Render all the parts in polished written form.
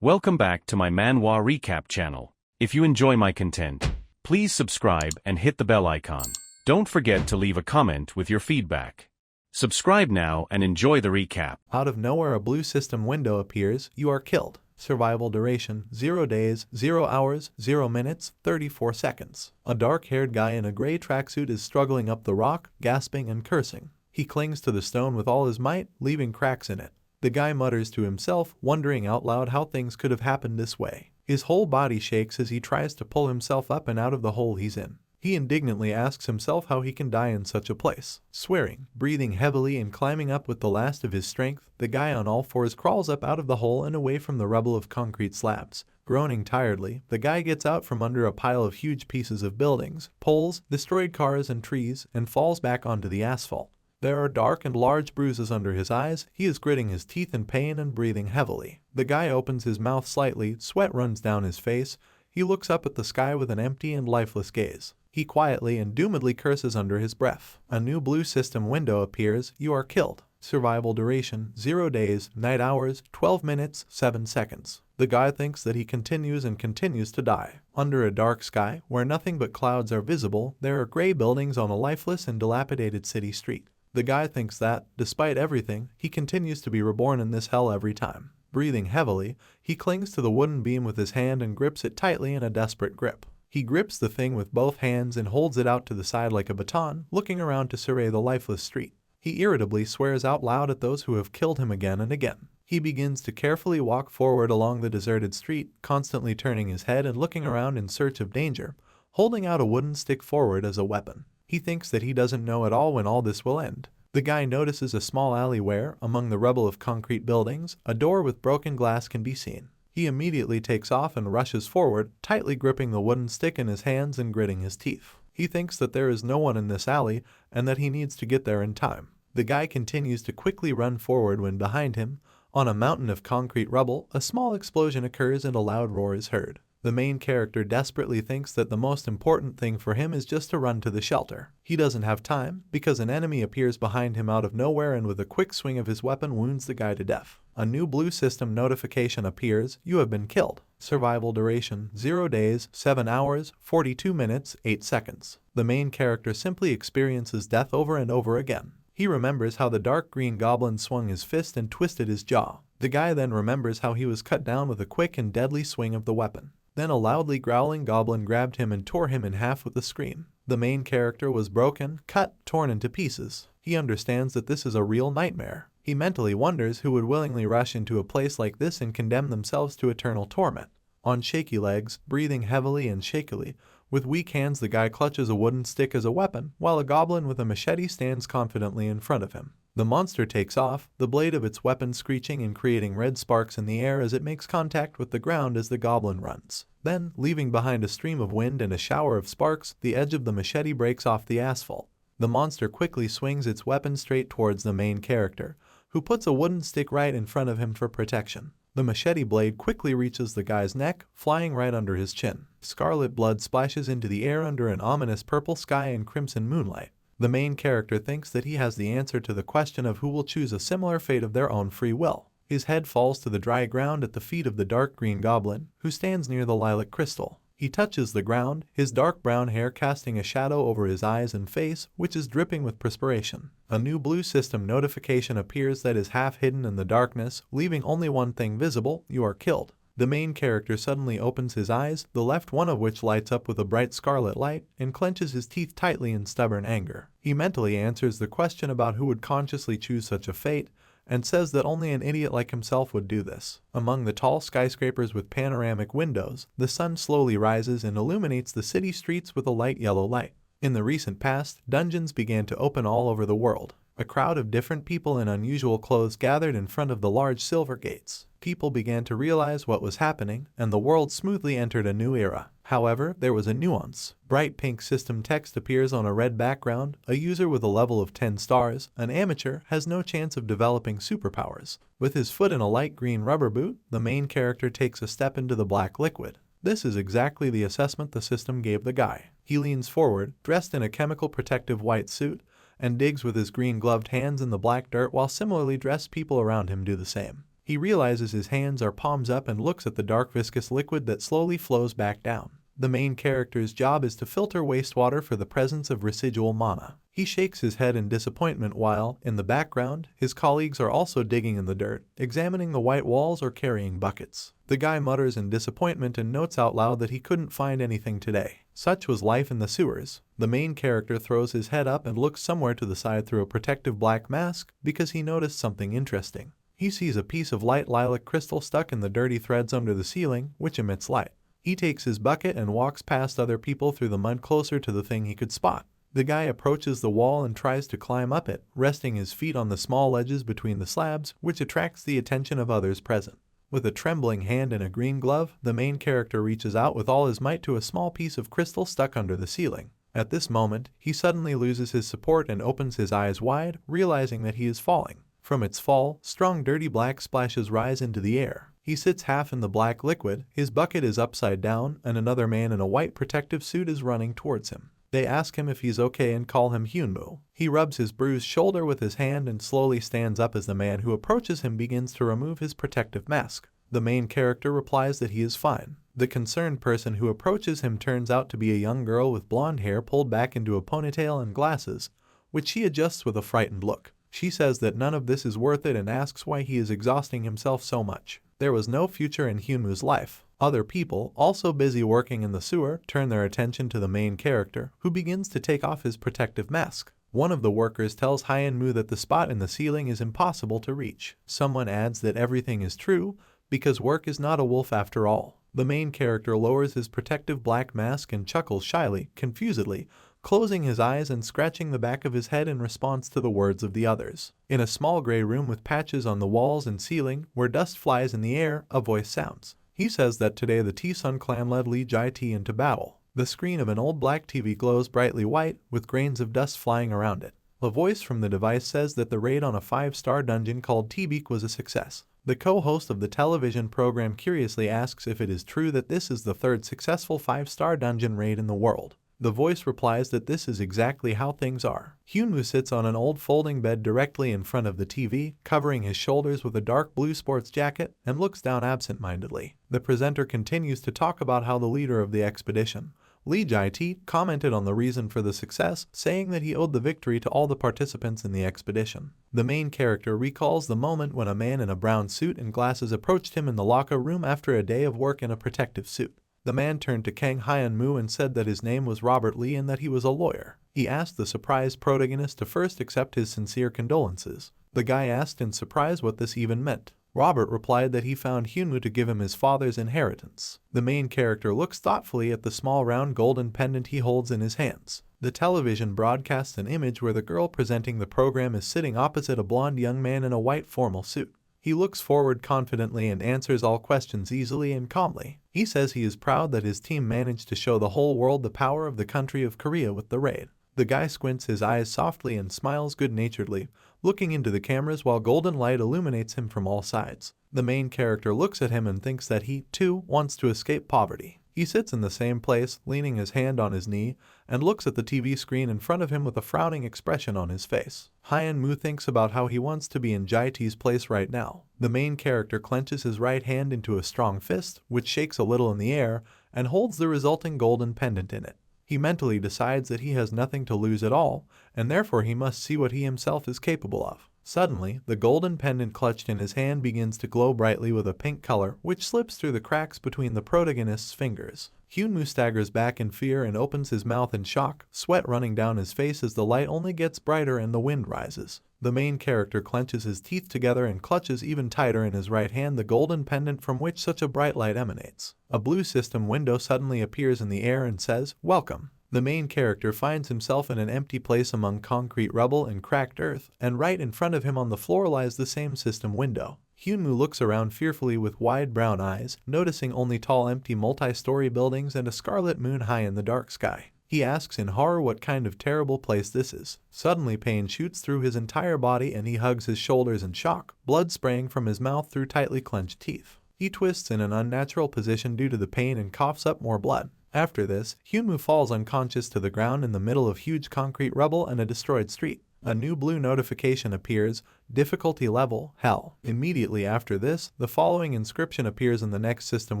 Welcome back to my Manhwa recap channel. If you enjoy my content, please subscribe and hit the bell icon. Don't forget to leave a comment with your feedback. Subscribe now and enjoy the recap. Out of nowhere, a blue system window appears. You are killed. Survival duration 0 days, 0 hours, 0 minutes, 34 seconds. A dark-haired guy in a gray tracksuit is struggling up the rock, gasping and cursing. He clings to the stone with all his might, leaving cracks in it. The guy mutters to himself, wondering out loud how things could have happened this way. His whole body shakes as he tries to pull himself up and out of the hole he's in. He indignantly asks himself how he can die in such a place. Swearing, breathing heavily and climbing up with the last of his strength, the guy on all fours crawls up out of the hole and away from the rubble of concrete slabs. Groaning tiredly, the guy gets out from under a pile of huge pieces of buildings, poles, destroyed cars and trees, and falls back onto the asphalt. There are dark and large bruises under his eyes. He is gritting his teeth in pain and breathing heavily. The guy opens his mouth slightly, sweat runs down his face. He looks up at the sky with an empty and lifeless gaze. He quietly and doomedly curses under his breath. A new blue system window appears. You are killed. Survival duration 0 days, 9 hours, 12 minutes, 7 seconds. The guy thinks that he continues to die. Under a dark sky, where nothing but clouds are visible, there are gray buildings on a lifeless and dilapidated city street. The guy thinks that, despite everything, he continues to be reborn in this hell every time. Breathing heavily, he clings to the wooden beam with his hand and grips it tightly in a desperate grip. He grips the thing with both hands and holds it out to the side like a baton, looking around to survey the lifeless street. He irritably swears out loud at those who have killed him again and again. He begins to carefully walk forward along the deserted street, constantly turning his head and looking around in search of danger, holding out a wooden stick forward as a weapon. He thinks that he doesn't know at all when all this will end. The guy notices a small alley where, among the rubble of concrete buildings, a door with broken glass can be seen. He immediately takes off and rushes forward, tightly gripping the wooden stick in his hands and gritting his teeth. He thinks that there is no one in this alley and that he needs to get there in time. The guy continues to quickly run forward when behind him, on a mountain of concrete rubble, a small explosion occurs and a loud roar is heard. The main character desperately thinks that the most important thing for him is just to run to the shelter. He doesn't have time, because an enemy appears behind him out of nowhere and with a quick swing of his weapon wounds the guy to death. A new blue system notification appears. You have been killed. Survival duration 0 days, 7 hours, 42 minutes, 8 seconds. The main character simply experiences death over and over again. He remembers how the dark green goblin swung his fist and twisted his jaw. The guy then remembers how he was cut down with a quick and deadly swing of the weapon. Then a loudly growling goblin grabbed him and tore him in half with a scream. The main character was broken, cut, torn into pieces. He understands that this is a real nightmare. He mentally wonders who would willingly rush into a place like this and condemn themselves to eternal torment. On shaky legs, breathing heavily and shakily, with weak hands the guy clutches a wooden stick as a weapon, while a goblin with a machete stands confidently in front of him. The monster takes off, the blade of its weapon screeching and creating red sparks in the air as it makes contact with the ground as the goblin runs. Then, leaving behind a stream of wind and a shower of sparks, the edge of the machete breaks off the asphalt. The monster quickly swings its weapon straight towards the main character, who puts a wooden stick right in front of him for protection. The machete blade quickly reaches the guy's neck, flying right under his chin. Scarlet blood splashes into the air under an ominous purple sky and crimson moonlight. The main character thinks that he has the answer to the question of who will choose a similar fate of their own free will. His head falls to the dry ground at the feet of the dark green goblin, who stands near the lilac crystal. He touches the ground, his dark brown hair casting a shadow over his eyes and face, which is dripping with perspiration. A new blue system notification appears that is half hidden in the darkness, leaving only one thing visible: you are killed. The main character suddenly opens his eyes, the left one of which lights up with a bright scarlet light, and clenches his teeth tightly in stubborn anger. He mentally answers the question about who would consciously choose such a fate, and says that only an idiot like himself would do this. Among the tall skyscrapers with panoramic windows, the sun slowly rises and illuminates the city streets with a light yellow light. In the recent past, dungeons began to open all over the world. A crowd of different people in unusual clothes gathered in front of the large silver gates. People began to realize what was happening, and the world smoothly entered a new era. However, there was a nuance. Bright pink system text appears on a red background. A user with a level of 10 stars, an amateur, has no chance of developing superpowers. With his foot in a light green rubber boot, the main character takes a step into the black liquid. This is exactly the assessment the system gave the guy. He leans forward, dressed in a chemical protective white suit, and digs with his green gloved hands in the black dirt while similarly dressed people around him do the same. He realizes his hands are palms up and looks at the dark viscous liquid that slowly flows back down. The main character's job is to filter wastewater for the presence of residual mana. He shakes his head in disappointment while, in the background, his colleagues are also digging in the dirt, examining the white walls or carrying buckets. The guy mutters in disappointment and notes out loud that he couldn't find anything today. Such was life in the sewers. The main character throws his head up and looks somewhere to the side through a protective black mask because he noticed something interesting. He sees a piece of light lilac crystal stuck in the dirty threads under the ceiling, which emits light. He takes his bucket and walks past other people through the mud closer to the thing he could spot. The guy approaches the wall and tries to climb up it, resting his feet on the small ledges between the slabs, which attracts the attention of others present. With a trembling hand and a green glove, the main character reaches out with all his might to a small piece of crystal stuck under the ceiling. At this moment, he suddenly loses his support and opens his eyes wide, realizing that he is falling. From its fall, strong dirty black splashes rise into the air. He sits half in the black liquid, his bucket is upside down, and another man in a white protective suit is running towards him. They ask him if he's okay and call him Hyunmoo. He rubs his bruised shoulder with his hand and slowly stands up as the man who approaches him begins to remove his protective mask. The main character replies that he is fine. The concerned person who approaches him turns out to be a young girl with blonde hair pulled back into a ponytail and glasses, which she adjusts with a frightened look. She says that none of this is worth it and asks why he is exhausting himself so much. There was no future in Hyunwoo's life. Other people, also busy working in the sewer, turn their attention to the main character, who begins to take off his protective mask. One of the workers tells Hyunwoo that the spot in the ceiling is impossible to reach. Someone adds that everything is true, because work is not a wolf after all. The main character lowers his protective black mask and chuckles shyly, confusedly, closing his eyes and scratching the back of his head in response to the words of the others. In a small gray room with patches on the walls and ceiling, where dust flies in the air, a voice sounds. He says that today the T-Sun clan led Lee Jai-T into battle. The screen of an old black TV glows brightly white, with grains of dust flying around it. The voice from the device says that the raid on a 5-star dungeon called T-Beak was a success. The co-host of the television program curiously asks if it is true that this is the third successful 5-star dungeon raid in the world. The voice replies that this is exactly how things are. Hyunwoo sits on an old folding bed directly in front of the TV, covering his shoulders with a dark blue sports jacket, and looks down absent-mindedly. The presenter continues to talk about how the leader of the expedition, Lee Jai-T, commented on the reason for the success, saying that he owed the victory to all the participants in the expedition. The main character recalls the moment when a man in a brown suit and glasses approached him in the locker room after a day of work in a protective suit. The man turned to Kang Hyunmoo and said that his name was Robert Lee and that he was a lawyer. He asked the surprised protagonist to first accept his sincere condolences. The guy asked in surprise what this even meant. Robert replied that he found Hyunmoo to give him his father's inheritance. The main character looks thoughtfully at the small round golden pendant he holds in his hands. The television broadcasts an image where the girl presenting the program is sitting opposite a blonde young man in a white formal suit. He looks forward confidently and answers all questions easily and calmly. He says he is proud that his team managed to show the whole world the power of the country of Korea with the raid. The guy squints his eyes softly and smiles good-naturedly, looking into the cameras while golden light illuminates him from all sides. The main character looks at him and thinks that he, too, wants to escape poverty. He sits in the same place, leaning his hand on his knee, and looks at the TV screen in front of him with a frowning expression on his face. Hyunmoo thinks about how he wants to be in Jai-T's place right now. The main character clenches his right hand into a strong fist, which shakes a little in the air, and holds the resulting golden pendant in it. He mentally decides that he has nothing to lose at all, and therefore he must see what he himself is capable of. Suddenly, the golden pendant clutched in his hand begins to glow brightly with a pink color, which slips through the cracks between the protagonist's fingers. Hyunmoo staggers back in fear and opens his mouth in shock, sweat running down his face as the light only gets brighter and the wind rises. The main character clenches his teeth together and clutches even tighter in his right hand the golden pendant from which such a bright light emanates. A blue system window suddenly appears in the air and says, "Welcome." The main character finds himself in an empty place among concrete rubble and cracked earth, and right in front of him on the floor lies the same system window. Hyunmoo looks around fearfully with wide brown eyes, noticing only tall empty multi-story buildings and a scarlet moon high in the dark sky. He asks in horror what kind of terrible place this is. Suddenly pain shoots through his entire body and he hugs his shoulders in shock, blood spraying from his mouth through tightly clenched teeth. He twists in an unnatural position due to the pain and coughs up more blood. After this, Hyunmoo falls unconscious to the ground in the middle of huge concrete rubble and a destroyed street. A new blue notification appears, difficulty level, Hell. Immediately after this, the following inscription appears in the next system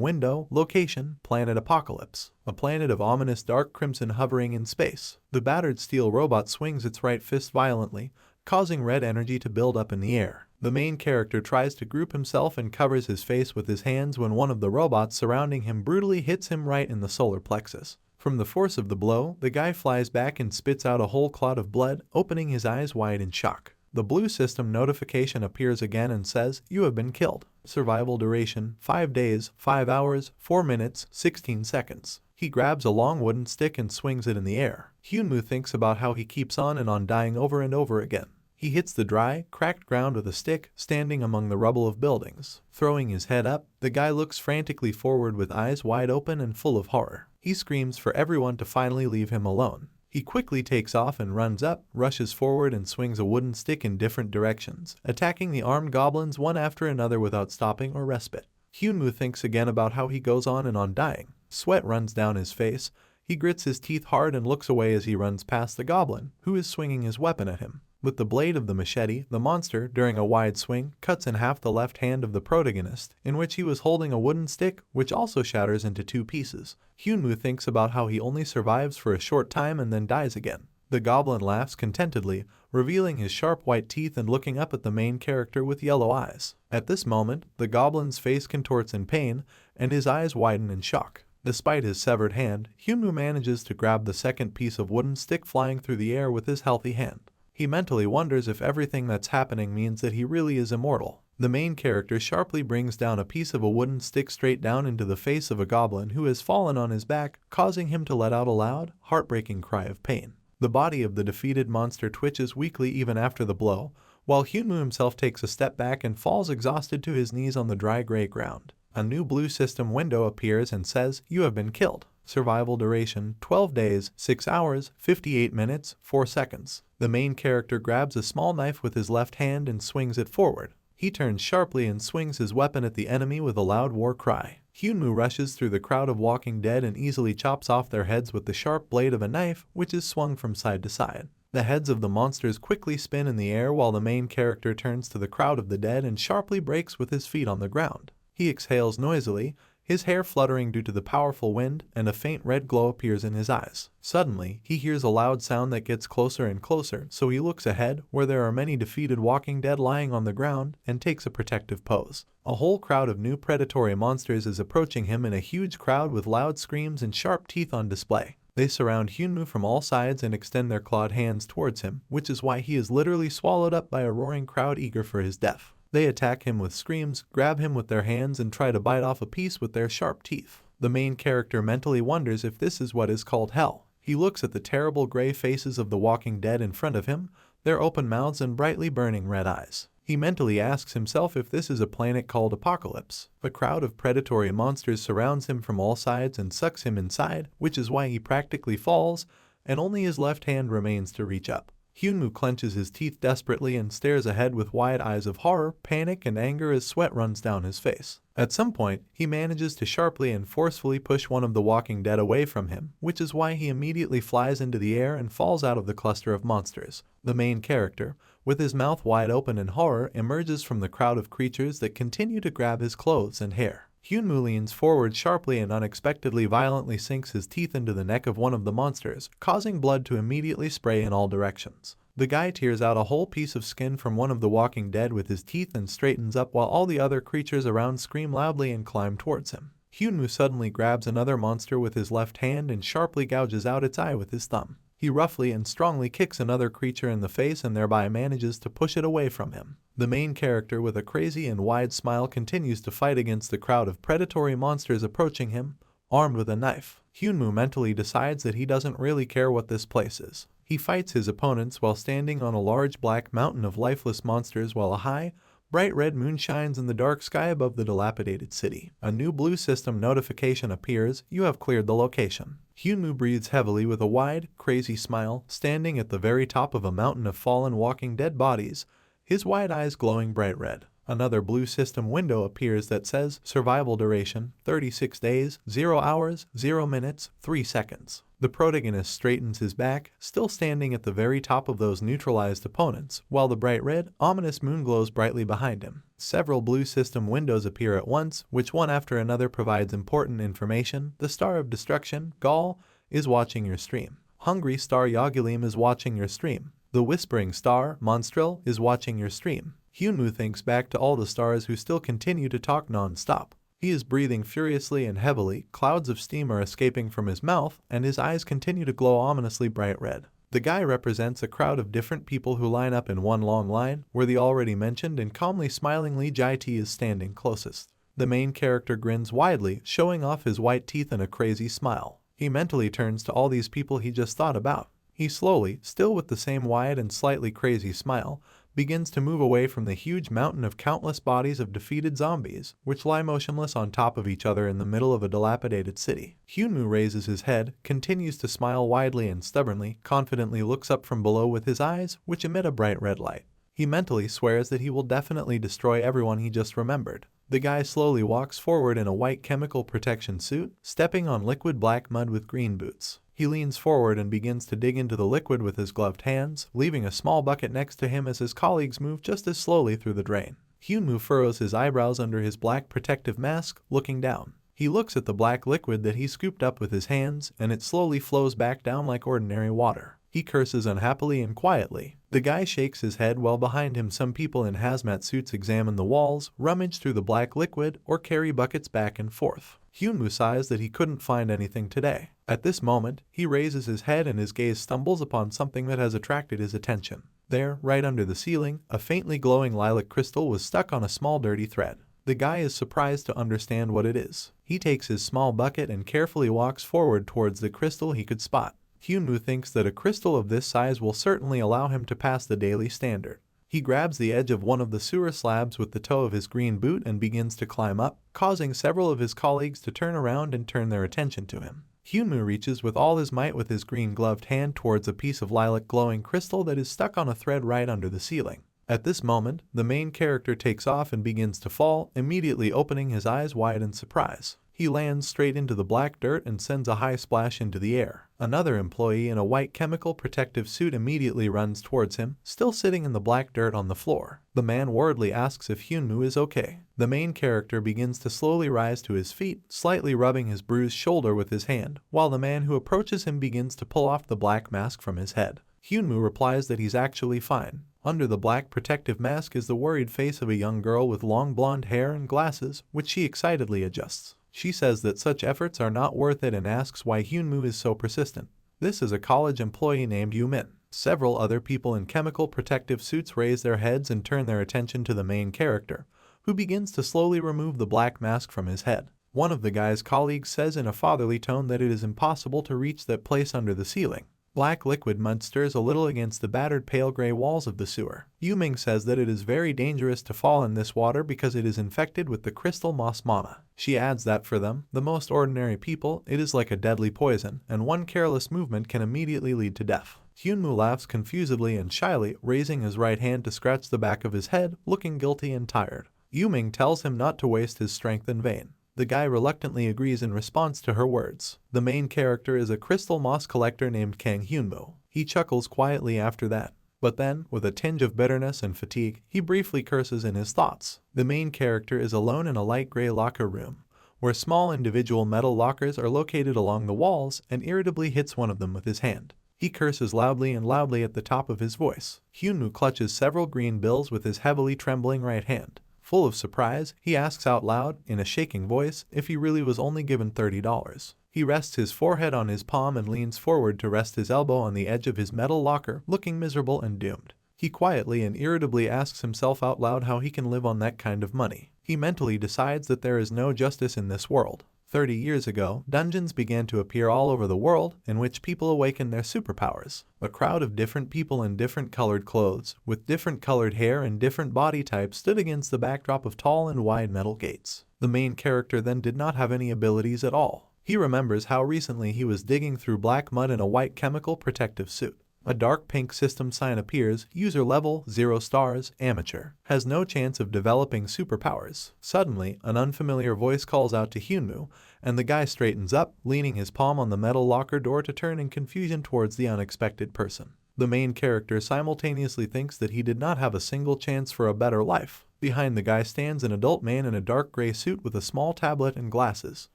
window, location, Planet Apocalypse. A planet of ominous dark crimson hovering in space. The battered steel robot swings its right fist violently, causing red energy to build up in the air. The main character tries to group himself and covers his face with his hands when one of the robots surrounding him brutally hits him right in the solar plexus. From the force of the blow, the guy flies back and spits out a whole clot of blood, opening his eyes wide in shock. The blue system notification appears again and says, "You have been killed. Survival duration, 5 days, 5 hours, 4 minutes, 16 seconds. He grabs a long wooden stick and swings it in the air. Hyunwoo thinks about how he keeps on and on dying over and over again. He hits the dry, cracked ground with a stick, standing among the rubble of buildings. Throwing his head up, the guy looks frantically forward with eyes wide open and full of horror. He screams for everyone to finally leave him alone. He quickly takes off and runs up, rushes forward and swings a wooden stick in different directions, attacking the armed goblins one after another without stopping or respite. Hyunwoo thinks again about how he goes on and on dying. Sweat runs down his face. He grits his teeth hard and looks away as he runs past the goblin, who is swinging his weapon at him. With the blade of the machete, the monster, during a wide swing, cuts in half the left hand of the protagonist, in which he was holding a wooden stick, which also shatters into 2 pieces. Hyunwoo thinks about how he only survives for a short time and then dies again. The goblin laughs contentedly, revealing his sharp white teeth and looking up at the main character with yellow eyes. At this moment, the goblin's face contorts in pain, and his eyes widen in shock. Despite his severed hand, Hyunwoo manages to grab the second piece of wooden stick flying through the air with his healthy hand. He mentally wonders if everything that's happening means that he really is immortal. The main character sharply brings down a piece of a wooden stick straight down into the face of a goblin who has fallen on his back, causing him to let out a loud, heartbreaking cry of pain. The body of the defeated monster twitches weakly even after the blow, while Hyunwoo himself takes a step back and falls exhausted to his knees on the dry gray ground. A new blue system window appears and says, "You have been killed. Survival duration, 12 days, 6 hours, 58 minutes, 4 seconds. The main character grabs a small knife with his left hand and swings it forward. He turns sharply and swings his weapon at the enemy with a loud war cry. Hyunwoo rushes through the crowd of walking dead and easily chops off their heads with the sharp blade of a knife, which is swung from side to side. The heads of the monsters quickly spin in the air while the main character turns to the crowd of the dead and sharply breaks with his feet on the ground. He exhales noisily, his hair fluttering due to the powerful wind, and a faint red glow appears in his eyes. Suddenly, he hears a loud sound that gets closer and closer, so he looks ahead, where there are many defeated walking dead lying on the ground, and takes a protective pose. A whole crowd of new predatory monsters is approaching him in a huge crowd with loud screams and sharp teeth on display. They surround Hyunwoo from all sides and extend their clawed hands towards him, which is why he is literally swallowed up by a roaring crowd eager for his death. They attack him with screams, grab him with their hands and try to bite off a piece with their sharp teeth. The main character mentally wonders if this is what is called hell. He looks at the terrible gray faces of the walking dead in front of him, their open mouths and brightly burning red eyes. He mentally asks himself if this is a planet called Apocalypse. A crowd of predatory monsters surrounds him from all sides and sucks him inside, which is why he practically falls, and only his left hand remains to reach up. Hyunwoo clenches his teeth desperately and stares ahead with wide eyes of horror, panic, and anger as sweat runs down his face. At some point, he manages to sharply and forcefully push one of the walking dead away from him, which is why he immediately flies into the air and falls out of the cluster of monsters. The main character, with his mouth wide open in horror, emerges from the crowd of creatures that continue to grab his clothes and hair. Hyunwoo leans forward sharply and unexpectedly violently sinks his teeth into the neck of one of the monsters, causing blood to immediately spray in all directions. The guy tears out a whole piece of skin from one of the walking dead with his teeth and straightens up while all the other creatures around scream loudly and climb towards him. Hyunwoo suddenly grabs another monster with his left hand and sharply gouges out its eye with his thumb. He roughly and strongly kicks another creature in the face and thereby manages to push it away from him. The main character with a crazy and wide smile continues to fight against the crowd of predatory monsters approaching him, armed with a knife. Hyunwoo mentally decides that he doesn't really care what this place is. He fights his opponents while standing on a large black mountain of lifeless monsters while a high, bright red moon shines in the dark sky above the dilapidated city. A new blue system notification appears, "You have cleared the location." Hyunwoo breathes heavily with a wide, crazy smile, standing at the very top of a mountain of fallen walking dead bodies, his wide eyes glowing bright red. Another blue system window appears that says, "Survival duration, 36 days, 0 hours, 0 minutes, 3 seconds." The protagonist straightens his back, still standing at the very top of those neutralized opponents, while the bright red, ominous moon glows brightly behind him. Several blue system windows appear at once, which one after another provides important information. The Star of Destruction, Gaul, is watching your stream. Hungry Star Yagulim is watching your stream. The Whispering Star, Monstrel, is watching your stream. Hyunwoo thinks back to all the stars who still continue to talk non-stop. He is breathing furiously and heavily, clouds of steam are escaping from his mouth, and his eyes continue to glow ominously bright red. The guy represents a crowd of different people who line up in one long line, where the already mentioned and calmly smiling Lee Jae-tae is standing closest. The main character grins widely, showing off his white teeth in a crazy smile. He mentally turns to all these people he just thought about. He slowly, still with the same wide and slightly crazy smile, begins to move away from the huge mountain of countless bodies of defeated zombies, which lie motionless on top of each other in the middle of a dilapidated city. Hyunwoo raises his head, continues to smile widely and stubbornly, confidently looks up from below with his eyes, which emit a bright red light. He mentally swears that he will definitely destroy everyone he just remembered. The guy slowly walks forward in a white chemical protection suit, stepping on liquid black mud with green boots. He leans forward and begins to dig into the liquid with his gloved hands, leaving a small bucket next to him as his colleagues move just as slowly through the drain. Hyunwoo furrows his eyebrows under his black protective mask, looking down. He looks at the black liquid that he scooped up with his hands, and it slowly flows back down like ordinary water. He curses unhappily and quietly. The guy shakes his head while behind him some people in hazmat suits examine the walls, rummage through the black liquid, or carry buckets back and forth. Hyunwoo sighs that he couldn't find anything today. At this moment, he raises his head and his gaze stumbles upon something that has attracted his attention. There, right under the ceiling, a faintly glowing lilac crystal was stuck on a small dirty thread. The guy is surprised to understand what it is. He takes his small bucket and carefully walks forward towards the crystal he could spot. Hyunwoo thinks that a crystal of this size will certainly allow him to pass the daily standard. He grabs the edge of one of the sewer slabs with the toe of his green boot and begins to climb up, causing several of his colleagues to turn around and turn their attention to him. Hyunwoo reaches with all his might with his green gloved hand towards a piece of lilac glowing crystal that is stuck on a thread right under the ceiling. At this moment, the main character takes off and begins to fall, immediately opening his eyes wide in surprise. He lands straight into the black dirt and sends a high splash into the air. Another employee in a white chemical protective suit immediately runs towards him, still sitting in the black dirt on the floor. The man worriedly asks if Hyunwoo is okay. The main character begins to slowly rise to his feet, slightly rubbing his bruised shoulder with his hand, while the man who approaches him begins to pull off the black mask from his head. Hyunwoo replies that he's actually fine. Under the black protective mask is the worried face of a young girl with long blonde hair and glasses, which she excitedly adjusts. She says that such efforts are not worth it and asks why Hyunwoo is so persistent. This is a college employee named Yoo-min. Several other people in chemical protective suits raise their heads and turn their attention to the main character, who begins to slowly remove the black mask from his head. One of the guy's colleagues says in a fatherly tone that it is impossible to reach that place under the ceiling. Black liquid mud stirs a little against the battered pale gray walls of the sewer. Yoo-min says that it is very dangerous to fall in this water because it is infected with the crystal moss mana. She adds that for them, the most ordinary people, it is like a deadly poison, and one careless movement can immediately lead to death. Hyunwoo laughs confusedly and shyly, raising his right hand to scratch the back of his head, looking guilty and tired. Yoo-min tells him not to waste his strength in vain. The guy reluctantly agrees in response to her words. The main character is a crystal moss collector named Kang Hyunwoo. He chuckles quietly after that. But then, with a tinge of bitterness and fatigue, he briefly curses in his thoughts. The main character is alone in a light gray locker room, where small individual metal lockers are located along the walls, and irritably hits one of them with his hand. He curses loudly and loudly at the top of his voice. Hyunwoo clutches several green bills with his heavily trembling right hand. Full of surprise, he asks out loud, in a shaking voice, if he really was only given $30. He rests his forehead on his palm and leans forward to rest his elbow on the edge of his metal locker, looking miserable and doomed. He quietly and irritably asks himself out loud how he can live on that kind of money. He mentally decides that there is no justice in this world. 30 years ago, dungeons began to appear all over the world, in which people awakened their superpowers. A crowd of different people in different colored clothes, with different colored hair and different body types stood against the backdrop of tall and wide metal gates. The main character then did not have any abilities at all. He remembers how recently he was digging through black mud in a white chemical protective suit. A dark pink system sign appears, user level 0 stars, amateur. Has no chance of developing superpowers. Suddenly, an unfamiliar voice calls out to Hyunwoo, and the guy straightens up, leaning his palm on the metal locker door to turn in confusion towards the unexpected person. The main character simultaneously thinks that he did not have a single chance for a better life. Behind the guy stands an adult man in a dark gray suit with a small tablet and glasses.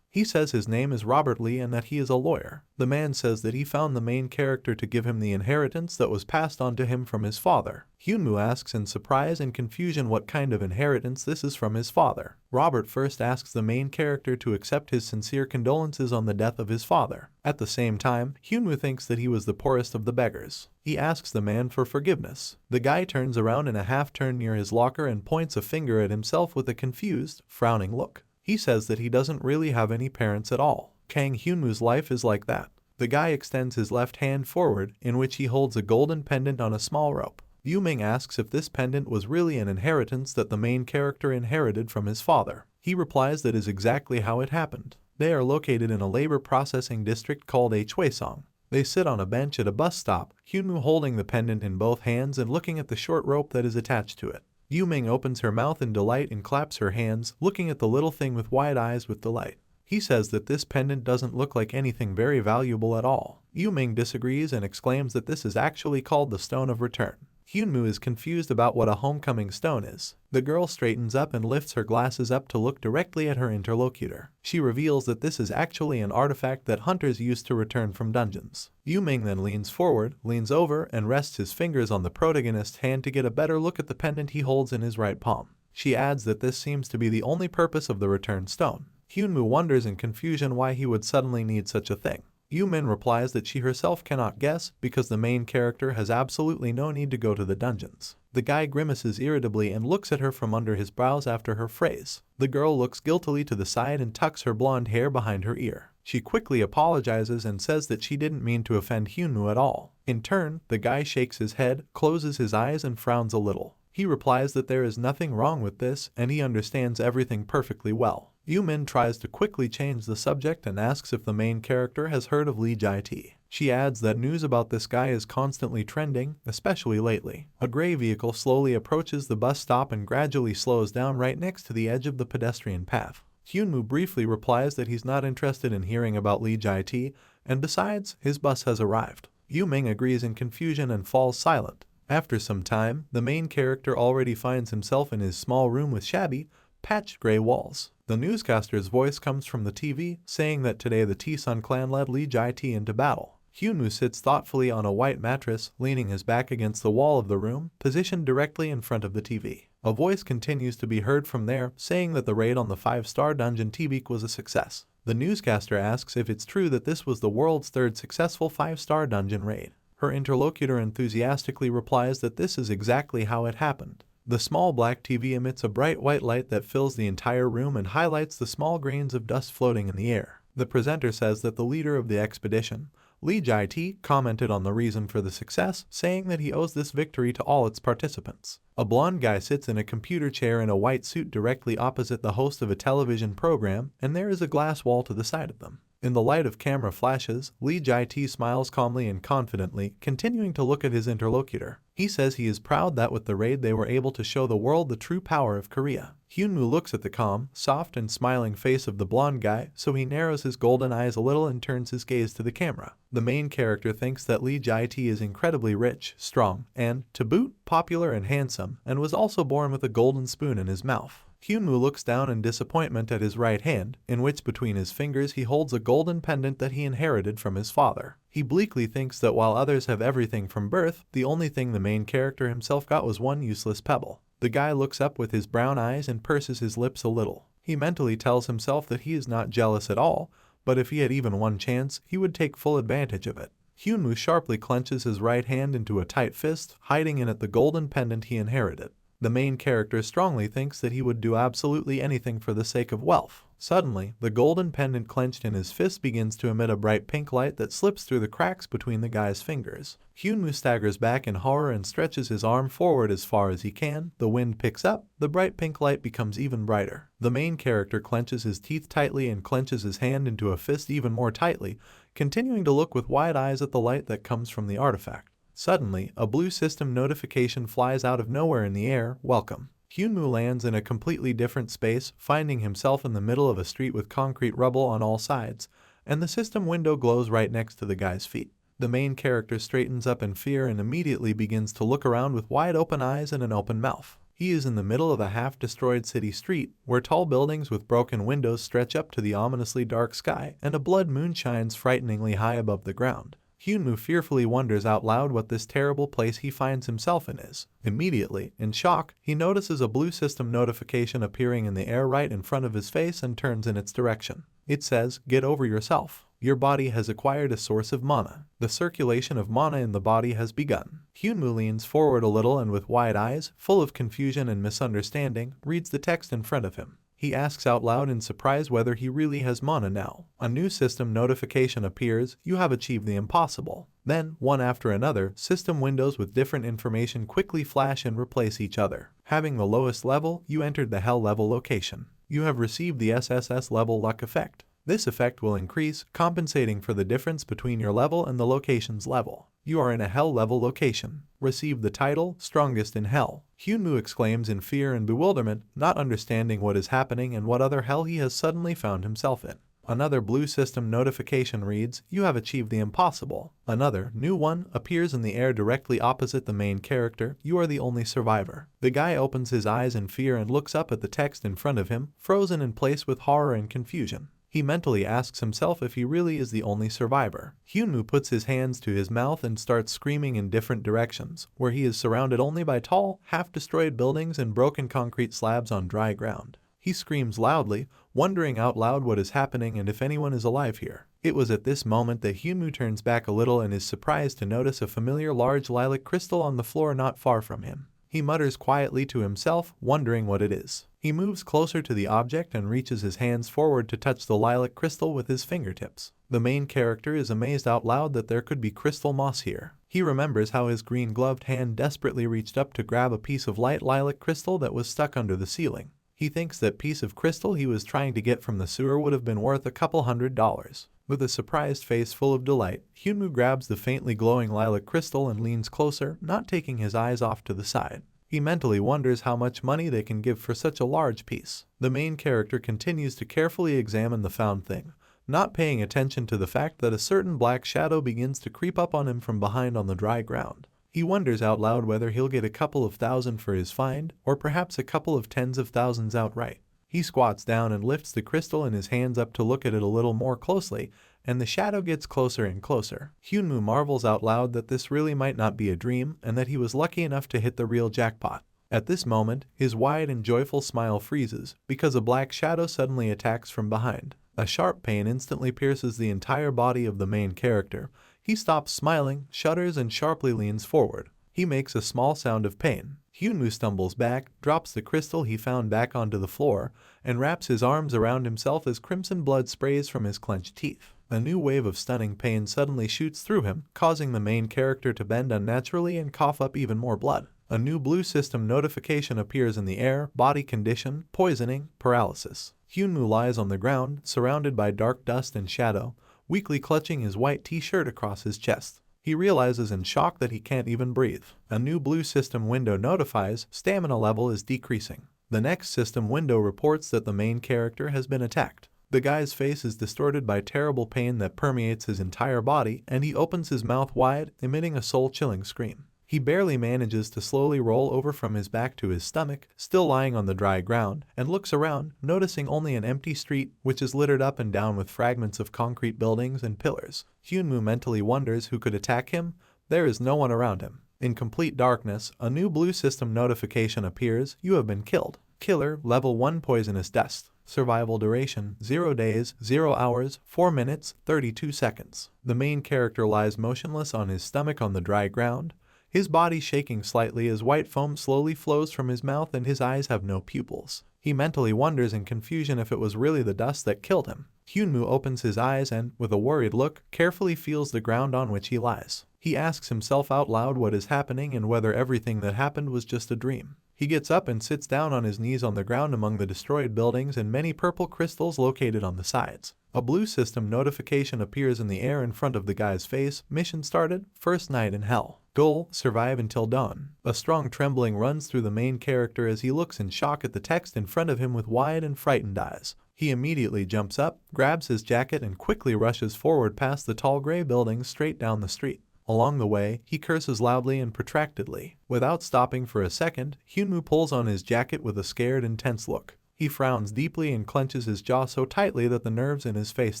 He says his name is Robert Lee and that he is a lawyer. The man says that he found the main character to give him the inheritance that was passed on to him from his father. Hyunwoo asks in surprise and confusion what kind of inheritance this is from his father. Robert first asks the main character to accept his sincere condolences on the death of his father. At the same time, Hyunwoo thinks that he was the poorest of the beggars. He asks the man for forgiveness. The guy turns around in a half-turn near his locker and points a finger at himself with a confused, frowning look. He says that he doesn't really have any parents at all. Kang Hyunwoo's life is like that. The guy extends his left hand forward, in which he holds a golden pendant on a small rope. Yu-Ming asks if this pendant was really an inheritance that the main character inherited from his father. He replies that is exactly how it happened. They are located in a labor processing district called Hwaesong. They sit on a bench at a bus stop, Hyunwoo holding the pendant in both hands and looking at the short rope that is attached to it. Yu-Ming opens her mouth in delight and claps her hands, looking at the little thing with wide eyes with delight. He says that this pendant doesn't look like anything very valuable at all. Yu-Ming disagrees and exclaims that this is actually called the Stone of Return. Hyunwoo is confused about what a homecoming stone is. The girl straightens up and lifts her glasses up to look directly at her interlocutor. She reveals that this is actually an artifact that hunters use to return from dungeons. Yu-Ming then leans forward, leans over, and rests his fingers on the protagonist's hand to get a better look at the pendant he holds in his right palm. She adds that this seems to be the only purpose of the return stone. Hyunwoo wonders in confusion why he would suddenly need such a thing. Yu-Min replies that she herself cannot guess because the main character has absolutely no need to go to the dungeons. The guy grimaces irritably and looks at her from under his brows after her phrase. The girl looks guiltily to the side and tucks her blonde hair behind her ear. She quickly apologizes and says that she didn't mean to offend Hyunwoo at all. In turn, the guy shakes his head, closes his eyes and frowns a little. He replies that there is nothing wrong with this and he understands everything perfectly well. Yu-Min tries to quickly change the subject and asks if the main character has heard of Lee Jae-tae. She adds that news about this guy is constantly trending, especially lately. A gray vehicle slowly approaches the bus stop and gradually slows down right next to the edge of the pedestrian path. Hyunwoo briefly replies that he's not interested in hearing about Lee Jae-tae, and besides, his bus has arrived. Yu-Ming agrees in confusion and falls silent. After some time, the main character already finds himself in his small room with shabby, patched gray walls. The newscaster's voice comes from the TV, saying that today the T-Sun clan led Lee Jae-tae into battle. Hyunwoo sits thoughtfully on a white mattress, leaning his back against the wall of the room, positioned directly in front of the TV. A voice continues to be heard from there, saying that the raid on the 5-star dungeon T-Beak was a success. The newscaster asks if it's true that this was the world's third successful 5-star dungeon raid. Her interlocutor enthusiastically replies that this is exactly how it happened. The small black TV emits a bright white light that fills the entire room and highlights the small grains of dust floating in the air. The presenter says that the leader of the expedition, Lee Jae-tae, commented on the reason for the success, saying that he owes this victory to all its participants. A blonde guy sits in a computer chair in a white suit directly opposite the host of a television program, and there is a glass wall to the side of them. In the light of camera flashes, Lee Jae-tae smiles calmly and confidently, continuing to look at his interlocutor. He says he is proud that with the raid they were able to show the world the true power of Korea. Hyunwoo looks at the calm, soft and smiling face of the blonde guy, so he narrows his golden eyes a little and turns his gaze to the camera. The main character thinks that Lee Jae-tae is incredibly rich, strong, and, to boot, popular and handsome, and was also born with a golden spoon in his mouth. Hyunwoo looks down in disappointment at his right hand, in which between his fingers he holds a golden pendant that he inherited from his father. He bleakly thinks that while others have everything from birth, the only thing the main character himself got was one useless pebble. The guy looks up with his brown eyes and purses his lips a little. He mentally tells himself that he is not jealous at all, but if he had even one chance, he would take full advantage of it. Hyunwoo sharply clenches his right hand into a tight fist, hiding in it the golden pendant he inherited. The main character strongly thinks that he would do absolutely anything for the sake of wealth. Suddenly, the golden pendant clenched in his fist begins to emit a bright pink light that slips through the cracks between the guy's fingers. Hyunwoo staggers back in horror and stretches his arm forward as far as he can. The wind picks up, the bright pink light becomes even brighter. The main character clenches his teeth tightly and clenches his hand into a fist even more tightly, continuing to look with wide eyes at the light that comes from the artifact. Suddenly, a blue system notification flies out of nowhere in the air. Welcome. Hyunwoo lands in a completely different space, finding himself in the middle of a street with concrete rubble on all sides, and the system window glows right next to the guy's feet. The main character straightens up in fear and immediately begins to look around with wide open eyes and an open mouth. He is in the middle of a half-destroyed city street, where tall buildings with broken windows stretch up to the ominously dark sky, and a blood moon shines frighteningly high above the ground. Hyunwoo fearfully wonders out loud what this terrible place he finds himself in is. Immediately, in shock, he notices a blue system notification appearing in the air right in front of his face and turns in its direction. It says, "Get over yourself. Your body has acquired a source of mana. The circulation of mana in the body has begun." Hyunwoo leans forward a little and with wide eyes, full of confusion and misunderstanding, reads the text in front of him. He asks out loud in surprise whether he really has mana now. A new system notification appears. "You have achieved the impossible." Then, one after another, system windows with different information quickly flash and replace each other. Having the lowest level, you entered the Hell level location. You have received the SSS level luck effect. This effect will increase, compensating for the difference between your level and the location's level. You are in a Hell level location. Receive the title, Strongest in Hell. Hyunwoo exclaims in fear and bewilderment, not understanding what is happening and what other hell he has suddenly found himself in. Another blue system notification reads, "You have achieved the impossible." Another, new one, appears in the air directly opposite the main character. "You are the only survivor." The guy opens his eyes in fear and looks up at the text in front of him, frozen in place with horror and confusion. He mentally asks himself if he really is the only survivor. Hyunwoo puts his hands to his mouth and starts screaming in different directions, where he is surrounded only by tall, half-destroyed buildings and broken concrete slabs on dry ground. He screams loudly, wondering out loud what is happening and if anyone is alive here. It was at this moment that Hyunwoo turns back a little and is surprised to notice a familiar large lilac crystal on the floor not far from him. He mutters quietly to himself, wondering what it is. He moves closer to the object and reaches his hands forward to touch the lilac crystal with his fingertips. The main character is amazed out loud that there could be crystal moss here. He remembers how his green-gloved hand desperately reached up to grab a piece of light lilac crystal that was stuck under the ceiling. He thinks that piece of crystal he was trying to get from the sewer would have been worth a couple $100. With a surprised face full of delight, Hyunwoo grabs the faintly glowing lilac crystal and leans closer, not taking his eyes off to the side. He mentally wonders how much money they can give for such a large piece. The main character continues to carefully examine the found thing, not paying attention to the fact that a certain black shadow begins to creep up on him from behind on the dry ground. He wonders out loud whether he'll get a couple of thousand for his find, or perhaps a couple of tens of thousands outright. He squats down and lifts the crystal in his hands up to look at it a little more closely, and the shadow gets closer and closer. Hyunwoo marvels out loud that this really might not be a dream, and that he was lucky enough to hit the real jackpot. At this moment, his wide and joyful smile freezes, because a black shadow suddenly attacks from behind. A sharp pain instantly pierces the entire body of the main character. He stops smiling, shudders, and sharply leans forward. He makes a small sound of pain. Hyunwoo stumbles back, drops the crystal he found back onto the floor, and wraps his arms around himself as crimson blood sprays from his clenched teeth. A new wave of stunning pain suddenly shoots through him, causing the main character to bend unnaturally and cough up even more blood. A new blue system notification appears in the air: body condition, poisoning, paralysis. Hyunwoo lies on the ground, surrounded by dark dust and shadow, weakly clutching his white t-shirt across his chest. He realizes in shock that he can't even breathe. A new blue system window notifies stamina level is decreasing. The next system window reports that the main character has been attacked. The guy's face is distorted by terrible pain that permeates his entire body, and he opens his mouth wide, emitting a soul-chilling scream. He barely manages to slowly roll over from his back to his stomach, still lying on the dry ground, and looks around, noticing only an empty street, which is littered up and down with fragments of concrete buildings and pillars. Hyunwoo mentally wonders who could attack him. There is no one around him. In complete darkness, a new blue system notification appears: you have been killed. Killer, level 1 poisonous dust. Survival duration, 0 days, 0 hours, 4 minutes, 32 seconds. The main character lies motionless on his stomach on the dry ground, his body shaking slightly as white foam slowly flows from his mouth and his eyes have no pupils. He mentally wonders in confusion if it was really the dust that killed him. Hyunwoo opens his eyes and, with a worried look, carefully feels the ground on which he lies. He asks himself out loud what is happening and whether everything that happened was just a dream. He gets up and sits down on his knees on the ground among the destroyed buildings and many purple crystals located on the sides. A blue system notification appears in the air in front of the guy's face: mission started, first night in hell. Goal: survive until dawn. A strong trembling runs through the main character as he looks in shock at the text in front of him with wide and frightened eyes. He immediately jumps up, grabs his jacket and quickly rushes forward past the tall gray buildings straight down the street. Along the way, he curses loudly and protractedly. Without stopping for a second, Hyunwoo pulls on his jacket with a scared and tense look. He frowns deeply and clenches his jaw so tightly that the nerves in his face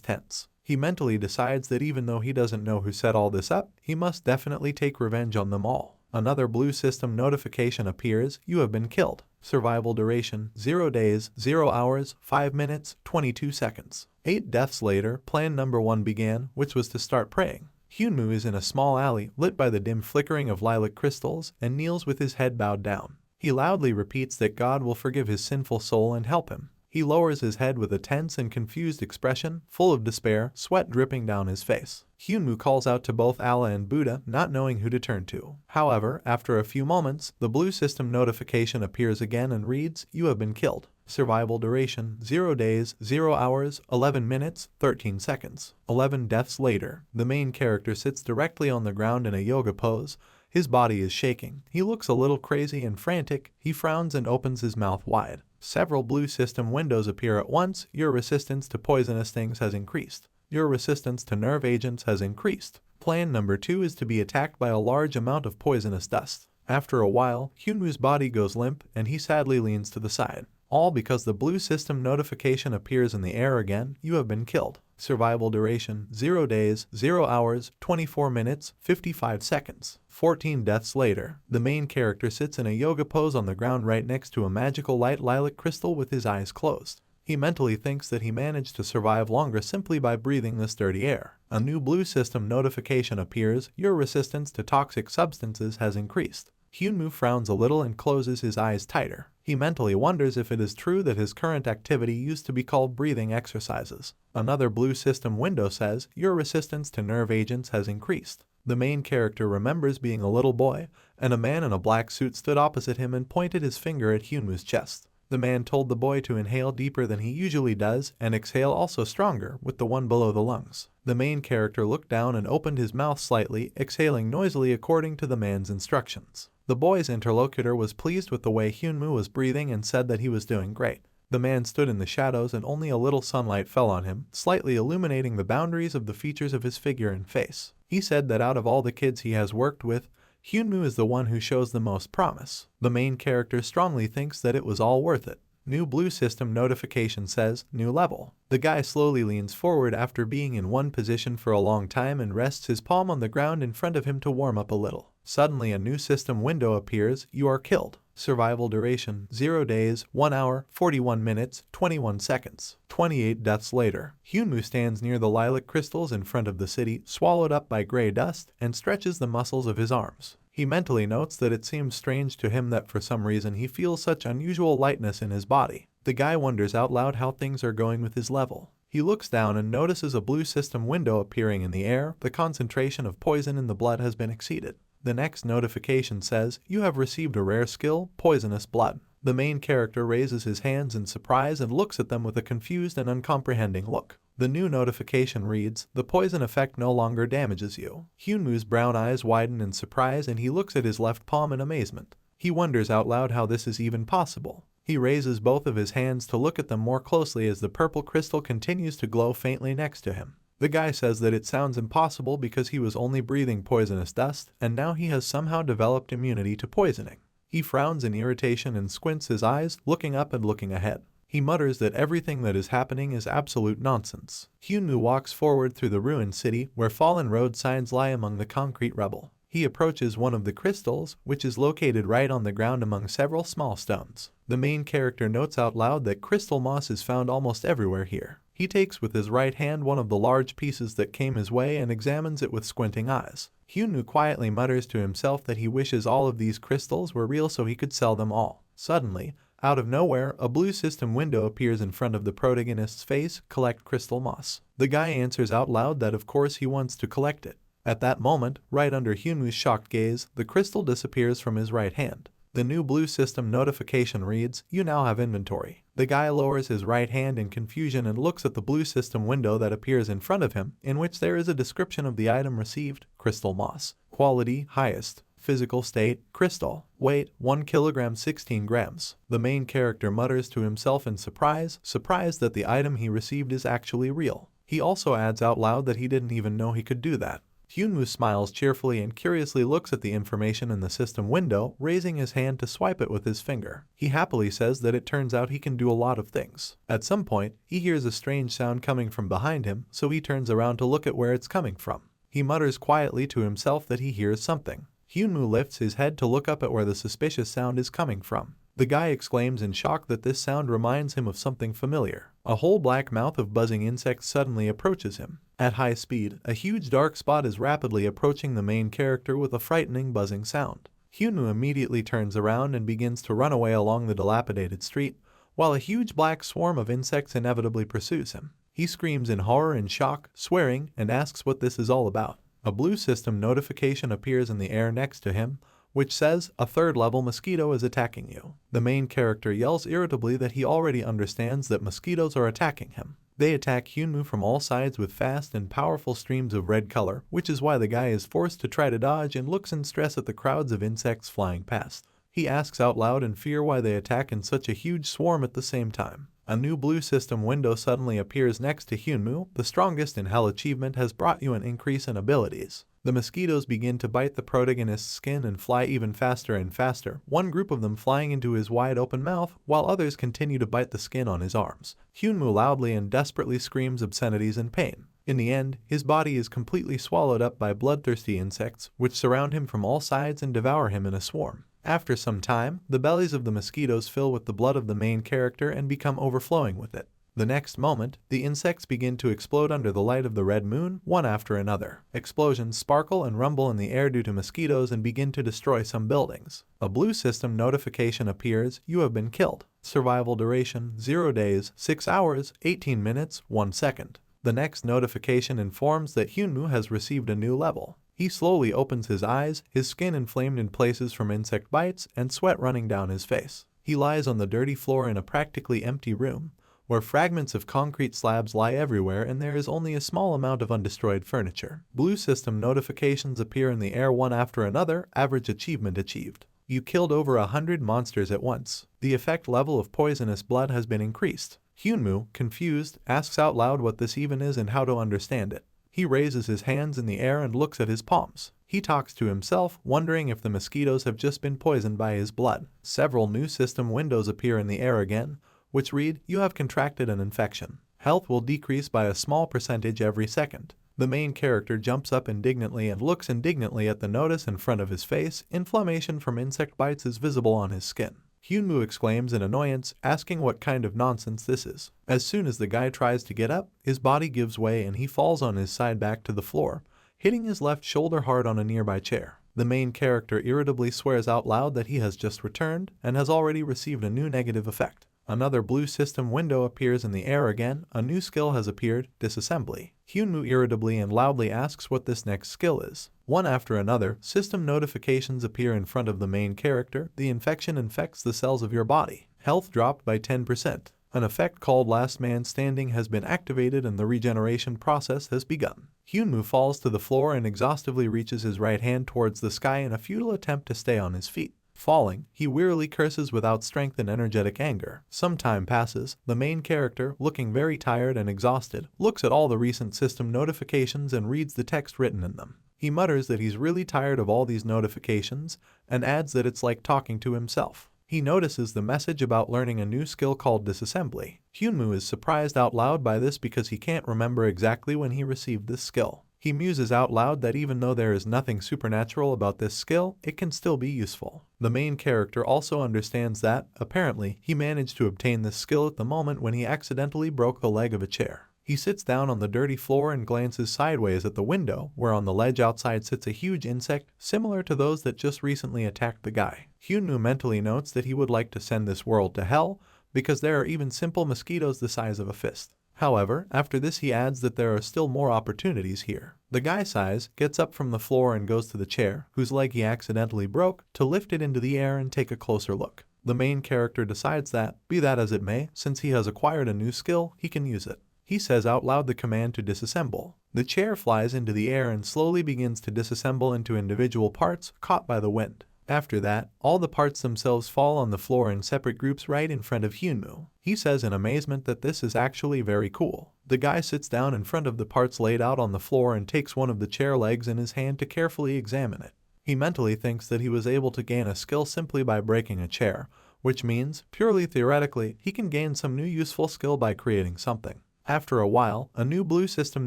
tense. He mentally decides that even though he doesn't know who set all this up, he must definitely take revenge on them all. Another blue system notification appears: you have been killed. Survival duration: 0 days, 0 hours, 5 minutes, 22 seconds. 8 deaths later, plan number 1 began, which was to start praying. Hyunwoo is in a small alley lit by the dim flickering of lilac crystals and kneels with his head bowed down. He loudly repeats that God will forgive his sinful soul and help him. He lowers his head with a tense and confused expression, full of despair, sweat dripping down his face. Hyunwoo calls out to both Allah and Buddha, not knowing who to turn to. However, after a few moments, the blue system notification appears again and reads: you have been killed. Survival duration: 0 days, 0 hours, 11 minutes, 13 seconds. 11 deaths later, the main character sits directly on the ground in a yoga pose. His body is shaking. He looks a little crazy and frantic. He frowns and opens his mouth wide. Several blue system windows appear at once. Your resistance to poisonous things has increased. Your resistance to nerve agents has increased. Plan number 2 is to be attacked by a large amount of poisonous dust. After a while, Hyunwoo's body goes limp and he sadly leans to the side. All because the blue system notification appears in the air again: you have been killed. Survival duration: 0 days, 0 hours, 24 minutes, 55 seconds. 14 deaths later, the main character sits in a yoga pose on the ground right next to a magical light lilac crystal with his eyes closed. He mentally thinks that he managed to survive longer simply by breathing this dirty air. A new blue system notification appears: your resistance to toxic substances has increased. Hyunwoo frowns a little and closes his eyes tighter. He mentally wonders if it is true that his current activity used to be called breathing exercises. Another blue system window says: your resistance to nerve agents has increased. The main character remembers being a little boy, and a man in a black suit stood opposite him and pointed his finger at Hyunwoo's chest. The man told the boy to inhale deeper than he usually does and exhale also stronger, with the one below the lungs. The main character looked down and opened his mouth slightly, exhaling noisily according to the man's instructions. The boy's interlocutor was pleased with the way Hyunwoo was breathing and said that he was doing great. The man stood in the shadows and only a little sunlight fell on him, slightly illuminating the boundaries of the features of his figure and face. He said that out of all the kids he has worked with, Hyunwoo is the one who shows the most promise. The main character strongly thinks that it was all worth it. New blue system notification says: new level. The guy slowly leans forward after being in one position for a long time and rests his palm on the ground in front of him to warm up a little. Suddenly a new system window appears: you are killed. Survival duration: 0 days, 1 hour, 41 minutes, 21 seconds. 28 deaths later, Hyunwoo stands near the lilac crystals in front of the city, swallowed up by gray dust, and stretches the muscles of his arms. He mentally notes that it seems strange to him that for some reason he feels such unusual lightness in his body. The guy wonders out loud how things are going with his level. He looks down and notices a blue system window appearing in the air. The concentration of poison in the blood has been exceeded. The next notification says: you have received a rare skill, Poisonous Blood. The main character raises his hands in surprise and looks at them with a confused and uncomprehending look. The new notification reads: the poison effect no longer damages you. Hyunwoo's brown eyes widen in surprise and he looks at his left palm in amazement. He wonders out loud how this is even possible. He raises both of his hands to look at them more closely as the purple crystal continues to glow faintly next to him. The guy says that it sounds impossible because he was only breathing poisonous dust, and now he has somehow developed immunity to poisoning. He frowns in irritation and squints his eyes, looking up and looking ahead. He mutters that everything that is happening is absolute nonsense. Hyunwoo walks forward through the ruined city, where fallen road signs lie among the concrete rubble. He approaches one of the crystals, which is located right on the ground among several small stones. The main character notes out loud that crystal moss is found almost everywhere here. He takes with his right hand one of the large pieces that came his way and examines it with squinting eyes. Hyunwoo quietly mutters to himself that he wishes all of these crystals were real so he could sell them all. Suddenly, out of nowhere, a blue system window appears in front of the protagonist's face: collect crystal moss. The guy answers out loud that of course he wants to collect it. At that moment, right under Hyunwoo's shocked gaze, the crystal disappears from his right hand. The new blue system notification reads: you now have inventory. The guy lowers his right hand in confusion and looks at the blue system window that appears in front of him, in which there is a description of the item received: crystal moss. Quality: highest. Physical state, crystal. Weight, 1 kilogram 16 grams. The main character mutters to himself in surprise, surprised that the item he received is actually real. He also adds out loud that he didn't even know he could do that. Hyunwoo smiles cheerfully and curiously looks at the information in the system window, raising his hand to swipe it with his finger. He happily says that it turns out he can do a lot of things. At some point, he hears a strange sound coming from behind him, so he turns around to look at where it's coming from. He mutters quietly to himself that he hears something. Hyunwoo lifts his head to look up at where the suspicious sound is coming from. The guy exclaims in shock that this sound reminds him of something familiar. A whole black mouth of buzzing insects suddenly approaches him. At high speed, a huge dark spot is rapidly approaching the main character with a frightening buzzing sound. Hyunwoo immediately turns around and begins to run away along the dilapidated street, while a huge black swarm of insects inevitably pursues him. He screams in horror and shock, swearing, and asks what this is all about. A blue system notification appears in the air next to him, which says, "A third-level mosquito is attacking you." The main character yells irritably that he already understands that mosquitoes are attacking him. They attack Hyunwoo from all sides with fast and powerful streams of red color, which is why the guy is forced to try to dodge and looks in stress at the crowds of insects flying past. He asks out loud in fear why they attack in such a huge swarm at the same time. A new blue system window suddenly appears next to Hyunwoo. The strongest in hell achievement has brought you an increase in abilities. The mosquitoes begin to bite the protagonist's skin and fly even faster and faster, one group of them flying into his wide open mouth, while others continue to bite the skin on his arms. Hyunwoo loudly and desperately screams obscenities in pain. In the end, his body is completely swallowed up by bloodthirsty insects, which surround him from all sides and devour him in a swarm. After some time, the bellies of the mosquitoes fill with the blood of the main character and become overflowing with it. The next moment, the insects begin to explode under the light of the red moon, one after another. Explosions sparkle and rumble in the air due to mosquitoes and begin to destroy some buildings. A blue system notification appears, "You have been killed. Survival duration, 0 days, 6 hours, 18 minutes, 1 second. The next notification informs that Hyunwoo has received a new level. He slowly opens his eyes, his skin inflamed in places from insect bites, and sweat running down his face. He lies on the dirty floor in a practically empty room, where fragments of concrete slabs lie everywhere and there is only a small amount of undestroyed furniture. Blue system notifications appear in the air one after another. Average achievement achieved. You killed over 100 monsters at once. The effect level of poisonous blood has been increased. Hyunwoo, confused, asks out loud what this even is and how to understand it. He raises his hands in the air and looks at his palms. He talks to himself, wondering if the mosquitoes have just been poisoned by his blood. Several new system windows appear in the air again, which read, "You have contracted an infection. Health will decrease by a small percentage every second." The main character jumps up indignantly and looks indignantly at the notice in front of his face. Inflammation from insect bites is visible on his skin. Hyunwoo exclaims in annoyance, asking what kind of nonsense this is. As soon as the guy tries to get up, his body gives way and he falls on his side back to the floor, hitting his left shoulder hard on a nearby chair. The main character irritably swears out loud that he has just returned and has already received a new negative effect. Another blue system window appears in the air again. A new skill has appeared, disassembly. Hyunwoo irritably and loudly asks what this next skill is. One after another, system notifications appear in front of the main character. The infection infects the cells of your body. Health dropped by 10%. An effect called Last Man Standing has been activated and the regeneration process has begun. Hyunwoo falls to the floor and exhaustively reaches his right hand towards the sky in a futile attempt to stay on his feet. Falling, he wearily curses without strength and energetic anger. Some time passes. The main character, looking very tired and exhausted, looks at all the recent system notifications and reads the text written in them. He mutters that he's really tired of all these notifications and adds that it's like talking to himself. He notices the message about learning a new skill called disassembly. Hyunwoo is surprised out loud by this because he can't remember exactly when he received this skill. He muses out loud that even though there is nothing supernatural about this skill, it can still be useful. The main character also understands that, apparently, he managed to obtain this skill at the moment when he accidentally broke the leg of a chair. He sits down on the dirty floor and glances sideways at the window, where on the ledge outside sits a huge insect, similar to those that just recently attacked the guy. Hyunwoo mentally notes that he would like to send this world to hell, because there are even simple mosquitoes the size of a fist. However, after this he adds that there are still more opportunities here. The guy sighs, gets up from the floor and goes to the chair, whose leg he accidentally broke, to lift it into the air and take a closer look. The main character decides that, be that as it may, since he has acquired a new skill, he can use it. He says out loud the command to disassemble. The chair flies into the air and slowly begins to disassemble into individual parts caught by the wind. After that, all the parts themselves fall on the floor in separate groups right in front of Hyunmoo. He says in amazement that this is actually very cool. The guy sits down in front of the parts laid out on the floor and takes one of the chair legs in his hand to carefully examine it. He mentally thinks that he was able to gain a skill simply by breaking a chair, which means, purely theoretically, he can gain some new useful skill by creating something. After a while, a new blue system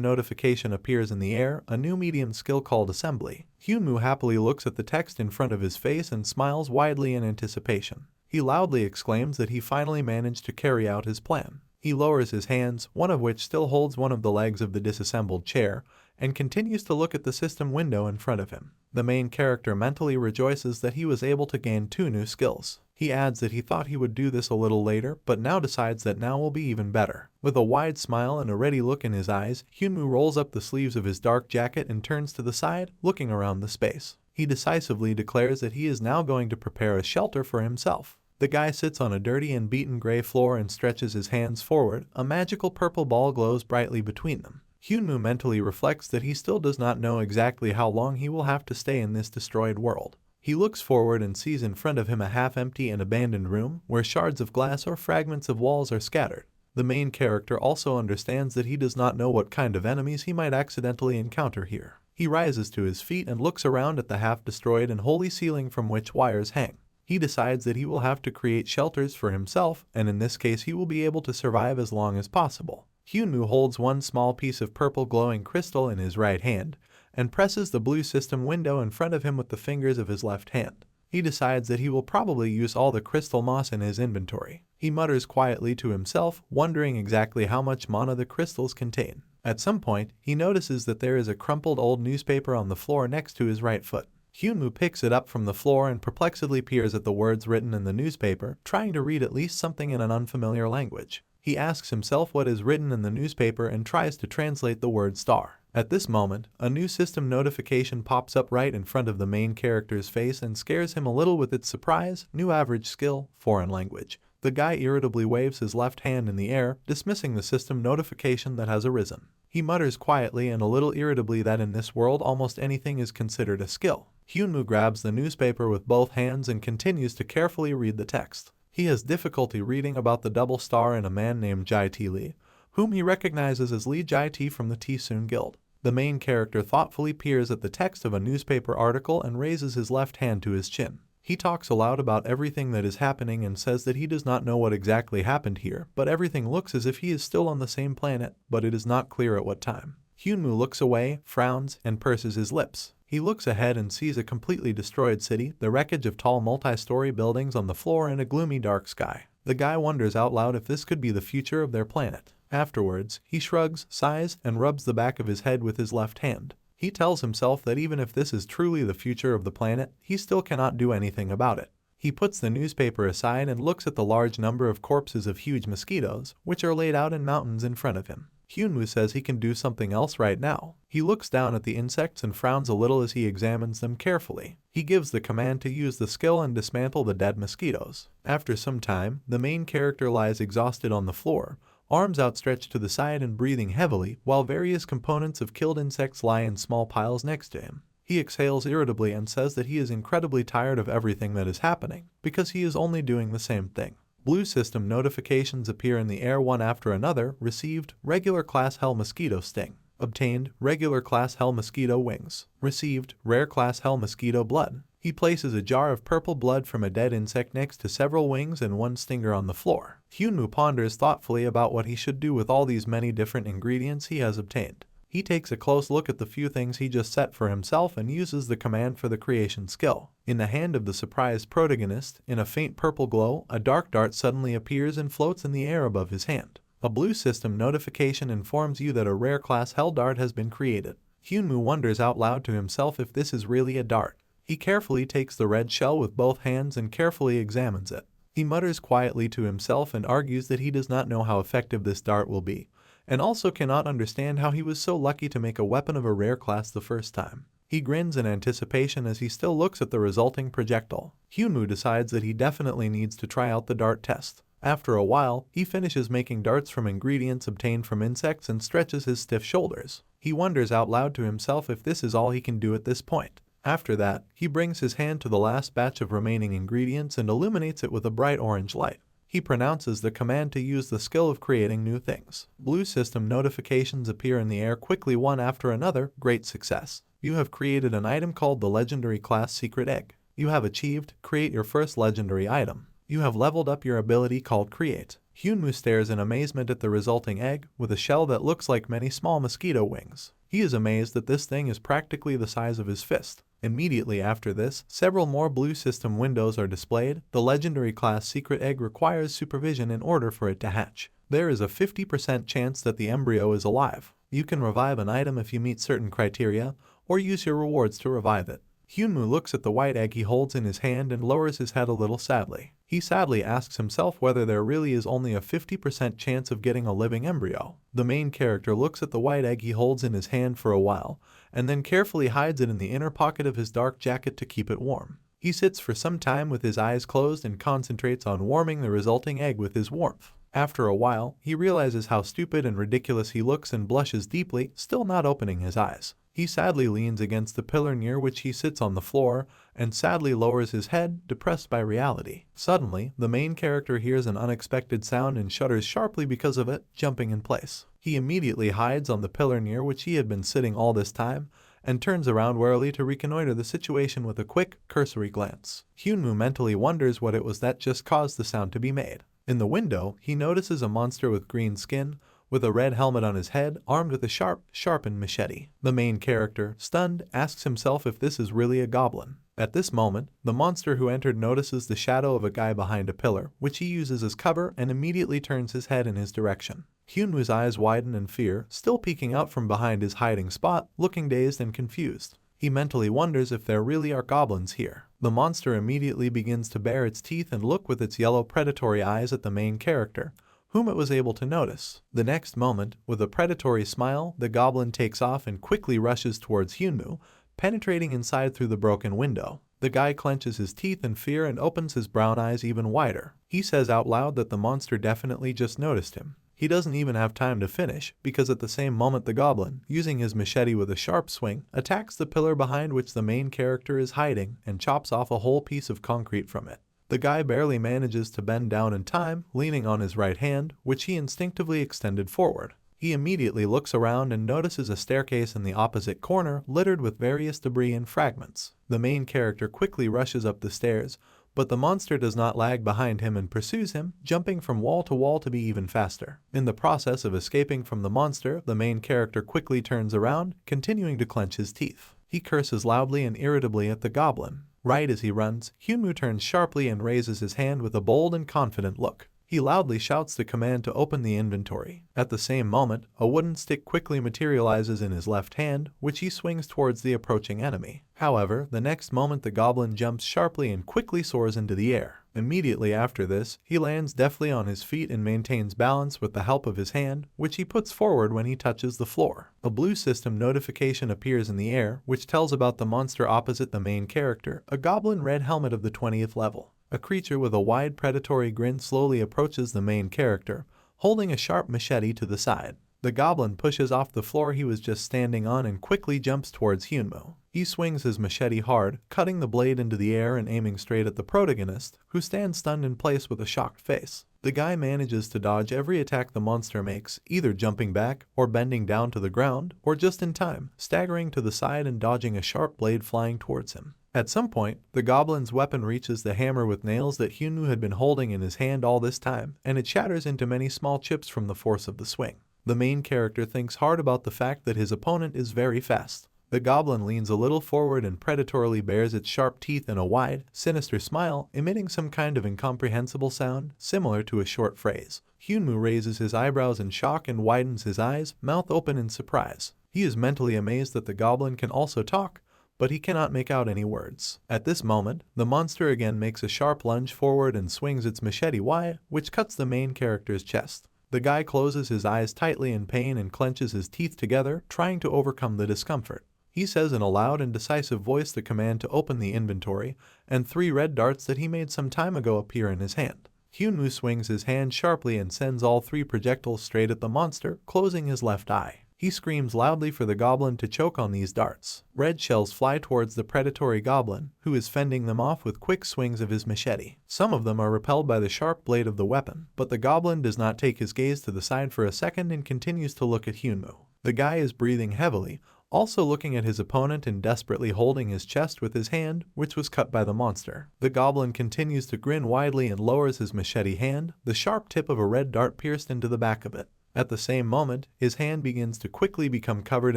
notification appears in the air, a new medium skill called Assembly. Hyunmoo happily looks at the text in front of his face and smiles widely in anticipation. He loudly exclaims that he finally managed to carry out his plan. He lowers his hands, one of which still holds one of the legs of the disassembled chair, and continues to look at the system window in front of him. The main character mentally rejoices that he was able to gain 2 new skills. He adds that he thought he would do this a little later, but now decides that now will be even better. With a wide smile and a ready look in his eyes, Hyunmoo rolls up the sleeves of his dark jacket and turns to the side, looking around the space. He decisively declares that he is now going to prepare a shelter for himself. The guy sits on a dirty and beaten gray floor and stretches his hands forward. A magical purple ball glows brightly between them. Hyunmoo mentally reflects that he still does not know exactly how long he will have to stay in this destroyed world. He looks forward and sees in front of him a half-empty and abandoned room where shards of glass or fragments of walls are scattered. The main character also understands that he does not know what kind of enemies he might accidentally encounter here. He rises to his feet and looks around at the half-destroyed and holy ceiling from which wires hang. He decides that he will have to create shelters for himself, and in this case he will be able to survive as long as possible. Hyunmoo holds one small piece of purple glowing crystal in his right hand, and presses the blue system window in front of him with the fingers of his left hand. He decides that he will probably use all the crystal moss in his inventory. He mutters quietly to himself, wondering exactly how much mana the crystals contain. At some point, he notices that there is a crumpled old newspaper on the floor next to his right foot. Hyunmoo picks it up from the floor and perplexedly peers at the words written in the newspaper, trying to read at least something in an unfamiliar language. He asks himself what is written in the newspaper and tries to translate the word star. At this moment, a new system notification pops up right in front of the main character's face and scares him a little with its surprise, new average skill, foreign language. The guy irritably waves his left hand in the air, dismissing the system notification that has arisen. He mutters quietly and a little irritably that in this world almost anything is considered a skill. Hyunmoo grabs the newspaper with both hands and continues to carefully read the text. He has difficulty reading about the double star and a man named Jae-T Lee, whom he recognizes as Lee Jae-T from the T-Soon Guild. The main character thoughtfully peers at the text of a newspaper article and raises his left hand to his chin. He talks aloud about everything that is happening and says that he does not know what exactly happened here, but everything looks as if he is still on the same planet, but it is not clear at what time. Hyunmoo looks away, frowns, and purses his lips. He looks ahead and sees a completely destroyed city, the wreckage of tall multi-story buildings on the floor and a gloomy dark sky. The guy wonders out loud if this could be the future of their planet. Afterwards, he shrugs, sighs, and rubs the back of his head with his left hand. He tells himself that even if this is truly the future of the planet, he still cannot do anything about it. He puts the newspaper aside and looks at the large number of corpses of huge mosquitoes, which are laid out in mountains in front of him. Hyunmoo says he can do something else right now. He looks down at the insects and frowns a little as he examines them carefully. He gives the command to use the skill and dismantle the dead mosquitoes. After some time, the main character lies exhausted on the floor, arms outstretched to the side and breathing heavily, while various components of killed insects lie in small piles next to him. He exhales irritably and says that he is incredibly tired of everything that is happening, because he is only doing the same thing. Blue system notifications appear in the air one after another. Received, regular class Hell Mosquito Sting. Obtained, regular class Hell Mosquito Wings. Received, rare class Hell Mosquito Blood. He places a jar of purple blood from a dead insect next to several wings and one stinger on the floor. Hyunmoo ponders thoughtfully about what he should do with all these many different ingredients he has obtained. He takes a close look at the few things he just set for himself and uses the command for the creation skill. In the hand of the surprised protagonist, in a faint purple glow, a dark dart suddenly appears and floats in the air above his hand. A blue system notification informs you that a rare class Hell Dart has been created. Hyunmoo wonders out loud to himself if this is really a dart. He carefully takes the red shell with both hands and carefully examines it. He mutters quietly to himself and argues that he does not know how effective this dart will be, and also cannot understand how he was so lucky to make a weapon of a rare class the first time. He grins in anticipation as he still looks at the resulting projectile. Hyunmoo decides that he definitely needs to try out the dart test. After a while, he finishes making darts from ingredients obtained from insects and stretches his stiff shoulders. He wonders out loud to himself if this is all he can do at this point. After that, he brings his hand to the last batch of remaining ingredients and illuminates it with a bright orange light. He pronounces the command to use the skill of creating new things. Blue system notifications appear in the air quickly one after another. Great success. You have created an item called the Legendary Class Secret Egg. You have achieved Create your first legendary item. You have leveled up your ability called Create. Hyunwoo stares in amazement at the resulting egg, with a shell that looks like many small mosquito wings. He is amazed that this thing is practically the size of his fist. Immediately after this, several more blue system windows are displayed. The legendary class secret egg requires supervision in order for it to hatch. There is a 50% chance that the embryo is alive. You can revive an item if you meet certain criteria, or use your rewards to revive it. Hyunwoo looks at the white egg he holds in his hand and lowers his head a little sadly. He sadly asks himself whether there really is only a 50% chance of getting a living embryo. The main character looks at the white egg he holds in his hand for a while, and then carefully hides it in the inner pocket of his dark jacket to keep it warm. He sits for some time with his eyes closed and concentrates on warming the resulting egg with his warmth. After a while, he realizes how stupid and ridiculous he looks and blushes deeply, still not opening his eyes. He sadly leans against the pillar near which he sits on the floor, and sadly lowers his head, depressed by reality. Suddenly, the main character hears an unexpected sound and shudders sharply because of it, jumping in place. He immediately hides on the pillar near which he had been sitting all this time, and turns around warily to reconnoiter the situation with a quick, cursory glance. Hyunwoo mentally wonders what it was that just caused the sound to be made. In the window, he notices a monster with green skin, with a red helmet on his head, armed with a sharpened machete. The main character, stunned, asks himself if this is really a goblin. At this moment, the monster who entered notices the shadow of a guy behind a pillar, which he uses as cover and immediately turns his head in his direction. Hyunwoo's eyes widen in fear, still peeking out from behind his hiding spot, looking dazed and confused. He mentally wonders if there really are goblins here. The monster immediately begins to bare its teeth and look with its yellow predatory eyes at the main character, whom it was able to notice. The next moment, with a predatory smile, the goblin takes off and quickly rushes towards Hyunwoo, penetrating inside through the broken window. The guy clenches his teeth in fear and opens his brown eyes even wider. He says out loud that the monster definitely just noticed him. He doesn't even have time to finish, because at the same moment the goblin, using his machete with a sharp swing, attacks the pillar behind which the main character is hiding and chops off a whole piece of concrete from it. The guy barely manages to bend down in time, leaning on his right hand, which he instinctively extended forward. He immediately looks around and notices a staircase in the opposite corner littered with various debris and fragments. The main character quickly rushes up the stairs, but the monster does not lag behind him and pursues him, jumping from wall to be even faster. In the process of escaping from the monster, the main character quickly turns around, continuing to clench his teeth. He curses loudly and irritably at the goblin. Right as he runs, Hyunwoo turns sharply and raises his hand with a bold and confident look. He loudly shouts the command to open the inventory. At the same moment, a wooden stick quickly materializes in his left hand, which he swings towards the approaching enemy. However, the next moment the goblin jumps sharply and quickly soars into the air. Immediately after this, he lands deftly on his feet and maintains balance with the help of his hand, which he puts forward when he touches the floor. A blue system notification appears in the air, which tells about the monster opposite the main character, a goblin red helmet of the 20th level. A creature with a wide predatory grin slowly approaches the main character, holding a sharp machete to the side. The goblin pushes off the floor he was just standing on and quickly jumps towards Hyunwoo. He swings his machete hard, cutting the blade into the air and aiming straight at the protagonist, who stands stunned in place with a shocked face. The guy manages to dodge every attack the monster makes, either jumping back, or bending down to the ground, or just in time, staggering to the side and dodging a sharp blade flying towards him. At some point, the goblin's weapon reaches the hammer with nails that Hyunwoo had been holding in his hand all this time, and it shatters into many small chips from the force of the swing. The main character thinks hard about the fact that his opponent is very fast. The goblin leans a little forward and predatorily bares its sharp teeth in a wide, sinister smile, emitting some kind of incomprehensible sound, similar to a short phrase. Hyunwoo raises his eyebrows in shock and widens his eyes, mouth open in surprise. He is mentally amazed that the goblin can also talk, but he cannot make out any words. At this moment, the monster again makes a sharp lunge forward and swings its machete wide, which cuts the main character's chest. The guy closes his eyes tightly in pain and clenches his teeth together, trying to overcome the discomfort. He says in a loud and decisive voice the command to open the inventory, and 3 red darts that he made some time ago appear in his hand. Hyunwoo swings his hand sharply and sends all 3 projectiles straight at the monster, closing his left eye. He screams loudly for the goblin to choke on these darts. Red shells fly towards the predatory goblin, who is fending them off with quick swings of his machete. Some of them are repelled by the sharp blade of the weapon, but the goblin does not take his gaze to the side for a second and continues to look at Hyunwoo. The guy is breathing heavily, also looking at his opponent and desperately holding his chest with his hand, which was cut by the monster. The goblin continues to grin widely and lowers his machete hand, the sharp tip of a red dart pierced into the back of it. At the same moment, his hand begins to quickly become covered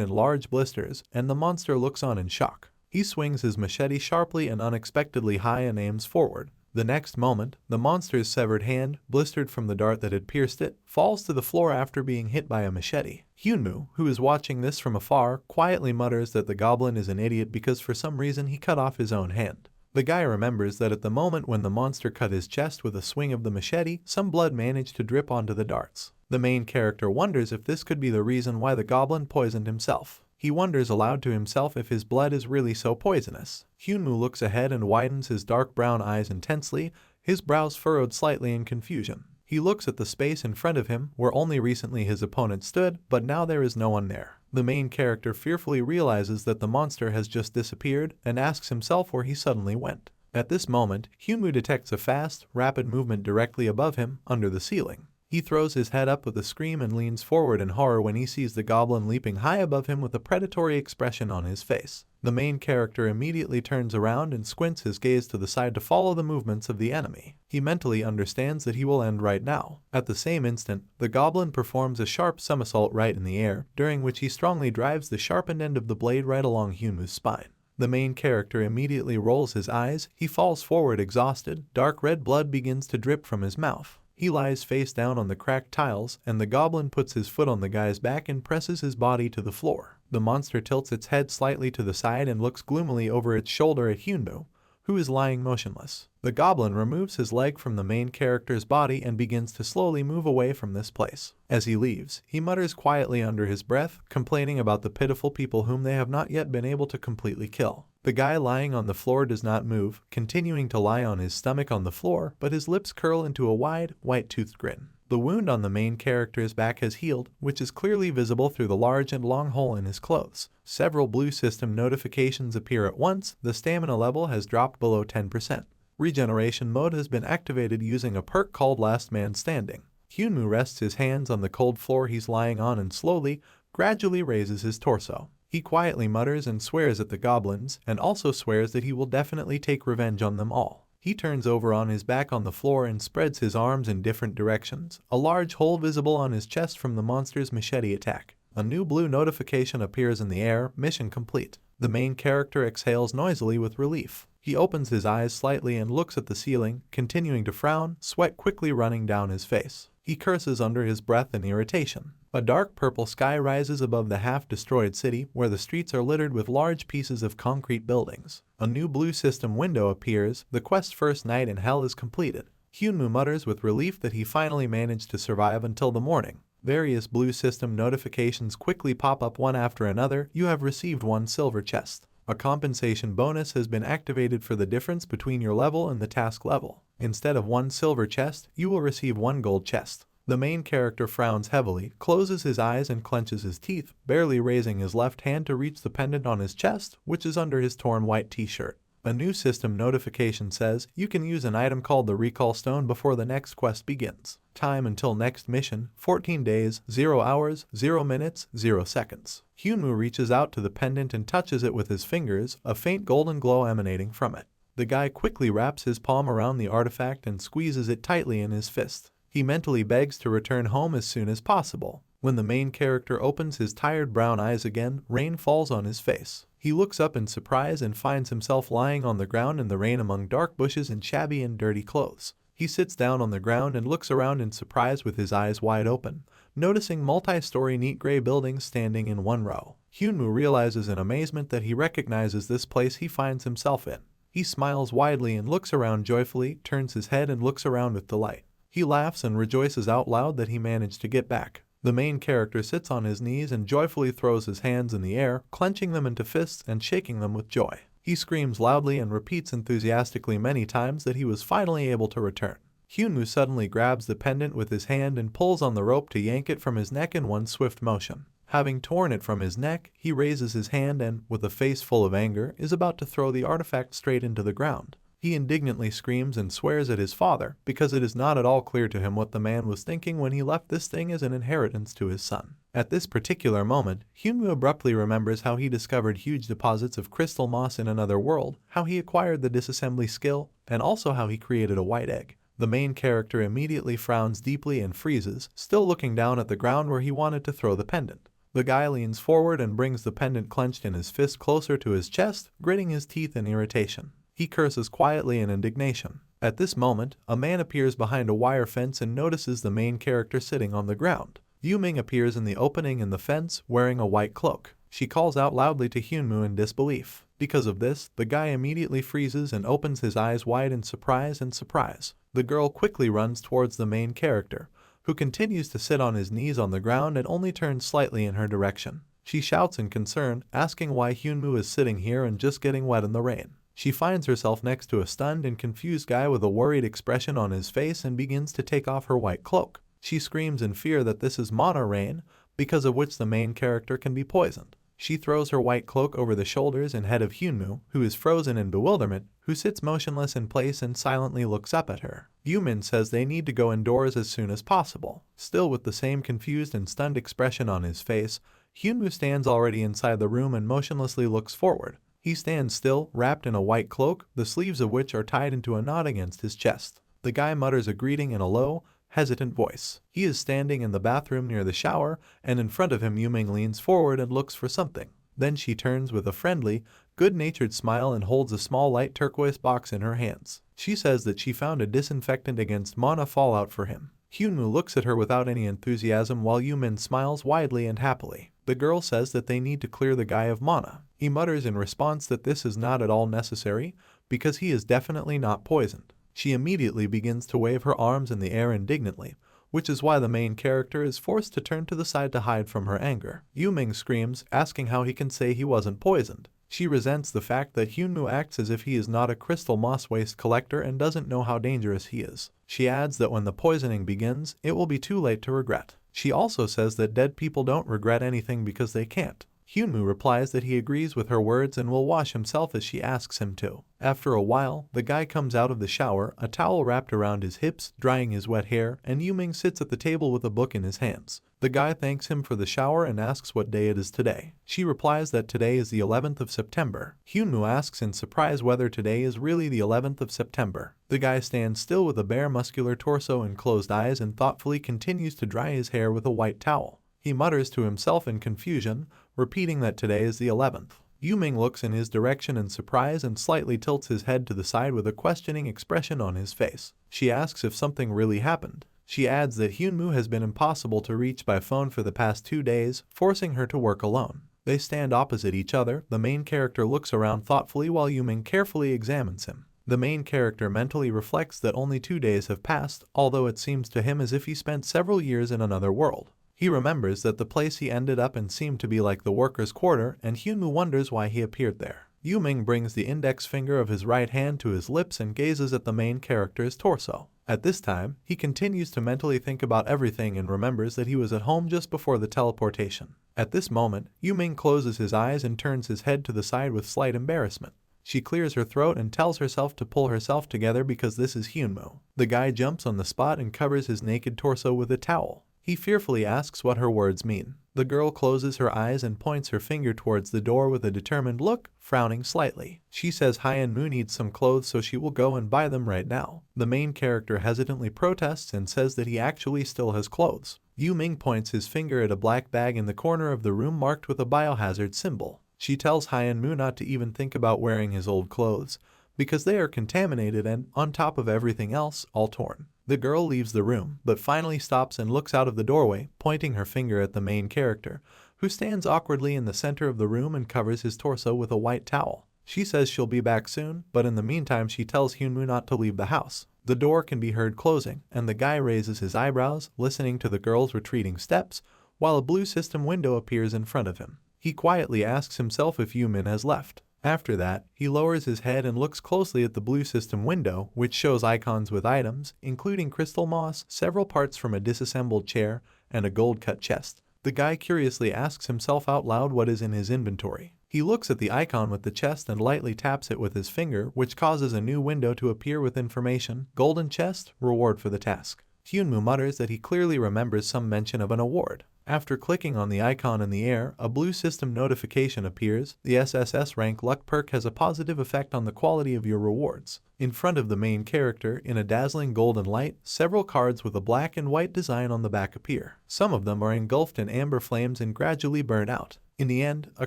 in large blisters, and the monster looks on in shock. He swings his machete sharply and unexpectedly high and aims forward. The next moment, the monster's severed hand, blistered from the dart that had pierced it, falls to the floor after being hit by a machete. Hyunwoo, who is watching this from afar, quietly mutters that the goblin is an idiot because for some reason he cut off his own hand. The guy remembers that at the moment when the monster cut his chest with a swing of the machete, some blood managed to drip onto the darts. The main character wonders if this could be the reason why the goblin poisoned himself. He wonders aloud to himself if his blood is really so poisonous. Hyunwoo looks ahead and widens his dark brown eyes intensely, his brows furrowed slightly in confusion. He looks at the space in front of him where only recently his opponent stood, but now there is no one there. The main character fearfully realizes that the monster has just disappeared and asks himself where he suddenly went. At this moment, Hyunwoo detects a fast, rapid movement directly above him, under the ceiling. He throws his head up with a scream and leans forward in horror when he sees the goblin leaping high above him with a predatory expression on his face. The main character immediately turns around and squints his gaze to the side to follow the movements of the enemy. He mentally understands that he will end right now. At the same instant, the goblin performs a sharp somersault right in the air, during which he strongly drives the sharpened end of the blade right along Hyunwoo's spine. The main character immediately rolls his eyes, he falls forward exhausted, dark red blood begins to drip from his mouth. He lies face down on the cracked tiles, and the goblin puts his foot on the guy's back and presses his body to the floor. The monster tilts its head slightly to the side and looks gloomily over its shoulder at Hyunwoo, who is lying motionless. The goblin removes his leg from the main character's body and begins to slowly move away from this place. As he leaves, he mutters quietly under his breath, complaining about the pitiful people whom they have not yet been able to completely kill. The guy lying on the floor does not move, continuing to lie on his stomach on the floor, but his lips curl into a wide, white-toothed grin. The wound on the main character's back has healed, which is clearly visible through the large and long hole in his clothes. Several blue system notifications appear at once. The stamina level has dropped below 10%. Regeneration mode has been activated using a perk called Last Man Standing. Hyunwoo rests his hands on the cold floor he's lying on and slowly, gradually raises his torso. He quietly mutters and swears at the goblins, and also swears that he will definitely take revenge on them all. He turns over on his back on the floor and spreads his arms in different directions, a large hole visible on his chest from the monster's machete attack. A new blue notification appears in the air, mission complete. The main character exhales noisily with relief. He opens his eyes slightly and looks at the ceiling, continuing to frown, sweat quickly running down his face. He curses under his breath in irritation. A dark purple sky rises above the half-destroyed city, where the streets are littered with large pieces of concrete buildings. A new blue system window appears. The quest's first night in hell is completed. Hyunwoo mutters with relief that he finally managed to survive until the morning. Various blue system notifications quickly pop up one after another. You have received 1 silver chest. A compensation bonus has been activated for the difference between your level and the task level. Instead of 1 silver chest, you will receive 1 gold chest. The main character frowns heavily, closes his eyes and clenches his teeth, barely raising his left hand to reach the pendant on his chest, which is under his torn white t-shirt. A new system notification says you can use an item called the Recall Stone before the next quest begins. Time until next mission, 14 days, 0 hours, 0 minutes, 0 seconds. Hyunwoo reaches out to the pendant and touches it with his fingers, a faint golden glow emanating from it. The guy quickly wraps his palm around the artifact and squeezes it tightly in his fist. He mentally begs to return home as soon as possible. When the main character opens his tired brown eyes again, rain falls on his face. He looks up in surprise and finds himself lying on the ground in the rain among dark bushes and shabby and dirty clothes. He sits down on the ground and looks around in surprise with his eyes wide open, noticing multi-story neat gray buildings standing in one row. Hyunwoo realizes in amazement that he recognizes this place he finds himself in. He smiles widely and looks around joyfully, turns his head and looks around with delight. He laughs and rejoices out loud that he managed to get back. The main character sits on his knees and joyfully throws his hands in the air, clenching them into fists and shaking them with joy. He screams loudly and repeats enthusiastically many times that he was finally able to return. Hyunwoo suddenly grabs the pendant with his hand and pulls on the rope to yank it from his neck in one swift motion. Having torn it from his neck, he raises his hand and, with a face full of anger, is about to throw the artifact straight into the ground. He indignantly screams and swears at his father because it is not at all clear to him what the man was thinking when he left this thing as an inheritance to his son. At this particular moment, Hyunwoo abruptly remembers how he discovered huge deposits of crystal moss in another world, how he acquired the disassembly skill, and also how he created a white egg. The main character immediately frowns deeply and freezes, still looking down at the ground where he wanted to throw the pendant. The guy leans forward and brings the pendant clenched in his fist closer to his chest, gritting his teeth in irritation. He curses quietly in indignation. At this moment, a man appears behind a wire fence and notices the main character sitting on the ground. Yuming appears in the opening in the fence, wearing a white cloak. She calls out loudly to Hyunwoo in disbelief. Because of this, the guy immediately freezes and opens his eyes wide in surprise and surprise. The girl quickly runs towards the main character, who continues to sit on his knees on the ground and only turns slightly in her direction. She shouts in concern, asking why Hyunwoo is sitting here and just getting wet in the rain. She finds herself next to a stunned and confused guy with a worried expression on his face and begins to take off her white cloak. She screams in fear that this is mana rain, because of which the main character can be poisoned. She throws her white cloak over the shoulders and head of Hyunwoo, who is frozen in bewilderment, who sits motionless in place and silently looks up at her. Yumin says they need to go indoors as soon as possible. Still with the same confused and stunned expression on his face, Hyunwoo stands already inside the room and motionlessly looks forward. He stands still, wrapped in a white cloak, the sleeves of which are tied into a knot against his chest. The guy mutters a greeting in a low, hesitant voice. He is standing in the bathroom near the shower, and in front of him Yuming leans forward and looks for something. Then she turns with a friendly, good-natured smile and holds a small light turquoise box in her hands. She says that she found a disinfectant against mana fallout for him. Hyunwoo looks at her without any enthusiasm while Yumin smiles widely and happily. The girl says that they need to clear the guy of mana. He mutters in response that this is not at all necessary, because he is definitely not poisoned. She immediately begins to wave her arms in the air indignantly, which is why the main character is forced to turn to the side to hide from her anger. Yuming screams, asking how he can say he wasn't poisoned. She resents the fact that Hyunwoo acts as if he is not a crystal moss waste collector and doesn't know how dangerous he is. She adds that when the poisoning begins, it will be too late to regret. She also says that dead people don't regret anything because they can't. Hyunwoo replies that he agrees with her words and will wash himself as she asks him to. After a while, the guy comes out of the shower, a towel wrapped around his hips, drying his wet hair, and Yuming sits at the table with a book in his hands. The guy thanks him for the shower and asks what day it is today. She replies that today is the 11th of September. Hyunwoo asks in surprise whether today is really the 11th of September. The guy stands still with a bare muscular torso and closed eyes and thoughtfully continues to dry his hair with a white towel. He mutters to himself in confusion, repeating that today is the 11th. Yuming looks in his direction in surprise and slightly tilts his head to the side with a questioning expression on his face. She asks if something really happened. She adds that Hyunwoo has been impossible to reach by phone for the past 2 days, forcing her to work alone. They stand opposite each other. The main character looks around thoughtfully while Yuming carefully examines him. The main character mentally reflects that only 2 days have passed, although it seems to him as if he spent several years in another world. He remembers that the place he ended up in seemed to be like the workers' quarter, and Hyunwoo wonders why he appeared there. Yuming brings the index finger of his right hand to his lips and gazes at the main character's torso. At this time, he continues to mentally think about everything and remembers that he was at home just before the teleportation. At this moment, Yuming closes his eyes and turns his head to the side with slight embarrassment. She clears her throat and tells herself to pull herself together because this is Hyunwoo. The guy jumps on the spot and covers his naked torso with a towel. He fearfully asks what her words mean. The girl closes her eyes and points her finger towards the door with a determined look, frowning slightly. She says Hyunwoo needs some clothes so she will go and buy them right now. The main character hesitantly protests and says that he actually still has clothes. Yuming points his finger at a black bag in the corner of the room marked with a biohazard symbol. She tells Hyunwoo not to even think about wearing his old clothes, because they are contaminated and, on top of everything else, all torn. The girl leaves the room, but finally stops and looks out of the doorway, pointing her finger at the main character, who stands awkwardly in the center of the room and covers his torso with a white towel. She says she'll be back soon, but in the meantime she tells Hyunwoo not to leave the house. The door can be heard closing, and the guy raises his eyebrows, listening to the girl's retreating steps, while a blue system window appears in front of him. He quietly asks himself if Yumin has left. After that, he lowers his head and looks closely at the blue system window, which shows icons with items, including crystal moss, several parts from a disassembled chair, and a gold-cut chest. The guy curiously asks himself out loud what is in his inventory. He looks at the icon with the chest and lightly taps it with his finger, which causes a new window to appear with information, golden chest, reward for the task. Hyunmoo mutters that he clearly remembers some mention of an award. After clicking on the icon in the air, a blue system notification appears. The SSS-Ranked luck perk has a positive effect on the quality of your rewards. In front of the main character, in a dazzling golden light, several cards with a black and white design on the back appear. Some of them are engulfed in amber flames and gradually burn out. In the end, a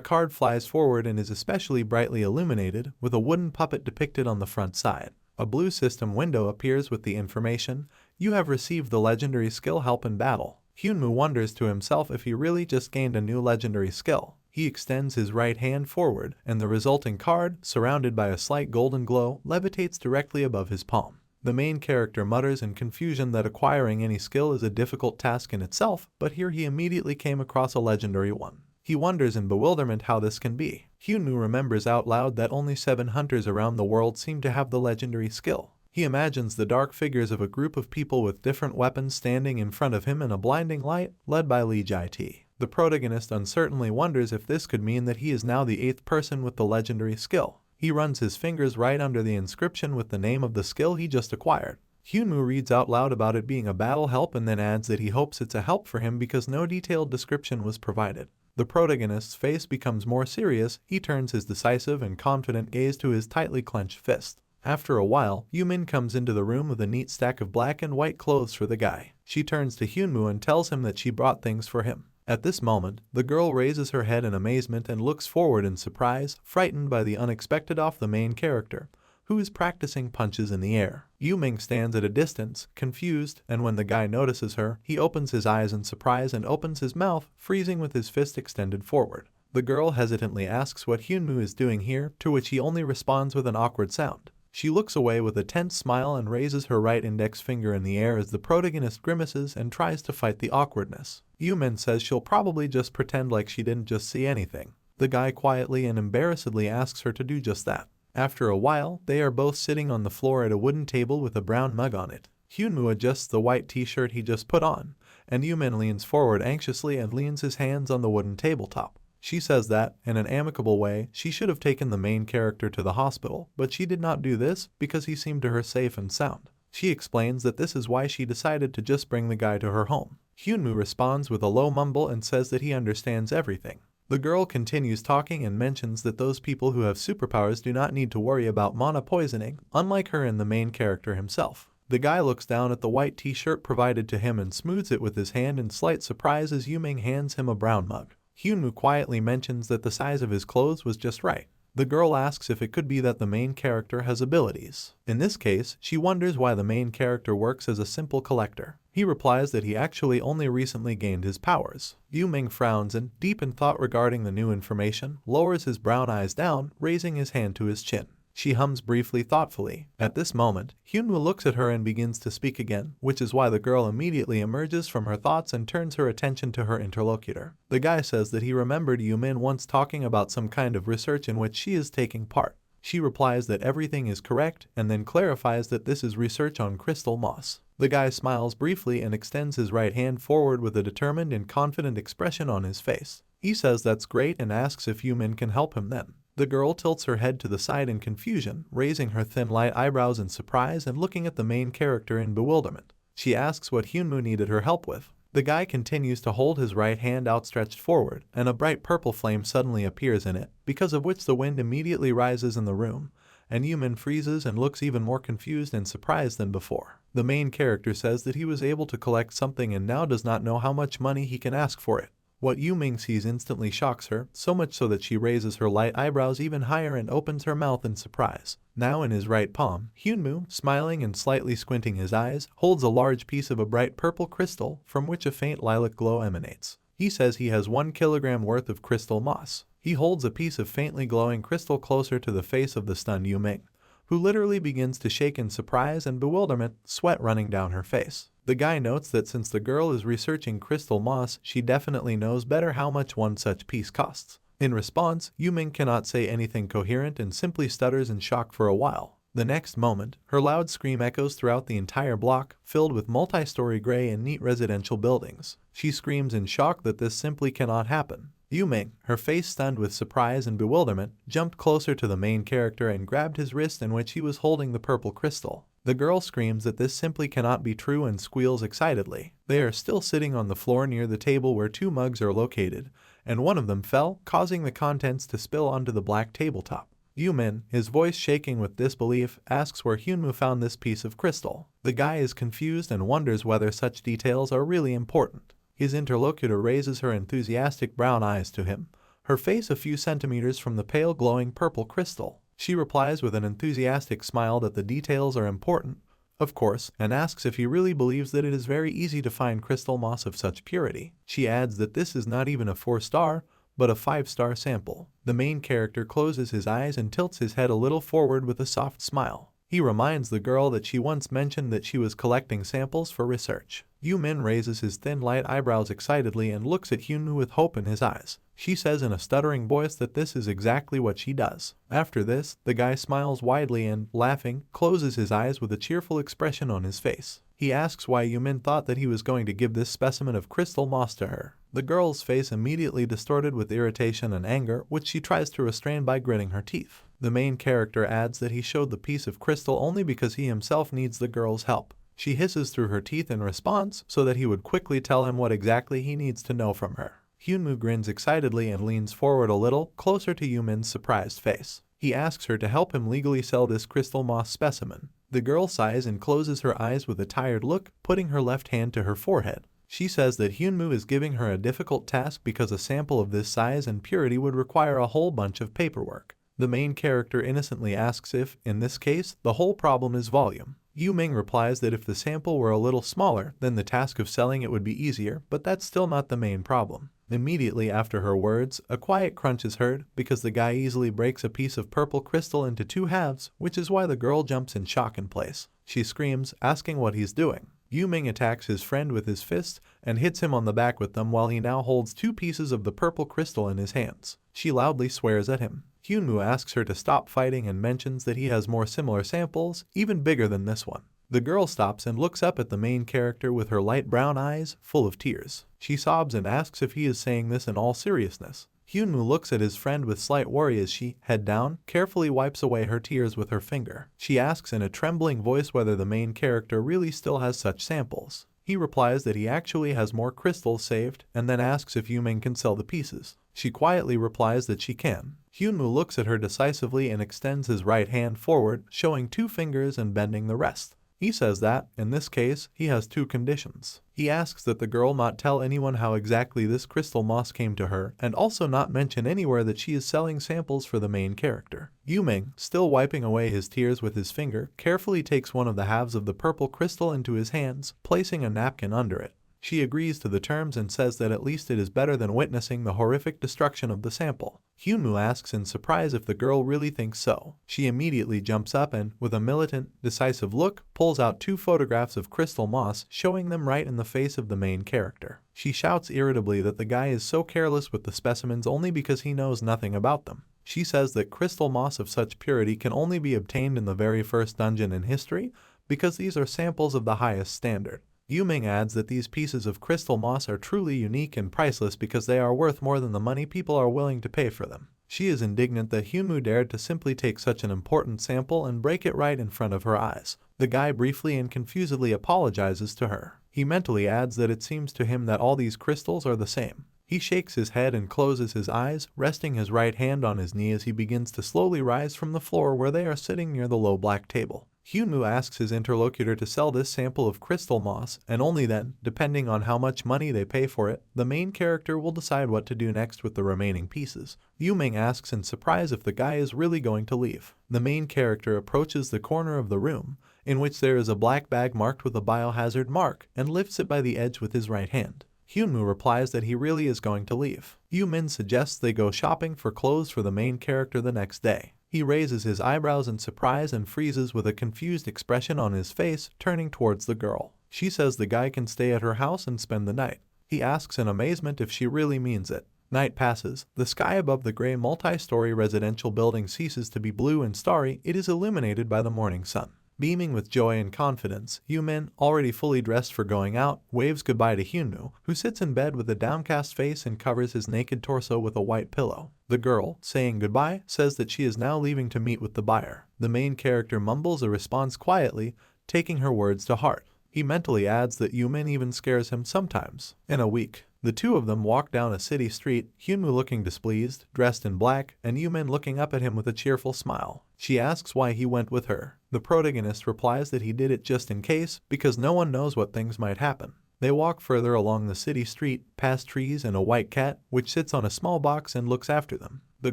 card flies forward and is especially brightly illuminated, with a wooden puppet depicted on the front side. A blue system window appears with the information, "You have received the legendary skill Help in Battle." Hyunmoo wonders to himself if he really just gained a new legendary skill. He extends his right hand forward, and the resulting card, surrounded by a slight golden glow, levitates directly above his palm. The main character mutters in confusion that acquiring any skill is a difficult task in itself, but here he immediately came across a legendary one. He wonders in bewilderment how this can be. Hyunmoo remembers out loud that only 7 hunters around the world seem to have the legendary skill. He imagines the dark figures of a group of people with different weapons standing in front of him in a blinding light, led by Lee Jae-tae. The protagonist uncertainly wonders if this could mean that he is now the 8th person with the legendary skill. He runs his fingers right under the inscription with the name of the skill he just acquired. Hyunmoo reads out loud about it being a battle help and then adds that he hopes it's a help for him because no detailed description was provided. The protagonist's face becomes more serious. He turns his decisive and confident gaze to his tightly clenched fist. After a while, Yumin comes into the room with a neat stack of black and white clothes for the guy. She turns to Hyunmoo and tells him that she brought things for him. At this moment, the girl raises her head in amazement and looks forward in surprise, frightened by the unexpected off the main character, who is practicing punches in the air. Yuming stands at a distance, confused, and when the guy notices her, he opens his eyes in surprise and opens his mouth, freezing with his fist extended forward. The girl hesitantly asks what Hyunmoo is doing here, to which he only responds with an awkward sound. She looks away with a tense smile and raises her right index finger in the air as the protagonist grimaces and tries to fight the awkwardness. Yumin says she'll probably just pretend like she didn't just see anything. The guy quietly and embarrassedly asks her to do just that. After a while, they are both sitting on the floor at a wooden table with a brown mug on it. Hyunmoo adjusts the white t-shirt he just put on, and Yumin leans forward anxiously and leans his hands on the wooden tabletop. She says that, in an amicable way, she should have taken the main character to the hospital, but she did not do this because he seemed to her safe and sound. She explains that this is why she decided to just bring the guy to her home. Hyunmoo responds with a low mumble and says that he understands everything. The girl continues talking and mentions that those people who have superpowers do not need to worry about mana poisoning, unlike her and the main character himself. The guy looks down at the white t-shirt provided to him and smooths it with his hand in slight surprise as Yuming hands him a brown mug. Hyunmoo quietly mentions that the size of his clothes was just right. The girl asks if it could be that the main character has abilities. In this case, she wonders why the main character works as a simple collector. He replies that he actually only recently gained his powers. Yuming frowns and, deep in thought regarding the new information, lowers his brown eyes down, raising his hand to his chin. She hums briefly thoughtfully. At this moment, Hyunmoo looks at her and begins to speak again, which is why the girl immediately emerges from her thoughts and turns her attention to her interlocutor. The guy says that he remembered Yumin once talking about some kind of research in which she is taking part. She replies that everything is correct and then clarifies that this is research on crystal moss. The guy smiles briefly and extends his right hand forward with a determined and confident expression on his face. He says that's great and asks if Yumin can help him then. The girl tilts her head to the side in confusion, raising her thin light eyebrows in surprise and looking at the main character in bewilderment. She asks what Hyunmoo needed her help with. The guy continues to hold his right hand outstretched forward, and a bright purple flame suddenly appears in it, because of which the wind immediately rises in the room, and Yumin freezes and looks even more confused and surprised than before. The main character says that he was able to collect something and now does not know how much money he can ask for it. What Yuming sees instantly shocks her, so much so that she raises her light eyebrows even higher and opens her mouth in surprise. Now in his right palm, Hyunmoo, smiling and slightly squinting his eyes, holds a large piece of a bright purple crystal from which a faint lilac glow emanates. He says he has 1 kilogram worth of crystal moss. He holds a piece of faintly glowing crystal closer to the face of the stunned Yuming, who literally begins to shake in surprise and bewilderment, sweat running down her face. The guy notes that since the girl is researching crystal moss, she definitely knows better how much one such piece costs. In response, Yuming cannot say anything coherent and simply stutters in shock for a while. The next moment, her loud scream echoes throughout the entire block, filled with multi-story gray and neat residential buildings. She screams in shock that this simply cannot happen. Yuming, her face stunned with surprise and bewilderment, jumped closer to the main character and grabbed his wrist in which he was holding the purple crystal. The girl screams that this simply cannot be true and squeals excitedly. They are still sitting on the floor near the table where two mugs are located, and one of them fell, causing the contents to spill onto the black tabletop. Yumin, his voice shaking with disbelief, asks where Hyunmu found this piece of crystal. The guy is confused and wonders whether such details are really important. His interlocutor raises her enthusiastic brown eyes to him, her face a few centimeters from the pale glowing purple crystal. She replies with an enthusiastic smile that the details are important, of course, and asks if he really believes that it is very easy to find crystal moss of such purity. She adds that this is not even a 4-star, but a 5-star sample. The main character closes his eyes and tilts his head a little forward with a soft smile. He reminds the girl that she once mentioned that she was collecting samples for research. Yumin raises his thin light eyebrows excitedly and looks at Hyunmu with hope in his eyes. She says in a stuttering voice that this is exactly what she does. After this, the guy smiles widely and, laughing, closes his eyes with a cheerful expression on his face. He asks why Yumin thought that he was going to give this specimen of crystal moss to her. The girl's face immediately distorted with irritation and anger, which she tries to restrain by gritting her teeth. The main character adds that he showed the piece of crystal only because he himself needs the girl's help. She hisses through her teeth in response so that he would quickly tell him what exactly he needs to know from her. Hyunmu grins excitedly and leans forward a little, closer to Yumin's surprised face. He asks her to help him legally sell this crystal moss specimen. The girl sighs and closes her eyes with a tired look, putting her left hand to her forehead. She says that Hyunmu is giving her a difficult task because a sample of this size and purity would require a whole bunch of paperwork. The main character innocently asks if, in this case, the whole problem is volume. Yuming replies that if the sample were a little smaller, then the task of selling it would be easier, but that's still not the main problem. Immediately after her words, a quiet crunch is heard because the guy easily breaks a piece of purple crystal into 2 halves, which is why the girl jumps in shock in place. She screams, asking what he's doing. Yuming attacks his friend with his fist and hits him on the back with them while he now holds 2 pieces of the purple crystal in his hands. She loudly swears at him. Hyunmu asks her to stop fighting and mentions that he has more similar samples, even bigger than this one. The girl stops and looks up at the main character with her light brown eyes, full of tears. She sobs and asks if he is saying this in all seriousness. Hyunmu looks at his friend with slight worry as she, head down, carefully wipes away her tears with her finger. She asks in a trembling voice whether the main character really still has such samples. He replies that he actually has more crystals saved, and then asks if Yuming can sell the pieces. She quietly replies that she can. Hyunmu looks at her decisively and extends his right hand forward, showing 2 fingers and bending the rest. He says that, in this case, he has 2 conditions. He asks that the girl not tell anyone how exactly this crystal moss came to her, and also not mention anywhere that she is selling samples for the main character. Yuming, still wiping away his tears with his finger, carefully takes one of the halves of the purple crystal into his hands, placing a napkin under it. She agrees to the terms and says that at least it is better than witnessing the horrific destruction of the sample. Hyunmu asks in surprise if the girl really thinks so. She immediately jumps up and, with a militant, decisive look, pulls out 2 photographs of crystal moss, showing them right in the face of the main character. She shouts irritably that the guy is so careless with the specimens only because he knows nothing about them. She says that crystal moss of such purity can only be obtained in the very first dungeon in history because these are samples of the highest standard. Yuming adds that these pieces of crystal moss are truly unique and priceless because they are worth more than the money people are willing to pay for them. She is indignant that Hyunmu dared to simply take such an important sample and break it right in front of her eyes. The guy briefly and confusedly apologizes to her. He mentally adds that it seems to him that all these crystals are the same. He shakes his head and closes his eyes, resting his right hand on his knee as he begins to slowly rise from the floor where they are sitting near the low black table. Hyunmu asks his interlocutor to sell this sample of crystal moss, and only then, depending on how much money they pay for it, the main character will decide what to do next with the remaining pieces. Yuming asks in surprise if the guy is really going to leave. The main character approaches the corner of the room, in which there is a black bag marked with a biohazard mark, and lifts it by the edge with his right hand. Hyunmu replies that he really is going to leave. Yumin suggests they go shopping for clothes for the main character the next day. He raises his eyebrows in surprise and freezes with a confused expression on his face, turning towards the girl. She says the guy can stay at her house and spend the night. He asks in amazement if she really means it. Night passes. The sky above the gray multi-story residential building ceases to be blue and starry. It is illuminated by the morning sun. Beaming with joy and confidence, Yumin, already fully dressed for going out, waves goodbye to Hyunwoo, who sits in bed with a downcast face and covers his naked torso with a white pillow. The girl, saying goodbye, says that she is now leaving to meet with the buyer. The main character mumbles a response quietly, taking her words to heart. He mentally adds that Yumin even scares him sometimes. In a week, the two of them walk down a city street, Hyunwoo looking displeased, dressed in black, and Yumin looking up at him with a cheerful smile. She asks why he went with her. The protagonist replies that he did it just in case, because no one knows what things might happen. They walk further along the city street, past trees and a white cat, which sits on a small box and looks after them. The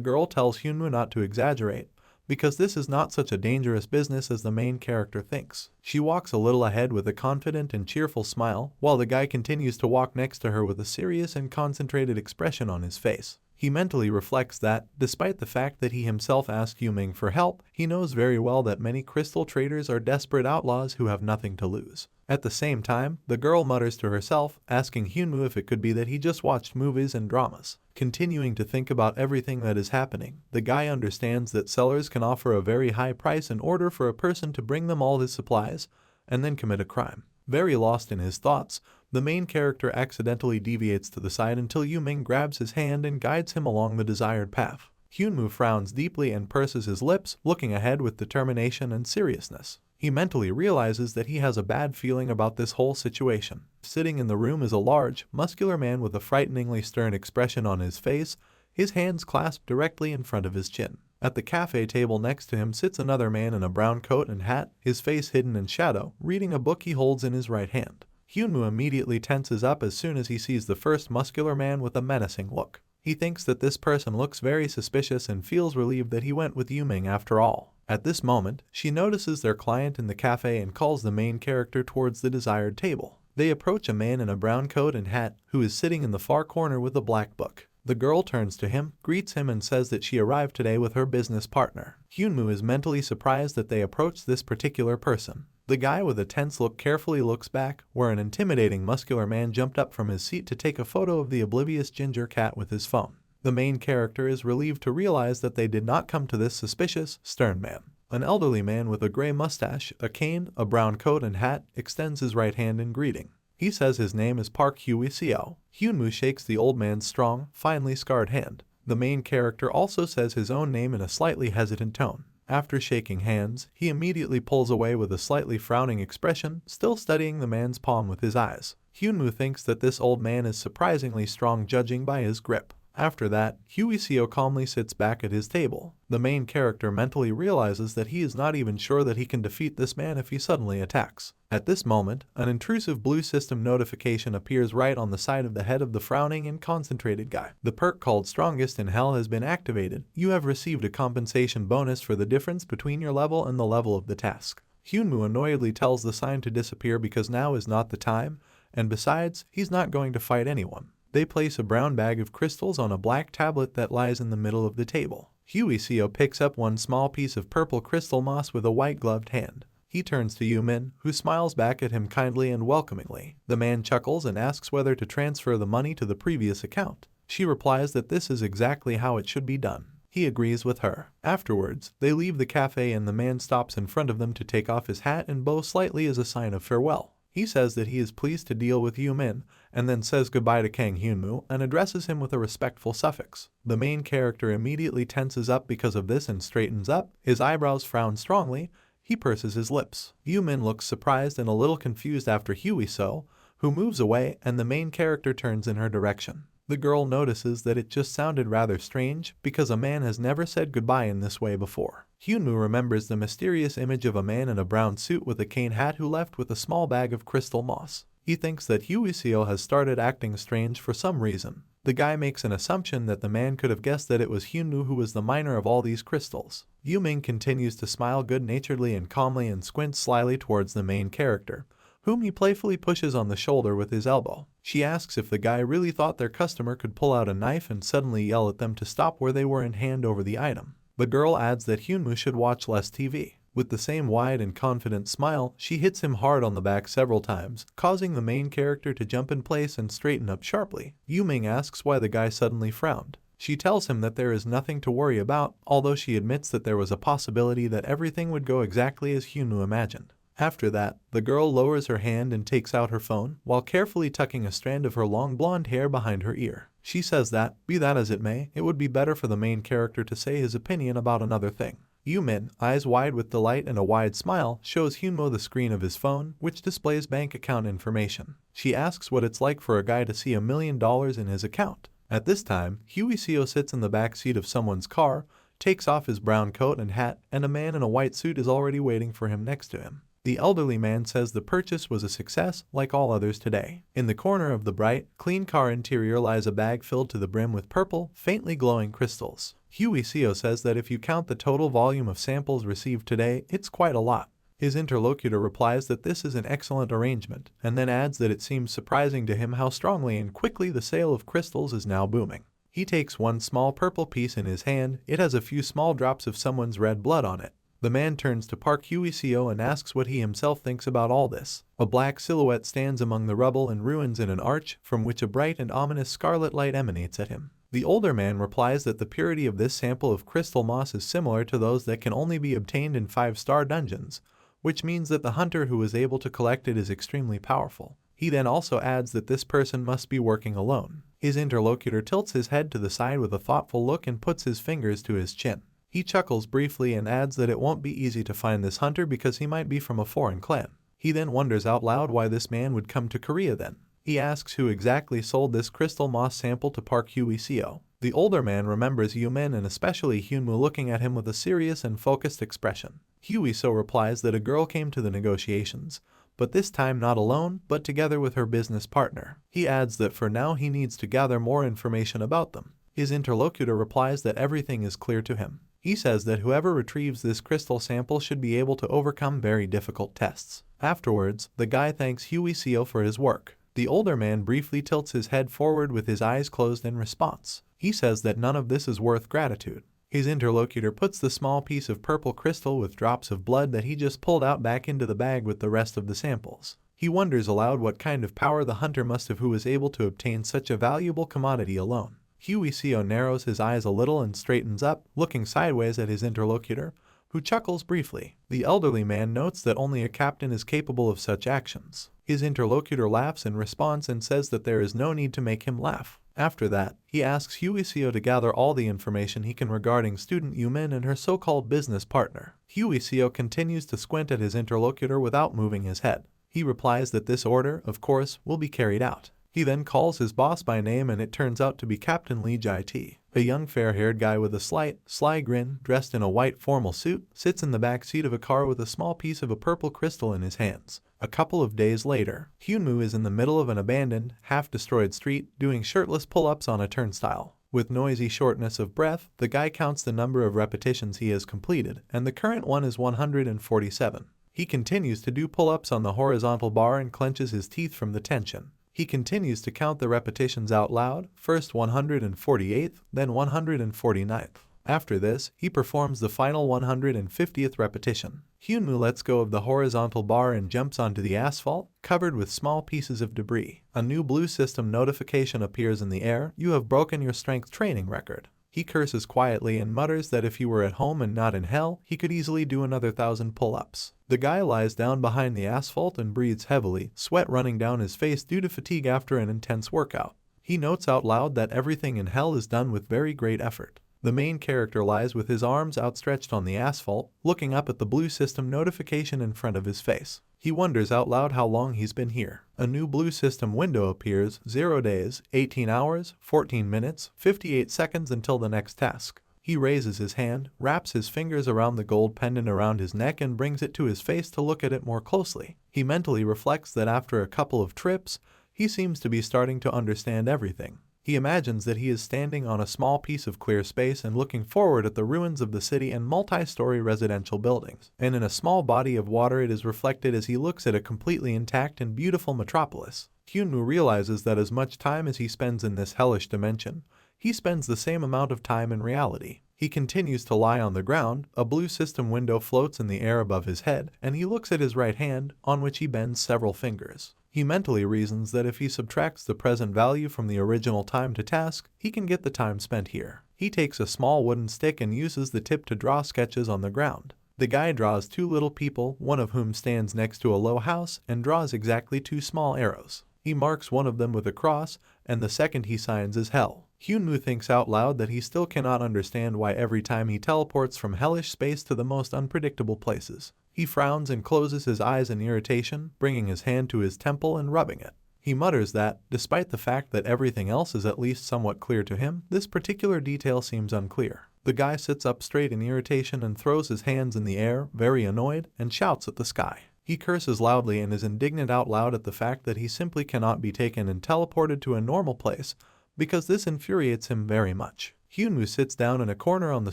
girl tells Hyunwoo not to exaggerate, because this is not such a dangerous business as the main character thinks. She walks a little ahead with a confident and cheerful smile, while the guy continues to walk next to her with a serious and concentrated expression on his face. He mentally reflects that, despite the fact that he himself asked Yuming for help, he knows very well that many crystal traders are desperate outlaws who have nothing to lose. At the same time, the girl mutters to herself, asking Hyunwoo if it could be that he just watched movies and dramas. Continuing to think about everything that is happening, the guy understands that sellers can offer a very high price in order for a person to bring them all his supplies, and then commit a crime. Very lost in his thoughts, the main character accidentally deviates to the side until Yuming grabs his hand and guides him along the desired path. Hyunwoo frowns deeply and purses his lips, looking ahead with determination and seriousness. He mentally realizes that he has a bad feeling about this whole situation. Sitting in the room is a large, muscular man with a frighteningly stern expression on his face, his hands clasped directly in front of his chin. At the cafe table next to him sits another man in a brown coat and hat, his face hidden in shadow, reading a book he holds in his right hand. Hyunwoo immediately tenses up as soon as he sees the first muscular man with a menacing look. He thinks that this person looks very suspicious and feels relieved that he went with Yuming after all. At this moment, she notices their client in the cafe and calls the main character towards the desired table. They approach a man in a brown coat and hat who is sitting in the far corner with a black book. The girl turns to him, greets him and says that she arrived today with her business partner. Hyunwoo is mentally surprised that they approached this particular person. The guy with a tense look carefully looks back, where an intimidating muscular man jumped up from his seat to take a photo of the oblivious ginger cat with his phone. The main character is relieved to realize that they did not come to this suspicious, stern man. An elderly man with a gray mustache, a cane, a brown coat and hat extends his right hand in greeting. He says his name is Park Hwee-seo. Hyunwoo shakes the old man's strong, finely scarred hand. The main character also says his own name in a slightly hesitant tone. After shaking hands, he immediately pulls away with a slightly frowning expression, still studying the man's palm with his eyes. Hyunwoo thinks that this old man is surprisingly strong judging by his grip. After that, Hwee-seo calmly sits back at his table. The main character mentally realizes that he is not even sure that he can defeat this man if he suddenly attacks. At this moment, an intrusive blue system notification appears right on the side of the head of the frowning and concentrated guy. The perk called Strongest in Hell has been activated. You have received a compensation bonus for the difference between your level and the level of the task. Hyunwoo annoyedly tells the sign to disappear because now is not the time, and besides, he's not going to fight anyone. They place a brown bag of crystals on a black tablet that lies in the middle of the table. Hwee-seo picks up one small piece of purple crystal moss with a white-gloved hand. He turns to Yumin, who smiles back at him kindly and welcomingly. The man chuckles and asks whether to transfer the money to the previous account. She replies that this is exactly how it should be done. He agrees with her. Afterwards, they leave the cafe and the man stops in front of them to take off his hat and bow slightly as a sign of farewell. He says that he is pleased to deal with Yumin, and then says goodbye to Kang Hyunwoo and addresses him with a respectful suffix. The main character immediately tenses up because of this and straightens up, his eyebrows frown strongly, he purses his lips. Yumin looks surprised and a little confused after Hwee-seo, who moves away and the main character turns in her direction. The girl notices that it just sounded rather strange because a man has never said goodbye in this way before. Hyunwoo remembers the mysterious image of a man in a brown suit with a cane hat who left with a small bag of crystal moss. He thinks that Hwee-seo has started acting strange for some reason. The guy makes an assumption that the man could have guessed that it was Hyunwoo who was the miner of all these crystals. Yuming continues to smile good-naturedly and calmly and squints slyly towards the main character, whom he playfully pushes on the shoulder with his elbow. She asks if the guy really thought their customer could pull out a knife and suddenly yell at them to stop where they were and hand over the item. The girl adds that Hyunwoo should watch less TV. With the same wide and confident smile, she hits him hard on the back several times, causing the main character to jump in place and straighten up sharply. Yu-Ming asks why the guy suddenly frowned. She tells him that there is nothing to worry about, although she admits that there was a possibility that everything would go exactly as Hyunwoo imagined. After that, the girl lowers her hand and takes out her phone, while carefully tucking a strand of her long blonde hair behind her ear. She says that, be that as it may, it would be better for the main character to say his opinion about another thing. Yu-Min, eyes wide with delight and a wide smile, shows Hyunwoo the screen of his phone, which displays bank account information. She asks what it's like for a guy to see $1 million in his account. At this time, Seo sits in the back seat of someone's car, takes off his brown coat and hat, and a man in a white suit is already waiting for him next to him. The elderly man says the purchase was a success, like all others today. In the corner of the bright, clean car interior lies a bag filled to the brim with purple, faintly glowing crystals. Seo says that if you count the total volume of samples received today, it's quite a lot. His interlocutor replies that this is an excellent arrangement, and then adds that it seems surprising to him how strongly and quickly the sale of crystals is now booming. He takes one small purple piece in his hand. It has a few small drops of someone's red blood on it. The man turns to Park Seo and asks what he himself thinks about all this. A black silhouette stands among the rubble and ruins in an arch, from which a bright and ominous scarlet light emanates at him. The older man replies that the purity of this sample of crystal moss is similar to those that can only be obtained in 5-star dungeons, which means that the hunter who is able to collect it is extremely powerful. He then also adds that this person must be working alone. His interlocutor tilts his head to the side with a thoughtful look and puts his fingers to his chin. He chuckles briefly and adds that it won't be easy to find this hunter because he might be from a foreign clan. He then wonders out loud why this man would come to Korea then. He asks who exactly sold this crystal moss sample to Park Seo. The older man remembers Yu-Min and especially Hyunwoo looking at him with a serious and focused expression. Seo replies that a girl came to the negotiations, but this time not alone, but together with her business partner. He adds that for now he needs to gather more information about them. His interlocutor replies that everything is clear to him. He says that whoever retrieves this crystal sample should be able to overcome very difficult tests. Afterwards, the guy thanks Seo for his work. The older man briefly tilts his head forward with his eyes closed in response. He says that none of this is worth gratitude. His interlocutor puts the small piece of purple crystal with drops of blood that he just pulled out back into the bag with the rest of the samples. He wonders aloud what kind of power the hunter must have who was able to obtain such a valuable commodity alone. Seo narrows his eyes a little and straightens up, looking sideways at his interlocutor, who chuckles briefly. The elderly man notes that only a captain is capable of such actions. His interlocutor laughs in response and says that there is no need to make him laugh. After that, he asks Seo to gather all the information he can regarding student Yu-Min and her so-called business partner. Seo continues to squint at his interlocutor without moving his head. He replies that this order, of course, will be carried out. He then calls his boss by name and it turns out to be Captain Lee Jae-T. A young fair-haired guy with a sly grin, dressed in a white formal suit, sits in the back seat of a car with a small piece of a purple crystal in his hands. A couple of days later, Hyunwoo is in the middle of an abandoned, half-destroyed street, doing shirtless pull-ups on a turnstile. With noisy shortness of breath, the guy counts the number of repetitions he has completed, and the current one is 147. He continues to do pull-ups on the horizontal bar and clenches his teeth from the tension. He continues to count the repetitions out loud, first 148th, then 149th. After this, he performs the final 150th repetition. Hyunwoo lets go of the horizontal bar and jumps onto the asphalt, covered with small pieces of debris. A new blue system notification appears in the air. You have broken your strength training record. He curses quietly and mutters that if he were at home and not in hell, he could easily do another 1,000 pull-ups. The guy lies down behind the asphalt and breathes heavily, sweat running down his face due to fatigue after an intense workout. He notes out loud that everything in hell is done with very great effort. The main character lies with his arms outstretched on the asphalt, looking up at the blue system notification in front of his face. He wonders out loud how long he's been here. A new blue system window appears, 0 days, 18 hours, 14 minutes, 58 seconds until the next task. He raises his hand, wraps his fingers around the gold pendant around his neck and brings it to his face to look at it more closely. He mentally reflects that after a couple of trips, he seems to be starting to understand everything. He imagines that he is standing on a small piece of clear space and looking forward at the ruins of the city and multi-story residential buildings. And in a small body of water it is reflected as he looks at a completely intact and beautiful metropolis. Hyunwoo realizes that as much time as he spends in this hellish dimension, he spends the same amount of time in reality. He continues to lie on the ground, a blue system window floats in the air above his head, and he looks at his right hand, on which he bends several fingers. He mentally reasons that if he subtracts the present value from the original time to task, he can get the time spent here. He takes a small wooden stick and uses the tip to draw sketches on the ground. The guy draws two little people, one of whom stands next to a low house, and draws exactly two small arrows. He marks one of them with a cross, and the second he signs as hell. Hyunwoo thinks out loud that he still cannot understand why every time he teleports from hellish space to the most unpredictable places. He frowns and closes his eyes in irritation, bringing his hand to his temple and rubbing it. He mutters that, despite the fact that everything else is at least somewhat clear to him, this particular detail seems unclear. The guy sits up straight in irritation and throws his hands in the air, very annoyed, and shouts at the sky. He curses loudly and is indignant out loud at the fact that he simply cannot be taken and teleported to a normal place, because this infuriates him very much. Hyunwoo sits down in a corner on the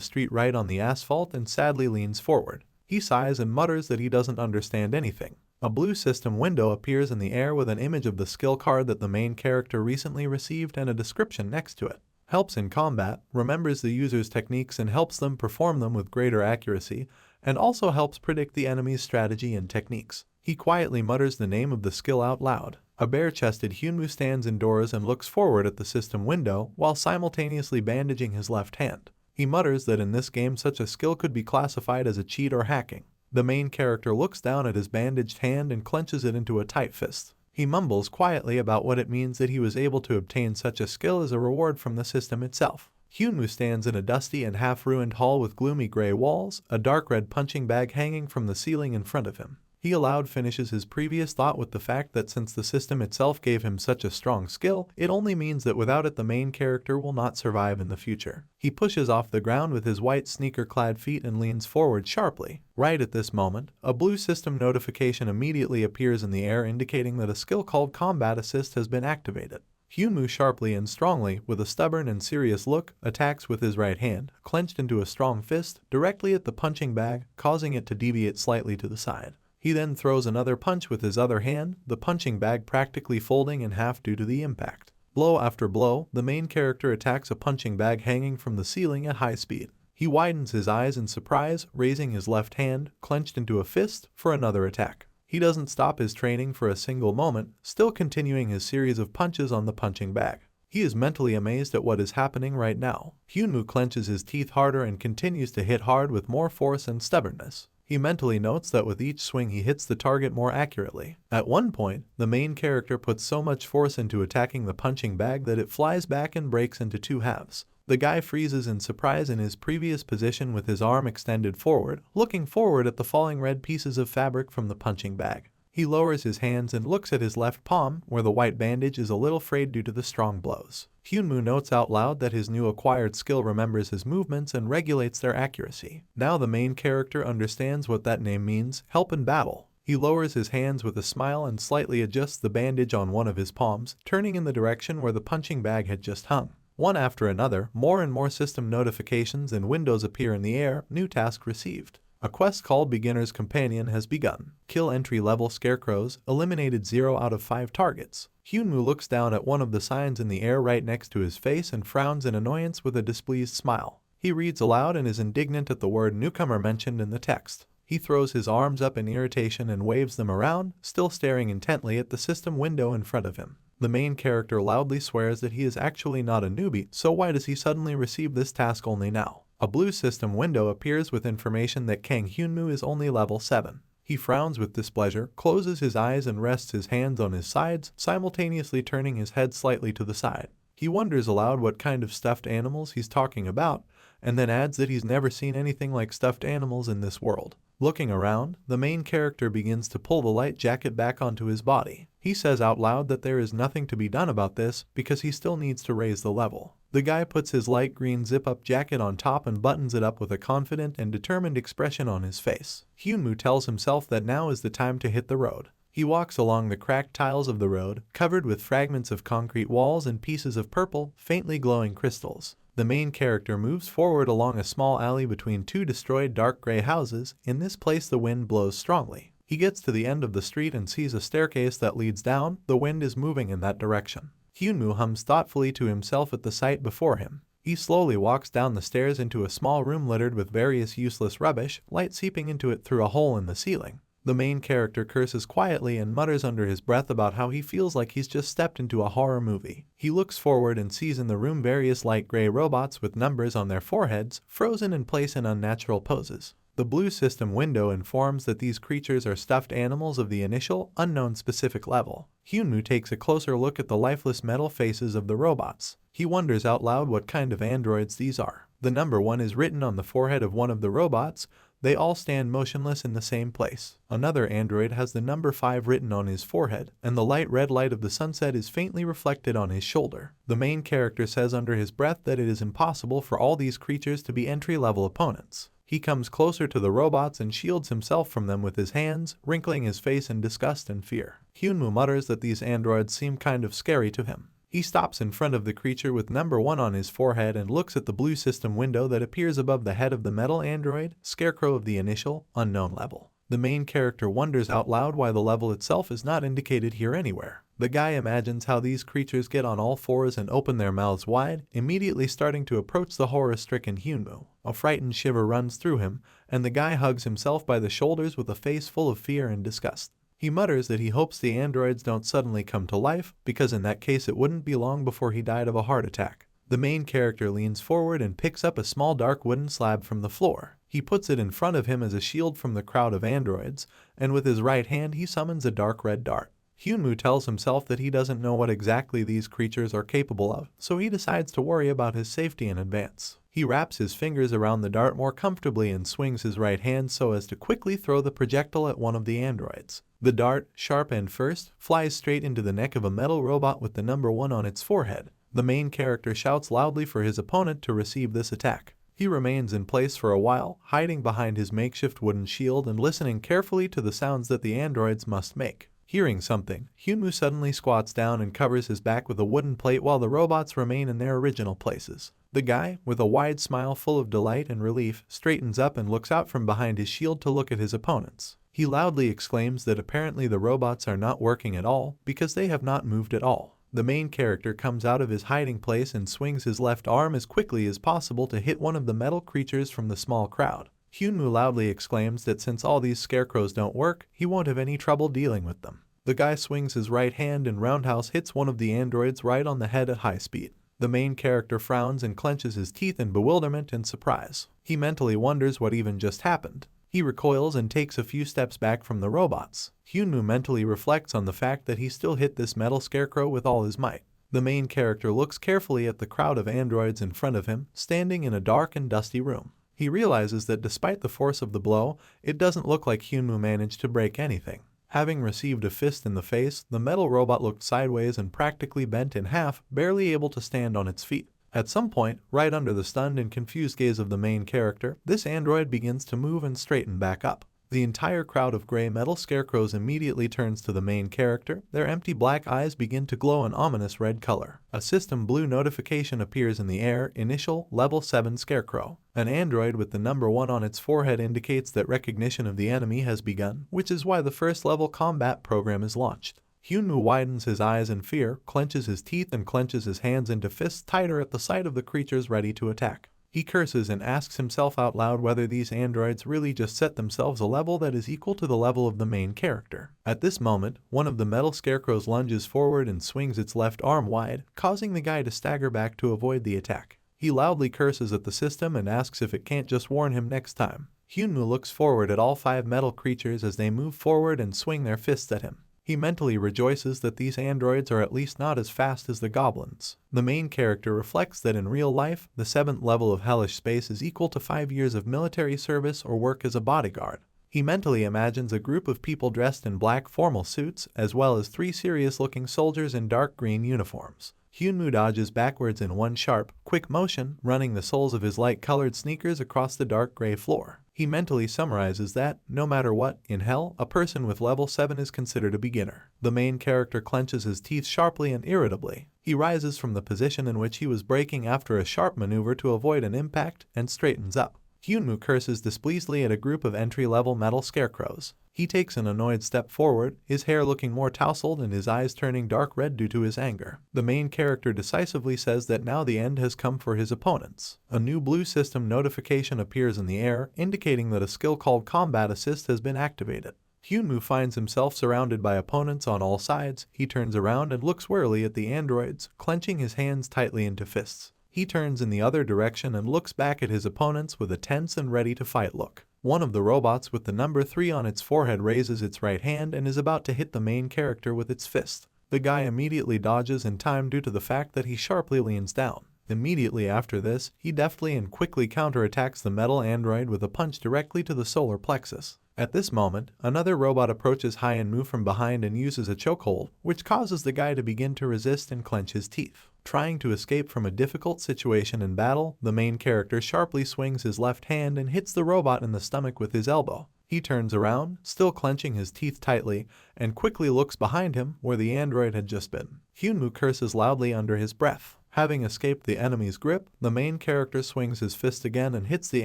street right on the asphalt and sadly leans forward. He sighs and mutters that he doesn't understand anything. A blue system window appears in the air with an image of the skill card that the main character recently received and a description next to it. Helps in combat, remembers the user's techniques and helps them perform them with greater accuracy, and also helps predict the enemy's strategy and techniques. He quietly mutters the name of the skill out loud. A bare-chested Hyunwoo stands indoors and looks forward at the system window while simultaneously bandaging his left hand. He mutters that in this game such a skill could be classified as a cheat or hacking. The main character looks down at his bandaged hand and clenches it into a tight fist. He mumbles quietly about what it means that he was able to obtain such a skill as a reward from the system itself. Hyunwoo stands in a dusty and half-ruined hall with gloomy gray walls, a dark red punching bag hanging from the ceiling in front of him. He aloud finishes his previous thought with the fact that since the system itself gave him such a strong skill, it only means that without it the main character will not survive in the future. He pushes off the ground with his white sneaker-clad feet and leans forward sharply. Right at this moment, a blue system notification immediately appears in the air indicating that a skill called Combat Assist has been activated. Hyunwoo sharply and strongly, with a stubborn and serious look, attacks with his right hand, clenched into a strong fist, directly at the punching bag, causing it to deviate slightly to the side. He then throws another punch with his other hand, the punching bag practically folding in half due to the impact. Blow after blow, the main character attacks a punching bag hanging from the ceiling at high speed. He widens his eyes in surprise, raising his left hand, clenched into a fist, for another attack. He doesn't stop his training for a single moment, still continuing his series of punches on the punching bag. He is mentally amazed at what is happening right now. Hyunwoo clenches his teeth harder and continues to hit hard with more force and stubbornness. He mentally notes that with each swing he hits the target more accurately. At one point, the main character puts so much force into attacking the punching bag that it flies back and breaks into two halves. The guy freezes in surprise in his previous position with his arm extended forward, looking forward at the falling red pieces of fabric from the punching bag. He lowers his hands and looks at his left palm, where the white bandage is a little frayed due to the strong blows. Hyunwoo notes out loud that his new acquired skill remembers his movements and regulates their accuracy. Now the main character understands what that name means, help in battle. He lowers his hands with a smile and slightly adjusts the bandage on one of his palms, turning in the direction where the punching bag had just hung. One after another, more and more system notifications and windows appear in the air, new task received. A quest called Beginner's Companion has begun. Kill entry-level scarecrows, eliminated 0 out of 5 targets. Hyunwoo looks down at one of the signs in the air right next to his face and frowns in annoyance with a displeased smile. He reads aloud and is indignant at the word newcomer mentioned in the text. He throws his arms up in irritation and waves them around, still staring intently at the system window in front of him. The main character loudly swears that he is actually not a newbie, so why does he suddenly receive this task only now? A blue system window appears with information that Kang Hyunwoo is only level 7. He frowns with displeasure, closes his eyes and rests his hands on his sides, simultaneously turning his head slightly to the side. He wonders aloud what kind of stuffed animals he's talking about, and then adds that he's never seen anything like stuffed animals in this world. Looking around, the main character begins to pull the light jacket back onto his body. He says out loud that there is nothing to be done about this because he still needs to raise the level. The guy puts his light green zip-up jacket on top and buttons it up with a confident and determined expression on his face. Hyunwoo tells himself that now is the time to hit the road. He walks along the cracked tiles of the road, covered with fragments of concrete walls and pieces of purple, faintly glowing crystals. The main character moves forward along a small alley between two destroyed dark gray houses. In this place the wind blows strongly. He gets to the end of the street and sees a staircase that leads down. The wind is moving in that direction. Hyunwoo hums thoughtfully to himself at the sight before him. He slowly walks down the stairs into a small room littered with various useless rubbish, light seeping into it through a hole in the ceiling. The main character curses quietly and mutters under his breath about how he feels like he's just stepped into a horror movie. He looks forward and sees in the room various light gray robots with numbers on their foreheads, frozen in place in unnatural poses. The blue system window informs that these creatures are stuffed animals of the initial, unknown specific level. Hyunwoo takes a closer look at the lifeless metal faces of the robots. He wonders out loud what kind of androids these are. The number 1 is written on the forehead of one of the robots. They all stand motionless in the same place. Another android has the number 5 written on his forehead, and the light red light of the sunset is faintly reflected on his shoulder. The main character says under his breath that it is impossible for all these creatures to be entry-level opponents. He comes closer to the robots and shields himself from them with his hands, wrinkling his face in disgust and fear. Hyunwoo mutters that these androids seem kind of scary to him. He stops in front of the creature with number 1 on his forehead and looks at the blue system window that appears above the head of the metal android, scarecrow of the initial, unknown level. The main character wonders out loud why the level itself is not indicated here anywhere. The guy imagines how these creatures get on all fours and open their mouths wide, immediately starting to approach the horror-stricken Hyunwoo. A frightened shiver runs through him, and the guy hugs himself by the shoulders with a face full of fear and disgust. He mutters that he hopes the androids don't suddenly come to life, because in that case it wouldn't be long before he died of a heart attack. The main character leans forward and picks up a small dark wooden slab from the floor. He puts it in front of him as a shield from the crowd of androids, and with his right hand he summons a dark red dart. Hyunwoo tells himself that he doesn't know what exactly these creatures are capable of, so he decides to worry about his safety in advance. He wraps his fingers around the dart more comfortably and swings his right hand so as to quickly throw the projectile at one of the androids. The dart, sharp end first, flies straight into the neck of a metal robot with the number 1 on its forehead. The main character shouts loudly for his opponent to receive this attack. He remains in place for a while, hiding behind his makeshift wooden shield and listening carefully to the sounds that the androids must make. Hearing something, Hyunwoo suddenly squats down and covers his back with a wooden plate while the robots remain in their original places. The guy, with a wide smile full of delight and relief, straightens up and looks out from behind his shield to look at his opponents. He loudly exclaims that apparently the robots are not working at all because they have not moved at all. The main character comes out of his hiding place and swings his left arm as quickly as possible to hit one of the metal creatures from the small crowd. Hyunwoo loudly exclaims that since all these scarecrows don't work, he won't have any trouble dealing with them. The guy swings his right hand and roundhouse hits one of the androids right on the head at high speed. The main character frowns and clenches his teeth in bewilderment and surprise. He mentally wonders what even just happened. He recoils and takes a few steps back from the robots. Hyunwoo mentally reflects on the fact that he still hit this metal scarecrow with all his might. The main character looks carefully at the crowd of androids in front of him, standing in a dark and dusty room. He realizes that despite the force of the blow, it doesn't look like Hyunwoo managed to break anything. Having received a fist in the face, the metal robot looked sideways and practically bent in half, barely able to stand on its feet. At some point, right under the stunned and confused gaze of the main character, this android begins to move and straighten back up. The entire crowd of gray metal scarecrows immediately turns to the main character. Their empty black eyes begin to glow an ominous red color. A system blue notification appears in the air, initial, level 7 scarecrow. An android with the number 1 on its forehead indicates that recognition of the enemy has begun, which is why the first level combat program is launched. Hyunwoo widens his eyes in fear, clenches his teeth and clenches his hands into fists tighter at the sight of the creatures ready to attack. He curses and asks himself out loud whether these androids really just set themselves a level that is equal to the level of the main character. At this moment, one of the metal scarecrows lunges forward and swings its left arm wide, causing the guy to stagger back to avoid the attack. He loudly curses at the system and asks if it can't just warn him next time. Hyunwoo looks forward at all 5 metal creatures as they move forward and swing their fists at him. He mentally rejoices that these androids are at least not as fast as the goblins. The main character reflects that in real life, the 7th level of hellish space is equal to 5 years of military service or work as a bodyguard. He mentally imagines a group of people dressed in black formal suits, as well as 3 serious-looking soldiers in dark green uniforms. Hyunwoo dodges backwards in one sharp, quick motion, running the soles of his light-colored sneakers across the dark gray floor. He mentally summarizes that, no matter what, in hell, a person with level 7 is considered a beginner. The main character clenches his teeth sharply and irritably. He rises from the position in which he was breaking after a sharp maneuver to avoid an impact and straightens up. Hyunwoo curses displeasedly at a group of entry-level metal scarecrows. He takes an annoyed step forward, his hair looking more tousled and his eyes turning dark red due to his anger. The main character decisively says that now the end has come for his opponents. A new blue system notification appears in the air, indicating that a skill called Combat Assist has been activated. Hyunwoo finds himself surrounded by opponents on all sides. He turns around and looks warily at the androids, clenching his hands tightly into fists. He turns in the other direction and looks back at his opponents with a tense and ready-to-fight look. One of the robots with the number 3 on its forehead raises its right hand and is about to hit the main character with its fist. The guy immediately dodges in time due to the fact that he sharply leans down. Immediately after this, he deftly and quickly counterattacks the metal android with a punch directly to the solar plexus. At this moment, another robot approaches Hyunwoo from behind and uses a chokehold, which causes the guy to begin to resist and clench his teeth. Trying to escape from a difficult situation in battle, the main character sharply swings his left hand and hits the robot in the stomach with his elbow. He turns around, still clenching his teeth tightly, and quickly looks behind him where the android had just been. Hyunwoo curses loudly under his breath. Having escaped the enemy's grip, the main character swings his fist again and hits the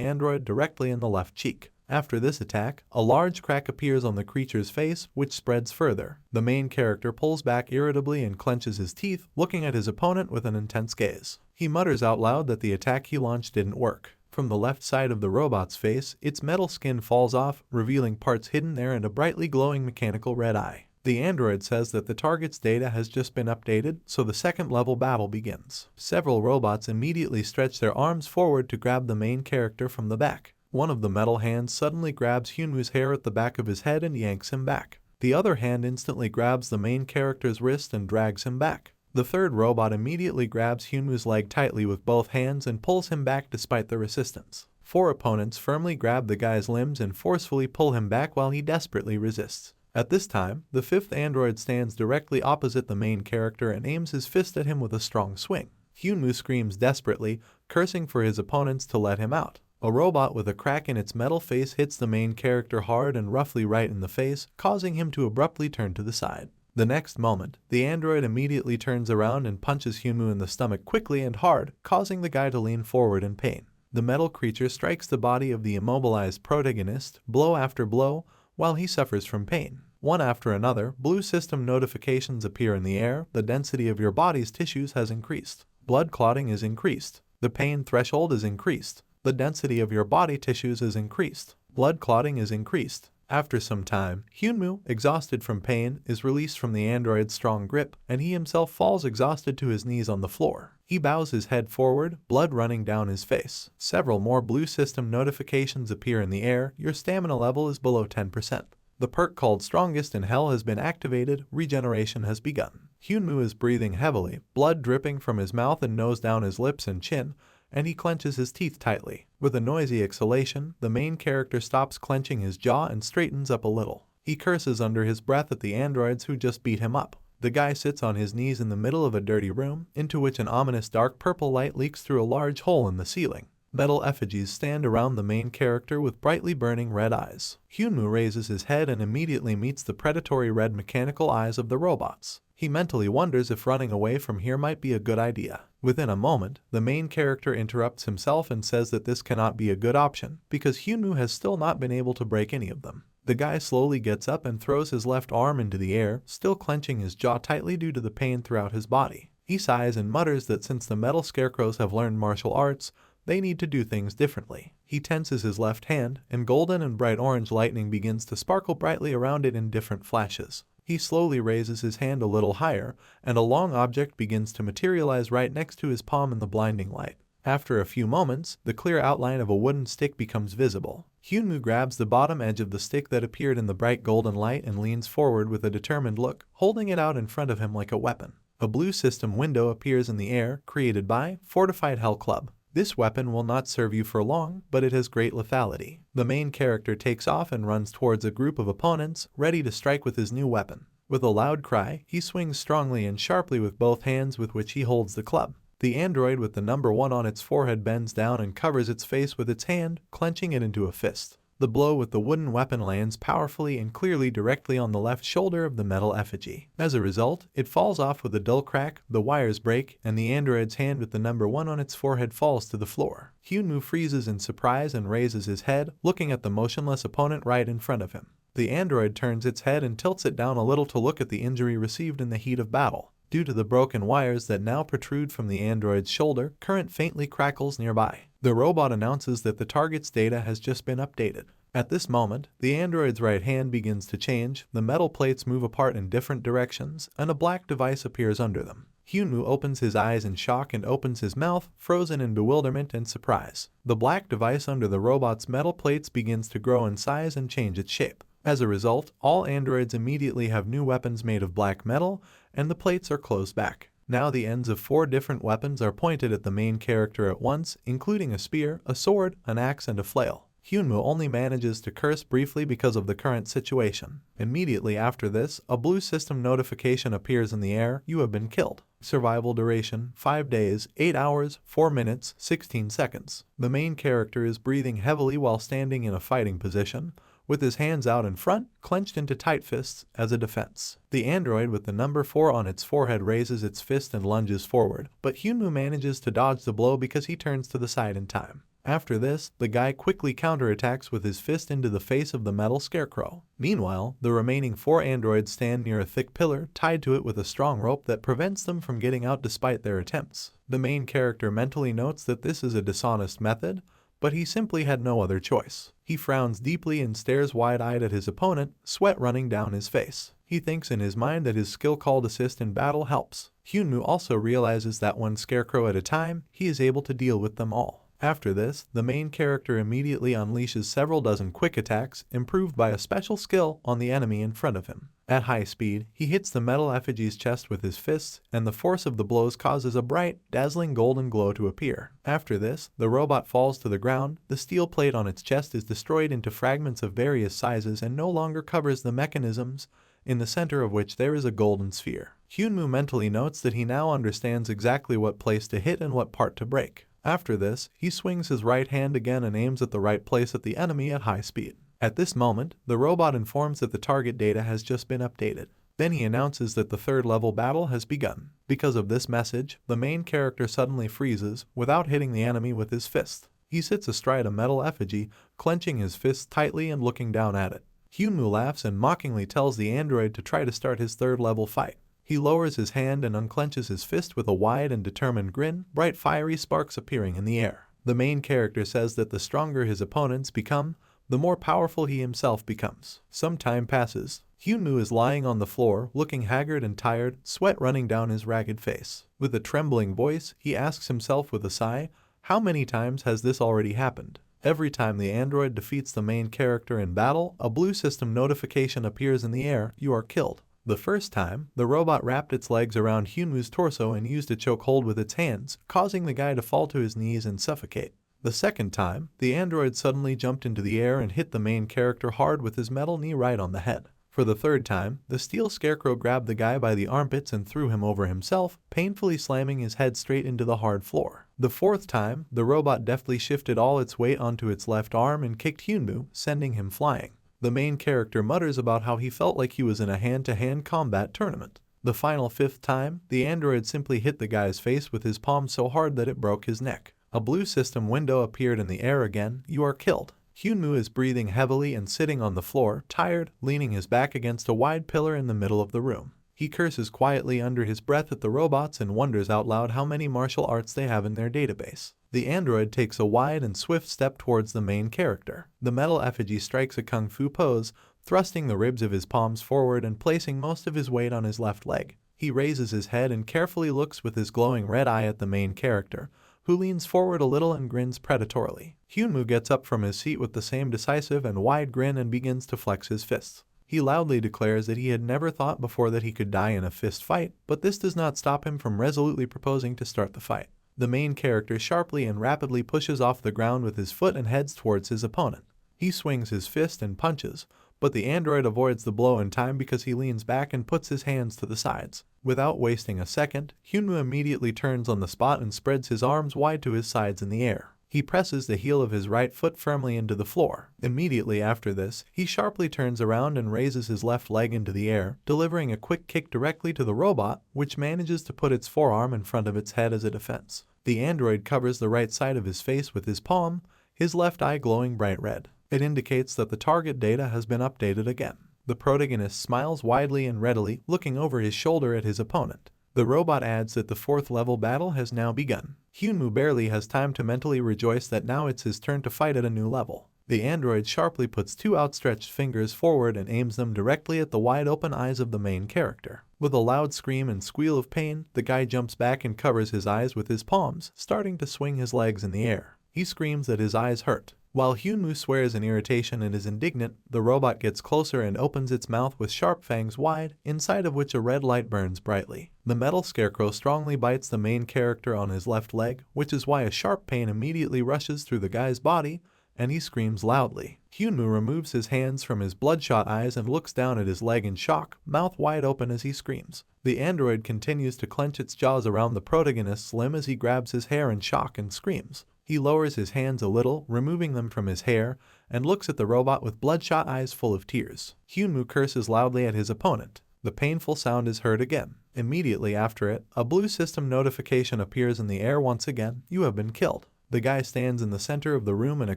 android directly in the left cheek. After this attack, a large crack appears on the creature's face, which spreads further. The main character pulls back irritably and clenches his teeth, looking at his opponent with an intense gaze. He mutters out loud that the attack he launched didn't work. From the left side of the robot's face, its metal skin falls off, revealing parts hidden there and a brightly glowing mechanical red eye. The android says that the target's data has just been updated, so the second-level battle begins. Several robots immediately stretch their arms forward to grab the main character from the back. One of the metal hands suddenly grabs Hyunwoo's hair at the back of his head and yanks him back. The other hand instantly grabs the main character's wrist and drags him back. The third robot immediately grabs Hyunwoo's leg tightly with both hands and pulls him back despite the resistance. 4 opponents firmly grab the guy's limbs and forcefully pull him back while he desperately resists. At this time, the 5th android stands directly opposite the main character and aims his fist at him with a strong swing. Hyunwoo screams desperately, cursing for his opponents to let him out. A robot with a crack in its metal face hits the main character hard and roughly right in the face, causing him to abruptly turn to the side. The next moment, the android immediately turns around and punches Hyunwoo in the stomach quickly and hard, causing the guy to lean forward in pain. The metal creature strikes the body of the immobilized protagonist, blow after blow, while he suffers from pain. One after another, blue system notifications appear in the air. The density of your body's tissues has increased. Blood clotting is increased. The pain threshold is increased. The density of your body tissues is increased. Blood clotting is increased. After some time, Hyunwoo, exhausted from pain, is released from the android's strong grip, and he himself falls exhausted to his knees on the floor. He bows his head forward, blood running down his face. Several more blue system notifications appear in the air. Your stamina level is below 10%. The perk called Strongest in Hell has been activated. Regeneration has begun. Hyunwoo is breathing heavily, blood dripping from his mouth and nose down his lips and chin, and he clenches his teeth tightly. With a noisy exhalation, the main character stops clenching his jaw and straightens up a little. He curses under his breath at the androids who just beat him up. The guy sits on his knees in the middle of a dirty room, into which an ominous dark purple light leaks through a large hole in the ceiling. Metal effigies stand around the main character with brightly burning red eyes. Hyunwoo raises his head and immediately meets the predatory red mechanical eyes of the robots. He mentally wonders if running away from here might be a good idea. Within a moment, the main character interrupts himself and says that this cannot be a good option, because Hyunwoo has still not been able to break any of them. The guy slowly gets up and throws his left arm into the air, still clenching his jaw tightly due to the pain throughout his body. He sighs and mutters that since the metal scarecrows have learned martial arts, they need to do things differently. He tenses his left hand, and golden and bright orange lightning begins to sparkle brightly around it in different flashes. He slowly raises his hand a little higher, and a long object begins to materialize right next to his palm in the blinding light. After a few moments, the clear outline of a wooden stick becomes visible. Hyunwoo grabs the bottom edge of the stick that appeared in the bright golden light and leans forward with a determined look, holding it out in front of him like a weapon. A blue system window appears in the air, created by Fortified Hell Club. This weapon will not serve you for long, but it has great lethality. The main character takes off and runs towards a group of opponents, ready to strike with his new weapon. With a loud cry, he swings strongly and sharply with both hands with which he holds the club. The android with the number 1 on its forehead bends down and covers its face with its hand, clenching it into a fist. The blow with the wooden weapon lands powerfully and clearly directly on the left shoulder of the metal effigy. As a result, it falls off with a dull crack, the wires break, and the android's hand with the number 1 on its forehead falls to the floor. Hyunwoo freezes in surprise and raises his head, looking at the motionless opponent right in front of him. The android turns its head and tilts it down a little to look at the injury received in the heat of battle. Due to the broken wires that now protrude from the android's shoulder, current faintly crackles nearby. The robot announces that the target's data has just been updated. At this moment, the android's right hand begins to change, the metal plates move apart in different directions, and a black device appears under them. Hyunwoo opens his eyes in shock and opens his mouth, frozen in bewilderment and surprise. The black device under the robot's metal plates begins to grow in size and change its shape. As a result, all androids immediately have new weapons made of black metal, and the plates are closed back. Now the ends of 4 different weapons are pointed at the main character at once, including a spear, a sword, an axe, and a flail. Hyunwoo only manages to curse briefly because of the current situation. Immediately after this, a blue system notification appears in the air: you have been killed. Survival duration: 5 days, 8 hours, 4 minutes, 16 seconds. The main character is breathing heavily while standing in a fighting position, with his hands out in front, clenched into tight fists, as a defense. The android with the number 4 on its forehead raises its fist and lunges forward, but Hyunwoo manages to dodge the blow because he turns to the side in time. After this, the guy quickly counterattacks with his fist into the face of the metal scarecrow. Meanwhile, the remaining 4 androids stand near a thick pillar, tied to it with a strong rope that prevents them from getting out despite their attempts. The main character mentally notes that this is a dishonest method, but he simply had no other choice. He frowns deeply and stares wide-eyed at his opponent, sweat running down his face. He thinks in his mind that his skill called assist in battle helps. Hyunwoo also realizes that one scarecrow at a time, he is able to deal with them all. After this, the main character immediately unleashes several dozen quick attacks, improved by a special skill, on the enemy in front of him. At high speed, he hits the metal effigy's chest with his fists, and the force of the blows causes a bright, dazzling golden glow to appear. After this, the robot falls to the ground, the steel plate on its chest is destroyed into fragments of various sizes and no longer covers the mechanisms, in the center of which there is a golden sphere. Hyunwoo mentally notes that he now understands exactly what place to hit and what part to break. After this, he swings his right hand again and aims at the right place at the enemy at high speed. At this moment, the robot informs that the target data has just been updated. Then he announces that the 3rd level battle has begun. Because of this message, the main character suddenly freezes, without hitting the enemy with his fist. He sits astride a metal effigy, clenching his fist tightly and looking down at it. Hyunwoo laughs and mockingly tells the android to try to start his 3rd level fight. He lowers his hand and unclenches his fist with a wide and determined grin, bright fiery sparks appearing in the air. The main character says that the stronger his opponents become, the more powerful he himself becomes. Some time passes. Hyunwoo is lying on the floor, looking haggard and tired, sweat running down his ragged face. With a trembling voice, he asks himself with a sigh, how many times has this already happened? Every time the android defeats the main character in battle, a blue system notification appears in the air: you are killed. The first time, the robot wrapped its legs around Hyunwoo's torso and used a chokehold with its hands, causing the guy to fall to his knees and suffocate. The second time, the android suddenly jumped into the air and hit the main character hard with his metal knee right on the head. For the third time, the steel scarecrow grabbed the guy by the armpits and threw him over himself, painfully slamming his head straight into the hard floor. The fourth time, the robot deftly shifted all its weight onto its left arm and kicked Hyunwoo, sending him flying. The main character mutters about how he felt like he was in a hand-to-hand combat tournament. The final 5th time, the android simply hit the guy's face with his palm so hard that it broke his neck. A blue system window appeared in the air again: you are killed. Hyunwoo is breathing heavily and sitting on the floor, tired, leaning his back against a wide pillar in the middle of the room. He curses quietly under his breath at the robots and wonders out loud how many martial arts they have in their database. The android takes a wide and swift step towards the main character. The metal effigy strikes a kung fu pose, thrusting the ribs of his palms forward and placing most of his weight on his left leg. He raises his head and carefully looks with his glowing red eye at the main character, who leans forward a little and grins predatorily. Hyunwoo gets up from his seat with the same decisive and wide grin and begins to flex his fists. He loudly declares that he had never thought before that he could die in a fist fight, but this does not stop him from resolutely proposing to start the fight. The main character sharply and rapidly pushes off the ground with his foot and heads towards his opponent. He swings his fist and punches, but the android avoids the blow in time because he leans back and puts his hands to the sides. Without wasting a second, Hyunwoo immediately turns on the spot and spreads his arms wide to his sides in the air. He presses the heel of his right foot firmly into the floor. Immediately after this, he sharply turns around and raises his left leg into the air, delivering a quick kick directly to the robot, which manages to put its forearm in front of its head as a defense. The android covers the right side of his face with his palm, his left eye glowing bright red. It indicates that the target data has been updated again. The protagonist smiles widely and readily, looking over his shoulder at his opponent. The robot adds that the 4th level battle has now begun. Hyunwoo barely has time to mentally rejoice that now it's his turn to fight at a new level. The android sharply puts 2 outstretched fingers forward and aims them directly at the wide-open eyes of the main character. With a loud scream and squeal of pain, the guy jumps back and covers his eyes with his palms, starting to swing his legs in the air. He screams that his eyes hurt. While Hyunwoo swears in irritation and is indignant, the robot gets closer and opens its mouth with sharp fangs wide, inside of which a red light burns brightly. The metal scarecrow strongly bites the main character on his left leg, which is why a sharp pain immediately rushes through the guy's body, and he screams loudly. Hyunwoo removes his hands from his bloodshot eyes and looks down at his leg in shock, mouth wide open as he screams. The android continues to clench its jaws around the protagonist's limb as he grabs his hair in shock and screams. He lowers his hands a little, removing them from his hair, and looks at the robot with bloodshot eyes full of tears. Hyunwoo curses loudly at his opponent. The painful sound is heard again. Immediately after it, a blue system notification appears in the air once again. You have been killed. The guy stands in the center of the room in a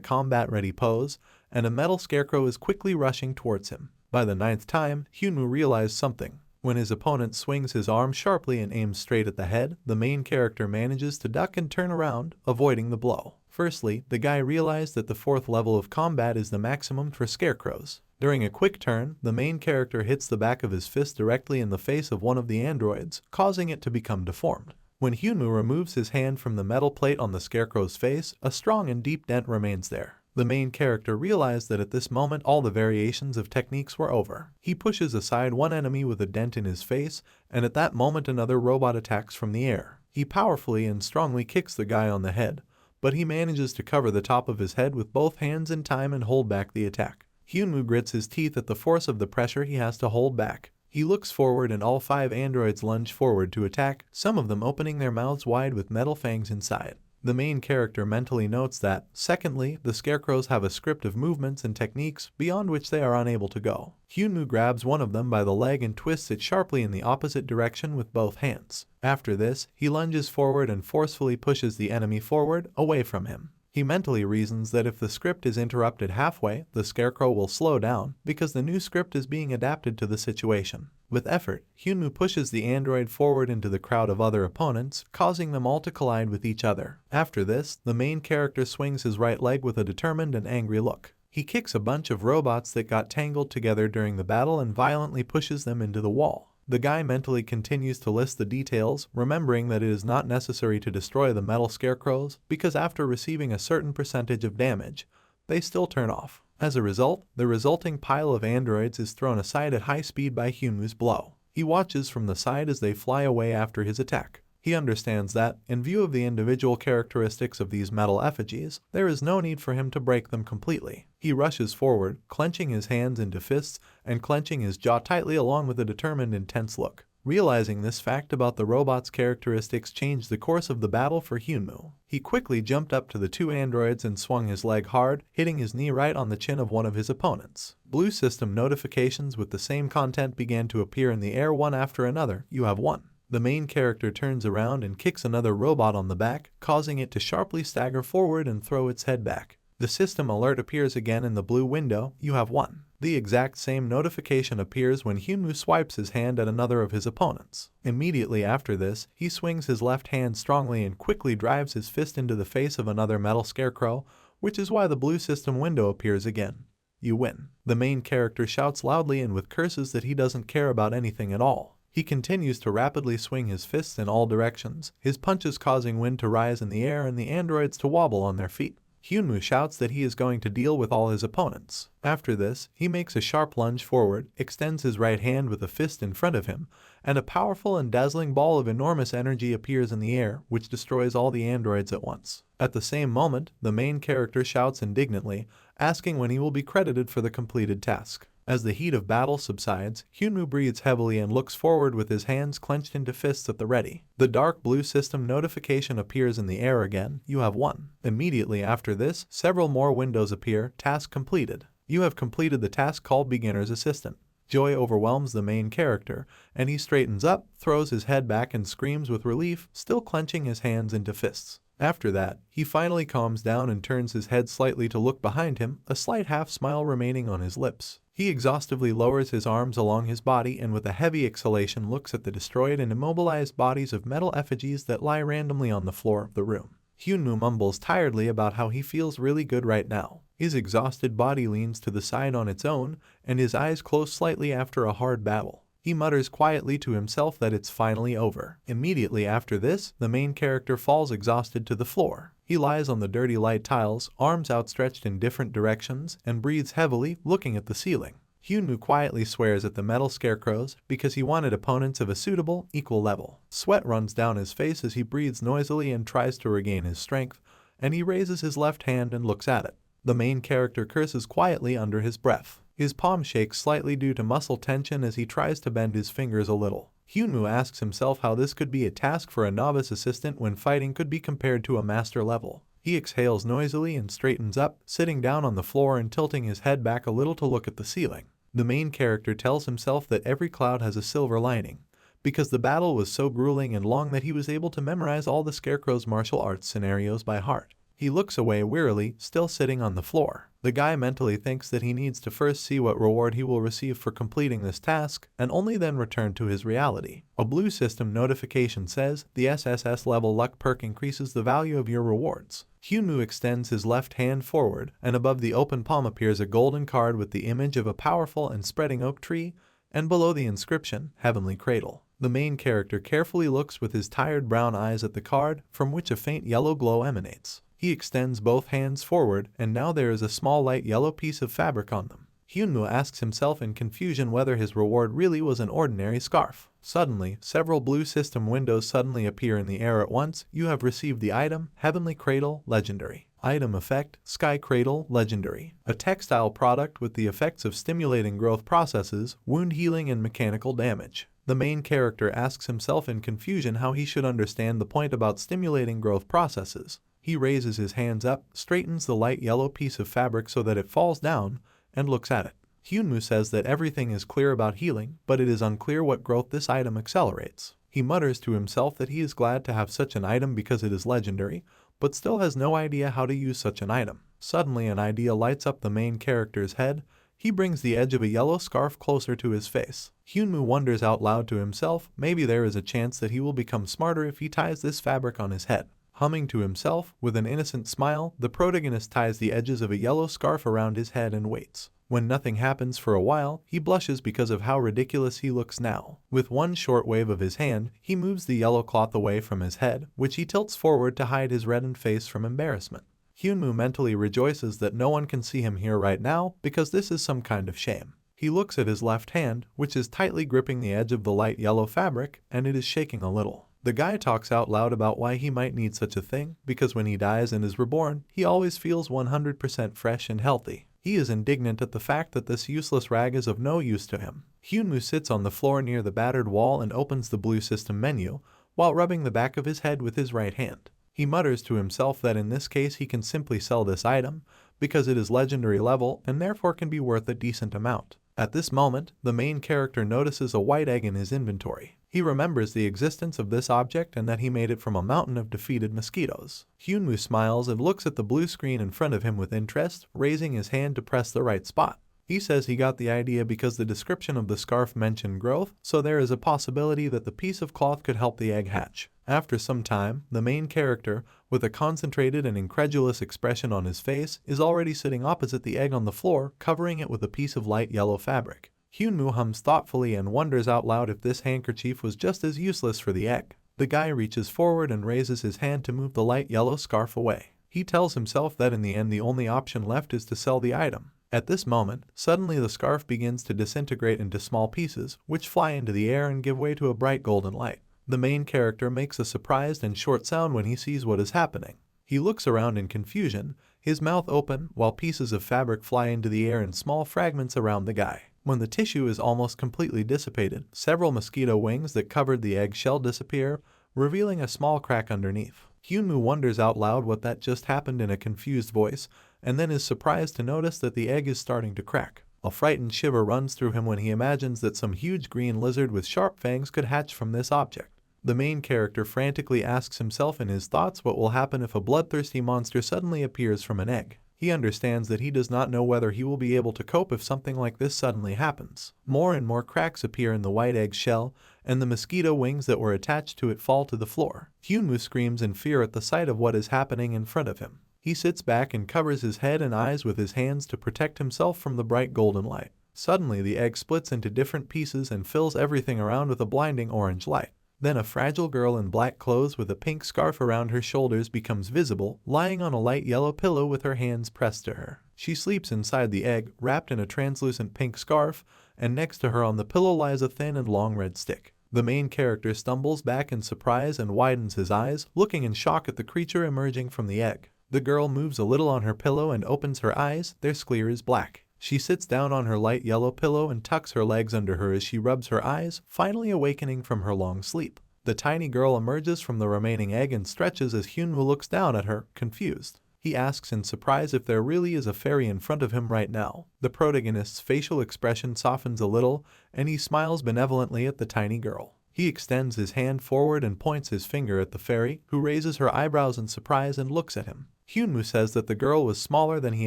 combat-ready pose, and a metal scarecrow is quickly rushing towards him. By the 9th time, Hyunwoo realized something. When his opponent swings his arm sharply and aims straight at the head, the main character manages to duck and turn around, avoiding the blow. Firstly, the guy realized that the 4th level of combat is the maximum for scarecrows. During a quick turn, the main character hits the back of his fist directly in the face of one of the androids, causing it to become deformed. When Hyunwoo removes his hand from the metal plate on the scarecrow's face, a strong and deep dent remains there. The main character realized that at this moment all the variations of techniques were over. He pushes aside one enemy with a dent in his face, and at that moment another robot attacks from the air. He powerfully and strongly kicks the guy on the head, but he manages to cover the top of his head with both hands in time and hold back the attack. Hyunwoo grits his teeth at the force of the pressure he has to hold back. He looks forward and all 5 androids lunge forward to attack, some of them opening their mouths wide with metal fangs inside. The main character mentally notes that, secondly, the scarecrows have a script of movements and techniques beyond which they are unable to go. Hyunwoo grabs one of them by the leg and twists it sharply in the opposite direction with both hands. After this, he lunges forward and forcefully pushes the enemy forward, away from him. He mentally reasons that if the script is interrupted halfway, the scarecrow will slow down because the new script is being adapted to the situation. With effort, Hyunwoo pushes the android forward into the crowd of other opponents, causing them all to collide with each other. After this, the main character swings his right leg with a determined and angry look. He kicks a bunch of robots that got tangled together during the battle and violently pushes them into the wall. The guy mentally continues to list the details, remembering that it is not necessary to destroy the metal scarecrows because after receiving a certain percentage of damage, they still turn off. As a result, the resulting pile of androids is thrown aside at high speed by Hyunwoo's blow. He watches from the side as they fly away after his attack. He understands that, in view of the individual characteristics of these metal effigies, there is no need for him to break them completely. He rushes forward, clenching his hands into fists and clenching his jaw tightly along with a determined, intense look. Realizing this fact about the robot's characteristics changed the course of the battle for Hyunwoo. He quickly jumped up to the 2 androids and swung his leg hard, hitting his knee right on the chin of one of his opponents. Blue system notifications with the same content began to appear in the air one after another. You have won. The main character turns around and kicks another robot on the back, causing it to sharply stagger forward and throw its head back. The system alert appears again in the blue window. You have won. The exact same notification appears when Hyunwoo swipes his hand at another of his opponents. Immediately after this, he swings his left hand strongly and quickly drives his fist into the face of another metal scarecrow, which is why the blue system window appears again. You win. The main character shouts loudly and with curses that he doesn't care about anything at all. He continues to rapidly swing his fists in all directions, his punches causing wind to rise in the air and the androids to wobble on their feet. Hyunwoo shouts that he is going to deal with all his opponents. After this, he makes a sharp lunge forward, extends his right hand with a fist in front of him, and a powerful and dazzling ball of enormous energy appears in the air, which destroys all the androids at once. At the same moment, the main character shouts indignantly, asking when he will be credited for the completed task. As the heat of battle subsides, Hyunwoo breathes heavily and looks forward with his hands clenched into fists at the ready. The dark blue system notification appears in the air again. You have won. Immediately after this, several more windows appear. Task completed. You have completed the task called Beginner's Assistant. Joy overwhelms the main character, and he straightens up, throws his head back and screams with relief, still clenching his hands into fists. After that, he finally calms down and turns his head slightly to look behind him, a slight half-smile remaining on his lips. He exhaustively lowers his arms along his body and with a heavy exhalation looks at the destroyed and immobilized bodies of metal effigies that lie randomly on the floor of the room. Hyunwoo mumbles tiredly about how he feels really good right now. His exhausted body leans to the side on its own, and his eyes close slightly after a hard battle. He mutters quietly to himself that it's finally over. Immediately after this, the main character falls exhausted to the floor. He lies on the dirty light tiles, arms outstretched in different directions, and breathes heavily, looking at the ceiling. Hyunwoo quietly swears at the metal scarecrows because he wanted opponents of a suitable, equal level. Sweat runs down his face as he breathes noisily and tries to regain his strength, and he raises his left hand and looks at it. The main character curses quietly under his breath. His palm shakes slightly due to muscle tension as he tries to bend his fingers a little. Hyunwoo asks himself how this could be a task for a novice assistant when fighting could be compared to a master level. He exhales noisily and straightens up, sitting down on the floor and tilting his head back a little to look at the ceiling. The main character tells himself that every cloud has a silver lining, because the battle was so grueling and long that he was able to memorize all the Scarecrow's martial arts scenarios by heart. He looks away wearily, still sitting on the floor. The guy mentally thinks that he needs to first see what reward he will receive for completing this task, and only then return to his reality. A blue system notification says, the SSS level luck perk increases the value of your rewards. Hyunwoo extends his left hand forward, and above the open palm appears a golden card with the image of a powerful and spreading oak tree, and below the inscription, Heavenly Cradle. The main character carefully looks with his tired brown eyes at the card, from which a faint yellow glow emanates. He extends both hands forward, and now there is a small light yellow piece of fabric on them. Hyunwoo asks himself in confusion whether his reward really was an ordinary scarf. Suddenly, several blue system windows suddenly appear in the air at once. You have received the item, Heavenly Cradle, Legendary. Item effect, Sky Cradle, Legendary. A textile product with the effects of stimulating growth processes, wound healing and mechanical damage. The main character asks himself in confusion how he should understand the point about stimulating growth processes. He raises his hands up, straightens the light yellow piece of fabric so that it falls down, and looks at it. Hyunwoo says that everything is clear about healing, but it is unclear what growth this item accelerates. He mutters to himself that he is glad to have such an item because it is legendary, but still has no idea how to use such an item. Suddenly an idea lights up the main character's head. He brings the edge of a yellow scarf closer to his face. Hyunwoo wonders out loud to himself, maybe there is a chance that he will become smarter if he ties this fabric on his head. Humming to himself, with an innocent smile, the protagonist ties the edges of a yellow scarf around his head and waits. When nothing happens for a while, he blushes because of how ridiculous he looks now. With one short wave of his hand, he moves the yellow cloth away from his head, which he tilts forward to hide his reddened face from embarrassment. Hyunwoo mentally rejoices that no one can see him here right now because this is some kind of shame. He looks at his left hand, which is tightly gripping the edge of the light yellow fabric, and it is shaking a little. The guy talks out loud about why he might need such a thing, because when he dies and is reborn, he always feels 100% fresh and healthy. He is indignant at the fact that this useless rag is of no use to him. Hyunwoo sits on the floor near the battered wall and opens the blue system menu, while rubbing the back of his head with his right hand. He mutters to himself that in this case he can simply sell this item, because it is legendary level and therefore can be worth a decent amount. At this moment, the main character notices a white egg in his inventory. He remembers the existence of this object and that he made it from a mountain of defeated mosquitoes. Hyunwoo smiles and looks at the blue screen in front of him with interest, raising his hand to press the right spot. He says he got the idea because the description of the scarf mentioned growth, so there is a possibility that the piece of cloth could help the egg hatch. After some time, the main character, with a concentrated and incredulous expression on his face, is already sitting opposite the egg on the floor, covering it with a piece of light yellow fabric. Hyunwoo hums thoughtfully and wonders out loud if this handkerchief was just as useless for the egg. The guy reaches forward and raises his hand to move the light yellow scarf away. He tells himself that in the end the only option left is to sell the item. At this moment, suddenly the scarf begins to disintegrate into small pieces, which fly into the air and give way to a bright golden light. The main character makes a surprised and short sound when he sees what is happening. He looks around in confusion, his mouth open, while pieces of fabric fly into the air in small fragments around the guy. When the tissue is almost completely dissipated, several mosquito wings that covered the egg shell disappear, revealing a small crack underneath. Hyunwoo wonders out loud what that just happened in a confused voice, and then is surprised to notice that the egg is starting to crack. A frightened shiver runs through him when he imagines that some huge green lizard with sharp fangs could hatch from this object. The main character frantically asks himself in his thoughts what will happen if a bloodthirsty monster suddenly appears from an egg. He understands that he does not know whether he will be able to cope if something like this suddenly happens. More and more cracks appear in the white egg shell, and the mosquito wings that were attached to it fall to the floor. Hyunwoo screams in fear at the sight of what is happening in front of him. He sits back and covers his head and eyes with his hands to protect himself from the bright golden light. Suddenly the egg splits into different pieces and fills everything around with a blinding orange light. Then a fragile girl in black clothes with a pink scarf around her shoulders becomes visible, lying on a light yellow pillow with her hands pressed to her. She sleeps inside the egg, wrapped in a translucent pink scarf, and next to her on the pillow lies a thin and long red stick. The main character stumbles back in surprise and widens his eyes, looking in shock at the creature emerging from the egg. The girl moves a little on her pillow and opens her eyes, their sclere is black. She sits down on her light yellow pillow and tucks her legs under her as she rubs her eyes, finally awakening from her long sleep. The tiny girl emerges from the remaining egg and stretches as Hyunwoo looks down at her, confused. He asks in surprise if there really is a fairy in front of him right now. The protagonist's facial expression softens a little, and he smiles benevolently at the tiny girl. He extends his hand forward and points his finger at the fairy, who raises her eyebrows in surprise and looks at him. Hyunwoo says that the girl was smaller than he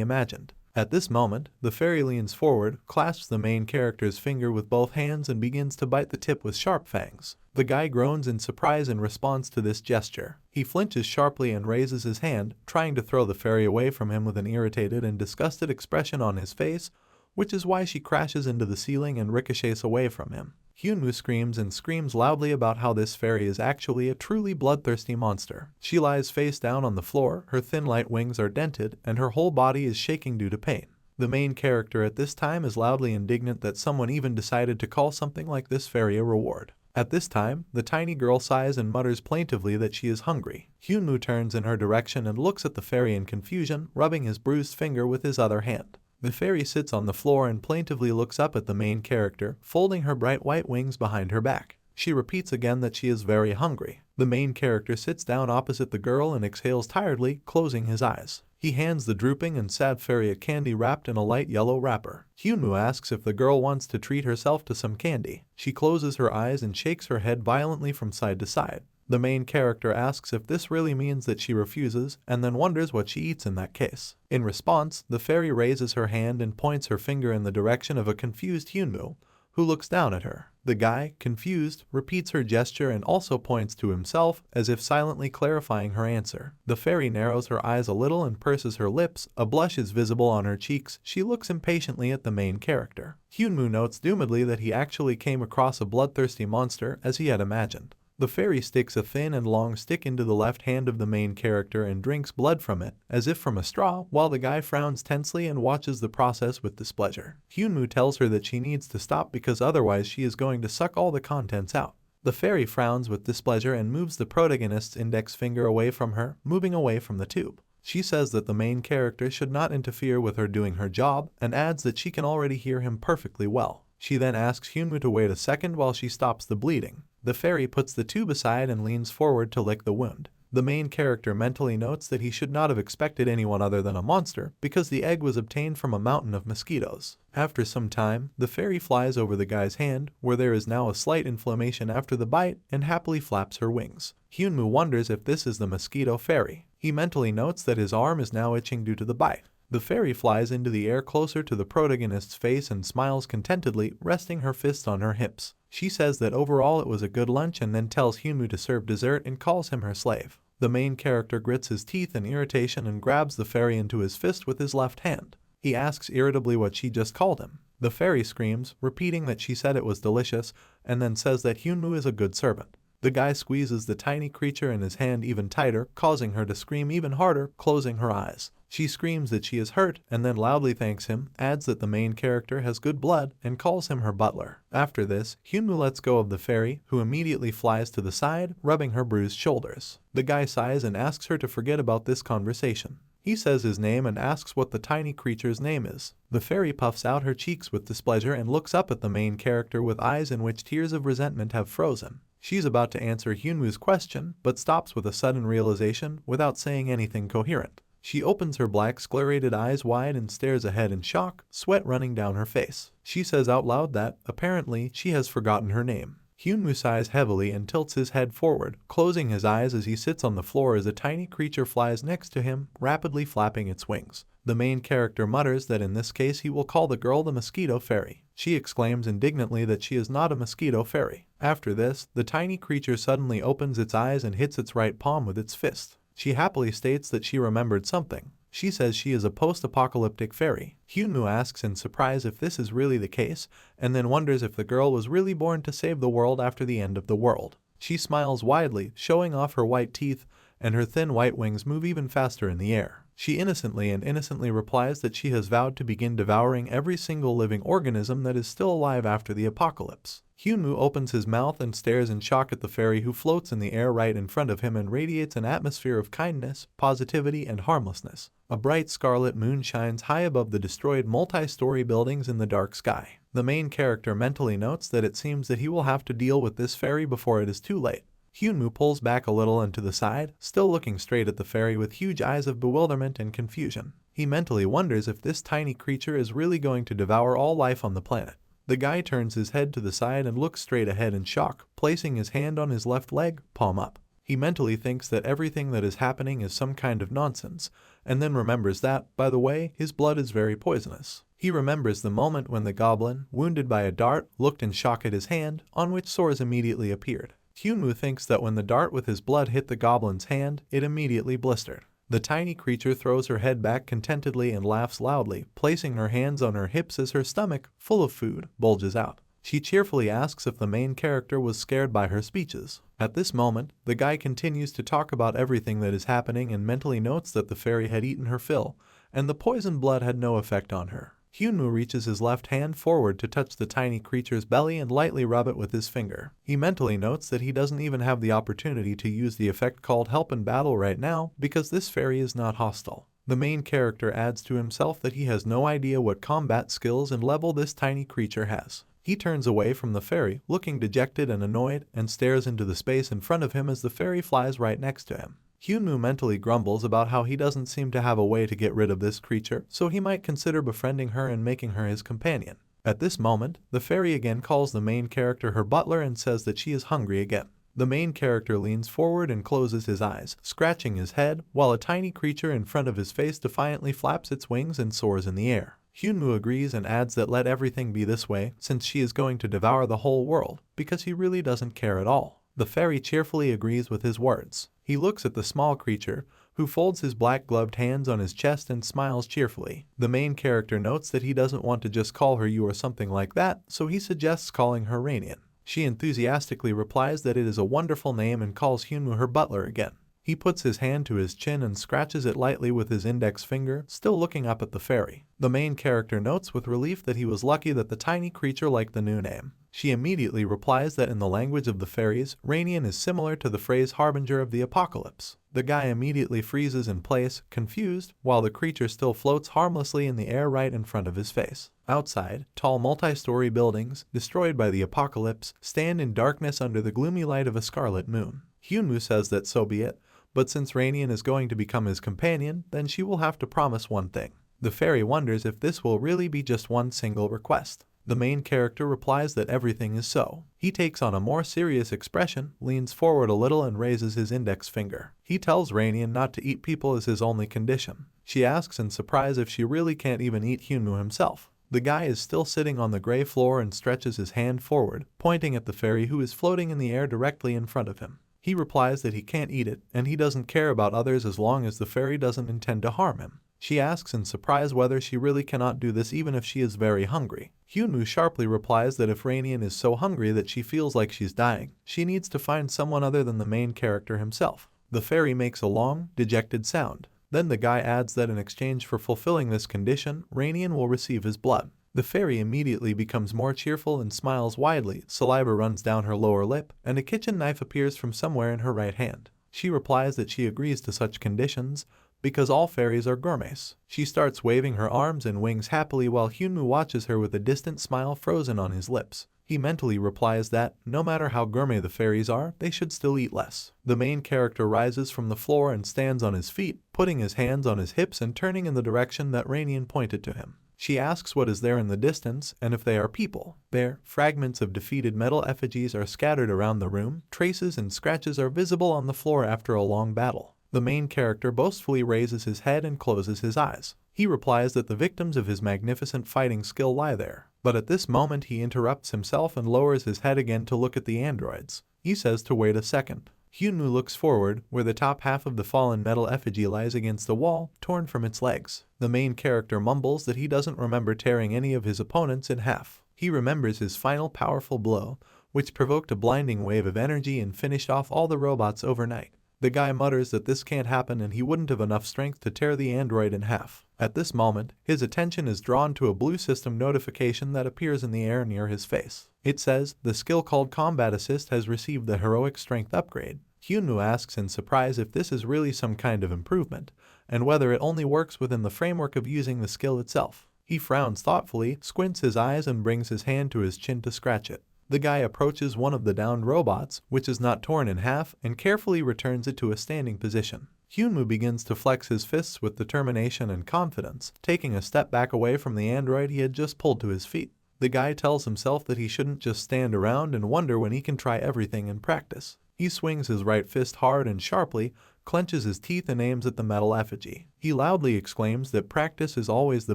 imagined. At this moment, the fairy leans forward, clasps the main character's finger with both hands and begins to bite the tip with sharp fangs. The guy groans in surprise in response to this gesture. He flinches sharply and raises his hand, trying to throw the fairy away from him with an irritated and disgusted expression on his face, which is why she crashes into the ceiling and ricochets away from him. Hyunwoo screams and screams loudly about how this fairy is actually a truly bloodthirsty monster. She lies face down on the floor, her thin light wings are dented, and her whole body is shaking due to pain. The main character at this time is loudly indignant that someone even decided to call something like this fairy a reward. At this time, the tiny girl sighs and mutters plaintively that she is hungry. Hyunwoo turns in her direction and looks at the fairy in confusion, rubbing his bruised finger with his other hand. The fairy sits on the floor and plaintively looks up at the main character, folding her bright white wings behind her back. She repeats again that she is very hungry. The main character sits down opposite the girl and exhales tiredly, closing his eyes. He hands the drooping and sad fairy a candy wrapped in a light yellow wrapper. Hyunwoo asks if the girl wants to treat herself to some candy. She closes her eyes and shakes her head violently from side to side. The main character asks if this really means that she refuses, and then wonders what she eats in that case. In response, the fairy raises her hand and points her finger in the direction of a confused Hyunwoo, who looks down at her. The guy, confused, repeats her gesture and also points to himself, as if silently clarifying her answer. The fairy narrows her eyes a little and purses her lips, a blush is visible on her cheeks, she looks impatiently at the main character. Hyunwoo notes doomedly that he actually came across a bloodthirsty monster as he had imagined. The fairy sticks a thin and long stick into the left hand of the main character and drinks blood from it, as if from a straw, while the guy frowns tensely and watches the process with displeasure. Hyunwoo tells her that she needs to stop because otherwise she is going to suck all the contents out. The fairy frowns with displeasure and moves the protagonist's index finger away from her, moving away from the tube. She says that the main character should not interfere with her doing her job, and adds that she can already hear him perfectly well. She then asks Hyunwoo to wait a second while she stops the bleeding. The fairy puts the tube aside and leans forward to lick the wound. The main character mentally notes that he should not have expected anyone other than a monster, because the egg was obtained from a mountain of mosquitoes. After some time, the fairy flies over the guy's hand, where there is now a slight inflammation after the bite, and happily flaps her wings. Hyunwoo wonders if this is the mosquito fairy. He mentally notes that his arm is now itching due to the bite. The fairy flies into the air closer to the protagonist's face and smiles contentedly, resting her fists on her hips. She says that overall it was a good lunch and then tells Hyunwoo to serve dessert and calls him her slave. The main character grits his teeth in irritation and grabs the fairy into his fist with his left hand. He asks irritably what she just called him. The fairy screams, repeating that she said it was delicious, and then says that Hyunwoo is a good servant. The guy squeezes the tiny creature in his hand even tighter, causing her to scream even harder, closing her eyes. She screams that she is hurt and then loudly thanks him, adds that the main character has good blood, and calls him her butler. After this, Hyunwoo lets go of the fairy, who immediately flies to the side, rubbing her bruised shoulders. The guy sighs and asks her to forget about this conversation. He says his name and asks what the tiny creature's name is. The fairy puffs out her cheeks with displeasure and looks up at the main character with eyes in which tears of resentment have frozen. She's about to answer Hyunwoo's question, but stops with a sudden realization without saying anything coherent. She opens her black sclerated eyes wide and stares ahead in shock, sweat running down her face. She says out loud that, apparently, she has forgotten her name. Hyunwoo sighs heavily and tilts his head forward, closing his eyes as he sits on the floor as a tiny creature flies next to him, rapidly flapping its wings. The main character mutters that in this case he will call the girl the mosquito fairy. She exclaims indignantly that she is not a mosquito fairy. After this, the tiny creature suddenly opens its eyes and hits its right palm with its fist. She happily states that she remembered something. She says she is a post-apocalyptic fairy. Hyunwoo asks in surprise if this is really the case, and then wonders if the girl was really born to save the world after the end of the world. She smiles widely, showing off her white teeth, and her thin white wings move even faster in the air. She innocently replies that she has vowed to begin devouring every single living organism that is still alive after the apocalypse. Hyunwoo opens his mouth and stares in shock at the fairy who floats in the air right in front of him and radiates an atmosphere of kindness, positivity, and harmlessness. A bright scarlet moon shines high above the destroyed multi-story buildings in the dark sky. The main character mentally notes that it seems that he will have to deal with this fairy before it is too late. Hyunwoo pulls back a little and to the side, still looking straight at the fairy with huge eyes of bewilderment and confusion. He mentally wonders if this tiny creature is really going to devour all life on the planet. The guy turns his head to the side and looks straight ahead in shock, placing his hand on his left leg, palm up. He mentally thinks that everything that is happening is some kind of nonsense, and then remembers that, by the way, his blood is very poisonous. He remembers the moment when the goblin, wounded by a dart, looked in shock at his hand, on which sores immediately appeared. Hyunwoo thinks that when the dart with his blood hit the goblin's hand, it immediately blistered. The tiny creature throws her head back contentedly and laughs loudly, placing her hands on her hips as her stomach, full of food, bulges out. She cheerfully asks if the main character was scared by her speeches. At this moment, the guy continues to talk about everything that is happening and mentally notes that the fairy had eaten her fill, and the poisoned blood had no effect on her. Hyunwoo reaches his left hand forward to touch the tiny creature's belly and lightly rub it with his finger. He mentally notes that he doesn't even have the opportunity to use the effect called Help in Battle right now because this fairy is not hostile. The main character adds to himself that he has no idea what combat skills and level this tiny creature has. He turns away from the fairy, looking dejected and annoyed, and stares into the space in front of him as the fairy flies right next to him. Hyunwoo mentally grumbles about how he doesn't seem to have a way to get rid of this creature, so he might consider befriending her and making her his companion. At this moment, the fairy again calls the main character her butler and says that she is hungry again. The main character leans forward and closes his eyes, scratching his head, while a tiny creature in front of his face defiantly flaps its wings and soars in the air. Hyunwoo agrees and adds that let everything be this way, since she is going to devour the whole world, because he really doesn't care at all. The fairy cheerfully agrees with his words. He looks at the small creature, who folds his black-gloved hands on his chest and smiles cheerfully. The main character notes that he doesn't want to just call her you or something like that, so he suggests calling her Rainian. She enthusiastically replies that it is a wonderful name and calls Hyunwoo her butler again. He puts his hand to his chin and scratches it lightly with his index finger, still looking up at the fairy. The main character notes with relief that he was lucky that the tiny creature liked the new name. She immediately replies that in the language of the fairies, Rainian is similar to the phrase harbinger of the apocalypse. The guy immediately freezes in place, confused, while the creature still floats harmlessly in the air right in front of his face. Outside, tall multi-story buildings, destroyed by the apocalypse, stand in darkness under the gloomy light of a scarlet moon. Hyunwoo says that so be it, but since Rainian is going to become his companion, then she will have to promise one thing. The fairy wonders if this will really be just one single request. The main character replies that everything is so. He takes on a more serious expression, leans forward a little and raises his index finger. He tells Rainian not to eat people as his only condition. She asks in surprise if she really can't even eat Hyunwoo himself. The guy is still sitting on the gray floor and stretches his hand forward, pointing at the fairy who is floating in the air directly in front of him. He replies that he can't eat it, and he doesn't care about others as long as the fairy doesn't intend to harm him. She asks in surprise whether she really cannot do this even if she is very hungry. Hyunwoo sharply replies that if Rainian is so hungry that she feels like she's dying, she needs to find someone other than the main character himself. The fairy makes a long, dejected sound. Then the guy adds that in exchange for fulfilling this condition, Rainian will receive his blood. The fairy immediately becomes more cheerful and smiles widely, saliva runs down her lower lip, and a kitchen knife appears from somewhere in her right hand. She replies that she agrees to such conditions, because all fairies are gourmets. She starts waving her arms and wings happily while Hyunwoo watches her with a distant smile frozen on his lips. He mentally replies that, no matter how gourmet the fairies are, they should still eat less. The main character rises from the floor and stands on his feet, putting his hands on his hips and turning in the direction that Rainian pointed to him. She asks what is there in the distance, and if they are people. There, fragments of defeated metal effigies are scattered around the room, traces and scratches are visible on the floor after a long battle. The main character boastfully raises his head and closes his eyes. He replies that the victims of his magnificent fighting skill lie there. But at this moment he interrupts himself and lowers his head again to look at the androids. He says to wait a second. Hyunwoo looks forward, where the top half of the fallen metal effigy lies against the wall, torn from its legs. The main character mumbles that he doesn't remember tearing any of his opponents in half. He remembers his final powerful blow, which provoked a blinding wave of energy and finished off all the robots overnight. The guy mutters that this can't happen and he wouldn't have enough strength to tear the android in half. At this moment, his attention is drawn to a blue system notification that appears in the air near his face. It says, the skill called Combat Assist has received the heroic strength upgrade. Hyunwoo asks in surprise if this is really some kind of improvement, and whether it only works within the framework of using the skill itself. He frowns thoughtfully, squints his eyes and brings his hand to his chin to scratch it. The guy approaches one of the downed robots, which is not torn in half, and carefully returns it to a standing position. Hyunwoo begins to flex his fists with determination and confidence, taking a step back away from the android he had just pulled to his feet. The guy tells himself that he shouldn't just stand around and wonder when he can try everything in practice. He swings his right fist hard and sharply, clenches his teeth and aims at the metal effigy. He loudly exclaims that practice is always the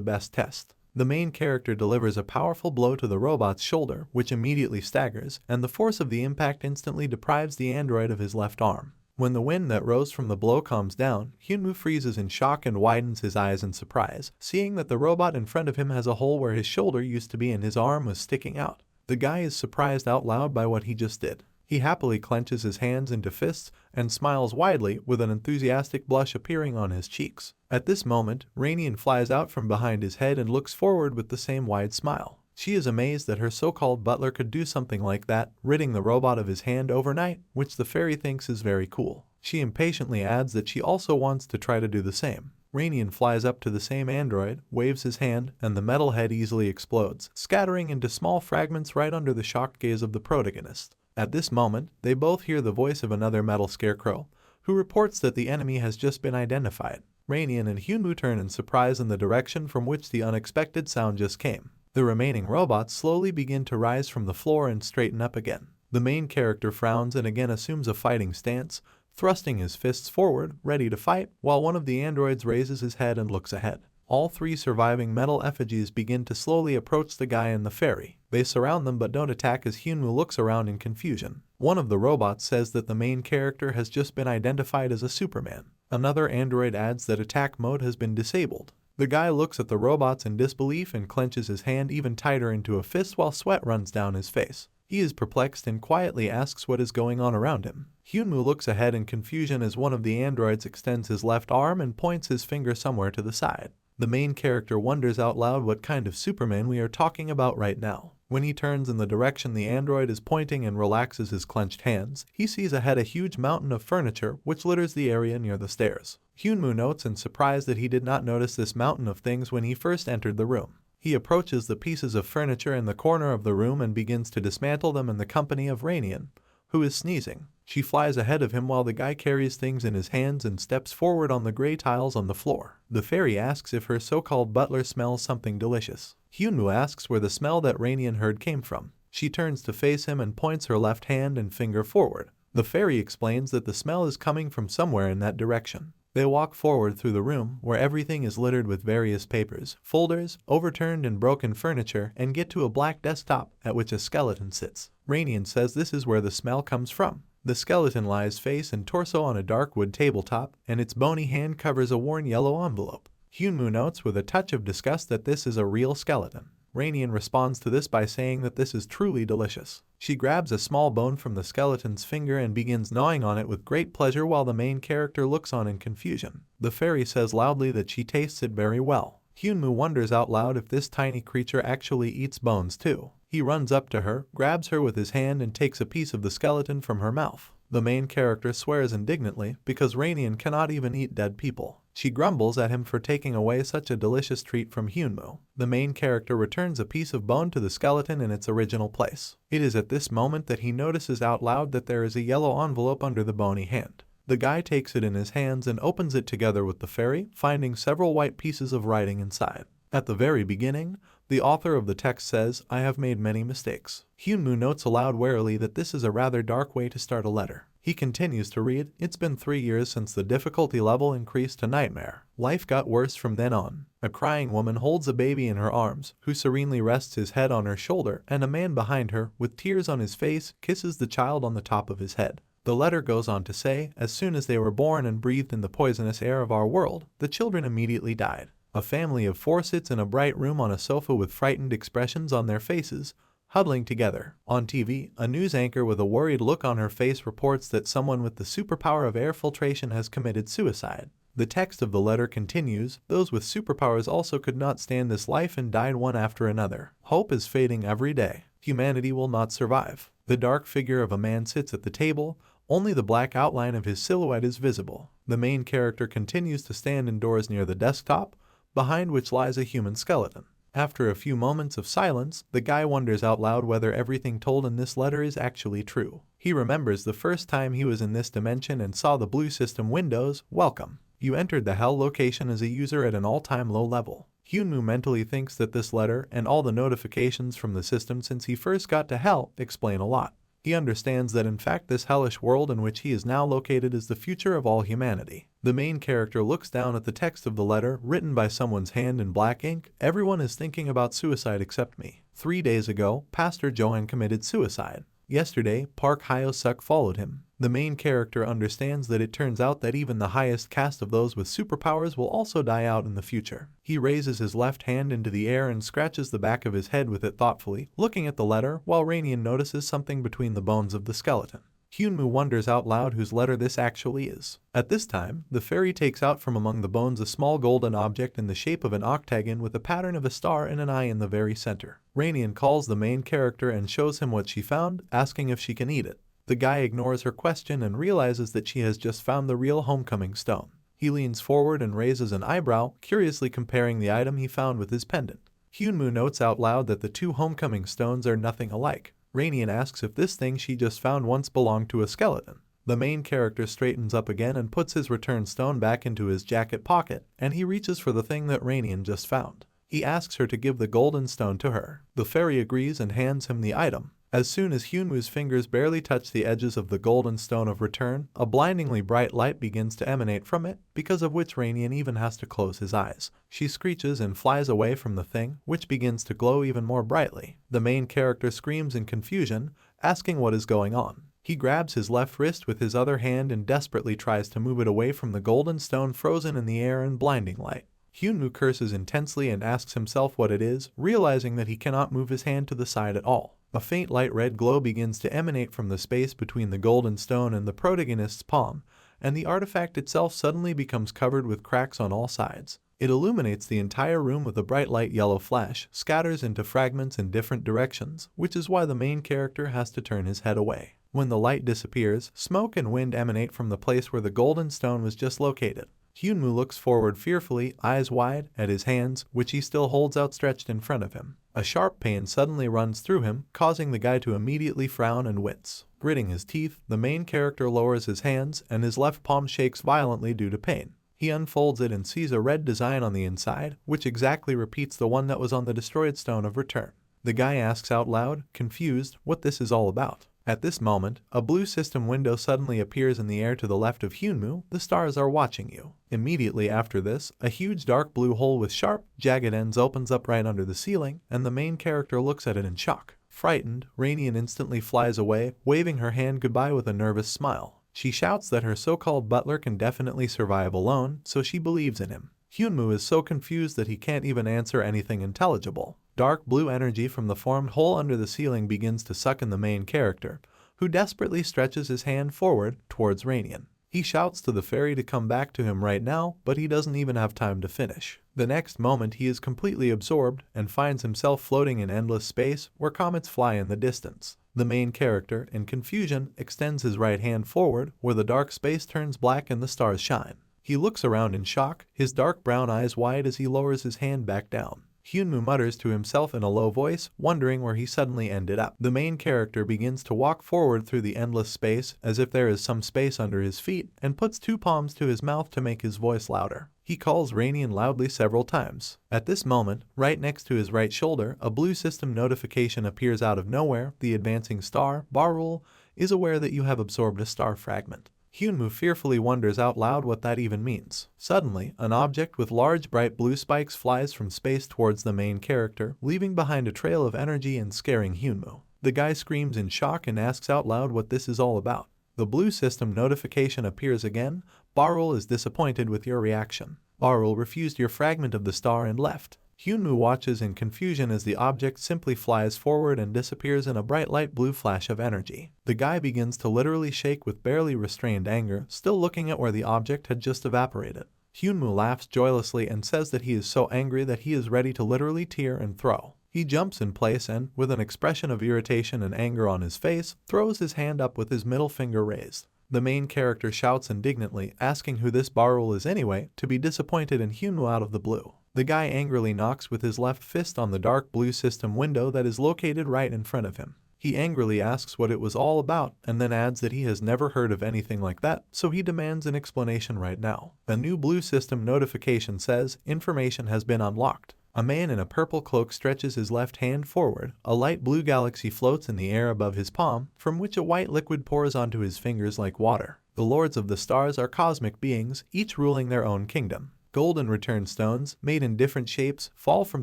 best test. The main character delivers a powerful blow to the robot's shoulder, which immediately staggers, and the force of the impact instantly deprives the android of his left arm. When the wind that rose from the blow calms down, Hyunwoo freezes in shock and widens his eyes in surprise, seeing that the robot in front of him has a hole where his shoulder used to be and his arm was sticking out. The guy is surprised out loud by what he just did. He happily clenches his hands into fists and smiles widely, with an enthusiastic blush appearing on his cheeks. At this moment, Rainian flies out from behind his head and looks forward with the same wide smile. She is amazed that her so-called butler could do something like that, ridding the robot of his hand overnight, which the fairy thinks is very cool. She impatiently adds that she also wants to try to do the same. Rainian flies up to the same android, waves his hand, and the metal head easily explodes, scattering into small fragments right under the shocked gaze of the protagonist. At this moment, they both hear the voice of another metal scarecrow, who reports that the enemy has just been identified. Rainian and Hyunwoo turn in surprise in the direction from which the unexpected sound just came. The remaining robots slowly begin to rise from the floor and straighten up again. The main character frowns and again assumes a fighting stance, thrusting his fists forward, ready to fight, while one of the androids raises his head and looks ahead. All three surviving metal effigies begin to slowly approach the guy and the fairy. They surround them but don't attack as Hyunwoo looks around in confusion. One of the robots says that the main character has just been identified as a Superman. Another android adds that attack mode has been disabled. The guy looks at the robots in disbelief and clenches his hand even tighter into a fist while sweat runs down his face. He is perplexed and quietly asks what is going on around him. Hyunwoo looks ahead in confusion as one of the androids extends his left arm and points his finger somewhere to the side. The main character wonders out loud what kind of Superman we are talking about right now. When he turns in the direction the android is pointing and relaxes his clenched hands, he sees ahead a huge mountain of furniture which litters the area near the stairs. Hyunwoo notes in surprise that he did not notice this mountain of things when he first entered the room. He approaches the pieces of furniture in the corner of the room and begins to dismantle them in the company of Rainian, who is sneezing. She flies ahead of him while the guy carries things in his hands and steps forward on the gray tiles on the floor. The fairy asks if her so-called butler smells something delicious. Hyunwoo asks where the smell that Rainian heard came from. She turns to face him and points her left hand and finger forward. The fairy explains that the smell is coming from somewhere in that direction. They walk forward through the room, where everything is littered with various papers, folders, overturned and broken furniture, and get to a black desktop at which a skeleton sits. Rainian says this is where the smell comes from. The skeleton lies face and torso on a dark wood tabletop, and its bony hand covers a worn yellow envelope. Hyunwoo notes with a touch of disgust that this is a real skeleton. Rainian responds to this by saying that this is truly delicious. She grabs a small bone from the skeleton's finger and begins gnawing on it with great pleasure while the main character looks on in confusion. The fairy says loudly that she tastes it very well. Hyunwoo wonders out loud if this tiny creature actually eats bones too. He runs up to her, grabs her with his hand and takes a piece of the skeleton from her mouth. The main character swears indignantly because Rainian cannot even eat dead people. She grumbles at him for taking away such a delicious treat from Hyunmoo. The main character returns a piece of bone to the skeleton in its original place. It is at this moment that he notices out loud that there is a yellow envelope under the bony hand. The guy takes it in his hands and opens it together with the fairy, finding several white pieces of writing inside. At the very beginning, the author of the text says, "I have made many mistakes." Hyunmoo notes aloud warily that this is a rather dark way to start a letter. He continues to read, "It's been 3 years since the difficulty level increased to nightmare. Life got worse from then on." A crying woman holds a baby in her arms, who serenely rests his head on her shoulder, and a man behind her, with tears on his face, kisses the child on the top of his head. The letter goes on to say, "As soon as they were born and breathed in the poisonous air of our world, the children immediately died." A family of 4 sits in a bright room on a sofa with frightened expressions on their faces, huddling together. On TV, a news anchor with a worried look on her face reports that someone with the superpower of air filtration has committed suicide. The text of the letter continues, "Those with superpowers also could not stand this life and died one after another. Hope is fading every day. Humanity will not survive." The dark figure of a man sits at the table. Only the black outline of his silhouette is visible. The main character continues to stand indoors near the desktop, behind which lies a human skeleton. After a few moments of silence, the guy wonders out loud whether everything told in this letter is actually true. He remembers the first time he was in this dimension and saw the blue system windows. "Welcome. You entered the hell location as a user at an all-time low level." Hyunmoo mentally thinks that this letter and all the notifications from the system since he first got to hell explain a lot. He understands that in fact this hellish world in which he is now located is the future of all humanity. The main character looks down at the text of the letter, written by someone's hand in black ink. "Everyone is thinking about suicide except me. 3 days ago, Pastor Johan committed suicide. Yesterday, Park Hyo-suk followed him." The main character understands that it turns out that even the highest caste of those with superpowers will also die out in the future. He raises his left hand into the air and scratches the back of his head with it thoughtfully, looking at the letter, while Rainian notices something between the bones of the skeleton. Hyunmoo wonders out loud whose letter this actually is. At this time, the fairy takes out from among the bones a small golden object in the shape of an octagon with a pattern of a star and an eye in the very center. Rainian calls the main character and shows him what she found, asking if she can eat it. The guy ignores her question and realizes that she has just found the real homecoming stone. He leans forward and raises an eyebrow, curiously comparing the item he found with his pendant. Hyunmoo notes out loud that the 2 homecoming stones are nothing alike. Rainian asks if this thing she just found once belonged to a skeleton. The main character straightens up again and puts his returned stone back into his jacket pocket, and he reaches for the thing that Rainian just found. He asks her to give the golden stone to her. The fairy agrees and hands him the item. As soon as Hyunwoo's fingers barely touch the edges of the golden stone of return, a blindingly bright light begins to emanate from it, because of which Rainian even has to close his eyes. She screeches and flies away from the thing, which begins to glow even more brightly. The main character screams in confusion, asking what is going on. He grabs his left wrist with his other hand and desperately tries to move it away from the golden stone frozen in the air in blinding light. Hyunmoo curses intensely and asks himself what it is, realizing that he cannot move his hand to the side at all. A faint light red glow begins to emanate from the space between the golden stone and the protagonist's palm, and the artifact itself suddenly becomes covered with cracks on all sides. It illuminates the entire room with a bright light yellow flash, scatters into fragments in different directions, which is why the main character has to turn his head away. When the light disappears, smoke and wind emanate from the place where the golden stone was just located. Hyunmoo looks forward fearfully, eyes wide, at his hands, which he still holds outstretched in front of him. A sharp pain suddenly runs through him, causing the guy to immediately frown and wince. Gritting his teeth, the main character lowers his hands, and his left palm shakes violently due to pain. He unfolds it and sees a red design on the inside, which exactly repeats the one that was on the destroyed stone of return. The guy asks out loud, confused, what this is all about. At this moment, a blue system window suddenly appears in the air to the left of Hyunmoo. "The stars are watching you." Immediately after this, a huge dark blue hole with sharp, jagged ends opens up right under the ceiling, and the main character looks at it in shock. Frightened, Rainian instantly flies away, waving her hand goodbye with a nervous smile. She shouts that her so-called butler can definitely survive alone, so she believes in him. Hyunmoo is so confused that he can't even answer anything intelligible. Dark blue energy from the formed hole under the ceiling begins to suck in the main character, who desperately stretches his hand forward towards Rainian. He shouts to the fairy to come back to him right now, but he doesn't even have time to finish. The next moment he is completely absorbed and finds himself floating in endless space where comets fly in the distance. The main character, in confusion, extends his right hand forward where the dark space turns black and the stars shine. He looks around in shock, his dark brown eyes wide as he lowers his hand back down. Hyunwoo mutters to himself in a low voice, wondering where he suddenly ended up. The main character begins to walk forward through the endless space as if there is some space under his feet and puts two palms to his mouth to make his voice louder. He calls Rainian loudly several times. At this moment, right next to his right shoulder, a blue system notification appears out of nowhere. The advancing star, Barul, is aware that you have absorbed a star fragment. Hyunwoo fearfully wonders out loud what that even means. Suddenly, an object with large bright blue spikes flies from space towards the main character, leaving behind a trail of energy and scaring Hyunwoo. The guy screams in shock and asks out loud what this is all about. The blue system notification appears again. Barul is disappointed with your reaction. Barul refused your fragment of the star and left. Hyunwoo watches in confusion as the object simply flies forward and disappears in a bright light blue flash of energy. The guy begins to literally shake with barely restrained anger, still looking at where the object had just evaporated. Hyunwoo laughs joyously and says that he is so angry that he is ready to literally tear and throw. He jumps in place and, with an expression of irritation and anger on his face, throws his hand up with his middle finger raised. The main character shouts indignantly, asking who this Barul is anyway, to be disappointed in Hyunwoo out of the blue. The guy angrily knocks with his left fist on the dark blue system window that is located right in front of him. He angrily asks what it was all about and then adds that he has never heard of anything like that, so he demands an explanation right now. A new blue system notification says, information has been unlocked. A man in a purple cloak stretches his left hand forward. A light blue galaxy floats in the air above his palm, from which a white liquid pours onto his fingers like water. The Lords of the Stars are cosmic beings, each ruling their own kingdom. Golden return stones, made in different shapes, fall from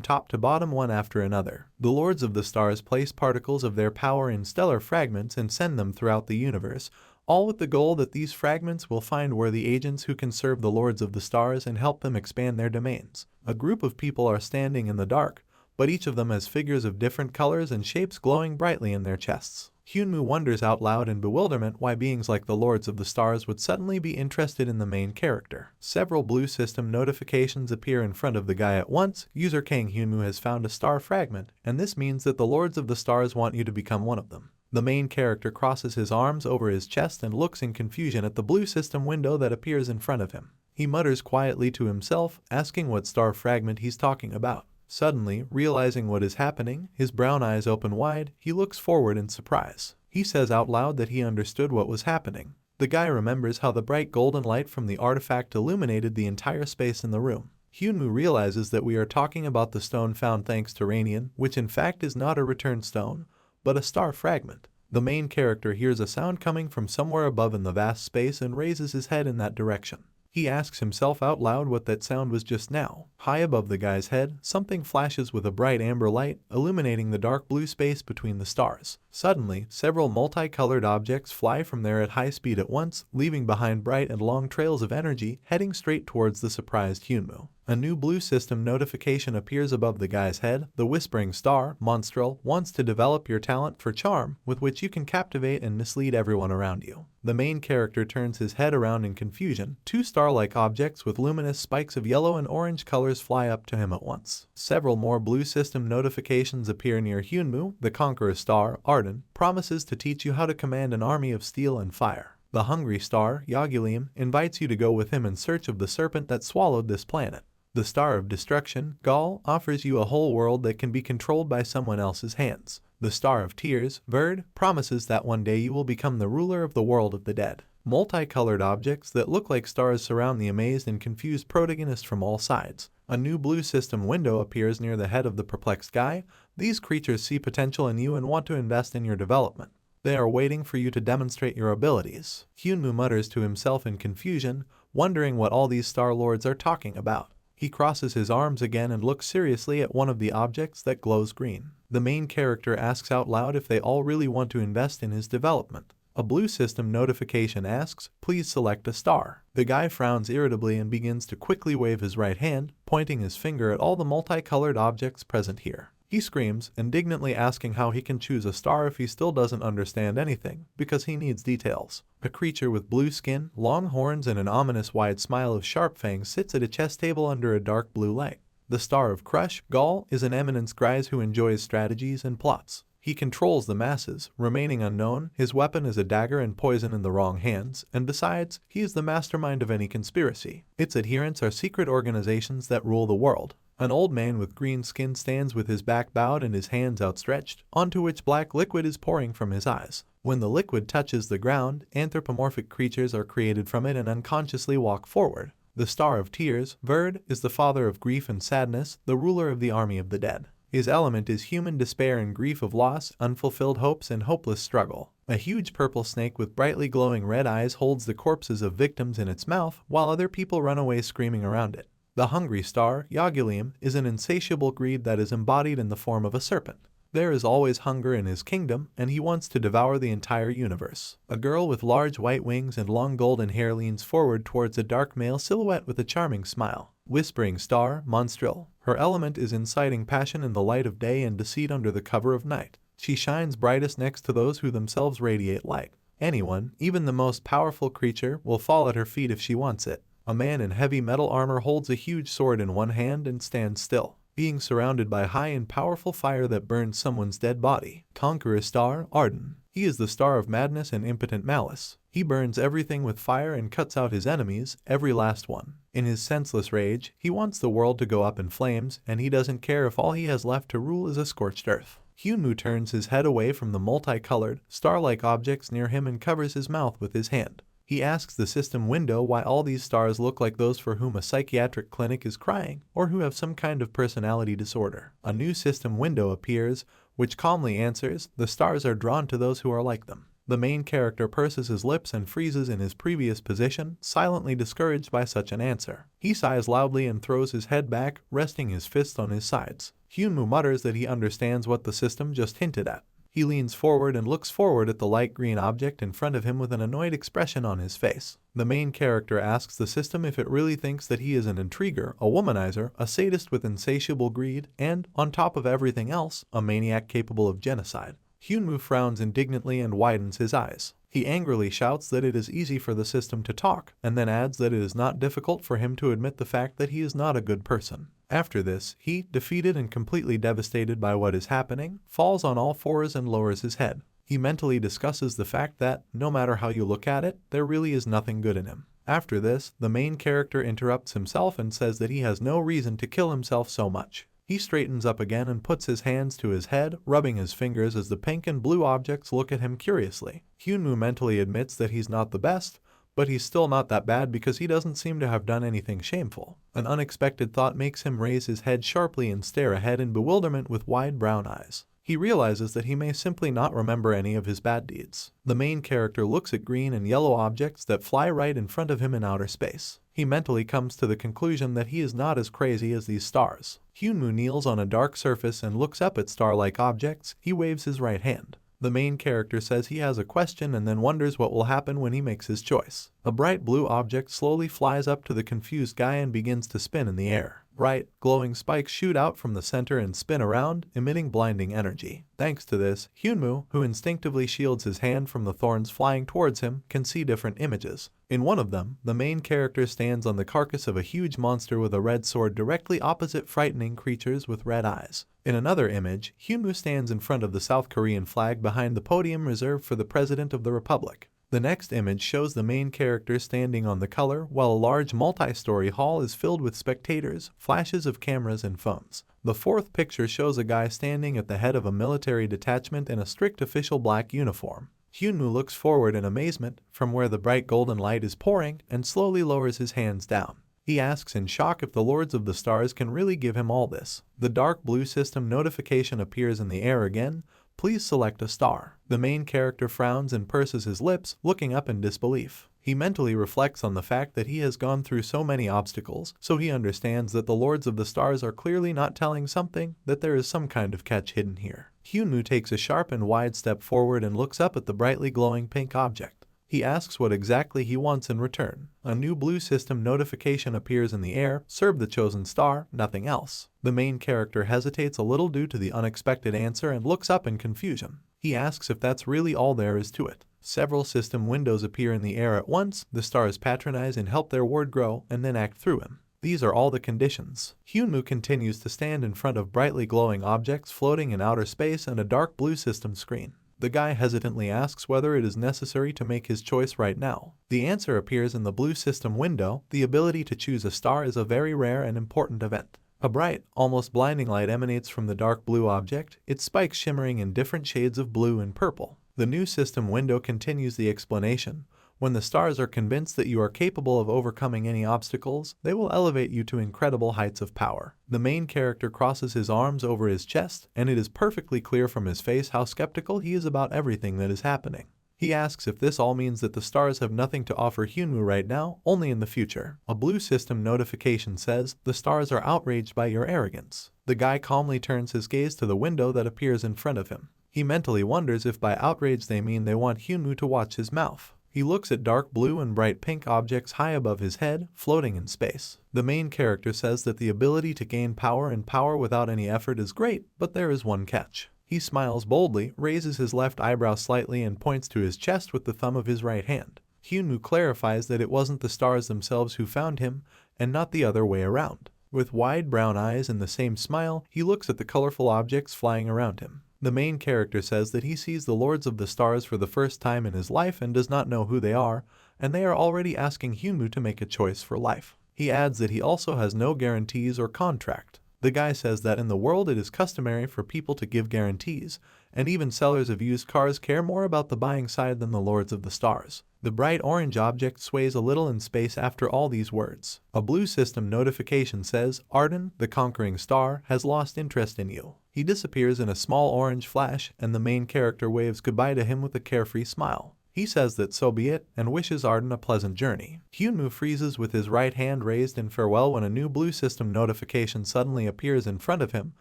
top to bottom one after another. The Lords of the Stars place particles of their power in stellar fragments and send them throughout the universe, all with the goal that these fragments will find worthy agents who can serve the Lords of the Stars and help them expand their domains. A group of people are standing in the dark, but each of them has figures of different colors and shapes glowing brightly in their chests. Hyunwoo wonders out loud in bewilderment why beings like the Lords of the Stars would suddenly be interested in the main character. Several blue system notifications appear in front of the guy at once. User Kang Hyunwoo has found a star fragment, and this means that the Lords of the Stars want you to become one of them. The main character crosses his arms over his chest and looks in confusion at the blue system window that appears in front of him. He mutters quietly to himself, asking what star fragment he's talking about. Suddenly, realizing what is happening, his brown eyes open wide, he looks forward in surprise. He says out loud that he understood what was happening. The guy remembers how the bright golden light from the artifact illuminated the entire space in the room. Hyunwoo realizes that we are talking about the stone found thanks to Rainian, which in fact is not a return stone, but a star fragment. The main character hears a sound coming from somewhere above in the vast space and raises his head in that direction. He asks himself out loud what that sound was just now. High above the guy's head, something flashes with a bright amber light, illuminating the dark blue space between the stars. Suddenly, several multicolored objects fly from there at high speed at once, leaving behind bright and long trails of energy, heading straight towards the surprised Hyunwoo. A new blue system notification appears above the guy's head. The Whispering Star, Monstrel, wants to develop your talent for charm, with which you can captivate and mislead everyone around you. The main character turns his head around in confusion. Two star-like objects with luminous spikes of yellow and orange colors fly up to him at once. Several more blue system notifications appear near Hyunwoo. The Conqueror Star, Arden, promises to teach you how to command an army of steel and fire. The Hungry Star, Yagulim, invites you to go with him in search of the serpent that swallowed this planet. The Star of Destruction, Gaul, offers you a whole world that can be controlled by someone else's hands. The Star of Tears, Verd, promises that one day you will become the ruler of the world of the dead. Multicolored objects that look like stars surround the amazed and confused protagonist from all sides. A new blue system window appears near the head of the perplexed guy. These creatures see potential in you and want to invest in your development. They are waiting for you to demonstrate your abilities. Hyunwoo mutters to himself in confusion, wondering what all these Star Lords are talking about. He crosses his arms again and looks seriously at one of the objects that glows green. The main character asks out loud if they all really want to invest in his development. A blue system notification asks, please select a star. The guy frowns irritably and begins to quickly wave his right hand, pointing his finger at all the multicolored objects present here. He screams, indignantly asking how he can choose a star if he still doesn't understand anything, because he needs details. A creature with blue skin, long horns and an ominous wide smile of sharp fangs sits at a chess table under a dark blue light. The Star of Crush, Gaul, is an eminence grise who enjoys strategies and plots. He controls the masses, remaining unknown. His weapon is a dagger and poison in the wrong hands, and besides, he is the mastermind of any conspiracy. Its adherents are secret organizations that rule the world. An old man with green skin stands with his back bowed and his hands outstretched, onto which black liquid is pouring from his eyes. When the liquid touches the ground, anthropomorphic creatures are created from it and unconsciously walk forward. The Star of Tears, Verd, is the father of grief and sadness, the ruler of the army of the dead. His element is human despair and grief of loss, unfulfilled hopes, and hopeless struggle. A huge purple snake with brightly glowing red eyes holds the corpses of victims in its mouth, while other people run away screaming around it. The hungry star, Yagulium, is an insatiable greed that is embodied in the form of a serpent. There is always hunger in his kingdom, and he wants to devour the entire universe. A girl with large white wings and long golden hair leans forward towards a dark male silhouette with a charming smile. Whispering star, Monstrel. Her element is inciting passion in the light of day and deceit under the cover of night. She shines brightest next to those who themselves radiate light. Anyone, even the most powerful creature, will fall at her feet if she wants it. A man in heavy metal armor holds a huge sword in one hand and stands still, being surrounded by high and powerful fire that burns someone's dead body. Conqueror star, Arden. He is the star of madness and impotent malice. He burns everything with fire and cuts out his enemies, every last one. In his senseless rage, he wants the world to go up in flames, and he doesn't care if all he has left to rule is a scorched earth. Hyunwoo turns his head away from the multicolored, star-like objects near him and covers his mouth with his hand. He asks the system window why all these stars look like those for whom a psychiatric clinic is crying, or who have some kind of personality disorder. A new system window appears, which calmly answers, the stars are drawn to those who are like them. The main character purses his lips and freezes in his previous position, silently discouraged by such an answer. He sighs loudly and throws his head back, resting his fists on his sides. Hyunwoo mutters that he understands what the system just hinted at. He leans forward and looks forward at the light green object in front of him with an annoyed expression on his face. The main character asks the system if it really thinks that he is an intriguer, a womanizer, a sadist with insatiable greed, and, on top of everything else, a maniac capable of genocide. Hyunwoo frowns indignantly and widens his eyes. He angrily shouts that it is easy for the system to talk, and then adds that it is not difficult for him to admit the fact that he is not a good person. After this, he, defeated and completely devastated by what is happening, falls on all fours and lowers his head. He mentally discusses the fact that, no matter how you look at it, there really is nothing good in him. After this, the main character interrupts himself and says that he has no reason to kill himself so much. He straightens up again and puts his hands to his head, rubbing his fingers as the pink and blue objects look at him curiously. Hyunwoo mentally admits that he's not the best, but he's still not that bad because he doesn't seem to have done anything shameful. An unexpected thought makes him raise his head sharply and stare ahead in bewilderment with wide brown eyes. He realizes that he may simply not remember any of his bad deeds. The main character looks at green and yellow objects that fly right in front of him in outer space. He mentally comes to the conclusion that he is not as crazy as these stars. Hyunwoo kneels on a dark surface and looks up at star-like objects. He waves his right hand. The main character says he has a question and then wonders what will happen when he makes his choice. A bright blue object slowly flies up to the confused guy and begins to spin in the air. Bright, glowing spikes shoot out from the center and spin around, emitting blinding energy. Thanks to this, Hyunwoo, who instinctively shields his hand from the thorns flying towards him, can see different images. In one of them, the main character stands on the carcass of a huge monster with a red sword directly opposite frightening creatures with red eyes. In another image, Hyunwoo stands in front of the South Korean flag behind the podium reserved for the President of the Republic. The next image shows the main character standing on the color, while a large multi-story hall is filled with spectators, flashes of cameras and phones. The fourth picture shows a guy standing at the head of a military detachment in a strict official black uniform. Hyunwoo looks forward in amazement from where the bright golden light is pouring and slowly lowers his hands down. He asks in shock if the Lords of the Stars can really give him all this. The dark blue system notification appears in the air again. Please select a star. The main character frowns and purses his lips, looking up in disbelief. He mentally reflects on the fact that he has gone through so many obstacles, so he understands that the Lords of the Stars are clearly not telling something, that there is some kind of catch hidden here. Hyunwoo takes a sharp and wide step forward and looks up at the brightly glowing pink object. He asks what exactly he wants in return. A new blue system notification appears in the air. Serve the chosen star, nothing else. The main character hesitates a little due to the unexpected answer and looks up in confusion. He asks if that's really all there is to it. Several system windows appear in the air at once. The stars patronize and help their ward grow and then act through him. These are all the conditions. Hyunwoo continues to stand in front of brightly glowing objects floating in outer space and a dark blue system screen. The guy hesitantly asks whether it is necessary to make his choice right now. The answer appears in the blue system window. The ability to choose a star is a very rare and important event. A bright, almost blinding light emanates from the dark blue object, its spikes shimmering in different shades of blue and purple. The new system window continues the explanation. When the stars are convinced that you are capable of overcoming any obstacles, they will elevate you to incredible heights of power. The main character crosses his arms over his chest, and it is perfectly clear from his face how skeptical he is about everything that is happening. He asks if this all means that the stars have nothing to offer Hyunwoo right now, only in the future. A blue system notification says, "The stars are outraged by your arrogance." The guy calmly turns his gaze to the window that appears in front of him. He mentally wonders if by outrage they mean they want Hyunwoo to watch his mouth. He looks at dark blue and bright pink objects high above his head, floating in space. The main character says that the ability to gain power and power without any effort is great, but there is one catch. He smiles boldly, raises his left eyebrow slightly and points to his chest with the thumb of his right hand. Hyunwoo clarifies that it wasn't the stars themselves who found him, and not the other way around. With wide brown eyes and the same smile, he looks at the colorful objects flying around him. The main character says that he sees the Lords of the Stars for the first time in his life and does not know who they are, and they are already asking Hyunwoo to make a choice for life. He adds that he also has no guarantees or contract. The guy says that in the world it is customary for people to give guarantees, and even sellers of used cars care more about the buying side than the Lords of the Stars. The bright orange object sways a little in space after all these words. A blue system notification says, "Arden, the conquering star, has lost interest in you." He disappears in a small orange flash, and the main character waves goodbye to him with a carefree smile. He says that so be it, and wishes Arden a pleasant journey. Hyunwoo freezes with his right hand raised in farewell when a new blue system notification suddenly appears in front of him.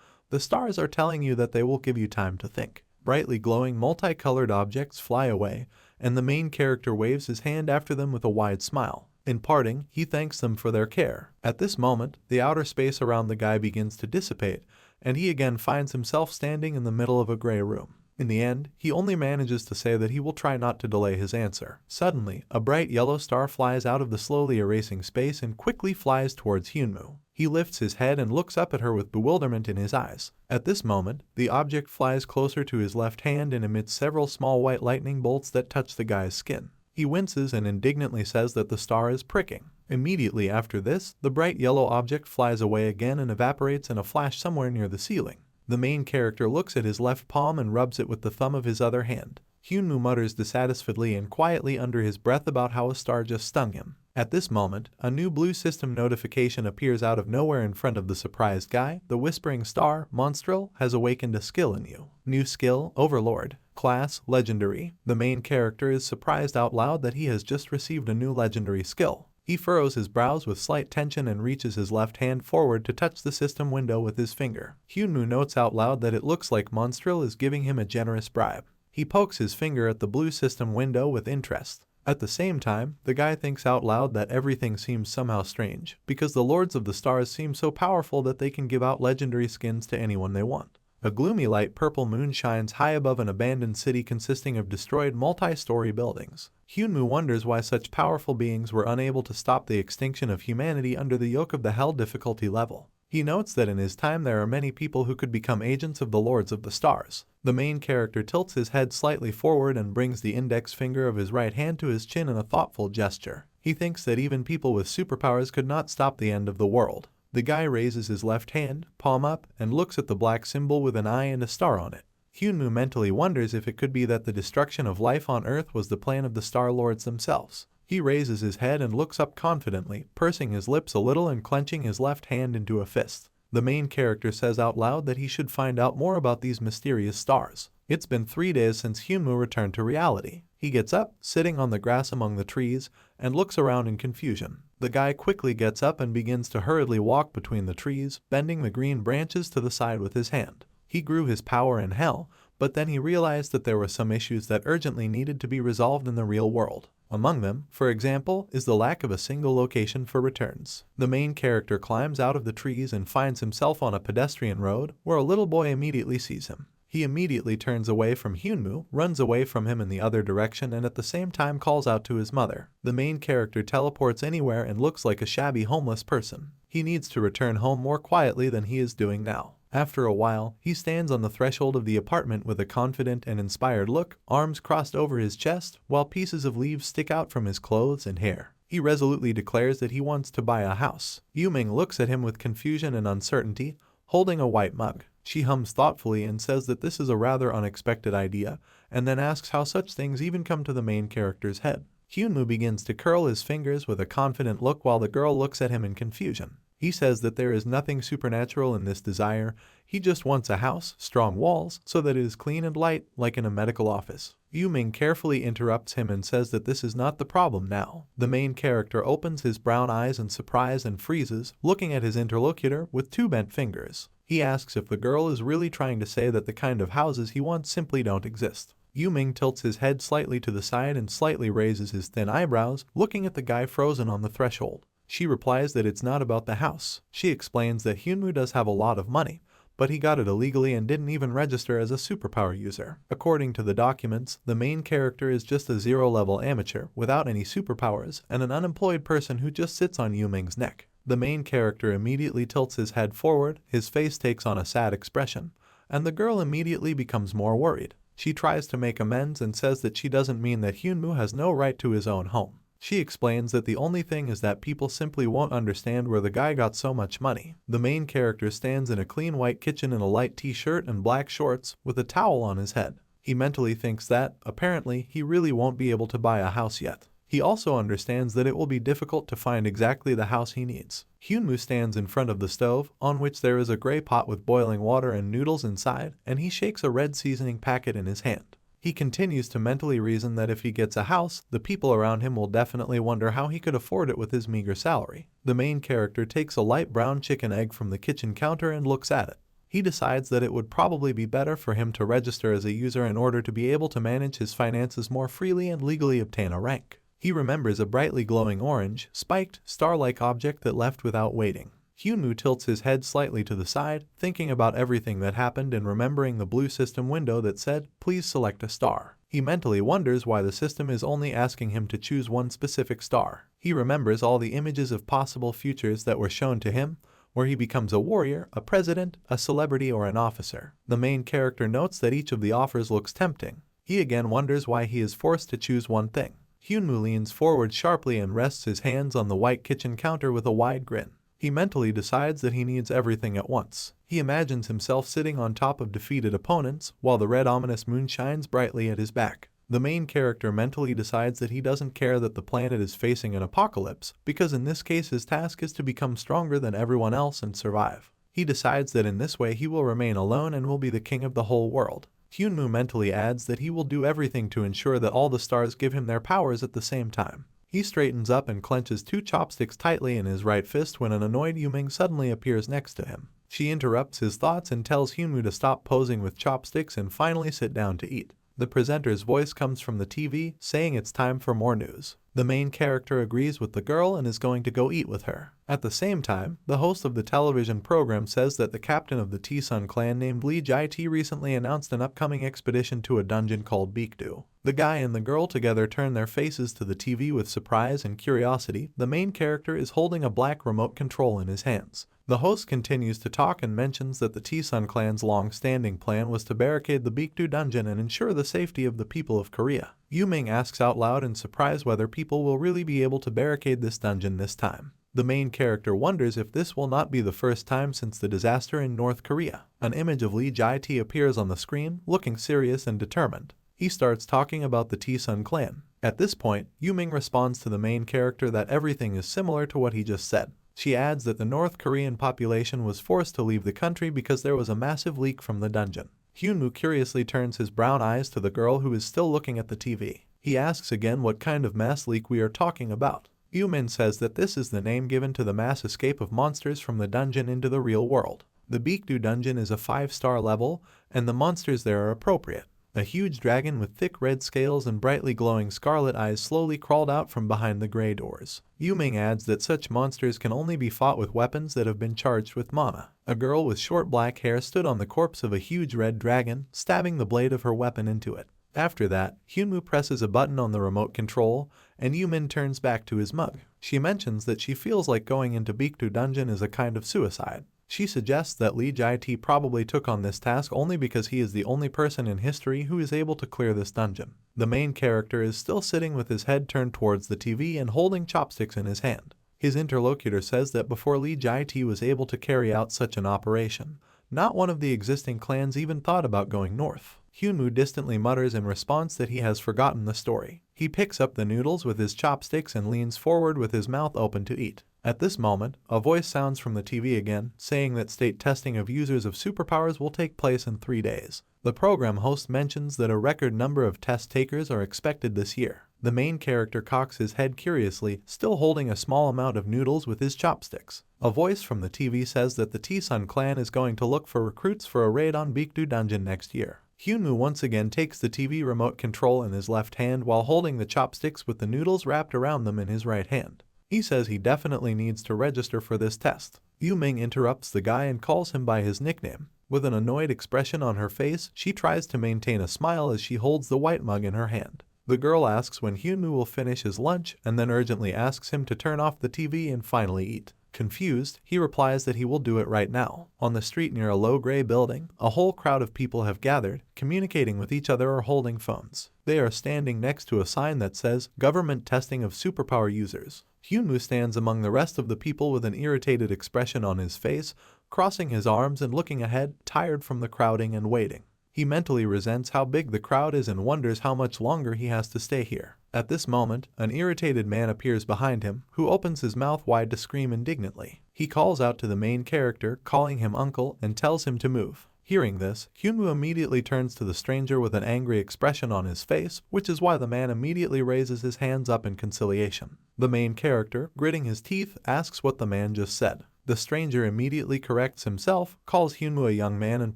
The stars are telling you that they will give you time to think. Brightly glowing multicolored objects fly away, and the main character waves his hand after them with a wide smile. In parting, he thanks them for their care. At this moment, the outer space around the guy begins to dissipate, and he again finds himself standing in the middle of a gray room. In the end, he only manages to say that he will try not to delay his answer. Suddenly, a bright yellow star flies out of the slowly erasing space and quickly flies towards Hyunwoo. He lifts his head and looks up at her with bewilderment in his eyes. At this moment, the object flies closer to his left hand and emits several small white lightning bolts that touch the guy's skin. He winces and indignantly says that the star is pricking. Immediately after this, the bright yellow object flies away again and evaporates in a flash somewhere near the ceiling. The main character looks at his left palm and rubs it with the thumb of his other hand. Hyunwoo mutters dissatisfiedly and quietly under his breath about how a star just stung him. At this moment, a new blue system notification appears out of nowhere in front of the surprised guy. The whispering star, Monstrel, has awakened a skill in you. New skill, Overlord. Class, Legendary. The main character is surprised out loud that he has just received a new legendary skill. He furrows his brows with slight tension and reaches his left hand forward to touch the system window with his finger. Hyunwoo notes out loud that it looks like Monstrel is giving him a generous bribe. He pokes his finger at the blue system window with interest. At the same time, the guy thinks out loud that everything seems somehow strange, because the Lords of the Stars seem so powerful that they can give out legendary skins to anyone they want. A gloomy light purple moon shines high above an abandoned city consisting of destroyed multi-story buildings. Hyunwoo wonders why such powerful beings were unable to stop the extinction of humanity under the yoke of the Hell difficulty level. He notes that in his time there are many people who could become agents of the Lords of the Stars. The main character tilts his head slightly forward and brings the index finger of his right hand to his chin in a thoughtful gesture. He thinks that even people with superpowers could not stop the end of the world. The guy raises his left hand, palm up, and looks at the black symbol with an eye and a star on it. Hyunwoo mentally wonders if it could be that the destruction of life on Earth was the plan of the Star Lords themselves. He raises his head and looks up confidently, pursing his lips a little and clenching his left hand into a fist. The main character says out loud that he should find out more about these mysterious stars. It's been 3 days since Hyunwoo returned to reality. He gets up, sitting on the grass among the trees, and looks around in confusion. The guy quickly gets up and begins to hurriedly walk between the trees, bending the green branches to the side with his hand. He grew his power in hell, but then he realized that there were some issues that urgently needed to be resolved in the real world. Among them, for example, is the lack of a single location for returns. The main character climbs out of the trees and finds himself on a pedestrian road, where a little boy immediately sees him. He immediately turns away from Hyunmoo, runs away from him in the other direction, and at the same time calls out to his mother. The main character teleports anywhere and looks like a shabby homeless person. He needs to return home more quietly than he is doing now. After a while, he stands on the threshold of the apartment with a confident and inspired look, arms crossed over his chest, while pieces of leaves stick out from his clothes and hair. He resolutely declares that he wants to buy a house. Yuming looks at him with confusion and uncertainty, holding a white mug. She hums thoughtfully and says that this is a rather unexpected idea, and then asks how such things even come to the main character's head. Hyunmoo begins to curl his fingers with a confident look while the girl looks at him in confusion. He says that there is nothing supernatural in this desire, he just wants a house, strong walls, so that it is clean and light, like in a medical office. Yuming carefully interrupts him and says that this is not the problem now. The main character opens his brown eyes in surprise and freezes, looking at his interlocutor with two bent fingers. He asks if the girl is really trying to say that the kind of houses he wants simply don't exist. Yuming tilts his head slightly to the side and slightly raises his thin eyebrows, looking at the guy frozen on the threshold. She replies that it's not about the house. She explains that Hyunmoo does have a lot of money, but he got it illegally and didn't even register as a superpower user. According to the documents, the main character is just a zero-level amateur without any superpowers and an unemployed person who just sits on Yuming's neck. The main character immediately tilts his head forward, his face takes on a sad expression, and the girl immediately becomes more worried. She tries to make amends and says that she doesn't mean that Hyunmoo has no right to his own home. She explains that the only thing is that people simply won't understand where the guy got so much money. The main character stands in a clean white kitchen in a light t-shirt and black shorts with a towel on his head. He mentally thinks that, apparently, he really won't be able to buy a house yet. He also understands that it will be difficult to find exactly the house he needs. Hyunmoo stands in front of the stove, on which there is a gray pot with boiling water and noodles inside, and he shakes a red seasoning packet in his hand. He continues to mentally reason that if he gets a house, the people around him will definitely wonder how he could afford it with his meager salary. The main character takes a light brown chicken egg from the kitchen counter and looks at it. He decides that it would probably be better for him to register as a user in order to be able to manage his finances more freely and legally obtain a rank. He remembers a brightly glowing orange, spiked, star-like object that left without waiting. Hyunmoo tilts his head slightly to the side, thinking about everything that happened and remembering the blue system window that said, "Please select a star." He mentally wonders why the system is only asking him to choose one specific star. He remembers all the images of possible futures that were shown to him, where he becomes a warrior, a president, a celebrity, or an officer. The main character notes that each of the offers looks tempting. He again wonders why he is forced to choose one thing. Hyunmoo leans forward sharply and rests his hands on the white kitchen counter with a wide grin. He mentally decides that he needs everything at once. He imagines himself sitting on top of defeated opponents, while the red ominous moon shines brightly at his back. The main character mentally decides that he doesn't care that the planet is facing an apocalypse, because in this case his task is to become stronger than everyone else and survive. He decides that in this way he will remain alone and will be the king of the whole world. Hyunmoo mentally adds that he will do everything to ensure that all the stars give him their powers at the same time. He straightens up and clenches two chopsticks tightly in his right fist when an annoyed Yuming suddenly appears next to him. She interrupts his thoughts and tells Hyunmoo to stop posing with chopsticks and finally sit down to eat. The presenter's voice comes from the TV, saying it's time for more news. The main character agrees with the girl and is going to go eat with her. At the same time, the host of the television program says that the captain of the T-Sun clan named Lee Jae-T recently announced an upcoming expedition to a dungeon called Baekdu. The guy and the girl together turn their faces to the TV with surprise and curiosity. The main character is holding a black remote control in his hands. The host continues to talk and mentions that the T-Sun clan's long-standing plan was to barricade the Baekdu dungeon and ensure the safety of the people of Korea. Yuming asks out loud in surprise whether people will really be able to barricade this dungeon this time. The main character wonders if this will not be the first time since the disaster in North Korea. An image of Lee Jae-T appears on the screen, looking serious and determined. He starts talking about the T-Sun clan. At this point, Yuming responds to the main character that everything is similar to what he just said. She adds that the North Korean population was forced to leave the country because there was a massive leak from the dungeon. Hyunmoo curiously turns his brown eyes to the girl who is still looking at the TV. He asks again what kind of mass leak we are talking about. Yuming says that this is the name given to the mass escape of monsters from the dungeon into the real world. The Baekdu dungeon is a 5-star level, and the monsters there are appropriate. A huge dragon with thick red scales and brightly glowing scarlet eyes slowly crawled out from behind the gray doors. Yuming adds that such monsters can only be fought with weapons that have been charged with mana. A girl with short black hair stood on the corpse of a huge red dragon, stabbing the blade of her weapon into it. After that, Hyunwoo presses a button on the remote control, and Yumin turns back to his mug. She mentions that she feels like going into Baekdu dungeon is a kind of suicide. She suggests that Lee Jae-tae probably took on this task only because he is the only person in history who is able to clear this dungeon. The main character is still sitting with his head turned towards the TV and holding chopsticks in his hand. His interlocutor says that before Lee Jae-tae was able to carry out such an operation, not one of the existing clans even thought about going north. Hyunwoo distantly mutters in response that he has forgotten the story. He picks up the noodles with his chopsticks and leans forward with his mouth open to eat. At this moment, a voice sounds from the TV again, saying that state testing of users of superpowers will take place in 3 days. The program host mentions that a record number of test takers are expected this year. The main character cocks his head curiously, still holding a small amount of noodles with his chopsticks. A voice from the TV says that the T-Sun clan is going to look for recruits for a raid on Baekdu Dungeon next year. Hyunwoo once again takes the TV remote control in his left hand while holding the chopsticks with the noodles wrapped around them in his right hand. He says he definitely needs to register for this test. Yu Ming interrupts the guy and calls him by his nickname. With an annoyed expression on her face, she tries to maintain a smile as she holds the white mug in her hand. The girl asks when Hyunwoo will finish his lunch and then urgently asks him to turn off the TV and finally eat. Confused, he replies that he will do it right now. On the street near a low gray building, a whole crowd of people have gathered, communicating with each other or holding phones. They are standing next to a sign that says, "Government Testing of Superpower Users." Hyunwoo stands among the rest of the people with an irritated expression on his face, crossing his arms and looking ahead, tired from the crowding and waiting. He mentally resents how big the crowd is and wonders how much longer he has to stay here. At this moment, an irritated man appears behind him, who opens his mouth wide to scream indignantly. He calls out to the main character, calling him uncle, and tells him to move. Hearing this, Hyunwoo immediately turns to the stranger with an angry expression on his face, which is why the man immediately raises his hands up in conciliation. The main character, gritting his teeth, asks what the man just said. The stranger immediately corrects himself, calls Hyunwoo a young man and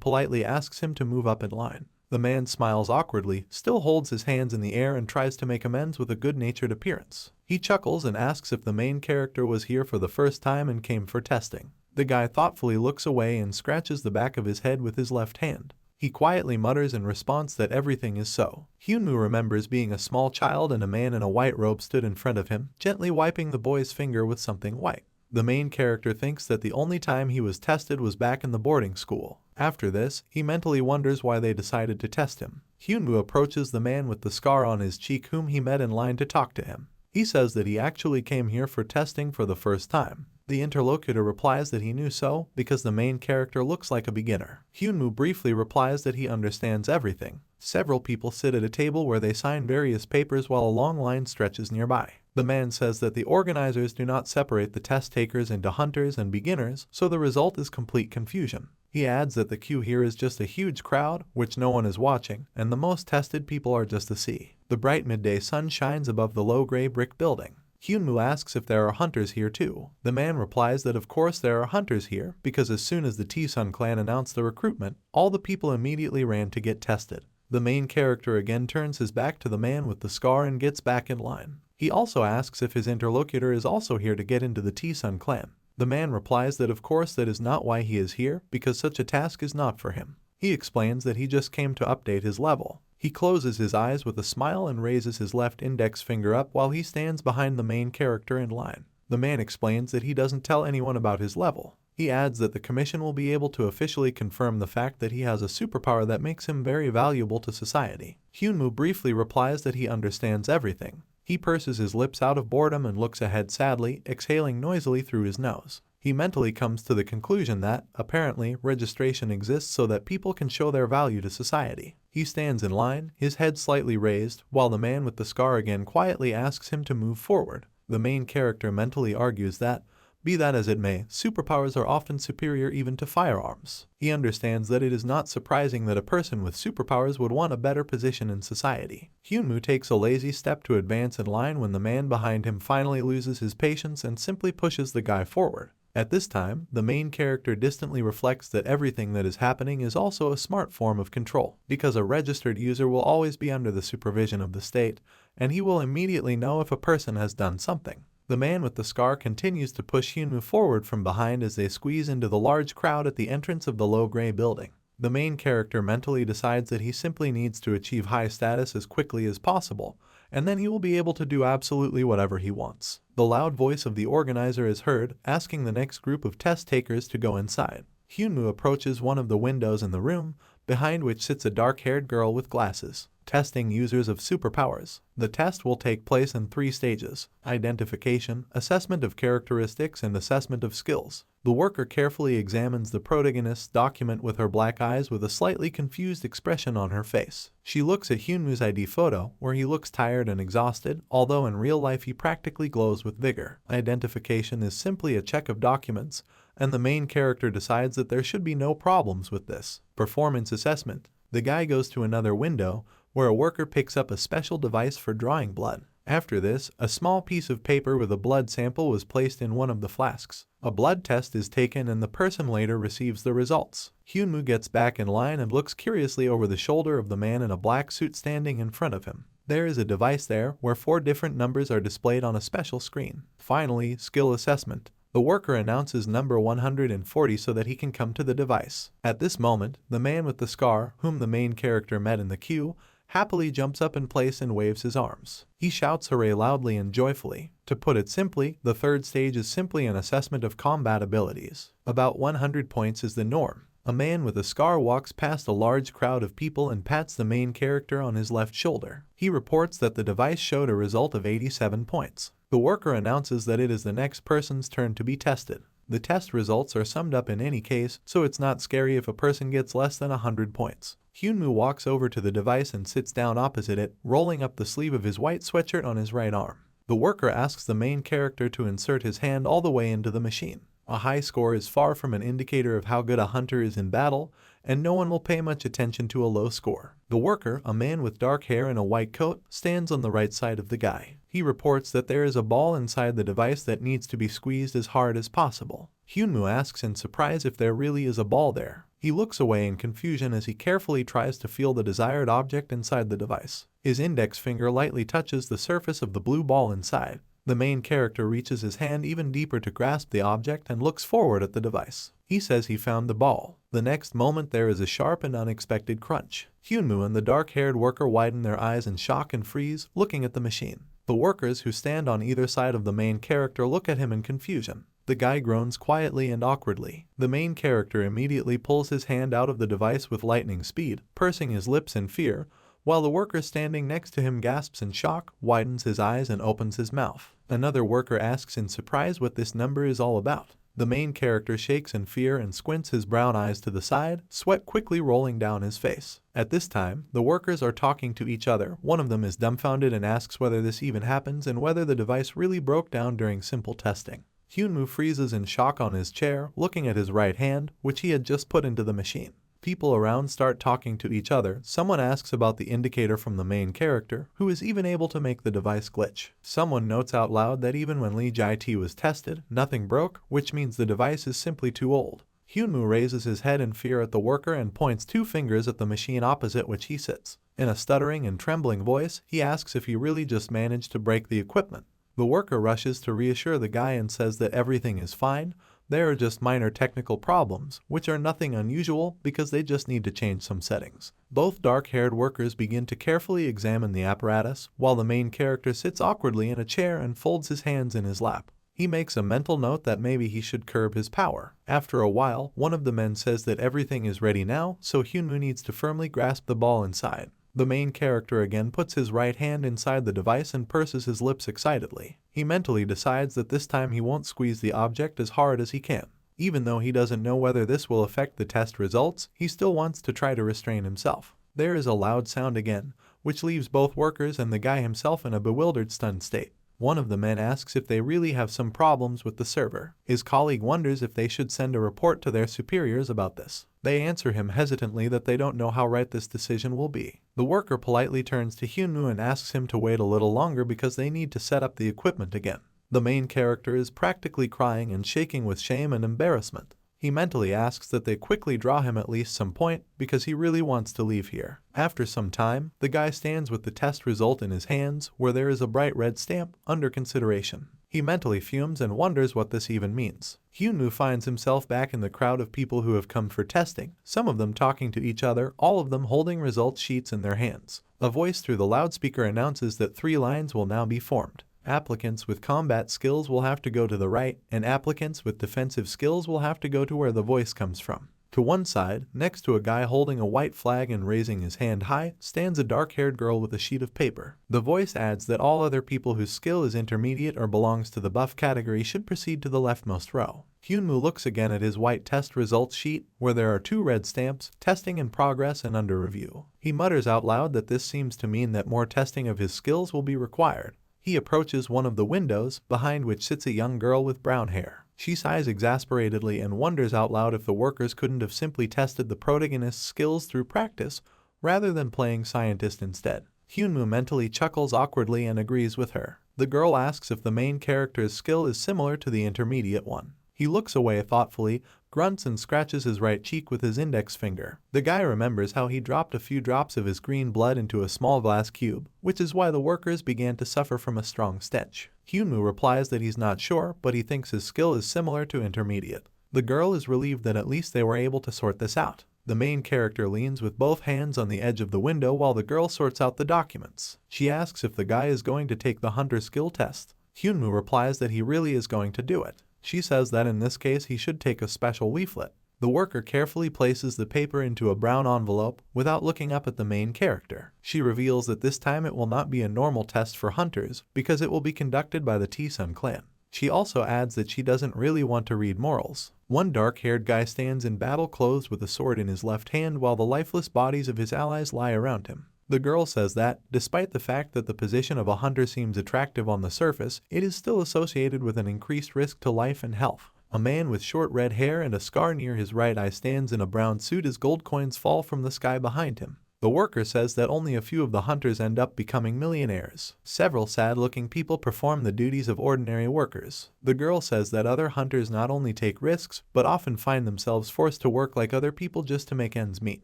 politely asks him to move up in line. The man smiles awkwardly, still holds his hands in the air and tries to make amends with a good-natured appearance. He chuckles and asks if the main character was here for the first time and came for testing. The guy thoughtfully looks away and scratches the back of his head with his left hand. He quietly mutters in response that everything is so. Hyunwoo remembers being a small child and a man in a white robe stood in front of him, gently wiping the boy's finger with something white. The main character thinks that the only time he was tested was back in the boarding school. After this, he mentally wonders why they decided to test him. Hyunwoo approaches the man with the scar on his cheek whom he met in line to talk to him. He says that he actually came here for testing for the first time. The interlocutor replies that he knew so because the main character looks like a beginner. Hyunwoo briefly replies that he understands everything. Several people sit at a table where they sign various papers while a long line stretches nearby. The man says that the organizers do not separate the test takers into hunters and beginners, so the result is complete confusion. He adds that the queue here is just a huge crowd, which no one is watching, and the most tested people are just to see. The bright midday sun shines above the low gray brick building. Hyunwoo asks if there are hunters here too. The man replies that of course there are hunters here, because as soon as the T-Sun clan announced the recruitment, all the people immediately ran to get tested. The main character again turns his back to the man with the scar and gets back in line. He also asks if his interlocutor is also here to get into the T-Sun clan. The man replies that of course that is not why he is here, because such a task is not for him. He explains that he just came to update his level. He closes his eyes with a smile and raises his left index finger up while he stands behind the main character in line. The man explains that he doesn't tell anyone about his level. He adds that the commission will be able to officially confirm the fact that he has a superpower that makes him very valuable to society. Hyunwoo briefly replies that he understands everything. He purses his lips out of boredom and looks ahead sadly, exhaling noisily through his nose. He mentally comes to the conclusion that, apparently, registration exists so that people can show their value to society. He stands in line, his head slightly raised, while the man with the scar again quietly asks him to move forward. The main character mentally argues that, be that as it may, superpowers are often superior even to firearms. He understands that it is not surprising that a person with superpowers would want a better position in society. Hyunwoo takes a lazy step to advance in line when the man behind him finally loses his patience and simply pushes the guy forward. At this time, the main character distantly reflects that everything that is happening is also a smart form of control, because a registered user will always be under the supervision of the state, and he will immediately know if a person has done something. The man with the scar continues to push Hyunwoo forward from behind as they squeeze into the large crowd at the entrance of the low gray building. The main character mentally decides that he simply needs to achieve high status as quickly as possible, and then he will be able to do absolutely whatever he wants. The loud voice of the organizer is heard, asking the next group of test takers to go inside. Hyunwoo approaches one of the windows in the room, behind which sits a dark-haired girl with glasses, testing users of superpowers. The test will take place in 3 stages: identification, assessment of characteristics, and assessment of skills. The worker carefully examines the protagonist's document with her black eyes with a slightly confused expression on her face. She looks at Hyunwoo's ID photo, where he looks tired and exhausted, although in real life he practically glows with vigor. Identification is simply a check of documents, and the main character decides that there should be no problems with this. Performance assessment. The guy goes to another window, where a worker picks up a special device for drawing blood. After this, a small piece of paper with a blood sample was placed in one of the flasks. A blood test is taken and the person later receives the results. Hyunwoo gets back in line and looks curiously over the shoulder of the man in a black suit standing in front of him. There is a device there where 4 different numbers are displayed on a special screen. Finally, skill assessment. The worker announces number 140 so that he can come to the device. At this moment, the man with the scar, whom the main character met in the queue, happily jumps up in place and waves his arms. He shouts hooray loudly and joyfully. To put it simply, the 3rd stage is simply an assessment of combat abilities. About 100 points is the norm. A man with a scar walks past a large crowd of people and pats the main character on his left shoulder. He reports that the device showed a result of 87 points. The worker announces that it is the next person's turn to be tested. The test results are summed up in any case, so it's not scary if a person gets less than 100 points. Hyunwoo walks over to the device and sits down opposite it, rolling up the sleeve of his white sweatshirt on his right arm. The worker asks the main character to insert his hand all the way into the machine. A high score is far from an indicator of how good a hunter is in battle, and no one will pay much attention to a low score. The worker, a man with dark hair and a white coat, stands on the right side of the guy. He reports that there is a ball inside the device that needs to be squeezed as hard as possible. Hyunwoo asks in surprise if there really is a ball there. He looks away in confusion as he carefully tries to feel the desired object inside the device. His index finger lightly touches the surface of the blue ball inside. The main character reaches his hand even deeper to grasp the object and looks forward at the device. He says he found the ball. The next moment there is a sharp and unexpected crunch. Hyunwoo and the dark-haired worker widen their eyes in shock and freeze, looking at the machine. The workers who stand on either side of the main character look at him in confusion. The guy groans quietly and awkwardly. The main character immediately pulls his hand out of the device with lightning speed, pursing his lips in fear, while the worker standing next to him gasps in shock, widens his eyes and opens his mouth. Another worker asks in surprise what this number is all about. The main character shakes in fear and squints his brown eyes to the side, sweat quickly rolling down his face. At this time, the workers are talking to each other. One of them is dumbfounded and asks whether this even happens and whether the device really broke down during simple testing. Hyunwoo freezes in shock on his chair, looking at his right hand, which he had just put into the machine. People around start talking to each other. Someone asks about the indicator from the main character, who is even able to make the device glitch. Someone notes out loud that even when Lee Jae-tae was tested, nothing broke, which means the device is simply too old. Hyunwoo raises his head in fear at the worker and points 2 fingers at the machine opposite which he sits. In a stuttering and trembling voice, he asks if he really just managed to break the equipment. The worker rushes to reassure the guy and says that everything is fine. There are just minor technical problems, which are nothing unusual because they just need to change some settings. Both dark-haired workers begin to carefully examine the apparatus, while the main character sits awkwardly in a chair and folds his hands in his lap. He makes a mental note that maybe he should curb his power. After a while, one of the men says that everything is ready now, so Hyunwoo needs to firmly grasp the ball inside. The main character again puts his right hand inside the device and purses his lips excitedly. He mentally decides that this time he won't squeeze the object as hard as he can. Even though he doesn't know whether this will affect the test results, he still wants to try to restrain himself. There is a loud sound again, which leaves both workers and the guy himself in a bewildered, stunned state. One of the men asks if they really have some problems with the server. His colleague wonders if they should send a report to their superiors about this. They answer him hesitantly that they don't know how right this decision will be. The worker politely turns to Hyunwoo and asks him to wait a little longer because they need to set up the equipment again. The main character is practically crying and shaking with shame and embarrassment. He mentally asks that they quickly draw him at least some point because he really wants to leave here. After some time, the guy stands with the test result in his hands where there is a bright red stamp under consideration. He mentally fumes and wonders what this even means. Hyunwoo finds himself back in the crowd of people who have come for testing, some of them talking to each other, all of them holding results sheets in their hands. A voice through the loudspeaker announces that 3 lines will now be formed. Applicants with combat skills will have to go to the right, and applicants with defensive skills will have to go to where the voice comes from. To one side, next to a guy holding a white flag and raising his hand high, stands a dark-haired girl with a sheet of paper. The voice adds that all other people whose skill is intermediate or belongs to the buff category should proceed to the leftmost row. Hyunwoo looks again at his white test results sheet, where there are 2 red stamps, testing in progress and under review. He mutters out loud that this seems to mean that more testing of his skills will be required. He approaches one of the windows, behind which sits a young girl with brown hair. She sighs exasperatedly and wonders out loud if the workers couldn't have simply tested the protagonist's skills through practice, rather than playing scientist instead. Hyunwoo mentally chuckles awkwardly and agrees with her. The girl asks if the main character's skill is similar to the intermediate one. He looks away thoughtfully, grunts and scratches his right cheek with his index finger. The guy remembers how he dropped a few drops of his green blood into a small glass cube, which is why the workers began to suffer from a strong stench. Hyunwoo replies that he's not sure, but he thinks his skill is similar to intermediate. The girl is relieved that at least they were able to sort this out. The main character leans with both hands on the edge of the window while the girl sorts out the documents. She asks if the guy is going to take the hunter skill test. Hyunwoo replies that he really is going to do it. She says that in this case he should take a special leaflet. The worker carefully places the paper into a brown envelope without looking up at the main character. She reveals that this time it will not be a normal test for hunters because it will be conducted by the T-Sun clan. She also adds that she doesn't really want to read morals. One dark-haired guy stands in battle clothes with a sword in his left hand while the lifeless bodies of his allies lie around him. The girl says that, despite the fact that the position of a hunter seems attractive on the surface, it is still associated with an increased risk to life and health. A man with short red hair and a scar near his right eye stands in a brown suit as gold coins fall from the sky behind him. The worker says that only a few of the hunters end up becoming millionaires. Several sad-looking people perform the duties of ordinary workers. The girl says that other hunters not only take risks, but often find themselves forced to work like other people just to make ends meet.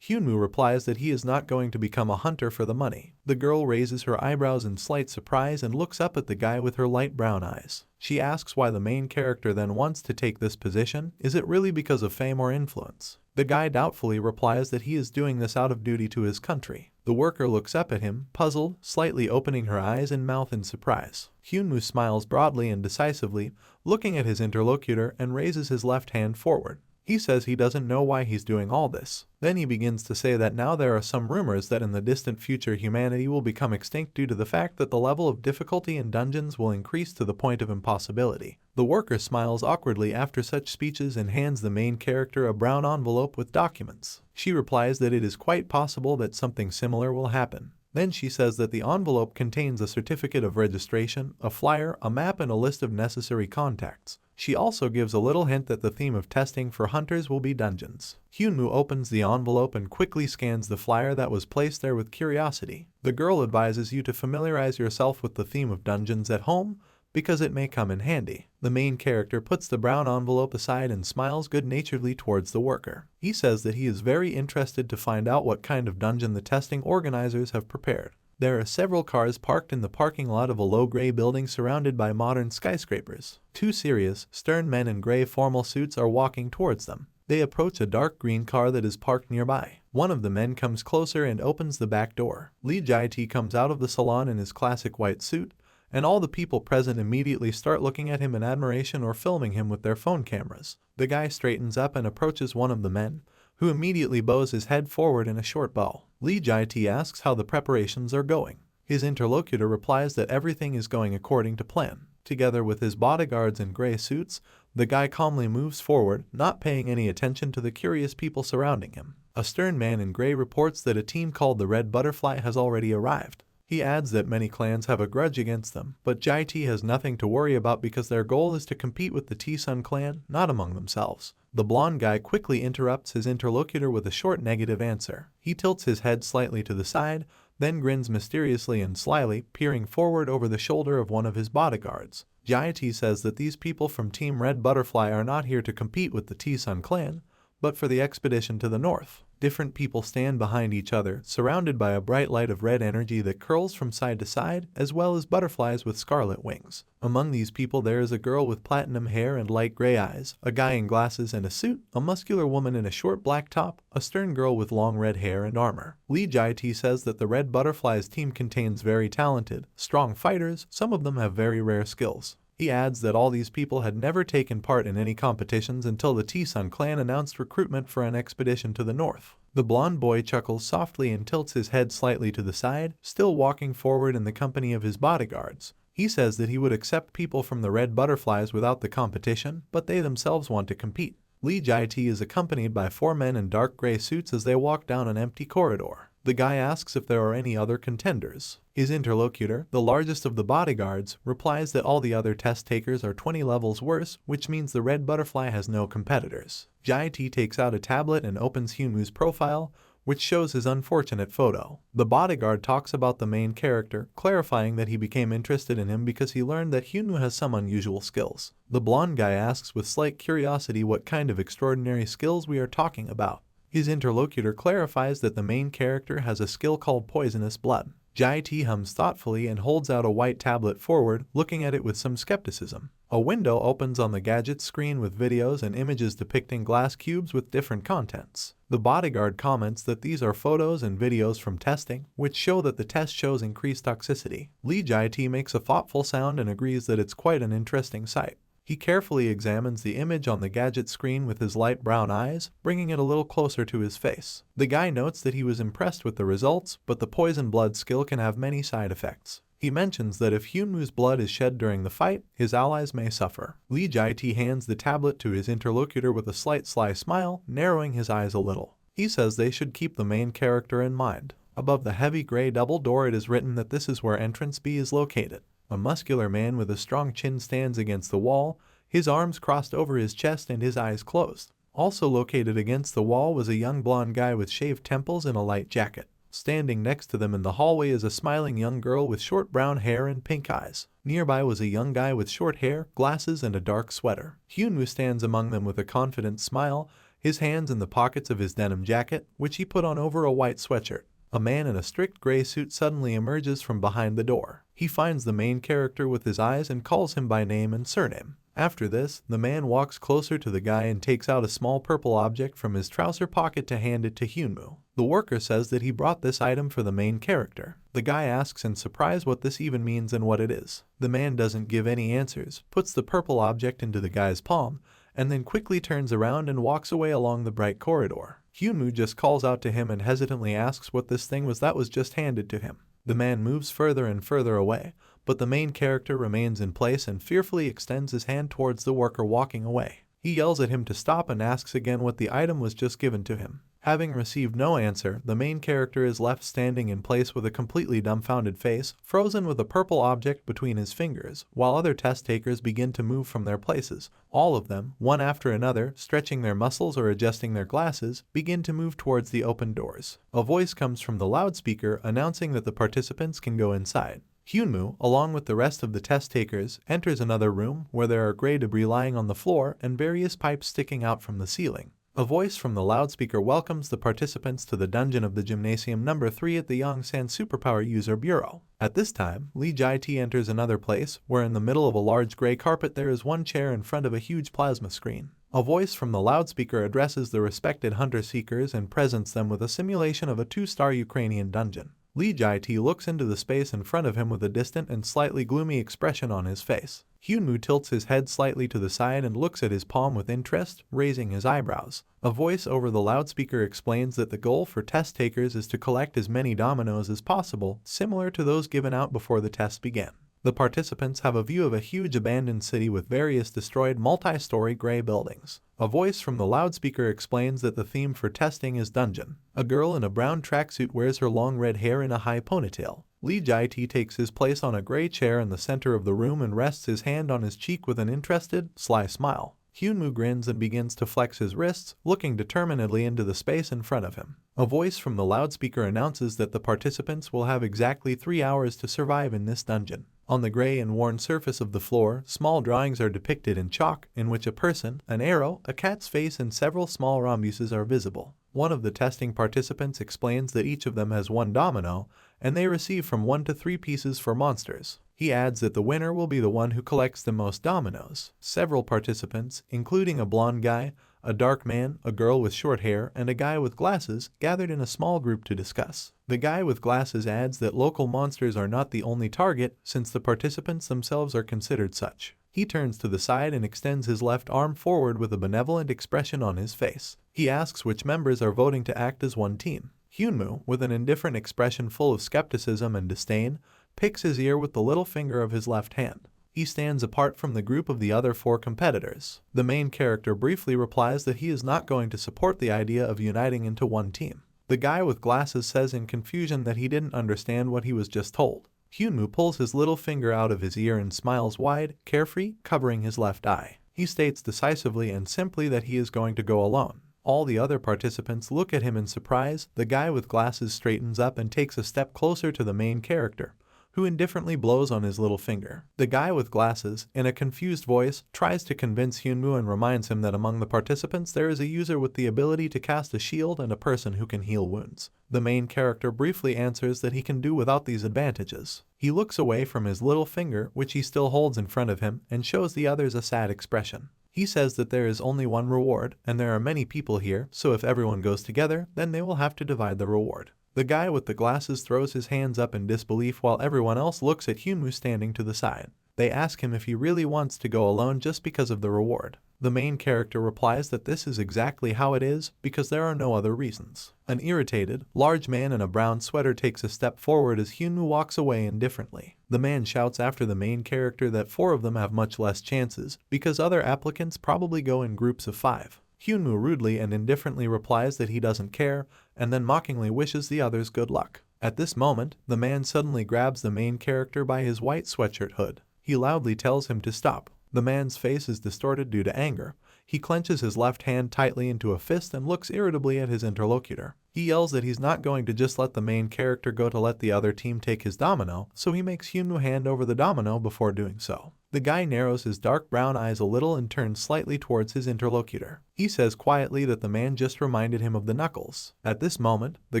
Hyunwoo replies that he is not going to become a hunter for the money. The girl raises her eyebrows in slight surprise and looks up at the guy with her light brown eyes. She asks why the main character then wants to take this position. Is it really because of fame or influence? The guy doubtfully replies that he is doing this out of duty to his country. The worker looks up at him, puzzled, slightly opening her eyes and mouth in surprise. Hyunwoo smiles broadly and decisively, looking at his interlocutor and raises his left hand forward. He says he doesn't know why he's doing all this. Then he begins to say that now there are some rumors that in the distant future humanity will become extinct due to the fact that the level of difficulty in dungeons will increase to the point of impossibility. The worker smiles awkwardly after such speeches and hands the main character a brown envelope with documents. She replies that it is quite possible that something similar will happen. Then she says that the envelope contains a certificate of registration, a flyer, a map, and a list of necessary contacts. She also gives a little hint that the theme of testing for hunters will be dungeons. Hyunwoo opens the envelope and quickly scans the flyer that was placed there with curiosity. The girl advises you to familiarize yourself with the theme of dungeons at home, because it may come in handy. The main character puts the brown envelope aside and smiles good-naturedly towards the worker. He says that he is very interested to find out what kind of dungeon the testing organizers have prepared. There are several cars parked in the parking lot of a low gray building surrounded by modern skyscrapers. 2 serious, stern men in gray formal suits are walking towards them. They approach a dark green car that is parked nearby. One of the men comes closer and opens the back door. Lee Jae-tae comes out of the salon in his classic white suit, and all the people present immediately start looking at him in admiration or filming him with their phone cameras. The guy straightens up and approaches one of the men, who immediately bows his head forward in a short bow. Lee Jae-tae asks how the preparations are going. His interlocutor replies that everything is going according to plan. Together with his bodyguards in gray suits, the guy calmly moves forward, not paying any attention to the curious people surrounding him. A stern man in gray reports that a team called the Red Butterfly has already arrived. He adds that many clans have a grudge against them, but Jae-tae has nothing to worry about because their goal is to compete with the T-Sun clan, not among themselves. The blonde guy quickly interrupts his interlocutor with a short negative answer. He tilts his head slightly to the side, then grins mysteriously and slyly, peering forward over the shoulder of one of his bodyguards. Jae-tae says that these people from Team Red Butterfly are not here to compete with the T-Sun clan, but for the expedition to the north. Different people stand behind each other, surrounded by a bright light of red energy that curls from side to side, as well as butterflies with scarlet wings. Among these people there is a girl with platinum hair and light gray eyes, a guy in glasses and a suit, a muscular woman in a short black top, a stern girl with long red hair and armor. Lee Jae-tae says that the Red Butterflies team contains very talented, strong fighters, some of them have very rare skills. He adds that all these people had never taken part in any competitions until the T-Sun clan announced recruitment for an expedition to the north. The blonde boy chuckles softly and tilts his head slightly to the side, still walking forward in the company of his bodyguards. He says that he would accept people from the Red Butterflies without the competition, but they themselves want to compete. Lee Jae-tae is accompanied by 4 men in dark gray suits as they walk down an empty corridor. The guy asks if there are any other contenders. His interlocutor, the largest of the bodyguards, replies that all the other test takers are 20 levels worse, which means the Red Butterfly has no competitors. Jae-tae takes out a tablet and opens Hyunwoo's profile, which shows his unfortunate photo. The bodyguard talks about the main character, clarifying that he became interested in him because he learned that Hyunwoo has some unusual skills. The blonde guy asks with slight curiosity what kind of extraordinary skills we are talking about. His interlocutor clarifies that the main character has a skill called Poisonous Blood. Jae-tae hums thoughtfully and holds out a white tablet forward, looking at it with some skepticism. A window opens on the gadget's screen with videos and images depicting glass cubes with different contents. The bodyguard comments that these are photos and videos from testing, which show that the test shows increased toxicity. Lee Jae-tae makes a thoughtful sound and agrees that it's quite an interesting sight. He carefully examines the image on the gadget screen with his light brown eyes, bringing it a little closer to his face. The guy notes that he was impressed with the results, but the poison blood skill can have many side effects. He mentions that if Hyunwoo's blood is shed during the fight, his allies may suffer. Lee Jae-tae hands the tablet to his interlocutor with a slight sly smile, narrowing his eyes a little. He says they should keep the main character in mind. Above the heavy gray double door it is written that this is where entrance B is located. A muscular man with a strong chin stands against the wall, his arms crossed over his chest and his eyes closed. Also located against the wall was a young blonde guy with shaved temples and a light jacket. Standing next to them in the hallway is a smiling young girl with short brown hair and pink eyes. Nearby was a young guy with short hair, glasses, and a dark sweater. Hyunwoo stands among them with a confident smile, his hands in the pockets of his denim jacket, which he put on over a white sweatshirt. A man in a strict gray suit suddenly emerges from behind the door. He finds the main character with his eyes and calls him by name and surname. After this, the man walks closer to the guy and takes out a small purple object from his trouser pocket to hand it to Hyunwoo. The worker says that he brought this item for the main character. The guy asks in surprise what this even means and what it is. The man doesn't give any answers, puts the purple object into the guy's palm, and then quickly turns around and walks away along the bright corridor. Hyunwoo just calls out to him and hesitantly asks what this thing was that was just handed to him. The man moves further and further away, but the main character remains in place and fearfully extends his hand towards the worker walking away. He yells at him to stop and asks again what the item was just given to him. Having received no answer, the main character is left standing in place with a completely dumbfounded face, frozen with a purple object between his fingers, while other test takers begin to move from their places. All of them, one after another, stretching their muscles or adjusting their glasses, begin to move towards the open doors. A voice comes from the loudspeaker announcing that the participants can go inside. Hyunwoo, along with the rest of the test takers, enters another room where there are gray debris lying on the floor and various pipes sticking out from the ceiling. A voice from the loudspeaker welcomes the participants to the dungeon of the Gymnasium No. 3 at the Yongsan Superpower User Bureau. At this time, Lee Jae-tae enters another place, where in the middle of a large gray carpet there is one chair in front of a huge plasma screen. A voice from the loudspeaker addresses the respected hunter-seekers and presents them with a simulation of a 2-star Ukrainian dungeon. Lee Jae-tae looks into the space in front of him with a distant and slightly gloomy expression on his face. Hyunwoo tilts his head slightly to the side and looks at his palm with interest, raising his eyebrows. A voice over the loudspeaker explains that the goal for test takers is to collect as many dominoes as possible, similar to those given out before the test began. The participants have a view of a huge abandoned city with various destroyed multi-story gray buildings. A voice from the loudspeaker explains that the theme for testing is dungeon. A girl in a brown tracksuit wears her long red hair in a high ponytail. Lee Jae-tae takes his place on a gray chair in the center of the room and rests his hand on his cheek with an interested, sly smile. Hyunwoo grins and begins to flex his wrists, looking determinedly into the space in front of him. A voice from the loudspeaker announces that the participants will have exactly 3 hours to survive in this dungeon. On the gray and worn surface of the floor, small drawings are depicted in chalk, in which a person, an arrow, a cat's face, and several small rhombuses are visible. One of the testing participants explains that each of them has one domino, and they receive from 1 to 3 pieces for monsters. He adds that the winner will be the one who collects the most dominoes. Several participants, including a blonde guy, a dark man, a girl with short hair, and a guy with glasses, gathered in a small group to discuss. The guy with glasses adds that local monsters are not the only target, since the participants themselves are considered such. He turns to the side and extends his left arm forward with a benevolent expression on his face. He asks which members are voting to act as one team. Hyunmoo, with an indifferent expression full of skepticism and disdain, picks his ear with the little finger of his left hand. He stands apart from the group of the other 4 competitors. The main character briefly replies that he is not going to support the idea of uniting into one team. The guy with glasses says in confusion that he didn't understand what he was just told. Hyunmoo pulls his little finger out of his ear and smiles wide, carefree, covering his left eye. He states decisively and simply that he is going to go alone. All the other participants look at him in surprise. The guy with glasses straightens up and takes a step closer to the main character, who indifferently blows on his little finger. The guy with glasses, in a confused voice, tries to convince Hyunmoo and reminds him that among the participants there is a user with the ability to cast a shield and a person who can heal wounds. The main character briefly answers that he can do without these advantages. He looks away from his little finger, which he still holds in front of him, and shows the others a sad expression. He says that there is only one reward, and there are many people here, so if everyone goes together, then they will have to divide the reward. The guy with the glasses throws his hands up in disbelief while everyone else looks at Hyunmoo standing to the side. They ask him if he really wants to go alone just because of the reward. The main character replies that this is exactly how it is because there are no other reasons. An irritated, large man in a brown sweater takes a step forward as Hyunmoo walks away indifferently. The man shouts after the main character that 4 of them have much less chances because other applicants probably go in groups of 5. Hyunmoo rudely and indifferently replies that he doesn't care, and then mockingly wishes the others good luck. At this moment, the man suddenly grabs the main character by his white sweatshirt hood. He loudly tells him to stop. The man's face is distorted due to anger. He clenches his left hand tightly into a fist and looks irritably at his interlocutor. He yells that he's not going to just let the main character go to let the other team take his domino, so he makes Hyunmoo hand over the domino before doing so. The guy narrows his dark brown eyes a little and turns slightly towards his interlocutor. He says quietly that the man just reminded him of the knuckles. At this moment, the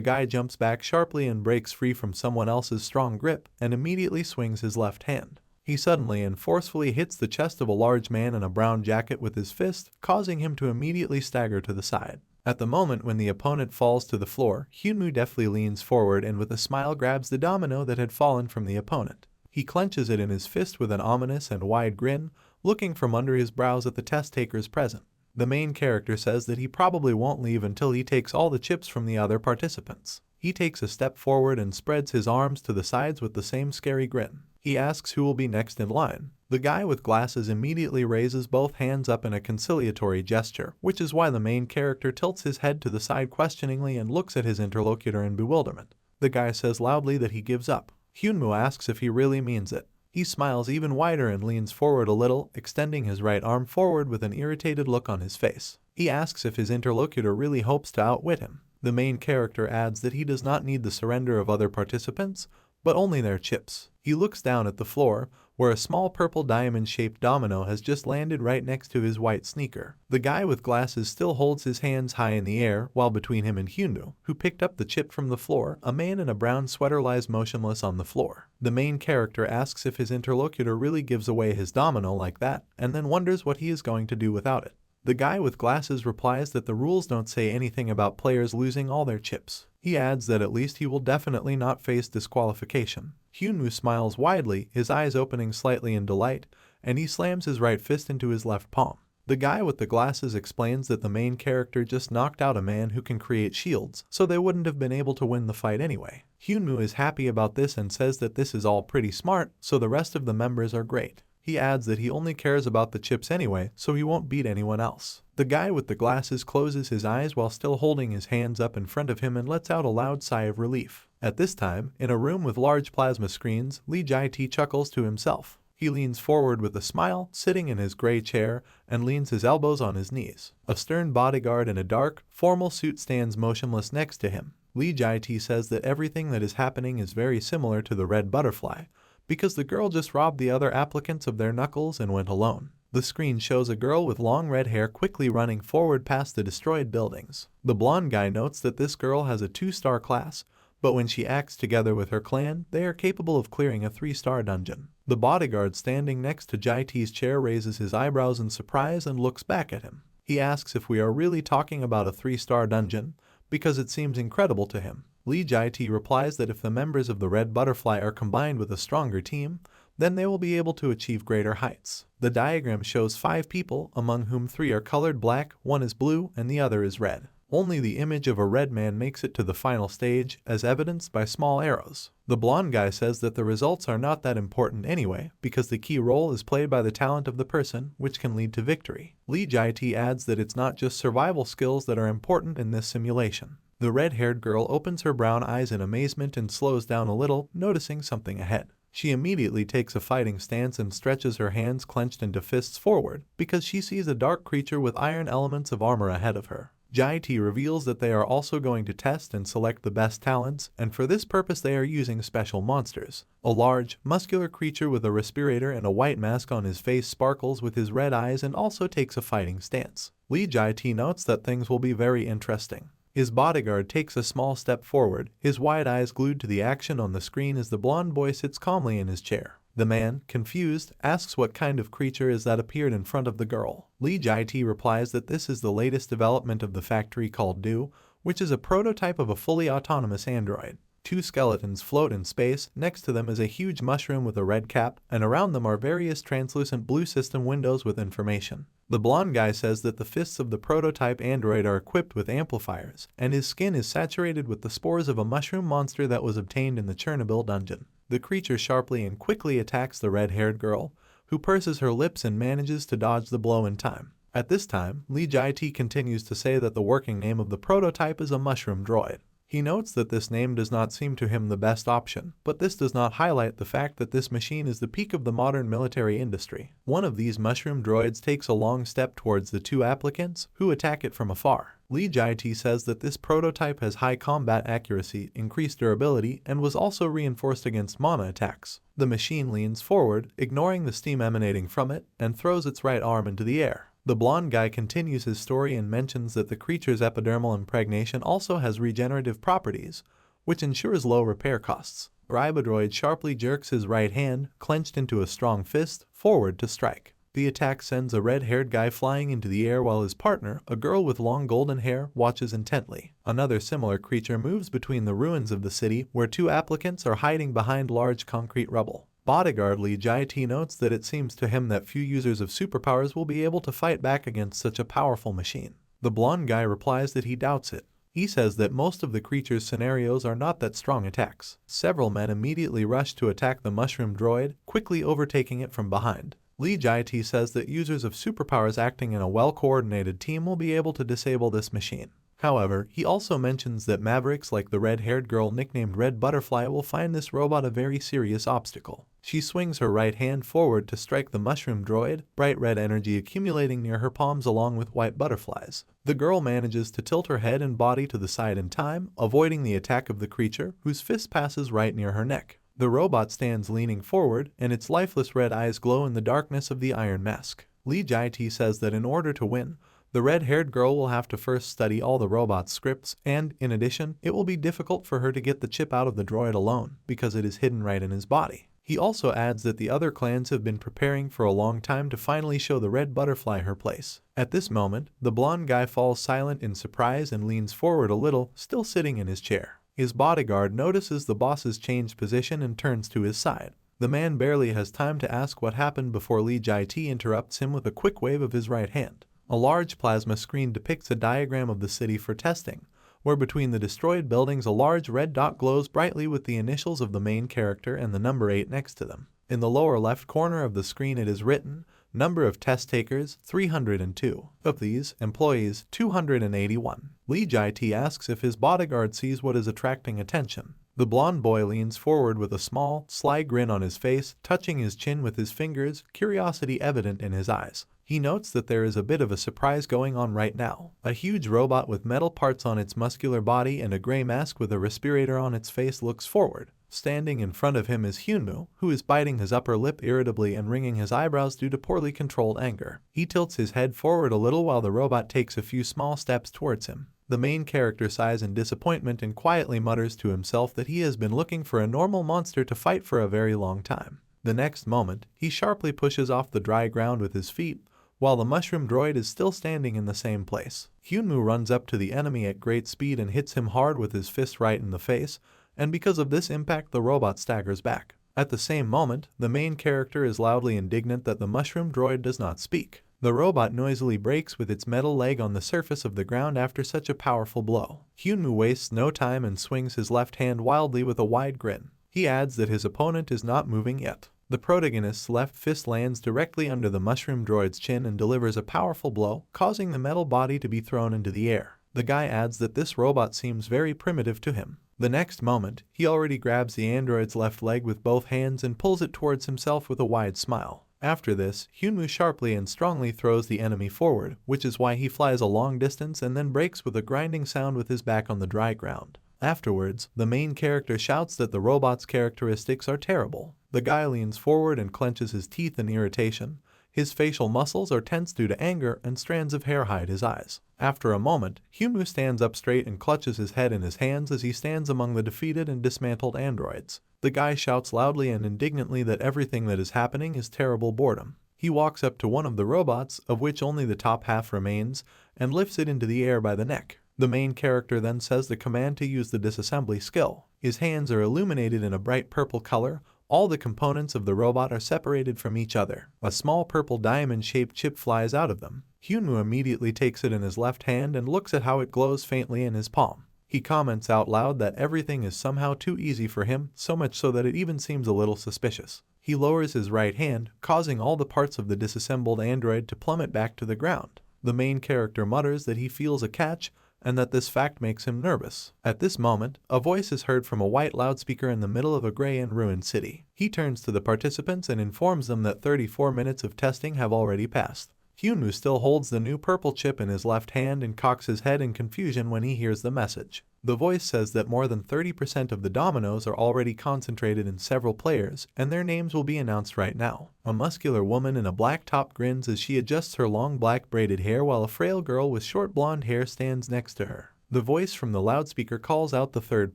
guy jumps back sharply and breaks free from someone else's strong grip and immediately swings his left hand. He suddenly and forcefully hits the chest of a large man in a brown jacket with his fist, causing him to immediately stagger to the side. At the moment when the opponent falls to the floor, Hyunmoo deftly leans forward and with a smile grabs the domino that had fallen from the opponent. He clenches it in his fist with an ominous and wide grin, looking from under his brows at the test takers present. The main character says that he probably won't leave until he takes all the chips from the other participants. He takes a step forward and spreads his arms to the sides with the same scary grin. He asks who will be next in line. The guy with glasses immediately raises both hands up in a conciliatory gesture, which is why the main character tilts his head to the side questioningly and looks at his interlocutor in bewilderment. The guy says loudly that he gives up. Hyunmoo asks if he really means it. He smiles even wider and leans forward a little, extending his right arm forward with an irritated look on his face. He asks if his interlocutor really hopes to outwit him. The main character adds that he does not need the surrender of other participants, but only their chips. He looks down at the floor, where a small purple diamond-shaped domino has just landed right next to his white sneaker. The guy with glasses still holds his hands high in the air, while between him and Hyunmoo, who picked up the chip from the floor, a man in a brown sweater lies motionless on the floor. The main character asks if his interlocutor really gives away his domino like that, and then wonders what he is going to do without it. The guy with glasses replies that the rules don't say anything about players losing all their chips. He adds that at least he will definitely not face disqualification. Hyunmoo smiles widely, his eyes opening slightly in delight, and he slams his right fist into his left palm. The guy with the glasses explains that the main character just knocked out a man who can create shields, so they wouldn't have been able to win the fight anyway. Hyunmoo is happy about this and says that this is all pretty smart, so the rest of the members are great. He adds that he only cares about the chips anyway, so he won't beat anyone else. The guy with the glasses closes his eyes while still holding his hands up in front of him and lets out a loud sigh of relief. At this time, in a room with large plasma screens, Lee Jae-tae chuckles to himself. He leans forward with a smile, sitting in his gray chair, and leans his elbows on his knees. A stern bodyguard in a dark, formal suit stands motionless next to him. Lee Jae-tae says that everything that is happening is very similar to the red butterfly, because the girl just robbed the other applicants of their knuckles and went alone. The screen shows a girl with long red hair quickly running forward past the destroyed buildings. The blonde guy notes that this girl has a 2-star class, but when she acts together with her clan, they are capable of clearing a 3-star dungeon. The bodyguard standing next to Jai-T's chair raises his eyebrows in surprise and looks back at him. He asks if we are really talking about a 3-star dungeon, because it seems incredible to him. Lee Jai-T replies that if the members of the Red Butterfly are combined with a stronger team, then they will be able to achieve greater heights. The diagram shows 5 people, among whom 3 are colored black, 1 is blue, and the other is red. Only the image of a red man makes it to the final stage, as evidenced by small arrows. The blonde guy says that the results are not that important anyway, because the key role is played by the talent of the person, which can lead to victory. Lee Jai-T adds that it's not just survival skills that are important in this simulation. The red-haired girl opens her brown eyes in amazement and slows down a little, noticing something ahead. She immediately takes a fighting stance and stretches her hands clenched into fists forward, because she sees a dark creature with iron elements of armor ahead of her. Jai-T reveals that they are also going to test and select the best talents, and for this purpose they are using special monsters. A large, muscular creature with a respirator and a white mask on his face sparkles with his red eyes and also takes a fighting stance. Lee Jai-T notes that things will be very interesting. His bodyguard takes a small step forward, his wide eyes glued to the action on the screen as the blonde boy sits calmly in his chair. The man, confused, asks what kind of creature is that appeared in front of the girl. Lee Jai-T replies that this is the latest development of the factory called Do, which is a prototype of a fully autonomous android. 2 skeletons float in space, next to them is a huge mushroom with a red cap, and around them are various translucent blue system windows with information. The blonde guy says that the fists of the prototype android are equipped with amplifiers, and his skin is saturated with the spores of a mushroom monster that was obtained in the Chernobyl dungeon. The creature sharply and quickly attacks the red-haired girl, who purses her lips and manages to dodge the blow in time. At this time, Lee Jai-T continues to say that the working name of the prototype is a mushroom droid. He notes that this name does not seem to him the best option, but this does not highlight the fact that this machine is the peak of the modern military industry. One of these mushroom droids takes a long step towards the 2 applicants, who attack it from afar. Lee Jai-T says that this prototype has high combat accuracy, increased durability, and was also reinforced against mana attacks. The machine leans forward, ignoring the steam emanating from it, and throws its right arm into the air. The blonde guy continues his story and mentions that the creature's epidermal impregnation also has regenerative properties, which ensures low repair costs. Ribodroid sharply jerks his right hand, clenched into a strong fist, forward to strike. The attack sends a red-haired guy flying into the air while his partner, a girl with long golden hair, watches intently. Another similar creature moves between the ruins of the city, where 2 applicants are hiding behind large concrete rubble. Bodyguard Lee Jai-T notes that it seems to him that few users of superpowers will be able to fight back against such a powerful machine. The blonde guy replies that he doubts it. He says that most of the creature's scenarios are not that strong attacks. Several men immediately rush to attack the mushroom droid, quickly overtaking it from behind. Lee Jai-T says that users of superpowers acting in a well-coordinated team will be able to disable this machine. However, he also mentions that mavericks like the red-haired girl nicknamed Red Butterfly will find this robot a very serious obstacle. She swings her right hand forward to strike the mushroom droid, bright red energy accumulating near her palms along with white butterflies. The girl manages to tilt her head and body to the side in time, avoiding the attack of the creature, whose fist passes right near her neck. The robot stands leaning forward, and its lifeless red eyes glow in the darkness of the iron mask. Lee Jai-T says that in order to win, the red-haired girl will have to first study all the robot's scripts, and, in addition, it will be difficult for her to get the chip out of the droid alone, because it is hidden right in his body. He also adds that the other clans have been preparing for a long time to finally show the Red Butterfly her place. At this moment, the blonde guy falls silent in surprise and leans forward a little, still sitting in his chair. His bodyguard notices the boss's changed position and turns to his side. The man barely has time to ask what happened before Lee Jai-T interrupts him with a quick wave of his right hand. A large plasma screen depicts a diagram of the city for testing, where between the destroyed buildings a large red dot glows brightly with the initials of the main character and the number 8 next to them. In the lower left corner of the screen it is written, number of test takers, 302. Of these, employees, 281. Lee Jai-T asks if his bodyguard sees what is attracting attention. The blonde boy leans forward with a small, sly grin on his face, touching his chin with his fingers, curiosity evident in his eyes. He notes that there is a bit of a surprise going on right now. A huge robot with metal parts on its muscular body and a gray mask with a respirator on its face looks forward. Standing in front of him is Hyunmoo, who is biting his upper lip irritably and wringing his eyebrows due to poorly controlled anger. He tilts his head forward a little while the robot takes a few small steps towards him. The main character sighs in disappointment and quietly mutters to himself that he has been looking for a normal monster to fight for a very long time. The next moment, he sharply pushes off the dry ground with his feet, while the mushroom droid is still standing in the same place. Hyunmoo runs up to the enemy at great speed and hits him hard with his fist right in the face, and because of this impact the robot staggers back. At the same moment, the main character is loudly indignant that the mushroom droid does not speak. The robot noisily breaks with its metal leg on the surface of the ground after such a powerful blow. Hyunmoo wastes no time and swings his left hand wildly with a wide grin. He adds that his opponent is not moving yet. The protagonist's left fist lands directly under the mushroom droid's chin and delivers a powerful blow, causing the metal body to be thrown into the air. The guy adds that this robot seems very primitive to him. The next moment, he already grabs the android's left leg with both hands and pulls it towards himself with a wide smile. After this, Hyunmoo sharply and strongly throws the enemy forward, which is why he flies a long distance and then breaks with a grinding sound with his back on the dry ground. Afterwards, the main character shouts that the robot's characteristics are terrible. The guy leans forward and clenches his teeth in irritation. His facial muscles are tense due to anger and strands of hair hide his eyes. After a moment, Hyunmoo stands up straight and clutches his head in his hands as he stands among the defeated and dismantled androids. The guy shouts loudly and indignantly that everything that is happening is terrible boredom. He walks up to one of the robots, of which only the top half remains, and lifts it into the air by the neck. The main character then says the command to use the disassembly skill. His hands are illuminated in a bright purple color. All the components of the robot are separated from each other. A small purple diamond-shaped chip flies out of them. Hyunmoo immediately takes it in his left hand and looks at how it glows faintly in his palm. He comments out loud that everything is somehow too easy for him, so much so that it even seems a little suspicious. He lowers his right hand, causing all the parts of the disassembled android to plummet back to the ground. The main character mutters that he feels a catch, and that this fact makes him nervous. At this moment, a voice is heard from a white loudspeaker in the middle of a gray and ruined city. He turns to the participants and informs them that 34 minutes of testing have already passed. Hyunmoo still holds the new purple chip in his left hand and cocks his head in confusion when he hears the message. The voice says that more than 30% of the dominoes are already concentrated in several players, and their names will be announced right now. A muscular woman in a black top grins as she adjusts her long black braided hair while a frail girl with short blonde hair stands next to her. The voice from the loudspeaker calls out the third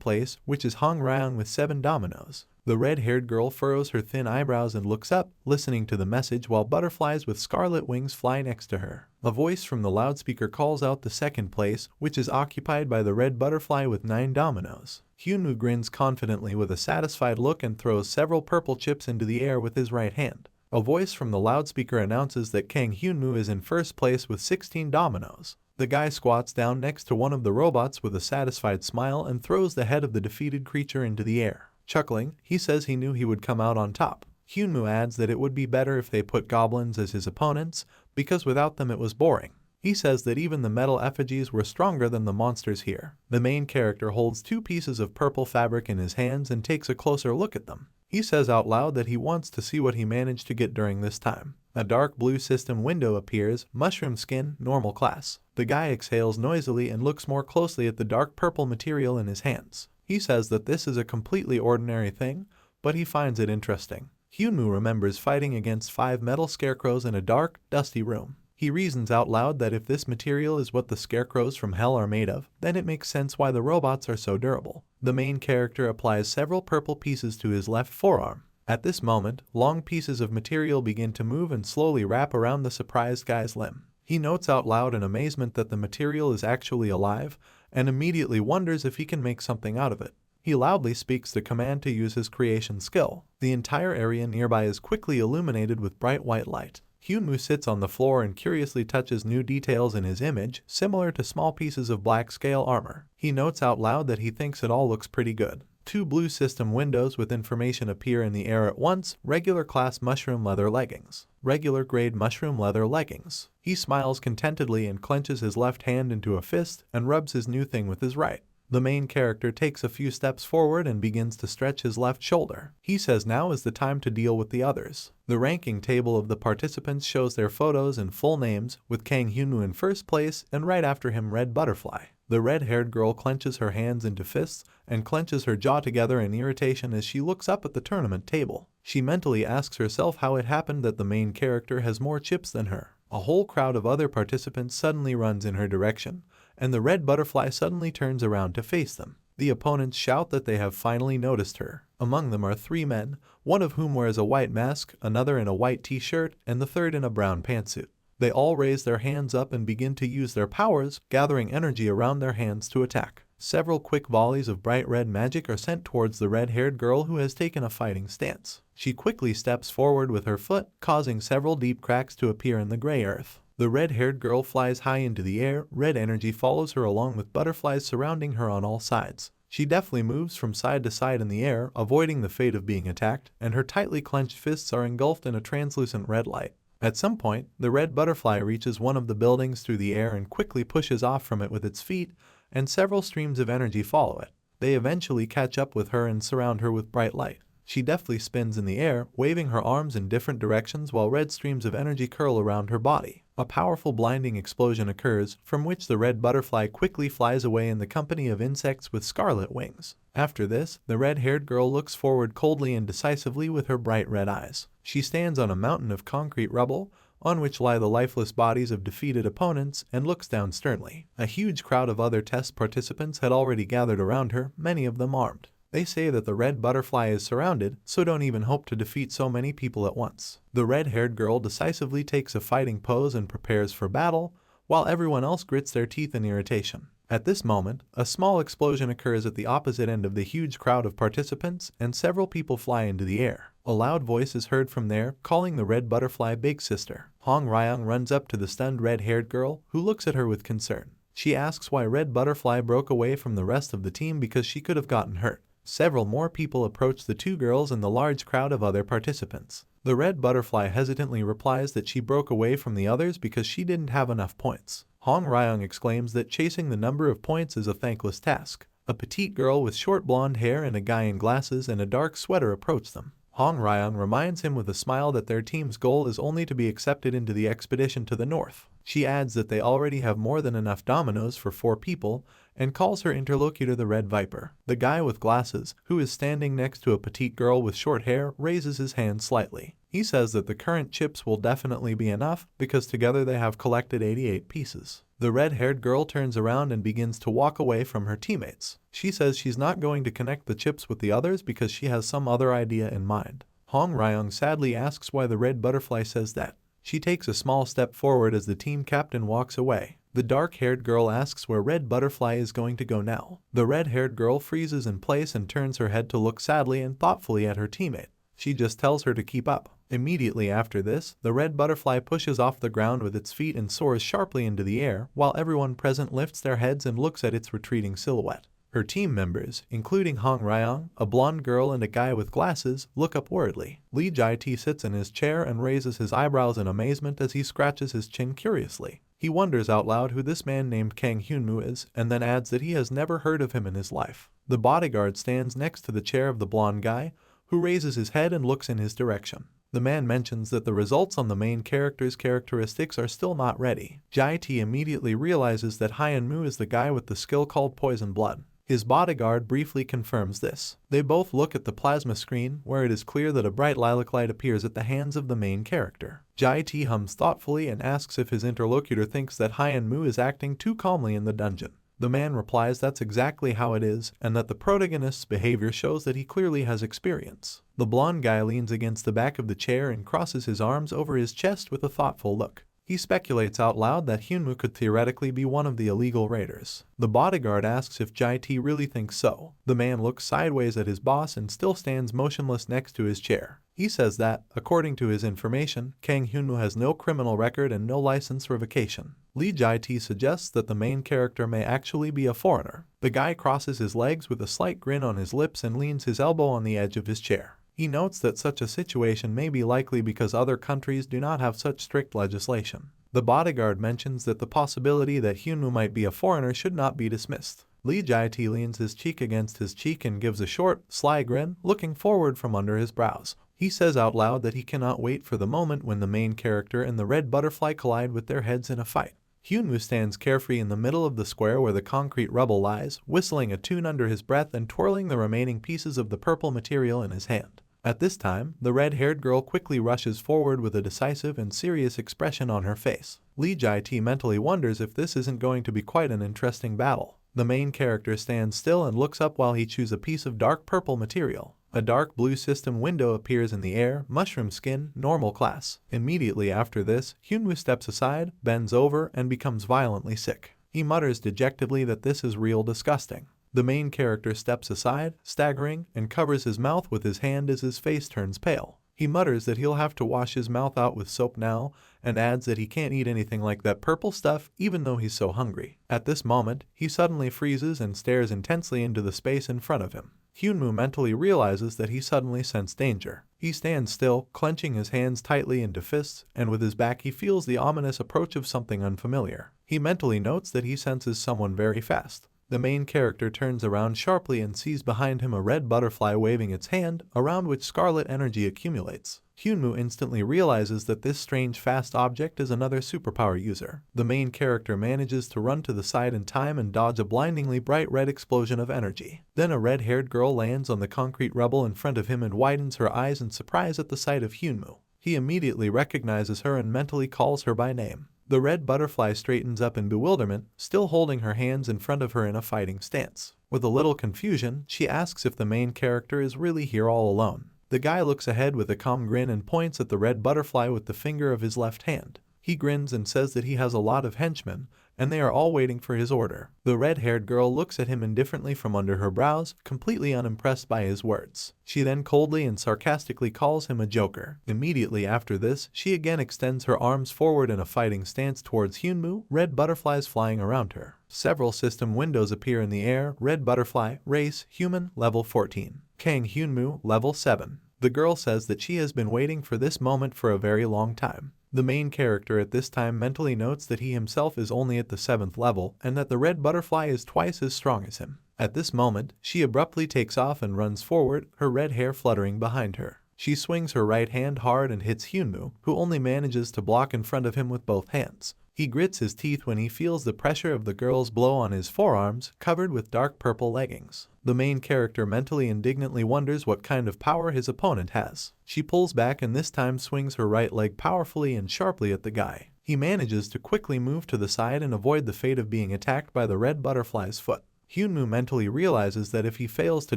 place, which is Hong Ryong with 7 dominoes. The red-haired girl furrows her thin eyebrows and looks up, listening to the message while butterflies with scarlet wings fly next to her. A voice from the loudspeaker calls out the second place, which is occupied by the red butterfly with 9 dominoes. Hyunmoo grins confidently with a satisfied look and throws several purple chips into the air with his right hand. A voice from the loudspeaker announces that Kang Hyunmoo is in first place with 16 dominoes. The guy squats down next to one of the robots with a satisfied smile and throws the head of the defeated creature into the air. Chuckling, he says he knew he would come out on top. Hyunmoo adds that it would be better if they put goblins as his opponents, because without them it was boring. He says that even the metal effigies were stronger than the monsters here. The main character holds 2 pieces of purple fabric in his hands and takes a closer look at them. He says out loud that he wants to see what he managed to get during this time. A dark blue system window appears, mushroom skin, normal class. The guy exhales noisily and looks more closely at the dark purple material in his hands. He says that this is a completely ordinary thing, but he finds it interesting. Hyunmoo remembers fighting against 5 metal scarecrows in a dark, dusty room. He reasons out loud that if this material is what the scarecrows from hell are made of, then it makes sense why the robots are so durable. The main character applies several purple pieces to his left forearm. At this moment, long pieces of material begin to move and slowly wrap around the surprised guy's limb. He notes out loud in amazement that the material is actually alive, and immediately wonders if he can make something out of it. He loudly speaks the command to use his creation skill. The entire area nearby is quickly illuminated with bright white light. Hyunmoo sits on the floor and curiously touches new details in his image, similar to small pieces of black scale armor. He notes out loud that he thinks it all looks pretty good. 2 blue system windows with information appear in the air at once. Regular class mushroom leather leggings. Regular grade mushroom leather leggings. He smiles contentedly and clenches his left hand into a fist and rubs his new thing with his right. The main character takes a few steps forward and begins to stretch his left shoulder. He says now is the time to deal with the others. The ranking table of the participants shows their photos and full names, with Kang Hyunmoo in first place and right after him Red Butterfly. The red-haired girl clenches her hands into fists and clenches her jaw together in irritation as she looks up at the tournament table. She mentally asks herself how it happened that the main character has more chips than her. A whole crowd of other participants suddenly runs in her direction, and the red butterfly suddenly turns around to face them. The opponents shout that they have finally noticed her. Among them are 3 men, one of whom wears a white mask, another in a white t-shirt, and the third in a brown pantsuit. They all raise their hands up and begin to use their powers, gathering energy around their hands to attack. Several quick volleys of bright red magic are sent towards the red-haired girl who has taken a fighting stance. She quickly steps forward with her foot, causing several deep cracks to appear in the gray earth. The red-haired girl flies high into the air, red energy follows her along with butterflies surrounding her on all sides. She deftly moves from side to side in the air, avoiding the fate of being attacked, and her tightly clenched fists are engulfed in a translucent red light. At some point, the red butterfly reaches one of the buildings through the air and quickly pushes off from it with its feet, and several streams of energy follow it. They eventually catch up with her and surround her with bright light. She deftly spins in the air, waving her arms in different directions while red streams of energy curl around her body. A powerful blinding explosion occurs, from which the red butterfly quickly flies away in the company of insects with scarlet wings. After this, the red-haired girl looks forward coldly and decisively with her bright red eyes. She stands on a mountain of concrete rubble, on which lie the lifeless bodies of defeated opponents, and looks down sternly. A huge crowd of other test participants had already gathered around her, many of them armed. They say that the red butterfly is surrounded, so don't even hope to defeat so many people at once. The red-haired girl decisively takes a fighting pose and prepares for battle, while everyone else grits their teeth in irritation. At this moment, a small explosion occurs at the opposite end of the huge crowd of participants, and several people fly into the air. A loud voice is heard from there, calling the red butterfly Big Sister. Hong Ryong runs up to the stunned red-haired girl, who looks at her with concern. She asks why Red Butterfly broke away from the rest of the team because she could have gotten hurt. Several more people approach the 2 girls and the large crowd of other participants. The red butterfly hesitantly replies that she broke away from the others because she didn't have enough points. Hong Ryong exclaims that chasing the number of points is a thankless task. A petite girl with short blonde hair and a guy in glasses and a dark sweater approach them. Hong Ryong reminds him with a smile that their team's goal is only to be accepted into the expedition to the north. She adds that they already have more than enough dominoes for 4 people, and calls her interlocutor the Red Viper. The guy with glasses, who is standing next to a petite girl with short hair, raises his hand slightly. He says that the current chips will definitely be enough because together they have collected 88 pieces. The red-haired girl turns around and begins to walk away from her teammates. She says she's not going to connect the chips with the others because she has some other idea in mind. Hong Ryong sadly asks why the red butterfly says that. She takes a small step forward as the team captain walks away. The dark-haired girl asks where Red Butterfly is going to go now. The red-haired girl freezes in place and turns her head to look sadly and thoughtfully at her teammate. She just tells her to keep up. Immediately after this, the red butterfly pushes off the ground with its feet and soars sharply into the air, while everyone present lifts their heads and looks at its retreating silhouette. Her team members, including Hong Ryong, a blonde girl and a guy with glasses, look up worriedly. Li Jai-T sits in his chair and raises his eyebrows in amazement as he scratches his chin curiously. He wonders out loud who this man named Kang Hyunmoo is, and then adds that he has never heard of him in his life. The bodyguard stands next to the chair of the blonde guy, who raises his head and looks in his direction. The man mentions that the results on the main character's characteristics are still not ready. Jai-T immediately realizes that Hyunmoo is the guy with the skill called Poison Blood. His bodyguard briefly confirms this. They both look at the plasma screen, where it is clear that a bright lilac light appears at the hands of the main character. Jai-T hums thoughtfully and asks if his interlocutor thinks that Hyunmoo is acting too calmly in the dungeon. The man replies that's exactly how it is, and that the protagonist's behavior shows that he clearly has experience. The blonde guy leans against the back of the chair and crosses his arms over his chest with a thoughtful look. He speculates out loud that Hyunmoo could theoretically be one of the illegal raiders. The bodyguard asks if Jai-T really thinks so. The man looks sideways at his boss and still stands motionless next to his chair. He says that, according to his information, Kang Hyunmoo has no criminal record and no license revocation. Li Jai-T suggests that the main character may actually be a foreigner. The guy crosses his legs with a slight grin on his lips and leans his elbow on the edge of his chair. He notes that such a situation may be likely because other countries do not have such strict legislation. The bodyguard mentions that the possibility that Hyunmoo might be a foreigner should not be dismissed. Li Jai-T leans his cheek against his cheek and gives a short, sly grin, looking forward from under his brows. He says out loud that he cannot wait for the moment when the main character and the red butterfly collide with their heads in a fight. Hyunwoo stands carefree in the middle of the square where the concrete rubble lies, whistling a tune under his breath and twirling the remaining pieces of the purple material in his hand. At this time, the red-haired girl quickly rushes forward with a decisive and serious expression on her face. Lee Jae-tae mentally wonders if this isn't going to be quite an interesting battle. The main character stands still and looks up while he chews a piece of dark purple material. A dark blue system window appears in the air, mushroom skin, normal class. Immediately after this, Hyunwoo steps aside, bends over, and becomes violently sick. He mutters dejectedly that this is real disgusting. The main character steps aside, staggering, and covers his mouth with his hand as his face turns pale. He mutters that he'll have to wash his mouth out with soap now, and adds that he can't eat anything like that purple stuff even though he's so hungry. At this moment, he suddenly freezes and stares intensely into the space in front of him. Hyunwoo mentally realizes that he suddenly sensed danger. He stands still, clenching his hands tightly into fists, and with his back he feels the ominous approach of something unfamiliar. He mentally notes that he senses someone very fast. The main character turns around sharply and sees behind him a red butterfly waving its hand, around which scarlet energy accumulates. Hyunwoo instantly realizes that this strange fast object is another superpower user. The main character manages to run to the side in time and dodge a blindingly bright red explosion of energy. Then a red-haired girl lands on the concrete rubble in front of him and widens her eyes in surprise at the sight of Hyunwoo. He immediately recognizes her and mentally calls her by name. The red butterfly straightens up in bewilderment, still holding her hands in front of her in a fighting stance. With a little confusion, she asks if the main character is really here all alone. The guy looks ahead with a calm grin and points at the red butterfly with the finger of his left hand. He grins and says that he has a lot of henchmen, and they are all waiting for his order. The red-haired girl looks at him indifferently from under her brows, completely unimpressed by his words. She then coldly and sarcastically calls him a joker. Immediately after this, she again extends her arms forward in a fighting stance towards Hyunwoo, red butterflies flying around her. Several system windows appear in the air: red butterfly, race, human, level 14. Kang Hyunwoo, level 7. The girl says that she has been waiting for this moment for a very long time. The main character at this time mentally notes that he himself is only at the 7th level and that the red butterfly is twice as strong as him. At this moment, she abruptly takes off and runs forward, her red hair fluttering behind her. She swings her right hand hard and hits Hyunwoo, who only manages to block in front of him with both hands. He grits his teeth when he feels the pressure of the girl's blow on his forearms, covered with dark purple leggings. The main character mentally indignantly wonders what kind of power his opponent has. She pulls back and this time swings her right leg powerfully and sharply at the guy. He manages to quickly move to the side and avoid the fate of being attacked by the red butterfly's foot. Hyunwoo mentally realizes that if he fails to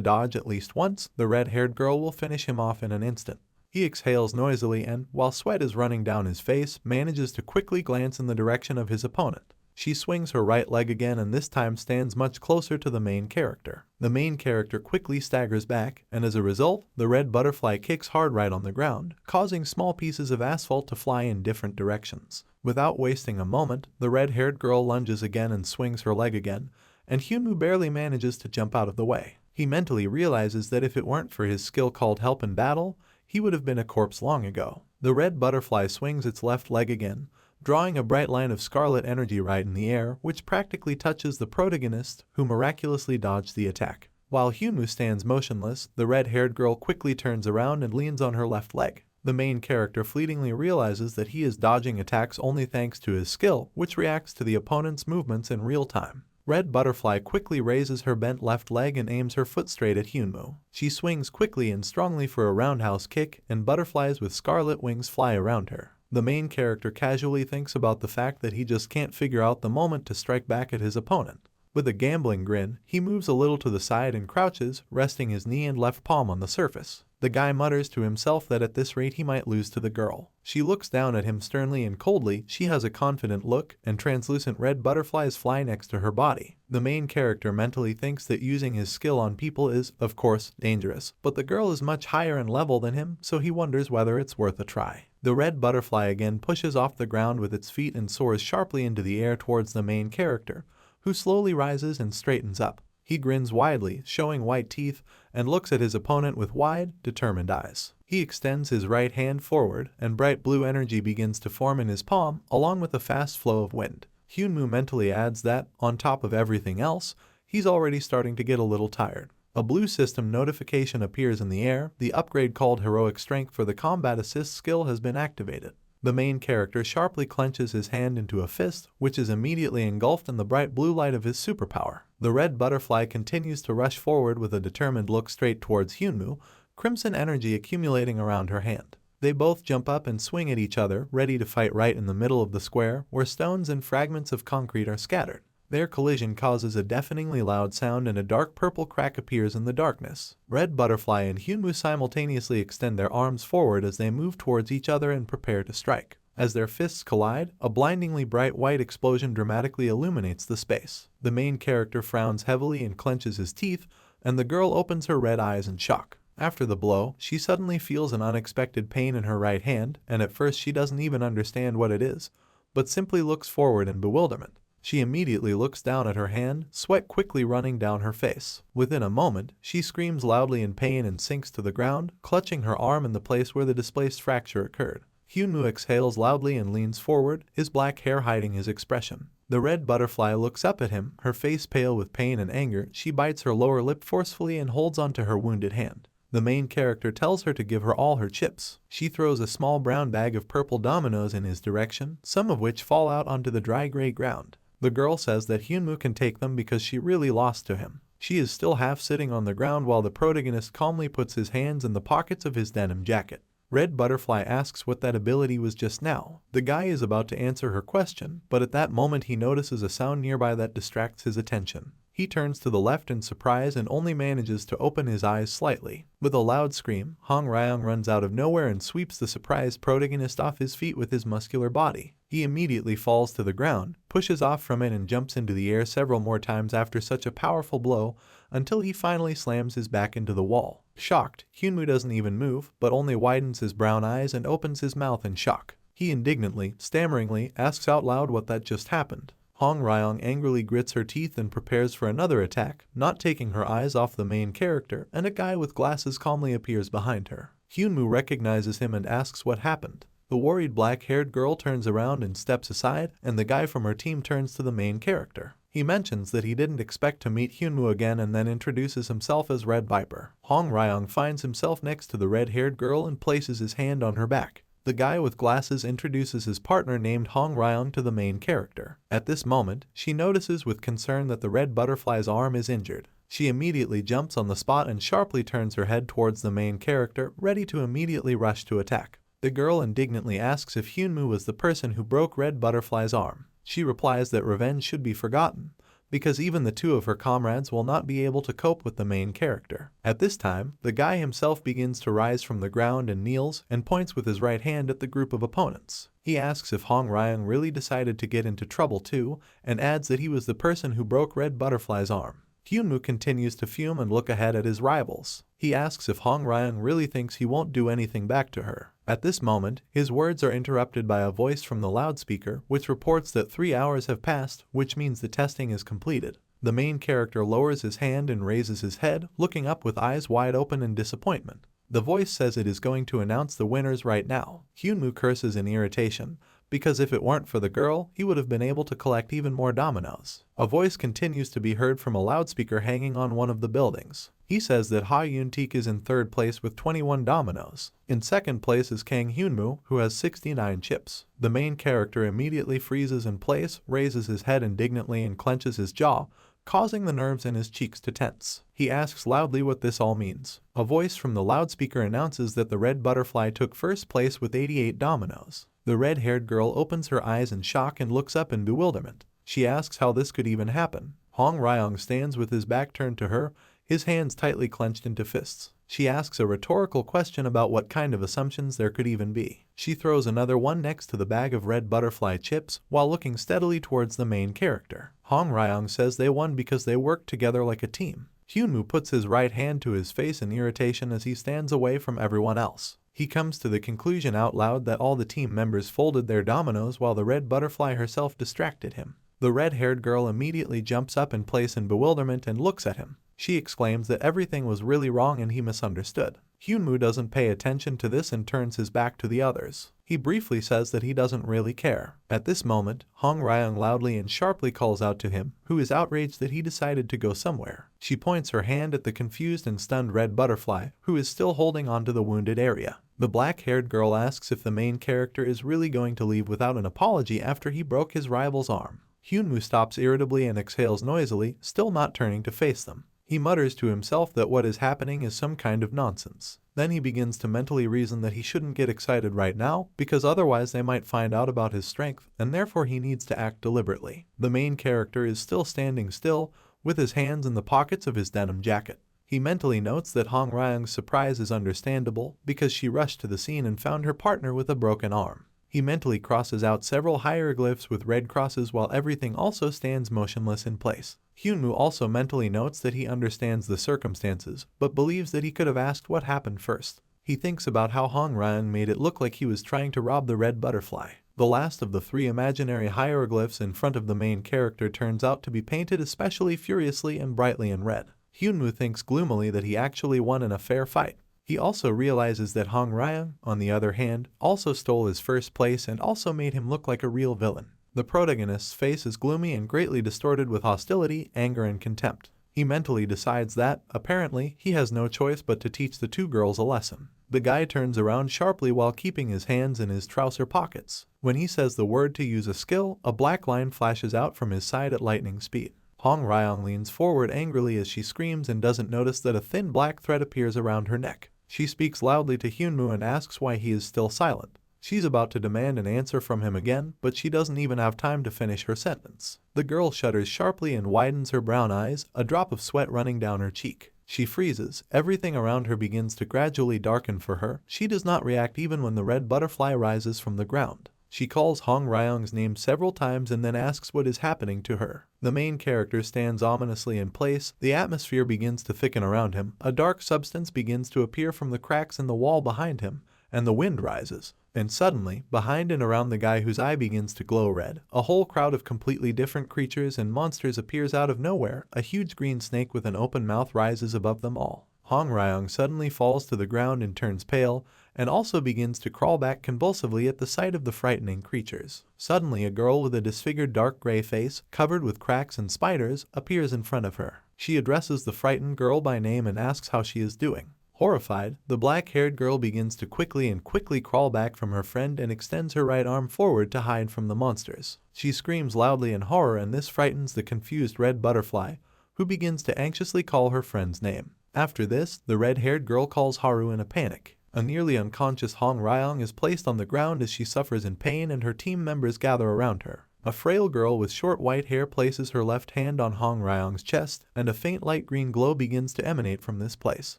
dodge at least once, the red-haired girl will finish him off in an instant. He exhales noisily and, while sweat is running down his face, manages to quickly glance in the direction of his opponent. She swings her right leg again and this time stands much closer to the main character. The main character quickly staggers back, and as a result, the red butterfly kicks hard right on the ground, causing small pieces of asphalt to fly in different directions. Without wasting a moment, the red-haired girl lunges again and swings her leg again, and Hyunwoo barely manages to jump out of the way. He mentally realizes that if it weren't for his skill called Help in Battle, he would have been a corpse long ago. The red butterfly swings its left leg again, drawing a bright line of scarlet energy right in the air, which practically touches the protagonist, who miraculously dodged the attack. While Hyunwoo stands motionless, the red-haired girl quickly turns around and leans on her left leg. The main character fleetingly realizes that he is dodging attacks only thanks to his skill, which reacts to the opponent's movements in real time. Red Butterfly quickly raises her bent left leg and aims her foot straight at Hyunwoo. She swings quickly and strongly for a roundhouse kick, and butterflies with scarlet wings fly around her. The main character casually thinks about the fact that he just can't figure out the moment to strike back at his opponent. With a gambling grin, he moves a little to the side and crouches, resting his knee and left palm on the surface. The guy mutters to himself that at this rate he might lose to the girl. She looks down at him sternly and coldly. She has a confident look, and translucent red butterflies fly next to her body. The main character mentally thinks that using his skill on people is, of course, dangerous, but the girl is much higher in level than him, so he wonders whether it's worth a try. The red butterfly again pushes off the ground with its feet and soars sharply into the air towards the main character, who slowly rises and straightens up. He grins widely, showing white teeth, and looks at his opponent with wide, determined eyes. He extends his right hand forward, and bright blue energy begins to form in his palm, along with a fast flow of wind. Hyunwoo mentally adds that, on top of everything else, he's already starting to get a little tired. A blue system notification appears in the air. The upgrade called Heroic Strength for the Combat Assist skill has been activated. The main character sharply clenches his hand into a fist, which is immediately engulfed in the bright blue light of his superpower. The red butterfly continues to rush forward with a determined look straight towards Hyunwoo, crimson energy accumulating around her hand. They both jump up and swing at each other, ready to fight right in the middle of the square, where stones and fragments of concrete are scattered. Their collision causes a deafeningly loud sound and a dark purple crack appears in the darkness. Red Butterfly and Hyunwoo simultaneously extend their arms forward as they move towards each other and prepare to strike. As their fists collide, a blindingly bright white explosion dramatically illuminates the space. The main character frowns heavily and clenches his teeth, and the girl opens her red eyes in shock. After the blow, she suddenly feels an unexpected pain in her right hand, and at first she doesn't even understand what it is, but simply looks forward in bewilderment. She immediately looks down at her hand, sweat quickly running down her face. Within a moment, she screams loudly in pain and sinks to the ground, clutching her arm in the place where the displaced fracture occurred. Hyunwoo exhales loudly and leans forward, his black hair hiding his expression. The red butterfly looks up at him, her face pale with pain and anger. She bites her lower lip forcefully and holds onto her wounded hand. The main character tells her to give her all her chips. She throws a small brown bag of purple dominoes in his direction, some of which fall out onto the dry gray ground. The girl says that Hyunwoo can take them because she really lost to him. She is still half sitting on the ground while the protagonist calmly puts his hands in the pockets of his denim jacket. Red Butterfly asks what that ability was just now. The guy is about to answer her question, but at that moment he notices a sound nearby that distracts his attention. He turns to the left in surprise and only manages to open his eyes slightly. With a loud scream, Hong Ryong runs out of nowhere and sweeps the surprised protagonist off his feet with his muscular body. He immediately falls to the ground, pushes off from it and jumps into the air several more times after such a powerful blow, until he finally slams his back into the wall. Shocked, Hyunwoo doesn't even move, but only widens his brown eyes and opens his mouth in shock. He indignantly, stammeringly, asks out loud what that just happened. Hong Ryong angrily grits her teeth and prepares for another attack, not taking her eyes off the main character, and a guy with glasses calmly appears behind her. Hyunwoo recognizes him and asks what happened. The worried black-haired girl turns around and steps aside, and the guy from her team turns to the main character. He mentions that he didn't expect to meet Hyunwoo again and then introduces himself as Red Viper. Hong Ryong finds himself next to the red-haired girl and places his hand on her back. The guy with glasses introduces his partner named Hong Ryong to the main character. At this moment, she notices with concern that the red butterfly's arm is injured. She immediately jumps on the spot and sharply turns her head towards the main character, ready to immediately rush to attack. The girl indignantly asks if Hyunwoo was the person who broke Red Butterfly's arm. She replies that revenge should be forgotten, because even the two of her comrades will not be able to cope with the main character. At this time, the guy himself begins to rise from the ground and kneels and points with his right hand at the group of opponents. He asks if Hong Ryong really decided to get into trouble too, and adds that he was the person who broke Red Butterfly's arm. Hyunwoo continues to fume and look ahead at his rivals. He asks if Hong Ryong really thinks he won't do anything back to her. At this moment, his words are interrupted by a voice from the loudspeaker, which reports that 3 hours have passed, which means the testing is completed. The main character lowers his hand and raises his head, looking up with eyes wide open in disappointment. The voice says it is going to announce the winners right now. Hyunwoo curses in irritation, because if it weren't for the girl, he would have been able to collect even more dominoes. A voice continues to be heard from a loudspeaker hanging on one of the buildings. He says that Ha Yun-teik is in third place with 21 dominoes. In second place is Kang Hyunwoo, who has 69 chips. The main character immediately freezes in place, raises his head indignantly and clenches his jaw, causing the nerves in his cheeks to tense. He asks loudly what this all means. A voice from the loudspeaker announces that the red butterfly took first place with 88 dominoes. The red-haired girl opens her eyes in shock and looks up in bewilderment. She asks how this could even happen. Hong Ryong stands with his back turned to her, his hands tightly clenched into fists. She asks a rhetorical question about what kind of assumptions there could even be. She throws another one next to the bag of red butterfly chips while looking steadily towards the main character. Hong Ryong says they won because they worked together like a team. Hyunwoo puts his right hand to his face in irritation as he stands away from everyone else. He comes to the conclusion out loud that all the team members folded their dominoes while the red butterfly herself distracted him. The red-haired girl immediately jumps up in place in bewilderment and looks at him. She exclaims that everything was really wrong and he misunderstood. Hyunwoo doesn't pay attention to this and turns his back to the others. He briefly says that he doesn't really care. At this moment, Hong Ryong loudly and sharply calls out to him, who is outraged that he decided to go somewhere. She points her hand at the confused and stunned red butterfly, who is still holding onto the wounded area. The black-haired girl asks if the main character is really going to leave without an apology after he broke his rival's arm. Hyunwoo stops irritably and exhales noisily, still not turning to face them. He mutters to himself that what is happening is some kind of nonsense. Then he begins to mentally reason that he shouldn't get excited right now because otherwise they might find out about his strength and therefore he needs to act deliberately. The main character is still standing still with his hands in the pockets of his denim jacket. He mentally notes that Hong Ryung's surprise is understandable because she rushed to the scene and found her partner with a broken arm. He mentally crosses out several hieroglyphs with red crosses while everything also stands motionless in place. Hyunwoo also mentally notes that he understands the circumstances, but believes that he could have asked what happened first. He thinks about how Hong Ryung made it look like he was trying to rob the red butterfly. The last of the 3 imaginary hieroglyphs in front of the main character turns out to be painted especially furiously and brightly in red. Hyunwoo thinks gloomily that he actually won in a fair fight. He also realizes that Hong Ryung, on the other hand, also stole his first place and also made him look like a real villain. The protagonist's face is gloomy and greatly distorted with hostility, anger, and contempt. He mentally decides that, apparently, he has no choice but to teach the 2 girls a lesson. The guy turns around sharply while keeping his hands in his trouser pockets. When he says the word to use a skill, a black line flashes out from his side at lightning speed. Hong Ryung leans forward angrily as she screams and doesn't notice that a thin black thread appears around her neck. She speaks loudly to Hyunwoo and asks why he is still silent. She's about to demand an answer from him again, but she doesn't even have time to finish her sentence. The girl shudders sharply and widens her brown eyes, a drop of sweat running down her cheek. She freezes. Everything around her begins to gradually darken for her. She does not react even when the red butterfly rises from the ground. She calls Hong Ryung's name several times and then asks what is happening to her. The main character stands ominously in place. The atmosphere begins to thicken around him. A dark substance begins to appear from the cracks in the wall behind him, and the wind rises. And suddenly, behind and around the guy whose eye begins to glow red, a whole crowd of completely different creatures and monsters appears out of nowhere. A huge green snake with an open mouth rises above them all. Hong Ryung suddenly falls to the ground and turns pale, and also begins to crawl back convulsively at the sight of the frightening creatures. Suddenly, a girl with a disfigured dark gray face, covered with cracks and spiders, appears in front of her. She addresses the frightened girl by name and asks how she is doing. Horrified, the black-haired girl begins to quickly crawl back from her friend and extends her right arm forward to hide from the monsters. She screams loudly in horror and this frightens the confused red butterfly, who begins to anxiously call her friend's name. After this, the red-haired girl calls Haru in a panic. A nearly unconscious Hong Ryung is placed on the ground as she suffers in pain and her team members gather around her. A frail girl with short white hair places her left hand on Hong Ryung's chest, and a faint light green glow begins to emanate from this place.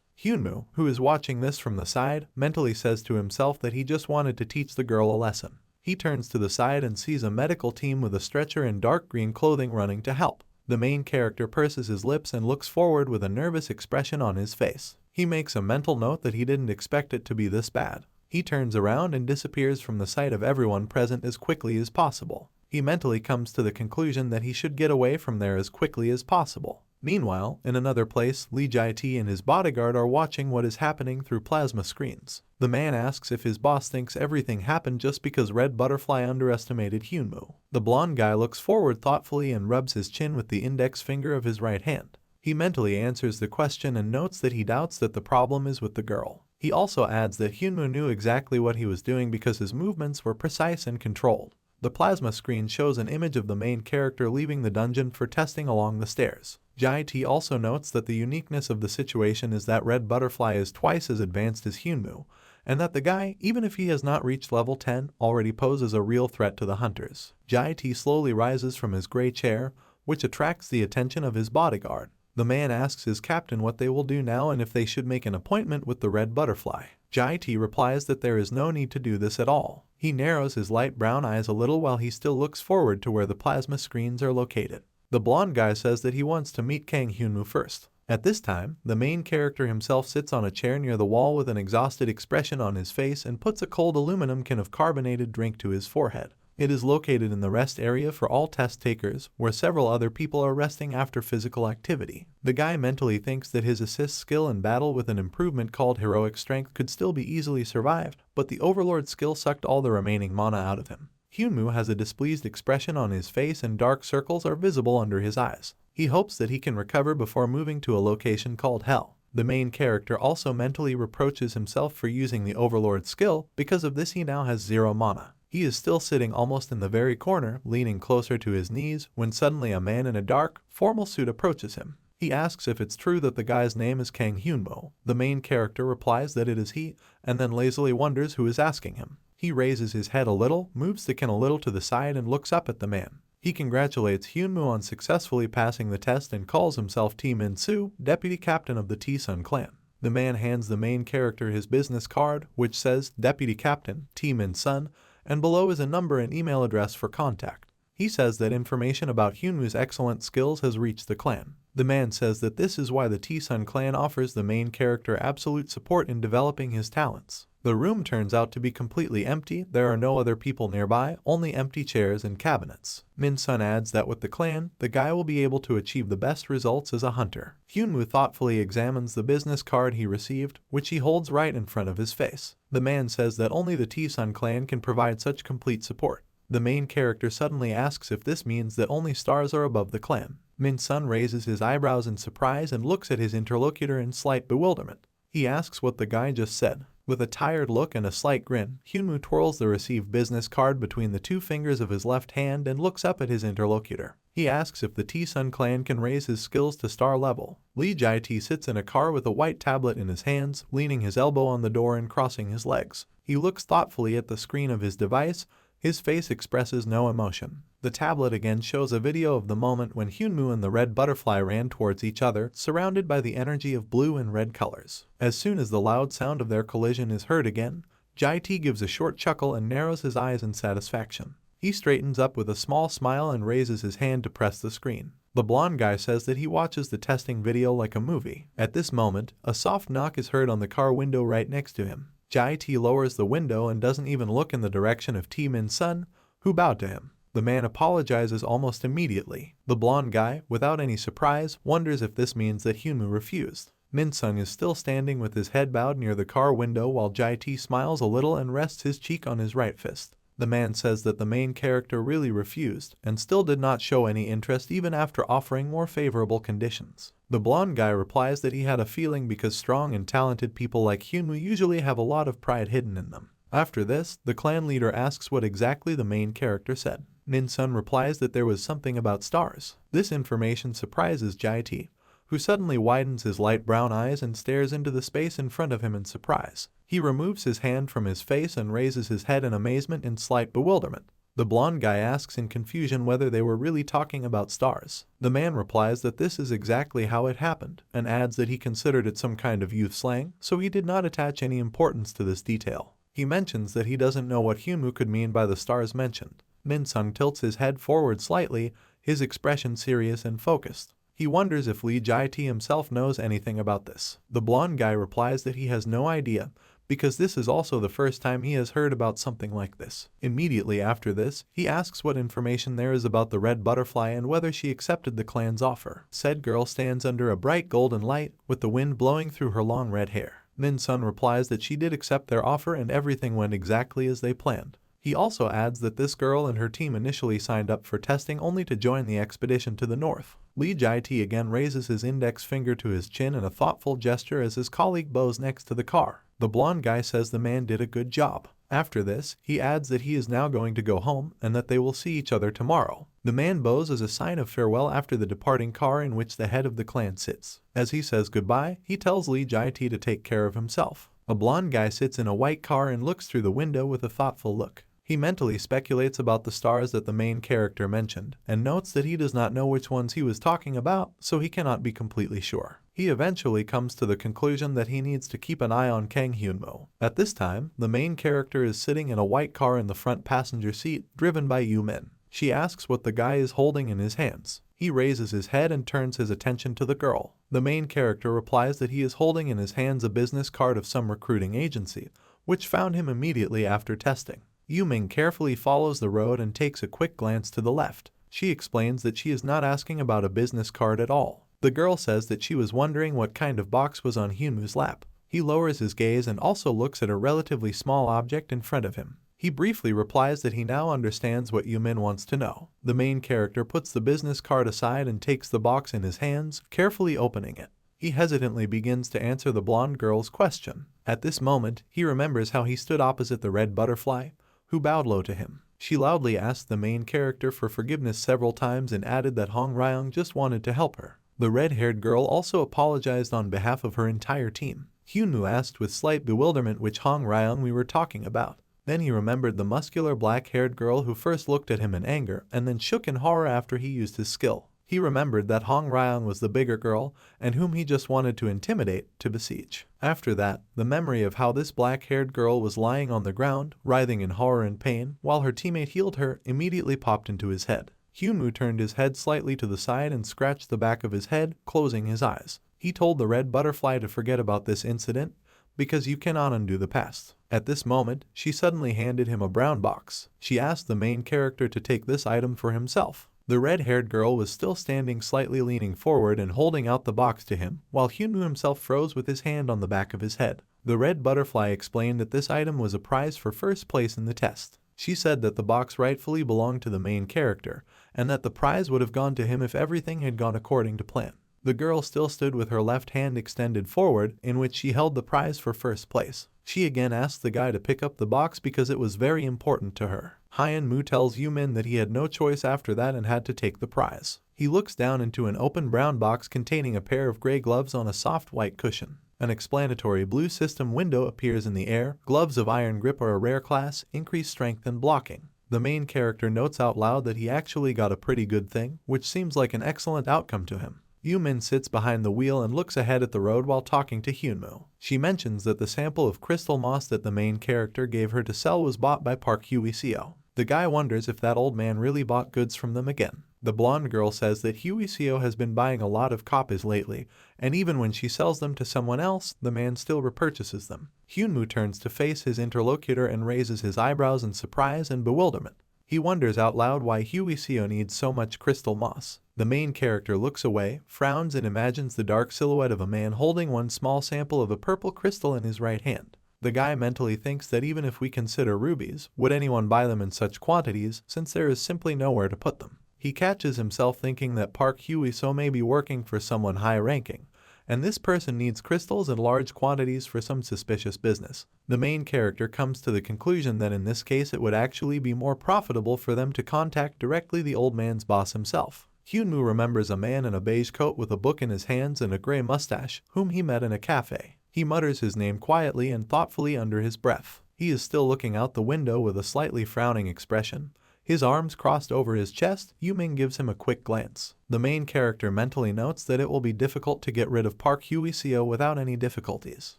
Hyunwoo, who is watching this from the side, mentally says to himself that he just wanted to teach the girl a lesson. He turns to the side and sees a medical team with a stretcher in dark green clothing running to help. The main character purses his lips and looks forward with a nervous expression on his face. He makes a mental note that he didn't expect it to be this bad. He turns around and disappears from the sight of everyone present as quickly as possible. He mentally comes to the conclusion that he should get away from there as quickly as possible. Meanwhile, in another place, Lee Jae-tae and his bodyguard are watching what is happening through plasma screens. The man asks if his boss thinks everything happened just because Red Butterfly underestimated Hyunwoo. The blonde guy looks forward thoughtfully and rubs his chin with the index finger of his right hand. He mentally answers the question and notes that he doubts that the problem is with the girl. He also adds that Hyunwoo knew exactly what he was doing because his movements were precise and controlled. The plasma screen shows an image of the main character leaving the dungeon for testing along the stairs. Jae-tae also notes that the uniqueness of the situation is that Red Butterfly is twice as advanced as Hyunwoo, and that the guy, even if he has not reached level 10, already poses a real threat to the hunters. Jae-tae slowly rises from his gray chair, which attracts the attention of his bodyguard. The man asks his captain what they will do now and if they should make an appointment with the Red Butterfly. Jae-tae replies that there is no need to do this at all. He narrows his light brown eyes a little while he still looks forward to where the plasma screens are located. The blonde guy says that he wants to meet Kang Hyunwoo first. At this time, the main character himself sits on a chair near the wall with an exhausted expression on his face and puts a cold aluminum can of carbonated drink to his forehead. It is located in the rest area for all test takers, where several other people are resting after physical activity. The guy mentally thinks that his assist skill in battle with an improvement called Heroic Strength could still be easily survived, but the Overlord skill sucked all the remaining mana out of him. Hyunwoo has a displeased expression on his face and dark circles are visible under his eyes. He hopes that he can recover before moving to a location called Hell. The main character also mentally reproaches himself for using the Overlord skill. Because of this, he now has 0 mana. He is still sitting almost in the very corner, leaning closer to his knees, when suddenly a man in a dark, formal suit approaches him. He asks if it's true that the guy's name is Kang Hyunmo. The main character replies that it is he, and then lazily wonders who is asking him. He raises his head a little, moves the chin a little to the side, and looks up at the man. He congratulates Hyunmo on successfully passing the test and calls himself T Min-soo, deputy captain of the T-Sun clan. The man hands the main character his business card, which says Deputy Captain T Min-sun, and below is a number and email address for contact. He says that information about Hyunmo's excellent skills has reached the clan. The man says that this is why the T-Sun clan offers the main character absolute support in developing his talents. The room turns out to be completely empty. There are no other people nearby, only empty chairs and cabinets. Min-sun adds that with the clan, the guy will be able to achieve the best results as a hunter. Hyunmo thoughtfully examines the business card he received, which he holds right in front of his face. The man says that only the T-Sun clan can provide such complete support. The main character suddenly asks if this means that only stars are above the clan. Min-sun raises his eyebrows in surprise and looks at his interlocutor in slight bewilderment. He asks what the guy just said. With a tired look and a slight grin, Hyunmo twirls the received business card between the 2 fingers of his left hand and looks up at his interlocutor. He asks if the T-Sun clan can raise his skills to star level. Lee Jae-tae sits in a car with a white tablet in his hands, leaning his elbow on the door and crossing his legs. He looks thoughtfully at the screen of his device. His face expresses no emotion. The tablet again shows a video of the moment when Hyunmo and the red butterfly ran towards each other, surrounded by the energy of blue and red colors. As soon as the loud sound of their collision is heard again, Jae-tae gives a short chuckle and narrows his eyes in satisfaction. He straightens up with a small smile and raises his hand to press the screen. The blonde guy says that he watches the testing video like a movie. At this moment, a soft knock is heard on the car window right next to him. Jae-tae lowers the window and doesn't even look in the direction of T Min-sun, who bowed to him. The man apologizes almost immediately. The blonde guy, without any surprise, wonders if this means that Hyunmo refused. Min-sun is still standing with his head bowed near the car window while Jae-tae smiles a little and rests his cheek on his right fist. The man says that the main character really refused and still did not show any interest even after offering more favorable conditions. The blonde guy replies that he had a feeling because strong and talented people like Hyunmo usually have a lot of pride hidden in them. After this, the clan leader asks what exactly the main character said. Min-sun replies that there was something about stars. This information surprises Jae-tae, who suddenly widens his light brown eyes and stares into the space in front of him in surprise. He removes his hand from his face and raises his head in amazement and slight bewilderment. The blonde guy asks in confusion whether they were really talking about stars. The man replies that this is exactly how it happened, and adds that he considered it some kind of youth slang, so he did not attach any importance to this detail. He mentions that he doesn't know what Hyunmo could mean by the stars mentioned. Min-sun tilts his head forward slightly, his expression serious and focused. He wonders if Lee Jae-tae himself knows anything about this. The blonde guy replies that he has no idea, because this is also the first time he has heard about something like this. Immediately after this, he asks what information there is about the red butterfly and whether she accepted the clan's offer. Said girl stands under a bright golden light, with the wind blowing through her long red hair. Min-sun replies that she did accept their offer and everything went exactly as they planned. He also adds that this girl and her team initially signed up for testing only to join the expedition to the north. Lee Jae-tae again raises his index finger to his chin in a thoughtful gesture as his colleague bows next to the car. The blonde guy says the man did a good job. After this, he adds that he is now going to go home and that they will see each other tomorrow. The man bows as a sign of farewell after the departing car in which the head of the clan sits. As he says goodbye, he tells Lee Jae-tae to take care of himself. A blonde guy sits in a white car and looks through the window with a thoughtful look. He mentally speculates about the stars that the main character mentioned, and notes that he does not know which ones he was talking about, so he cannot be completely sure. He eventually comes to the conclusion that he needs to keep an eye on Kang Hyunmo. At this time, the main character is sitting in a white car in the front passenger seat, driven by Yu-min. She asks what the guy is holding in his hands. He raises his head and turns his attention to the girl. The main character replies that he is holding in his hands a business card of some recruiting agency, which found him immediately after testing. Yu-min carefully follows the road and takes a quick glance to the left. She explains that she is not asking about a business card at all. The girl says that she was wondering what kind of box was on Hyunmo's lap. He lowers his gaze and also looks at a relatively small object in front of him. He briefly replies that he now understands what Yu-min wants to know. The main character puts the business card aside and takes the box in his hands, carefully opening it. He hesitantly begins to answer the blonde girl's question. At this moment, he remembers how he stood opposite the red butterfly, who bowed low to him. She loudly asked the main character for forgiveness several times and added that Hong Ryung just wanted to help her. The red-haired girl also apologized on behalf of her entire team. Hyunwoo asked with slight bewilderment which Hong Ryung we were talking about. Then he remembered the muscular black-haired girl who first looked at him in anger and then shook in horror after he used his skill. He remembered that Hong Ryung was the bigger girl and whom he just wanted to intimidate, to besiege. After that, the memory of how this black-haired girl was lying on the ground, writhing in horror and pain, while her teammate healed her, immediately popped into his head. Hyunwoo turned his head slightly to the side and scratched the back of his head, closing his eyes. He told the red butterfly to forget about this incident, because you cannot undo the past. At this moment, she suddenly handed him a brown box. She asked the main character to take this item for himself. The red-haired girl was still standing slightly leaning forward and holding out the box to him, while Hyunwoo himself froze with his hand on the back of his head. The red butterfly explained that this item was a prize for first place in the test. She said that the box rightfully belonged to the main character, and that the prize would have gone to him if everything had gone according to plan. The girl still stood with her left hand extended forward, in which she held the prize for first place. She again asked the guy to pick up the box because it was very important to her. Hyunwoo tells Yumin that he had no choice after that and had to take the prize. He looks down into an open brown box containing a pair of gray gloves on a soft white cushion. An explanatory blue system window appears in the air. Gloves of iron grip are a rare class, increase strength and blocking. The main character notes out loud that he actually got a pretty good thing, which seems like an excellent outcome to him. Yumin sits behind the wheel and looks ahead at the road while talking to Hyunwoo. She mentions that the sample of crystal moss that the main character gave her to sell was bought by Park Hwee-seo. The guy wonders if that old man really bought goods from them again. The blonde girl says that Hwee-seo has been buying a lot of copies lately, and even when she sells them to someone else, the man still repurchases them. Hyunwoo turns to face his interlocutor and raises his eyebrows in surprise and bewilderment. He wonders out loud why Hwee-seo needs so much crystal moss. The main character looks away, frowns and imagines the dark silhouette of a man holding one small sample of a purple crystal in his right hand. The guy mentally thinks that even if we consider rubies, would anyone buy them in such quantities since there is simply nowhere to put them? He catches himself thinking that Park Hwee-seo may be working for someone high-ranking, and this person needs crystals in large quantities for some suspicious business. The main character comes to the conclusion that in this case it would actually be more profitable for them to contact directly the old man's boss himself. Hyunwoo remembers a man in a beige coat with a book in his hands and a gray mustache, whom he met in a cafe. He mutters his name quietly and thoughtfully under his breath. He is still looking out the window with a slightly frowning expression. His arms crossed over his chest, Yumin gives him a quick glance. The main character mentally notes that it will be difficult to get rid of Park Hwee-seo without any difficulties.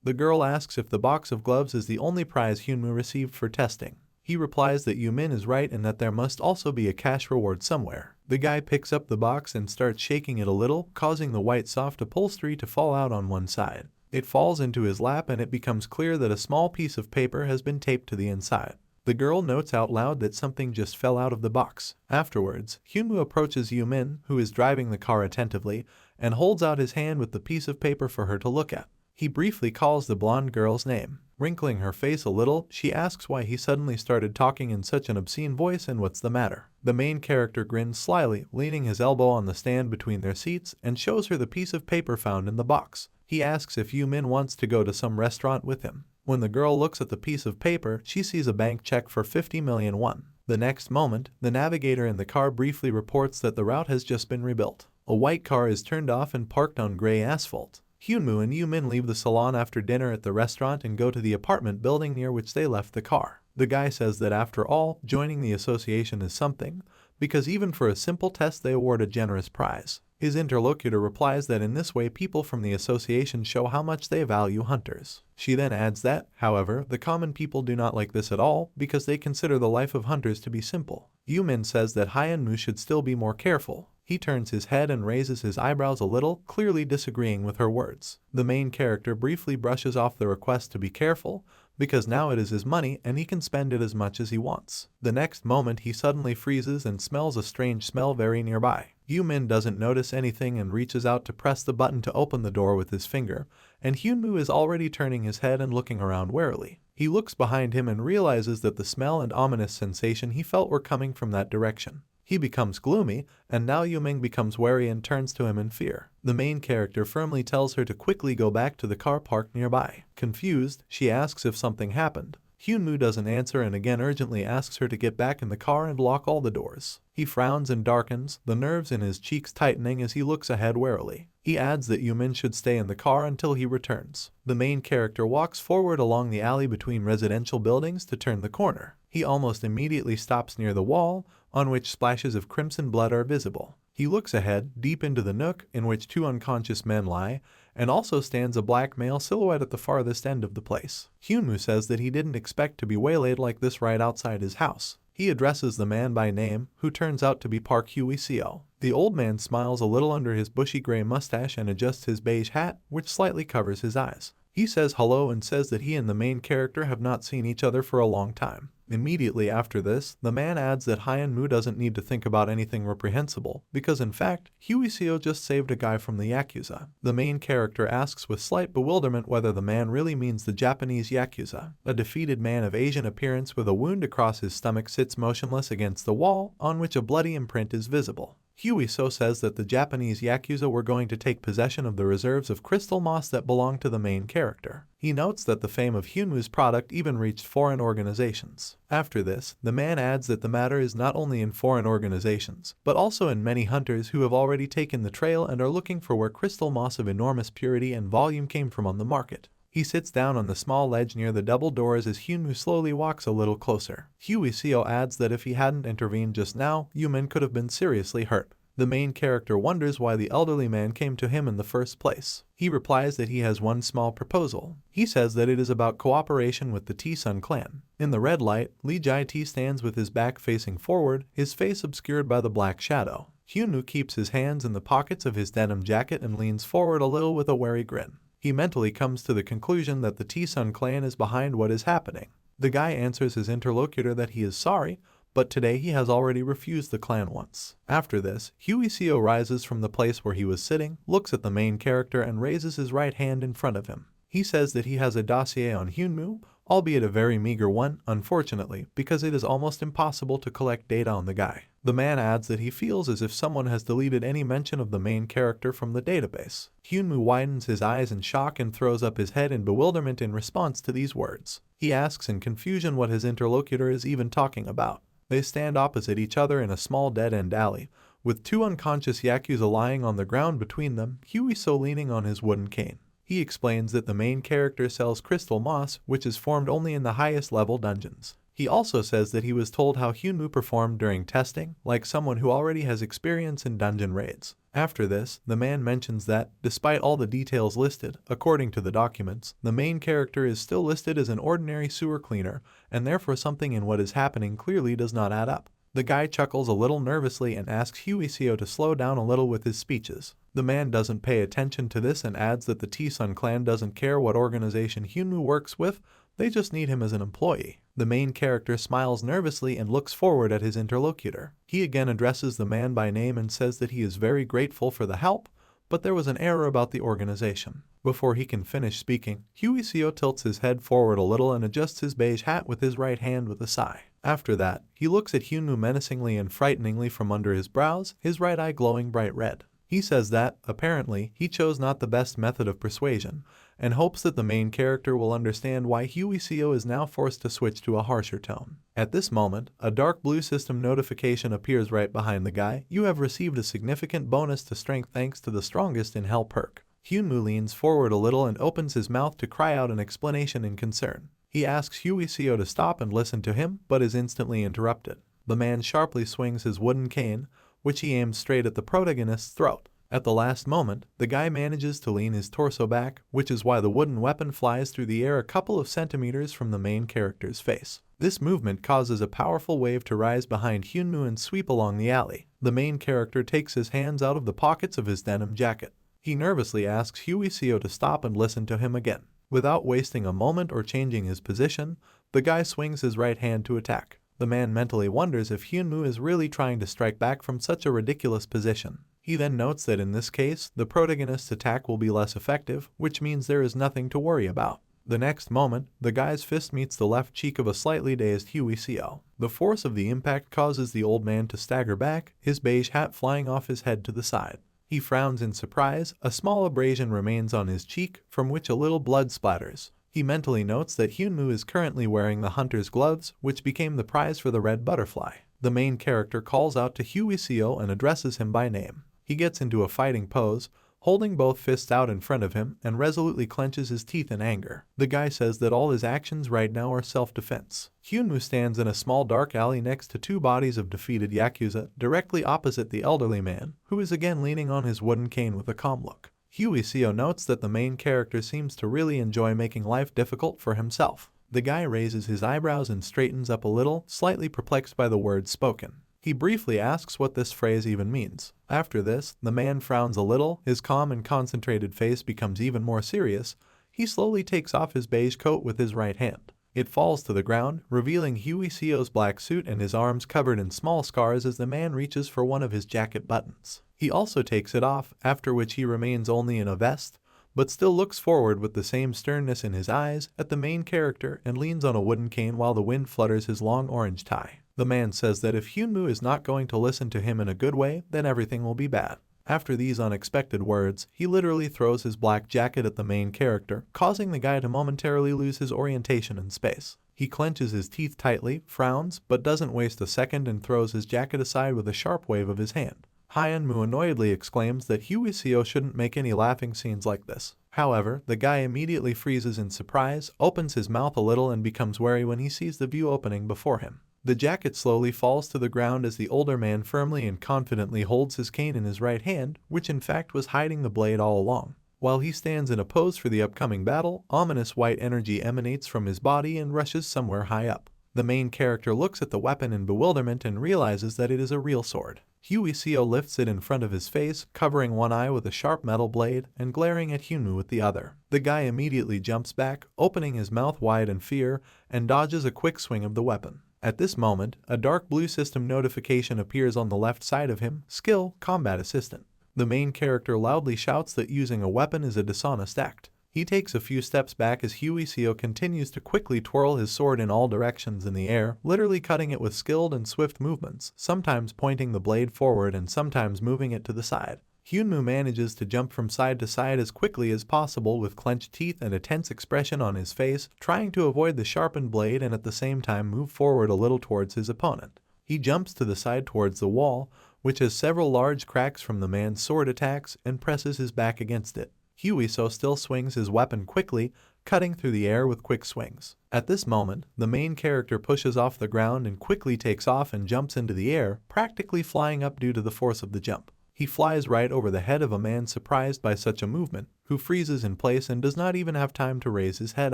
The girl asks if the box of gloves is the only prize Hyunwoo received for testing. He replies that Yumin is right and that there must also be a cash reward somewhere. The guy picks up the box and starts shaking it a little, causing the white soft upholstery to fall out on one side. It falls into his lap and it becomes clear that a small piece of paper has been taped to the inside. The girl notes out loud that something just fell out of the box. Afterwards, Hyunwoo approaches Yumin, who is driving the car attentively, and holds out his hand with the piece of paper for her to look at. He briefly calls the blonde girl's name. Wrinkling her face a little, she asks why he suddenly started talking in such an obscene voice and what's the matter. The main character grins slyly, leaning his elbow on the stand between their seats, and shows her the piece of paper found in the box. He asks if Yumin wants to go to some restaurant with him. When the girl looks at the piece of paper, she sees a bank check for 50 million won. The next moment, the navigator in the car briefly reports that the route has just been rebuilt. A white car is turned off and parked on gray asphalt. Hyunwoo and Yumin leave the salon after dinner at the restaurant and go to the apartment building near which they left the car. The guy says that after all, joining the association is something, because even for a simple test they award a generous prize. His interlocutor replies that in this way people from the association show how much they value hunters. She then adds that, however, the common people do not like this at all because they consider the life of hunters to be simple. Yumin says that Hyunwoo should still be more careful. He turns his head and raises his eyebrows a little, clearly disagreeing with her words. The main character briefly brushes off the request to be careful, because now it is his money and he can spend it as much as he wants. The next moment he suddenly freezes and smells a strange smell very nearby. Yumin doesn't notice anything and reaches out to press the button to open the door with his finger, and Hyunwoo is already turning his head and looking around warily. He looks behind him and realizes that the smell and ominous sensation he felt were coming from that direction. He becomes gloomy, and now Yuming becomes wary and turns to him in fear. The main character firmly tells her to quickly go back to the car parked nearby. Confused, she asks if something happened. Hyunwoo doesn't answer and again urgently asks her to get back in the car and lock all the doors. He frowns and darkens, the nerves in his cheeks tightening as he looks ahead warily. He adds that Yumin should stay in the car until he returns. The main character walks forward along the alley between residential buildings to turn the corner. He almost immediately stops near the wall, on which splashes of crimson blood are visible. He looks ahead, deep into the nook in which two unconscious men lie, and also stands a black male silhouette at the farthest end of the place. Hyunwoo says that he didn't expect to be waylaid like this right outside his house. He addresses the man by name, who turns out to be Park Hwee-seo. The old man smiles a little under his bushy gray mustache and adjusts his beige hat, which slightly covers his eyes. He says hello and says that he and the main character have not seen each other for a long time. Immediately after this, the man adds that Hyunwoo doesn't need to think about anything reprehensible, because in fact, Hwee-seo just saved a guy from the Yakuza. The main character asks with slight bewilderment whether the man really means the Japanese Yakuza. A defeated man of Asian appearance with a wound across his stomach sits motionless against the wall, on which a bloody imprint is visible. Hwee-seo says that the Japanese Yakuza were going to take possession of the reserves of crystal moss that belong to the main character. He notes that the fame of Hyunwoo's product even reached foreign organizations. After this, the man adds that the matter is not only in foreign organizations, but also in many hunters who have already taken the trail and are looking for where crystal moss of enormous purity and volume came from on the market. He sits down on the small ledge near the double doors as Hyunwoo slowly walks a little closer. Hwee-seo adds that if he hadn't intervened just now, Yumin could have been seriously hurt. The main character wonders why the elderly man came to him in the first place. He replies that he has one small proposal. He says that it is about cooperation with the T-Sun clan. In the red light, Lee Jae-tae stands with his back facing forward, his face obscured by the black shadow. Hyunwoo keeps his hands in the pockets of his denim jacket and leans forward a little with a wary grin. He mentally comes to the conclusion that the T-Sun clan is behind what is happening. The guy answers his interlocutor that he is sorry, but today he has already refused the clan once. After this, Hwee-seo rises from the place where he was sitting, looks at the main character and raises his right hand in front of him. He says that he has a dossier on Hyunwoo, albeit a very meager one, unfortunately, because it is almost impossible to collect data on the guy. The man adds that he feels as if someone has deleted any mention of the main character from the database. Hyunwoo widens his eyes in shock and throws up his head in bewilderment in response to these words. He asks in confusion what his interlocutor is even talking about. They stand opposite each other in a small dead-end alley, with two unconscious Yakuza lying on the ground between them, Hwee-seo leaning on his wooden cane. He explains that the main character sells crystal moss, which is formed only in the highest level dungeons. He also says that he was told how Hyunwoo performed during testing, like someone who already has experience in dungeon raids. After this, the man mentions that, despite all the details listed, according to the documents, the main character is still listed as an ordinary sewer cleaner, and therefore something in what is happening clearly does not add up. The guy chuckles a little nervously and asks Hwee-seo to slow down a little with his speeches. The man doesn't pay attention to this and adds that the T-Sun clan doesn't care what organization Hyunwoo works with, they just need him as an employee. The main character smiles nervously and looks forward at his interlocutor. He again addresses the man by name and says that he is very grateful for the help, but there was an error about the organization. Before he can finish speaking, Hwee-seo tilts his head forward a little and adjusts his beige hat with his right hand with a sigh. After that, he looks at Hyunwoo menacingly and frighteningly from under his brows, his right eye glowing bright red. He says that, apparently, he chose not the best method of persuasion, and hopes that the main character will understand why Hwee-seo is now forced to switch to a harsher tone. At this moment, a dark blue system notification appears right behind the guy. You have received a significant bonus to strength thanks to the strongest in hell perk. Hyunwoo leans forward a little and opens his mouth to cry out an explanation in concern. He asks Hwee-seo to stop and listen to him, but is instantly interrupted. The man sharply swings his wooden cane, which he aims straight at the protagonist's throat. At the last moment, the guy manages to lean his torso back, which is why the wooden weapon flies through the air a couple of centimeters from the main character's face. This movement causes a powerful wave to rise behind Hyunwoo and sweep along the alley. The main character takes his hands out of the pockets of his denim jacket. He nervously asks Hwee-seo to stop and listen to him again. Without wasting a moment or changing his position, the guy swings his right hand to attack. The man mentally wonders if Hyunwoo is really trying to strike back from such a ridiculous position. He then notes that in this case, the protagonist's attack will be less effective, which means there is nothing to worry about. The next moment, the guy's fist meets the left cheek of a slightly dazed Huey Co. The force of the impact causes the old man to stagger back, his beige hat flying off his head to the side. He frowns in surprise, a small abrasion remains on his cheek, from which a little blood splatters. He mentally notes that Hyunmoo is currently wearing the hunter's gloves, which became the prize for the red butterfly. The main character calls out to Huey Co and addresses him by name. He gets into a fighting pose, holding both fists out in front of him, and resolutely clenches his teeth in anger. The guy says that all his actions right now are self-defense. Hyunmoo stands in a small dark alley next to two bodies of defeated Yakuza, directly opposite the elderly man, who is again leaning on his wooden cane with a calm look. Huey Co notes that the main character seems to really enjoy making life difficult for himself. The guy raises his eyebrows and straightens up a little, slightly perplexed by the words spoken. He briefly asks what this phrase even means. After this, the man frowns a little, his calm and concentrated face becomes even more serious. He slowly takes off his beige coat with his right hand. It falls to the ground, revealing Huey Co's black suit and his arms covered in small scars as the man reaches for one of his jacket buttons. He also takes it off, after which he remains only in a vest, but still looks forward with the same sternness in his eyes at the main character and leans on a wooden cane while the wind flutters his long orange tie. The man says that if Hyunmoo is not going to listen to him in a good way, then everything will be bad. After these unexpected words, he literally throws his black jacket at the main character, causing the guy to momentarily lose his orientation in space. He clenches his teeth tightly, frowns, but doesn't waste a second and throws his jacket aside with a sharp wave of his hand. Hyunmoo annoyedly exclaims that Huey Co shouldn't make any laughing scenes like this. However, the guy immediately freezes in surprise, opens his mouth a little and becomes wary when he sees the view opening before him. The jacket slowly falls to the ground as the older man firmly and confidently holds his cane in his right hand, which in fact was hiding the blade all along. While he stands in a pose for the upcoming battle, ominous white energy emanates from his body and rushes somewhere high up. The main character looks at the weapon in bewilderment and realizes that it is a real sword. Huey Co lifts it in front of his face, covering one eye with a sharp metal blade and glaring at Hyunmoo with the other. The guy immediately jumps back, opening his mouth wide in fear, and dodges a quick swing of the weapon. At this moment, a dark blue system notification appears on the left side of him, Skill, Combat Assistant. The main character loudly shouts that using a weapon is a dishonest act. He takes a few steps back as Huey Co continues to quickly twirl his sword in all directions in the air, literally cutting it with skilled and swift movements, sometimes pointing the blade forward and sometimes moving it to the side. Hyunmoo manages to jump from side to side as quickly as possible with clenched teeth and a tense expression on his face, trying to avoid the sharpened blade and at the same time move forward a little towards his opponent. He jumps to the side towards the wall, which has several large cracks from the man's sword attacks, and presses his back against it. Huey Co still swings his weapon quickly, cutting through the air with quick swings. At this moment, the main character pushes off the ground and quickly takes off and jumps into the air, practically flying up due to the force of the jump. He flies right over the head of a man surprised by such a movement, who freezes in place and does not even have time to raise his head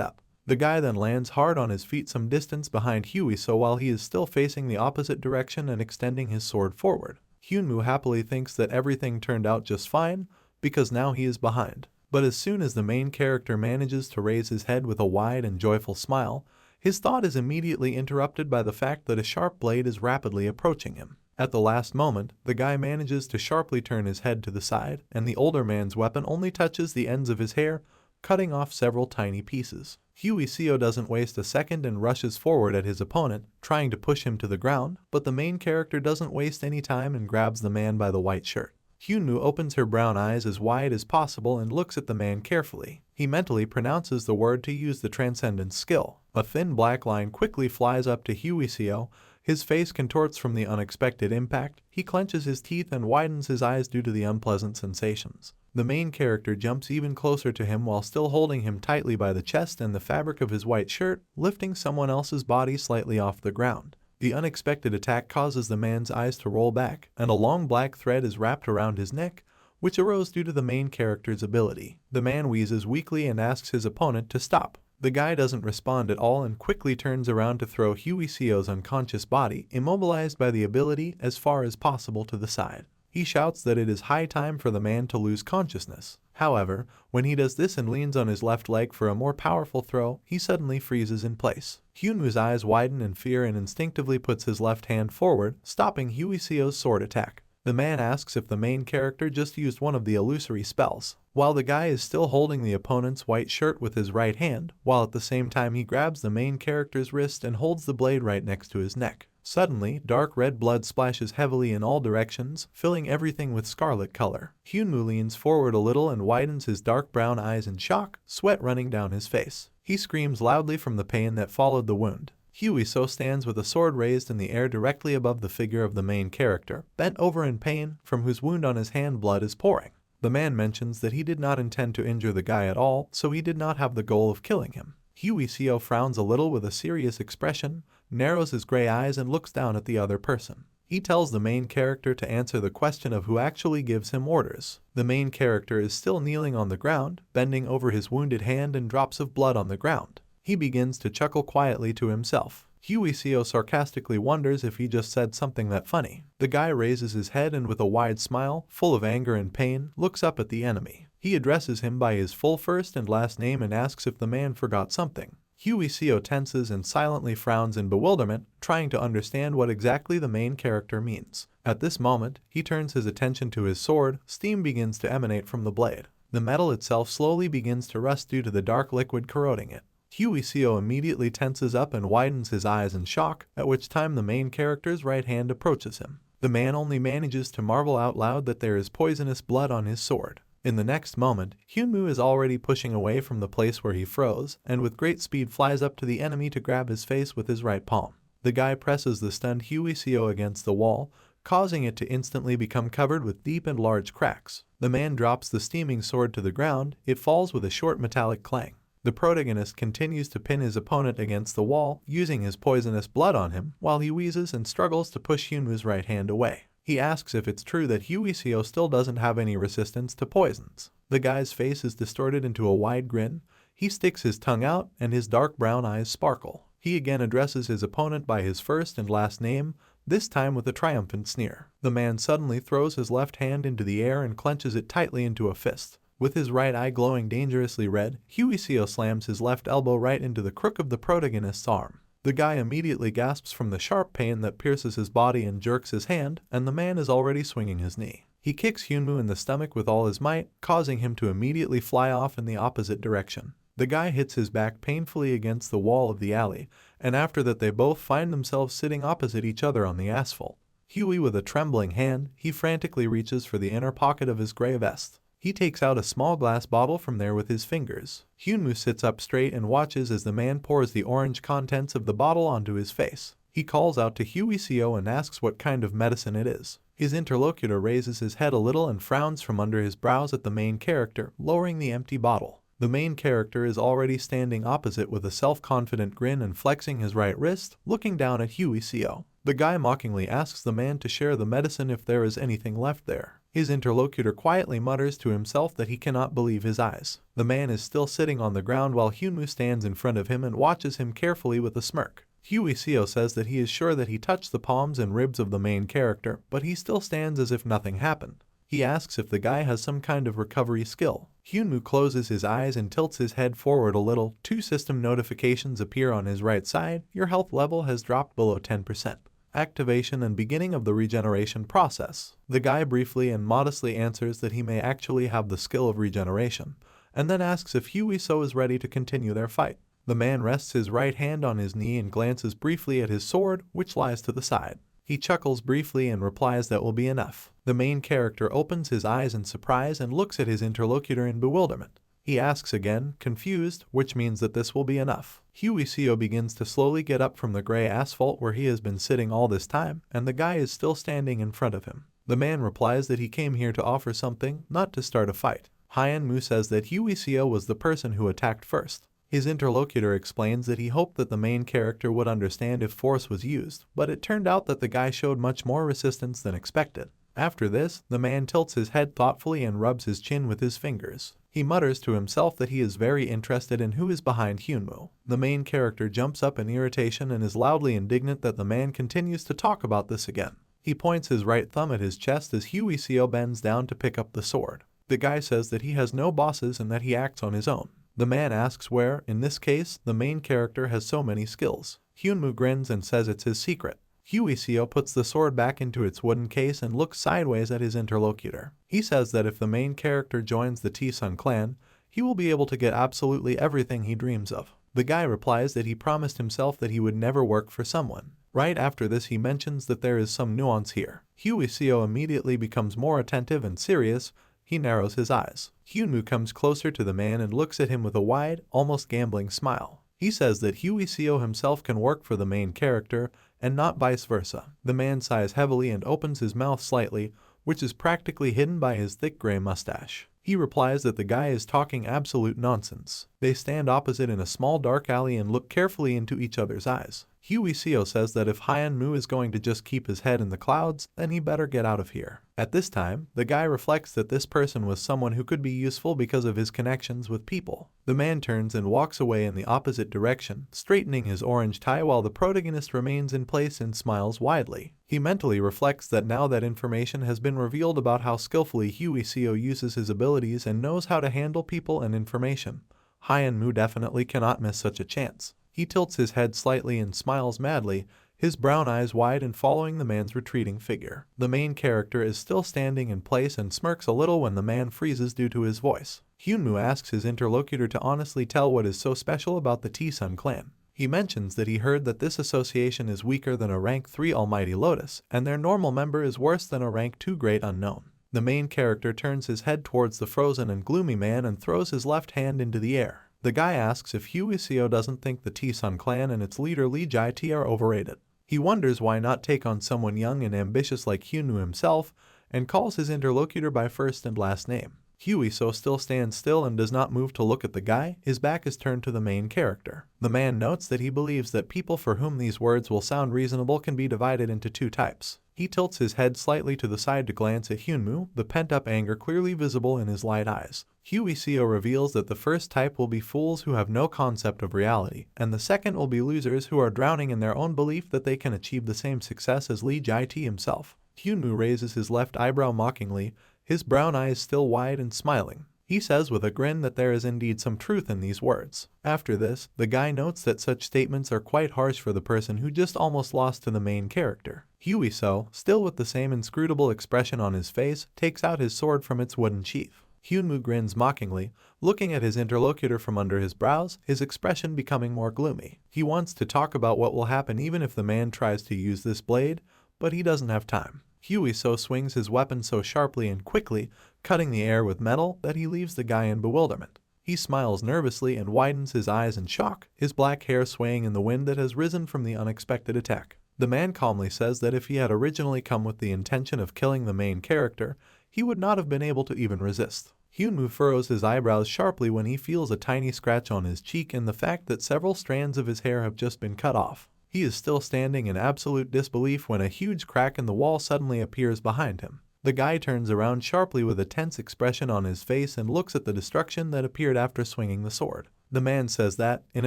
up. The guy then lands hard on his feet some distance behind Huey Co while he is still facing the opposite direction and extending his sword forward. Hyunmoo happily thinks that everything turned out just fine, because now he is behind. But as soon as the main character manages to raise his head with a wide and joyful smile, his thought is immediately interrupted by the fact that a sharp blade is rapidly approaching him. At the last moment, the guy manages to sharply turn his head to the side, and the older man's weapon only touches the ends of his hair, cutting off several tiny pieces. Huey Co doesn't waste a second and rushes forward at his opponent, trying to push him to the ground, but the main character doesn't waste any time and grabs the man by the white shirt. Hyunmoo opens her brown eyes as wide as possible and looks at the man carefully. He mentally pronounces the word to use the Transcendence skill. A thin black line quickly flies up to Huey Co. His face contorts from the unexpected impact. He clenches his teeth and widens his eyes due to the unpleasant sensations. The main character jumps even closer to him while still holding him tightly by the chest and the fabric of his white shirt, lifting someone else's body slightly off the ground. The unexpected attack causes the man's eyes to roll back, and a long black thread is wrapped around his neck, which arose due to the main character's ability. The man wheezes weakly and asks his opponent to stop. The guy doesn't respond at all and quickly turns around to throw Huey Co's unconscious body, immobilized by the ability, as far as possible to the side. He shouts that it is high time for the man to lose consciousness. However, when he does this and leans on his left leg for a more powerful throw, he suddenly freezes in place. Hyunwoo's eyes widen in fear and instinctively puts his left hand forward, stopping Huey Co's sword attack. The man asks if the main character just used one of the illusory spells, while the guy is still holding the opponent's white shirt with his right hand, while at the same time he grabs the main character's wrist and holds the blade right next to his neck. Suddenly, dark red blood splashes heavily in all directions, filling everything with scarlet color. Hyunwoo leans forward a little and widens his dark brown eyes in shock, sweat running down his face. He screams loudly from the pain that followed the wound. Hyo stands with a sword raised in the air directly above the figure of the main character, bent over in pain, from whose wound on his hand blood is pouring. The man mentions that he did not intend to injure the guy at all, so he did not have the goal of killing him. Hyo frowns a little with a serious expression, narrows his gray eyes and looks down at the other person. He tells the main character to answer the question of who actually gives him orders. The main character is still kneeling on the ground, bending over his wounded hand and drops of blood on the ground. He begins to chuckle quietly to himself. Hyo sarcastically wonders if he just said something that funny. The guy raises his head and with a wide smile, full of anger and pain, looks up at the enemy. He addresses him by his full first and last name and asks if the man forgot something. Hyo tenses and silently frowns in bewilderment, trying to understand what exactly the main character means. At this moment, he turns his attention to his sword. Steam begins to emanate from the blade. The metal itself slowly begins to rust due to the dark liquid corroding it. Hyo immediately tenses up and widens his eyes in shock, at which time the main character's right hand approaches him. The man only manages to marvel out loud that there is poisonous blood on his sword. In the next moment, Hyunwoo is already pushing away from the place where he froze, and with great speed flies up to the enemy to grab his face with his right palm. The guy presses the stunned Hyo against the wall, causing it to instantly become covered with deep and large cracks. The man drops the steaming sword to the ground. It falls with a short metallic clang. The protagonist continues to pin his opponent against the wall, using his poisonous blood on him, while he wheezes and struggles to push Hyunwoo's right hand away. He asks if it's true that Hyo still doesn't have any resistance to poisons. The guy's face is distorted into a wide grin. He sticks his tongue out, and his dark brown eyes sparkle. He again addresses his opponent by his first and last name, this time with a triumphant sneer. The man suddenly throws his left hand into the air and clenches it tightly into a fist. With his right eye glowing dangerously red, Hyo slams his left elbow right into the crook of the protagonist's arm. The guy immediately gasps from the sharp pain that pierces his body and jerks his hand, and the man is already swinging his knee. He kicks Hyunwoo in the stomach with all his might, causing him to immediately fly off in the opposite direction. The guy hits his back painfully against the wall of the alley, and after that they both find themselves sitting opposite each other on the asphalt. Hyo with a trembling hand, he frantically reaches for the inner pocket of his gray vest. He takes out a small glass bottle from there with his fingers. Hyunwoo sits up straight and watches as the man pours the orange contents of the bottle onto his face. He calls out to Hyo and asks what kind of medicine it is. His interlocutor raises his head a little and frowns from under his brows at the main character, lowering the empty bottle. The main character is already standing opposite with a self-confident grin and flexing his right wrist, looking down at Hyo. The guy mockingly asks the man to share the medicine if there is anything left there. His interlocutor quietly mutters to himself that he cannot believe his eyes. The man is still sitting on the ground while Hyunwoo stands in front of him and watches him carefully with a smirk. Hyo says that he is sure that he touched the palms and ribs of the main character, but he still stands as if nothing happened. He asks if the guy has some kind of recovery skill. Hyunwoo closes his eyes and tilts his head forward a little. 2 system notifications appear on his right side. Your health level has dropped below 10%. Activation and beginning of the regeneration process. The guy briefly and modestly answers that he may actually have the skill of regeneration, and then asks if Hyo is ready to continue their fight. The man rests his right hand on his knee and glances briefly at his sword, which lies to the side. He chuckles briefly and replies that will be enough. The main character opens his eyes in surprise and looks at his interlocutor in bewilderment. He asks again, confused, which means that this will be enough. Hyo begins to slowly get up from the gray asphalt where he has been sitting all this time, and the guy is still standing in front of him. The man replies that he came here to offer something, not to start a fight. Hyunwoo says that Hyo was the person who attacked first. His interlocutor explains that he hoped that the main character would understand if force was used, but it turned out that the guy showed much more resistance than expected. After this, the man tilts his head thoughtfully and rubs his chin with his fingers. He mutters to himself that he is very interested in who is behind Hyunwoo. The main character jumps up in irritation and is loudly indignant that the man continues to talk about this again. He points his right thumb at his chest as Hyo bends down to pick up the sword. The guy says that he has no bosses and that he acts on his own. The man asks where, in this case, the main character has so many skills. Hyunwoo grins and says it's his secret. Huiseo puts the sword back into its wooden case and looks sideways at his interlocutor. He says that if the main character joins the T-Sun clan, he will be able to get absolutely everything he dreams of. The guy replies that he promised himself that he would never work for someone. Right after this he mentions that there is some nuance here. Huiseo immediately becomes more attentive and serious. He narrows his eyes. Hyunwoo comes closer to the man and looks at him with a wide, almost gambling smile. He says that Huiseo himself can work for the main character and not vice versa. The man sighs heavily and opens his mouth slightly, which is practically hidden by his thick gray mustache. He replies that the guy is talking absolute nonsense. They stand opposite in a small dark alley and look carefully into each other's eyes. Huiseo says that if Hyunwoo is going to just keep his head in the clouds, then he better get out of here. At this time, the guy reflects that this person was someone who could be useful because of his connections with people. The man turns and walks away in the opposite direction, straightening his orange tie while the protagonist remains in place and smiles widely. He mentally reflects that now that information has been revealed about how skillfully Huiseo uses his abilities and knows how to handle people and information, Hyunwoo definitely cannot miss such a chance. He tilts his head slightly and smiles madly, his brown eyes wide and following the man's retreating figure. The main character is still standing in place and smirks a little when the man freezes due to his voice. Hyunwoo asks his interlocutor to honestly tell what is so special about the T-Sun clan. He mentions that he heard that this association is weaker than a rank 3 Almighty Lotus, and their normal member is worse than a rank 2 Great Unknown. The main character turns his head towards the frozen and gloomy man and throws his left hand into the air. The guy asks if Huiseo doesn't think the T-Sun clan and its leader Lee Jae-tae are overrated. He wonders why not take on someone young and ambitious like Hyunwoo himself, and calls his interlocutor by first and last name. Huiseo still stands still and does not move to look at the guy. His back is turned to the main character. The man notes that he believes that people for whom these words will sound reasonable can be divided into two types. He tilts his head slightly to the side to glance at Hyunwoo, the pent-up anger clearly visible in his light eyes. Huiseo reveals that the first type will be fools who have no concept of reality, and the second will be losers who are drowning in their own belief that they can achieve the same success as Lee Jae-tae himself. Hyunwoo raises his left eyebrow mockingly, his brown eyes still wide and smiling. He says with a grin that there is indeed some truth in these words. After this, the guy notes that such statements are quite harsh for the person who just almost lost to the main character. Huiseo, still with the same inscrutable expression on his face, takes out his sword from its wooden sheath. Hyunwoo grins mockingly, looking at his interlocutor from under his brows, his expression becoming more gloomy. He wants to talk about what will happen even if the man tries to use this blade, but he doesn't have time. Huiseo swings his weapon so sharply and quickly, cutting the air with metal, that he leaves the guy in bewilderment. He smiles nervously and widens his eyes in shock, his black hair swaying in the wind that has risen from the unexpected attack. The man calmly says that if he had originally come with the intention of killing the main character, he would not have been able to even resist. Hyunwoo furrows his eyebrows sharply when he feels a tiny scratch on his cheek and the fact that several strands of his hair have just been cut off. He is still standing in absolute disbelief when a huge crack in the wall suddenly appears behind him. The guy turns around sharply with a tense expression on his face and looks at the destruction that appeared after swinging the sword. The man says that, in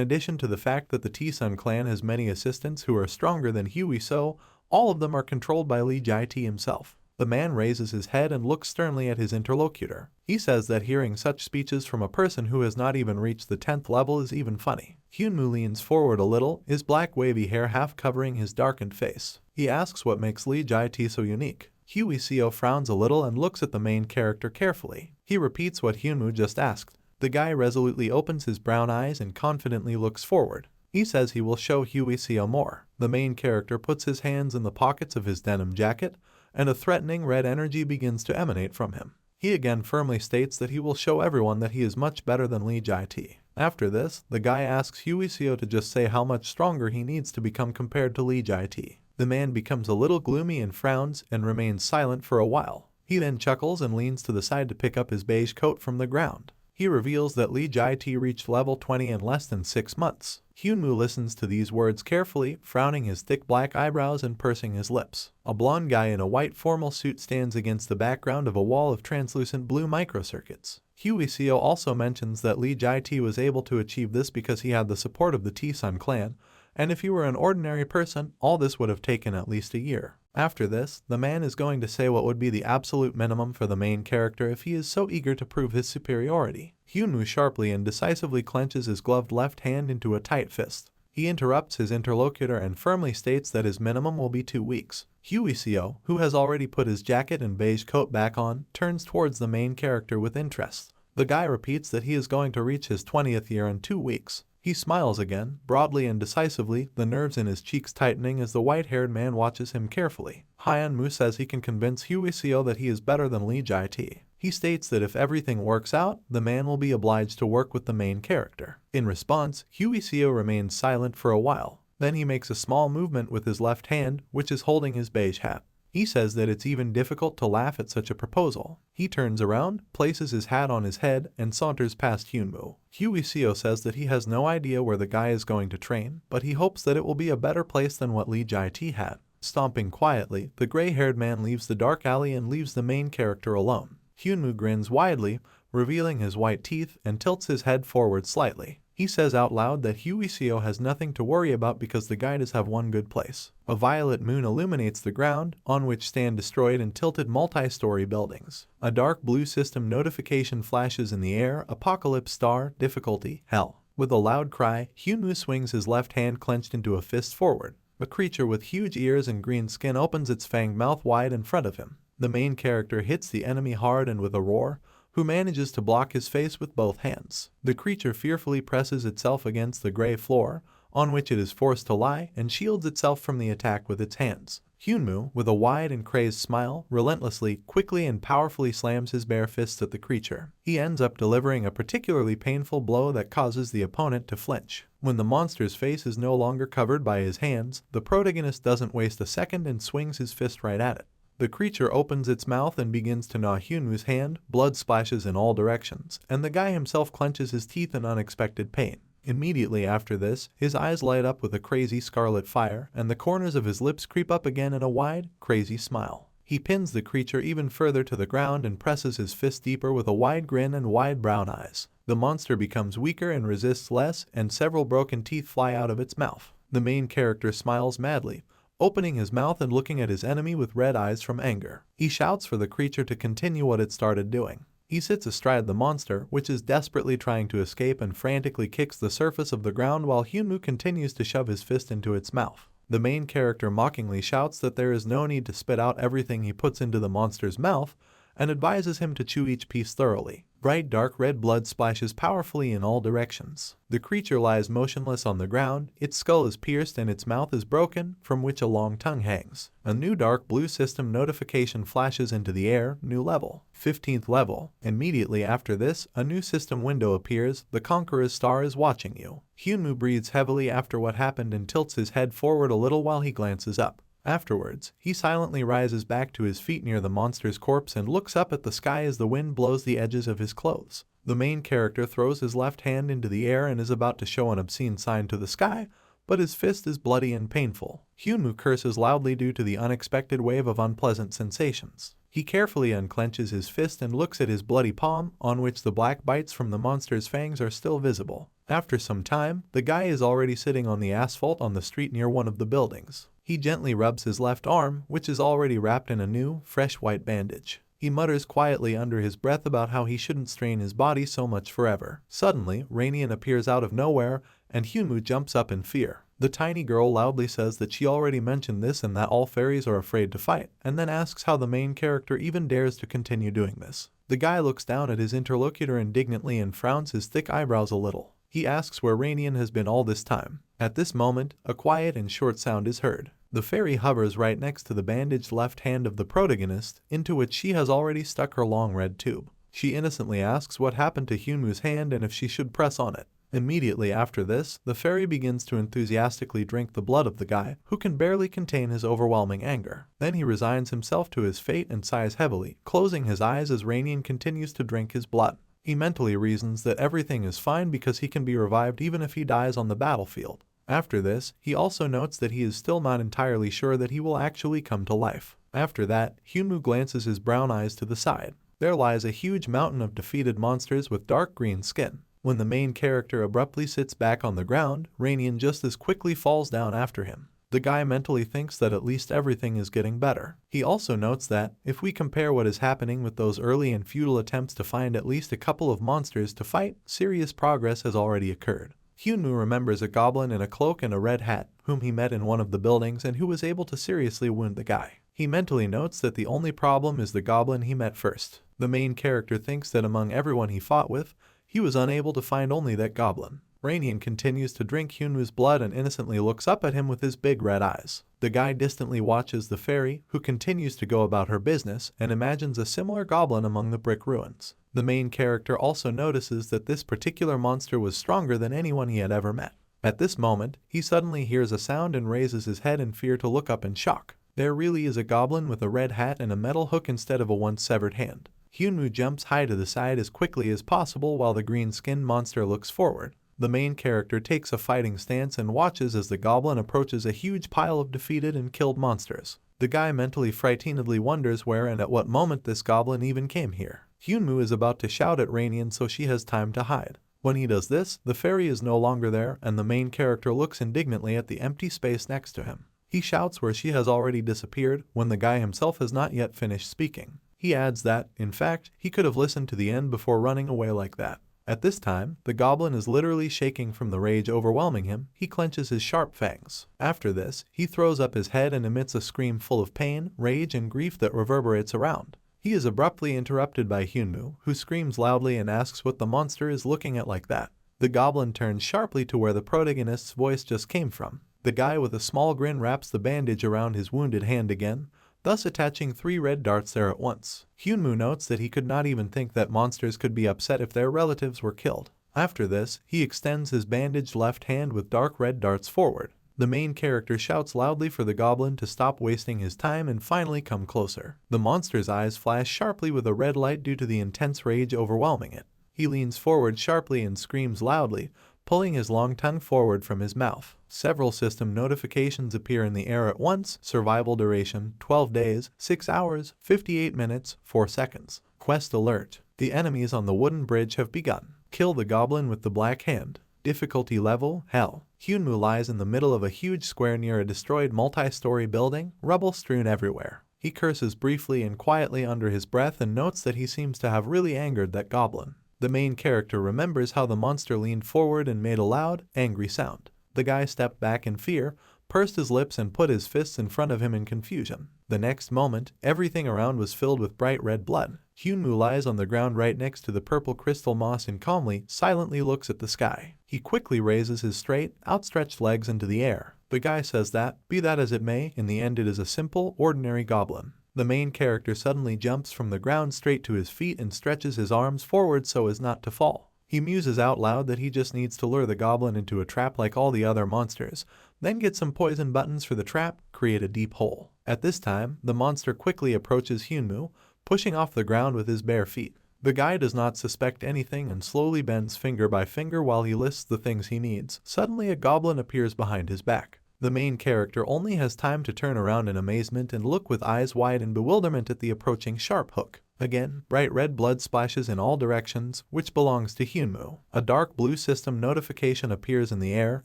addition to the fact that the T-Sun clan has many assistants who are stronger than Huiseo, all of them are controlled by Lee Jae-tae himself. The man raises his head and looks sternly at his interlocutor. He says that hearing such speeches from a person who has not even reached the 10th level is even funny. Hyunwoo leans forward a little, his black wavy hair half covering his darkened face. He asks what makes Lee Jae-tae so unique. Huiseo frowns a little and looks at the main character carefully. He repeats what Hyunwoo just asked. The guy resolutely opens his brown eyes and confidently looks forward. He says he will show Huiseo more. The main character puts his hands in the pockets of his denim jacket, and a threatening red energy begins to emanate from him. He again firmly states that he will show everyone that he is much better than Lee Jae-tae. After this, the guy asks Huiseo to just say how much stronger he needs to become compared to Lee Jae-tae. The man becomes a little gloomy and frowns and remains silent for a while. He then chuckles and leans to the side to pick up his beige coat from the ground. He reveals that Lee Jae-tae reached level 20 in less than 6 months. Hyunwoo listens to these words carefully, frowning his thick black eyebrows and pursing his lips. A blonde guy in a white formal suit stands against the background of a wall of translucent blue microcircuits. Huiseo also mentions that Lee Jae-tae was able to achieve this because he had the support of the T-Sun clan, and if he were an ordinary person, all this would have taken at least a year. After this, the man is going to say what would be the absolute minimum for the main character if he is so eager to prove his superiority. Hyunwoo sharply and decisively clenches his gloved left hand into a tight fist. He interrupts his interlocutor and firmly states that his minimum will be 2 weeks. Huiseo, who has already put his jacket and beige coat back on, turns towards the main character with interest. The guy repeats that he is going to reach his 20th year in 2 weeks. He smiles again, broadly and decisively, the nerves in his cheeks tightening as the white-haired man watches him carefully. Hyunmoo says he can convince Huiseo that he is better than Lee Jae-tae. He states that if everything works out, the man will be obliged to work with the main character. In response, Huiseo remains silent for a while. Then he makes a small movement with his left hand, which is holding his beige hat. He says that it's even difficult to laugh at such a proposal. He turns around, places his hat on his head, and saunters past Hyunmoo. Huiseo says that he has no idea where the guy is going to train, but he hopes that it will be a better place than what Lee Jae-tae had. Stomping quietly, the gray-haired man leaves the dark alley and leaves the main character alone. Hyunmoo grins widely, revealing his white teeth, and tilts his head forward slightly. He says out loud that Huiseo has nothing to worry about because the guides have one good place. A violet moon illuminates the ground, on which stand destroyed and tilted multi-story buildings. A dark blue system notification flashes in the air, Apocalypse Star, difficulty, Hell. With a loud cry, Hyunmoo swings his left hand clenched into a fist forward. A creature with huge ears and green skin opens its fanged mouth wide in front of him. The main character hits the enemy hard and with a roar, who manages to block his face with both hands. The creature fearfully presses itself against the gray floor, on which it is forced to lie, and shields itself from the attack with its hands. Hyunmoo, with a wide and crazed smile, relentlessly, quickly and powerfully slams his bare fists at the creature. He ends up delivering a particularly painful blow that causes the opponent to flinch. When the monster's face is no longer covered by his hands, the protagonist doesn't waste a second and swings his fist right at it. The creature opens its mouth and begins to gnaw Hyunwoo's hand, blood splashes in all directions, and the guy himself clenches his teeth in unexpected pain. Immediately after this, his eyes light up with a crazy scarlet fire, and the corners of his lips creep up again in a wide, crazy smile. He pins the creature even further to the ground and presses his fist deeper with a wide grin and wide brown eyes. The monster becomes weaker and resists less, and several broken teeth fly out of its mouth. The main character smiles madly, opening his mouth and looking at his enemy with red eyes from anger. He shouts for the creature to continue what it started doing. He sits astride the monster, which is desperately trying to escape, and frantically kicks the surface of the ground while Hyunmoo continues to shove his fist into its mouth. The main character mockingly shouts that there is no need to spit out everything he puts into the monster's mouth, and advises him to chew each piece thoroughly. Bright dark red blood splashes powerfully in all directions. The creature lies motionless on the ground, its skull is pierced and its mouth is broken, from which a long tongue hangs. A new dark blue system notification flashes into the air, new level, 15th level. Immediately after this, a new system window appears, the Conqueror's star is watching you. Hyunmoo breathes heavily after what happened and tilts his head forward a little while he glances up. Afterwards, he silently rises back to his feet near the monster's corpse and looks up at the sky as the wind blows the edges of his clothes. The main character throws his left hand into the air and is about to show an obscene sign to the sky, but his fist is bloody and painful. Hyunmoo curses loudly due to the unexpected wave of unpleasant sensations. He carefully unclenches his fist and looks at his bloody palm, on which the black bites from the monster's fangs are still visible. After some time, the guy is already sitting on the asphalt on the street near one of the buildings. He gently rubs his left arm, which is already wrapped in a new, fresh white bandage. He mutters quietly under his breath about how he shouldn't strain his body so much forever. Suddenly, Rainian appears out of nowhere, and Hyunmoo jumps up in fear. The tiny girl loudly says that she already mentioned this and that all fairies are afraid to fight, and then asks how the main character even dares to continue doing this. The guy looks down at his interlocutor indignantly and frowns his thick eyebrows a little. He asks where Rainian has been all this time. At this moment, a quiet and short sound is heard. The fairy hovers right next to the bandaged left hand of the protagonist, into which she has already stuck her long red tube. She innocently asks what happened to Hyunwoo's hand and if she should press on it. Immediately after this, the fairy begins to enthusiastically drink the blood of the guy, who can barely contain his overwhelming anger. Then he resigns himself to his fate and sighs heavily, closing his eyes as Rainian continues to drink his blood. He mentally reasons that everything is fine because he can be revived even if he dies on the battlefield. After this, he also notes that he is still not entirely sure that he will actually come to life. After that, Hyunmoo glances his brown eyes to the side. There lies a huge mountain of defeated monsters with dark green skin. When the main character abruptly sits back on the ground, Rainian just as quickly falls down after him. The guy mentally thinks that at least everything is getting better. He also notes that, if we compare what is happening with those early and futile attempts to find at least a couple of monsters to fight, serious progress has already occurred. Hyunwoo remembers a goblin in a cloak and a red hat, whom he met in one of the buildings and who was able to seriously wound the guy. He mentally notes that the only problem is the goblin he met first. The main character thinks that among everyone he fought with, he was unable to find only that goblin. Rainian continues to drink Hyunwoo's blood and innocently looks up at him with his big red eyes. The guy distantly watches the fairy, who continues to go about her business, and imagines a similar goblin among the brick ruins. The main character also notices that this particular monster was stronger than anyone he had ever met. At this moment, he suddenly hears a sound and raises his head in fear to look up in shock. There really is a goblin with a red hat and a metal hook instead of a once severed hand. Hyunwoo jumps high to the side as quickly as possible while the green-skinned monster looks forward. The main character takes a fighting stance and watches as the goblin approaches a huge pile of defeated and killed monsters. The guy mentally frightenedly wonders where and at what moment this goblin even came here. Hyunwoo is about to shout at Rainian so she has time to hide. When he does this, the fairy is no longer there and the main character looks indignantly at the empty space next to him. He shouts where she has already disappeared when the guy himself has not yet finished speaking. He adds that, in fact, he could have listened to the end before running away like that. At this time, the goblin is literally shaking from the rage overwhelming him. He clenches his sharp fangs. After this, he throws up his head and emits a scream full of pain, rage, and grief that reverberates around. He is abruptly interrupted by Hyunwoo, who screams loudly and asks what the monster is looking at like that. The goblin turns sharply to where the protagonist's voice just came from. The guy with a small grin wraps the bandage around his wounded hand again, thus attaching 3 red darts there at once. Hyunwoo notes that he could not even think that monsters could be upset if their relatives were killed. After this, he extends his bandaged left hand with dark red darts forward. The main character shouts loudly for the goblin to stop wasting his time and finally come closer. The monster's eyes flash sharply with a red light due to the intense rage overwhelming it. He leans forward sharply and screams loudly, pulling his long tongue forward from his mouth. Several system notifications appear in the air at once. Survival duration, 12 days, 6 hours, 58 minutes, 4 seconds. Quest alert. The enemies on the wooden bridge have begun. Kill the goblin with the black hand. Difficulty level, hell. Hyunwoo lies in the middle of a huge square near a destroyed multi-story building, rubble strewn everywhere. He curses briefly and quietly under his breath and notes that he seems to have really angered that goblin. The main character remembers how the monster leaned forward and made a loud, angry sound. The guy stepped back in fear, pursed his lips and put his fists in front of him in confusion. The next moment, everything around was filled with bright red blood. Hyunwoo lies on the ground right next to the purple crystal moss and calmly, silently looks at the sky. He quickly raises his straight, outstretched legs into the air. The guy says that, be that as it may, in the end it is a simple, ordinary goblin. The main character suddenly jumps from the ground straight to his feet and stretches his arms forward so as not to fall. He muses out loud that he just needs to lure the goblin into a trap like all the other monsters, then get some poison buttons for the trap, create a deep hole. At this time, the monster quickly approaches Hyunwoo, pushing off the ground with his bare feet. The guy does not suspect anything and slowly bends finger by finger while he lists the things he needs. Suddenly a goblin appears behind his back. The main character only has time to turn around in amazement and look with eyes wide in bewilderment at the approaching sharp hook. Again, bright red blood splashes in all directions, which belongs to Hyunwoo. A dark blue system notification appears in the air.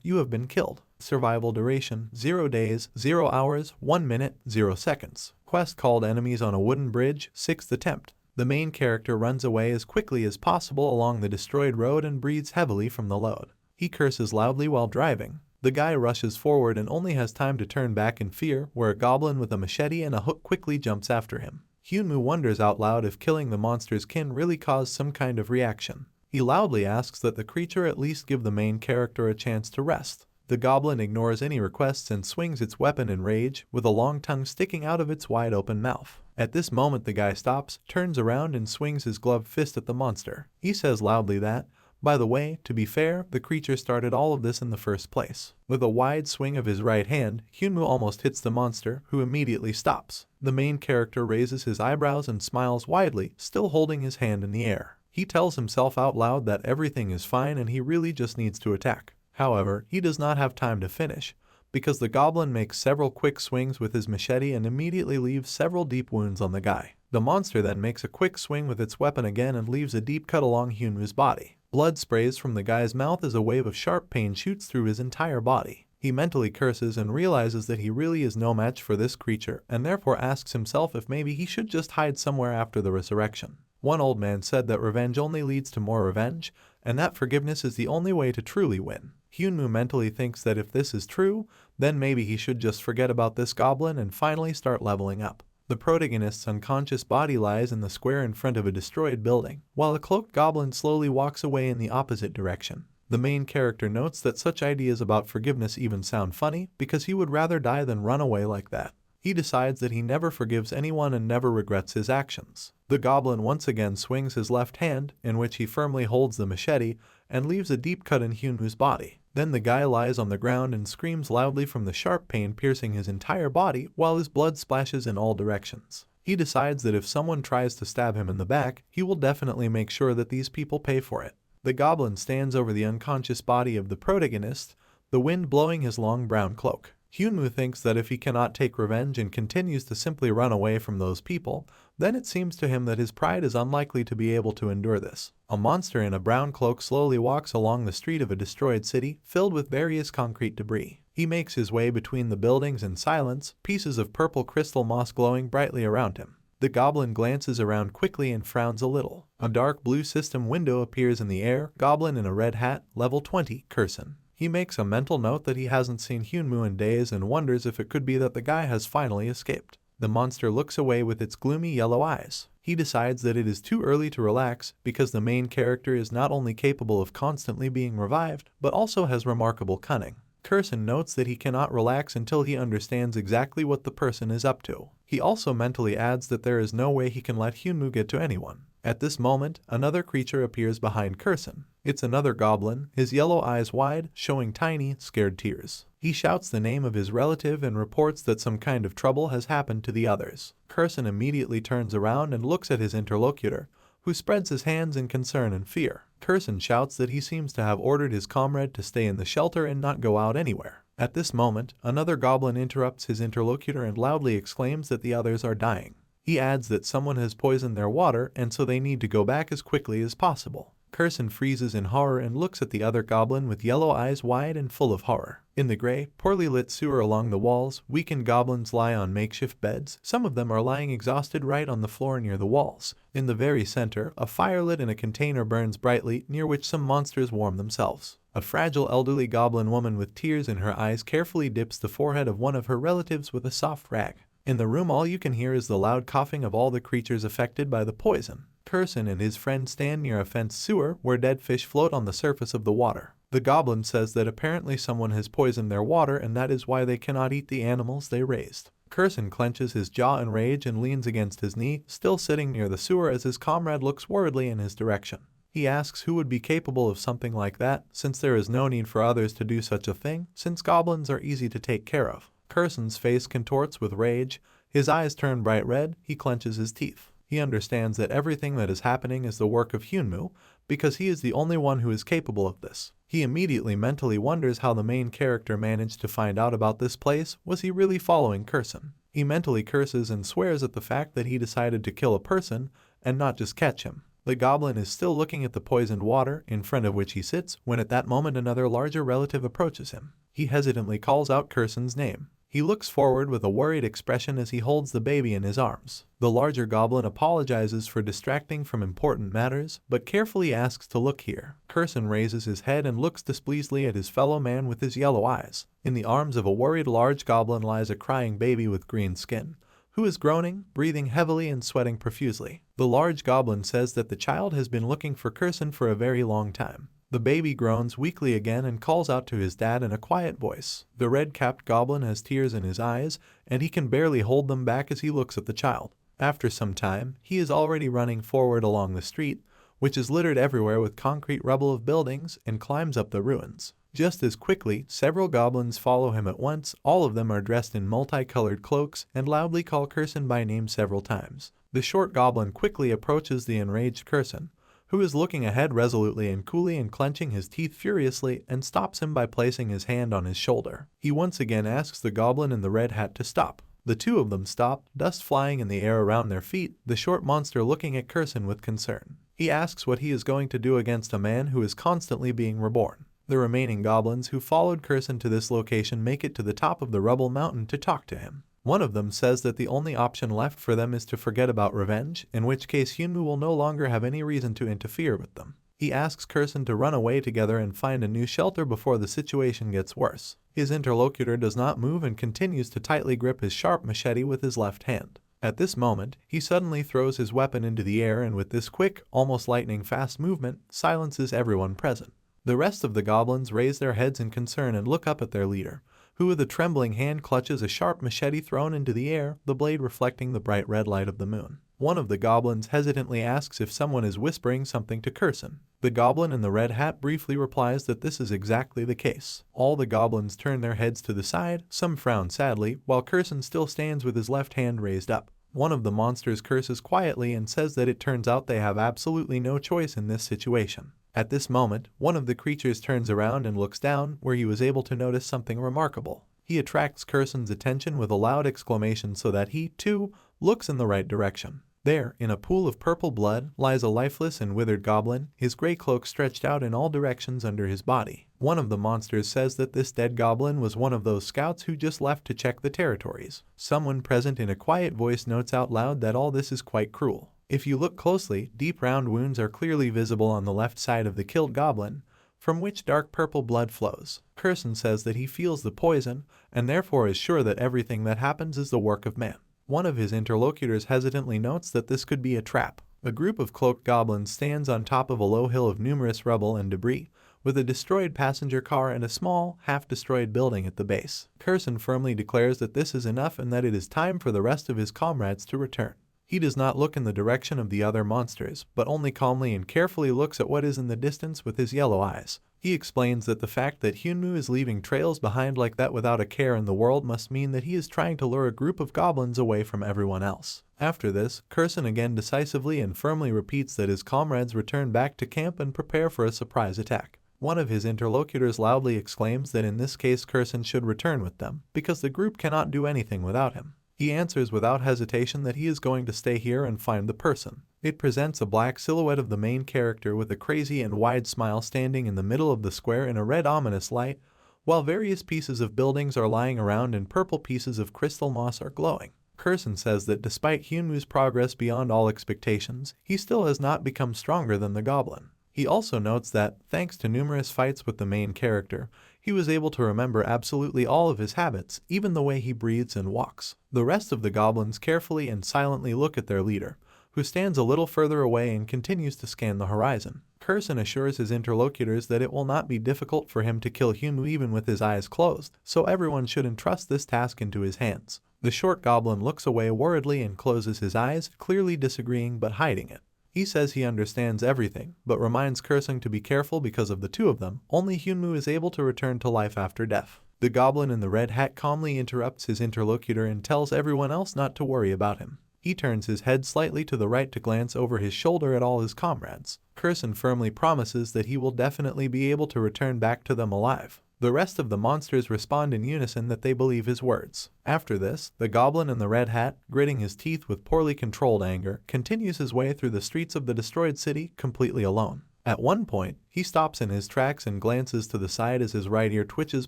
You have been killed. Survival duration, 0 days, 0 hours, 1 minute, 0 seconds. Quest called enemies on a wooden bridge, 6th attempt. The main character runs away as quickly as possible along the destroyed road and breathes heavily from the load. He curses loudly while driving. The guy rushes forward and only has time to turn back in fear, where a goblin with a machete and a hook quickly jumps after him. Hyunwoo wonders out loud if killing the monster's kin really caused some kind of reaction. He loudly asks that the creature at least give the main character a chance to rest. The goblin ignores any requests and swings its weapon in rage, with a long tongue sticking out of its wide open mouth. At this moment the guy stops, turns around and swings his gloved fist at the monster. He says loudly that, by the way, to be fair, the creature started all of this in the first place. With a wide swing of his right hand, Hyunwoo almost hits the monster, who immediately stops. The main character raises his eyebrows and smiles widely, still holding his hand in the air. He tells himself out loud that everything is fine and he really just needs to attack. However, he does not have time to finish, because the goblin makes several quick swings with his machete and immediately leaves several deep wounds on the guy. The monster then makes a quick swing with its weapon again and leaves a deep cut along Hyunwoo's body. Blood sprays from the guy's mouth as a wave of sharp pain shoots through his entire body. He mentally curses and realizes that he really is no match for this creature, and therefore asks himself if maybe he should just hide somewhere after the resurrection. One old man said that revenge only leads to more revenge, and that forgiveness is the only way to truly win. Hyunwoo mentally thinks that if this is true, then maybe he should just forget about this goblin and finally start leveling up. The protagonist's unconscious body lies in the square in front of a destroyed building, while a cloaked goblin slowly walks away in the opposite direction. The main character notes that such ideas about forgiveness even sound funny because he would rather die than run away like that. He decides that he never forgives anyone and never regrets his actions. The goblin once again swings his left hand, in which he firmly holds the machete, and leaves a deep cut in Hyunwoo's body. Then the guy lies on the ground and screams loudly from the sharp pain piercing his entire body while his blood splashes in all directions. He decides that if someone tries to stab him in the back, he will definitely make sure that these people pay for it. The goblin stands over the unconscious body of the protagonist, the wind blowing his long brown cloak. Hyunwoo thinks that if he cannot take revenge and continues to simply run away from those people, then it seems to him that his pride is unlikely to be able to endure this. A monster in a brown cloak slowly walks along the street of a destroyed city filled with various concrete debris. He makes his way between the buildings in silence, pieces of purple crystal moss glowing brightly around him. The goblin glances around quickly and frowns a little. A dark blue system window appears in the air. Goblin in a red hat, level 20, Curson. He makes a mental note that he hasn't seen Hyunwoo in days and wonders if it could be that the guy has finally escaped. The monster looks away with its gloomy yellow eyes. He decides that it is too early to relax because the main character is not only capable of constantly being revived, but also has remarkable cunning. Curson notes that he cannot relax until he understands exactly what the person is up to. He also mentally adds that there is no way he can let Hyunwoo get to anyone. At this moment, another creature appears behind Curson. It's another goblin, his yellow eyes wide, showing tiny, scared tears. He shouts the name of his relative and reports that some kind of trouble has happened to the others. Curson immediately turns around and looks at his interlocutor, who spreads his hands in concern and fear. Curson shouts that he seems to have ordered his comrade to stay in the shelter and not go out anywhere. At this moment, another goblin interrupts his interlocutor and loudly exclaims that the others are dying. He adds that someone has poisoned their water and so they need to go back as quickly as possible. Curson freezes in horror and looks at the other goblin with yellow eyes wide and full of horror. In the gray, poorly lit sewer along the walls, weakened goblins lie on makeshift beds. Some of them are lying exhausted right on the floor near the walls. In the very center, a fire lit in a container burns brightly, near which some monsters warm themselves. A fragile elderly goblin woman with tears in her eyes carefully dips the forehead of one of her relatives with a soft rag. In the room, all you can hear is the loud coughing of all the creatures affected by the poison. Curson and his friend stand near a fenced sewer where dead fish float on the surface of the water. The goblin says that apparently someone has poisoned their water and that is why they cannot eat the animals they raised. Curson clenches his jaw in rage and leans against his knee, still sitting near the sewer as his comrade looks worriedly in his direction. He asks who would be capable of something like that, since there is no need for others to do such a thing, since goblins are easy to take care of. Curson's face contorts with rage, his eyes turn bright red, he clenches his teeth. He understands that everything that is happening is the work of Hyunwoo, because he is the only one who is capable of this. He immediately mentally wonders how the main character managed to find out about this place. Was he really following Curson? He mentally curses and swears at the fact that he decided to kill a person and not just catch him. The goblin is still looking at the poisoned water in front of which he sits when at that moment another larger relative approaches him. He hesitantly calls out Curson's name. He looks forward with a worried expression as he holds the baby in his arms. The larger goblin apologizes for distracting from important matters, but carefully asks to look here. Curson raises his head and looks displeasedly at his fellow man with his yellow eyes. In the arms of a worried large goblin lies a crying baby with green skin, who is groaning, breathing heavily and sweating profusely. The large goblin says that the child has been looking for Curson for a very long time. The baby groans weakly again and calls out to his dad in a quiet voice. The red-capped goblin has tears in his eyes, and he can barely hold them back as he looks at the child. After some time, he is already running forward along the street, which is littered everywhere with concrete rubble of buildings, and climbs up the ruins. Just as quickly, several goblins follow him at once. All of them are dressed in multicolored cloaks and loudly call Curson by name several times. The short goblin quickly approaches the enraged Curson, who is looking ahead resolutely and coolly and clenching his teeth furiously, and stops him by placing his hand on his shoulder. He once again asks the goblin in the red hat to stop. The two of them stop, dust flying in the air around their feet, the short monster looking at Curson with concern. He asks what he is going to do against a man who is constantly being reborn. The remaining goblins who followed Curson to this location make it to the top of the rubble mountain to talk to him. One of them says that the only option left for them is to forget about revenge, in which case Hyunwoo will no longer have any reason to interfere with them. He asks Kurson to run away together and find a new shelter before the situation gets worse. His interlocutor does not move and continues to tightly grip his sharp machete with his left hand. At this moment, he suddenly throws his weapon into the air and with this quick, almost lightning-fast movement, silences everyone present. The rest of the goblins raise their heads in concern and look up at their leader, who with a trembling hand clutches a sharp machete thrown into the air, the blade reflecting the bright red light of the moon. One of the goblins hesitantly asks if someone is whispering something to Kurson. The goblin in the red hat briefly replies that this is exactly the case. All the goblins turn their heads to the side, some frown sadly, while Kurson still stands with his left hand raised up. One of the monsters curses quietly and says that it turns out they have absolutely no choice in this situation. At this moment, one of the creatures turns around and looks down, where he was able to notice something remarkable. He attracts Kurson's attention with a loud exclamation so that he, too, looks in the right direction. There, in a pool of purple blood, lies a lifeless and withered goblin, his gray cloak stretched out in all directions under his body. One of the monsters says that this dead goblin was one of those scouts who just left to check the territories. Someone present in a quiet voice notes out loud that all this is quite cruel. If you look closely, deep round wounds are clearly visible on the left side of the killed goblin, from which dark purple blood flows. Kurson says that he feels the poison, and therefore is sure that everything that happens is the work of man. One of his interlocutors hesitantly notes that this could be a trap. A group of cloaked goblins stands on top of a low hill of numerous rubble and debris, with a destroyed passenger car and a small, half-destroyed building at the base. Kurson firmly declares that this is enough and that it is time for the rest of his comrades to return. He does not look in the direction of the other monsters, but only calmly and carefully looks at what is in the distance with his yellow eyes. He explains that the fact that Hyunmoo is leaving trails behind like that without a care in the world must mean that he is trying to lure a group of goblins away from everyone else. After this, Kurson again decisively and firmly repeats that his comrades return back to camp and prepare for a surprise attack. One of his interlocutors loudly exclaims that in this case Kurson should return with them, because the group cannot do anything without him. He answers without hesitation that he is going to stay here and find the person. It presents a black silhouette of the main character with a crazy and wide smile standing in the middle of the square in a red ominous light, while various pieces of buildings are lying around and purple pieces of crystal moss are glowing. Kurson says that despite Hyunwoo's progress beyond all expectations, he still has not become stronger than the goblin. He also notes that, thanks to numerous fights with the main character, he was able to remember absolutely all of his habits, even the way he breathes and walks. The rest of the goblins carefully and silently look at their leader, who stands a little further away and continues to scan the horizon. Kurson assures his interlocutors that it will not be difficult for him to kill Hyunwoo even with his eyes closed, so everyone should entrust this task into his hands. The short goblin looks away worriedly and closes his eyes, clearly disagreeing but hiding it. He says he understands everything, but reminds Kurson to be careful because of the two of them. Only Hyunmoo is able to return to life after death. The goblin in the red hat calmly interrupts his interlocutor and tells everyone else not to worry about him. He turns his head slightly to the right to glance over his shoulder at all his comrades. Kurson firmly promises that he will definitely be able to return back to them alive. The rest of the monsters respond in unison that they believe his words. After this, the goblin in the red hat, gritting his teeth with poorly controlled anger, continues his way through the streets of the destroyed city completely alone. At one point, he stops in his tracks and glances to the side as his right ear twitches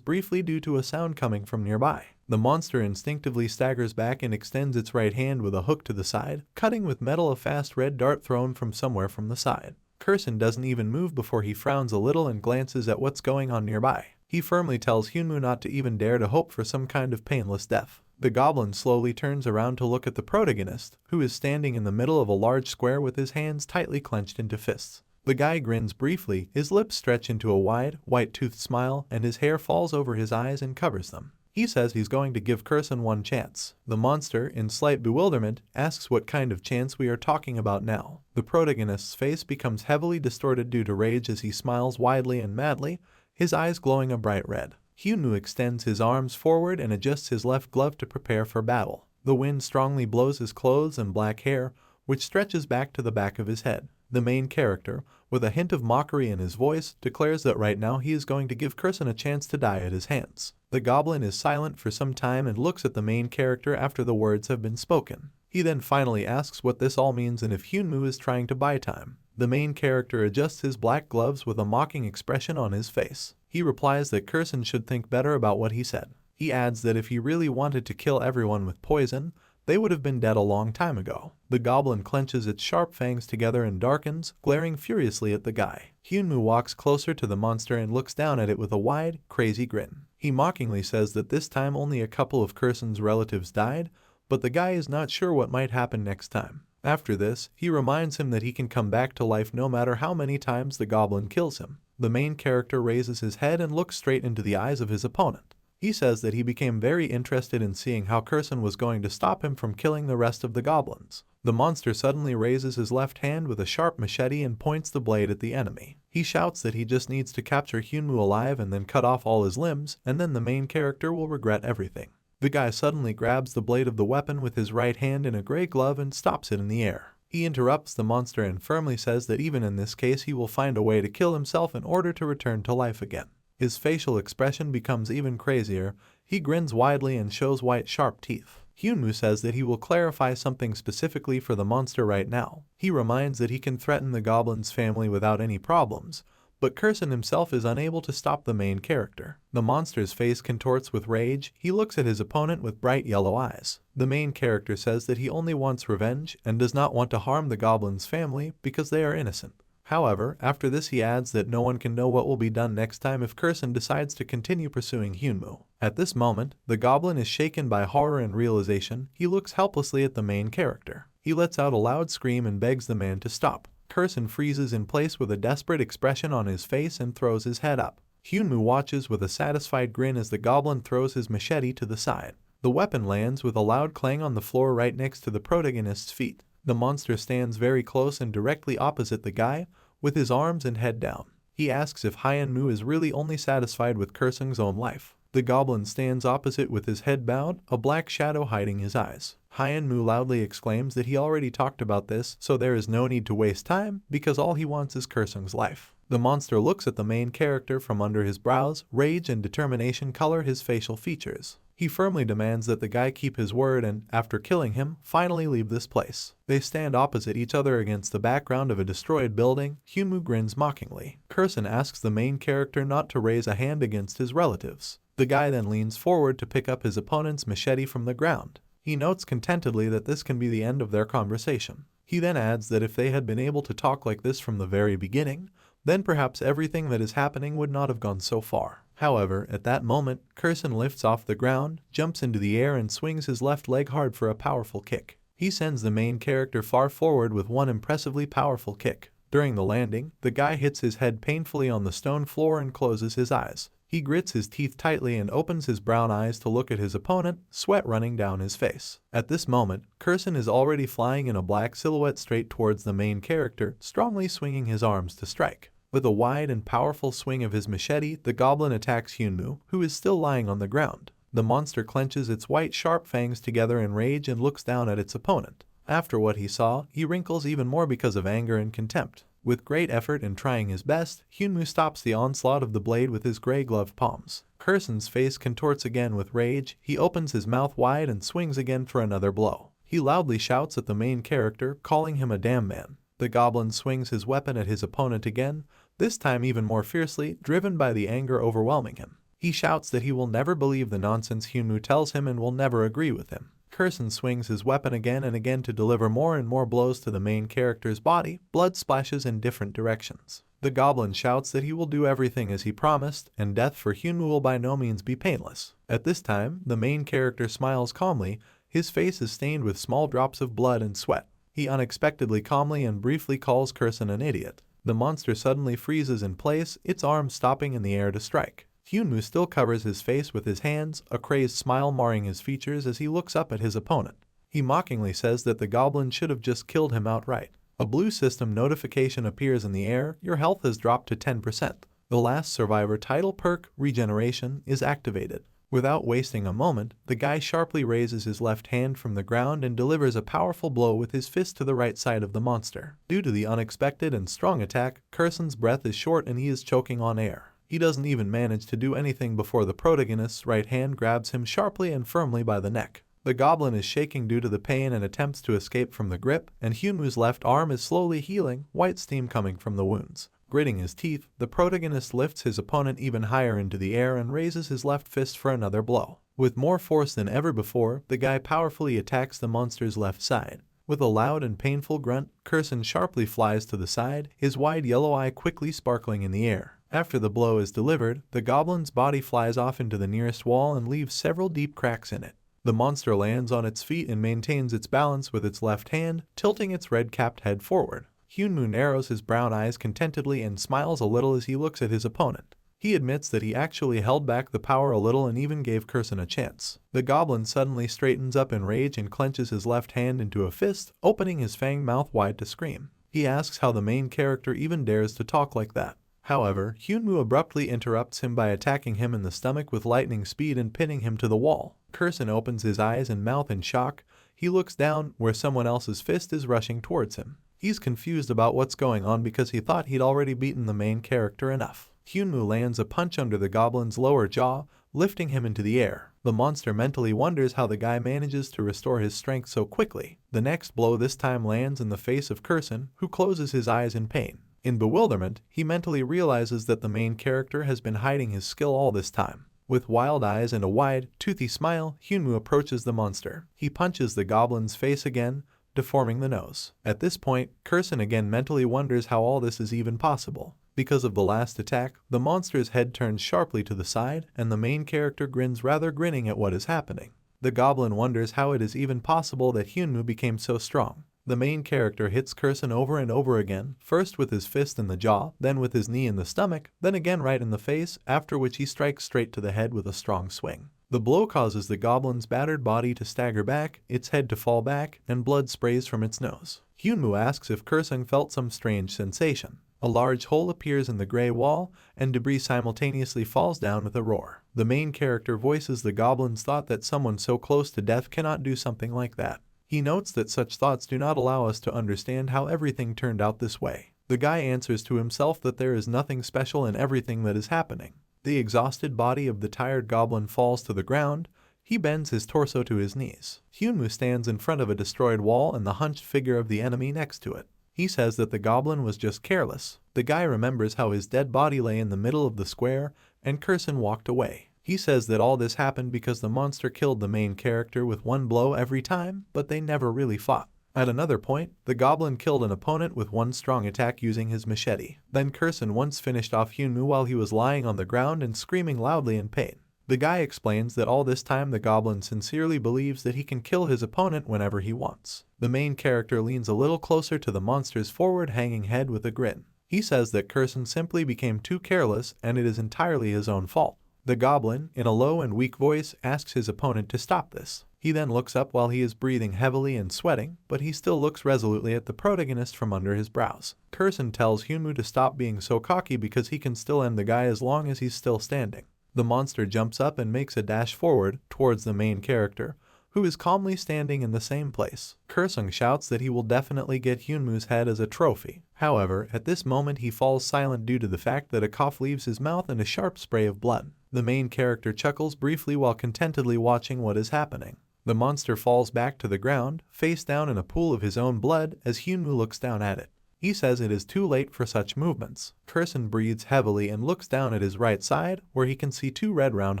briefly due to a sound coming from nearby. The monster instinctively staggers back and extends its right hand with a hook to the side, cutting with metal a fast red dart thrown from somewhere from the side. Kurson doesn't even move before he frowns a little and glances at what's going on nearby. He firmly tells Hyunmoo not to even dare to hope for some kind of painless death. The goblin slowly turns around to look at the protagonist, who is standing in the middle of a large square with his hands tightly clenched into fists. The guy grins briefly, his lips stretch into a wide, white-toothed smile, and his hair falls over his eyes and covers them. He says he's going to give Kurson one chance. The monster, in slight bewilderment, asks what kind of chance we are talking about now. The protagonist's face becomes heavily distorted due to rage as he smiles widely and madly, his eyes glowing a bright red. Hyunmoo extends his arms forward and adjusts his left glove to prepare for battle. The wind strongly blows his clothes and black hair, which stretches back to the back of his head. The main character, with a hint of mockery in his voice, declares that right now he is going to give Kurson a chance to die at his hands. The goblin is silent for some time and looks at the main character after the words have been spoken. He then finally asks what this all means and if Hyunmoo is trying to buy time. The main character adjusts his black gloves with a mocking expression on his face. He replies that Kurson should think better about what he said. He adds that if he really wanted to kill everyone with poison, they would have been dead a long time ago. The goblin clenches its sharp fangs together and darkens, glaring furiously at the guy. Hyunmoo walks closer to the monster and looks down at it with a wide, crazy grin. He mockingly says that this time only a couple of Kursan's relatives died, but the guy is not sure what might happen next time. After this, he reminds him that he can come back to life no matter how many times the goblin kills him. The main character raises his head and looks straight into the eyes of his opponent. He says that he became very interested in seeing how Kursan was going to stop him from killing the rest of the goblins. The monster suddenly raises his left hand with a sharp machete and points the blade at the enemy. He shouts that he just needs to capture Hyunmoo alive and then cut off all his limbs, and then the main character will regret everything. The guy suddenly grabs the blade of the weapon with his right hand in a gray glove and stops it in the air. He interrupts the monster and firmly says that even in this case he will find a way to kill himself in order to return to life again. His facial expression becomes even crazier. He grins widely and shows white sharp teeth. Hyunmoo says that he will clarify something specifically for the monster right now. He reminds that he can threaten the goblin's family without any problems, but Kursan himself is unable to stop the main character. The monster's face contorts with rage. He looks at his opponent with bright yellow eyes. The main character says that he only wants revenge and does not want to harm the goblin's family because they are innocent. However, after this he adds that no one can know what will be done next time if Kursan decides to continue pursuing Hyunmoo. At this moment, the goblin is shaken by horror and realization. He looks helplessly at the main character. He lets out a loud scream and begs the man to stop. Kursan freezes in place with a desperate expression on his face and throws his head up. Hyunmoo watches with a satisfied grin as the goblin throws his machete to the side. The weapon lands with a loud clang on the floor right next to the protagonist's feet. The monster stands very close and directly opposite the guy, with his arms and head down. He asks if Hyunmoo is really only satisfied with Kursan's own life. The goblin stands opposite with his head bowed, a black shadow hiding his eyes. Hyunmoo loudly exclaims that he already talked about this, so there is no need to waste time, because all he wants is Kursan's life. The monster looks at the main character from under his brows. Rage and determination color his facial features. He firmly demands that the guy keep his word and, after killing him, finally leave this place. They stand opposite each other against the background of a destroyed building. Hyunmoo grins mockingly. Kursan asks the main character not to raise a hand against his relatives. The guy then leans forward to pick up his opponent's machete from the ground. He notes contentedly that this can be the end of their conversation. He then adds that if they had been able to talk like this from the very beginning, then perhaps everything that is happening would not have gone so far. However, at that moment, Kursan lifts off the ground, jumps into the air and swings his left leg hard for a powerful kick. He sends the main character far forward with one impressively powerful kick. During the landing, the guy hits his head painfully on the stone floor and closes his eyes. He grits his teeth tightly and opens his brown eyes to look at his opponent, sweat running down his face. At this moment, Kursan is already flying in a black silhouette straight towards the main character, strongly swinging his arms to strike. With a wide and powerful swing of his machete, the goblin attacks Hyunmoo, who is still lying on the ground. The monster clenches its white sharp fangs together in rage and looks down at its opponent. After what he saw, he wrinkles even more because of anger and contempt. With great effort and trying his best, Hyunmoo stops the onslaught of the blade with his gray-gloved palms. Kursan's face contorts again with rage. He opens his mouth wide and swings again for another blow. He loudly shouts at the main character, calling him a damn man. The goblin swings his weapon at his opponent again, this time even more fiercely, driven by the anger overwhelming him. He shouts that he will never believe the nonsense Hyunmoo tells him and will never agree with him. Kursan swings his weapon again and again to deliver more and more blows to the main character's body. Blood splashes in different directions. The goblin shouts that he will do everything as he promised, and death for Hyunmoo will by no means be painless. At this time, the main character smiles calmly. His face is stained with small drops of blood and sweat. He unexpectedly calmly and briefly calls Kursan an idiot. The monster suddenly freezes in place, its arms stopping in the air to strike. Hyunmoo still covers his face with his hands, a crazed smile marring his features as he looks up at his opponent. He mockingly says that the goblin should have just killed him outright. A blue system notification appears in the air. Your health has dropped to 10%. The last survivor title perk, Regeneration, is activated. Without wasting a moment, the guy sharply raises his left hand from the ground and delivers a powerful blow with his fist to the right side of the monster. Due to the unexpected and strong attack, Kursan's breath is short and he is choking on air. He doesn't even manage to do anything before the protagonist's right hand grabs him sharply and firmly by the neck. The goblin is shaking due to the pain and attempts to escape from the grip, and Hyunwoo's left arm is slowly healing, white steam coming from the wounds. Gritting his teeth, the protagonist lifts his opponent even higher into the air and raises his left fist for another blow. With more force than ever before, the guy powerfully attacks the monster's left side. With a loud and painful grunt, Kurson sharply flies to the side, his wide yellow eye quickly sparkling in the air. After the blow is delivered, the goblin's body flies off into the nearest wall and leaves several deep cracks in it. The monster lands on its feet and maintains its balance with its left hand, tilting its red-capped head forward. Hyunmoo narrows his brown eyes contentedly and smiles a little as he looks at his opponent. He admits that he actually held back the power a little and even gave Kurson a chance. The goblin suddenly straightens up in rage and clenches his left hand into a fist, opening his fanged mouth wide to scream. He asks how the main character even dares to talk like that. However, Hyunmoo abruptly interrupts him by attacking him in the stomach with lightning speed and pinning him to the wall. Kurson opens his eyes and mouth in shock. He looks down where someone else's fist is rushing towards him. He's confused about what's going on because he thought he'd already beaten the main character enough. Hyunmoo lands a punch under the goblin's lower jaw, lifting him into the air. The monster mentally wonders how the guy manages to restore his strength so quickly. The next blow this time lands in the face of Kurson, who closes his eyes in pain. In bewilderment, he mentally realizes that the main character has been hiding his skill all this time. With wild eyes and a wide, toothy smile, Hyunmoo approaches the monster. He punches the goblin's face again, deforming the nose. At this point, Kurson again mentally wonders how all this is even possible. Because of the last attack, the monster's head turns sharply to the side, and the main character grins rather grinning at what is happening. The goblin wonders how it is even possible that Hyunmoo became so strong. The main character hits Kurson over and over again, first with his fist in the jaw, then with his knee in the stomach, then again right in the face, after which he strikes straight to the head with a strong swing. The blow causes the goblin's battered body to stagger back, its head to fall back, and blood sprays from its nose. Hyunmoo asks if Kurson felt some strange sensation. A large hole appears in the gray wall, and debris simultaneously falls down with a roar. The main character voices the goblin's thought that someone so close to death cannot do something like that. He notes that such thoughts do not allow us to understand how everything turned out this way. The guy answers to himself that there is nothing special in everything that is happening. The exhausted body of the tired goblin falls to the ground. He bends his torso to his knees. Hyunmoo stands in front of a destroyed wall and the hunched figure of the enemy next to it. He says that the goblin was just careless. The guy remembers how his dead body lay in the middle of the square, and Kurson walked away. He says that all this happened because the monster killed the main character with one blow every time, but they never really fought. At another point, the goblin killed an opponent with one strong attack using his machete. Then Kurson once finished off Hyunmoo while he was lying on the ground and screaming loudly in pain. The guy explains that all this time the goblin sincerely believes that he can kill his opponent whenever he wants. The main character leans a little closer to the monster's forward-hanging head with a grin. He says that Kurson simply became too careless and it is entirely his own fault. The goblin, in a low and weak voice, asks his opponent to stop this. He then looks up while he is breathing heavily and sweating, but he still looks resolutely at the protagonist from under his brows. Kurson tells Hyunmoo to stop being so cocky because he can still end the guy as long as he's still standing. The monster jumps up and makes a dash forward towards the main character, who is calmly standing in the same place. Kurson shouts that he will definitely get Hyunmoo's head as a trophy. However, at this moment he falls silent due to the fact that a cough leaves his mouth and a sharp spray of blood. The main character chuckles briefly while contentedly watching what is happening. The monster falls back to the ground, face down in a pool of his own blood as Hyunmoo looks down at it. He says it is too late for such movements. Kurson breathes heavily and looks down at his right side, where he can see two red round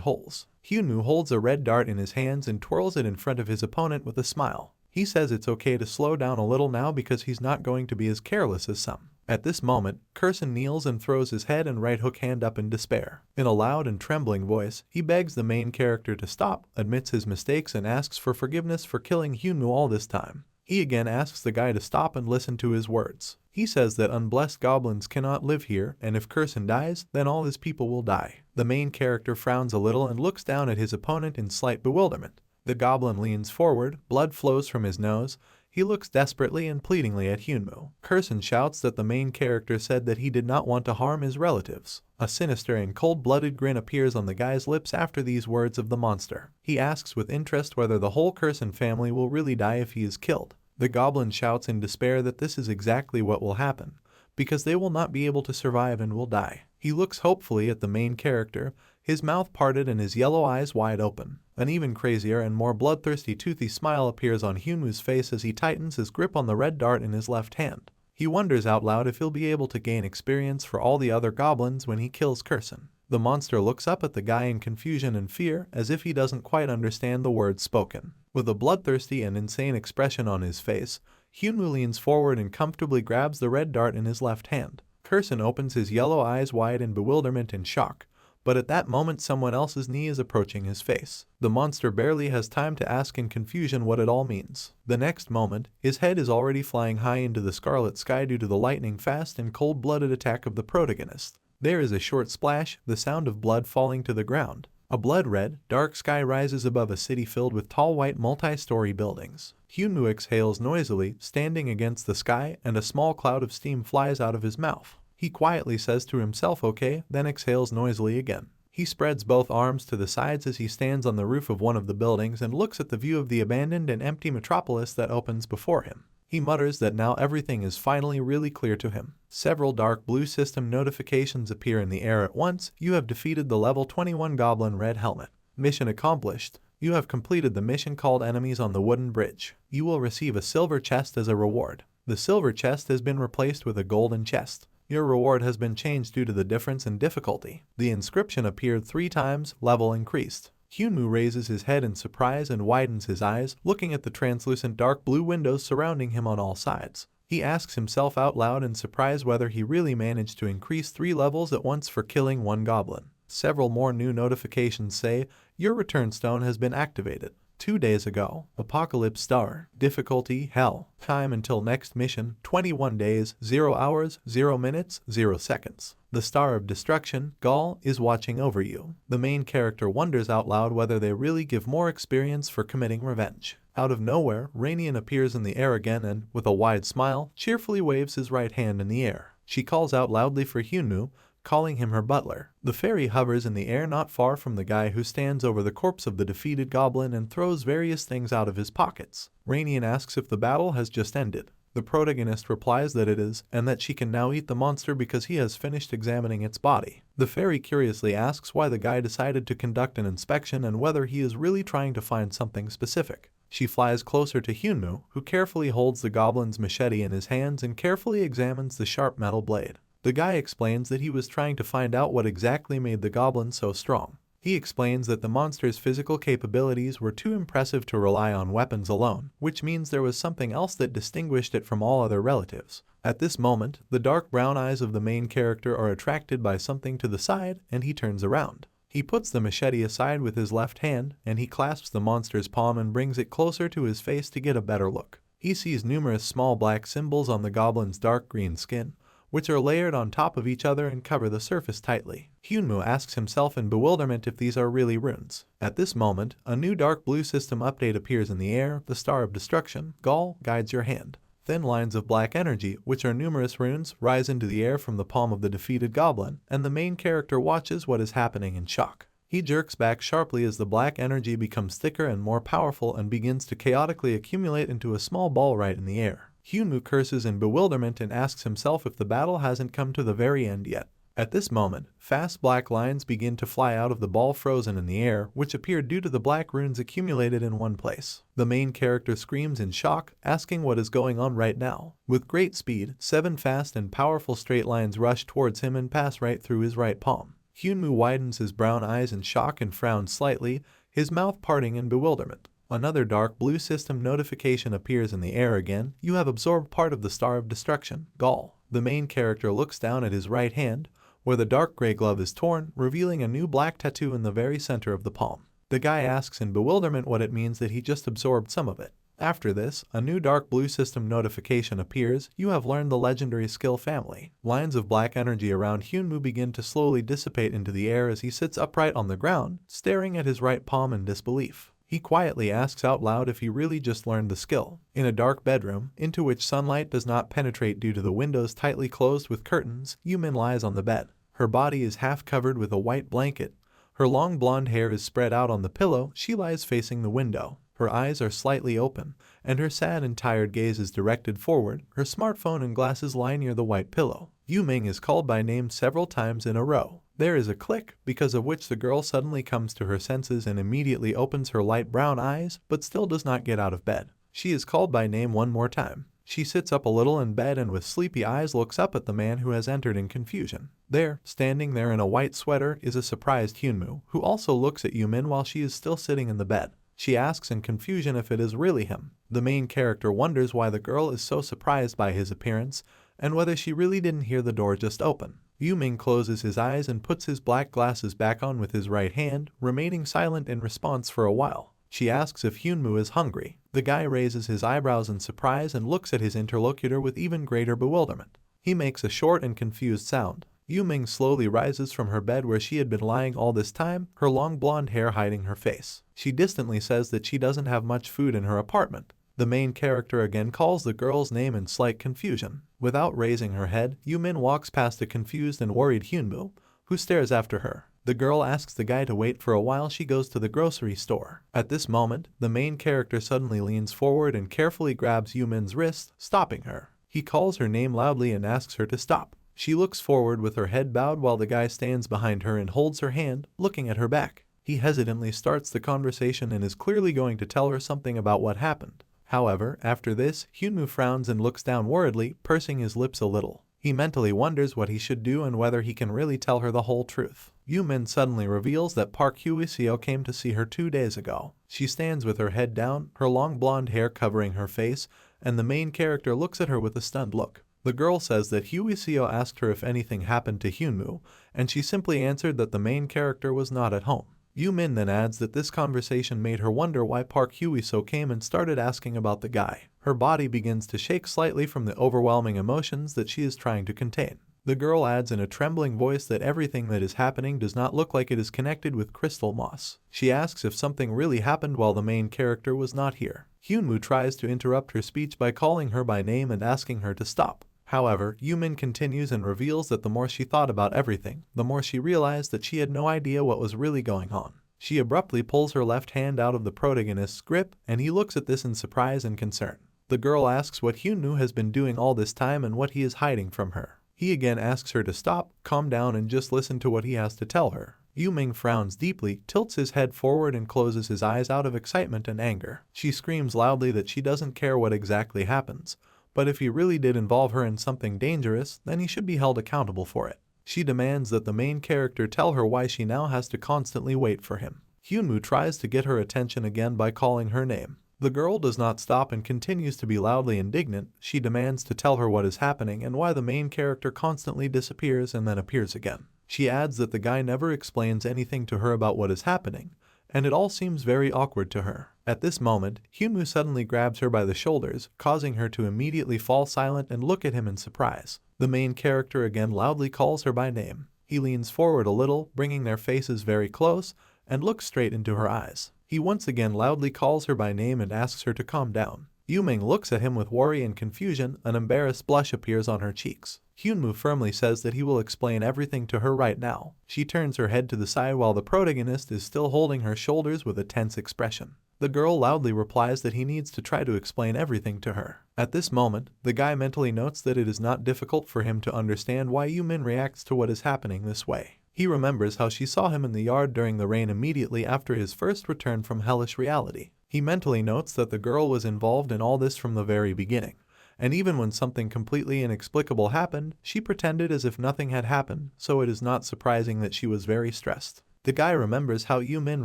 holes. Hyunmoo holds a red dart in his hands and twirls it in front of his opponent with a smile. He says it's okay to slow down a little now because he's not going to be as careless as some. At this moment, Kurson kneels and throws his head and right hook hand up in despair. In a loud and trembling voice, he begs the main character to stop, admits his mistakes and asks for forgiveness for killing Hyunmoo all this time. He again asks the guy to stop and listen to his words. He says that unblessed goblins cannot live here, and if Kurson dies, then all his people will die. The main character frowns a little and looks down at his opponent in slight bewilderment. The goblin leans forward, blood flows from his nose. He looks desperately and pleadingly at Hyunmoo. Kurson shouts that the main character said that he did not want to harm his relatives. A sinister and cold-blooded grin appears on the guy's lips after these words of the monster. He asks with interest whether the whole Kurson family will really die if he is killed. The goblin shouts in despair that this is exactly what will happen, because they will not be able to survive and will die. He looks hopefully at the main character, his mouth parted and his yellow eyes wide open. An even crazier and more bloodthirsty toothy smile appears on Hyunmoo's face as he tightens his grip on the red dart in his left hand. He wonders out loud if he'll be able to gain experience for all the other goblins when he kills Kurson. The monster looks up at the guy in confusion and fear as if he doesn't quite understand the words spoken. With a bloodthirsty and insane expression on his face, Hyunwoo leans forward and comfortably grabs the red dart in his left hand. Kursin opens his yellow eyes wide in bewilderment and shock, but at that moment someone else's knee is approaching his face. The monster barely has time to ask in confusion what it all means. The next moment, his head is already flying high into the scarlet sky due to the lightning-fast and cold-blooded attack of the protagonist. There is a short splash, the sound of blood falling to the ground. A blood-red, dark sky rises above a city filled with tall white multi-story buildings. Hyunwoo exhales noisily, standing against the sky, and a small cloud of steam flies out of his mouth. He quietly says to himself okay, then exhales noisily again. He spreads both arms to the sides as he stands on the roof of one of the buildings and looks at the view of the abandoned and empty metropolis that opens before him. He mutters that now everything is finally really clear to him. Several dark blue system notifications appear in the air at once. You have defeated the level 21 Goblin Red Helmet. Mission accomplished. You have completed the mission called Enemies on the Wooden Bridge. You will receive a silver chest as a reward. The silver chest has been replaced with a golden chest. Your reward has been changed due to the difference in difficulty. The inscription appeared 3 times, level increased. Hyunwoo raises his head in surprise and widens his eyes, looking at the translucent dark blue windows surrounding him on all sides. He asks himself out loud in surprise whether he really managed to increase 3 levels at once for killing 1 goblin. Several more new notifications say, your return stone has been activated. 2 days ago, Apocalypse Star, difficulty Hell, time until next mission 21 days, 0 hours, 0 minutes, 0 seconds. The Star of Destruction, Gaul, is watching over you. The main character wonders out loud whether they really give more experience for committing revenge. Out of nowhere, Rainian appears in the air again and, with a wide smile, cheerfully waves his right hand in the air. She calls out loudly for Hyunwoo, calling him her butler. The fairy hovers in the air not far from the guy who stands over the corpse of the defeated goblin and throws various things out of his pockets. Rainian asks if the battle has just ended. The protagonist replies that it is, and that she can now eat the monster because he has finished examining its body. The fairy curiously asks why the guy decided to conduct an inspection and whether he is really trying to find something specific. She flies closer to Hyunwoo, who carefully holds the goblin's machete in his hands and carefully examines the sharp metal blade. The guy explains that he was trying to find out what exactly made the goblin so strong. He explains that the monster's physical capabilities were too impressive to rely on weapons alone, which means there was something else that distinguished it from all other relatives. At this moment, the dark brown eyes of the main character are attracted by something to the side, and he turns around. He puts the machete aside with his left hand, and he clasps the monster's palm and brings it closer to his face to get a better look. He sees numerous small black symbols on the goblin's dark green skin, which are layered on top of each other and cover the surface tightly. Hyunwoo asks himself in bewilderment if these are really runes. At this moment, a new dark blue system update appears in the air. The Star of Destruction, Gaul, guides your hand. Thin lines of black energy, which are numerous runes, rise into the air from the palm of the defeated goblin, and the main character watches what is happening in shock. He jerks back sharply as the black energy becomes thicker and more powerful and begins to chaotically accumulate into a small ball right in the air. Hyunwoo curses in bewilderment and asks himself if the battle hasn't come to the very end yet. At this moment, fast black lines begin to fly out of the ball frozen in the air, which appear due to the black runes accumulated in one place. The main character screams in shock, asking what is going on right now. With great speed, 7 fast and powerful straight lines rush towards him and pass right through his right palm. Hyunwoo widens his brown eyes in shock and frowns slightly, his mouth parting in bewilderment. Another dark blue system notification appears in the air again. You have absorbed part of the Star of Destruction, Gaul. The main character looks down at his right hand, where the dark gray glove is torn, revealing a new black tattoo in the very center of the palm. The guy asks in bewilderment what it means that he just absorbed some of it. After this, a new dark blue system notification appears. You have learned the legendary skill family. Lines of black energy around Hyunwoo begin to slowly dissipate into the air as he sits upright on the ground, staring at his right palm in disbelief. He quietly asks out loud if he really just learned the skill. In a dark bedroom, into which sunlight does not penetrate due to the windows tightly closed with curtains, Yumin lies on the bed. Her body is half covered with a white blanket. Her long blonde hair is spread out on the pillow. She lies facing the window. Her eyes are slightly open, and her sad and tired gaze is directed forward. Her smartphone and glasses lie near the white pillow. Yu Ming is called by name several times in a row. There is a click, because of which the girl suddenly comes to her senses and immediately opens her light brown eyes, but still does not get out of bed. She is called by name one more time. She sits up a little in bed and with sleepy eyes looks up at the man who has entered in confusion. There, standing there in a white sweater, is a surprised Hyunmoo, who also looks at Yumin while she is still sitting in the bed. She asks in confusion if it is really him. The main character wonders why the girl is so surprised by his appearance and whether she really didn't hear the door just open. Yumin closes his eyes and puts his black glasses back on with his right hand, remaining silent in response for a while. She asks if Hyunmoo is hungry. The guy raises his eyebrows in surprise and looks at his interlocutor with even greater bewilderment. He makes a short and confused sound. Yumin slowly rises from her bed where she had been lying all this time, her long blonde hair hiding her face. She distantly says that she doesn't have much food in her apartment. The main character again calls the girl's name in slight confusion. Without raising her head, Yumin walks past a confused and worried Hyunmoo, who stares after her. The girl asks the guy to wait for a while. She goes to the grocery store. At this moment, the main character suddenly leans forward and carefully grabs Yumin's wrist, stopping her. He calls her name loudly and asks her to stop. She looks forward with her head bowed while the guy stands behind her and holds her hand, looking at her back. He hesitantly starts the conversation and is clearly going to tell her something about what happened. However, after this, Hyunmoo frowns and looks down worriedly, pursing his lips a little. He mentally wonders what he should do and whether he can really tell her the whole truth. Yumin suddenly reveals that Park Hwee-seo came to see her 2 days ago. She stands with her head down, her long blonde hair covering her face, and the main character looks at her with a stunned look. The girl says that Hwee-seo asked her if anything happened to Hyunmoo, and she simply answered that the main character was not at home. Yumin then adds that this conversation made her wonder why Park Hwee-seo came and started asking about the guy. Her body begins to shake slightly from the overwhelming emotions that she is trying to contain. The girl adds in a trembling voice that everything that is happening does not look like it is connected with crystal moss. She asks if something really happened while the main character was not here. Hyunmoo tries to interrupt her speech by calling her by name and asking her to stop. However, Yumin continues and reveals that the more she thought about everything, the more she realized that she had no idea what was really going on. She abruptly pulls her left hand out of the protagonist's grip, and he looks at this in surprise and concern. The girl asks what Hyunmoo has been doing all this time and what he is hiding from her. He again asks her to stop, calm down, and just listen to what he has to tell her. Yumin frowns deeply, tilts his head forward and closes his eyes out of excitement and anger. She screams loudly that she doesn't care what exactly happens, but if he really did involve her in something dangerous, then he should be held accountable for it. She demands that the main character tell her why she now has to constantly wait for him. Hyunmoo tries to get her attention again by calling her name. The girl does not stop and continues to be loudly indignant. She demands to tell her what is happening and why the main character constantly disappears and then appears again. She adds that the guy never explains anything to her about what is happening, and it all seems very awkward to her. At this moment, Hyunmoo suddenly grabs her by the shoulders, causing her to immediately fall silent and look at him in surprise. The main character again loudly calls her by name. He leans forward a little, bringing their faces very close, and looks straight into her eyes. He once again loudly calls her by name and asks her to calm down. Yumin looks at him with worry and confusion. An embarrassed blush appears on her cheeks. Hyunmoo firmly says that he will explain everything to her right now. She turns her head to the side while the protagonist is still holding her shoulders with a tense expression. The girl loudly replies that he needs to try to explain everything to her. At this moment, the guy mentally notes that it is not difficult for him to understand why Yumin reacts to what is happening this way. He remembers how she saw him in the yard during the rain immediately after his first return from hellish reality. He mentally notes that the girl was involved in all this from the very beginning, and even when something completely inexplicable happened, she pretended as if nothing had happened, so it is not surprising that she was very stressed. The guy remembers how Yumin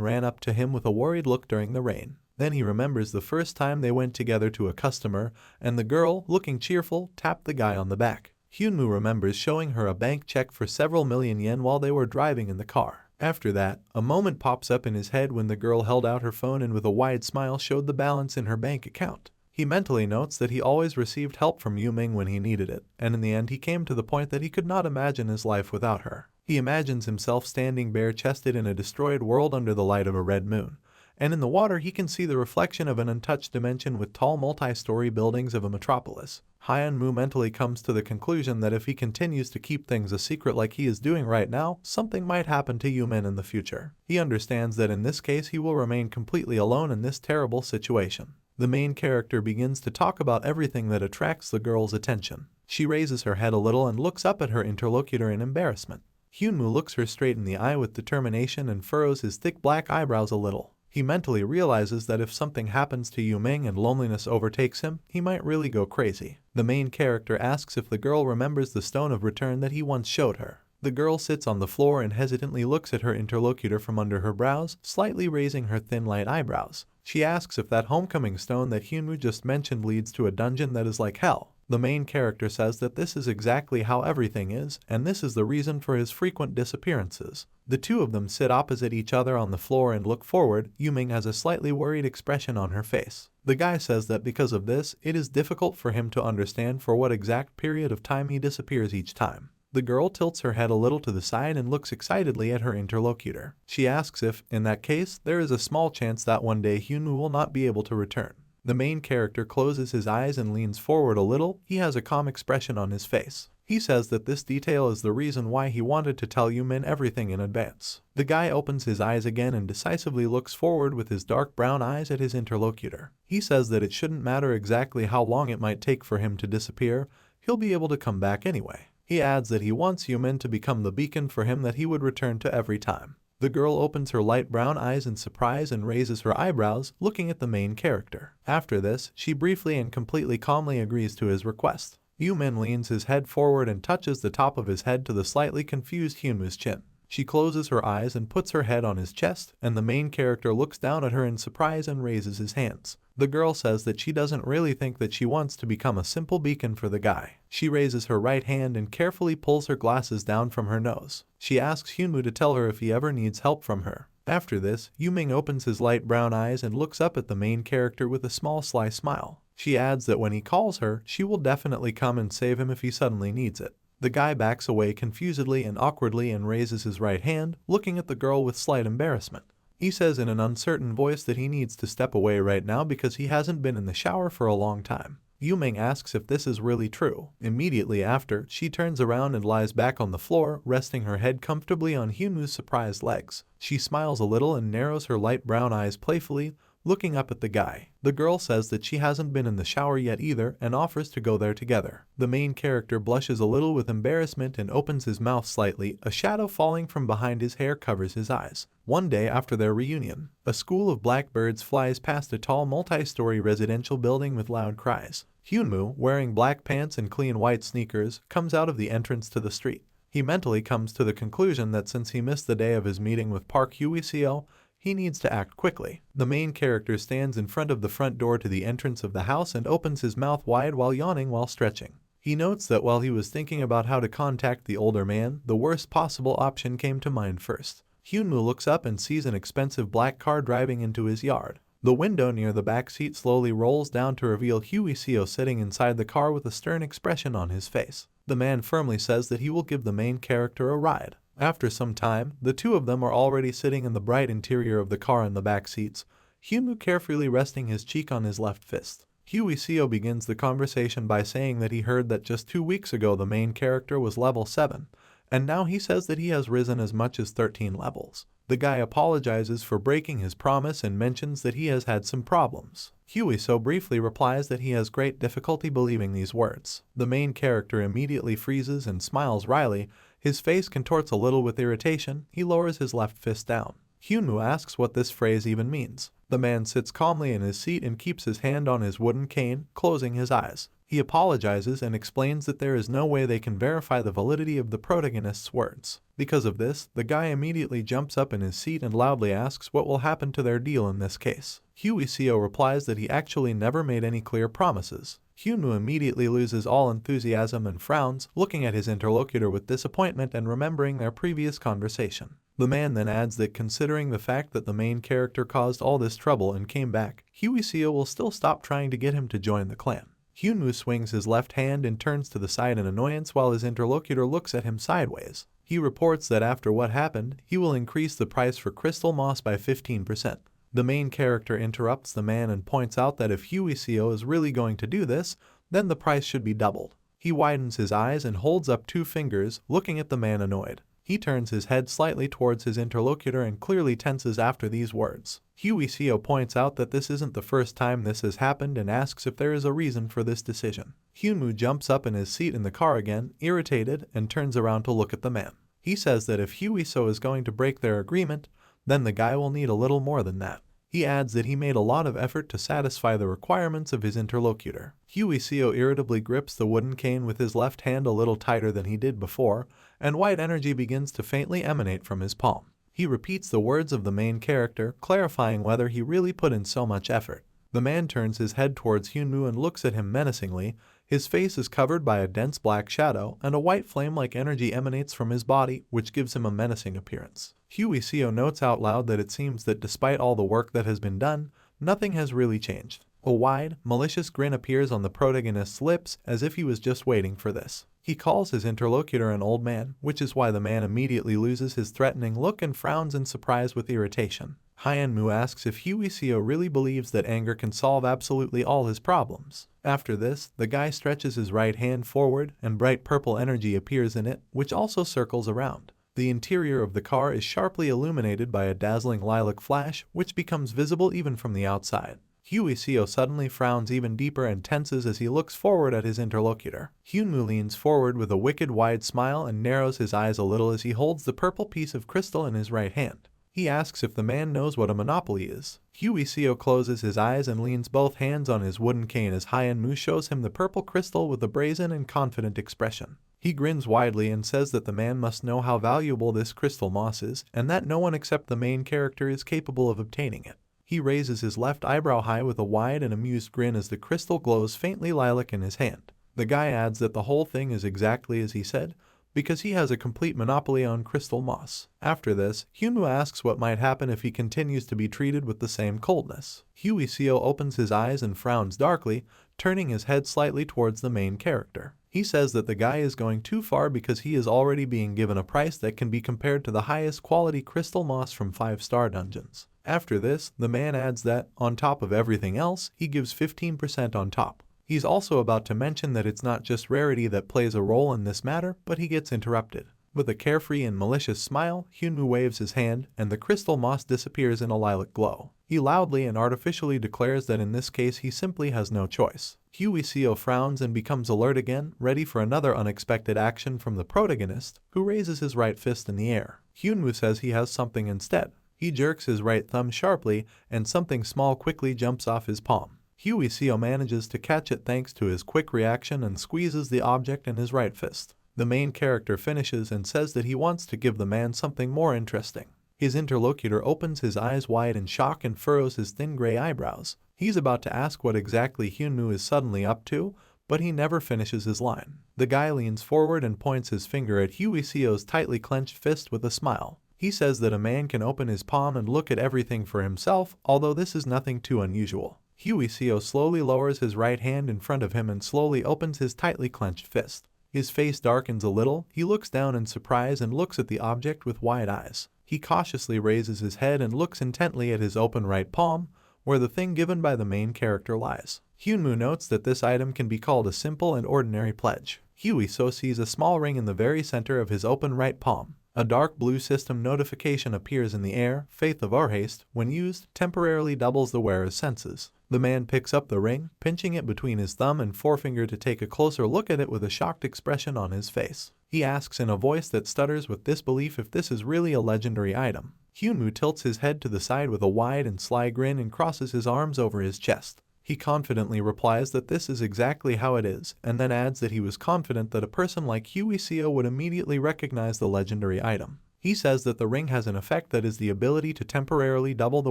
ran up to him with a worried look during the rain. Then he remembers the first time they went together to a customer, and the girl, looking cheerful, tapped the guy on the back. Hyunmoo remembers showing her a bank check for several million yen while they were driving in the car. After that, a moment pops up in his head when the girl held out her phone and with a wide smile showed the balance in her bank account. He mentally notes that he always received help from Yumin when he needed it, and in the end he came to the point that he could not imagine his life without her. He imagines himself standing bare-chested in a destroyed world under the light of a red moon, and in the water he can see the reflection of an untouched dimension with tall multi-story buildings of a metropolis. Hyunmoo mentally comes to the conclusion that if he continues to keep things a secret like he is doing right now, something might happen to Yumin in the future. He understands that in this case he will remain completely alone in this terrible situation. The main character begins to talk about everything that attracts the girl's attention. She raises her head a little and looks up at her interlocutor in embarrassment. Hyunmoo looks her straight in the eye with determination and furrows his thick black eyebrows a little. He mentally realizes that if something happens to Yuming and loneliness overtakes him, he might really go crazy. The main character asks if the girl remembers the stone of return that he once showed her. The girl sits on the floor and hesitantly looks at her interlocutor from under her brows, slightly raising her thin light eyebrows. She asks if that homecoming stone that Hyunwoo just mentioned leads to a dungeon that is like hell. The main character says that this is exactly how everything is, and this is the reason for his frequent disappearances. The two of them sit opposite each other on the floor and look forward. Yuming has a slightly worried expression on her face. The guy says that because of this, it is difficult for him to understand for what exact period of time he disappears each time. The girl tilts her head a little to the side and looks excitedly at her interlocutor. She asks if, in that case, there is a small chance that one day Hyunwoo will not be able to return. The main character closes his eyes and leans forward a little. He has a calm expression on his face. He says that this detail is the reason why he wanted to tell Yumin everything in advance. The guy opens his eyes again and decisively looks forward with his dark brown eyes at his interlocutor. He says that it shouldn't matter exactly how long it might take for him to disappear, he'll be able to come back anyway. He adds that he wants Yumin to become the beacon for him that he would return to every time. The girl opens her light brown eyes in surprise and raises her eyebrows, looking at the main character. After this, she briefly and completely calmly agrees to his request. Yumin leans his head forward and touches the top of his head to the slightly confused Hyunwoo's chin. She closes her eyes and puts her head on his chest, and the main character looks down at her in surprise and raises his hands. The girl says that she doesn't really think that she wants to become a simple beacon for the guy. She raises her right hand and carefully pulls her glasses down from her nose. She asks Hyunwoo to tell her if he ever needs help from her. After this, Yuming opens his light brown eyes and looks up at the main character with a small sly smile. She adds that when he calls her, she will definitely come and save him if he suddenly needs it. The guy backs away confusedly and awkwardly and raises his right hand, looking at the girl with slight embarrassment. He says in an uncertain voice that he needs to step away right now because he hasn't been in the shower for a long time. Yuming asks if this is really true. Immediately after, she turns around and lies back on the floor, resting her head comfortably on Hyunwoo's surprised legs. She smiles a little and narrows her light brown eyes playfully, looking up at the guy. The girl says that she hasn't been in the shower yet either and offers to go there together. The main character blushes a little with embarrassment and opens his mouth slightly. A shadow falling from behind his hair covers his eyes. One day after their reunion, a school of blackbirds flies past a tall multi-story residential building with loud cries. Hyunwoo, wearing black pants and clean white sneakers, comes out of the entrance to the street. He mentally comes to the conclusion that since he missed the day of his meeting with Park Hwee-seo, he needs to act quickly. The main character stands in front of the front door to the entrance of the house and opens his mouth wide while yawning while stretching. He notes that while he was thinking about how to contact the older man, the worst possible option came to mind first. Hyunwoo looks up and sees an expensive black car driving into his yard. The window near the back seat slowly rolls down to reveal Hwee-seo sitting inside the car with a stern expression on his face. The man firmly says that he will give the main character a ride. After some time, the two of them are already sitting in the bright interior of the car in the back seats, Hyunwoo carefully resting his cheek on his left fist. Hwee-seo begins the conversation by saying that he heard that just 2 weeks ago the main character was level 7, and now he says that he has risen as much as 13 levels. The guy apologizes for breaking his promise and mentions that he has had some problems. Hwee-seo briefly replies that he has great difficulty believing these words. The main character immediately freezes and smiles wryly. His face contorts a little with irritation. He lowers his left fist down. Hyunwoo asks what this phrase even means. The man sits calmly in his seat and keeps his hand on his wooden cane, closing his eyes. He apologizes and explains that there is no way they can verify the validity of the protagonist's words. Because of this, the guy immediately jumps up in his seat and loudly asks what will happen to their deal in this case. Hwee-seo replies that he actually never made any clear promises. Hyunwoo immediately loses all enthusiasm and frowns, looking at his interlocutor with disappointment and remembering their previous conversation. The man then adds that considering the fact that the main character caused all this trouble and came back, Hwee-seo will still stop trying to get him to join the clan. Hyunwoo swings his left hand and turns to the side in annoyance while his interlocutor looks at him sideways. He reports that after what happened, he will increase the price for crystal moss by 15%. The main character interrupts the man and points out that if Hwee-seo is really going to do this, then the price should be doubled. He widens his eyes and holds up 2 fingers, looking at the man annoyed. He turns his head slightly towards his interlocutor and clearly tenses after these words. Hwee-seo points out that this isn't the first time this has happened and asks if there is a reason for this decision. Hyunwoo jumps up in his seat in the car again, irritated, and turns around to look at the man. He says that if Hwee-seo is going to break their agreement, then the guy will need a little more than that. He adds that he made a lot of effort to satisfy the requirements of his interlocutor. Huicio irritably grips the wooden cane with his left hand a little tighter than he did before, and white energy begins to faintly emanate from his palm. He repeats the words of the main character, clarifying whether he really put in so much effort. The man turns his head towards Hyunwoo and looks at him menacingly. His face is covered by a dense black shadow, and a white flame-like energy emanates from his body, which gives him a menacing appearance. Huicio notes out loud that it seems that despite all the work that has been done, nothing has really changed. A wide, malicious grin appears on the protagonist's lips as if he was just waiting for this. He calls his interlocutor an old man, which is why the man immediately loses his threatening look and frowns in surprise with irritation. Hyunwoo asks if Huicio really believes that anger can solve absolutely all his problems. After this, the guy stretches his right hand forward and bright purple energy appears in it, which also circles around. The interior of the car is sharply illuminated by a dazzling lilac flash, which becomes visible even from the outside. Huicio suddenly frowns even deeper and tenses as he looks forward at his interlocutor. Hyunwoo leans forward with a wicked wide smile and narrows his eyes a little as he holds the purple piece of crystal in his right hand. He asks if the man knows what a monopoly is. Huicio closes his eyes and leans both hands on his wooden cane as Hyunwoo shows him the purple crystal with a brazen and confident expression. He grins widely and says that the man must know how valuable this crystal moss is, and that no one except the main character is capable of obtaining it. He raises his left eyebrow high with a wide and amused grin as the crystal glows faintly lilac in his hand. The guy adds that the whole thing is exactly as he said, because he has a complete monopoly on crystal moss. After this, Hyunwoo asks what might happen if he continues to be treated with the same coldness. Huicio opens his eyes and frowns darkly, turning his head slightly towards the main character. He says that the guy is going too far because he is already being given a price that can be compared to the highest quality crystal moss from 5-star dungeons. After this, the man adds that, on top of everything else, he gives 15% on top. He's also about to mention that it's not just rarity that plays a role in this matter, but he gets interrupted. With a carefree and malicious smile, Hyunwoo waves his hand, and the crystal moss disappears in a lilac glow. He loudly and artificially declares that in this case he simply has no choice. Huicio frowns and becomes alert again, ready for another unexpected action from the protagonist, who raises his right fist in the air. Hyunwoo says he has something instead. He jerks his right thumb sharply, and something small quickly jumps off his palm. Huicio manages to catch it thanks to his quick reaction and squeezes the object in his right fist. The main character finishes and says that he wants to give the man something more interesting. His interlocutor opens his eyes wide in shock and furrows his thin gray eyebrows. He's about to ask what exactly Hyunwoo is suddenly up to, but he never finishes his line. The guy leans forward and points his finger at Huicio's tightly clenched fist with a smile. He says that a man can open his palm and look at everything for himself, although this is nothing too unusual. Huicio slowly lowers his right hand in front of him and slowly opens his tightly clenched fist. His face darkens a little, he looks down in surprise and looks at the object with wide eyes. He cautiously raises his head and looks intently at his open right palm, where the thing given by the main character lies. Hyunwoo notes that this item can be called a simple and ordinary pledge. Huicio sees a small ring in the very center of his open right palm. A dark blue system notification appears in the air. Faith of Orhaste, when used, temporarily doubles the wearer's senses. The man picks up the ring, pinching it between his thumb and forefinger to take a closer look at it with a shocked expression on his face. He asks in a voice that stutters with disbelief if this is really a legendary item. Hyunwoo tilts his head to the side with a wide and sly grin and crosses his arms over his chest. He confidently replies that this is exactly how it is, and then adds that he was confident that a person like Huicio would immediately recognize the legendary item. He says that the ring has an effect that is the ability to temporarily double the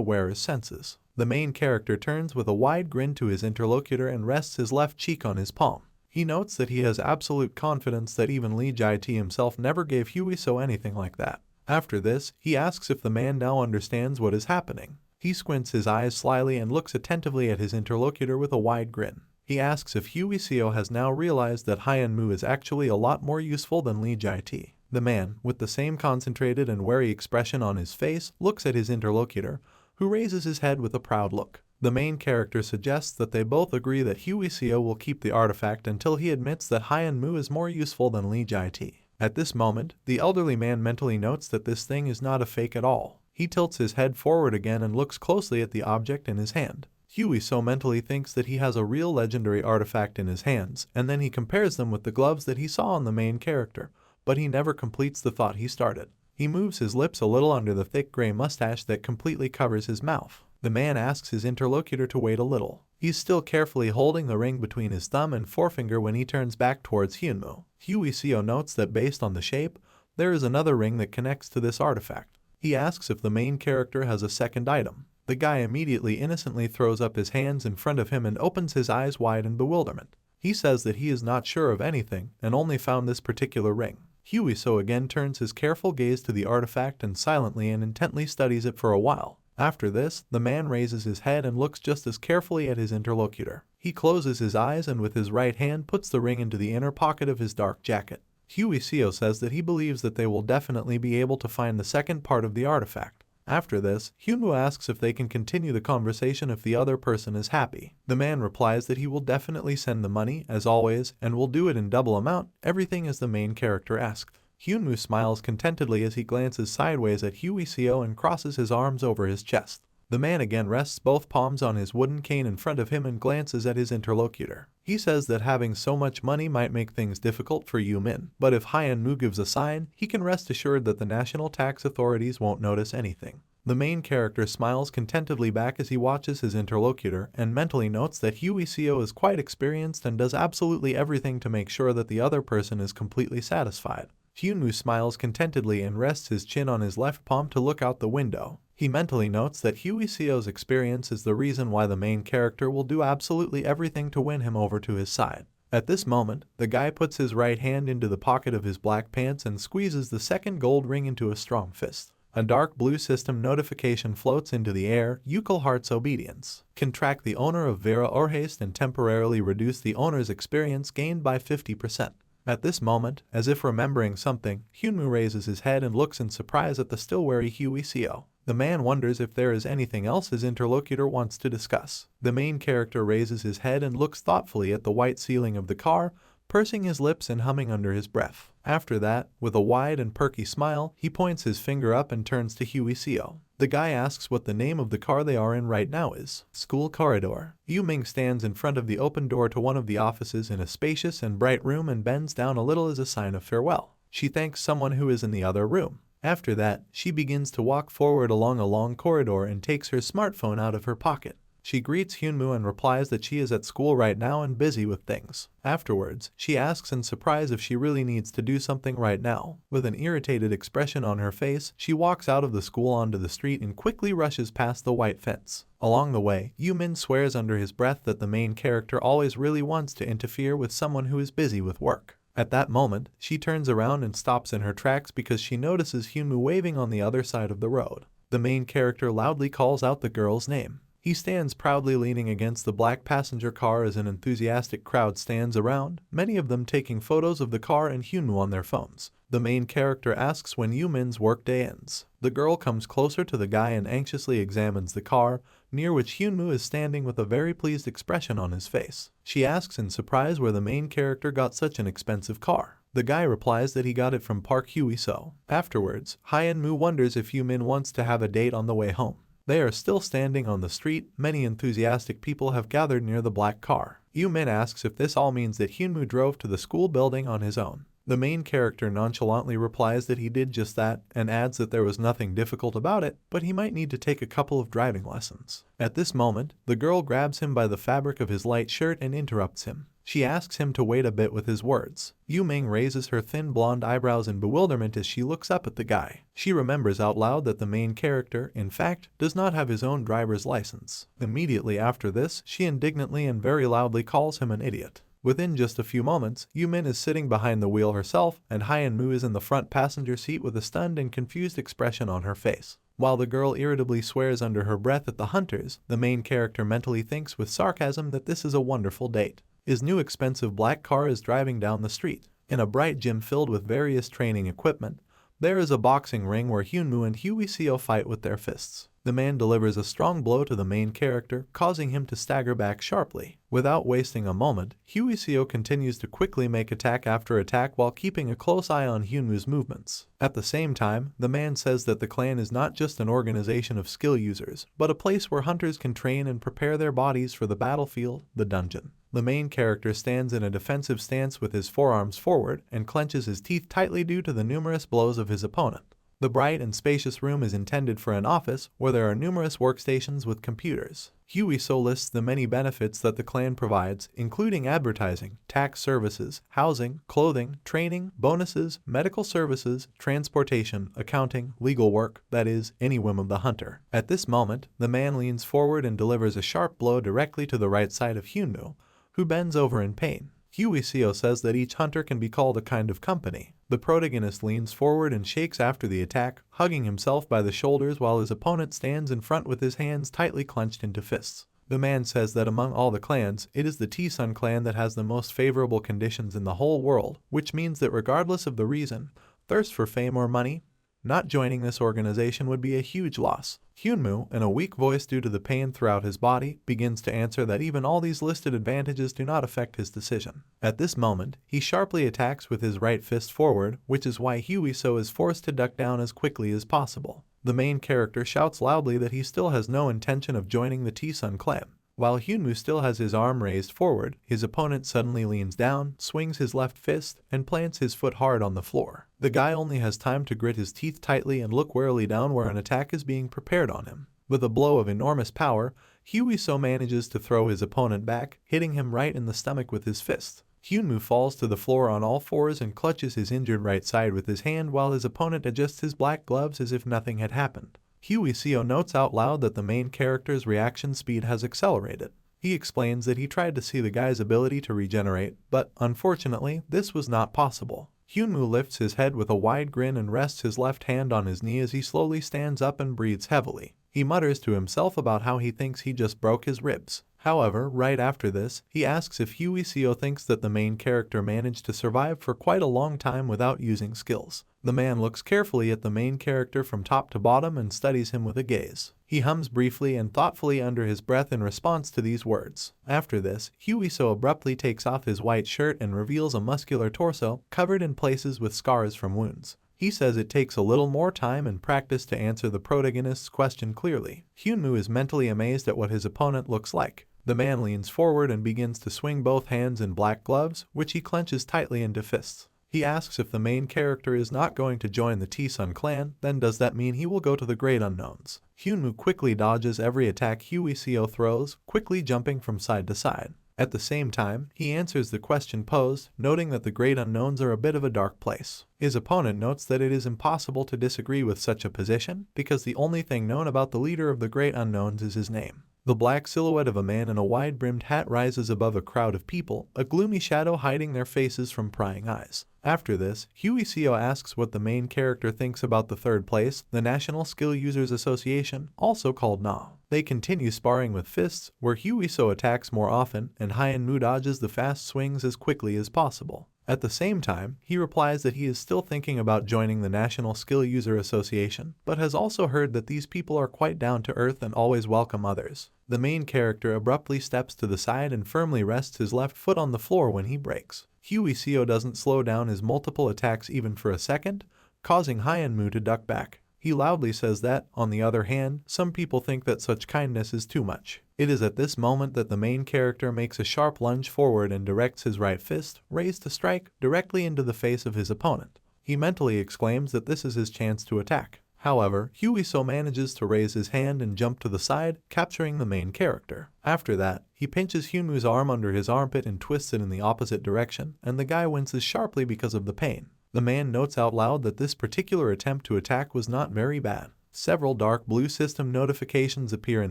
wearer's senses. The main character turns with a wide grin to his interlocutor and rests his left cheek on his palm. He notes that he has absolute confidence that even Lee Jai-T himself never gave Huicio anything like that. After this, he asks if the man now understands what is happening. He squints his eyes slyly and looks attentively at his interlocutor with a wide grin. He asks if Huicio has now realized that Hyunwoo is actually a lot more useful than Lee Jai-T. The man, with the same concentrated and wary expression on his face, looks at his interlocutor, who raises his head with a proud look. The main character suggests that they both agree that Huicio will keep the artifact until he admits that Hyunwoo is more useful than Lee Jai-T. At this moment, the elderly man mentally notes that this thing is not a fake at all. He tilts his head forward again and looks closely at the object in his hand. Huicio mentally thinks that he has a real legendary artifact in his hands, and then he compares them with the gloves that he saw on the main character, but he never completes the thought he started. He moves his lips a little under the thick gray mustache that completely covers his mouth. The man asks his interlocutor to wait a little. He's still carefully holding the ring between his thumb and forefinger when he turns back towards Hyunwoo. Hyuiseo notes that based on the shape, there is another ring that connects to this artifact. He asks if the main character has a second item. The guy immediately innocently throws up his hands in front of him and opens his eyes wide in bewilderment. He says that he is not sure of anything and only found this particular ring. Hyuiseo again turns his careful gaze to the artifact and silently and intently studies it for a while. After this, the man raises his head and looks just as carefully at his interlocutor. He closes his eyes and with his right hand puts the ring into the inner pocket of his dark jacket. Hyuiseo says that he believes that they will definitely be able to find the second part of the artifact. After this, Hyunwoo asks if they can continue the conversation if the other person is happy. The man replies that he will definitely send the money, as always, and will do it in double amount, everything as the main character asked. Hyunwoo smiles contentedly as he glances sideways at Hyuiseo and crosses his arms over his chest. The man again rests both palms on his wooden cane in front of him and glances at his interlocutor. He says that having so much money might make things difficult for Yu-min, but if Hyunwoo gives a sign, he can rest assured that the national tax authorities won't notice anything. The main character smiles contentedly back as he watches his interlocutor and mentally notes that Hyuiseo is quite experienced and does absolutely everything to make sure that the other person is completely satisfied. Hyunwoo smiles contentedly and rests his chin on his left palm to look out the window. He mentally notes that Hyuiseo's experience is the reason why the main character will do absolutely everything to win him over to his side. At this moment, the guy puts his right hand into the pocket of his black pants and squeezes the second gold ring into a strong fist. A dark blue system notification floats into the air. Yukil Heart's obedience can track the owner of Vera or haste and temporarily reduce the owner's experience gained by 50%. At this moment, as if remembering something, Hyunwoo raises his head and looks in surprise at the still wary Hyuiseo. The man wonders if there is anything else his interlocutor wants to discuss. The main character raises his head and looks thoughtfully at the white ceiling of the car, pursing his lips and humming under his breath. After that, with a wide and perky smile, he points his finger up and turns to Hyuiseo. The guy asks what the name of the car they are in right now is. School corridor. Yu-ming stands in front of the open door to one of the offices in a spacious and bright room and bends down a little as a sign of farewell. She thanks someone who is in the other room. After that, she begins to walk forward along a long corridor and takes her smartphone out of her pocket. She greets Hyunwoo and replies that she is at school right now and busy with things. Afterwards, she asks in surprise if she really needs to do something right now. With an irritated expression on her face, she walks out of the school onto the street and quickly rushes past the white fence. Along the way, Yu-min swears under his breath that the main character always really wants to interfere with someone who is busy with work. At that moment, she turns around and stops in her tracks because she notices Hyunwoo waving on the other side of the road. The main character loudly calls out the girl's name. He stands proudly leaning against the black passenger car as an enthusiastic crowd stands around, many of them taking photos of the car and Hyunwoo on their phones. The main character asks when Yu-min's workday ends. The girl comes closer to the guy and anxiously examines the car, near which Hyunwoo is standing with a very pleased expression on his face. She asks in surprise where the main character got such an expensive car. The guy replies that he got it from Park Hyuiseo. Afterwards, Hyunwoo wonders if Yu-min wants to have a date on the way home. They are still standing on the street. Many enthusiastic people have gathered near the black car. Yu-min asks if this all means that Hyunwoo drove to the school building on his own. The main character nonchalantly replies that he did just that and adds that there was nothing difficult about it, but he might need to take a couple of driving lessons. At this moment, the girl grabs him by the fabric of his light shirt and interrupts him. She asks him to wait a bit with his words. Yu-ming raises her thin blonde eyebrows in bewilderment as she looks up at the guy. She remembers out loud that the main character, in fact, does not have his own driver's license. Immediately after this, she indignantly and very loudly calls him an idiot. Within just a few moments, Yu-min is sitting behind the wheel herself, and Hyunwoo is in the front passenger seat with a stunned and confused expression on her face. While the girl irritably swears under her breath at the hunters, the main character mentally thinks with sarcasm that this is a wonderful date. His new expensive black car is driving down the street. In a bright gym filled with various training equipment, there is a boxing ring where Hyunwoo and Hyuiseo fight with their fists. The man delivers a strong blow to the main character, causing him to stagger back sharply. Without wasting a moment, Hyuiseo continues to quickly make attack after attack while keeping a close eye on Hyunwoo's movements. At the same time, the man says that the clan is not just an organization of skill users, but a place where hunters can train and prepare their bodies for the battlefield, the dungeon. The main character stands in a defensive stance with his forearms forward and clenches his teeth tightly due to the numerous blows of his opponent. The bright and spacious room is intended for an office where there are numerous workstations with computers. Huiso lists the many benefits that the clan provides, including advertising, tax services, housing, clothing, training, bonuses, medical services, transportation, accounting, legal work, that is, any whim of the hunter. At this moment, the man leans forward and delivers a sharp blow directly to the right side of Hyunmu, who bends over in pain. Huiso says that each hunter can be called a kind of company. The protagonist leans forward and shakes after the attack, hugging himself by the shoulders while his opponent stands in front with his hands tightly clenched into fists. The man says that among all the clans, it is the T-Sun clan that has the most favorable conditions in the whole world, which means that regardless of the reason, thirst for fame or money, not joining this organization would be a huge loss. Hyunmu, in a weak voice due to the pain throughout his body, begins to answer that even all these listed advantages do not affect his decision. At this moment, he sharply attacks with his right fist forward, which is why Huiso is forced to duck down as quickly as possible. The main character shouts loudly that he still has no intention of joining the T-Sun clan. While Hyunmu still has his arm raised forward, his opponent suddenly leans down, swings his left fist, and plants his foot hard on the floor. The guy only has time to grit his teeth tightly and look warily down where an attack is being prepared on him. With a blow of enormous power, Huiso manages to throw his opponent back, hitting him right in the stomach with his fist. Hyunmu falls to the floor on all fours and clutches his injured right side with his hand while his opponent adjusts his black gloves as if nothing had happened. Huiso notes out loud that the main character's reaction speed has accelerated. He explains that he tried to see the guy's ability to regenerate, but unfortunately, this was not possible. Hyunmu lifts his head with a wide grin and rests his left hand on his knee as he slowly stands up and breathes heavily. He mutters to himself about how he thinks he just broke his ribs. However, right after this, he asks if Huiso thinks that the main character managed to survive for quite a long time without using skills. The man looks carefully at the main character from top to bottom and studies him with a gaze. He hums briefly and thoughtfully under his breath in response to these words. After this, Huiso abruptly takes off his white shirt and reveals a muscular torso covered in places with scars from wounds. He says it takes a little more time and practice to answer the protagonist's question clearly. Hyunmu is mentally amazed at what his opponent looks like. The man leans forward and begins to swing both hands in black gloves, which he clenches tightly into fists. He asks if the main character is not going to join the T-Sun clan, then does that mean he will go to the Great Unknowns? Hyunmu quickly dodges every attack Huiso throws, quickly jumping from side to side. At the same time, he answers the question posed, noting that the Great Unknowns are a bit of a dark place. His opponent notes that it is impossible to disagree with such a position, because the only thing known about the leader of the Great Unknowns is his name. The black silhouette of a man in a wide-brimmed hat rises above a crowd of people, a gloomy shadow hiding their faces from prying eyes. After this, Huiso asks what the main character thinks about the third place, the National Skill Users Association, also called NA. They continue sparring with fists, where Huiso attacks more often and Hyunmu dodges the fast swings as quickly as possible. At the same time, he replies that he is still thinking about joining the National Skill User Association, but has also heard that these people are quite down to earth and always welcome others. The main character abruptly steps to the side and firmly rests his left foot on the floor when he breaks. Huiso doesn't slow down his multiple attacks even for a second, causing Hyunmu to duck back. He loudly says that, on the other hand, some people think that such kindness is too much. It is at this moment that the main character makes a sharp lunge forward and directs his right fist, raised to strike, directly into the face of his opponent. He mentally exclaims that this is his chance to attack. However, Huiso manages to raise his hand and jump to the side, capturing the main character. After that, he pinches Hyunmu's arm under his armpit and twists it in the opposite direction, and the guy winces sharply because of the pain. The man notes out loud that this particular attempt to attack was not very bad. Several dark blue system notifications appear in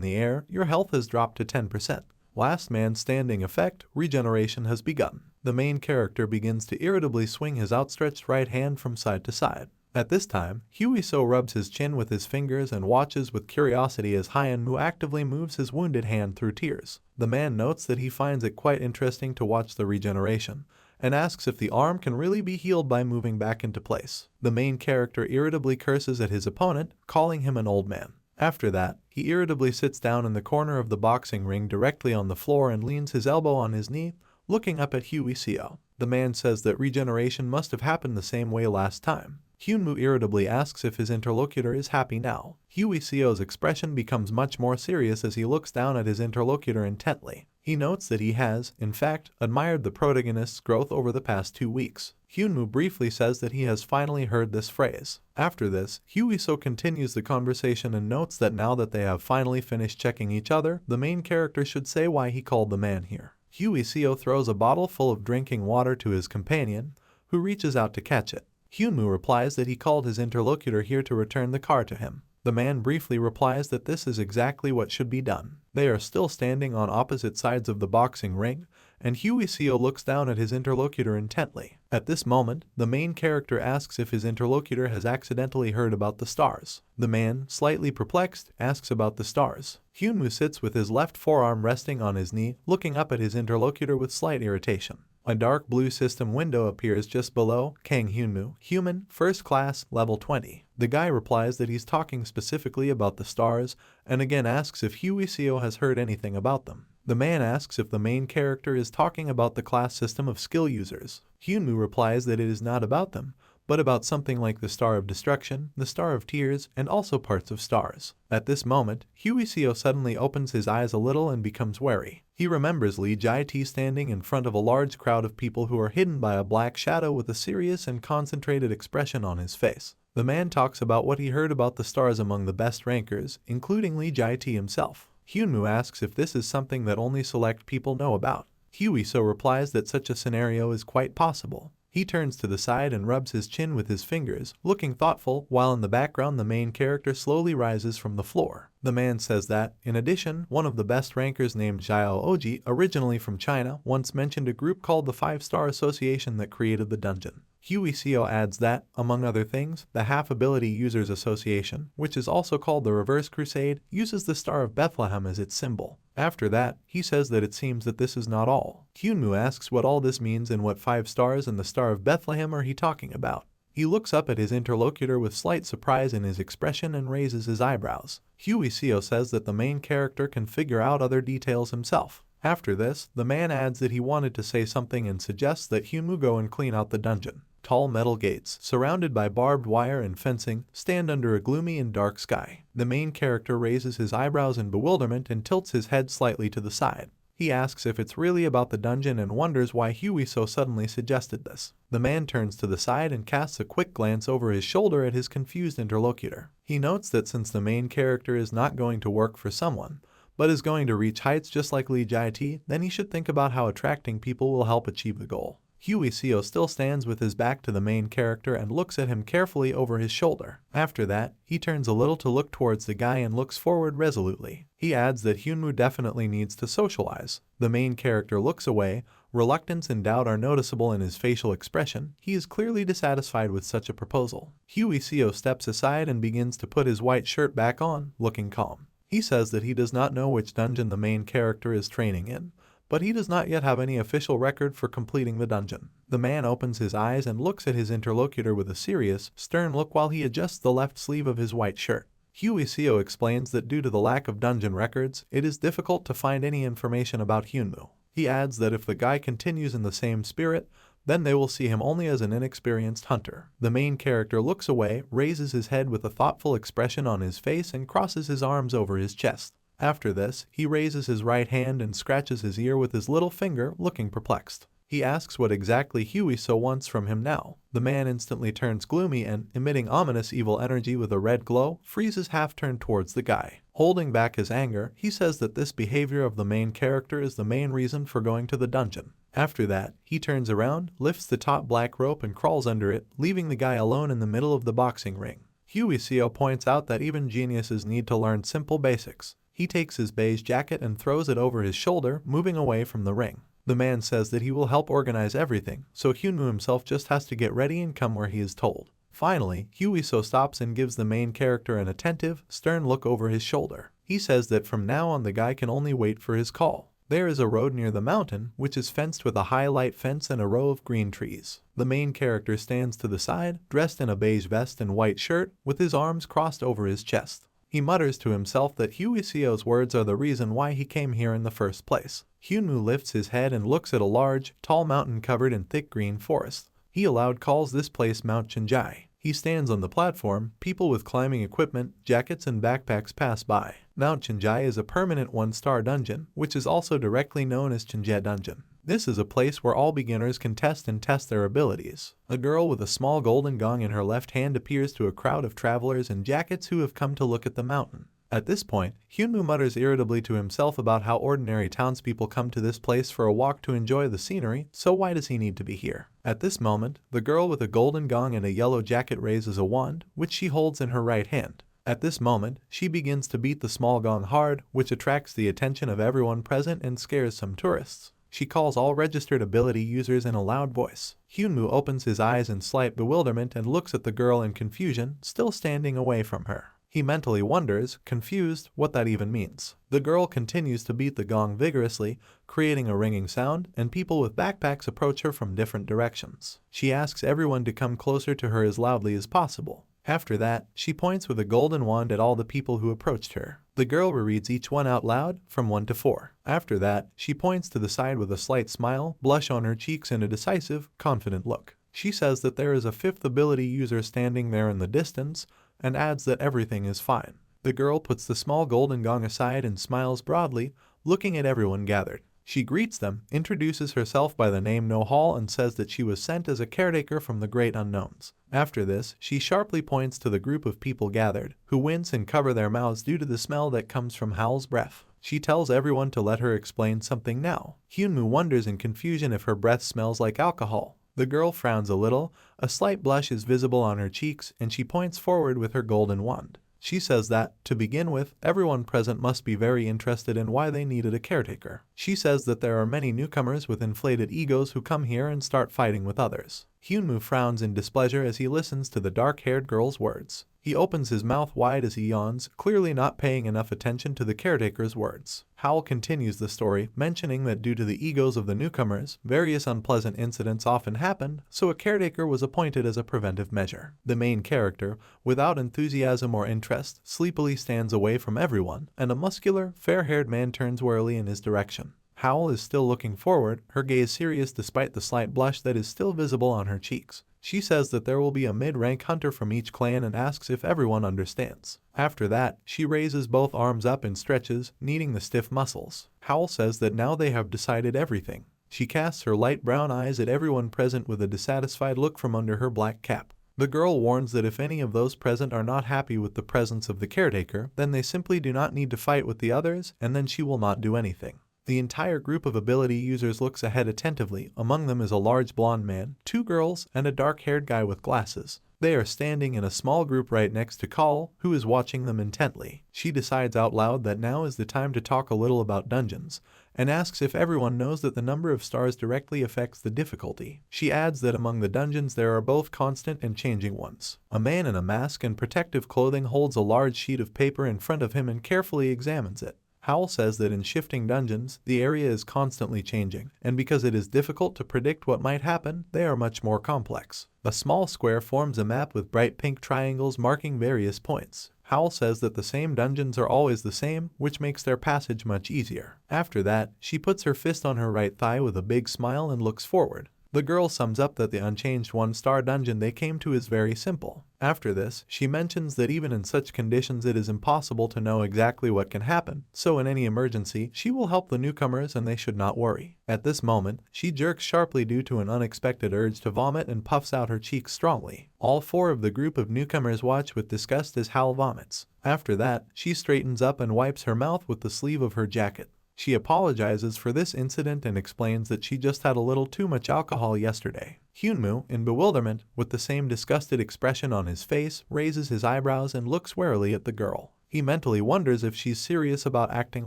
the air. Your health has dropped to 10%. Last man standing effect, regeneration has begun. The main character begins to irritably swing his outstretched right hand from side to side. At this time, Huiso rubs his chin with his fingers and watches with curiosity as Hyunmu actively moves his wounded hand through tears. The man notes that he finds it quite interesting to watch the regeneration, and asks if the arm can really be healed by moving back into place. The main character irritably curses at his opponent, calling him an old man. After that, he irritably sits down in the corner of the boxing ring directly on the floor and leans his elbow on his knee, looking up at Huiso. The man says that regeneration must have happened the same way last time. Hyunwoo irritably asks if his interlocutor is happy now. Huey Seo's expression becomes much more serious as he looks down at his interlocutor intently. He notes that he has, in fact, admired the protagonist's growth over the past 2 weeks. Hyunwoo briefly says that he has finally heard this phrase. After this, Huey Seo continues the conversation and notes that now that they have finally finished checking each other, the main character should say why he called the man here. Huey Seo throws a bottle full of drinking water to his companion, who reaches out to catch it. Hyunwoo replies that he called his interlocutor here to return the car to him. The man briefly replies that this is exactly what should be done. They are still standing on opposite sides of the boxing ring, and Huey Seo looks down at his interlocutor intently. At this moment, the main character asks if his interlocutor has accidentally heard about the stars. The man, slightly perplexed, asks about the stars. Hyunwoo sits with his left forearm resting on his knee, looking up at his interlocutor with slight irritation. A dark blue system window appears just below Kang Hyunwoo, human, first class, level 20. The guy replies that he's talking specifically about the stars, and again asks if Huey Seo has heard anything about them. The man asks if the main character is talking about the class system of skill users. Hyunwoo replies that it is not about them, but about something like the Star of Destruction, the Star of Tears, and also parts of stars. At this moment, Huey Seo suddenly opens his eyes a little and becomes wary. He remembers Lee Jae-tae standing in front of a large crowd of people who are hidden by a black shadow with a serious and concentrated expression on his face. The man talks about what he heard about the stars among the best rankers, including Lee Jae-tae himself. Hyunwoo asks if this is something that only select people know about. Huey Seo replies that such a scenario is quite possible. He turns to the side and rubs his chin with his fingers, looking thoughtful, while in the background the main character slowly rises from the floor. The man says that, in addition, one of the best rankers named Xiao Oji, originally from China, once mentioned a group called the 5-Star Association that created the dungeon. Huey Seo adds that, among other things, the Half-Ability Users Association, which is also called the Reverse Crusade, uses the Star of Bethlehem as its symbol. After that, he says that it seems that this is not all. Hyunwoo asks what all this means and what 5 stars and the Star of Bethlehem are he talking about. He looks up at his interlocutor with slight surprise in his expression and raises his eyebrows. Huey Seo says that the main character can figure out other details himself. After this, the man adds that he wanted to say something and suggests that Hyunwoo go and clean out the dungeon. Tall metal gates, surrounded by barbed wire and fencing, stand under a gloomy and dark sky. The main character raises his eyebrows in bewilderment and tilts his head slightly to the side. He asks if it's really about the dungeon and wonders why Huey so suddenly suggested this. The man turns to the side and casts a quick glance over his shoulder at his confused interlocutor. He notes that since the main character is not going to work for someone, but is going to reach heights just like Lee Jae-tae, then he should think about how attracting people will help achieve the goal. Huey Seo still stands with his back to the main character and looks at him carefully over his shoulder. After that, he turns a little to look towards the guy and looks forward resolutely. He adds that Hyunwoo definitely needs to socialize. The main character looks away. Reluctance and doubt are noticeable in his facial expression. He is clearly dissatisfied with such a proposal. Huey Seo steps aside and begins to put his white shirt back on, looking calm. He says that he does not know which dungeon the main character is training in, but he does not yet have any official record for completing the dungeon. The man opens his eyes and looks at his interlocutor with a serious, stern look while he adjusts the left sleeve of his white shirt. Huey Seo explains that due to the lack of dungeon records, it is difficult to find any information about Hyunwoo. He adds that if the guy continues in the same spirit, then they will see him only as an inexperienced hunter. The main character looks away, raises his head with a thoughtful expression on his face and crosses his arms over his chest. After this, he raises his right hand and scratches his ear with his little finger, looking perplexed. He asks what exactly Huey Seo wants from him now. The man instantly turns gloomy and, emitting ominous evil energy with a red glow, freezes half-turned towards the guy. Holding back his anger, he says that this behavior of the main character is the main reason for going to the dungeon. After that, he turns around, lifts the top black rope and crawls under it, leaving the guy alone in the middle of the boxing ring. Huey Seo points out that even geniuses need to learn simple basics. He takes his beige jacket and throws it over his shoulder, moving away from the ring. The man says that he will help organize everything, so Hyunwoo himself just has to get ready and come where he is told. Finally, Huey Seo stops and gives the main character an attentive, stern look over his shoulder. He says that from now on the guy can only wait for his call. There is a road near the mountain, which is fenced with a high-light fence and a row of green trees. The main character stands to the side, dressed in a beige vest and white shirt, with his arms crossed over his chest. He mutters to himself that Huey Seo's words are the reason why he came here in the first place. Hyunwoo lifts his head and looks at a large, tall mountain covered in thick green forest. He aloud calls this place Mount Chinjai. He stands on the platform, people with climbing equipment, jackets and backpacks pass by. Mount Chinjai is a permanent 1-star dungeon, which is also directly known as Chinjie Dungeon. This is a place where all beginners can test their abilities. A girl with a small golden gong in her left hand appears to a crowd of travelers in jackets who have come to look at the mountain. At this point, Hyunwoo mutters irritably to himself about how ordinary townspeople come to this place for a walk to enjoy the scenery, so why does he need to be here? At this moment, the girl with a golden gong and a yellow jacket raises a wand, which she holds in her right hand. At this moment, she begins to beat the small gong hard, which attracts the attention of everyone present and scares some tourists. She calls all registered ability users in a loud voice. Hyunwoo opens his eyes in slight bewilderment and looks at the girl in confusion, still standing away from her. He mentally wonders, confused, what that even means. The girl continues to beat the gong vigorously, creating a ringing sound, and people with backpacks approach her from different directions. She asks everyone to come closer to her as loudly as possible. After that, she points with a golden wand at all the people who approached her. The girl rereads each one out loud, from 1 to 4. After that, she points to the side with a slight smile, blush on her cheeks and a decisive, confident look. She says that there is a 5th ability user standing there in the distance, and adds that everything is fine. The girl puts the small golden gong aside and smiles broadly, looking at everyone gathered. She greets them, introduces herself by the name No Hall and says that she was sent as a caretaker from the Great Unknowns. After this, she sharply points to the group of people gathered, who wince and cover their mouths due to the smell that comes from Howl's breath. She tells everyone to let her explain something now. Hyunwoo wonders in confusion if her breath smells like alcohol. The girl frowns a little, a slight blush is visible on her cheeks, and she points forward with her golden wand. She says that, to begin with, everyone present must be very interested in why they needed a caretaker. She says that there are many newcomers with inflated egos who come here and start fighting with others. Hyunwoo frowns in displeasure as he listens to the dark-haired girl's words. He opens his mouth wide as he yawns, clearly not paying enough attention to the caretaker's words. Howl continues the story, mentioning that due to the egos of the newcomers, various unpleasant incidents often happened, so a caretaker was appointed as a preventive measure. The main character, without enthusiasm or interest, sleepily stands away from everyone, and a muscular, fair-haired man turns warily in his direction. Howl is still looking forward, her gaze serious despite the slight blush that is still visible on her cheeks. She says that there will be a mid-rank hunter from each clan and asks if everyone understands. After that, she raises both arms up and stretches, kneading the stiff muscles. Howl says that now they have decided everything. She casts her light brown eyes at everyone present with a dissatisfied look from under her black cap. The girl warns that if any of those present are not happy with the presence of the caretaker, then they simply do not need to fight with the others, and then she will not do anything. The entire group of ability users looks ahead attentively. Among them is a large blonde man, 2 girls, and a dark-haired guy with glasses. They are standing in a small group right next to Call, who is watching them intently. She decides out loud that now is the time to talk a little about dungeons, and asks if everyone knows that the number of stars directly affects the difficulty. She adds that among the dungeons there are both constant and changing ones. A man in a mask and protective clothing holds a large sheet of paper in front of him and carefully examines it. Howl says that in shifting dungeons, the area is constantly changing, and because it is difficult to predict what might happen, they are much more complex. A small square forms a map with bright pink triangles marking various points. Howl says that the same dungeons are always the same, which makes their passage much easier. After that, she puts her fist on her right thigh with a big smile and looks forward. The girl sums up that the unchanged 1-star dungeon they came to is very simple. After this, she mentions that even in such conditions it is impossible to know exactly what can happen, so in any emergency, she will help the newcomers and they should not worry. At this moment, she jerks sharply due to an unexpected urge to vomit and puffs out her cheeks strongly. All 4 of the group of newcomers watch with disgust as Howl vomits. After that, she straightens up and wipes her mouth with the sleeve of her jacket. She apologizes for this incident and explains that she just had a little too much alcohol yesterday. Hyunwoo, in bewilderment, with the same disgusted expression on his face, raises his eyebrows and looks warily at the girl. He mentally wonders if she's serious about acting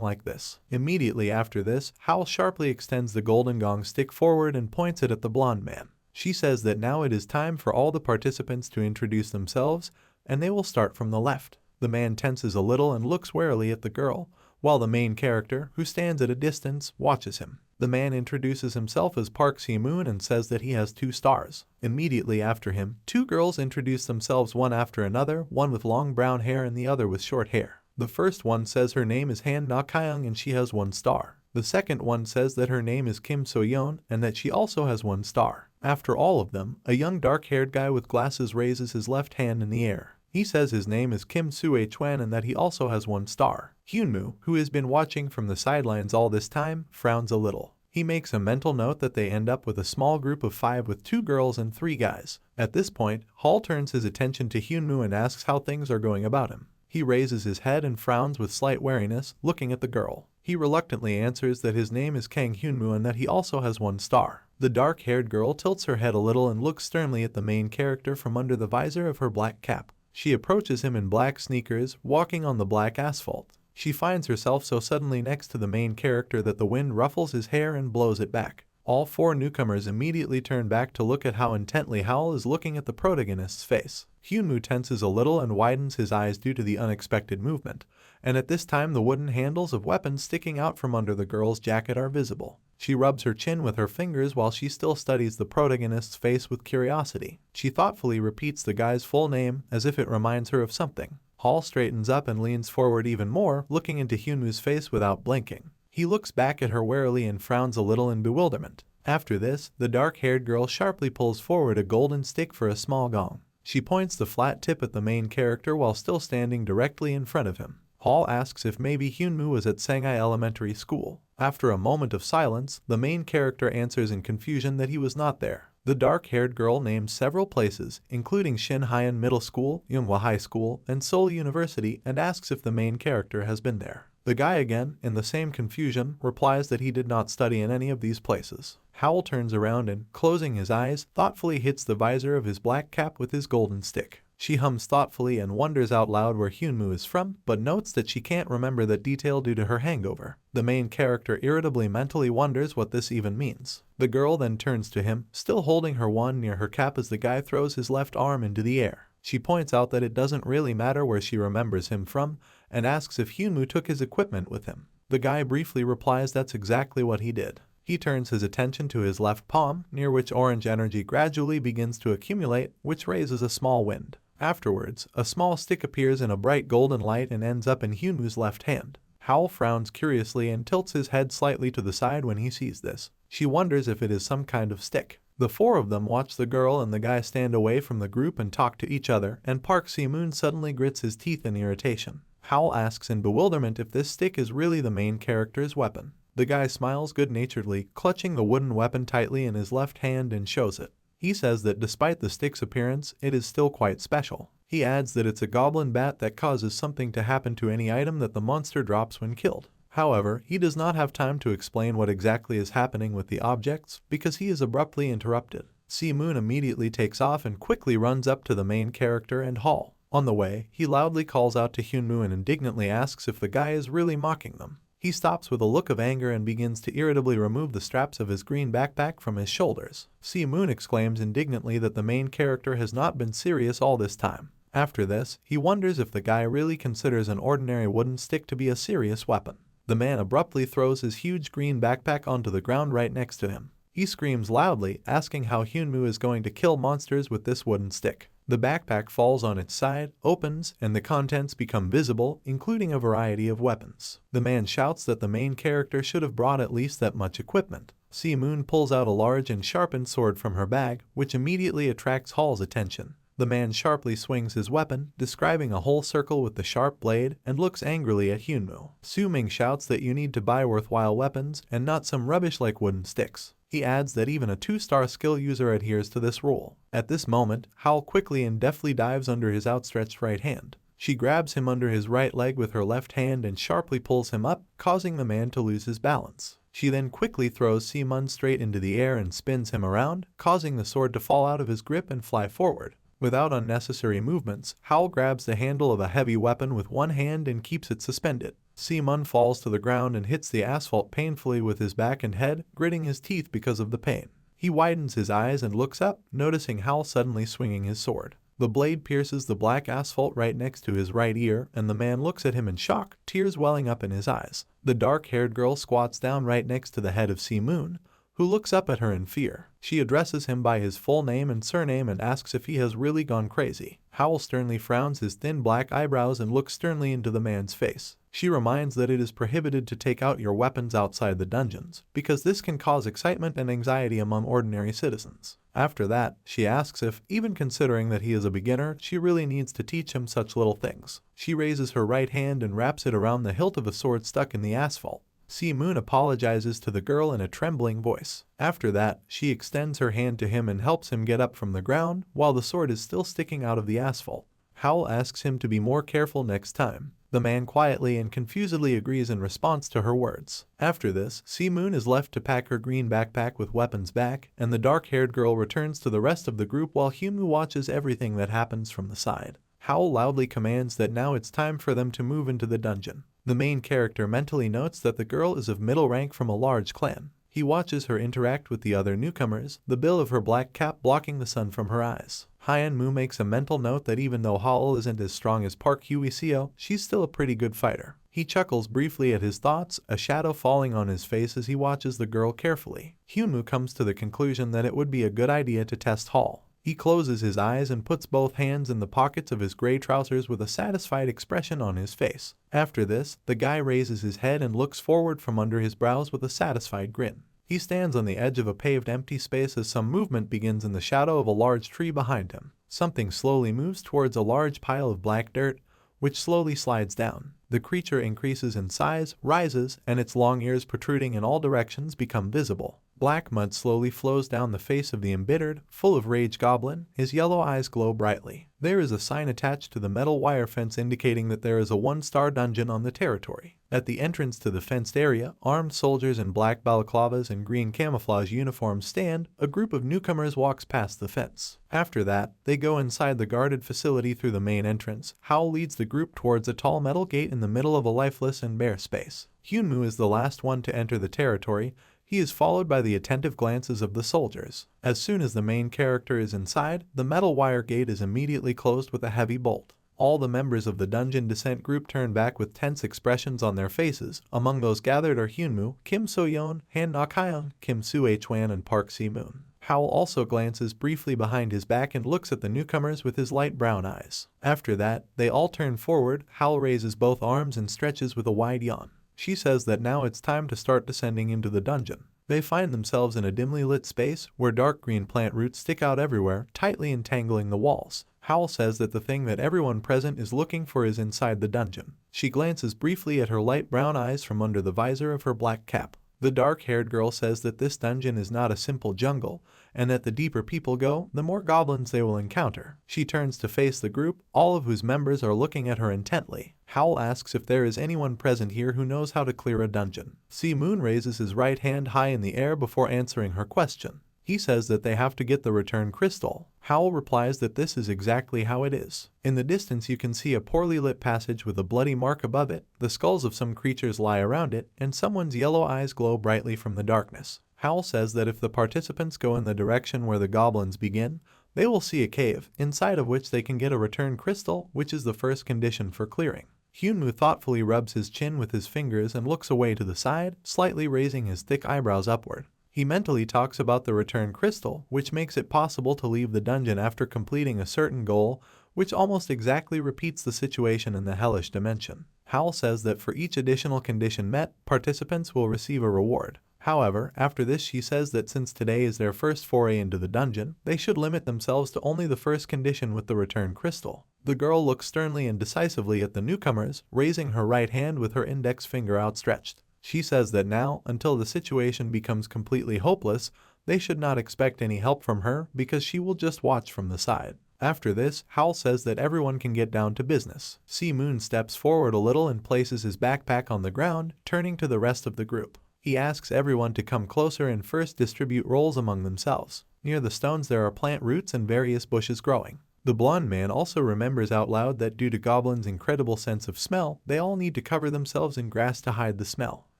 like this. Immediately after this, Howl sharply extends the golden gong stick forward and points it at the blonde man. She says that now it is time for all the participants to introduce themselves, and they will start from the left. The man tenses a little and looks warily at the girl, while the main character, who stands at a distance, watches him. The man introduces himself as Park Si-moon and says that he has 2 stars. Immediately after him, 2 girls introduce themselves one after another, one with long brown hair and the other with short hair. The first one says her name is Han Na-kyung and she has 1 star. The second one says that her name is Kim So-yeon and that she also has 1 star. After all of them, a young dark-haired guy with glasses raises his left hand in the air. He says his name is Kim Soo-chwan and that he also has 1 star. Hyunmoo, who has been watching from the sidelines all this time, frowns a little. He makes a mental note that they end up with a small group of 5 with 2 girls and 3 guys. At this point, Hall turns his attention to Hyunmoo and asks how things are going about him. He raises his head and frowns with slight wariness, looking at the girl. He reluctantly answers that his name is Kang Hyunmoo and that he also has 1 star. The dark-haired girl tilts her head a little and looks sternly at the main character from under the visor of her black cap. She approaches him in black sneakers, walking on the black asphalt. She finds herself so suddenly next to the main character that the wind ruffles his hair and blows it back. All 4 newcomers immediately turn back to look at how intently Howl is looking at the protagonist's face. Hyunmoo tenses a little and widens his eyes due to the unexpected movement, and at this time the wooden handles of weapons sticking out from under the girl's jacket are visible. She rubs her chin with her fingers while she still studies the protagonist's face with curiosity. She thoughtfully repeats the guy's full name as if it reminds her of something. Hall straightens up and leans forward even more, looking into Hyunwoo's face without blinking. He looks back at her warily and frowns a little in bewilderment. After this, the dark-haired girl sharply pulls forward a golden stick for a small gong. She points the flat tip at the main character while still standing directly in front of him. Hall asks if maybe Hyunmoo was at Sangai Elementary School. After a moment of silence, the main character answers in confusion that he was not there. The dark-haired girl names several places, including Shinhaean Middle School, Yonghwa High School, and Seoul University, and asks if the main character has been there. The guy again, in the same confusion, replies that he did not study in any of these places. Howl turns around and, closing his eyes, thoughtfully hits the visor of his black cap with his golden stick. She hums thoughtfully and wonders out loud where Hyunmoo is from, but notes that she can't remember that detail due to her hangover. The main character irritably mentally wonders what this even means. The girl then turns to him, still holding her wand near her cap as the guy throws his left arm into the air. She points out that it doesn't really matter where she remembers him from, and asks if Hyunmoo took his equipment with him. The guy briefly replies that's exactly what he did. He turns his attention to his left palm, near which orange energy gradually begins to accumulate, which raises a small wind. Afterwards, a small stick appears in a bright golden light and ends up in Hyunwoo's left hand. Howl frowns curiously and tilts his head slightly to the side when he sees this. She wonders if it is some kind of stick. The 4 of them watch the girl and the guy stand away from the group and talk to each other, and Park Si-moon suddenly grits his teeth in irritation. Howl asks in bewilderment if this stick is really the main character's weapon. The guy smiles good-naturedly, clutching the wooden weapon tightly in his left hand and shows it. He says that despite the stick's appearance, it is still quite special. He adds that it's a goblin bat that causes something to happen to any item that the monster drops when killed. However, he does not have time to explain what exactly is happening with the objects because he is abruptly interrupted. Si-moon immediately takes off and quickly runs up to the main character and Hall. On the way, he loudly calls out to Hyunmoo and indignantly asks if the guy is really mocking them. He stops with a look of anger and begins to irritably remove the straps of his green backpack from his shoulders. Si-moon exclaims indignantly that the main character has not been serious all this time. After this, he wonders if the guy really considers an ordinary wooden stick to be a serious weapon. The man abruptly throws his huge green backpack onto the ground right next to him. He screams loudly, asking how Hyunmoo is going to kill monsters with this wooden stick. The backpack falls on its side, opens, and the contents become visible, including a variety of weapons. The man shouts that the main character should have brought at least that much equipment. Si-moon pulls out a large and sharpened sword from her bag, which immediately attracts Hall's attention. The man sharply swings his weapon, describing a whole circle with the sharp blade, and looks angrily at Hyunmoo. Su-ming shouts that you need to buy worthwhile weapons and not some rubbish like wooden sticks. He adds that even a 2-star skill user adheres to this rule. At this moment, Howl quickly and deftly dives under his outstretched right hand. She grabs him under his right leg with her left hand and sharply pulls him up, causing the man to lose his balance. She then quickly throws Si-moon straight into the air and spins him around, causing the sword to fall out of his grip and fly forward. Without unnecessary movements, Howl grabs the handle of a heavy weapon with one hand and keeps it suspended. Si-moon falls to the ground and hits the asphalt painfully with his back and head, gritting his teeth because of the pain. He widens his eyes and looks up, noticing Howl suddenly swinging his sword. The blade pierces the black asphalt right next to his right ear, and the man looks at him in shock, tears welling up in his eyes. The dark-haired girl squats down right next to the head of Si-moon, who looks up at her in fear. She addresses him by his full name and surname and asks if he has really gone crazy. Howl sternly frowns his thin black eyebrows and looks sternly into the man's face. She reminds that it is prohibited to take out your weapons outside the dungeons, because this can cause excitement and anxiety among ordinary citizens. After that, she asks if, even considering that he is a beginner, she really needs to teach him such little things. She raises her right hand and wraps it around the hilt of a sword stuck in the asphalt. Moon apologizes to the girl in a trembling voice. After that, she extends her hand to him and helps him get up from the ground, while the sword is still sticking out of the asphalt. Howl asks him to be more careful next time. The man quietly and confusedly agrees in response to her words. After this, Moon is left to pack her green backpack with weapons back, and the dark-haired girl returns to the rest of the group while Hyunwoo watches everything that happens from the side. Howl loudly commands that now it's time for them to move into the dungeon. The main character mentally notes that the girl is of middle rank from a large clan. He watches her interact with the other newcomers, the bill of her black cap blocking the sun from her eyes. Hyunwoo makes a mental note that even though Howl isn't as strong as Park Hwee-seo, she's still a pretty good fighter. He chuckles briefly at his thoughts, a shadow falling on his face as he watches the girl carefully. Hyunwoo comes to the conclusion that it would be a good idea to test Howl. He closes his eyes and puts both hands in the pockets of his gray trousers with a satisfied expression on his face. After this, the guy raises his head and looks forward from under his brows with a satisfied grin. He stands on the edge of a paved empty space as some movement begins in the shadow of a large tree behind him. Something slowly moves towards a large pile of black dirt, which slowly slides down. The creature increases in size, rises, and its long ears protruding in all directions become visible. Black mud slowly flows down the face of the embittered, full of rage goblin. His yellow eyes glow brightly. There is a sign attached to the metal wire fence indicating that there is a 1-star dungeon on the territory. At the entrance to the fenced area, armed soldiers in black balaclavas and green camouflage uniforms stand. A group of newcomers walks past the fence. After that, they go inside the guarded facility through the main entrance. Howl leads the group towards a tall metal gate in the middle of a lifeless and bare space. Hyunwoo is the last one to enter the territory. He is followed by the attentive glances of the soldiers. As soon as the main character is inside, the metal wire gate is immediately closed with a heavy bolt. All the members of the dungeon descent group turn back with tense expressions on their faces. Among those gathered are Hyunwoo, Kim So-yeon, Han Na-kyung, Kim Soo-hwan, and Park Si-moon. Howl also glances briefly behind his back and looks at the newcomers with his light brown eyes. After that, they all turn forward. Howl raises both arms and stretches with a wide yawn. She says that now it's time to start descending into the dungeon. They find themselves in a dimly lit space where dark green plant roots stick out everywhere, tightly entangling the walls. Howl says that the thing that everyone present is looking for is inside the dungeon. She glances briefly at her light brown eyes from under the visor of her black cap. The dark-haired girl says that this dungeon is not a simple jungle, and that the deeper people go, the more goblins they will encounter. She turns to face the group, all of whose members are looking at her intently. Howl asks if there is anyone present here who knows how to clear a dungeon. Moon raises his right hand high in the air before answering her question. He says that they have to get the return crystal. Howl replies that this is exactly how it is. In the distance you can see a poorly lit passage with a bloody mark above it. The skulls of some creatures lie around it, and someone's yellow eyes glow brightly from the darkness. Howl says that if the participants go in the direction where the goblins begin, they will see a cave, inside of which they can get a return crystal, which is the first condition for clearing. Hyunwoo thoughtfully rubs his chin with his fingers and looks away to the side, slightly raising his thick eyebrows upward. He mentally talks about the return crystal, which makes it possible to leave the dungeon after completing a certain goal, which almost exactly repeats the situation in the hellish dimension. Howl says that for each additional condition met, participants will receive a reward. However, after this she says that since today is their first foray into the dungeon, they should limit themselves to only the first condition with the return crystal. The girl looks sternly and decisively at the newcomers, raising her right hand with her index finger outstretched. She says that now, until the situation becomes completely hopeless, they should not expect any help from her because she will just watch from the side. After this, Howl says that everyone can get down to business. Moon steps forward a little and places his backpack on the ground, turning to the rest of the group. He asks everyone to come closer and first distribute rolls among themselves. Near the stones there are plant roots and various bushes growing. The blonde man also remembers out loud that due to goblins' incredible sense of smell, they all need to cover themselves in grass to hide the smell.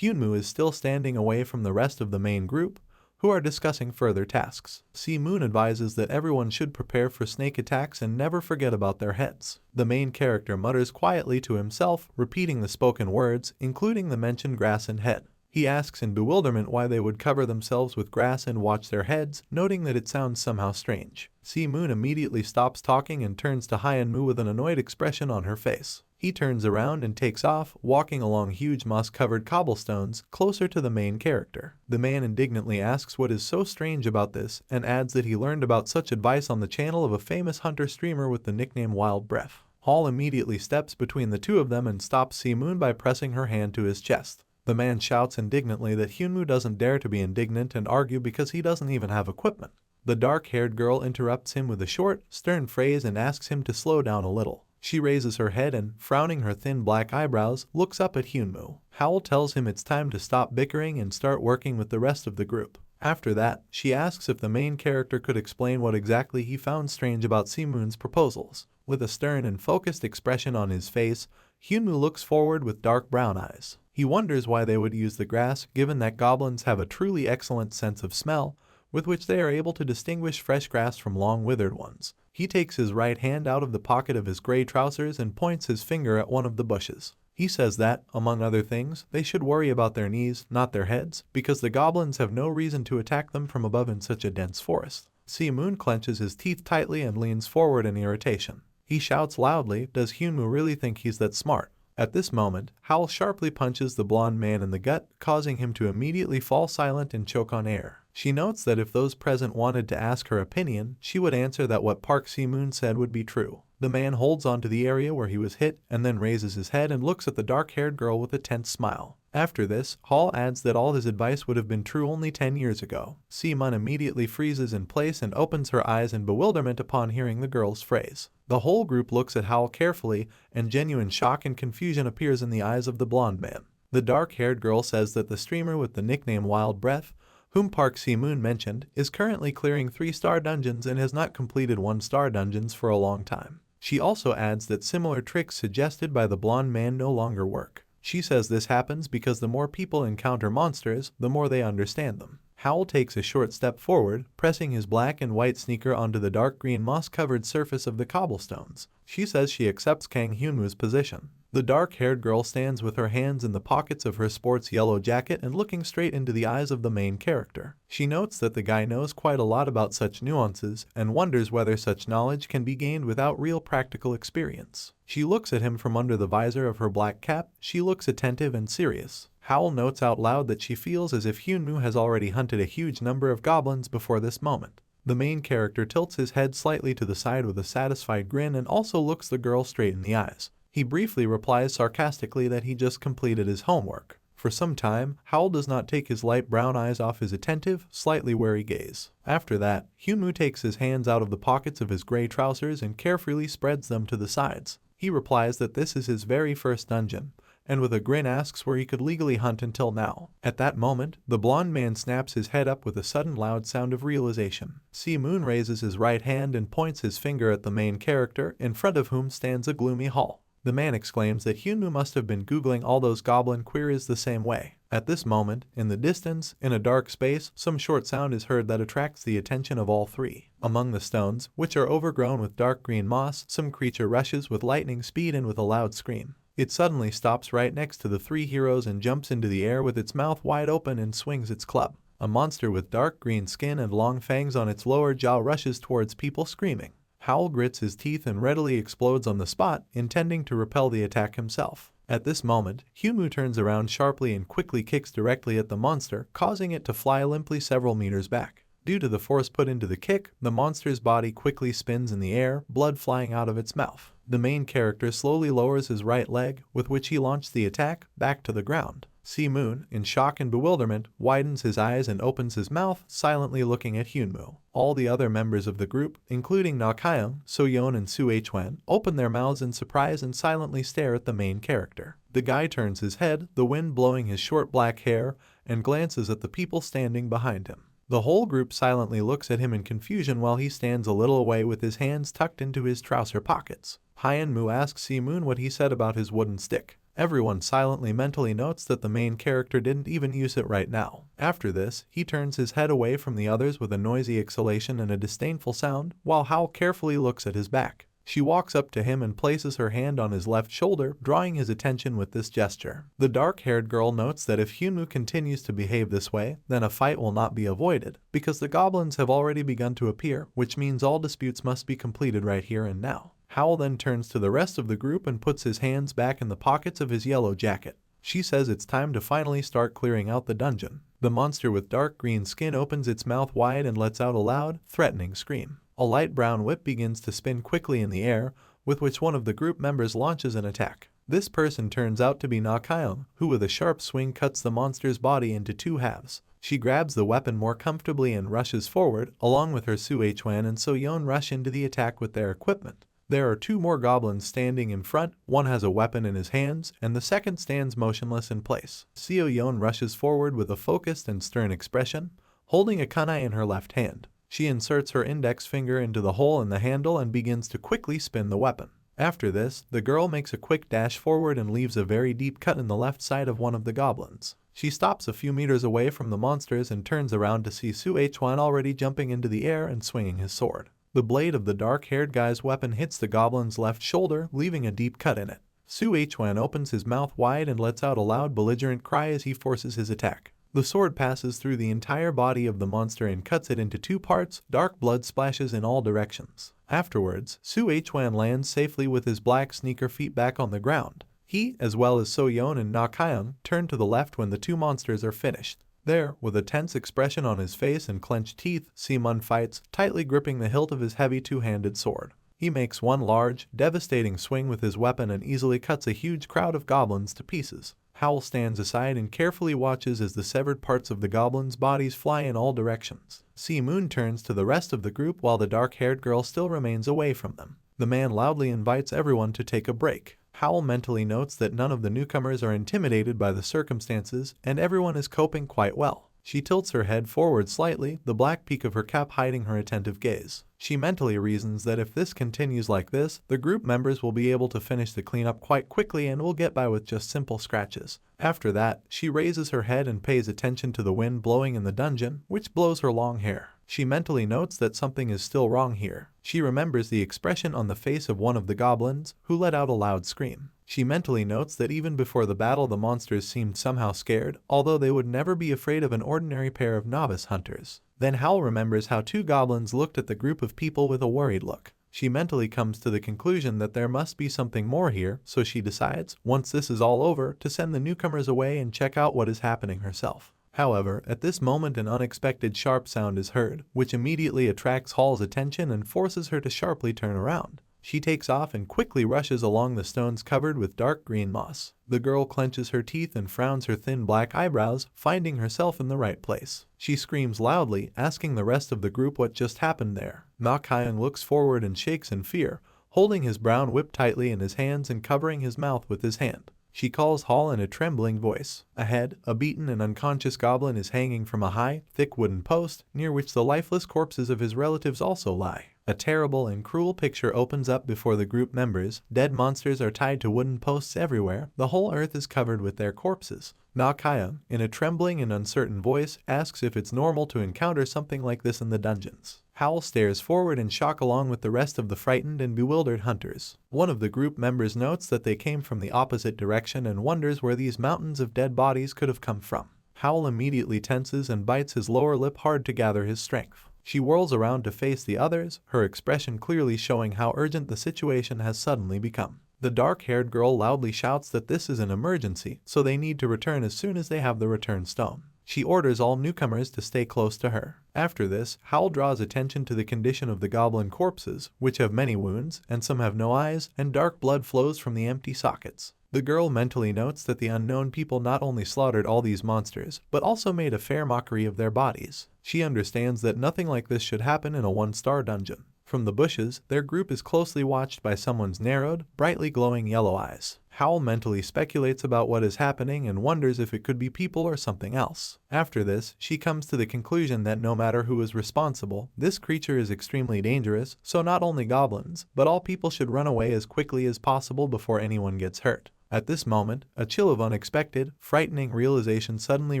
Hyunwoo is still standing away from the rest of the main group, who are discussing further tasks. Moon advises that everyone should prepare for snake attacks and never forget about their heads. The main character mutters quietly to himself, repeating the spoken words, including the mentioned grass and head. He asks in bewilderment why they would cover themselves with grass and watch their heads, noting that it sounds somehow strange. Si-moon immediately stops talking and turns to Hyunmoo with an annoyed expression on her face. He turns around and takes off, walking along huge moss-covered cobblestones, closer to the main character. The man indignantly asks what is so strange about this, and adds that he learned about such advice on the channel of a famous hunter streamer with the nickname Wild Breath. Hall immediately steps between the two of them and stops Si-moon by pressing her hand to his chest. The man shouts indignantly that Hyunmoo doesn't dare to be indignant and argue because he doesn't even have equipment. The dark-haired girl interrupts him with a short, stern phrase and asks him to slow down a little. She raises her head and, frowning her thin black eyebrows, looks up at Hyunmoo. Howell tells him it's time to stop bickering and start working with the rest of the group. After that, she asks if the main character could explain what exactly he found strange about Si-moon's proposals. With a stern and focused expression on his face, Hyunmoo looks forward with dark brown eyes. He wonders why they would use the grass, given that goblins have a truly excellent sense of smell, with which they are able to distinguish fresh grass from long withered ones. He takes his right hand out of the pocket of his gray trousers and points his finger at one of the bushes. He says that, among other things, they should worry about their knees, not their heads, because the goblins have no reason to attack them from above in such a dense forest. Si-moon clenches his teeth tightly and leans forward in irritation. He shouts loudly, does Hyunmoo really think he's that smart? At this moment, Howl sharply punches the blonde man in the gut, causing him to immediately fall silent and choke on air. She notes that if those present wanted to ask her opinion, she would answer that what Park Si-moon said would be true. The man holds onto the area where he was hit and then raises his head and looks at the dark-haired girl with a tense smile. After this, Hall adds that all his advice would have been true only 10 years ago. Si-moon immediately freezes in place and opens her eyes in bewilderment upon hearing the girl's phrase. The whole group looks at Howl carefully, and genuine shock and confusion appears in the eyes of the blonde man. The dark-haired girl says that the streamer with the nickname Wild Breath, whom Park Si-moon mentioned, is currently clearing 3-star dungeons and has not completed 1-star dungeons for a long time. She also adds that similar tricks suggested by the blonde man no longer work. She says this happens because the more people encounter monsters, the more they understand them. Howl takes a short step forward, pressing his black and white sneaker onto the dark green moss-covered surface of the cobblestones. She says she accepts Kang Hyunwoo's position. The dark-haired girl stands with her hands in the pockets of her sports yellow jacket and looking straight into the eyes of the main character. She notes that the guy knows quite a lot about such nuances and wonders whether such knowledge can be gained without real practical experience. She looks at him from under the visor of her black cap. She looks attentive and serious. Howl notes out loud that she feels as if Hyunmoo has already hunted a huge number of goblins before this moment. The main character tilts his head slightly to the side with a satisfied grin and also looks the girl straight in the eyes. He briefly replies sarcastically that he just completed his homework. For some time, Howl does not take his light brown eyes off his attentive, slightly wary gaze. After that, Hyunmoo takes his hands out of the pockets of his gray trousers and carefully spreads them to the sides. He replies that this is his very first dungeon, and with a grin asks where he could legally hunt until now. At that moment, the blonde man snaps his head up with a sudden loud sound of realization. Si-moon raises his right hand and points his finger at the main character, in front of whom stands a gloomy Hall. The man exclaims that Hyunmoo must have been googling all those goblin queries the same way. At this moment, in the distance, in a dark space, some short sound is heard that attracts the attention of all three. Among the stones, which are overgrown with dark green moss, some creature rushes with lightning speed and with a loud scream. It suddenly stops right next to the three heroes and jumps into the air with its mouth wide open and swings its club. A monster with dark green skin and long fangs on its lower jaw rushes towards people screaming. Howl grits his teeth and readily explodes on the spot, intending to repel the attack himself. At this moment, Hyunmoo turns around sharply and quickly kicks directly at the monster, causing it to fly limply several meters back. Due to the force put into the kick, the monster's body quickly spins in the air, blood flying out of its mouth. The main character slowly lowers his right leg, with which he launched the attack, back to the ground. Si-moon, in shock and bewilderment, widens his eyes and opens his mouth, silently looking at Hyunmoo. All the other members of the group, including Na-kyung, So-yeon and Su-hwan, open their mouths in surprise and silently stare at the main character. The guy turns his head, the wind blowing his short black hair, and glances at the people standing behind him. The whole group silently looks at him in confusion while he stands a little away with his hands tucked into his trouser pockets. Hyunmoo asks Si-moon what he said about his wooden stick. Everyone silently mentally notes that the main character didn't even use it right now. After this, he turns his head away from the others with a noisy exhalation and a disdainful sound, while Howl carefully looks at his back. She walks up to him and places her hand on his left shoulder, drawing his attention with this gesture. The dark-haired girl notes that if Hyunwoo continues to behave this way, then a fight will not be avoided, because the goblins have already begun to appear, which means all disputes must be completed right here and now. Howl then turns to the rest of the group and puts his hands back in the pockets of his yellow jacket. She says it's time to finally start clearing out the dungeon. The monster with dark green skin opens its mouth wide and lets out a loud, threatening scream. A light brown whip begins to spin quickly in the air, with which one of the group members launches an attack. This person turns out to be Na-kyung, who with a sharp swing cuts the monster's body into two halves. She grabs the weapon more comfortably and rushes forward, along with her Soo-hwan and So-yeon rush into the attack with their equipment. There are two more goblins standing in front, one has a weapon in his hands, and the second stands motionless in place. So-yeon rushes forward with a focused and stern expression, holding a kunai in her left hand. She inserts her index finger into the hole in the handle and begins to quickly spin the weapon. After this, the girl makes a quick dash forward and leaves a very deep cut in the left side of one of the goblins. She stops a few meters away from the monsters and turns around to see Soo-hwan already jumping into the air and swinging his sword. The blade of the dark-haired guy's weapon hits the goblin's left shoulder, leaving a deep cut in it. Soo-hwan opens his mouth wide and lets out a loud belligerent cry as he forces his attack. The sword passes through the entire body of the monster and cuts it into two parts. Dark blood splashes in all directions. Afterwards, Soo-hwan lands safely with his black sneaker feet back on the ground. He, as well as So-yeon and Na-kyung, turn to the left when the two monsters are finished. There, with a tense expression on his face and clenched teeth, Se-mun fights, tightly gripping the hilt of his heavy two-handed sword. He makes one large, devastating swing with his weapon and easily cuts a huge crowd of goblins to pieces. Howl stands aside and carefully watches as the severed parts of the goblins' bodies fly in all directions. Se-mun turns to the rest of the group while the dark-haired girl still remains away from them. The man loudly invites everyone to take a break. Howl mentally notes that none of the newcomers are intimidated by the circumstances and everyone is coping quite well. She tilts her head forward slightly, the black peak of her cap hiding her attentive gaze. She mentally reasons that if this continues like this, the group members will be able to finish the cleanup quite quickly and will get by with just simple scratches. After that, she raises her head and pays attention to the wind blowing in the dungeon, which blows her long hair. She mentally notes that something is still wrong here. She remembers the expression on the face of one of the goblins, who let out a loud scream. She mentally notes that even before the battle the monsters seemed somehow scared, although they would never be afraid of an ordinary pair of novice hunters. Then Howl remembers how two goblins looked at the group of people with a worried look. She mentally comes to the conclusion that there must be something more here, so she decides, once this is all over, to send the newcomers away and check out what is happening herself. However, at this moment an unexpected sharp sound is heard, which immediately attracts Hall's attention and forces her to sharply turn around. She takes off and quickly rushes along the stones covered with dark green moss. The girl clenches her teeth and frowns her thin black eyebrows, finding herself in the right place. She screams loudly, asking the rest of the group what just happened there. Na-kyung looks forward and shakes in fear, holding his brown whip tightly in his hands and covering his mouth with his hand. She calls Hall in a trembling voice. Ahead, a beaten and unconscious goblin is hanging from a high, thick wooden post, near which the lifeless corpses of his relatives also lie. A terrible and cruel picture opens up before the group members. Dead monsters are tied to wooden posts everywhere. The whole earth is covered with their corpses. Na-kyung, in a trembling and uncertain voice, asks if it's normal to encounter something like this in the dungeons. Howl stares forward in shock along with the rest of the frightened and bewildered hunters. One of the group members notes that they came from the opposite direction and wonders where these mountains of dead bodies could have come from. Howl immediately tenses and bites his lower lip hard to gather his strength. She whirls around to face the others, her expression clearly showing how urgent the situation has suddenly become. The dark-haired girl loudly shouts that this is an emergency, so they need to return as soon as they have the return stone. She orders all newcomers to stay close to her. After this, Howl draws attention to the condition of the goblin corpses, which have many wounds, and some have no eyes, and dark blood flows from the empty sockets. The girl mentally notes that the unknown people not only slaughtered all these monsters, but also made a fair mockery of their bodies. She understands that nothing like this should happen in a one-star dungeon. From the bushes, their group is closely watched by someone's narrowed, brightly glowing yellow eyes. Howl mentally speculates about what is happening and wonders if it could be people or something else. After this, she comes to the conclusion that no matter who is responsible, this creature is extremely dangerous, so not only goblins, but all people should run away as quickly as possible before anyone gets hurt. At this moment, a chill of unexpected, frightening realization suddenly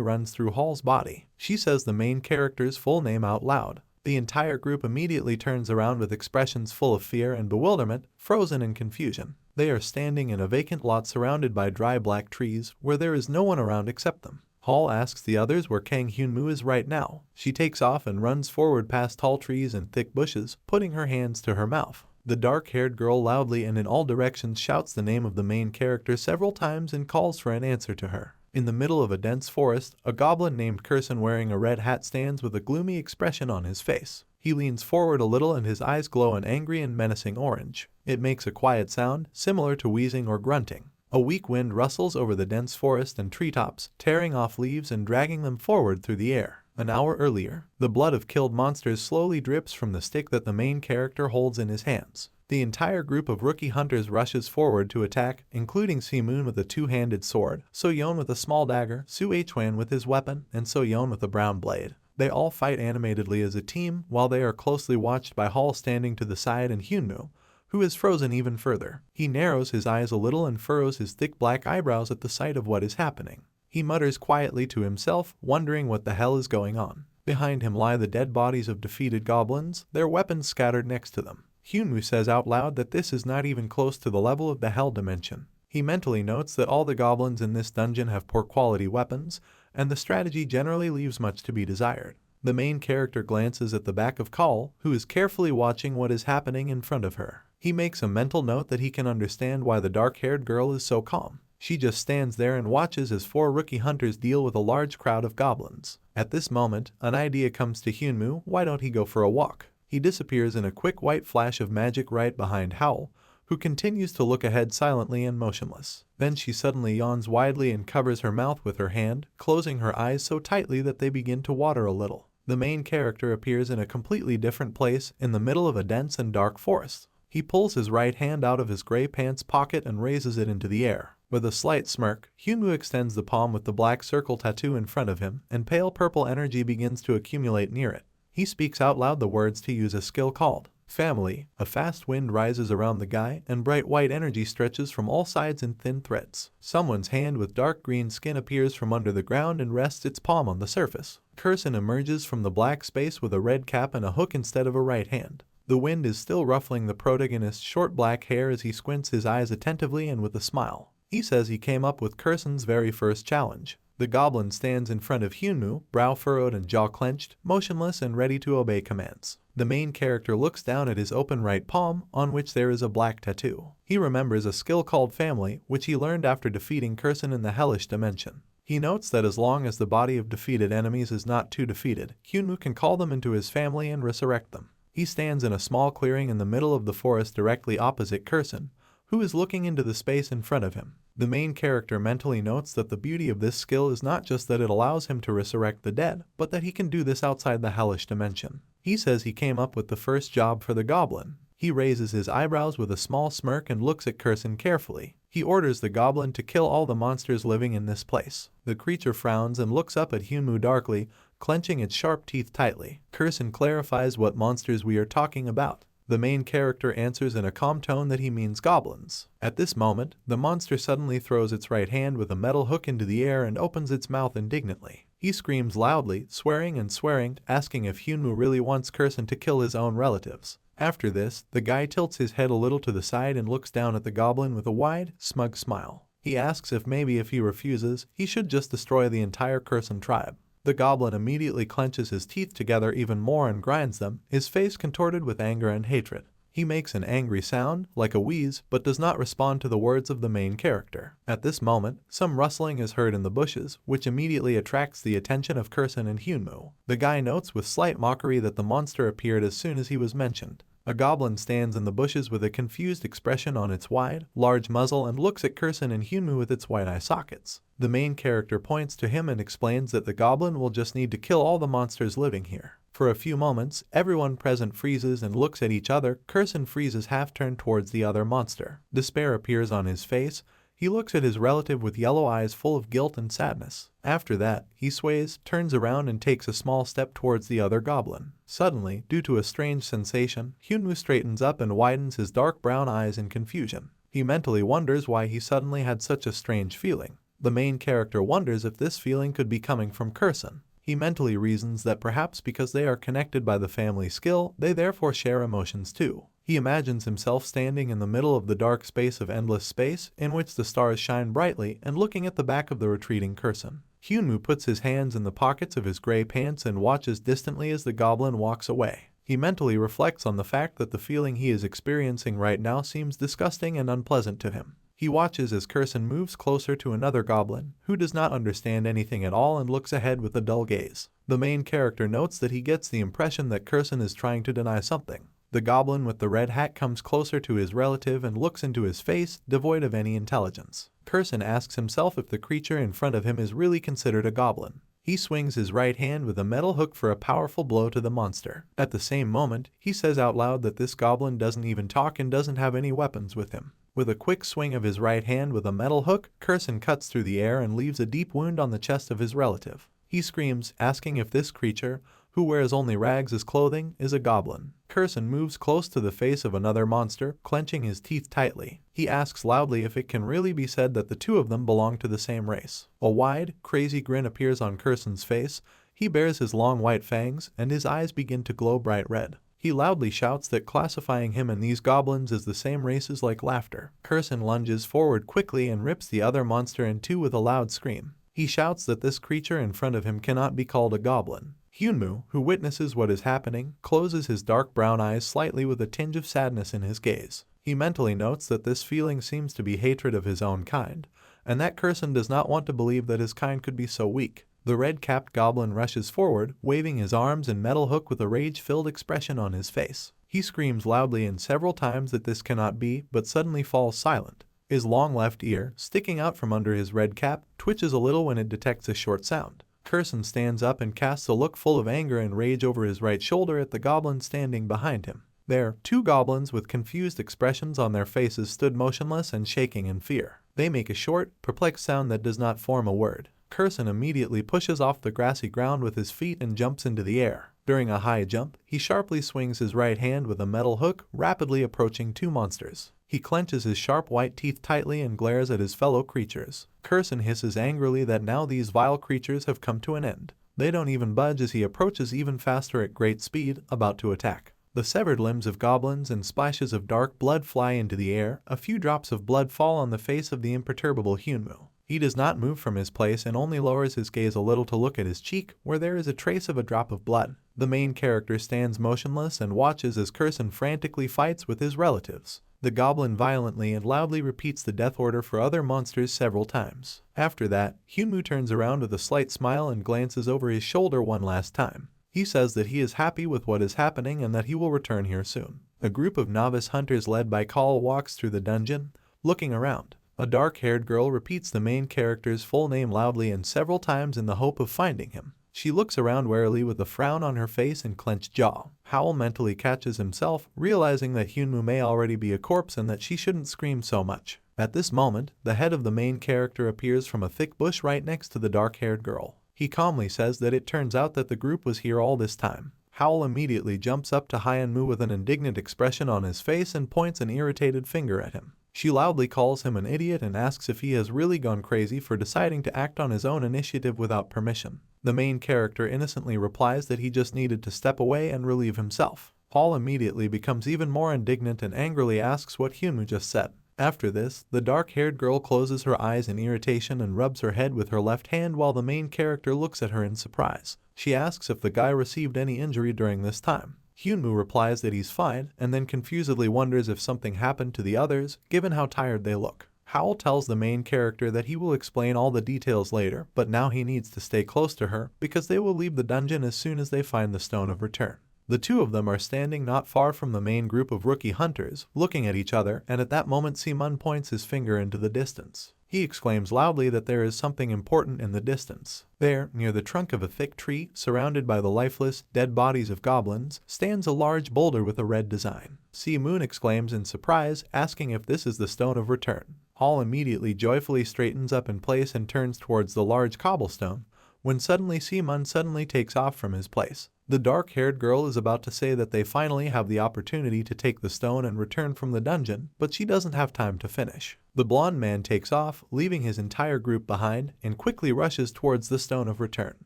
runs through Hall's body. She says the main character's full name out loud. The entire group immediately turns around with expressions full of fear and bewilderment, frozen in confusion. They are standing in a vacant lot surrounded by dry black trees where there is no one around except them. Hall asks the others where Kang Hyunmoo is right now. She takes off and runs forward past tall trees and thick bushes, putting her hands to her mouth. The dark-haired girl loudly and in all directions shouts the name of the main character several times and calls for an answer to her. In the middle of a dense forest, a goblin named Kurson wearing a red hat stands with a gloomy expression on his face. He leans forward a little and his eyes glow an angry and menacing orange. It makes a quiet sound, similar to wheezing or grunting. A weak wind rustles over the dense forest and treetops, tearing off leaves and dragging them forward through the air. An hour earlier, the blood of killed monsters slowly drips from the stick that the main character holds in his hands. The entire group of rookie hunters rushes forward to attack, including Si-moon with a two-handed sword, So-yeon with a small dagger, Su-hwan with his weapon, and So-yeon with a brown blade. They all fight animatedly as a team, while they are closely watched by Hall standing to the side and Hyunmoo, who is frozen even further. He narrows his eyes a little and furrows his thick black eyebrows at the sight of what is happening. He mutters quietly to himself, wondering what the hell is going on. Behind him lie the dead bodies of defeated goblins, their weapons scattered next to them. Hyunmoo says out loud that this is not even close to the level of the Hell Dimension. He mentally notes that all the goblins in this dungeon have poor quality weapons, and the strategy generally leaves much to be desired. The main character glances at the back of Call, who is carefully watching what is happening in front of her. He makes a mental note that he can understand why the dark-haired girl is so calm. She just stands there and watches as 4 rookie hunters deal with a large crowd of goblins. At this moment, an idea comes to Hyunmoo. Why don't he go for a walk? He disappears in a quick white flash of magic right behind Howl, who continues to look ahead silently and motionless. Then she suddenly yawns widely and covers her mouth with her hand, closing her eyes so tightly that they begin to water a little. The main character appears in a completely different place in the middle of a dense and dark forest. He pulls his right hand out of his gray pants pocket and raises it into the air. With a slight smirk, Hyunmoo extends the palm with the black circle tattoo in front of him, and pale purple energy begins to accumulate near it. He speaks out loud the words to use a skill called Family. A fast wind rises around the guy, and bright white energy stretches from all sides in thin threads. Someone's hand with dark green skin appears from under the ground and rests its palm on the surface. Kurson emerges from the black space with a red cap and a hook instead of a right hand. The wind is still ruffling the protagonist's short black hair as he squints his eyes attentively and with a smile. He says he came up with Kurson's very first challenge. The goblin stands in front of Hyunmoo, brow furrowed and jaw clenched, motionless and ready to obey commands. The main character looks down at his open right palm, on which there is a black tattoo. He remembers a skill called Family, which he learned after defeating Kurson in the hellish dimension. He notes that as long as the body of defeated enemies is not too defeated, Hyunmoo can call them into his family and resurrect them. He stands in a small clearing in the middle of the forest directly opposite Kurson, who is looking into the space in front of him. The main character mentally notes that the beauty of this skill is not just that it allows him to resurrect the dead, but that he can do this outside the hellish dimension. He says he came up with the first job for the goblin. He raises his eyebrows with a small smirk and looks at Kurson carefully. He orders the goblin to kill all the monsters living in this place. The creature frowns and looks up at Hyunmoo darkly, clenching its sharp teeth tightly. Kurson clarifies what monsters we are talking about. The main character answers in a calm tone that he means goblins. At this moment, the monster suddenly throws its right hand with a metal hook into the air and opens its mouth indignantly. He screams loudly, swearing, asking if Hyunmoo really wants Kurson to kill his own relatives. After this, the guy tilts his head a little to the side and looks down at the goblin with a wide, smug smile. He asks if maybe if he refuses, he should just destroy the entire Kurson tribe. The goblin immediately clenches his teeth together even more and grinds them, his face contorted with anger and hatred. He makes an angry sound, like a wheeze, but does not respond to the words of the main character. At this moment, some rustling is heard in the bushes, which immediately attracts the attention of Kurson and Hyunmoo. The guy notes with slight mockery that the monster appeared as soon as he was mentioned. A goblin stands in the bushes with a confused expression on its wide, large muzzle and looks at Kurson and Hyunmoo with its white eye sockets. The main character points to him and explains that the goblin will just need to kill all the monsters living here. For a few moments, everyone present freezes and looks at each other. Kurson freezes half-turned towards the other monster. Despair appears on his face. He looks at his relative with yellow eyes full of guilt and sadness. After that, he sways, turns around and takes a small step towards the other goblin. Suddenly, due to a strange sensation, Hyunmoo straightens up and widens his dark brown eyes in confusion. He mentally wonders why he suddenly had such a strange feeling. The main character wonders if this feeling could be coming from Kurson. He mentally reasons that perhaps because they are connected by the family skill, they therefore share emotions too. He imagines himself standing in the middle of the dark space of endless space, in which the stars shine brightly, and looking at the back of the retreating Kurson. Hyunwoo puts his hands in the pockets of his gray pants and watches distantly as the goblin walks away. He mentally reflects on the fact that the feeling he is experiencing right now seems disgusting and unpleasant to him. He watches as Kurson moves closer to another goblin, who does not understand anything at all and looks ahead with a dull gaze. The main character notes that he gets the impression that Kurson is trying to deny something. The goblin with the red hat comes closer to his relative and looks into his face, devoid of any intelligence. Kurson asks himself if the creature in front of him is really considered a goblin. He swings his right hand with a metal hook for a powerful blow to the monster. At the same moment, he says out loud that this goblin doesn't even talk and doesn't have any weapons with him. With a quick swing of his right hand with a metal hook, Kurson cuts through the air and leaves a deep wound on the chest of his relative. He screams, asking if this creature, who wears only rags as clothing, is a goblin. Kurson moves close to the face of another monster, clenching his teeth tightly. He asks loudly if it can really be said that the two of them belong to the same race. A wide, crazy grin appears on Kurson's face. He bares his long white fangs, and his eyes begin to glow bright red. He loudly shouts that classifying him and these goblins as the same race is like laughter. Kurson lunges forward quickly and rips the other monster in two with a loud scream. He shouts that this creature in front of him cannot be called a goblin. Hyunwoo, who witnesses what is happening, closes his dark brown eyes slightly with a tinge of sadness in his gaze. He mentally notes that this feeling seems to be hatred of his own kind, and that Kurson does not want to believe that his kind could be so weak. The red-capped goblin rushes forward, waving his arms and metal hook with a rage-filled expression on his face. He screams loudly and several times that this cannot be, but suddenly falls silent. His long left ear, sticking out from under his red cap, twitches a little when it detects a short sound. Kurson stands up and casts a look full of anger and rage over his right shoulder at the goblin standing behind him. There, two goblins with confused expressions on their faces stood motionless and shaking in fear. They make a short, perplexed sound that does not form a word. Kurson immediately pushes off the grassy ground with his feet and jumps into the air. During a high jump, he sharply swings his right hand with a metal hook, rapidly approaching two monsters. He clenches his sharp white teeth tightly and glares at his fellow creatures. Kurson hisses angrily that now these vile creatures have come to an end. They don't even budge as he approaches even faster at great speed, about to attack. The severed limbs of goblins and splashes of dark blood fly into the air. A few drops of blood fall on the face of the imperturbable Hyunwoo. He does not move from his place and only lowers his gaze a little to look at his cheek, where there is a trace of a drop of blood. The main character stands motionless and watches as Kurson frantically fights with his relatives. The goblin violently and loudly repeats the death order for other monsters several times. After that, Hyunwoo turns around with a slight smile and glances over his shoulder one last time. He says that he is happy with what is happening and that he will return here soon. A group of novice hunters led by Call walks through the dungeon, looking around. A dark-haired girl repeats the main character's full name loudly and several times in the hope of finding him. She looks around warily with a frown on her face and clenched jaw. Howl mentally catches himself, realizing that Hyunwoo may already be a corpse and that she shouldn't scream so much. At this moment, the head of the main character appears from a thick bush right next to the dark-haired girl. He calmly says that it turns out that the group was here all this time. Howl immediately jumps up to Hyunwoo with an indignant expression on his face and points an irritated finger at him. She loudly calls him an idiot and asks if he has really gone crazy for deciding to act on his own initiative without permission. The main character innocently replies that he just needed to step away and relieve himself. Paul immediately becomes even more indignant and angrily asks what Hyunwoo just said. After this, the dark-haired girl closes her eyes in irritation and rubs her head with her left hand while the main character looks at her in surprise. She asks if the guy received any injury during this time. Hyunwoo replies that he's fine, and then confusedly wonders if something happened to the others, given how tired they look. Howl tells the main character that he will explain all the details later, but now he needs to stay close to her, because they will leave the dungeon as soon as they find the Stone of Return. The two of them are standing not far from the main group of rookie hunters, looking at each other, and at that moment Simon points his finger into the distance. He exclaims loudly that there is something important in the distance. There, near the trunk of a thick tree, surrounded by the lifeless, dead bodies of goblins, stands a large boulder with a red design. Moon exclaims in surprise, asking if this is the Stone of Return. Hall immediately joyfully straightens up in place and turns towards the large cobblestone, when suddenly Simon suddenly takes off from his place. The dark-haired girl is about to say that they finally have the opportunity to take the stone and return from the dungeon, but she doesn't have time to finish. The blonde man takes off, leaving his entire group behind, and quickly rushes towards the Stone of Return.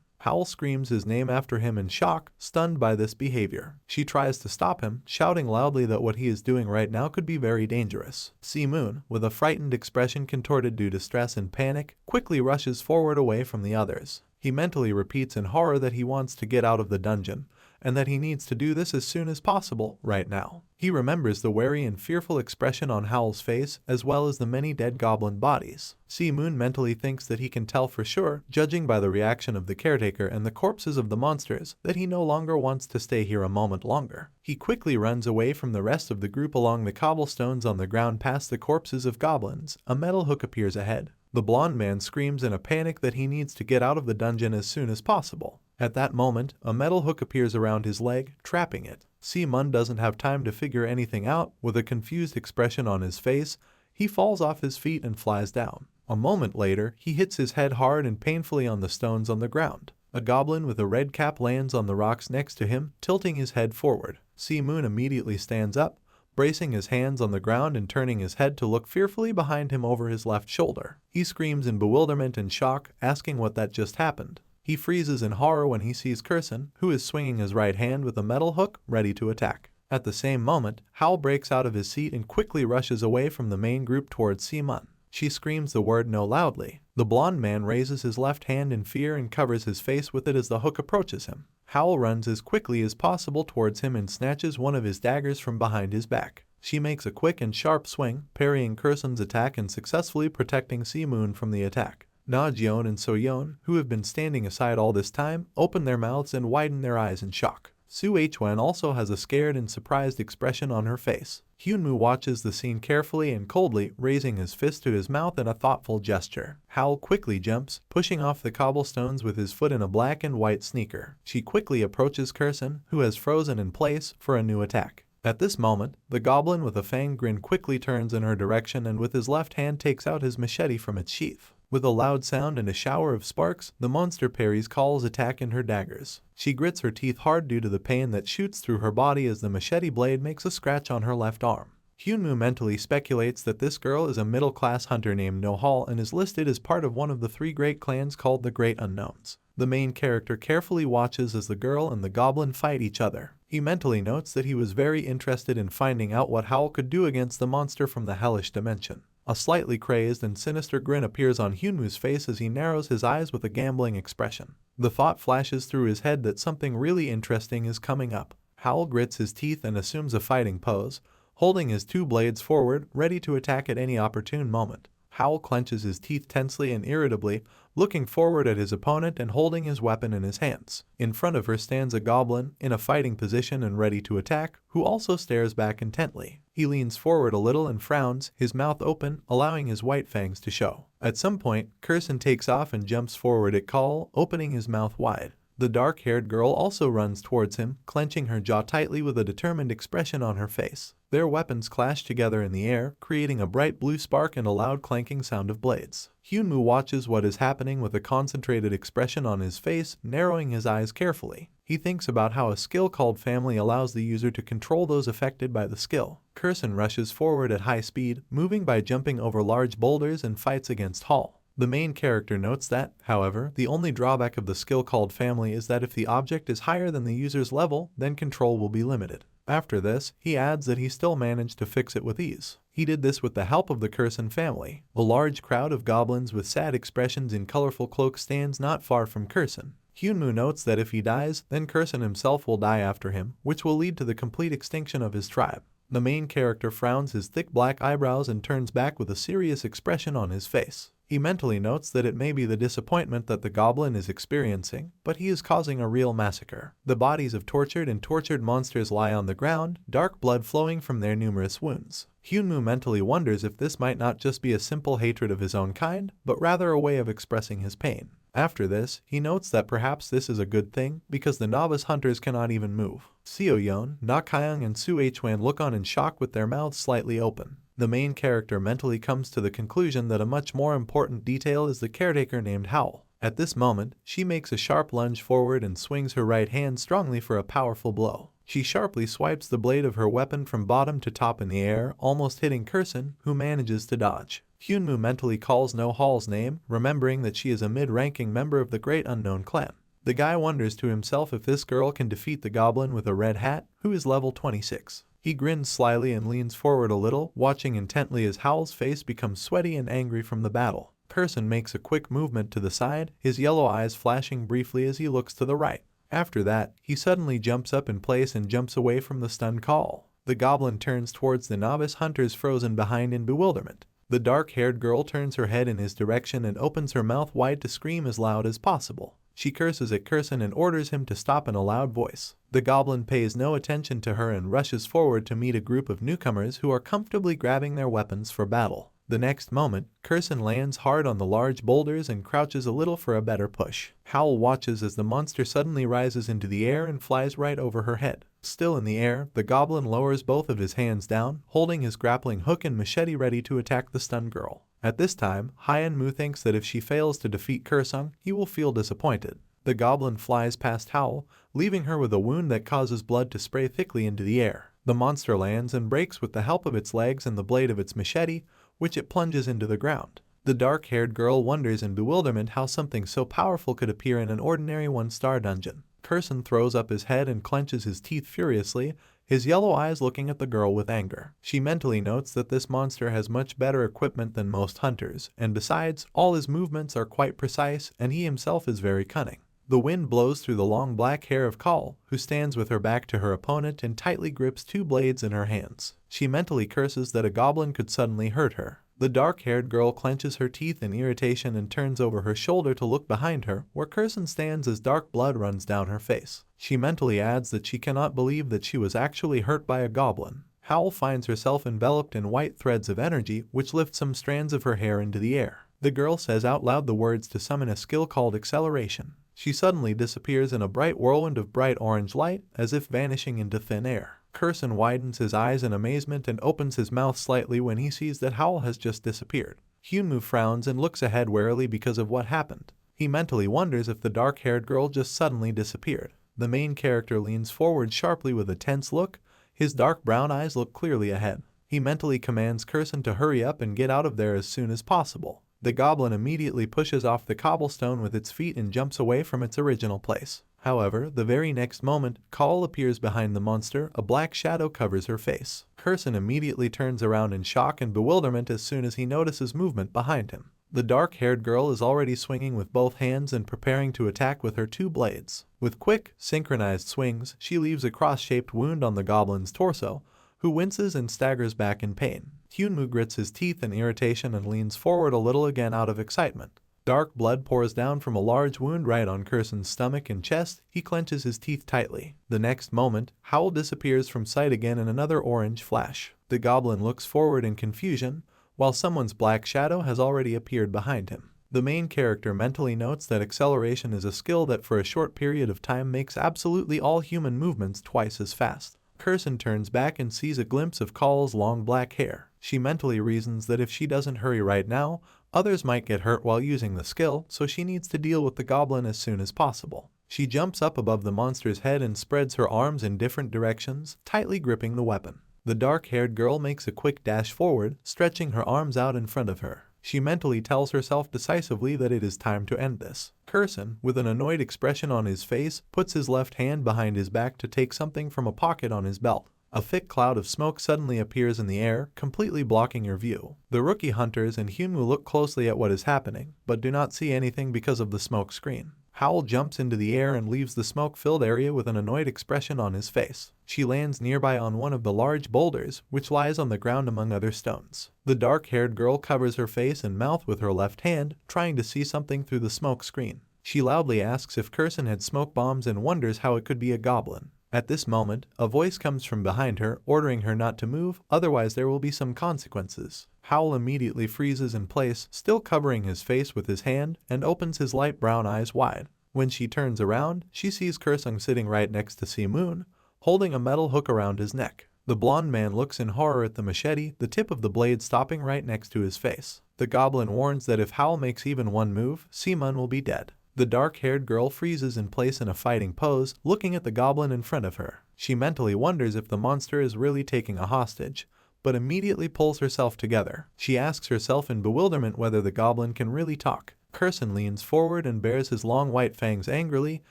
Howl screams his name after him in shock, stunned by this behavior. She tries to stop him, shouting loudly that what he is doing right now could be very dangerous. Si-moon, with a frightened expression contorted due to stress and panic, quickly rushes forward away from the others. He mentally repeats in horror that he wants to get out of the dungeon, and that he needs to do this as soon as possible, right now. He remembers the wary and fearful expression on Howl's face, as well as the many dead goblin bodies. Si-moon mentally thinks that he can tell for sure, judging by the reaction of the caretaker and the corpses of the monsters, that he no longer wants to stay here a moment longer. He quickly runs away from the rest of the group along the cobblestones on the ground past the corpses of goblins. A metal hook appears ahead. The blonde man screams in a panic that he needs to get out of the dungeon as soon as possible. At that moment, a metal hook appears around his leg, trapping it. Si-moon doesn't have time to figure anything out. With a confused expression on his face, he falls off his feet and flies down. A moment later, he hits his head hard and painfully on the stones on the ground. A goblin with a red cap lands on the rocks next to him, tilting his head forward. Si-moon immediately stands up, bracing his hands on the ground and turning his head to look fearfully behind him over his left shoulder. He screams in bewilderment and shock, asking what that just happened. He freezes in horror when he sees Kurson, who is swinging his right hand with a metal hook, ready to attack. At the same moment, Howl breaks out of his seat and quickly rushes away from the main group towards Si-moon. She screams the word no loudly. The blonde man raises his left hand in fear and covers his face with it as the hook approaches him. Howl runs as quickly as possible towards him and snatches one of his daggers from behind his back. She makes a quick and sharp swing, parrying Kurson's attack and successfully protecting Si-moon from the attack. Na-jeon and So-yeon, who have been standing aside all this time, open their mouths and widen their eyes in shock. Soo-hwan also has a scared and surprised expression on her face. Hyunmoo watches the scene carefully and coldly, raising his fist to his mouth in a thoughtful gesture. Howl quickly jumps, pushing off the cobblestones with his foot in a black and white sneaker. She quickly approaches Kurson, who has frozen in place, for a new attack. At this moment, the goblin with a fanged grin quickly turns in her direction and with his left hand takes out his machete from its sheath. With a loud sound and a shower of sparks, the monster parries Call's attack and her daggers. She grits her teeth hard due to the pain that shoots through her body as the machete blade makes a scratch on her left arm. Hyunmoo mentally speculates that this girl is a middle-class hunter named No-hal and is listed as part of one of the 3 great clans called the Great Unknowns. The main character carefully watches as the girl and the goblin fight each other. He mentally notes that he was very interested in finding out what Howl could do against the monster from the hellish dimension. A slightly crazed and sinister grin appears on Hyunwoo's face as he narrows his eyes with a gambling expression. The thought flashes through his head that something really interesting is coming up. Howl grits his teeth and assumes a fighting pose, holding his 2 blades forward, ready to attack at any opportune moment. Howl clenches his teeth tensely and irritably, looking forward at his opponent and holding his weapon in his hands. In front of her stands a goblin, in a fighting position and ready to attack, who also stares back intently. He leans forward a little and frowns, his mouth open, allowing his white fangs to show. At some point, Kurson takes off and jumps forward at Call, opening his mouth wide. The dark-haired girl also runs towards him, clenching her jaw tightly with a determined expression on her face. Their weapons clash together in the air, creating a bright blue spark and a loud clanking sound of blades. Hyunmoo watches what is happening with a concentrated expression on his face, narrowing his eyes carefully. He thinks about how a skill called Family allows the user to control those affected by the skill. Kurson rushes forward at high speed, moving by jumping over large boulders and fights against Hall. The main character notes that, however, the only drawback of the skill called Family is that if the object is higher than the user's level, then control will be limited. After this, he adds that he still managed to fix it with ease. He did this with the help of the Kurson family. A large crowd of goblins with sad expressions in colorful cloaks stands not far from Kurson. Hyunmoo notes that if he dies, then Kurson himself will die after him, which will lead to the complete extinction of his tribe. The main character frowns his thick black eyebrows and turns back with a serious expression on his face. He mentally notes that it may be the disappointment that the goblin is experiencing, but he is causing a real massacre. The bodies of tortured and tortured monsters lie on the ground, dark blood flowing from their numerous wounds. Hyunmoo mentally wonders if this might not just be a simple hatred of his own kind, but rather a way of expressing his pain. After this, he notes that perhaps this is a good thing, because the novice hunters cannot even move. Seo-yeon, Na-kyung, and Soo-hwan look on in shock with their mouths slightly open. The main character mentally comes to the conclusion that a much more important detail is the caretaker named Howl. At this moment, she makes a sharp lunge forward and swings her right hand strongly for a powerful blow. She sharply swipes the blade of her weapon from bottom to top in the air, almost hitting Kurson, who manages to dodge. Hyunmoo mentally calls No-hal's name, remembering that she is a mid-ranking member of the Great Unknown clan. The guy wonders to himself if this girl can defeat the goblin with a red hat, who is level 26. He grins slyly and leans forward a little, watching intently as Howl's face becomes sweaty and angry from the battle. Curson makes a quick movement to the side, his yellow eyes flashing briefly as he looks to the right. After that, he suddenly jumps up in place and jumps away from the stun call. The goblin turns towards the novice hunters frozen behind in bewilderment. The dark-haired girl turns her head in his direction and opens her mouth wide to scream as loud as possible. She curses at Curson and orders him to stop in a loud voice. The goblin pays no attention to her and rushes forward to meet a group of newcomers who are comfortably grabbing their weapons for battle. The next moment, Curson lands hard on the large boulders and crouches a little for a better push. Howl watches as the monster suddenly rises into the air and flies right over her head. Still in the air, the goblin lowers both of his hands down, holding his grappling hook and machete ready to attack the stunned girl. At this time, Hyen-Mu thinks that if she fails to defeat Kursung, he will feel disappointed. The goblin flies past Howl, leaving her with a wound that causes blood to spray thickly into the air. The monster lands and breaks with the help of its legs and the blade of its machete, which it plunges into the ground. The dark-haired girl wonders in bewilderment how something so powerful could appear in an ordinary one-star dungeon. Curson throws up his head and clenches his teeth furiously, his yellow eyes looking at the girl with anger. She mentally notes that this monster has much better equipment than most hunters, and besides, all his movements are quite precise and he himself is very cunning. The wind blows through the long black hair of Kaul, who stands with her back to her opponent and tightly grips two blades in her hands. She mentally curses that a goblin could suddenly hurt her. The dark-haired girl clenches her teeth in irritation and turns over her shoulder to look behind her, where Curson stands as dark blood runs down her face. She mentally adds that she cannot believe that she was actually hurt by a goblin. Howl finds herself enveloped in white threads of energy, which lift some strands of her hair into the air. The girl says out loud the words to summon a skill called Acceleration. She suddenly disappears in a bright whirlwind of bright orange light, as if vanishing into thin air. Curson widens his eyes in amazement and opens his mouth slightly when he sees that Howl has just disappeared. Hyen-Mu frowns and looks ahead warily because of what happened. He mentally wonders if the dark-haired girl just suddenly disappeared. The main character leans forward sharply with a tense look. His dark brown eyes look clearly ahead. He mentally commands Curson to hurry up and get out of there as soon as possible. The goblin immediately pushes off the cobblestone with its feet and jumps away from its original place. However, the very next moment, Kaul appears behind the monster, a black shadow covers her face. Curson immediately turns around in shock and bewilderment as soon as he notices movement behind him. The dark-haired girl is already swinging with both hands and preparing to attack with her two blades. With quick, synchronized swings, she leaves a cross-shaped wound on the goblin's torso, who winces and staggers back in pain. Hyen-Mu grits his teeth in irritation and leans forward a little again out of excitement. Dark blood pours down from a large wound right on Curson's stomach and chest. He clenches his teeth tightly. The next moment, Howl disappears from sight again in another orange flash. The goblin looks forward in confusion, while someone's black shadow has already appeared behind him. The main character mentally notes that acceleration is a skill that for a short period of time makes absolutely all human movements twice as fast. Curson turns back and sees a glimpse of Kaul's long black hair. She mentally reasons that if she doesn't hurry right now, others might get hurt while using the skill, so she needs to deal with the goblin as soon as possible. She jumps up above the monster's head and spreads her arms in different directions, tightly gripping the weapon. The dark-haired girl makes a quick dash forward, stretching her arms out in front of her. She mentally tells herself decisively that it is time to end this. Curson, with an annoyed expression on his face, puts his left hand behind his back to take something from a pocket on his belt. A thick cloud of smoke suddenly appears in the air, completely blocking your view. The rookie hunters and Hyen-Mu look closely at what is happening, but do not see anything because of the smoke screen. Howl jumps into the air and leaves the smoke-filled area with an annoyed expression on his face. She lands nearby on one of the large boulders, which lies on the ground among other stones. The dark-haired girl covers her face and mouth with her left hand, trying to see something through the smoke screen. She loudly asks if Curson had smoke bombs and wonders how it could be a goblin. At this moment, a voice comes from behind her, ordering her not to move, otherwise there will be some consequences. Howl immediately freezes in place, still covering his face with his hand, and opens his light brown eyes wide. When she turns around, she sees Kursung sitting right next to Si-Moon, holding a metal hook around his neck. The blonde man looks in horror at the machete, the tip of the blade stopping right next to his face. The goblin warns that if Howl makes even one move, Si-Moon will be dead. The dark-haired girl freezes in place in a fighting pose, looking at the goblin in front of her. She mentally wonders if the monster is really taking a hostage, but immediately pulls herself together. She asks herself in bewilderment whether the goblin can really talk. Curson leans forward and bares his long white fangs angrily,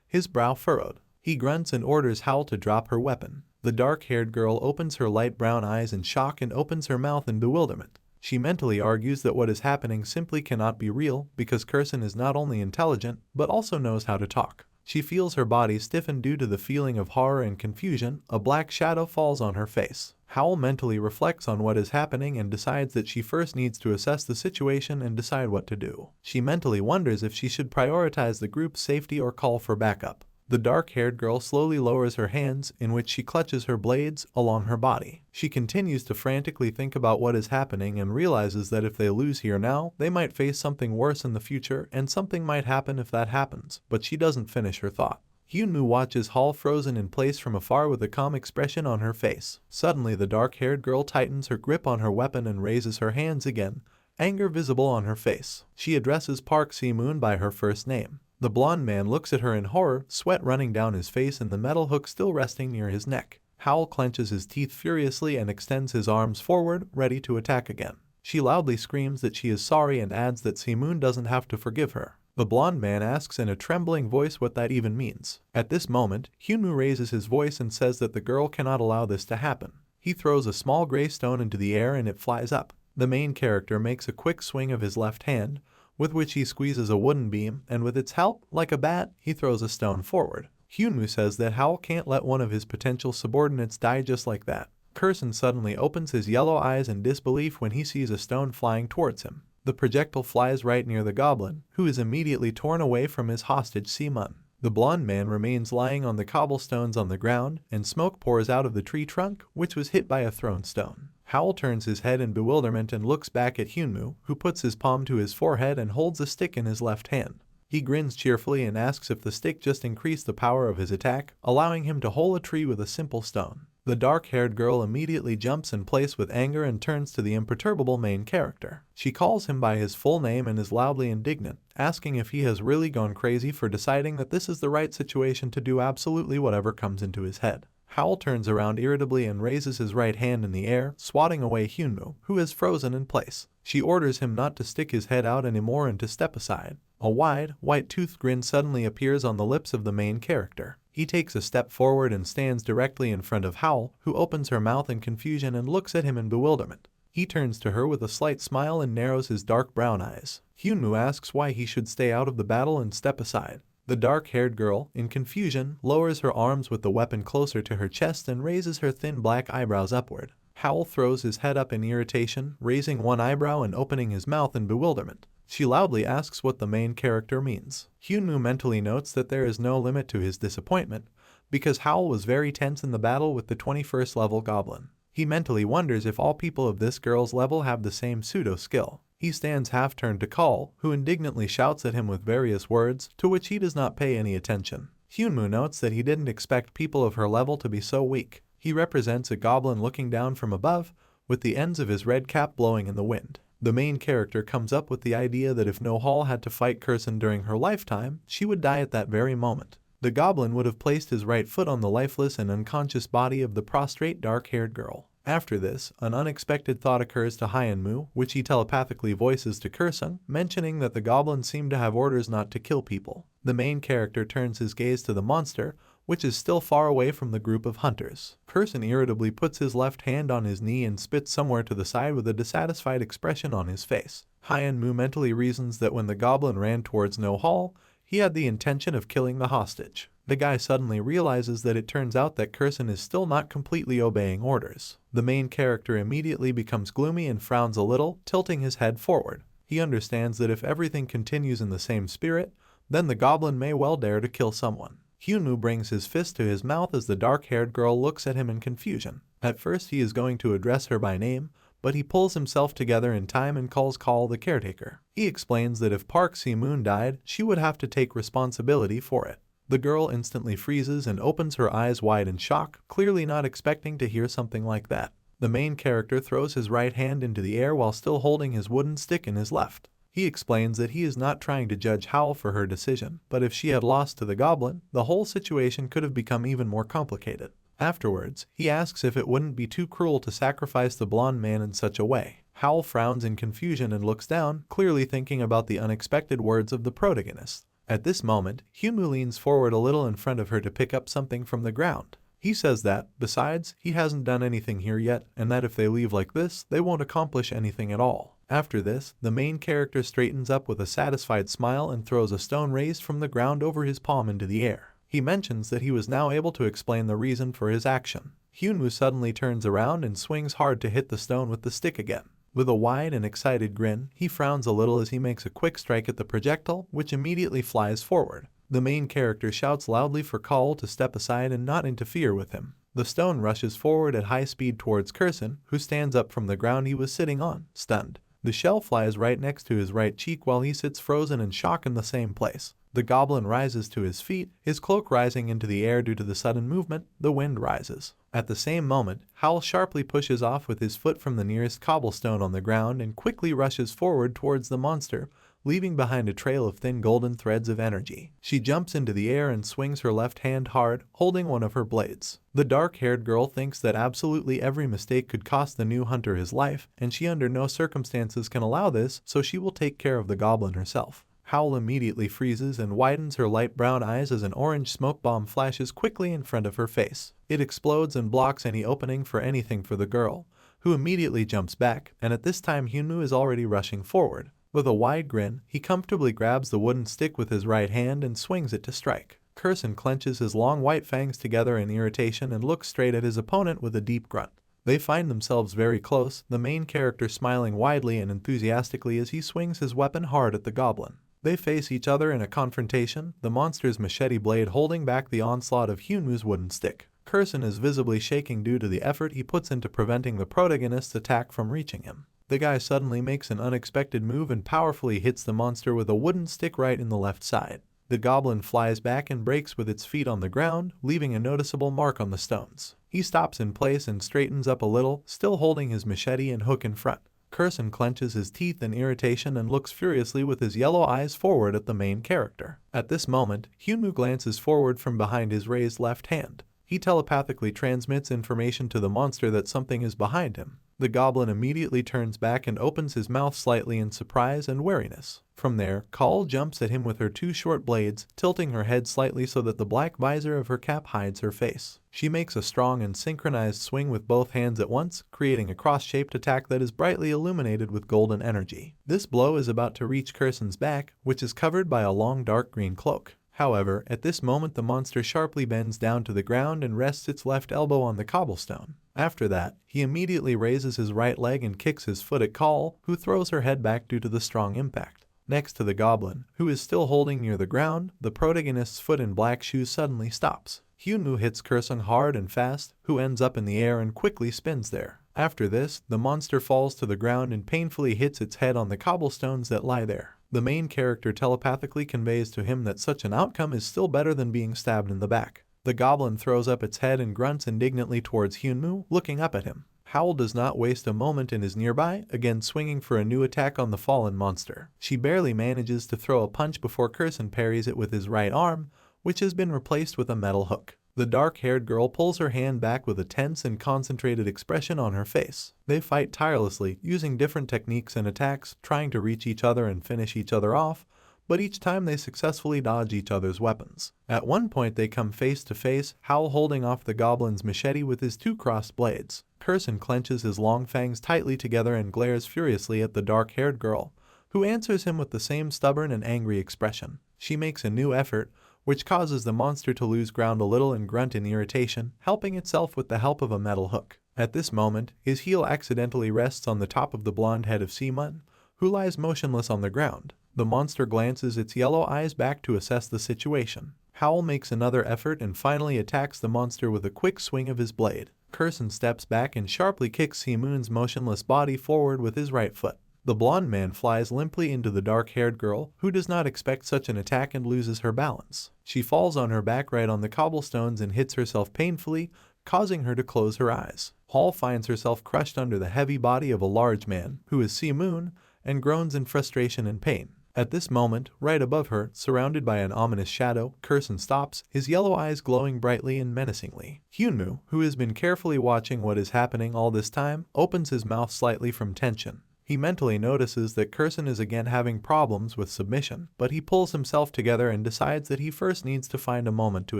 his brow furrowed. He grunts and orders Howl to drop her weapon. The dark-haired girl opens her light brown eyes in shock and opens her mouth in bewilderment. She mentally argues that what is happening simply cannot be real because Curson is not only intelligent but also knows how to talk. She feels her body stiffen due to the feeling of horror and confusion. A black shadow falls on her face. Howl mentally reflects on what is happening and decides that she first needs to assess the situation and decide what to do. She mentally wonders if she should prioritize the group's safety or call for backup. The dark-haired girl slowly lowers her hands, in which she clutches her blades, along her body. She continues to frantically think about what is happening and realizes that if they lose here now, they might face something worse in the future and something might happen if that happens, but she doesn't finish her thought. Hyunmoo watches Hall frozen in place from afar with a calm expression on her face. Suddenly the dark-haired girl tightens her grip on her weapon and raises her hands again, anger visible on her face. She addresses Park Si-moon by her first name. The blonde man looks at her in horror, sweat running down his face and the metal hook still resting near his neck. Howl clenches his teeth furiously and extends his arms forward, ready to attack again. She loudly screams that she is sorry and adds that Si-moon doesn't have to forgive her. The blonde man asks in a trembling voice what that even means. At this moment, Hyunmoo raises his voice and says that the girl cannot allow this to happen. He throws a small gray stone into the air and it flies up. The main character makes a quick swing of his left hand, with which he squeezes a wooden beam, and with its help, like a bat, he throws a stone forward. Hyunmoo says that Howl can't let one of his potential subordinates die just like that. Curson suddenly opens his yellow eyes in disbelief when he sees a stone flying towards him. The projectile flies right near the goblin, who is immediately torn away from his hostage Si-moon. The blonde man remains lying on the cobblestones on the ground, and smoke pours out of the tree trunk, which was hit by a thrown stone. Howl turns his head in bewilderment and looks back at Hyunmoo, who puts his palm to his forehead and holds a stick in his left hand. He grins cheerfully and asks if the stick just increased the power of his attack, allowing him to hole a tree with a simple stone. The dark-haired girl immediately jumps in place with anger and turns to the imperturbable main character. She calls him by his full name and is loudly indignant, asking if he has really gone crazy for deciding that this is the right situation to do absolutely whatever comes into his head. Howl turns around irritably and raises his right hand in the air, swatting away Hyunmoo, who is frozen in place. She orders him not to stick his head out anymore and to step aside. A wide, white-toothed grin suddenly appears on the lips of the main character. He takes a step forward and stands directly in front of Howl, who opens her mouth in confusion and looks at him in bewilderment. He turns to her with a slight smile and narrows his dark brown eyes. Hyunmoo asks why he should stay out of the battle and step aside. The dark-haired girl, in confusion, lowers her arms with the weapon closer to her chest and raises her thin black eyebrows upward. Howl throws his head up in irritation, raising one eyebrow and opening his mouth in bewilderment. She loudly asks what the main character means. Hyunmoo mentally notes that there is no limit to his disappointment, because Howl was very tense in the battle with the 21st level goblin. He mentally wonders if all people of this girl's level have the same pseudo-skill. He stands half-turned to Call, who indignantly shouts at him with various words, to which he does not pay any attention. Hyunmoo notes that he didn't expect people of her level to be so weak. He represents a goblin looking down from above, with the ends of his red cap blowing in the wind. The main character comes up with the idea that if No Hall had to fight Curson during her lifetime, she would die at that very moment. The goblin would have placed his right foot on the lifeless and unconscious body of the prostrate dark-haired girl. After this, an unexpected thought occurs to Hyunmoo, which he telepathically voices to Curson, mentioning that the goblins seem to have orders not to kill people. The main character turns his gaze to the monster, which is still far away from the group of hunters. Curson irritably puts his left hand on his knee and spits somewhere to the side with a dissatisfied expression on his face. Hyunmoo mentally reasons that when the goblin ran towards No Hall, he had the intention of killing the hostage. The guy suddenly realizes that it turns out that Curson is still not completely obeying orders. The main character immediately becomes gloomy and frowns a little, tilting his head forward. He understands that if everything continues in the same spirit, then the goblin may well dare to kill someone. Hyunmoo brings his fist to his mouth as the dark-haired girl looks at him in confusion. At first he is going to address her by name, but he pulls himself together in time and calls Call the caretaker. He explains that if Park Si-moon died, she would have to take responsibility for it. The girl instantly freezes and opens her eyes wide in shock, clearly not expecting to hear something like that. The main character throws his right hand into the air while still holding his wooden stick in his left. He explains that he is not trying to judge Howl for her decision, but if she had lost to the goblin, the whole situation could have become even more complicated. Afterwards, he asks if it wouldn't be too cruel to sacrifice the blonde man in such a way. Hal frowns in confusion and looks down, clearly thinking about the unexpected words of the protagonist. At this moment, Hyunwoo leans forward a little in front of her to pick up something from the ground. He says that, besides, he hasn't done anything here yet, and that if they leave like this, they won't accomplish anything at all. After this, the main character straightens up with a satisfied smile and throws a stone raised from the ground over his palm into the air. He mentions that he was now able to explain the reason for his action. Hyunwoo suddenly turns around and swings hard to hit the stone with the stick again. With a wide and excited grin, he frowns a little as he makes a quick strike at the projectile, which immediately flies forward. The main character shouts loudly for Call to step aside and not interfere with him. The stone rushes forward at high speed towards Kurson, who stands up from the ground he was sitting on, stunned. The shell flies right next to his right cheek while he sits frozen in shock in the same place. The goblin rises to his feet, his cloak rising into the air due to the sudden movement. The wind rises. At the same moment, Hal sharply pushes off with his foot from the nearest cobblestone on the ground and quickly rushes forward towards the monster, leaving behind a trail of thin golden threads of energy. She jumps into the air and swings her left hand hard, holding one of her blades. The dark-haired girl thinks that absolutely every mistake could cost the new hunter his life, and she under no circumstances can allow this, so she will take care of the goblin herself. Howl immediately freezes and widens her light brown eyes as an orange smoke bomb flashes quickly in front of her face. It explodes and blocks any opening for anything for the girl, who immediately jumps back, and at this time Hyunwoo is already rushing forward. With a wide grin, he comfortably grabs the wooden stick with his right hand and swings it to strike. Kurson clenches his long white fangs together in irritation and looks straight at his opponent with a deep grunt. They find themselves very close, the main character smiling widely and enthusiastically as he swings his weapon hard at the goblin. They face each other in a confrontation, the monster's machete blade holding back the onslaught of Hyunwoo's wooden stick. Kurson is visibly shaking due to the effort he puts into preventing the protagonist's attack from reaching him. The guy suddenly makes an unexpected move and powerfully hits the monster with a wooden stick right in the left side. The goblin flies back and breaks with its feet on the ground, leaving a noticeable mark on the stones. He stops in place and straightens up a little, still holding his machete and hook in front. Kurson clenches his teeth in irritation and looks furiously with his yellow eyes forward at the main character. At this moment, Hyunwoo glances forward from behind his raised left hand. He telepathically transmits information to the monster that something is behind him. The goblin immediately turns back and opens his mouth slightly in surprise and wariness. From there, Call jumps at him with her two short blades, tilting her head slightly so that the black visor of her cap hides her face. She makes a strong and synchronized swing with both hands at once, creating a cross-shaped attack that is brightly illuminated with golden energy. This blow is about to reach Kurson's back, which is covered by a long dark green cloak. However, at this moment the monster sharply bends down to the ground and rests its left elbow on the cobblestone. After that, he immediately raises his right leg and kicks his foot at Call, who throws her head back due to the strong impact. Next to the goblin, who is still holding near the ground, the protagonist's foot in black shoes suddenly stops. Hyunwoo hits Kurson hard and fast, who ends up in the air and quickly spins there. After this, the monster falls to the ground and painfully hits its head on the cobblestones that lie there. The main character telepathically conveys to him that such an outcome is still better than being stabbed in the back. The goblin throws up its head and grunts indignantly towards Hyunwoo, looking up at him. Howl does not waste a moment and is nearby, again swinging for a new attack on the fallen monster. She barely manages to throw a punch before Kurson parries it with his right arm, which has been replaced with a metal hook. The dark-haired girl pulls her hand back with a tense and concentrated expression on her face. They fight tirelessly, using different techniques and attacks, trying to reach each other and finish each other off, but each time they successfully dodge each other's weapons. At one point they come face to face, Howl holding off the goblin's machete with his two crossed blades. Kurson clenches his long fangs tightly together and glares furiously at the dark-haired girl, who answers him with the same stubborn and angry expression. She makes a new effort, which causes the monster to lose ground a little and grunt in irritation, helping itself with the help of a metal hook. At this moment, his heel accidentally rests on the top of the blonde head of Seamun, who lies motionless on the ground. The monster glances its yellow eyes back to assess the situation. Howl makes another effort and finally attacks the monster with a quick swing of his blade. Kurson steps back and sharply kicks Seamun's motionless body forward with his right foot. The blonde man flies limply into the dark-haired girl, who does not expect such an attack and loses her balance. She falls on her back right on the cobblestones and hits herself painfully, causing her to close her eyes. Hall finds herself crushed under the heavy body of a large man, who is Seamun, and groans in frustration and pain. At this moment, right above her, surrounded by an ominous shadow, Kurson stops, his yellow eyes glowing brightly and menacingly. Hyunwoo, who has been carefully watching what is happening all this time, opens his mouth slightly from tension. He mentally notices that Curson is again having problems with submission, but he pulls himself together and decides that he first needs to find a moment to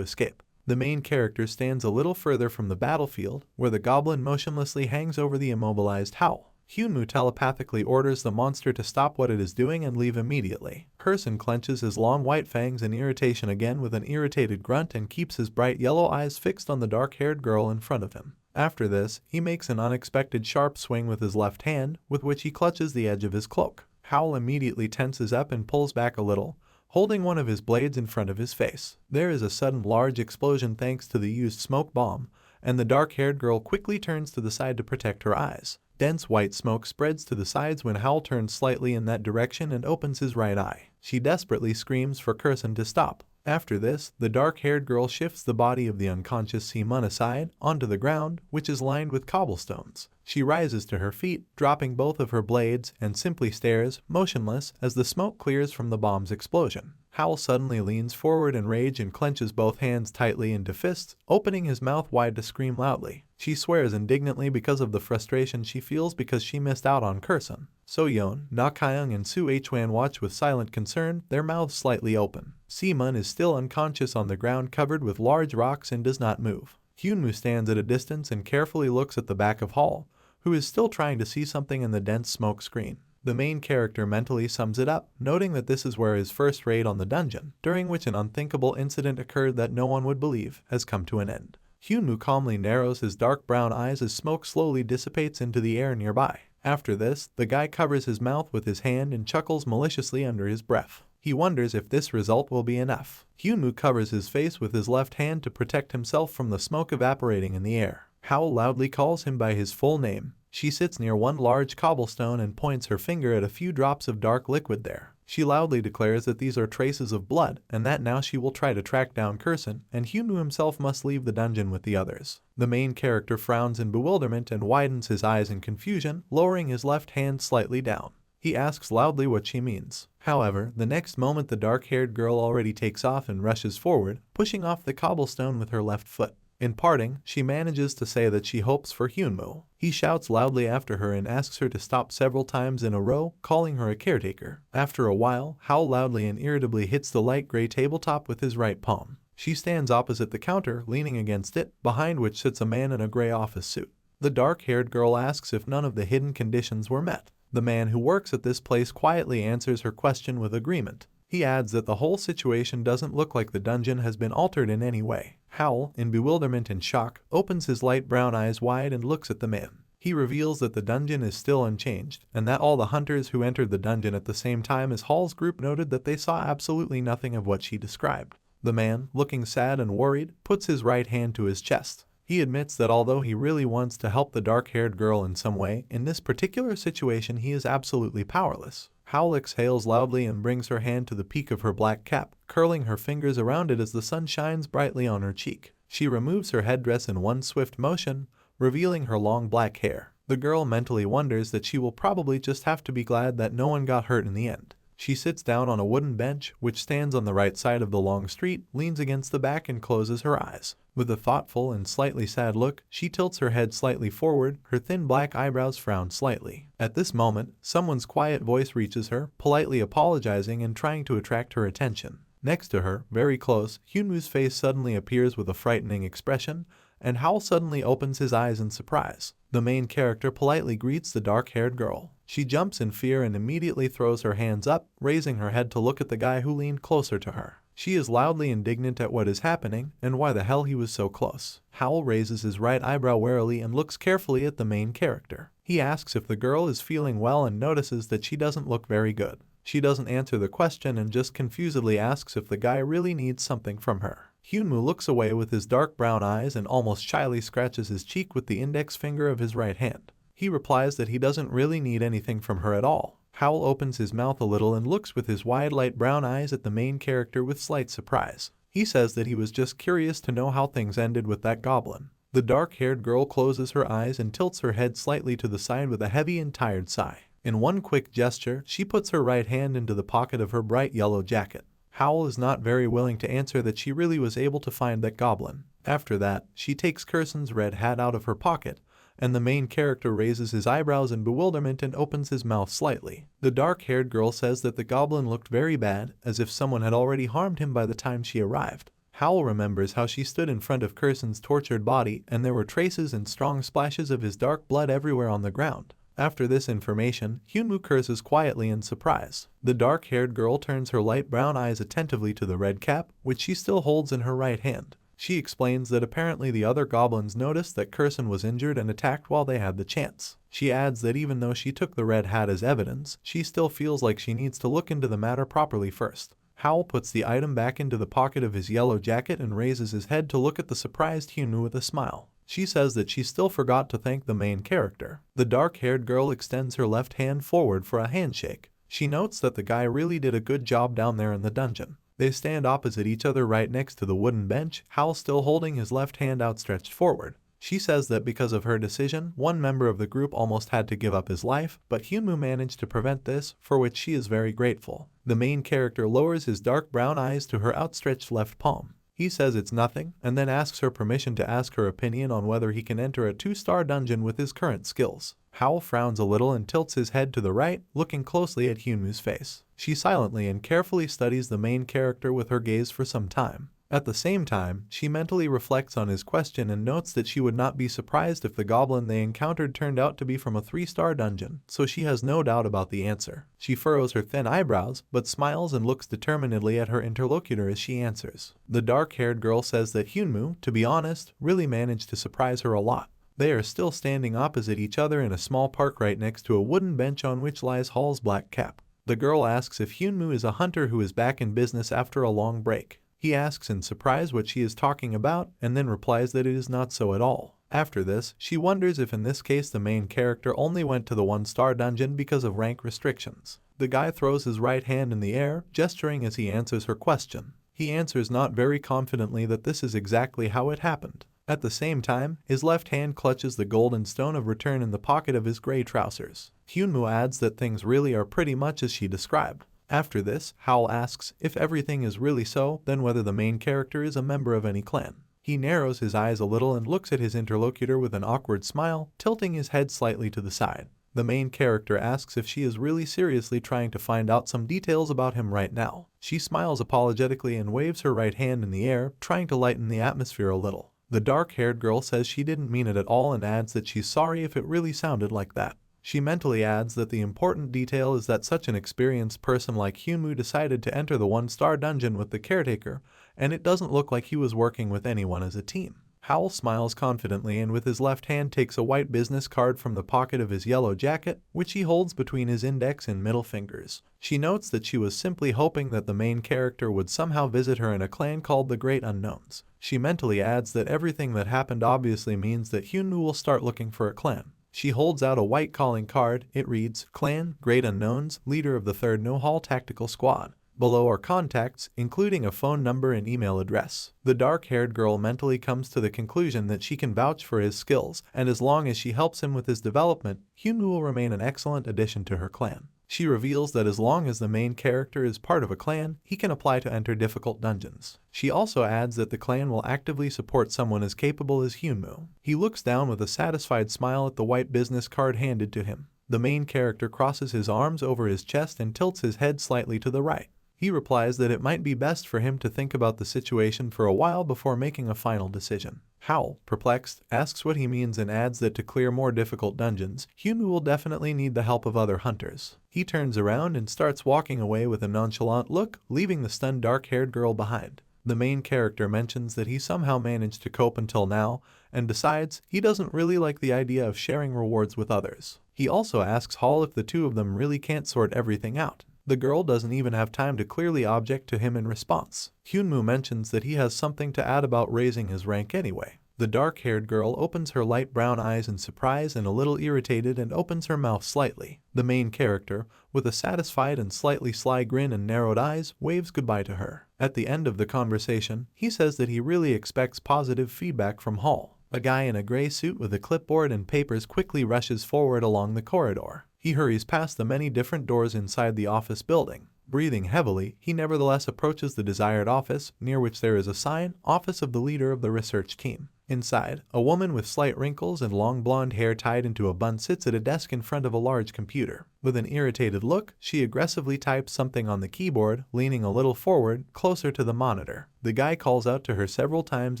escape. The main character stands a little further from the battlefield, where the goblin motionlessly hangs over the immobilized Howl. Hyunwoo telepathically orders the monster to stop what it is doing and leave immediately. Curson clenches his long white fangs in irritation again with an irritated grunt and keeps his bright yellow eyes fixed on the dark-haired girl in front of him. After this, he makes an unexpected sharp swing with his left hand, with which he clutches the edge of his cloak. Howl immediately tenses up and pulls back a little, holding one of his blades in front of his face. There is a sudden large explosion thanks to the used smoke bomb, and the dark-haired girl quickly turns to the side to protect her eyes. Dense white smoke spreads to the sides when Howl turns slightly in that direction and opens his right eye. She desperately screams for Curson to stop. After this, the dark-haired girl shifts the body of the unconscious Simon aside onto the ground, which is lined with cobblestones. She rises to her feet, dropping both of her blades, and simply stares, motionless, as the smoke clears from the bomb's explosion. Howl suddenly leans forward in rage and clenches both hands tightly into fists, opening his mouth wide to scream loudly. She swears indignantly because of the frustration she feels because she missed out on Curson. So-yeon, Na-kyung, and Soo-hwan watch with silent concern, their mouths slightly open. Simon is still unconscious on the ground covered with large rocks and does not move. Hyunwoo stands at a distance and carefully looks at the back of Howl, who is still trying to see something in the dense smoke screen. The main character mentally sums it up, noting that this is where his first raid on the dungeon, during which an unthinkable incident occurred that no one would believe, has come to an end. Hyunwoo calmly narrows his dark brown eyes as smoke slowly dissipates into the air nearby. After this, the guy covers his mouth with his hand and chuckles maliciously under his breath. He wonders if this result will be enough. Hyunwoo covers his face with his left hand to protect himself from the smoke evaporating in the air. Howl loudly calls him by his full name. She sits near one large cobblestone and points her finger at a few drops of dark liquid there. She loudly declares that these are traces of blood and that now she will try to track down Curson, and Hyunwoo himself must leave the dungeon with the others. The main character frowns in bewilderment and widens his eyes in confusion, lowering his left hand slightly down. He asks loudly what she means. However, the next moment the dark-haired girl already takes off and rushes forward, pushing off the cobblestone with her left foot. In parting, she manages to say that she hopes for Hyunwoo. He shouts loudly after her and asks her to stop several times in a row, calling her a caretaker. After a while, Howl loudly and irritably hits the light gray tabletop with his right palm. She stands opposite the counter, leaning against it, behind which sits a man in a gray office suit. The dark-haired girl asks if none of the hidden conditions were met. The man who works at this place quietly answers her question with agreement. He adds that the whole situation doesn't look like the dungeon has been altered in any way. Howl, in bewilderment and shock, opens his light brown eyes wide and looks at the man. He reveals that the dungeon is still unchanged, and that all the hunters who entered the dungeon at the same time as Hall's group noted that they saw absolutely nothing of what she described. The man, looking sad and worried, puts his right hand to his chest. He admits that although he really wants to help the dark-haired girl in some way, in this particular situation he is absolutely powerless. Howl exhales loudly and brings her hand to the peak of her black cap, curling her fingers around it as the sun shines brightly on her cheek. She removes her headdress in one swift motion, revealing her long black hair. The girl mentally wonders that she will probably just have to be glad that no one got hurt in the end. She sits down on a wooden bench, which stands on the right side of the long street, leans against the back and closes her eyes. With a thoughtful and slightly sad look, she tilts her head slightly forward, her thin black eyebrows frown slightly. At this moment, someone's quiet voice reaches her, politely apologizing and trying to attract her attention. Next to her, very close, Hyunwoo's face suddenly appears with a frightening expression, and Howl suddenly opens his eyes in surprise. The main character politely greets the dark-haired girl. She jumps in fear and immediately throws her hands up, raising her head to look at the guy who leaned closer to her. She is loudly indignant at what is happening and why the hell he was so close. Howl raises his right eyebrow warily and looks carefully at the main character. He asks if the girl is feeling well and notices that she doesn't look very good. She doesn't answer the question and just confusedly asks if the guy really needs something from her. Hyunwoo looks away with his dark brown eyes and almost shyly scratches his cheek with the index finger of his right hand. He replies that he doesn't really need anything from her at all. Howl opens his mouth a little and looks with his wide light brown eyes at the main character with slight surprise. He says that he was just curious to know how things ended with that goblin. The dark-haired girl closes her eyes and tilts her head slightly to the side with a heavy and tired sigh. In one quick gesture, she puts her right hand into the pocket of her bright yellow jacket. Howl is not very willing to answer that she really was able to find that goblin. After that, she takes Curson's red hat out of her pocket, and the main character raises his eyebrows in bewilderment and opens his mouth slightly. The dark-haired girl says that the goblin looked very bad, as if someone had already harmed him by the time she arrived. Howl remembers how she stood in front of Kurson's tortured body and there were traces and strong splashes of his dark blood everywhere on the ground. After this information, Hyunwoo curses quietly in surprise. The dark-haired girl turns her light brown eyes attentively to the red cap, which she still holds in her right hand. She explains that apparently the other goblins noticed that Kurson was injured and attacked while they had the chance. She adds that even though she took the red hat as evidence, she still feels like she needs to look into the matter properly first. Howl puts the item back into the pocket of his yellow jacket and raises his head to look at the surprised Hyunwoo with a smile. She says that she still forgot to thank the main character. The dark-haired girl extends her left hand forward for a handshake. She notes that the guy really did a good job down there in the dungeon. They stand opposite each other right next to the wooden bench, Howl still holding his left hand outstretched forward. She says that because of her decision, one member of the group almost had to give up his life, but Hyunwoo managed to prevent this, for which she is very grateful. The main character lowers his dark brown eyes to her outstretched left palm. He says it's nothing, and then asks her permission to ask her opinion on whether he can enter a 2-star dungeon with his current skills. Howl frowns a little and tilts his head to the right, looking closely at Hyunwoo's face. She silently and carefully studies the main character with her gaze for some time. At the same time, she mentally reflects on his question and notes that she would not be surprised if the goblin they encountered turned out to be from a 3-star dungeon, so she has no doubt about the answer. She furrows her thin eyebrows, but smiles and looks determinedly at her interlocutor as she answers. The dark-haired girl says that Hyunwoo, to be honest, really managed to surprise her a lot. They are still standing opposite each other in a small park right next to a wooden bench on which lies Hall's black cap. The girl asks if Hyunwoo is a hunter who is back in business after a long break. He asks in surprise what she is talking about and then replies that it is not so at all. After this, she wonders if in this case the main character only went to the 1-star dungeon because of rank restrictions. The guy throws his right hand in the air, gesturing as he answers her question. He answers not very confidently that this is exactly how it happened. At the same time, his left hand clutches the golden stone of return in the pocket of his gray trousers. Hyunwoo adds that things really are pretty much as she described. After this, Howl asks if everything is really so, then whether the main character is a member of any clan. He narrows his eyes a little and looks at his interlocutor with an awkward smile, tilting his head slightly to the side. The main character asks if she is really seriously trying to find out some details about him right now. She smiles apologetically and waves her right hand in the air, trying to lighten the atmosphere a little. The dark-haired girl says she didn't mean it at all and adds that she's sorry if it really sounded like that. She mentally adds that the important detail is that such an experienced person like Hyunwoo decided to enter the 1-star dungeon with the caretaker, and it doesn't look like he was working with anyone as a team. Howl smiles confidently and with his left hand takes a white business card from the pocket of his yellow jacket, which he holds between his index and middle fingers. She notes that she was simply hoping that the main character would somehow visit her in a clan called the Great Unknowns. She mentally adds that everything that happened obviously means that Hyunwoo will start looking for a clan. She holds out a white calling card. It reads, Clan, Great Unknowns, leader of the 3rd No-Hall Tactical Squad. Below are contacts, including a phone number and email address. The dark-haired girl mentally comes to the conclusion that she can vouch for his skills, and as long as she helps him with his development, Hyunwoo will remain an excellent addition to her clan. She reveals that as long as the main character is part of a clan, he can apply to enter difficult dungeons. She also adds that the clan will actively support someone as capable as Hyunwoo. He looks down with a satisfied smile at the white business card handed to him. The main character crosses his arms over his chest and tilts his head slightly to the right. He replies that it might be best for him to think about the situation for a while before making a final decision. Howl, perplexed, asks what he means and adds that to clear more difficult dungeons, Hyunwoo will definitely need the help of other hunters. He turns around and starts walking away with a nonchalant look, leaving the stunned dark-haired girl behind. The main character mentions that he somehow managed to cope until now, and decides he doesn't really like the idea of sharing rewards with others. He also asks Hall if the two of them really can't sort everything out. The girl doesn't even have time to clearly object to him in response. Hyunwoo mentions that he has something to add about raising his rank anyway. The dark-haired girl opens her light brown eyes in surprise and a little irritated and opens her mouth slightly. The main character, with a satisfied and slightly sly grin and narrowed eyes, waves goodbye to her. At the end of the conversation, he says that he really expects positive feedback from Hall. A guy in a gray suit with a clipboard and papers quickly rushes forward along the corridor. He hurries past the many different doors inside the office building. Breathing heavily, he nevertheless approaches the desired office, near which there is a sign, Office of the Leader of the Research Team. Inside, a woman with slight wrinkles and long blonde hair tied into a bun sits at a desk in front of a large computer. With an irritated look, she aggressively types something on the keyboard, leaning a little forward, closer to the monitor. The guy calls out to her several times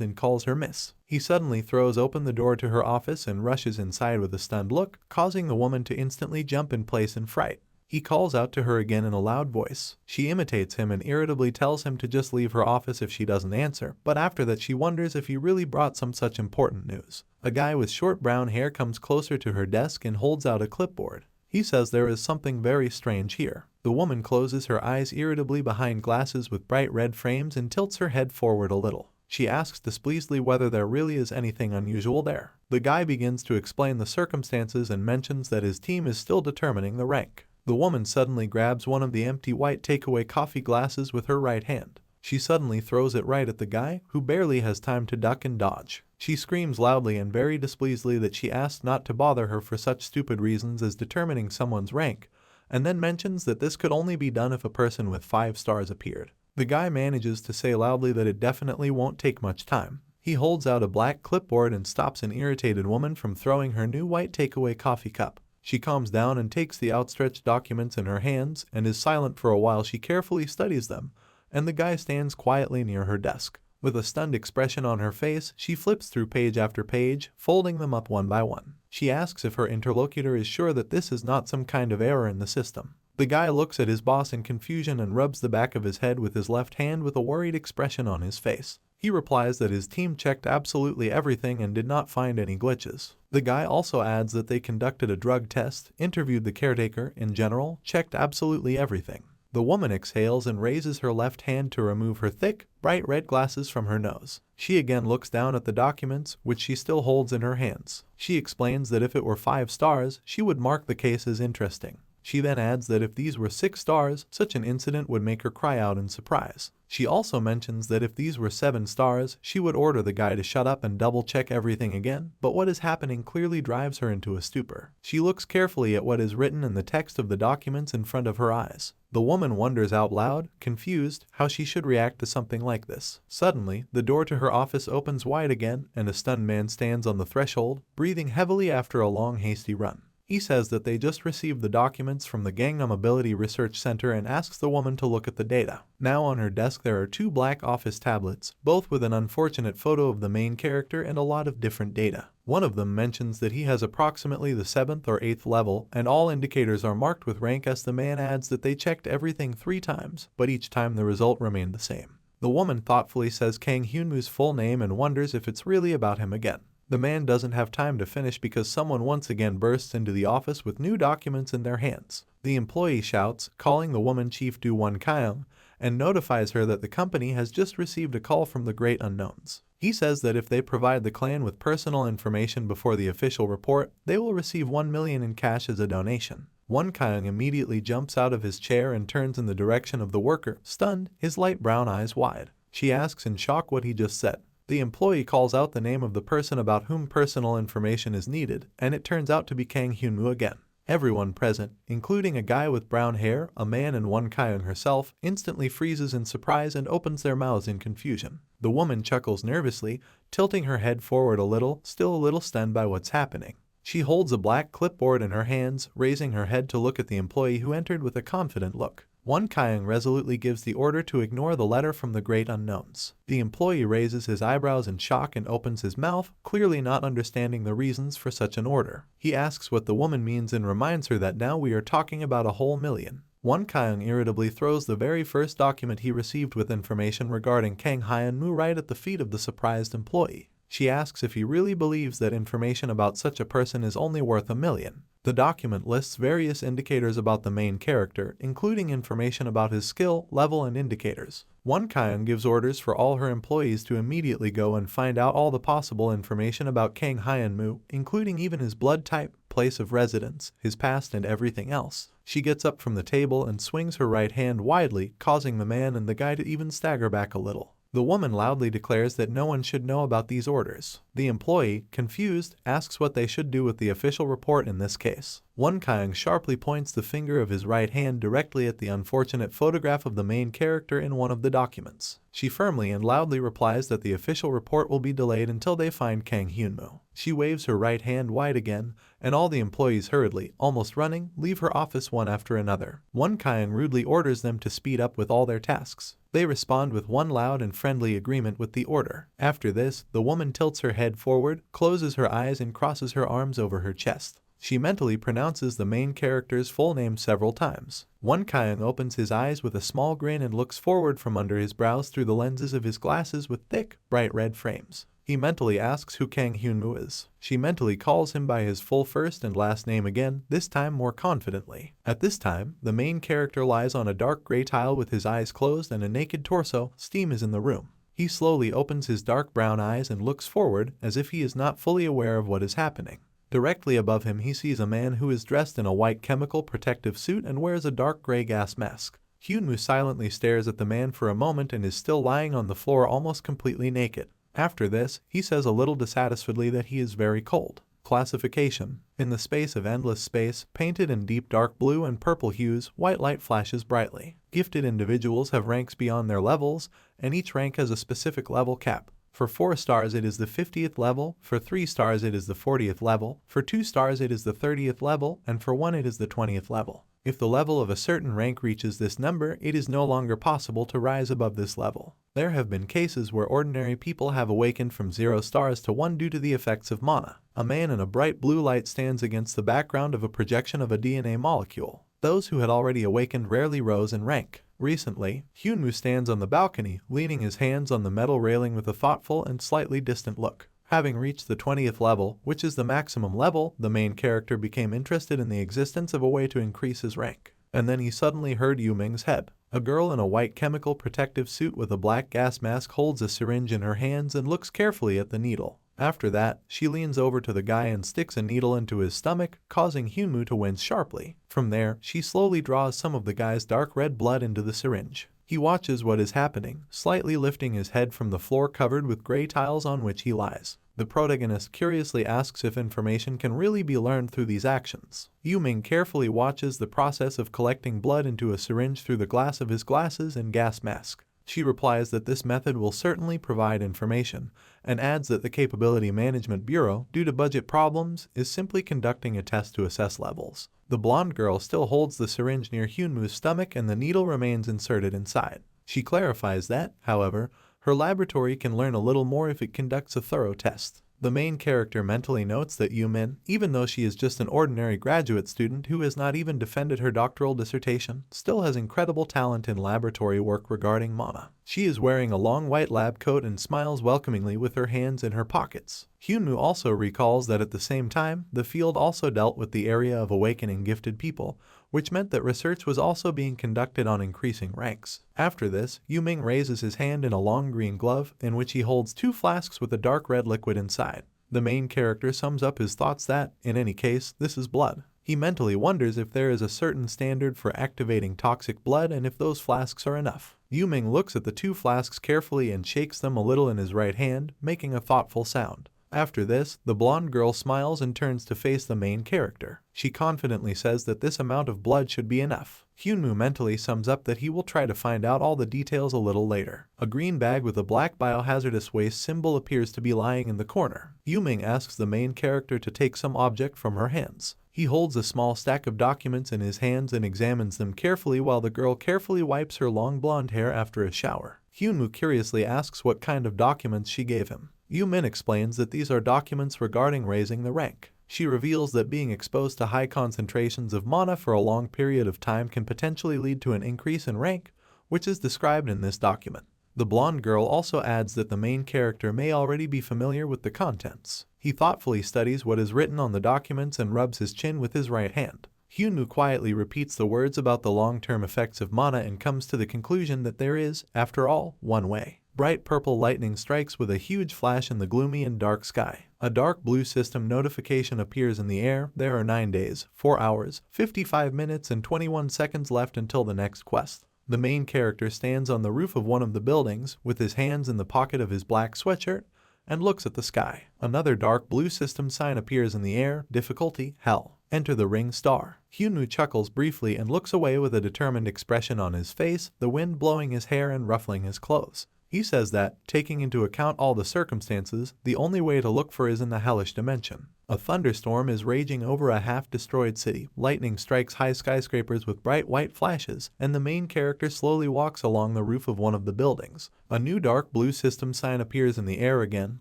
and calls her miss. He suddenly throws open the door to her office and rushes inside with a stunned look, causing the woman to instantly jump in place in fright. He calls out to her again in a loud voice. She imitates him and irritably tells him to just leave her office if she doesn't answer, but after that she wonders if he really brought some such important news. A guy with short brown hair comes closer to her desk and holds out a clipboard. He says there is something very strange here. The woman closes her eyes irritably behind glasses with bright red frames and tilts her head forward a little. She asks displeasedly whether there really is anything unusual there. The guy begins to explain the circumstances and mentions that his team is still determining the rank. The woman suddenly grabs one of the empty white takeaway coffee glasses with her right hand. She suddenly throws it right at the guy, who barely has time to duck and dodge. She screams loudly and very displeasedly that she asked not to bother her for such stupid reasons as determining someone's rank, and then mentions that this could only be done if a person with 5 stars appeared. The guy manages to say loudly that it definitely won't take much time. He holds out a black clipboard and stops an irritated woman from throwing her new white takeaway coffee cup. She calms down and takes the outstretched documents in her hands and is silent for a while. She carefully studies them, and the guy stands quietly near her desk. With a stunned expression on her face, she flips through page after page, folding them up one by one. She asks if her interlocutor is sure that this is not some kind of error in the system. The guy looks at his boss in confusion and rubs the back of his head with his left hand with a worried expression on his face. He replies that his team checked absolutely everything and did not find any glitches. The guy also adds that they conducted a drug test, interviewed the caretaker, in general, checked absolutely everything. The woman exhales and raises her left hand to remove her thick, bright red glasses from her nose. She again looks down at the documents, which she still holds in her hands. She explains that if it were 5 stars, she would mark the case as interesting. She then adds that if these were 6 stars, such an incident would make her cry out in surprise. She also mentions that if these were 7 stars, she would order the guy to shut up and double-check everything again, but what is happening clearly drives her into a stupor. She looks carefully at what is written in the text of the documents in front of her eyes. The woman wonders out loud, confused, how she should react to something like this. Suddenly, the door to her office opens wide again, and a stunned man stands on the threshold, breathing heavily after a long, hasty run. He says that they just received the documents from the Gangnam Ability Research Center and asks the woman to look at the data. Now on her desk there are 2 black office tablets, both with an unfortunate photo of the main character and a lot of different data. One of them mentions that he has approximately the 7th or 8th level, and all indicators are marked with rank as the man adds that they checked everything 3 times, but each time the result remained the same. The woman thoughtfully says Kang Hyunwoo's full name and wonders if it's really about him again. The man doesn't have time to finish because someone once again bursts into the office with new documents in their hands. The employee shouts, calling the woman Chief Do Won Kyung, and notifies her that the company has just received a call from the Great Unknowns. He says that if they provide the clan with personal information before the official report, they will receive 1 million in cash as a donation. Won Kyung immediately jumps out of his chair and turns in the direction of the worker, stunned, his light brown eyes wide. She asks in shock what he just said. The employee calls out the name of the person about whom personal information is needed, and it turns out to be Kang Hyunwoo again. Everyone present, including a guy with brown hair, a man and Won Kyung herself, instantly freezes in surprise and opens their mouths in confusion. The woman chuckles nervously, tilting her head forward a little, still a little stunned by what's happening. She holds a black clipboard in her hands, raising her head to look at the employee who entered with a confident look. Won Kyung resolutely gives the order to ignore the letter from the Great Unknowns. The employee raises his eyebrows in shock and opens his mouth, clearly not understanding the reasons for such an order. He asks what the woman means and reminds her that now we are talking about a whole million. Won Kyung irritably throws the very first document he received with information regarding Kang Hyunwoo right at the feet of the surprised employee. She asks if he really believes that information about such a person is only worth 1 million. The document lists various indicators about the main character, including information about his skill, level, and indicators. Won Kyung gives orders for all her employees to immediately go and find out all the possible information about Kang Hyunwoo, including even his blood type, place of residence, his past, and everything else. She gets up from the table and swings her right hand widely, causing the man and the guy to even stagger back a little. The woman loudly declares that no one should know about these orders. The employee, confused, asks what they should do with the official report in this case. Won Kyung sharply points the finger of his right hand directly at the unfortunate photograph of the main character in one of the documents. She firmly and loudly replies that the official report will be delayed until they find Kang Hyunmoo. She waves her right hand wide again, and all the employees hurriedly, almost running, leave her office one after another. Won Kyung rudely orders them to speed up with all their tasks. They respond with one loud and friendly agreement with the order. After this, the woman tilts her head forward, closes her eyes and crosses her arms over her chest. She mentally pronounces the main character's full name several times. Won Kyung opens his eyes with a small grin and looks forward from under his brows through the lenses of his glasses with thick, bright red frames. He mentally asks who Kang Hyunmoo is. She mentally calls him by his full first and last name again, this time more confidently. At this time, the main character lies on a dark gray tile with his eyes closed and a naked torso. Steam is in the room. He slowly opens his dark brown eyes and looks forward as if he is not fully aware of what is happening. Directly above him he sees a man who is dressed in a white chemical protective suit and wears a dark gray gas mask. Hyunmoo silently stares at the man for a moment and is still lying on the floor almost completely naked. After this, he says a little dissatisfiedly that he is very cold. Classification: in the space of endless space, painted in deep dark blue and purple hues, white light flashes brightly. Gifted individuals have ranks beyond their levels, and each rank has a specific level cap. For 4 stars it is the 50th level, for 3 stars it is the 40th level, for 2 stars it is the 30th level, and for 1 it is the 20th level. If the level of a certain rank reaches this number, it is no longer possible to rise above this level. There have been cases where ordinary people have awakened from 0 stars to 1 due to the effects of mana. A man in a bright blue light stands against the background of a projection of a DNA molecule. Those who had already awakened rarely rose in rank. Recently, Hyunmoo stands on the balcony, leaning his hands on the metal railing with a thoughtful and slightly distant look. Having reached the 20th level, which is the maximum level, the main character became interested in the existence of a way to increase his rank. And then he suddenly heard Yu-Ming's head. A girl in a white chemical protective suit with a black gas mask holds a syringe in her hands and looks carefully at the needle. After that, she leans over to the guy and sticks a needle into his stomach, causing Hyunmoo to wince sharply. From there, she slowly draws some of the guy's dark red blood into the syringe. He watches what is happening, slightly lifting his head from the floor covered with gray tiles on which he lies. The protagonist curiously asks if information can really be learned through these actions. Yu-Ming carefully watches the process of collecting blood into a syringe through the glass of his glasses and gas mask. She replies that this method will certainly provide information, and adds that the Capability Management Bureau, due to budget problems, is simply conducting a test to assess levels. The blonde girl still holds the syringe near Hyunmoo's stomach and the needle remains inserted inside. She clarifies that, however, her laboratory can learn a little more if it conducts a thorough test. The main character mentally notes that Yu-Min, even though she is just an ordinary graduate student who has not even defended her doctoral dissertation, still has incredible talent in laboratory work regarding mana. She is wearing a long white lab coat and smiles welcomingly with her hands in her pockets. Hyunmoo also recalls that at the same time, the field also dealt with the area of awakening gifted people, which meant that research was also being conducted on increasing ranks. After this, Yu-Ming raises his hand in a long green glove, in which he holds 2 flasks with a dark red liquid inside. The main character sums up his thoughts that, in any case, this is blood. He mentally wonders if there is a certain standard for activating toxic blood and if those flasks are enough. Yu-Ming looks at the 2 flasks carefully and shakes them a little in his right hand, making a thoughtful sound. After this, the blonde girl smiles and turns to face the main character. She confidently says that this amount of blood should be enough. Hyunmoo mentally sums up that he will try to find out all the details a little later. A green bag with a black biohazardous waste symbol appears to be lying in the corner. Yu-Ming asks the main character to take some object from her hands. He holds a small stack of documents in his hands and examines them carefully while the girl carefully wipes her long blonde hair after a shower. Hyunmoo curiously asks what kind of documents she gave him. Yu-Min explains that these are documents regarding raising the rank. She reveals that being exposed to high concentrations of mana for a long period of time can potentially lead to an increase in rank, which is described in this document. The blonde girl also adds that the main character may already be familiar with the contents. He thoughtfully studies what is written on the documents and rubs his chin with his right hand. Hyunmoo quietly repeats the words about the long-term effects of mana and comes to the conclusion that there is, after all, one way. Bright purple lightning strikes with a huge flash in the gloomy and dark sky. A dark blue system notification appears in the air. There are 9 days, 4 hours, 55 minutes and 21 seconds left until the next quest. The main character stands on the roof of one of the buildings with his hands in the pocket of his black sweatshirt and looks at the sky. Another dark blue system sign appears in the air, difficulty, hell. Enter the ring star. Hyunwoo chuckles briefly and looks away with a determined expression on his face, the wind blowing his hair and ruffling his clothes. He says that, taking into account all the circumstances, the only way to look for is in the hellish dimension. A thunderstorm is raging over a half-destroyed city. Lightning strikes high skyscrapers with bright white flashes, and the main character slowly walks along the roof of one of the buildings. A new dark blue system sign appears in the air again.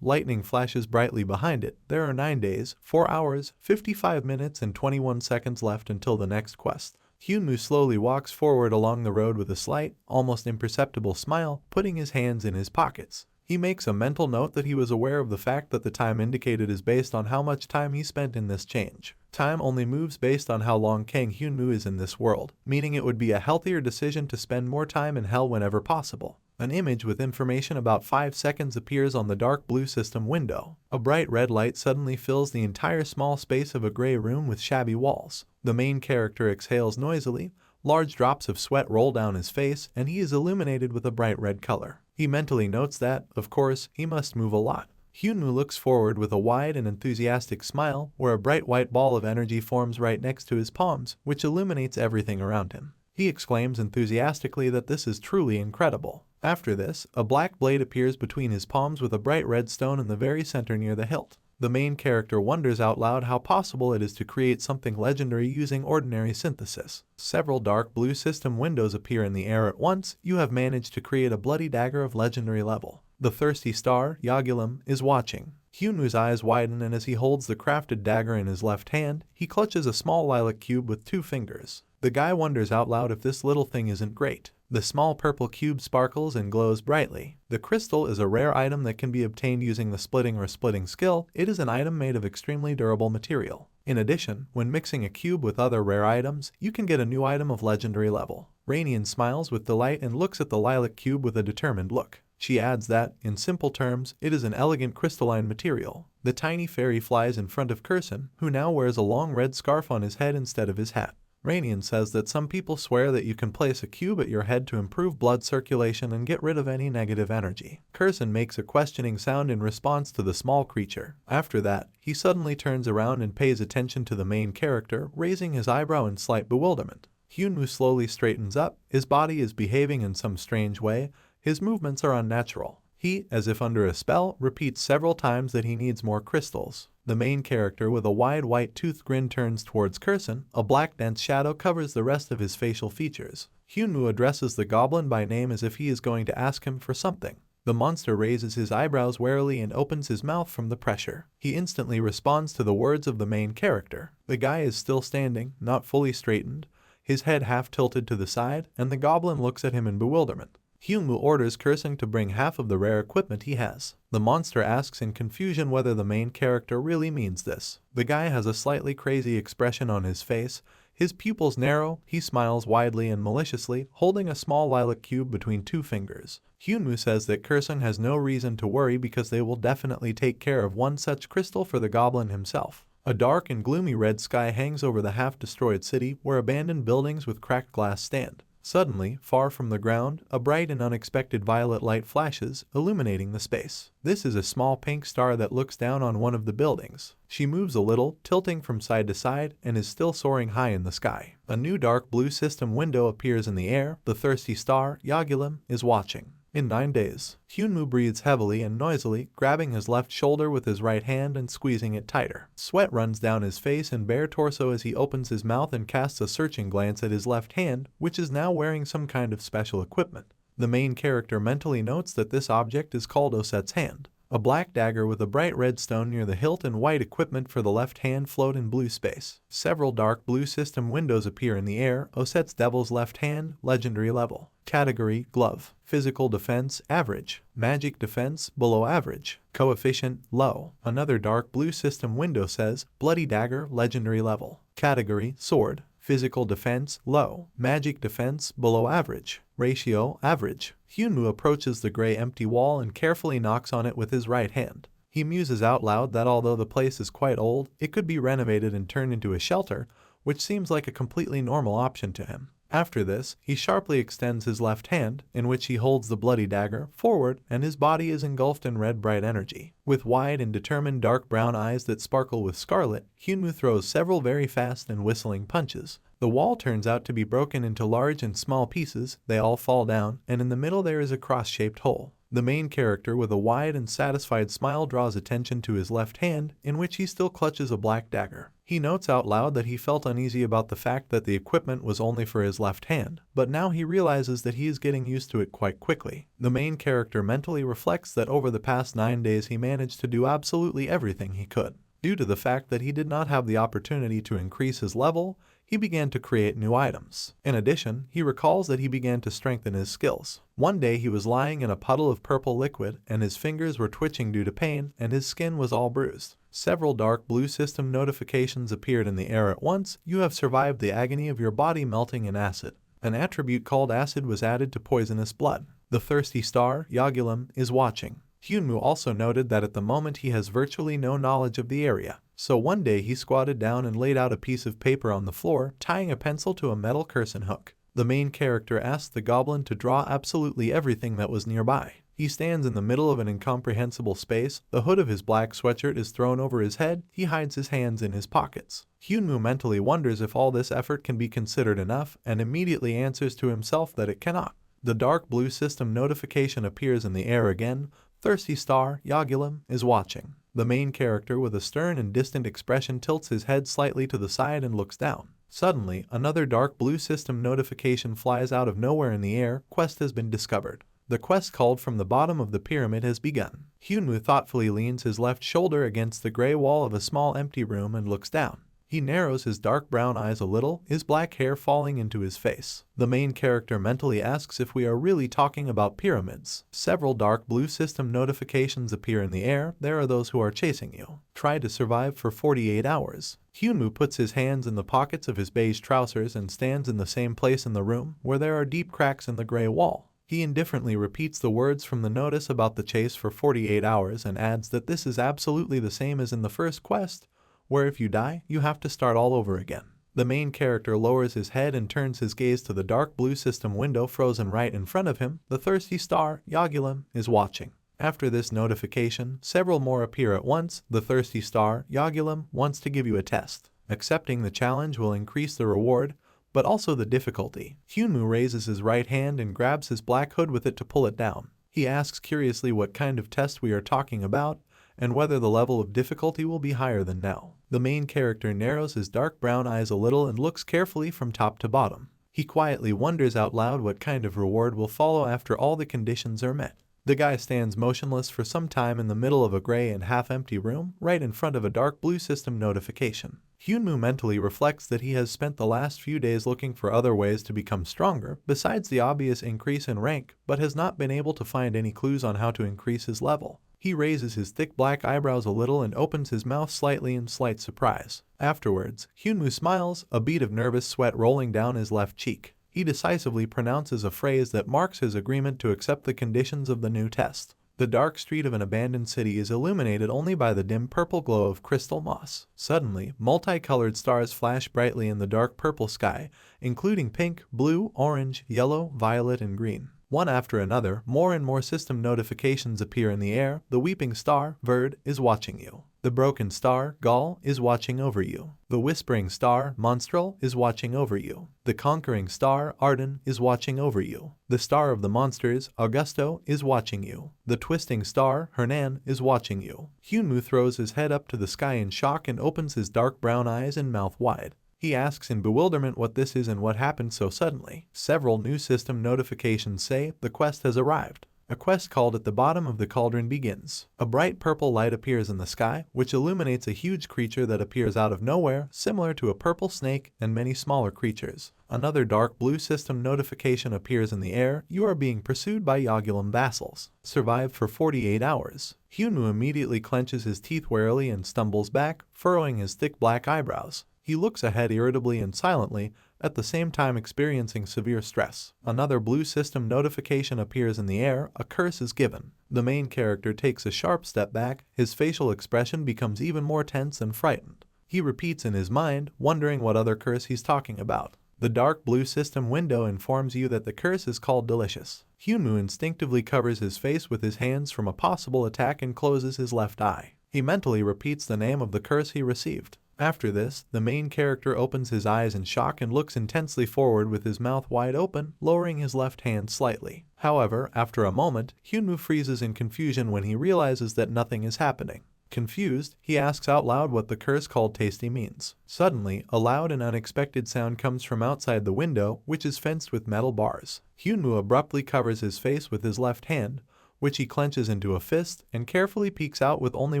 Lightning flashes brightly behind it. There are 9 days, 4 hours, 55 minutes, and 21 seconds left until the next quest. Hyunwoo slowly walks forward along the road with a slight, almost imperceptible smile, putting his hands in his pockets. He makes a mental note that he was aware of the fact that the time indicated is based on how much time he spent in this change. Time only moves based on how long Kang Hyunwoo is in this world, meaning it would be a healthier decision to spend more time in hell whenever possible. An image with information about 5 seconds appears on the dark blue system window. A bright red light suddenly fills the entire small space of a gray room with shabby walls. The main character exhales noisily, large drops of sweat roll down his face, and he is illuminated with a bright red color. He mentally notes that, of course, he must move a lot. Hyunwoo looks forward with a wide and enthusiastic smile, where a bright white ball of energy forms right next to his palms, which illuminates everything around him. He exclaims enthusiastically that this is truly incredible. After this, a black blade appears between his palms with a bright red stone in the very center near the hilt. The main character wonders out loud how possible it is to create something legendary using ordinary synthesis. Several dark blue system windows appear in the air at once. You have managed to create a bloody dagger of legendary level. The thirsty star, Yagulum, is watching. Hyunwoo's eyes widen, and as he holds the crafted dagger in his left hand, he clutches a small lilac cube with 2 fingers. The guy wonders out loud if this little thing isn't great. The small purple cube sparkles and glows brightly. The crystal is a rare item that can be obtained using the splitting skill. It is an item made of extremely durable material. In addition, when mixing a cube with other rare items, you can get a new item of legendary level. Rainian smiles with delight and looks at the lilac cube with a determined look. She adds that, in simple terms, it is an elegant crystalline material. The tiny fairy flies in front of Kurson, who now wears a long red scarf on his head instead of his hat. Rainian says that some people swear that you can place a cube at your head to improve blood circulation and get rid of any negative energy. Kurson makes a questioning sound in response to the small creature. After that, he suddenly turns around and pays attention to the main character, raising his eyebrow in slight bewilderment. Hyunwoo slowly straightens up. His body is behaving in some strange way. His movements are unnatural. He, as if under a spell, repeats several times that he needs more crystals. The main character with a wide white-toothed grin turns towards Kurson. A black dense shadow covers the rest of his facial features. Hyunwoo addresses the goblin by name as if he is going to ask him for something. The monster raises his eyebrows warily and opens his mouth from the pressure. He instantly responds to the words of the main character. The guy is still standing, not fully straightened, his head half tilted to the side, and the goblin looks at him in bewilderment. Hyunwoo orders Kurson to bring half of the rare equipment he has. The monster asks in confusion whether the main character really means this. The guy has a slightly crazy expression on his face. His pupils narrow, he smiles widely and maliciously, holding a small lilac cube between 2 fingers. Hyunwoo says that Kurson has no reason to worry because they will definitely take care of one such crystal for the goblin himself. A dark and gloomy red sky hangs over the half-destroyed city where abandoned buildings with cracked glass stand. Suddenly, far from the ground, a bright and unexpected violet light flashes, illuminating the space. This is a small pink star that looks down on one of the buildings. She moves a little, tilting from side to side, and is still soaring high in the sky. A new dark blue system window appears in the air. The thirsty star, Yagulum, is watching. In 9 days, Hyunwoo breathes heavily and noisily, grabbing his left shoulder with his right hand and squeezing it tighter. Sweat runs down his face and bare torso as he opens his mouth and casts a searching glance at his left hand, which is now wearing some kind of special equipment. The main character mentally notes that this object is called Oset's hand. A black dagger with a bright red stone near the hilt and white equipment for the left hand float in blue space. Several dark blue system windows appear in the air. Oset's devil's left hand, legendary level. Category, glove. Physical defense, average. Magic defense, below average. Coefficient, low. Another dark blue system window says, bloody dagger, legendary level. Category, sword. Physical defense, low. Magic defense, below average. Ratio, average. Hyunwoo approaches the gray empty wall and carefully knocks on it with his right hand. He muses out loud that although the place is quite old, it could be renovated and turned into a shelter, which seems like a completely normal option to him. After this, he sharply extends his left hand, in which he holds the bloody dagger, forward, and his body is engulfed in red bright energy. With wide and determined dark brown eyes that sparkle with scarlet, Hyunwoo throws several very fast and whistling punches. The wall turns out to be broken into large and small pieces, they all fall down, and in the middle there is a cross-shaped hole. The main character with a wide and satisfied smile draws attention to his left hand, in which he still clutches a black dagger. He notes out loud that he felt uneasy about the fact that the equipment was only for his left hand, but now he realizes that he is getting used to it quite quickly. The main character mentally reflects that over the past 9 days he managed to do absolutely everything he could. Due to the fact that he did not have the opportunity to increase his level, he began to create new items. In addition, he recalls that he began to strengthen his skills. One day he was lying in a puddle of purple liquid and his fingers were twitching due to pain and his skin was all bruised. Several dark blue system notifications appeared in the air at once. You have survived the agony of your body melting in acid. An attribute called acid was added to poisonous blood. The thirsty star, Yagulum, is watching. Hyunwoo also noted that at the moment he has virtually no knowledge of the area. So one day he squatted down and laid out a piece of paper on the floor, tying a pencil to a metal curtain hook. The main character asked the goblin to draw absolutely everything that was nearby. He stands in the middle of an incomprehensible space, the hood of his black sweatshirt is thrown over his head, he hides his hands in his pockets. Hyunwoo mentally wonders if all this effort can be considered enough and immediately answers to himself that it cannot. The dark blue system notification appears in the air again. Thirsty star, Yagulum, is watching. The main character with a stern and distant expression tilts his head slightly to the side and looks down. Suddenly, another dark blue system notification flies out of nowhere in the air. Quest has been discovered. The quest called from the bottom of the pyramid has begun. Hyunwoo thoughtfully leans his left shoulder against the gray wall of a small empty room and looks down. He narrows his dark brown eyes a little, his black hair falling into his face. The main character mentally asks if we are really talking about pyramids. Several dark blue system notifications appear in the air. There are those who are chasing you. Try to survive for 48 hours. Hyunwoo puts his hands in the pockets of his beige trousers and stands in the same place in the room where there are deep cracks in the gray wall. He indifferently repeats the words from the notice about the chase for 48 hours and adds that this is absolutely the same as in the first quest, where if you die, you have to start all over again. The main character lowers his head and turns his gaze to the dark blue system window frozen right in front of him. The thirsty star, Yagulum, is watching. After this notification, several more appear at once. The thirsty star, Yagulum, wants to give you a test. Accepting the challenge will increase the reward, but also the difficulty. Hyunwoo raises his right hand and grabs his black hood with it to pull it down. He asks curiously what kind of test we are talking about, and whether the level of difficulty will be higher than now. The main character narrows his dark brown eyes a little and looks carefully from top to bottom. He quietly wonders out loud what kind of reward will follow after all the conditions are met. The guy stands motionless for some time in the middle of a gray and half-empty room, right in front of a dark blue system notification. Hyunwoo mentally reflects that he has spent the last few days looking for other ways to become stronger, besides the obvious increase in rank, but has not been able to find any clues on how to increase his level. He raises his thick black eyebrows a little and opens his mouth slightly in slight surprise. Afterwards, Hyunwoo smiles, a bead of nervous sweat rolling down his left cheek. He decisively pronounces a phrase that marks his agreement to accept the conditions of the new test. The dark street of an abandoned city is illuminated only by the dim purple glow of crystal moss. Suddenly, multicolored stars flash brightly in the dark purple sky, including pink, blue, orange, yellow, violet, and green. One after another, more and more system notifications appear in the air. The weeping star, Verd, is watching you. The broken star, Gaul, is watching over you. The whispering star, Monstrel, is watching over you. The conquering star, Arden, is watching over you. The star of the monsters, Augusto, is watching you. The twisting star, Hernan, is watching you. Hyunwoo throws his head up to the sky in shock and opens his dark brown eyes and mouth wide. He asks in bewilderment what this is and what happened so suddenly. Several new system notifications say the quest has arrived. A quest called at the bottom of the cauldron begins. A bright purple light appears in the sky, which illuminates a huge creature that appears out of nowhere, similar to a purple snake and many smaller creatures. Another dark blue system notification appears in the air. You are being pursued by Yagulum vassals. Survive for 48 hours. Hyunwoo immediately clenches his teeth warily and stumbles back, furrowing his thick black eyebrows. He looks ahead irritably and silently, at the same time experiencing severe stress. Another blue system notification appears in the air. A curse is given. The main character takes a sharp step back. His facial expression becomes even more tense and frightened. He repeats in his mind, wondering what other curse he's talking about. The dark blue system window informs you that the curse is called Delicious. Hyunwoo instinctively covers his face with his hands from a possible attack and closes his left eye. He mentally repeats the name of the curse he received. After this, the main character opens his eyes in shock and looks intensely forward with his mouth wide open, lowering his left hand slightly. However, after a moment, Hyunwoo freezes in confusion when he realizes that nothing is happening. Confused, he asks out loud what the curse called Tasty means. Suddenly, a loud and unexpected sound comes from outside the window, which is fenced with metal bars. Hyunwoo abruptly covers his face with his left hand, which he clenches into a fist, and carefully peeks out with only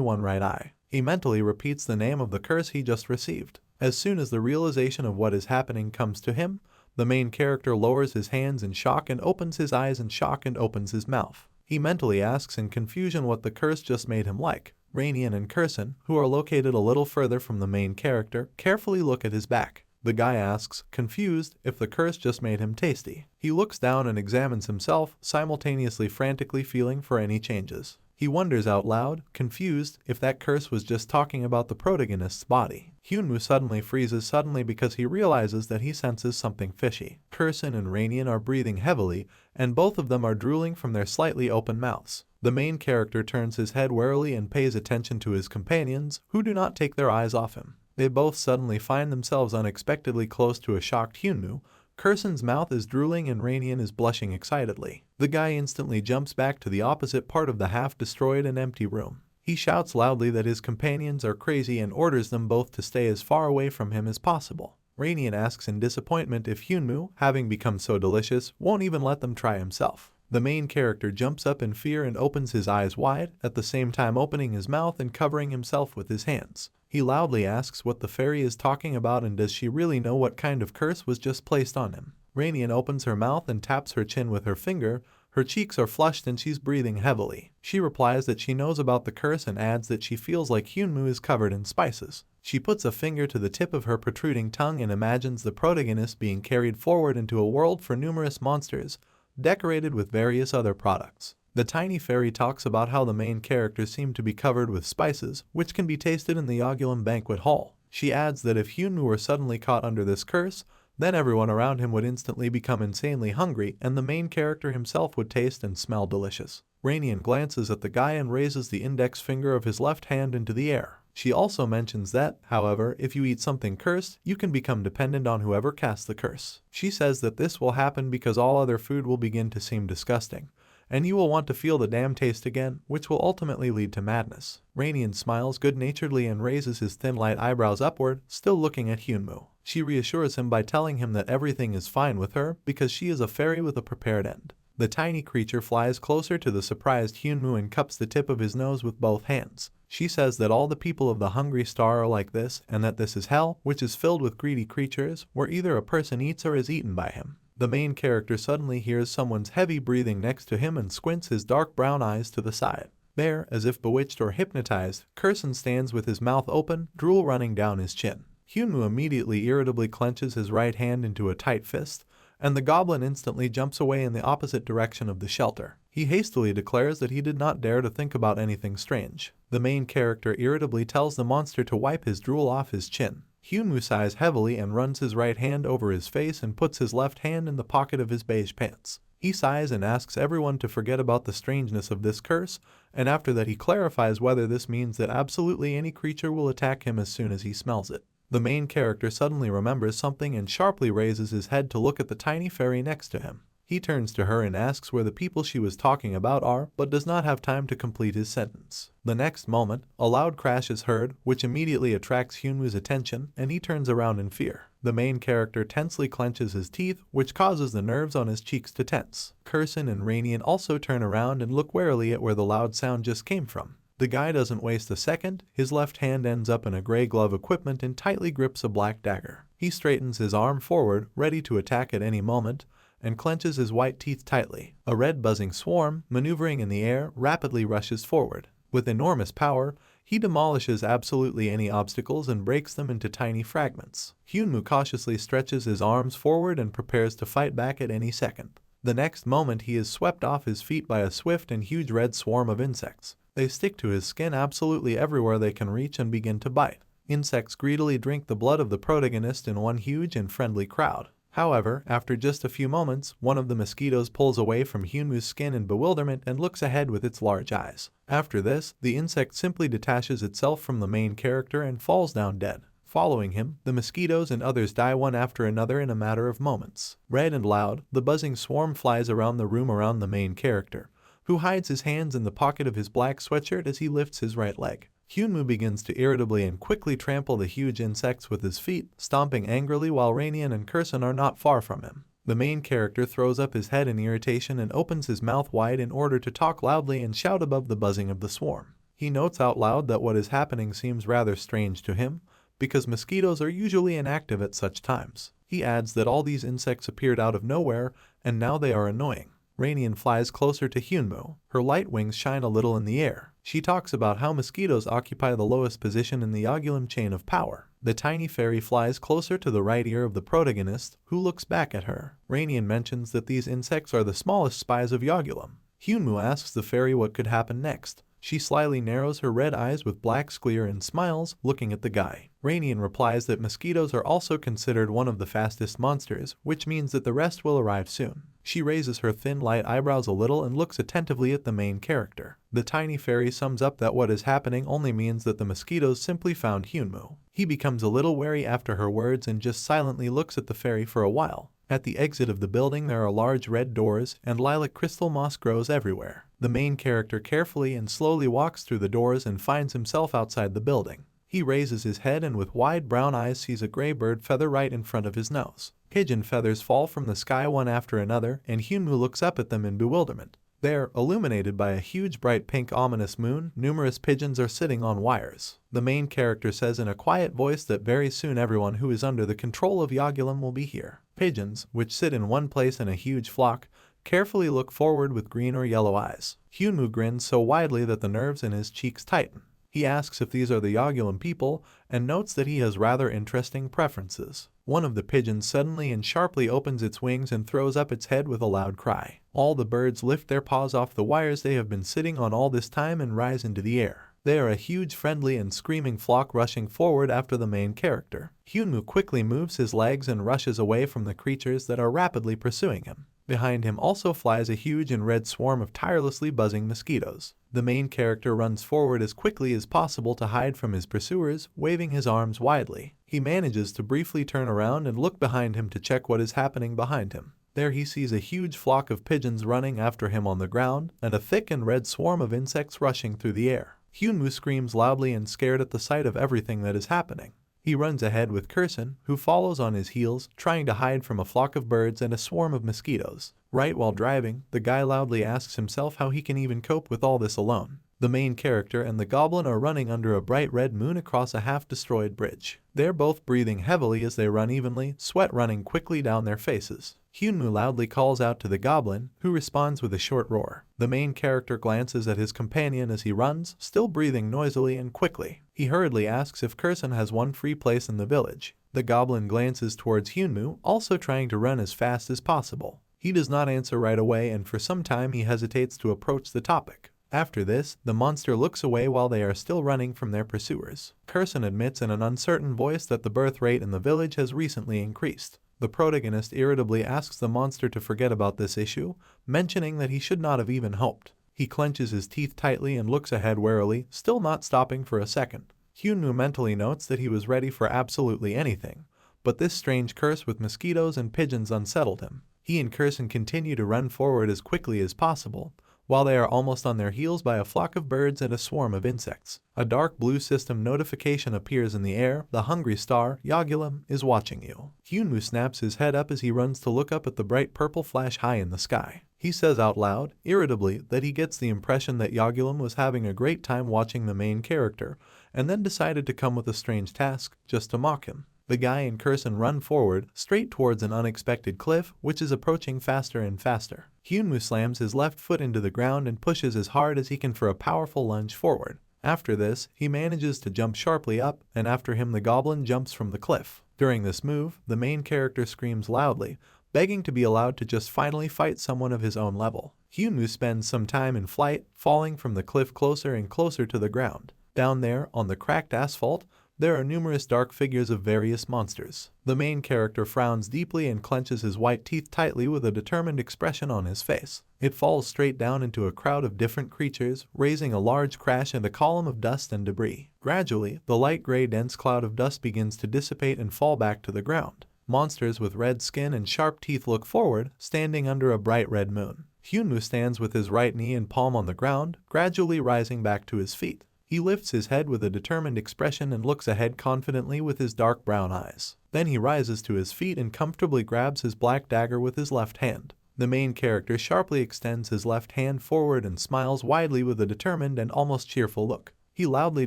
one right eye. He mentally repeats the name of the curse he just received. As soon as the realization of what is happening comes to him, the main character lowers his hands in shock and opens his eyes in shock and opens his mouth. He mentally asks in confusion what the curse just made him like. Rainian and Kurson, who are located a little further from the main character, carefully look at his back. The guy asks, confused, if the curse just made him tasty. He looks down and examines himself, simultaneously frantically feeling for any changes. He wonders out loud, confused, if that curse was just talking about the protagonist's body. Hyunwoo suddenly freezes because he realizes that he senses something fishy. Kurson and Rainian are breathing heavily, and both of them are drooling from their slightly open mouths. The main character turns his head warily and pays attention to his companions, who do not take their eyes off him. They both suddenly find themselves unexpectedly close to a shocked Hyunwoo. Kurson's mouth is drooling and Rainian is blushing excitedly. The guy instantly jumps back to the opposite part of the half-destroyed and empty room. He shouts loudly that his companions are crazy and orders them both to stay as far away from him as possible. Rainian asks in disappointment if Hyunwoo, having become so delicious, won't even let them try himself. The main character jumps up in fear and opens his eyes wide, at the same time opening his mouth and covering himself with his hands. He loudly asks what the fairy is talking about and does she really know what kind of curse was just placed on him. Rainian opens her mouth and taps her chin with her finger. Her cheeks are flushed and she's breathing heavily. She replies that she knows about the curse and adds that she feels like Hyunwoo is covered in spices. She puts a finger to the tip of her protruding tongue and imagines the protagonist being carried forward into a world for numerous monsters, decorated with various other products. The tiny fairy talks about how the main characters seem to be covered with spices, which can be tasted in the Yogulum banquet hall. She adds that if Hyunwoo were suddenly caught under this curse, then everyone around him would instantly become insanely hungry and the main character himself would taste and smell delicious. Rainian glances at the guy and raises the index finger of his left hand into the air. She also mentions that, however, if you eat something cursed, you can become dependent on whoever casts the curse. She says that this will happen because all other food will begin to seem disgusting, and you will want to feel the damn taste again, which will ultimately lead to madness. Rainian smiles good-naturedly and raises his thin light eyebrows upward, still looking at Hyunwoo. She reassures him by telling him that everything is fine with her because she is a fairy with a prepared end. The tiny creature flies closer to the surprised Hyunwoo and cups the tip of his nose with both hands. She says that all the people of the Hungry Star are like this and that this is hell, which is filled with greedy creatures, where either a person eats or is eaten by him. The main character suddenly hears someone's heavy breathing next to him and squints his dark brown eyes to the side. There, as if bewitched or hypnotized, Kurson stands with his mouth open, drool running down his chin. Hyunwoo immediately irritably clenches his right hand into a tight fist, and the goblin instantly jumps away in the opposite direction of the shelter. He hastily declares that he did not dare to think about anything strange. The main character irritably tells the monster to wipe his drool off his chin. Hyunwoo sighs heavily and runs his right hand over his face and puts his left hand in the pocket of his beige pants. He sighs and asks everyone to forget about the strangeness of this curse, and after that he clarifies whether this means that absolutely any creature will attack him as soon as he smells it. The main character suddenly remembers something and sharply raises his head to look at the tiny fairy next to him. He turns to her and asks where the people she was talking about are, but does not have time to complete his sentence. The next moment, a loud crash is heard, which immediately attracts Hyunwoo's attention, and he turns around in fear. The main character tensely clenches his teeth, which causes the nerves on his cheeks to tense. Kurson and Rainian also turn around and look warily at where the loud sound just came from. The guy doesn't waste a second. His left hand ends up in a gray glove equipment and tightly grips a black dagger. He straightens his arm forward, ready to attack at any moment, and clenches his white teeth tightly. A red buzzing swarm, maneuvering in the air, rapidly rushes forward. With enormous power, he demolishes absolutely any obstacles and breaks them into tiny fragments. Hyunwoo cautiously stretches his arms forward and prepares to fight back at any second. The next moment he is swept off his feet by a swift and huge red swarm of insects. They stick to his skin absolutely everywhere they can reach and begin to bite. Insects greedily drink the blood of the protagonist in one huge and friendly crowd. However, after just a few moments, one of the mosquitoes pulls away from Hyunwoo's skin in bewilderment and looks ahead with its large eyes. After this, the insect simply detaches itself from the main character and falls down dead. Following him, the mosquitoes and others die one after another in a matter of moments. Red and loud, the buzzing swarm flies around the room around the main character, who hides his hands in the pocket of his black sweatshirt as he lifts his right leg. Hyunwoo begins to irritably and quickly trample the huge insects with his feet, stomping angrily while Rainian and Kursun are not far from him. The main character throws up his head in irritation and opens his mouth wide in order to talk loudly and shout above the buzzing of the swarm. He notes out loud that what is happening seems rather strange to him, because mosquitoes are usually inactive at such times. He adds that all these insects appeared out of nowhere, and now they are annoying. Rainian flies closer to Hyunwoo. Her light wings shine a little in the air. She talks about how mosquitoes occupy the lowest position in the Yagulum chain of power. The tiny fairy flies closer to the right ear of the protagonist, who looks back at her. Rainian mentions that these insects are the smallest spies of Yagulum. Hyunwoo asks the fairy what could happen next. She slyly narrows her red eyes with black sclere and smiles, looking at the guy. Rainian replies that mosquitoes are also considered one of the fastest monsters, which means that the rest will arrive soon. She raises her thin light eyebrows a little and looks attentively at the main character. The tiny fairy sums up that what is happening only means that the mosquitoes simply found Hyunwoo. He becomes a little wary after her words and just silently looks at the fairy for a while. At the exit of the building there are large red doors, and lilac crystal moss grows everywhere. The main character carefully and slowly walks through the doors and finds himself outside the building. He raises his head and with wide brown eyes sees a gray bird feather right in front of his nose. Pigeon feathers fall from the sky one after another, and Hyunwoo looks up at them in bewilderment. There, illuminated by a huge bright pink ominous moon, numerous pigeons are sitting on wires. The main character says in a quiet voice that very soon everyone who is under the control of Yagulum will be here. Pigeons, which sit in one place in a huge flock, carefully look forward with green or yellow eyes. Hyunwoo grins so widely that the nerves in his cheeks tighten. He asks if these are the Yagulum people, and notes that he has rather interesting preferences. One of the pigeons suddenly and sharply opens its wings and throws up its head with a loud cry. All the birds lift their paws off the wires they have been sitting on all this time and rise into the air. They are a huge friendly and screaming flock rushing forward after the main character. Hyunwoo quickly moves his legs and rushes away from the creatures that are rapidly pursuing him. Behind him also flies a huge and red swarm of tirelessly buzzing mosquitoes. The main character runs forward as quickly as possible to hide from his pursuers, waving his arms widely. He manages to briefly turn around and look behind him to check what is happening behind him. There he sees a huge flock of pigeons running after him on the ground, and a thick and red swarm of insects rushing through the air. Hyunwoo screams loudly and scared at the sight of everything that is happening. He runs ahead with Kursun, who follows on his heels, trying to hide from a flock of birds and a swarm of mosquitoes. Right while driving, the guy loudly asks himself how he can even cope with all this alone. The main character and the goblin are running under a bright red moon across a half-destroyed bridge. They're both breathing heavily as they run evenly, sweat running quickly down their faces. Hyunwoo loudly calls out to the goblin, who responds with a short roar. The main character glances at his companion as he runs, still breathing noisily and quickly. He hurriedly asks if Kursun has one free place in the village. The goblin glances towards Hyunwoo, also trying to run as fast as possible. He does not answer right away, and for some time he hesitates to approach the topic. After this, the monster looks away while they are still running from their pursuers. Kursun admits in an uncertain voice that the birth rate in the village has recently increased. The protagonist irritably asks the monster to forget about this issue, mentioning that he should not have even hoped. He clenches his teeth tightly and looks ahead warily, still not stopping for a second. Hyunwoo mentally notes that he was ready for absolutely anything, but this strange curse with mosquitoes and pigeons unsettled him. He and Kursun continue to run forward as quickly as possible, while they are almost on their heels by a flock of birds and a swarm of insects. A dark blue system notification appears in the air. The hungry star, Yagulum, is watching you. Hyunwoo snaps his head up as he runs to look up at the bright purple flash high in the sky. He says out loud, irritably, that he gets the impression that Yagulum was having a great time watching the main character, and then decided to come with a strange task, just to mock him. The guy and Kursun run forward, straight towards an unexpected cliff, which is approaching faster and faster. Hyunwoo slams his left foot into the ground and pushes as hard as he can for a powerful lunge forward. After this, he manages to jump sharply up, and after him the goblin jumps from the cliff. During this move, the main character screams loudly, begging to be allowed to just finally fight someone of his own level. Hyunwoo spends some time in flight, falling from the cliff closer and closer to the ground. Down there, on the cracked asphalt, there are numerous dark figures of various monsters. The main character frowns deeply and clenches his white teeth tightly with a determined expression on his face. It falls straight down into a crowd of different creatures, raising a large crash and a column of dust and debris. Gradually, the light gray dense cloud of dust begins to dissipate and fall back to the ground. Monsters with red skin and sharp teeth look forward, standing under a bright red moon. Hyunwoo stands with his right knee and palm on the ground, gradually rising back to his feet. He lifts his head with a determined expression and looks ahead confidently with his dark brown eyes. Then he rises to his feet and comfortably grabs his black dagger with his left hand. The main character sharply extends his left hand forward and smiles widely with a determined and almost cheerful look. He loudly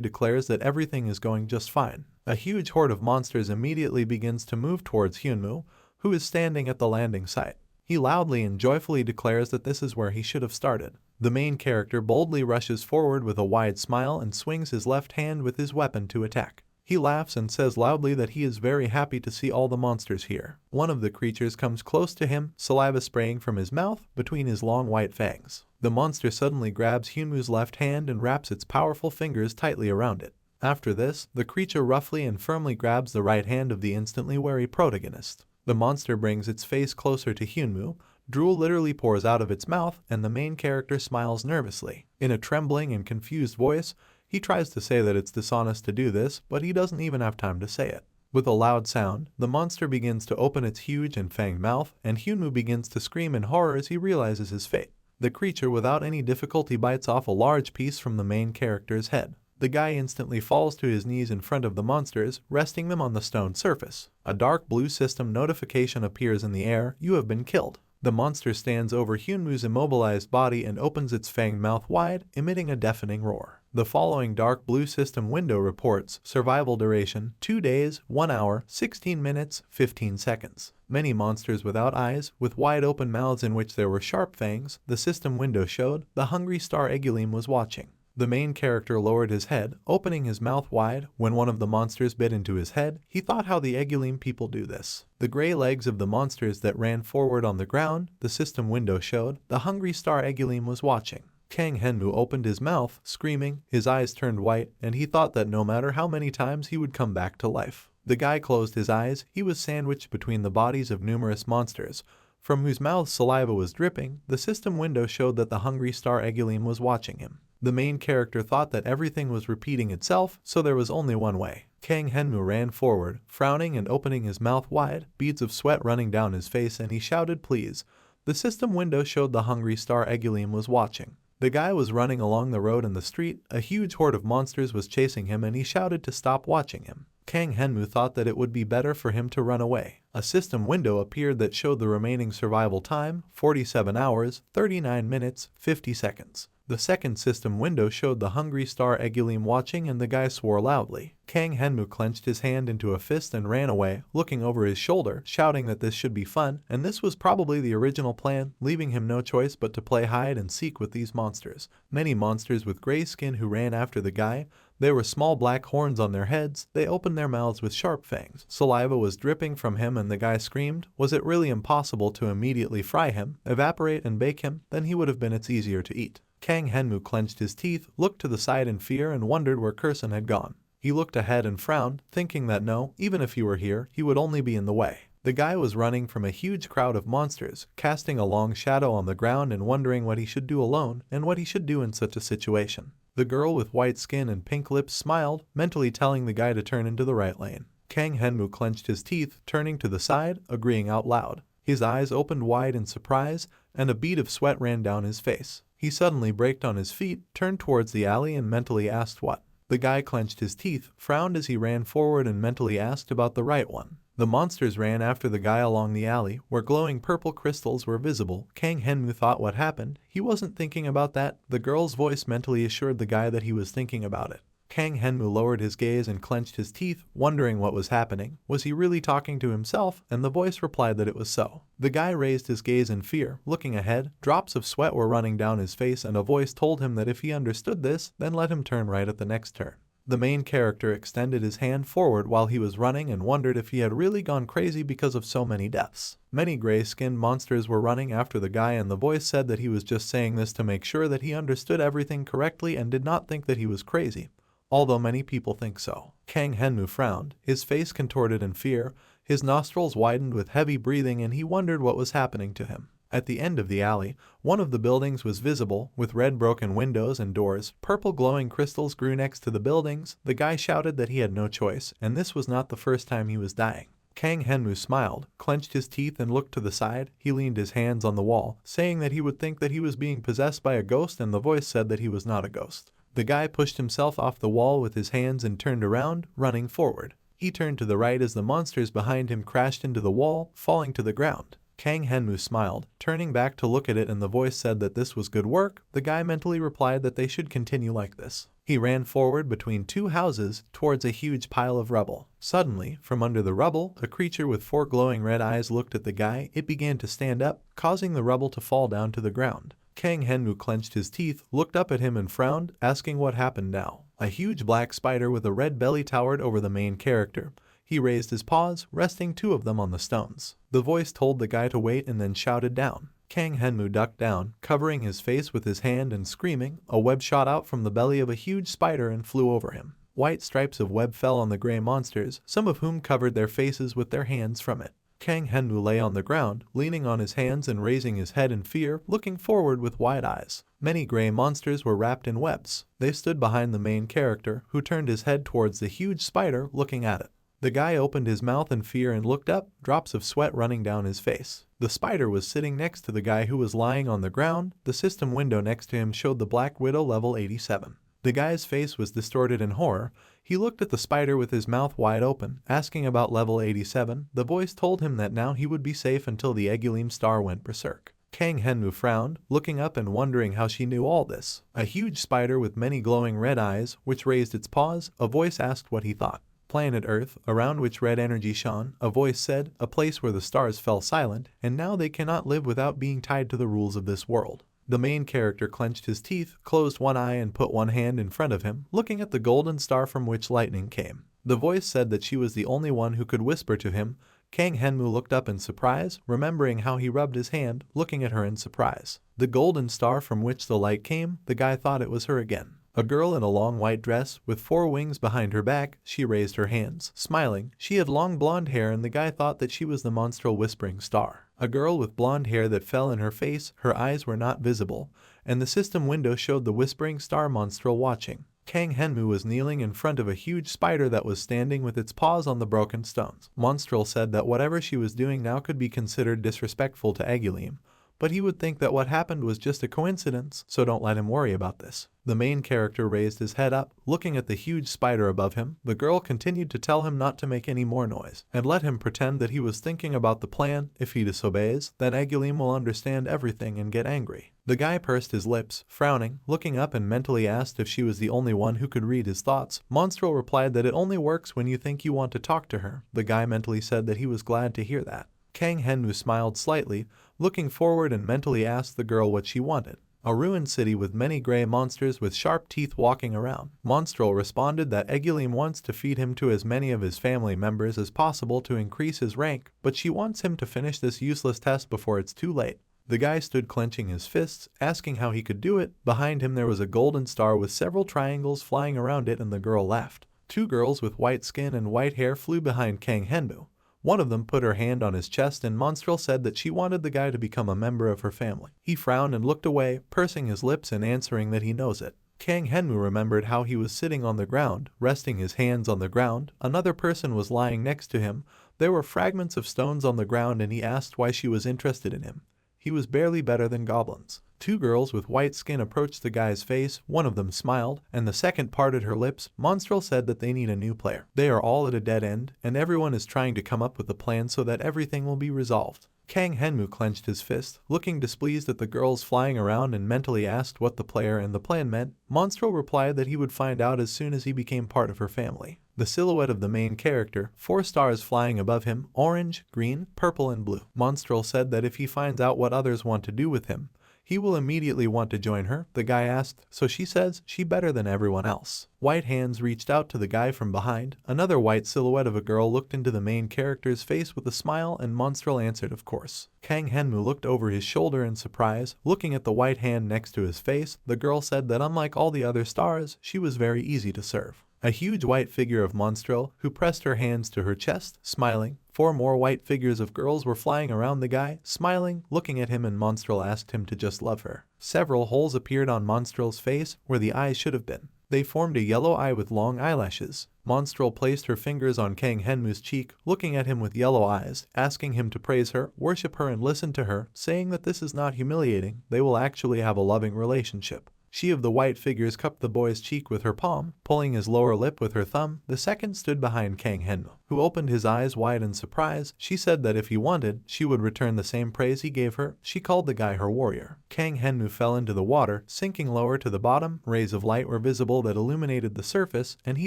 declares that everything is going just fine. A huge horde of monsters immediately begins to move towards Hyunwoo, who is standing at the landing site. He loudly and joyfully declares that this is where he should have started. The main character boldly rushes forward with a wide smile and swings his left hand with his weapon to attack. He laughs and says loudly that he is very happy to see all the monsters here. One of the creatures comes close to him, saliva spraying from his mouth between his long white fangs. The monster suddenly grabs Hyunwoo's left hand and wraps its powerful fingers tightly around it. After this, the creature roughly and firmly grabs the right hand of the instantly wary protagonist. The monster brings its face closer to Hyunwoo, drool literally pours out of its mouth, and the main character smiles nervously. In a trembling and confused voice, he tries to say that it's dishonest to do this, but he doesn't even have time to say it. With a loud sound, the monster begins to open its huge and fanged mouth, and Hyunwoo begins to scream in horror as he realizes his fate. The creature without any difficulty bites off a large piece from the main character's head. The guy instantly falls to his knees in front of the monsters, resting them on the stone surface. A dark blue system notification appears in the air. You have been killed. The monster stands over Hyunwoo's immobilized body and opens its fanged mouth wide, emitting a deafening roar. The following dark blue system window reports survival duration 2 days, 1 hour, 16 minutes, 15 seconds. Many monsters without eyes, with wide open mouths in which there were sharp fangs, the system window showed. The hungry star Egulim was watching. The main character lowered his head, opening his mouth wide. When one of the monsters bit into his head, he thought how the Egulim people do this. The gray legs of the monsters that ran forward on the ground, the system window showed. The hungry star Egulim was watching. Kang Henmu opened his mouth, screaming, his eyes turned white, and he thought that no matter how many times he would come back to life. The guy closed his eyes. He was sandwiched between the bodies of numerous monsters, from whose mouths saliva was dripping. The system window showed that the hungry star Egulim was watching him. The main character thought that everything was repeating itself, so there was only one way. Kang Henmu ran forward, frowning and opening his mouth wide, beads of sweat running down his face, and he shouted, "Please." The system window showed the hungry star Egulim was watching. The guy was running along the road in the street. A huge horde of monsters was chasing him, and he shouted to stop watching him. Kang Henmu thought that it would be better for him to run away. A system window appeared that showed the remaining survival time, 47 hours, 39 minutes, 50 seconds. The second system window showed the hungry star Egulim watching, and the guy swore loudly. Kang Henmu clenched his hand into a fist and ran away, looking over his shoulder, shouting that this should be fun, and this was probably the original plan, leaving him no choice but to play hide and seek with these monsters. Many monsters with gray skin who ran after the guy. There were small black horns on their heads. They opened their mouths with sharp fangs. Saliva was dripping from him, and the guy screamed. Was it really impossible to immediately fry him, evaporate and bake him? Then he would have been it's easier to eat. Kang Henmu clenched his teeth, looked to the side in fear, and wondered where Kurson had gone. He looked ahead and frowned, thinking that no, even if he were here, he would only be in the way. The guy was running from a huge crowd of monsters, casting a long shadow on the ground and wondering what he should do alone and what he should do in such a situation. The girl with white skin and pink lips smiled, mentally telling the guy to turn into the right lane. Kang Henmu clenched his teeth, turning to the side, agreeing out loud. His eyes opened wide in surprise, and a bead of sweat ran down his face. He suddenly braked on his feet, turned towards the alley, and mentally asked what. The guy clenched his teeth, frowned as he ran forward, and mentally asked about the right one. The monsters ran after the guy along the alley, where glowing purple crystals were visible. Kang Henmu thought what happened. He wasn't thinking about that. The girl's voice mentally assured the guy that he was thinking about it. Kang Henmu lowered his gaze and clenched his teeth, wondering what was happening. Was he really talking to himself? And the voice replied that it was so. The guy raised his gaze in fear, looking ahead. Drops of sweat were running down his face, and a voice told him that if he understood this, then let him turn right at the next turn. The main character extended his hand forward while he was running and wondered if he had really gone crazy because of so many deaths. Many gray-skinned monsters were running after the guy, and the voice said that he was just saying this to make sure that he understood everything correctly and did not think that he was crazy. although many people think so. Kang Henmu frowned, his face contorted in fear, his nostrils widened with heavy breathing, and he wondered what was happening to him. At the end of the alley, one of the buildings was visible, with red broken windows and doors. Purple glowing crystals grew next to the buildings. The guy shouted that he had no choice, and this was not the first time he was dying. Kang Henmu smiled, clenched his teeth and looked to the side. He leaned his hands on the wall, saying that he would think that he was being possessed by a ghost, and the voice said that he was not a ghost. The guy pushed himself off the wall with his hands and turned around, running forward. He turned to the right as the monsters behind him crashed into the wall, falling to the ground. Kang Henmu smiled, turning back to look at it, and the voice said that this was good work. The guy mentally replied that they should continue like this. He ran forward between two houses towards a huge pile of rubble. Suddenly, from under the rubble, a creature with 4 glowing red eyes looked at the guy. It began to stand up, causing the rubble to fall down to the ground. Kang Henmu clenched his teeth, looked up at him and frowned, asking what happened now. A huge black spider with a red belly towered over the main character. He raised his paws, resting 2 of them on the stones. The voice told the guy to wait and then shouted down. Kang Henmu ducked down, covering his face with his hand and screaming. A web shot out from the belly of a huge spider and flew over him. White stripes of web fell on the gray monsters, some of whom covered their faces with their hands from it. Kang Henmu lay on the ground, leaning on his hands and raising his head in fear, looking forward with wide eyes. Many gray monsters were wrapped in webs. They stood behind the main character, who turned his head towards the huge spider, looking at it. The guy opened his mouth in fear and looked up, drops of sweat running down his face. The spider was sitting next to the guy who was lying on the ground. The system window next to him showed the Black Widow level 87. The guy's face was distorted in horror. He looked at the spider with his mouth wide open, asking about level 87. The voice told him that now he would be safe until the Egulim star went berserk. Kang Henmu frowned, looking up and wondering how she knew all this. A huge spider with many glowing red eyes, which raised its paws. A voice asked what he thought. Planet Earth, around which red energy shone, a voice said, a place where the stars fell silent, and now they cannot live without being tied to the rules of this world. The main character clenched his teeth, closed one eye and put one hand in front of him, looking at the golden star from which lightning came. The voice said that she was the only one who could whisper to him. Kang Henmu looked up in surprise, remembering how he rubbed his hand, looking at her in surprise. The golden star from which the light came, the guy thought it was her again. A girl in a long white dress, with 4 wings behind her back. She raised her hands, smiling. She had long blonde hair, and the guy thought that she was the monstral whispering star. A girl with blonde hair that fell in her face, her eyes were not visible, and the system window showed the whispering star monstral watching. Kang Henmu was kneeling in front of a huge spider that was standing with its paws on the broken stones. Monstral said that whatever she was doing now could be considered disrespectful to Egulim, but he would think that what happened was just a coincidence, so don't let him worry about this. The main character raised his head up, looking at the huge spider above him. The girl continued to tell him not to make any more noise, and let him pretend that he was thinking about the plan. If he disobeys, then Egulim will understand everything and get angry. The guy pursed his lips, frowning, looking up and mentally asked if she was the only one who could read his thoughts. Monstral replied that it only works when you think you want to talk to her. The guy mentally said that he was glad to hear that. Kang Henmu smiled slightly, looking forward, and mentally asked the girl what she wanted. A ruined city with many gray monsters with sharp teeth walking around. Monstral responded that Egulim wants to feed him to as many of his family members as possible to increase his rank, but she wants him to finish this useless test before it's too late. The guy stood clenching his fists, asking how he could do it. Behind him there was a golden star with several triangles flying around it, and the girl laughed. 2 girls with white skin and white hair flew behind Kang Henmu. One of them put her hand on his chest, and Monstral said that she wanted the guy to become a member of her family. He frowned and looked away, pursing his lips and answering that he knows it. Kang Henmu remembered how he was sitting on the ground, resting his hands on the ground. Another person was lying next to him. There were fragments of stones on the ground, and he asked why she was interested in him. He was barely better than goblins. 2 girls with white skin approached the guy's face. One of them smiled, and the second parted her lips. Monstral said that they need a new player. They are all at a dead end, and everyone is trying to come up with a plan so that everything will be resolved. Kang Henmu clenched his fist, looking displeased at the girls flying around, and mentally asked what the player and the plan meant. Monstral replied that he would find out as soon as he became part of her family. The silhouette of the main character, 4 stars flying above him, orange, green, purple and blue. Monstral said that if he finds out what others want to do with him, he will immediately want to join her, the guy asked, so she says she better than everyone else. White hands reached out to the guy from behind. Another white silhouette of a girl looked into the main character's face with a smile and Monstrel answered of course. Kang Henmu looked over his shoulder in surprise, looking at the white hand next to his face. The girl said that unlike all the other stars, she was very easy to serve. A huge white figure of Monstrel, who pressed her hands to her chest, smiling. 4 more white figures of girls were flying around the guy, smiling, looking at him, and Monstrel asked him to just love her. Several holes appeared on Monstrel's face where the eyes should have been. They formed a yellow eye with long eyelashes. Monstrel placed her fingers on Kang Henmu's cheek, looking at him with yellow eyes, asking him to praise her, worship her and listen to her, saying that this is not humiliating, they will actually have a loving relationship. She of the white figures cupped the boy's cheek with her palm, pulling his lower lip with her thumb. The second stood behind Kang Henmu, who opened his eyes wide in surprise. She said that if he wanted, she would return the same praise he gave her. She called the guy her warrior. Kang Henmu fell into the water, sinking lower to the bottom. Rays of light were visible that illuminated the surface, and he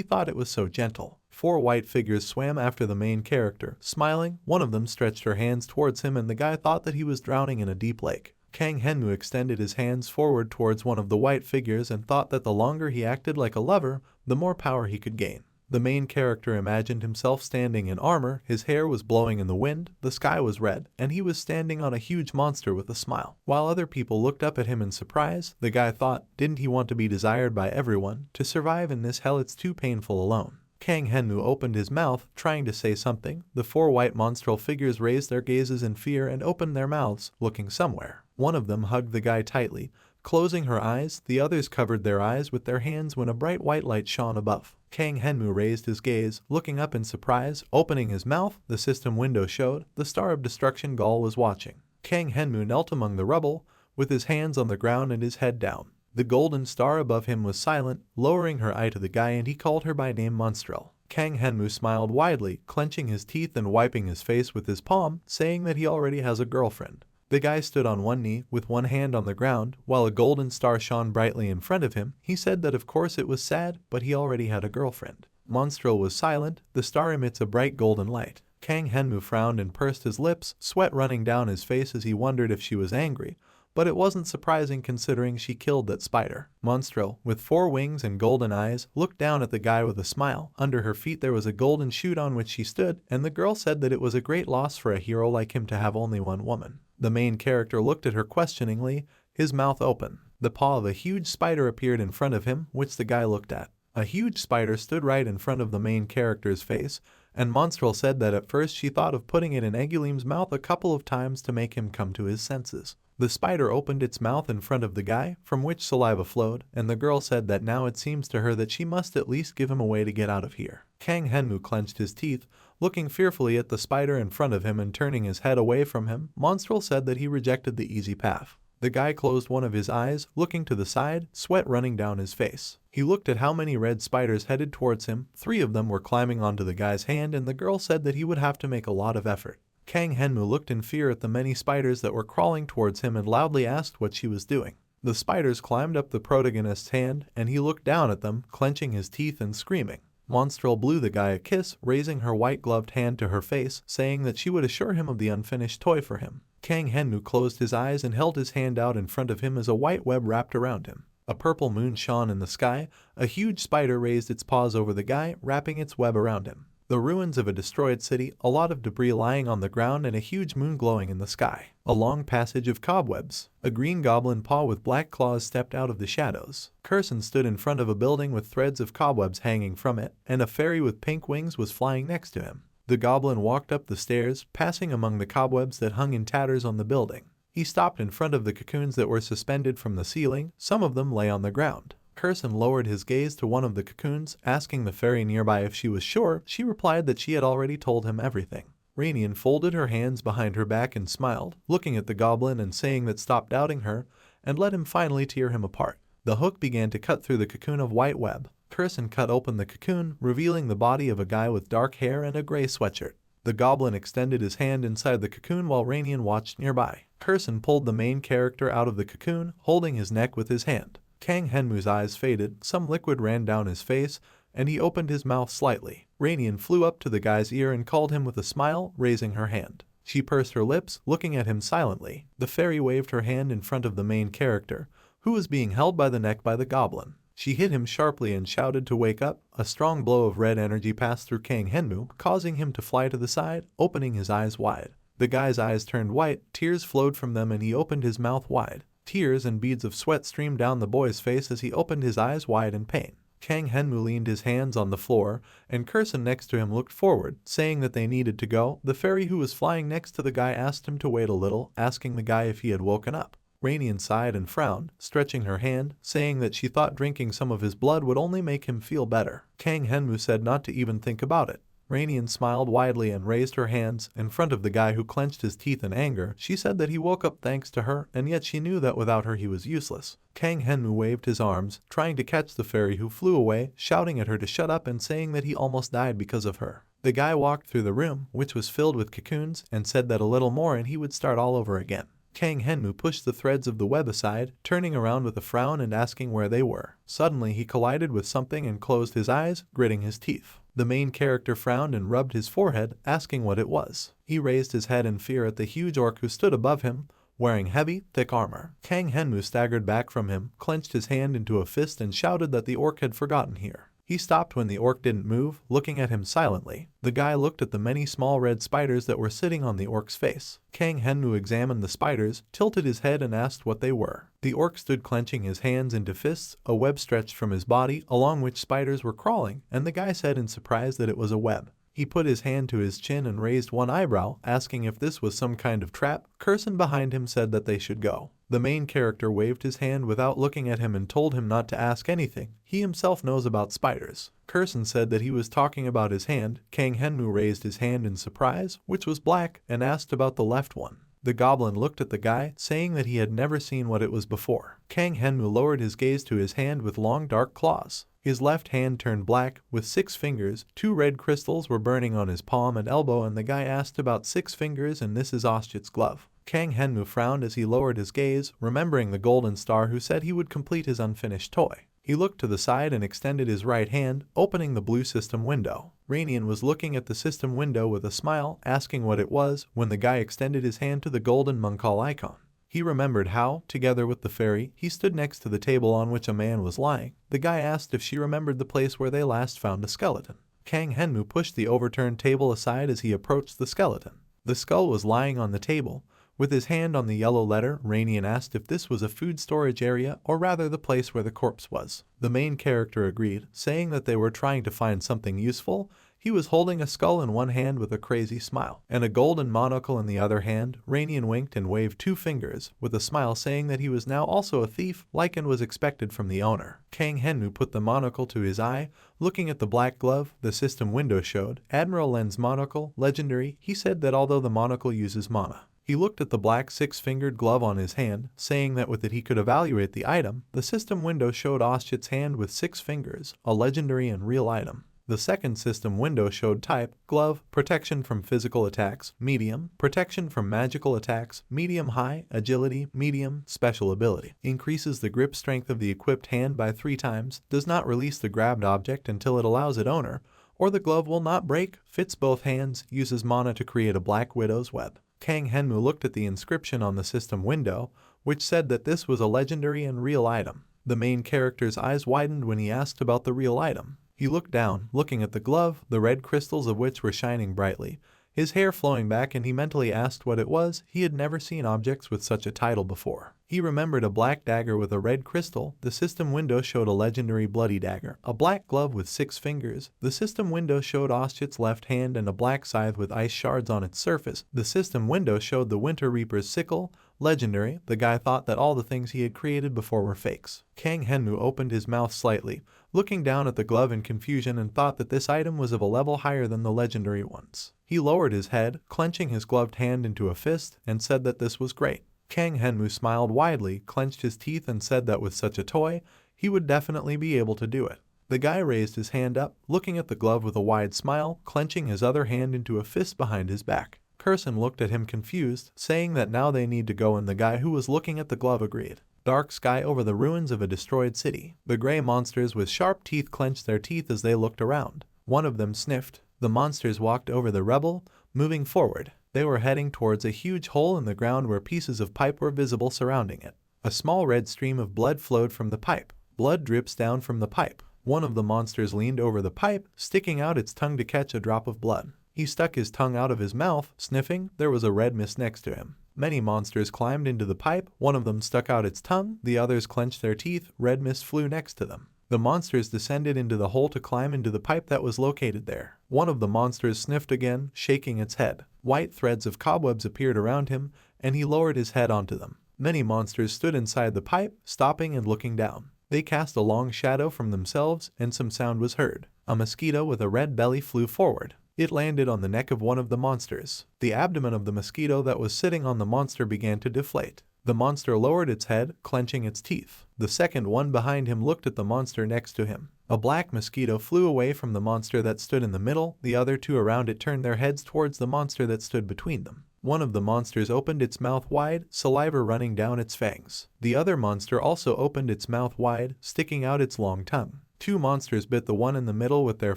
thought it was so gentle. 4 white figures swam after the main character, smiling. One of them stretched her hands towards him and the guy thought that he was drowning in a deep lake. Kang Henmu extended his hands forward towards one of the white figures and thought that the longer he acted like a lover, the more power he could gain. The main character imagined himself standing in armor, his hair was blowing in the wind, the sky was red, and he was standing on a huge monster with a smile. While other people looked up at him in surprise, the guy thought, didn't he want to be desired by everyone? To survive in this hell it's too painful alone. Kang Henmu opened his mouth, trying to say something. The 4 white monstral figures raised their gazes in fear and opened their mouths, looking somewhere. One of them hugged the guy tightly, closing her eyes. The others covered their eyes with their hands when a bright white light shone above. Kang Henmu raised his gaze, looking up in surprise, opening his mouth. The system window showed. The Star of Destruction Gaul was watching. Kang Henmu knelt among the rubble, with his hands on the ground and his head down. The golden star above him was silent, lowering her eye to the guy, and he called her by name Monstrel. Kang Henmu smiled widely, clenching his teeth and wiping his face with his palm, saying that he already has a girlfriend. The guy stood on one knee, with one hand on the ground, while a golden star shone brightly in front of him. He said that of course it was sad, but he already had a girlfriend. Monstrel was silent. The star emits a bright golden light. Kang Henmu frowned and pursed his lips, sweat running down his face as he wondered if she was angry. But it wasn't surprising considering she killed that spider. Monstrel, with 4 wings and golden eyes, looked down at the guy with a smile. Under her feet there was a golden chute on which she stood, and the girl said that it was a great loss for a hero like him to have only one woman. The main character looked at her questioningly, his mouth open. The paw of a huge spider appeared in front of him, which the guy looked at. A huge spider stood right in front of the main character's face, and Monstrel said that at first she thought of putting it in Egulim's mouth a couple of times to make him come to his senses. The spider opened its mouth in front of the guy, from which saliva flowed, and the girl said that now it seems to her that she must at least give him a way to get out of here. Kang Henmu clenched his teeth, looking fearfully at the spider in front of him and turning his head away from him. Monstrel said that he rejected the easy path. The guy closed one of his eyes, looking to the side, sweat running down his face. He looked at how many red spiders headed towards him. 3 of them were climbing onto the guy's hand, and the girl said that he would have to make a lot of effort. Kang Henmu looked in fear at the many spiders that were crawling towards him and loudly asked what she was doing. The spiders climbed up the protagonist's hand, and he looked down at them, clenching his teeth and screaming. Monstrel blew the guy a kiss, raising her white-gloved hand to her face, saying that she would assure him of the unfinished toy for him. Kang Henmu closed his eyes and held his hand out in front of him as a white web wrapped around him. A purple moon shone in the sky. A huge spider raised its paws over the guy, wrapping its web around him. The ruins of a destroyed city, a lot of debris lying on the ground, and a huge moon glowing in the sky. A long passage of cobwebs. A green goblin paw with black claws stepped out of the shadows. Curson stood in front of a building with threads of cobwebs hanging from it, and a fairy with pink wings was flying next to him. The goblin walked up the stairs, passing among the cobwebs that hung in tatters on the building. He stopped in front of the cocoons that were suspended from the ceiling. Some of them lay on the ground. Curson lowered his gaze to one of the cocoons, asking the fairy nearby if she was sure. She replied that she had already told him everything. Rainian folded her hands behind her back and smiled, looking at the goblin and saying that stop doubting her, and let him finally tear him apart. The hook began to cut through the cocoon of white web. Curson cut open the cocoon, revealing the body of a guy with dark hair and a gray sweatshirt. The goblin extended his hand inside the cocoon while Rainian watched nearby. Curson pulled the main character out of the cocoon, holding his neck with his hand. Kang Henmu's eyes faded, some liquid ran down his face, and he opened his mouth slightly. Rainian flew up to the guy's ear and called him with a smile, raising her hand. She pursed her lips, looking at him silently. The fairy waved her hand in front of the main character, who was being held by the neck by the goblin. She hit him sharply and shouted to wake up. A strong blow of red energy passed through Kang Henmu, causing him to fly to the side, opening his eyes wide. The guy's eyes turned white, tears flowed from them and he opened his mouth wide. Tears and beads of sweat streamed down the boy's face as he opened his eyes wide in pain. Kang Henmu leaned his hands on the floor, and Curson next to him looked forward, saying that they needed to go. The fairy who was flying next to the guy asked him to wait a little, asking the guy if he had woken up. Rainian sighed and frowned, stretching her hand, saying that she thought drinking some of his blood would only make him feel better. Kang Henmu said not to even think about it. Rainian smiled widely and raised her hands in front of the guy who clenched his teeth in anger. She said that he woke up thanks to her, and yet she knew that without her he was useless. Kang Henmu waved his arms, trying to catch the fairy who flew away, shouting at her to shut up and saying that he almost died because of her. The guy walked through the room, which was filled with cocoons, and said that a little more and he would start all over again. Kang Henmu pushed the threads of the web aside, turning around with a frown and asking where they were. Suddenly he collided with something and closed his eyes, gritting his teeth. The main character frowned and rubbed his forehead, asking what it was. He raised his head in fear at the huge orc who stood above him, wearing heavy, thick armor. Kang Henmu staggered back from him, clenched his hand into a fist and shouted that the orc had forgotten here. He stopped when the orc didn't move, looking at him silently. The guy looked at the many small red spiders that were sitting on the orc's face. Kang Henmu examined the spiders, tilted his head and asked what they were. The orc stood clenching his hands into fists, a web stretched from his body, along which spiders were crawling, and the guy said in surprise that it was a web. He put his hand to his chin and raised one eyebrow, asking if this was some kind of trap. Curson behind him said that they should go. The main character waved his hand without looking at him and told him not to ask anything. He himself knows about spiders. Curson said that he was talking about his hand. Kang Henmu raised his hand in surprise, which was black, and asked about the left one. The goblin looked at the guy, saying that he had never seen what it was before. Kang Henmu lowered his gaze to his hand with long dark claws. His left hand turned black, with 6 fingers. 2 red crystals were burning on his palm and elbow, and the guy asked about 6 fingers, and this is Oschit's glove. Kang Henmu frowned as he lowered his gaze, remembering the golden star who said he would complete his unfinished toy. He looked to the side and extended his right hand, opening the blue system window. Rainian was looking at the system window with a smile, asking what it was, when the guy extended his hand to the golden Munkal icon. He remembered how, together with the fairy, he stood next to the table on which a man was lying. The guy asked if she remembered the place where they last found a skeleton. Kang Henmu pushed the overturned table aside as he approached the skeleton. The skull was lying on the table. With his hand on the yellow letter, Rainian asked if this was a food storage area, or rather the place where the corpse was. The main character agreed, saying that they were trying to find something useful. He was holding a skull in one hand with a crazy smile, and a golden monocle in the other hand. Rainian winked and waved 2 fingers, with a smile saying that he was now also a thief, like and was expected from the owner. Kang Henmu put the monocle to his eye, looking at the black glove. The system window showed, Admiral Len's monocle, legendary. He said that although the monocle uses mana. He looked at the black 6-fingered glove on his hand, saying that with it he could evaluate the item. The system window showed Oschit's hand with 6 fingers, a legendary and real item. The second system window showed type, glove, protection from physical attacks, medium, protection from magical attacks, medium high, agility, medium, special ability. Increases the grip strength of the equipped hand by 3 times, does not release the grabbed object until it allows its owner, or the glove will not break, fits both hands, uses mana to create a black widow's web. Kang Henmu looked at the inscription on the system window, which said that this was a legendary and real item. The main character's eyes widened when he asked about the real item. He looked down, looking at the glove, the red crystals of which were shining brightly, his hair flowing back, and he mentally asked what it was. He had never seen objects with such a title before. He remembered a black dagger with a red crystal. The system window showed a legendary bloody dagger, a black glove with 6 fingers. The system window showed Oschit's left hand and a black scythe with ice shards on its surface. The system window showed the Winter Reaper's sickle, legendary. The guy thought that all the things he had created before were fakes. Kang Henmu opened his mouth slightly, looking down at the glove in confusion, and thought that this item was of a level higher than the legendary ones. He lowered his head, clenching his gloved hand into a fist, and said that this was great. Kang Henmu smiled widely, clenched his teeth, and said that with such a toy, he would definitely be able to do it. The guy raised his hand up, looking at the glove with a wide smile, clenching his other hand into a fist behind his back. Curson looked at him confused, saying that now they need to go, and the guy who was looking at the glove agreed. Dark sky over the ruins of a destroyed city. The gray monsters with sharp teeth clenched their teeth as they looked around. One of them sniffed. The monsters walked over the rebel, moving forward. They were heading towards a huge hole in the ground where pieces of pipe were visible surrounding it. A small red stream of blood flowed from the pipe. Blood drips down from the pipe. One of the monsters leaned over the pipe, sticking out its tongue to catch a drop of blood. He stuck his tongue out of his mouth, sniffing. There was a red mist next to him. Many monsters climbed into the pipe. One of them stuck out its tongue, the others clenched their teeth. Red mist flew next to them. The monsters descended into the hole to climb into the pipe that was located there. One of the monsters sniffed again, shaking its head. White threads of cobwebs appeared around him, and he lowered his head onto them. Many monsters stood inside the pipe, stopping and looking down. They cast a long shadow from themselves, and some sound was heard. A mosquito with a red belly flew forward. It landed on the neck of one of the monsters. The abdomen of the mosquito that was sitting on the monster began to deflate. The monster lowered its head, clenching its teeth. The second one behind him looked at the monster next to him. A black mosquito flew away from the monster that stood in the middle. The other two around it turned their heads towards the monster that stood between them. One of the monsters opened its mouth wide, saliva running down its fangs. The other monster also opened its mouth wide, sticking out its long tongue. Two monsters bit the one in the middle with their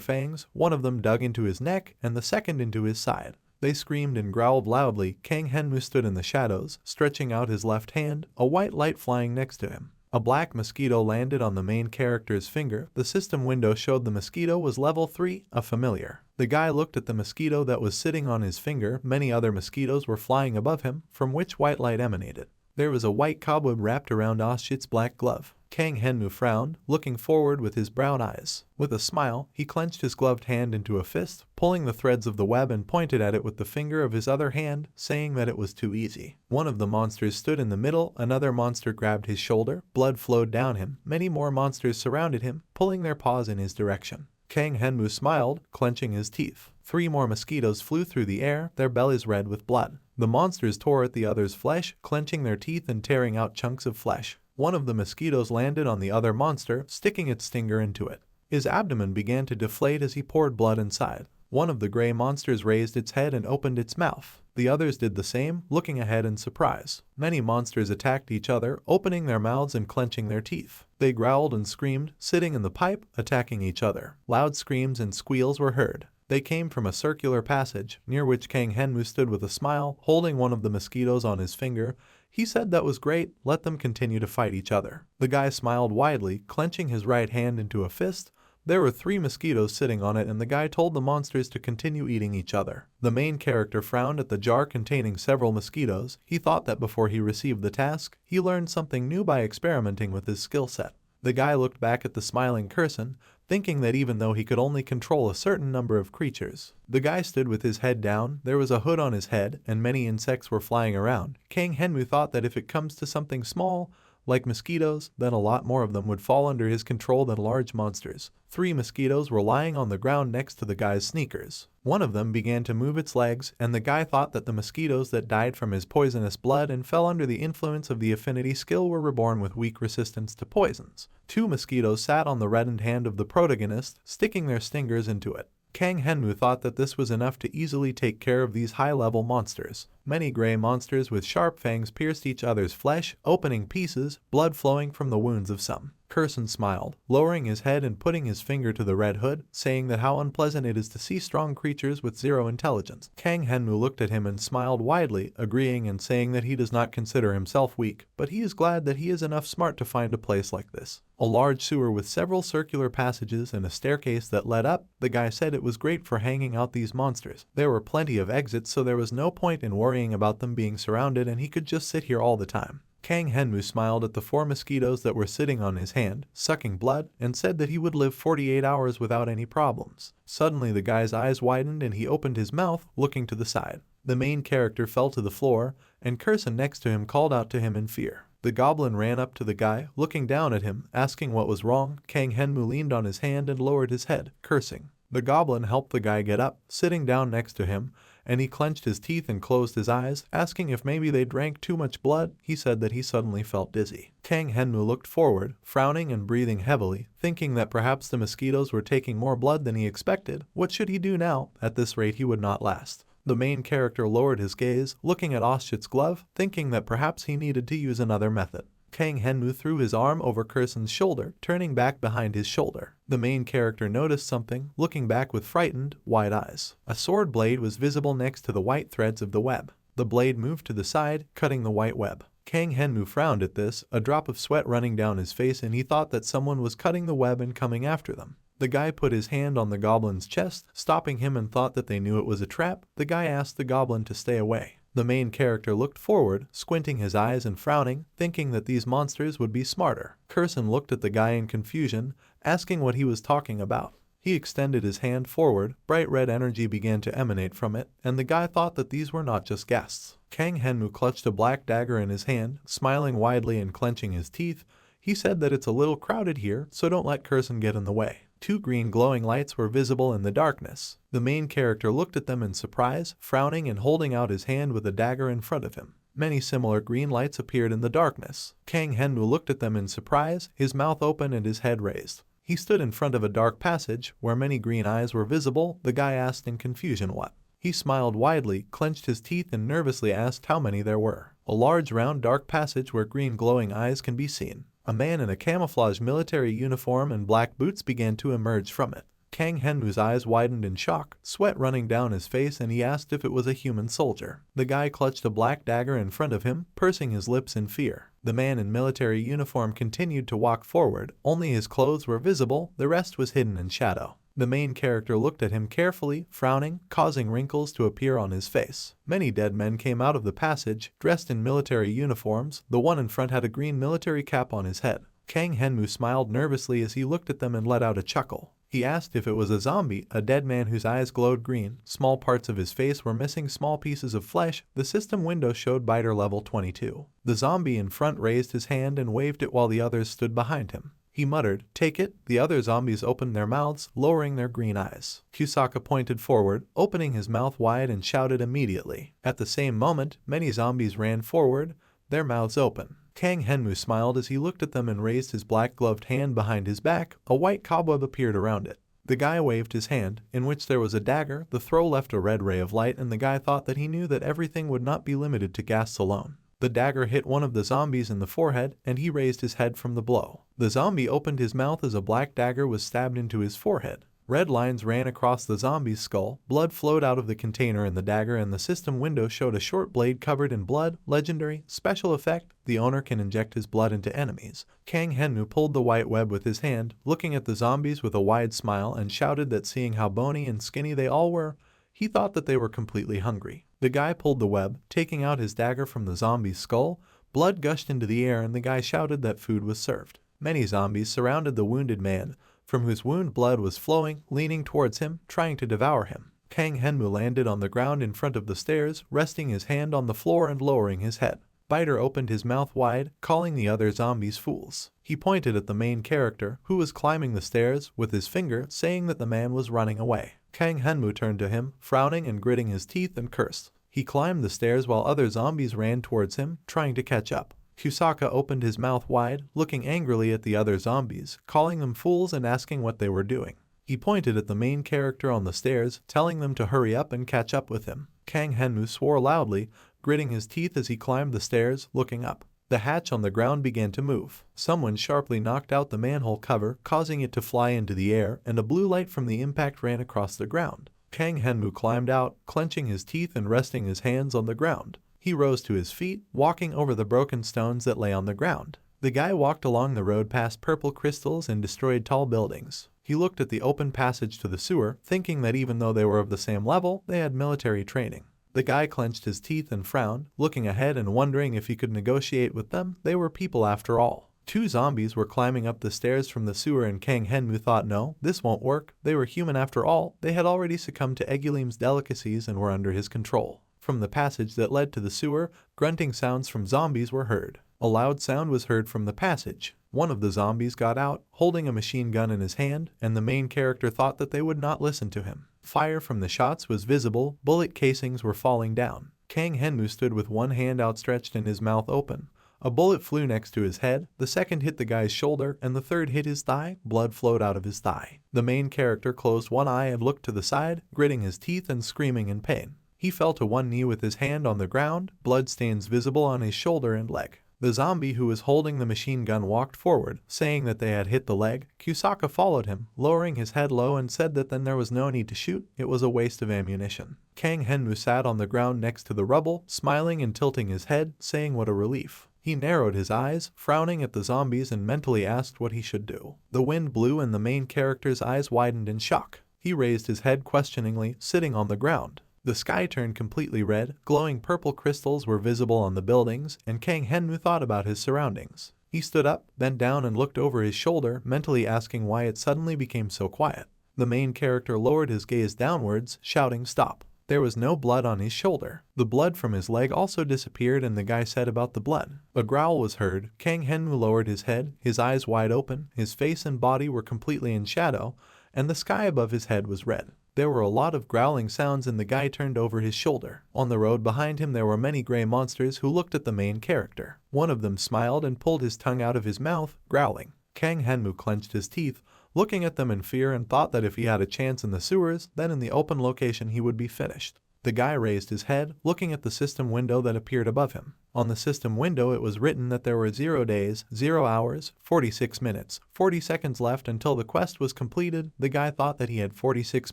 fangs. One of them dug into his neck and the second into his side. They screamed and growled loudly. Kang Henmu stood in the shadows, stretching out his left hand, a white light flying next to him. A black mosquito landed on the main character's finger. The system window showed the mosquito was level 3, a familiar. The guy looked at the mosquito that was sitting on his finger. Many other mosquitoes were flying above him, from which white light emanated. There was a white cobweb wrapped around Oshit's black glove. Kang Henmu frowned, looking forward with his brown eyes. With a smile, he clenched his gloved hand into a fist, pulling the threads of the web and pointed at it with the finger of his other hand, saying that it was too easy. One of the monsters stood in the middle. Another monster grabbed his shoulder. Blood flowed down him. Many more monsters surrounded him, pulling their paws in his direction. Kang Henmu smiled, clenching his teeth. 3 more mosquitoes flew through the air, their bellies red with blood. The monsters tore at the other's flesh, clenching their teeth and tearing out chunks of flesh. One of the mosquitoes landed on the other monster, sticking its stinger into it. His abdomen began to deflate as he poured blood inside. One of the gray monsters raised its head and opened its mouth. The others did the same, looking ahead in surprise. Many monsters attacked each other, opening their mouths and clenching their teeth. They growled and screamed, sitting in the pipe, attacking each other. Loud screams and squeals were heard. They came from a circular passage, near which Kang Henmu stood with a smile, holding one of the mosquitoes on his finger. He said that was great, let them continue to fight each other. The guy smiled widely, clenching his right hand into a fist. There were 3 mosquitoes sitting on it, and the guy told the monsters to continue eating each other. The main character frowned at the jar containing several mosquitoes. He thought that before he received the task, he learned something new by experimenting with his skill set. The guy looked back at the smiling Curson, thinking that even though he could only control a certain number of creatures. The guy stood with his head down. There was a hood on his head, and many insects were flying around. Kang Henmu thought that if it comes to something small, like mosquitoes, then a lot more of them would fall under his control than large monsters. 3 mosquitoes were lying on the ground next to the guy's sneakers. One of them began to move its legs, and the guy thought that the mosquitoes that died from his poisonous blood and fell under the influence of the affinity skill were reborn with weak resistance to poisons. 2 mosquitoes sat on the reddened hand of the protagonist, sticking their stingers into it. Kang Henmu thought that this was enough to easily take care of these high-level monsters. Many gray monsters with sharp fangs pierced each other's flesh, opening pieces, blood flowing from the wounds of some. Curson smiled, lowering his head and putting his finger to the red hood, saying that how unpleasant it is to see strong creatures with 0 intelligence. Kang Henmu looked at him and smiled widely, agreeing and saying that he does not consider himself weak, but he is glad that he is enough smart to find a place like this. A large sewer with several circular passages and a staircase that led up. The guy said it was great for hanging out these monsters. There were plenty of exits, so there was no point in worrying about them being surrounded, and he could just sit here all the time. Kang Henmu smiled at the 4 mosquitoes that were sitting on his hand, sucking blood, and said that he would live 48 hours without any problems. Suddenly the guy's eyes widened and he opened his mouth, looking to the side. The main character fell to the floor, and Curson next to him called out to him in fear. The goblin ran up to the guy, looking down at him, asking what was wrong. Kang Henmu leaned on his hand and lowered his head, cursing. The goblin helped the guy get up, sitting down next to him, and he clenched his teeth and closed his eyes, asking if maybe they drank too much blood. He said that he suddenly felt dizzy. Kang Henmu looked forward, frowning and breathing heavily, thinking that perhaps the mosquitoes were taking more blood than he expected. What should he do now? At this rate he would not last. The main character lowered his gaze, looking at Oshit's glove, thinking that perhaps he needed to use another method. Kang Henmu threw his arm over Kursun's shoulder, turning back behind his shoulder. The main character noticed something, looking back with frightened, wide eyes. A sword blade was visible next to the white threads of the web. The blade moved to the side, cutting the white web. Kang Henmu frowned at this, a drop of sweat running down his face, and he thought that someone was cutting the web and coming after them. The guy put his hand on the goblin's chest, stopping him, and thought that they knew it was a trap. The guy asked the goblin to stay away. The main character looked forward, squinting his eyes and frowning, thinking that these monsters would be smarter. Kursun looked at the guy in confusion, asking what he was talking about. He extended his hand forward, bright red energy began to emanate from it, and the guy thought that these were not just guests. Kang Henmu clutched a black dagger in his hand, smiling widely and clenching his teeth. He said that it's a little crowded here, so don't let Kursun get in the way. Two green glowing lights were visible in the darkness. The main character looked at them in surprise, frowning and holding out his hand with a dagger in front of him. Many similar green lights appeared in the darkness. Kang Henmu looked at them in surprise, his mouth open and his head raised. He stood in front of a dark passage, where many green eyes were visible. The guy asked in confusion what. He smiled widely, clenched his teeth and nervously asked how many there were. A large round dark passage where green glowing eyes can be seen. A man in a camouflage military uniform and black boots began to emerge from it. Kang Henmu's eyes widened in shock, sweat running down his face, and he asked if it was a human soldier. The guy clutched a black dagger in front of him, pursing his lips in fear. The man in military uniform continued to walk forward. Only his clothes were visible, the rest was hidden in shadow. The main character looked at him carefully, frowning, causing wrinkles to appear on his face. Many dead men came out of the passage, dressed in military uniforms. The one in front had a green military cap on his head. Kang Henmu smiled nervously as he looked at them and let out a chuckle. He asked if it was a zombie, a dead man whose eyes glowed green. Small parts of his face were missing, small pieces of flesh. The system window showed biter level 22. The zombie in front raised his hand and waved it while the others stood behind him. He muttered, "Take it." The other zombies opened their mouths, lowering their green eyes. Kusaka pointed forward, opening his mouth wide, and shouted immediately. At the same moment, many zombies ran forward, their mouths open. Kang Henmu smiled as he looked at them and raised his black-gloved hand behind his back. A white cobweb appeared around it. The guy waved his hand, in which there was a dagger. The throw left a red ray of light, and the guy thought that he knew that everything would not be limited to ghasts alone. The dagger hit one of the zombies in the forehead, and he raised his head from the blow. The zombie opened his mouth as a black dagger was stabbed into his forehead. Red lines ran across the zombie's skull, blood flowed out of the container in the dagger, and the system window showed a short blade covered in blood. Legendary, special effect, the owner can inject his blood into enemies. Kang Henmu pulled the white web with his hand, looking at the zombies with a wide smile, and shouted that seeing how bony and skinny they all were, he thought that they were completely hungry. The guy pulled the web, taking out his dagger from the zombie's skull. Blood gushed into the air, and the guy shouted that food was served. Many zombies surrounded the wounded man, from whose wound blood was flowing, leaning towards him, trying to devour him. Kang Henmu landed on the ground in front of the stairs, resting his hand on the floor and lowering his head. Biter opened his mouth wide, calling the other zombies fools. He pointed at the main character, who was climbing the stairs, with his finger, saying that the man was running away. Kang Henmu turned to him, frowning and gritting his teeth, and cursed. He climbed the stairs while other zombies ran towards him, trying to catch up. Kusaka opened his mouth wide, looking angrily at the other zombies, calling them fools and asking what they were doing. He pointed at the main character on the stairs, telling them to hurry up and catch up with him. Kang Henmu swore loudly, gritting his teeth as he climbed the stairs, looking up. The hatch on the ground began to move. Someone sharply knocked out the manhole cover, causing it to fly into the air, and a blue light from the impact ran across the ground. Kang Henmu climbed out, clenching his teeth and resting his hands on the ground. He rose to his feet, walking over the broken stones that lay on the ground. The guy walked along the road past purple crystals and destroyed tall buildings. He looked at the open passage to the sewer, thinking that even though they were of the same level, they had military training. The guy clenched his teeth and frowned, looking ahead and wondering if he could negotiate with them. They were people after all. Two zombies were climbing up the stairs from the sewer, and Kang Henmu thought, no, this won't work. They were human after all. They had already succumbed to Egulim's delicacies and were under his control. From the passage that led to the sewer, grunting sounds from zombies were heard. A loud sound was heard from the passage. One of the zombies got out, holding a machine gun in his hand, and the main character thought that they would not listen to him. Fire from the shots was visible, bullet casings were falling down. Kang Henmu stood with one hand outstretched and his mouth open. A bullet flew next to his head, the second hit the guy's shoulder, and the third hit his thigh. Blood flowed out of his thigh. The main character closed one eye and looked to the side, gritting his teeth and screaming in pain. He fell to one knee with his hand on the ground, blood stains visible on his shoulder and leg. The zombie who was holding the machine gun walked forward, saying that they had hit the leg. Kusaka followed him, lowering his head low and said that then there was no need to shoot, it was a waste of ammunition. Kang Henmu sat on the ground next to the rubble, smiling and tilting his head, saying what a relief. He narrowed his eyes, frowning at the zombies and mentally asked what he should do. The wind blew and the main character's eyes widened in shock. He raised his head questioningly, sitting on the ground. The sky turned completely red, glowing purple crystals were visible on the buildings, and Kang Henmu thought about his surroundings. He stood up, bent down and looked over his shoulder, mentally asking why it suddenly became so quiet. The main character lowered his gaze downwards, shouting stop. There was no blood on his shoulder. The blood from his leg also disappeared and the guy said about the blood. A growl was heard. Kang Henmu lowered his head, his eyes wide open, his face and body were completely in shadow, and the sky above his head was red. There were a lot of growling sounds and the guy turned over his shoulder. On the road behind him there were many gray monsters who looked at the main character. One of them smiled and pulled his tongue out of his mouth, growling. Kang Henmu clenched his teeth, looking at them in fear and thought that if he had a chance in the sewers, then in the open location he would be finished. The guy raised his head, looking at the system window that appeared above him. On the system window it was written that there were 0 days, 0 hours, 46 minutes, 40 seconds left until the quest was completed. The guy thought that he had 46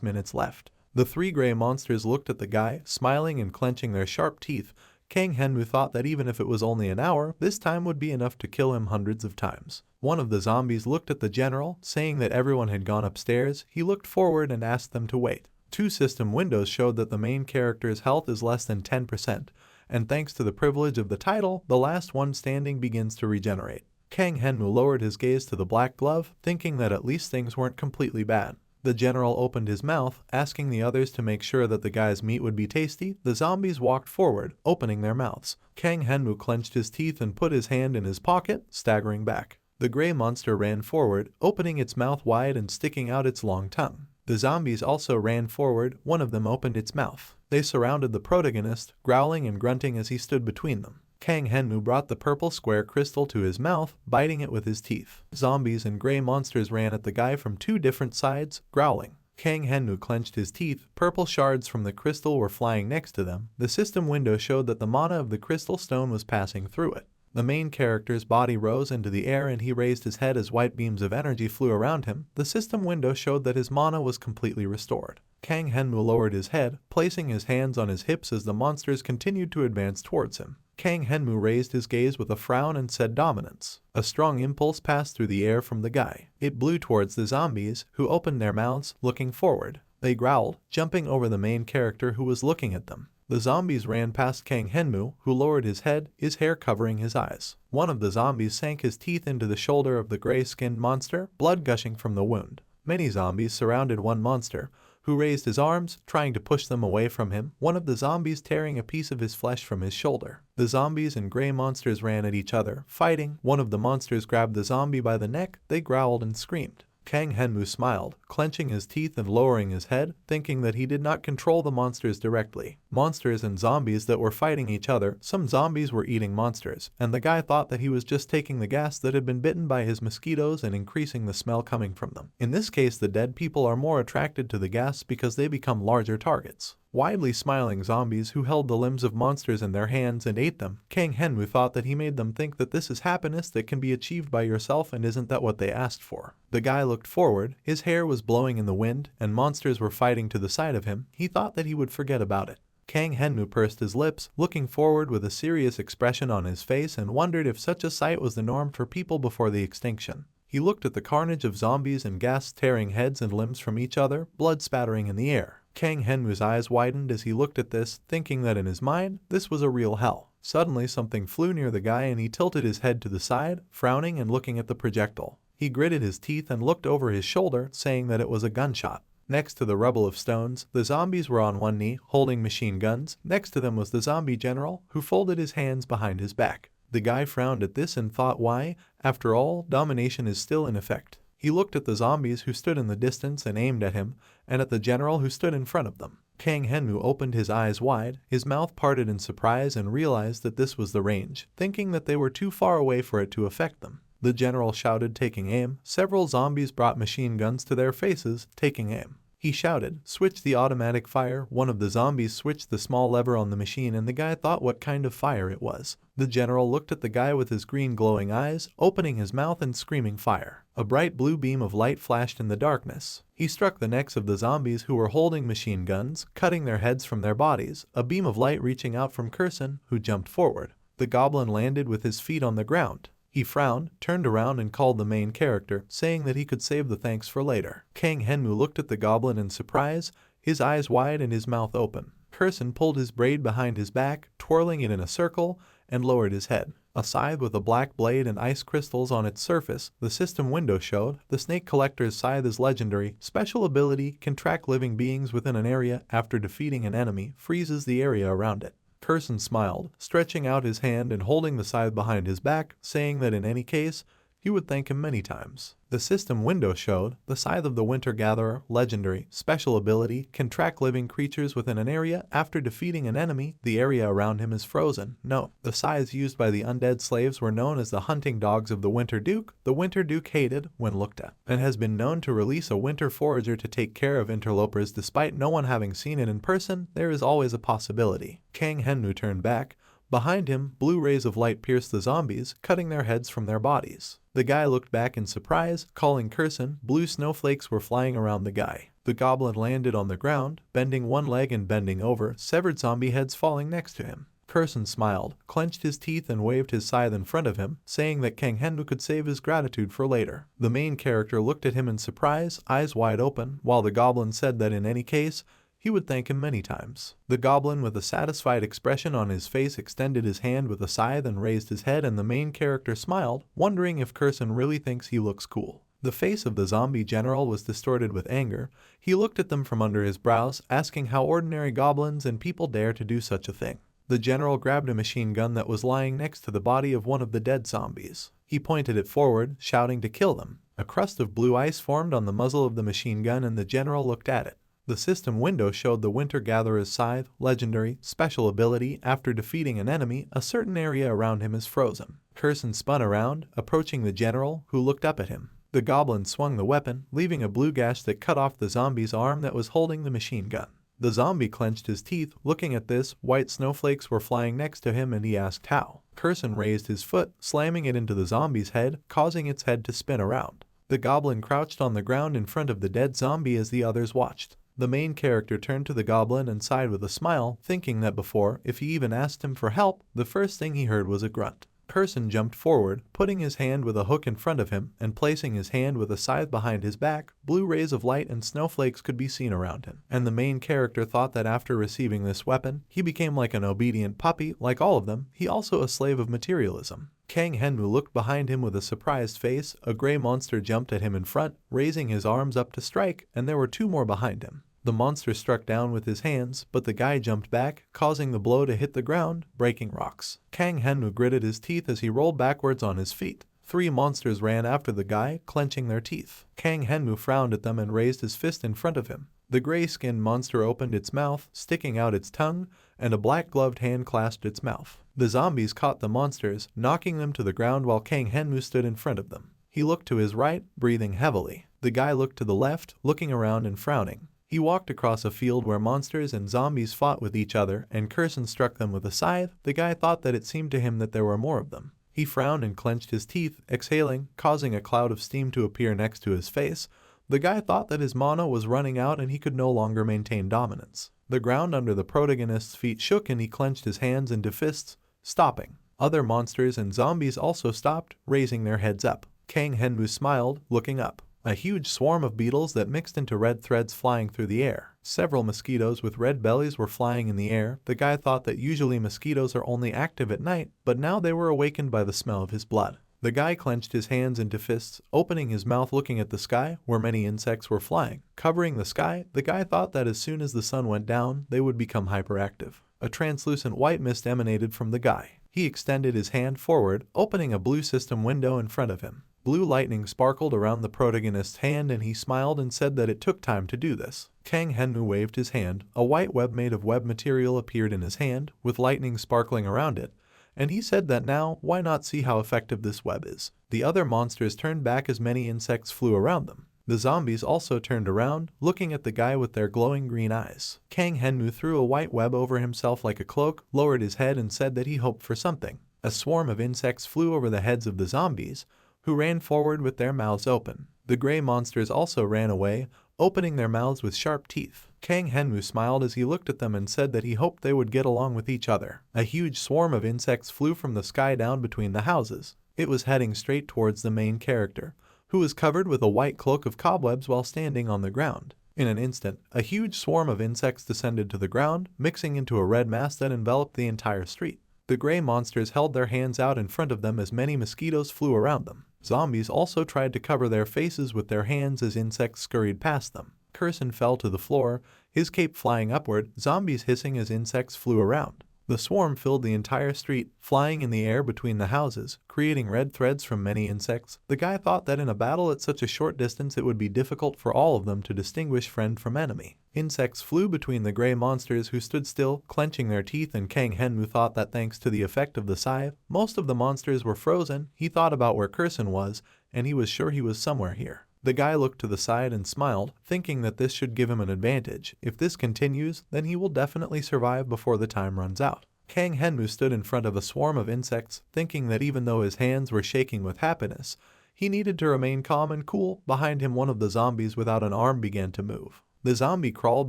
minutes left. The 3 gray monsters looked at the guy, smiling and clenching their sharp teeth. Kang Henmu thought that even if it was only an hour, this time would be enough to kill him hundreds of times. One of the zombies looked at the general, saying that everyone had gone upstairs. He looked forward and asked them to wait. 2 system windows showed that the main character's health is less than 10%, and thanks to the privilege of the title, the last one standing begins to regenerate. Kang Henmu lowered his gaze to the black glove, thinking that at least things weren't completely bad. The general opened his mouth, asking the others to make sure that the guy's meat would be tasty. The zombies walked forward, opening their mouths. Kang Henmu clenched his teeth and put his hand in his pocket, staggering back. The gray monster ran forward, opening its mouth wide and sticking out its long tongue. The zombies also ran forward, one of them opened its mouth. They surrounded the protagonist, growling and grunting as he stood between them. Kang Henmu brought the purple square crystal to his mouth, biting it with his teeth. Zombies and gray monsters ran at the guy from 2 different sides, growling. Kang Henmu clenched his teeth. Purple shards from the crystal were flying next to them. The system window showed that the mana of the crystal stone was passing through it. The main character's body rose into the air and he raised his head as white beams of energy flew around him. The system window showed that his mana was completely restored. Kang Henmu lowered his head, placing his hands on his hips as the monsters continued to advance towards him. Kang Henmu raised his gaze with a frown and said dominance. A strong impulse passed through the air from the guy. It blew towards the zombies, who opened their mouths, looking forward. They growled, jumping over the main character who was looking at them. The zombies ran past Kang Henmu, who lowered his head, his hair covering his eyes. One of the zombies sank his teeth into the shoulder of the gray-skinned monster, blood gushing from the wound. Many zombies surrounded one monster, who raised his arms, trying to push them away from him, one of the zombies tearing a piece of his flesh from his shoulder. The zombies and gray monsters ran at each other, fighting. One of the monsters grabbed the zombie by the neck. They growled and screamed. Kang Henmu smiled, clenching his teeth and lowering his head, thinking that he did not control the monsters directly. Monsters and zombies that were fighting each other. Some zombies were eating monsters, and the guy thought that he was just taking the gas that had been bitten by his mosquitoes and increasing the smell coming from them. In this case, the dead people are more attracted to the gas because they become larger targets. Widely smiling zombies who held the limbs of monsters in their hands and ate them. Kang Henmu thought that he made them think that this is happiness that can be achieved by yourself, and isn't that what they asked for? The guy looked forward, his hair was blowing in the wind, and monsters were fighting to the side of him. He thought that he would forget about it. Kang Henmu pursed his lips, looking forward with a serious expression on his face, and wondered if such a sight was the norm for people before the extinction. He looked at the carnage of zombies and gas tearing heads and limbs from each other, blood spattering in the air. Kang Henmu's eyes widened as he looked at this, thinking that in his mind, this was a real hell. Suddenly something flew near the guy and he tilted his head to the side, frowning and looking at the projectile. He gritted his teeth and looked over his shoulder, saying that it was a gunshot. Next to the rubble of stones, the zombies were on one knee, holding machine guns. Next to them was the zombie general, who folded his hands behind his back. The guy frowned at this and thought, why? After all, domination is still in effect. He looked at the zombies who stood in the distance and aimed at him, and at the general who stood in front of them. Kang Henmu opened his eyes wide, his mouth parted in surprise, and realized that this was the range, thinking that they were too far away for it to affect them. The general shouted, taking aim. Several zombies brought machine guns to their faces, taking aim. He shouted, "Switch the automatic fire." One of the zombies switched the small lever on the machine and the guy thought what kind of fire it was. The general looked at the guy with his green glowing eyes, opening his mouth and screaming fire. A bright blue beam of light flashed in the darkness. He struck the necks of the zombies who were holding machine guns, cutting their heads from their bodies, a beam of light reaching out from Kurson, who jumped forward. The goblin landed with his feet on the ground. He frowned, turned around and called the main character, saying that he could save the thanks for later. Kang Henmu looked at the goblin in surprise, his eyes wide and his mouth open. Kurson pulled his braid behind his back, twirling it in a circle, and lowered his head. A scythe with a black blade and ice crystals on its surface, the system window showed. The Snake Collector's scythe is legendary. Special ability, can track living beings within an area. After defeating an enemy, freezes the area around it. Kurson smiled, stretching out his hand and holding the scythe behind his back, saying that in any case, he would thank him many times. The system window showed, the Scythe of the Winter Gatherer, legendary, special ability, can track living creatures within an area. After defeating an enemy, the area around him is frozen. Note, the scythes used by the undead slaves were known as the hunting dogs of the Winter Duke. The Winter Duke hated when looked at, and has been known to release a Winter Forager to take care of interlopers. Despite no one having seen it in person, there is always a possibility. Kang Henmu turned back. Behind him, blue rays of light pierced the zombies, cutting their heads from their bodies. The guy looked back in surprise, calling Kurson. Blue snowflakes were flying around the guy. The goblin landed on the ground, bending one leg and bending over, severed zombie heads falling next to him. Kurson smiled, clenched his teeth and waved his scythe in front of him, saying that Kang Henmu could save his gratitude for later. The main character looked at him in surprise, eyes wide open, while the goblin said that in any case, he would thank him many times. The goblin with a satisfied expression on his face extended his hand with a scythe and raised his head, and the main character smiled, wondering if Kurson really thinks he looks cool. The face of the zombie general was distorted with anger. He looked at them from under his brows, asking how ordinary goblins and people dare to do such a thing. The general grabbed a machine gun that was lying next to the body of one of the dead zombies. He pointed it forward, shouting to kill them. A crust of blue ice formed on the muzzle of the machine gun and the general looked at it. The system window showed the Winter Gatherer's scythe, legendary, special ability. After defeating an enemy, a certain area around him is frozen. Kurson spun around, approaching the general, who looked up at him. The goblin swung the weapon, leaving a blue gash that cut off the zombie's arm that was holding the machine gun. The zombie clenched his teeth. Looking at this, white snowflakes were flying next to him and he asked how. Kurson raised his foot, slamming it into the zombie's head, causing its head to spin around. The goblin crouched on the ground in front of the dead zombie as the others watched. The main character turned to the goblin and sighed with a smile, thinking that before, if he even asked him for help, the first thing he heard was a grunt. Kurson jumped forward, putting his hand with a hook in front of him and placing his hand with a scythe behind his back. Blue rays of light and snowflakes could be seen around him. And the main character thought that after receiving this weapon, he became like an obedient puppy. Like all of them, he also a slave of materialism. Kang Henmu looked behind him with a surprised face. A gray monster jumped at him in front, raising his arms up to strike, and there were two more behind him. The monster struck down with his hands, but the guy jumped back, causing the blow to hit the ground, breaking rocks. Kang Henmu gritted his teeth as he rolled backwards on his feet. Three monsters ran after the guy, clenching their teeth. Kang Henmu frowned at them and raised his fist in front of him. The gray-skinned monster opened its mouth, sticking out its tongue, and a black-gloved hand clasped its mouth. The zombies caught the monsters, knocking them to the ground while Kang Henmu stood in front of them. He looked to his right, breathing heavily. The guy looked to the left, looking around and frowning. He walked across a field where monsters and zombies fought with each other, and Kurson struck them with a scythe. The guy thought that it seemed to him that there were more of them. He frowned and clenched his teeth, exhaling, causing a cloud of steam to appear next to his face. The guy thought that his mana was running out and he could no longer maintain dominance. The ground under the protagonist's feet shook and he clenched his hands into fists, stopping. Other monsters and zombies also stopped, raising their heads up. Kang Henmu smiled, looking up. A huge swarm of beetles that mixed into red threads flying through the air. Several mosquitoes with red bellies were flying in the air. The guy thought that usually mosquitoes are only active at night, but now they were awakened by the smell of his blood. The guy clenched his hands into fists, opening his mouth looking at the sky, where many insects were flying. Covering the sky, the guy thought that as soon as the sun went down, they would become hyperactive. A translucent white mist emanated from the guy. He extended his hand forward, opening a blue system window in front of him. Blue lightning sparkled around the protagonist's hand and he smiled and said that it took time to do this. Kang Henmu waved his hand. A white web made of web material appeared in his hand, with lightning sparkling around it, and he said that now, why not see how effective this web is? The other monsters turned back as many insects flew around them. The zombies also turned around, looking at the guy with their glowing green eyes. Kang Henmu threw a white web over himself like a cloak, lowered his head and said that he hoped for something. A swarm of insects flew over the heads of the zombies, who ran forward with their mouths open. The gray monsters also ran away, opening their mouths with sharp teeth. Kang Henmu smiled as he looked at them and said that he hoped they would get along with each other. A huge swarm of insects flew from the sky down between the houses. It was heading straight towards the main character, who was covered with a white cloak of cobwebs while standing on the ground. In an instant, a huge swarm of insects descended to the ground, mixing into a red mass that enveloped the entire street. The gray monsters held their hands out in front of them as many mosquitoes flew around them. Zombies also tried to cover their faces with their hands as insects scurried past them. Curson fell to the floor, his cape flying upward, zombies hissing as insects flew around. The swarm filled the entire street, flying in the air between the houses, creating red threads from many insects. The guy thought that in a battle at such a short distance it would be difficult for all of them to distinguish friend from enemy. Insects flew between the gray monsters who stood still, clenching their teeth, and Kang Henmu thought that thanks to the effect of the scythe, most of the monsters were frozen. He thought about where Curson was, and he was sure he was somewhere here. The guy looked to the side and smiled, thinking that this should give him an advantage. If this continues, then he will definitely survive before the time runs out. Kang Henmu stood in front of a swarm of insects, thinking that even though his hands were shaking with happiness, he needed to remain calm and cool. Behind him, one of the zombies without an arm began to move. The zombie crawled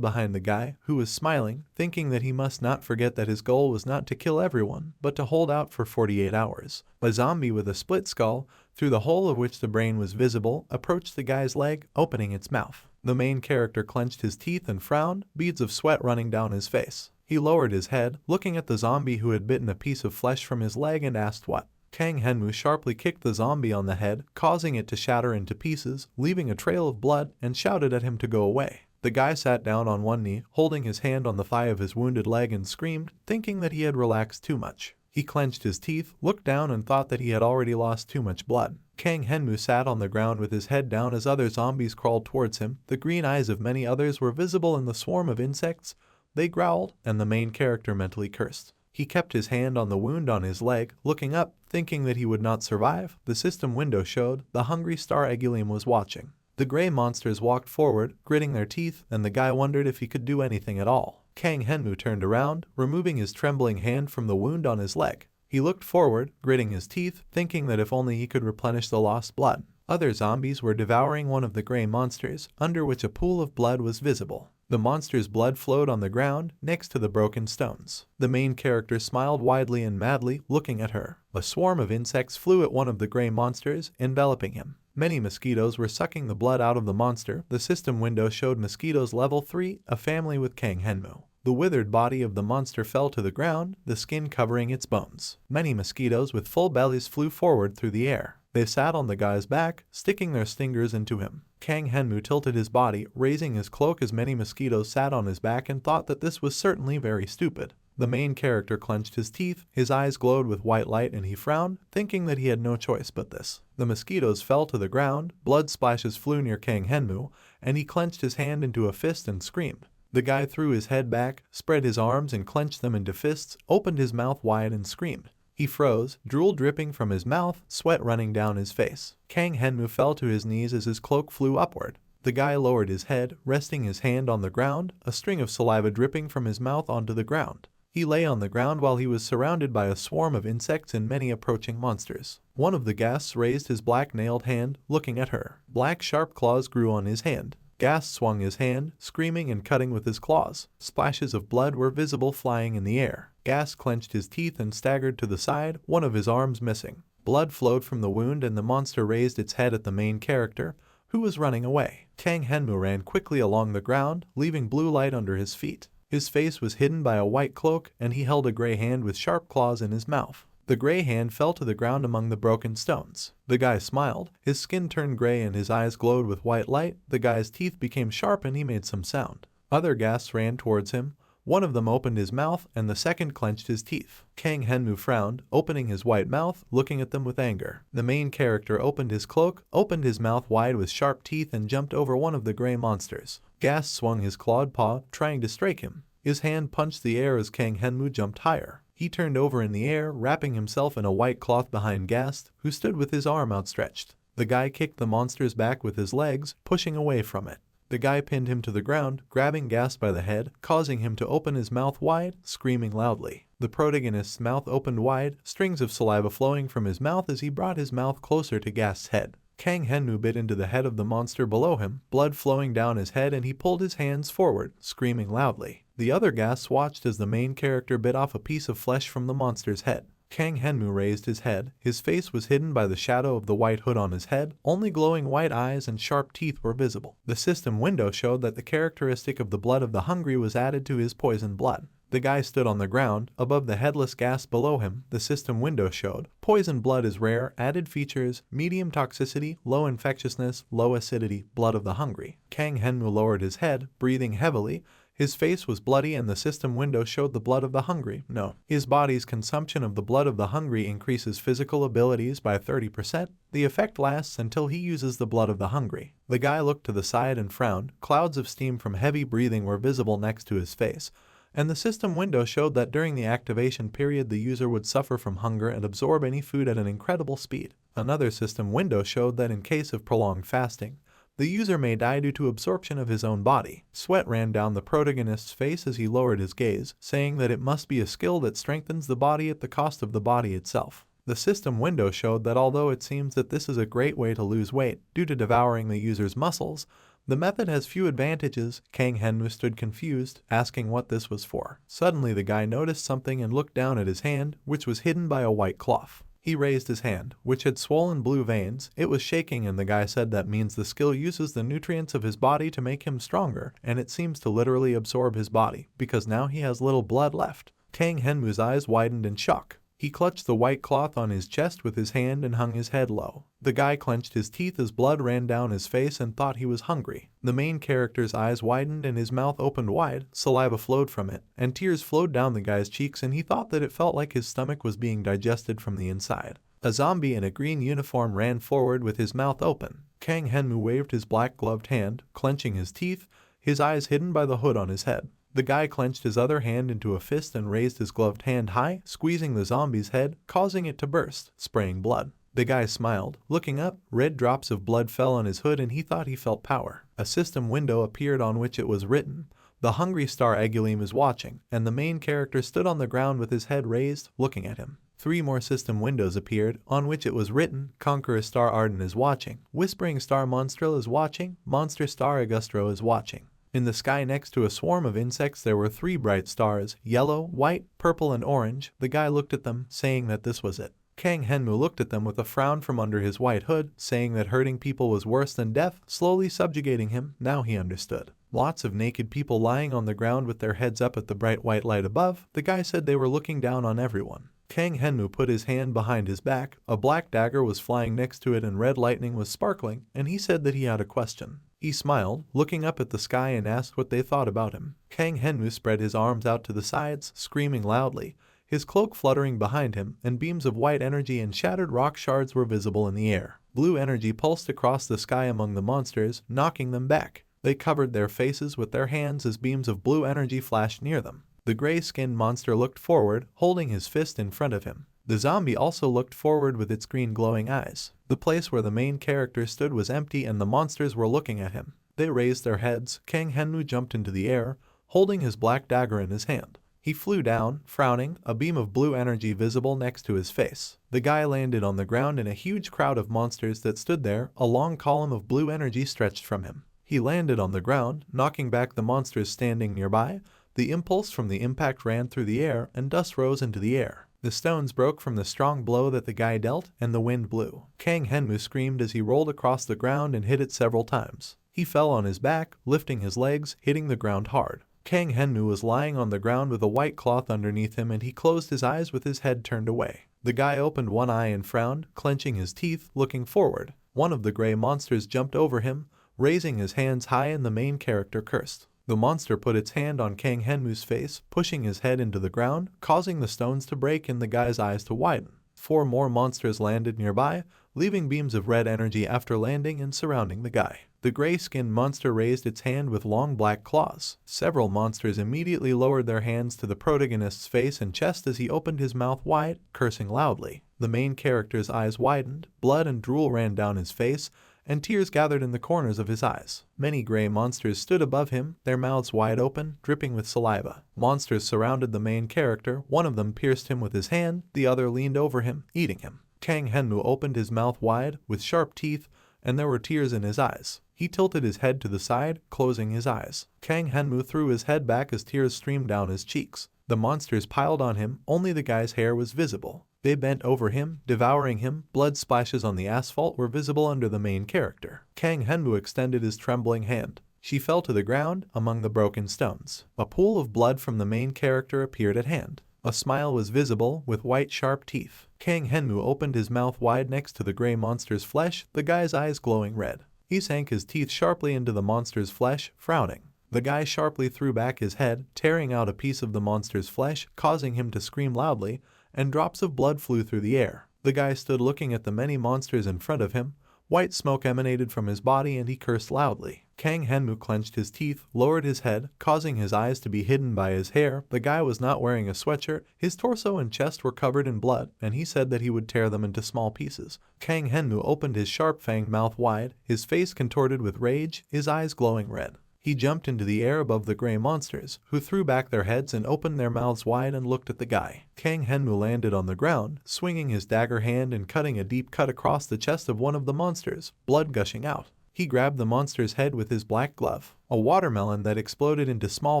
behind the guy, who was smiling, thinking that he must not forget that his goal was not to kill everyone, but to hold out for 48 hours. A zombie with a split skull, through the hole of which the brain was visible, approached the guy's leg, opening its mouth. The main character clenched his teeth and frowned, beads of sweat running down his face. He lowered his head, looking at the zombie who had bitten a piece of flesh from his leg, and asked what. Kang Henmu sharply kicked the zombie on the head, causing it to shatter into pieces, leaving a trail of blood, and shouted at him to go away. The guy sat down on one knee, holding his hand on the thigh of his wounded leg, and screamed, thinking that he had relaxed too much. He clenched his teeth, looked down, and thought that he had already lost too much blood. Kang Henmu sat on the ground with his head down as other zombies crawled towards him. The green eyes of many others were visible in the swarm of insects. They growled, and the main character mentally cursed. He kept his hand on the wound on his leg, looking up, thinking that he would not survive. The system window showed. The hungry Star Egilium was watching. The gray monsters walked forward, gritting their teeth, and the guy wondered if he could do anything at all. Kang Henmu turned around, removing his trembling hand from the wound on his leg. He looked forward, gritting his teeth, thinking that if only he could replenish the lost blood. Other zombies were devouring one of the gray monsters, under which a pool of blood was visible. The monster's blood flowed on the ground, next to the broken stones. The main character smiled widely and madly, looking at her. A swarm of insects flew at one of the gray monsters, enveloping him. Many mosquitoes were sucking the blood out of the monster. The system window showed mosquitoes level 3, a family with Kang Henmu. The withered body of the monster fell to the ground, the skin covering its bones. Many mosquitoes with full bellies flew forward through the air. They sat on the guy's back, sticking their stingers into him. Kang Henmu tilted his body, raising his cloak as many mosquitoes sat on his back, and thought that this was certainly very stupid. The main character clenched his teeth, his eyes glowed with white light, and he frowned, thinking that he had no choice but this. The mosquitoes fell to the ground, blood splashes flew near Kang Henmu, and he clenched his hand into a fist and screamed. The guy threw his head back, spread his arms and clenched them into fists, opened his mouth wide and screamed. He froze, drool dripping from his mouth, sweat running down his face. Kang Henmu fell to his knees as his cloak flew upward. The guy lowered his head, resting his hand on the ground, a string of saliva dripping from his mouth onto the ground. He lay on the ground while he was surrounded by a swarm of insects and many approaching monsters. One of the ghasts raised his black nailed hand, looking at her. Black sharp claws grew on his hand. Ghast swung his hand, screaming and cutting with his claws. Splashes of blood were visible flying in the air. Ghast clenched his teeth and staggered to the side, one of his arms missing. Blood flowed from the wound and the monster raised its head at the main character, who was running away. Kang Henmu ran quickly along the ground, leaving blue light under his feet. His face was hidden by a white cloak, and he held a gray hand with sharp claws in his mouth. The gray hand fell to the ground among the broken stones. The guy smiled, his skin turned gray and his eyes glowed with white light. The guy's teeth became sharp and he made some sound. Other ghasts ran towards him. One of them opened his mouth and the second clenched his teeth. Kang Henmu frowned, opening his white mouth, looking at them with anger. The main character opened his cloak, opened his mouth wide with sharp teeth, and jumped over one of the gray monsters. Ghast swung his clawed paw, trying to strike him. His hand punched the air as Kang Henmu jumped higher. He turned over in the air, wrapping himself in a white cloth behind Ghast, who stood with his arm outstretched. The guy kicked the monster's back with his legs, pushing away from it. The guy pinned him to the ground, grabbing Gas by the head, causing him to open his mouth wide, screaming loudly. The protagonist's mouth opened wide, strings of saliva flowing from his mouth as he brought his mouth closer to Gas's head. Kang Henmu bit into the head of the monster below him, blood flowing down his head, and he pulled his hands forward, screaming loudly. The other Gas watched as the main character bit off a piece of flesh from the monster's head. Kang Henmu raised his head. His face was hidden by the shadow of the white hood on his head. Only glowing white eyes and sharp teeth were visible. The system window showed that the characteristic of the blood of the hungry was added to his poison blood. The guy stood on the ground, above the headless Gas below him. The system window showed poison blood is rare, added features, medium toxicity, low infectiousness, low acidity, blood of the hungry. Kang Henmu lowered his head, breathing heavily. His face was bloody and the system window showed the blood of the hungry. No. His body's consumption of the blood of the hungry increases physical abilities by 30%. The effect lasts until he uses the blood of the hungry. The guy looked to the side and frowned. Clouds of steam from heavy breathing were visible next to his face, and the system window showed that during the activation period the user would suffer from hunger and absorb any food at an incredible speed. Another system window showed that in case of prolonged fasting, the user may die due to absorption of his own body. Sweat ran down the protagonist's face as he lowered his gaze, saying that it must be a skill that strengthens the body at the cost of the body itself. The system window showed that although it seems that this is a great way to lose weight due to devouring the user's muscles, the method has few advantages. Kang Henmu stood confused, asking what this was for. Suddenly the guy noticed something and looked down at his hand, which was hidden by a white cloth. He raised his hand, which had swollen blue veins. It was shaking, and the guy said that means the skill uses the nutrients of his body to make him stronger, and it seems to literally absorb his body, because now he has little blood left. Kang Henmu's eyes widened in shock. He clutched the white cloth on his chest with his hand and hung his head low. The guy clenched his teeth as blood ran down his face and thought he was hungry. The main character's eyes widened and his mouth opened wide, saliva flowed from it, and tears flowed down the guy's cheeks, and he thought that it felt like his stomach was being digested from the inside. A zombie in a green uniform ran forward with his mouth open. Kang Henmu waved his black-gloved hand, clenching his teeth, his eyes hidden by the hood on his head. The guy clenched his other hand into a fist and raised his gloved hand high, squeezing the zombie's head, causing it to burst, spraying blood. The guy smiled. Looking up, red drops of blood fell on his hood and he thought he felt power. A system window appeared on which it was written, "The hungry star Egulim is watching," and the main character stood on the ground with his head raised, looking at him. 3 more system windows appeared, on which it was written, "Conqueror Star Arden is watching, Whispering Star Monstrel is watching, Monster Star Augustro is watching." In the sky next to a swarm of insects there were 3 bright stars, yellow, white, purple and orange. The guy looked at them, saying that this was it. Kang Henmu looked at them with a frown from under his white hood, saying that hurting people was worse than death, slowly subjugating him. Now he understood. Lots of naked people lying on the ground with their heads up at the bright white light above. The guy said they were looking down on everyone. Kang Henmu put his hand behind his back. A black dagger was flying next to it and red lightning was sparkling, and he said that he had a question. He smiled, looking up at the sky, and asked what they thought about him. Kang Henmu spread his arms out to the sides, screaming loudly, his cloak fluttering behind him, and beams of white energy and shattered rock shards were visible in the air. Blue energy pulsed across the sky among the monsters, knocking them back. They covered their faces with their hands as beams of blue energy flashed near them. The gray-skinned monster looked forward, holding his fist in front of him. The zombie also looked forward with its green glowing eyes. The place where the main character stood was empty and the monsters were looking at him. They raised their heads. Kang Henmu jumped into the air, holding his black dagger in his hand. He flew down, frowning, a beam of blue energy visible next to his face. The guy landed on the ground in a huge crowd of monsters that stood there. A long column of blue energy stretched from him. He landed on the ground, knocking back the monsters standing nearby. The impulse from the impact ran through the air and dust rose into the air. The stones broke from the strong blow that the guy dealt, and the wind blew. Kang Henmu screamed as he rolled across the ground and hit it several times. He fell on his back, lifting his legs, hitting the ground hard. Kang Henmu was lying on the ground with a white cloth underneath him, and he closed his eyes with his head turned away. The guy opened one eye and frowned, clenching his teeth, looking forward. One of the gray monsters jumped over him, raising his hands high, and the main character cursed. The monster put its hand on Kang Henmu's face, pushing his head into the ground, causing the stones to break and the guy's eyes to widen. 4 more monsters landed nearby, leaving beams of red energy after landing and surrounding the guy. The gray-skinned monster raised its hand with long black claws. Several monsters immediately lowered their hands to the protagonist's face and chest as he opened his mouth wide, cursing loudly. The main character's eyes widened, blood and drool ran down his face, and tears gathered in the corners of his eyes. Many gray monsters stood above him, their mouths wide open, dripping with saliva. Monsters surrounded the main character, one of them pierced him with his hand, the other leaned over him, eating him. Kang Henmu opened his mouth wide, with sharp teeth, and there were tears in his eyes. He tilted his head to the side, closing his eyes. Kang Henmu threw his head back as tears streamed down his cheeks. The monsters piled on him, only the guy's hair was visible. They bent over him, devouring him. Blood splashes on the asphalt were visible under the main character. Kang Henmu extended his trembling hand. She fell to the ground, among the broken stones. A pool of blood from the main character appeared at hand. A smile was visible, with white sharp teeth. Kang Henmu opened his mouth wide next to the gray monster's flesh, the guy's eyes glowing red. He sank his teeth sharply into the monster's flesh, frowning. The guy sharply threw back his head, tearing out a piece of the monster's flesh, causing him to scream loudly, and drops of blood flew through the air. The guy stood looking at the many monsters in front of him. White smoke emanated from his body and he cursed loudly. Kang Henmu clenched his teeth, lowered his head, causing his eyes to be hidden by his hair. The guy was not wearing a sweatshirt, his torso and chest were covered in blood, and he said that he would tear them into small pieces. Kang Henmu opened his sharp-fanged mouth wide, his face contorted with rage, his eyes glowing red. He jumped into the air above the gray monsters, who threw back their heads and opened their mouths wide and looked at the guy. Kang Henmu landed on the ground, swinging his dagger hand and cutting a deep cut across the chest of one of the monsters, blood gushing out. He grabbed the monster's head with his black glove, a watermelon that exploded into small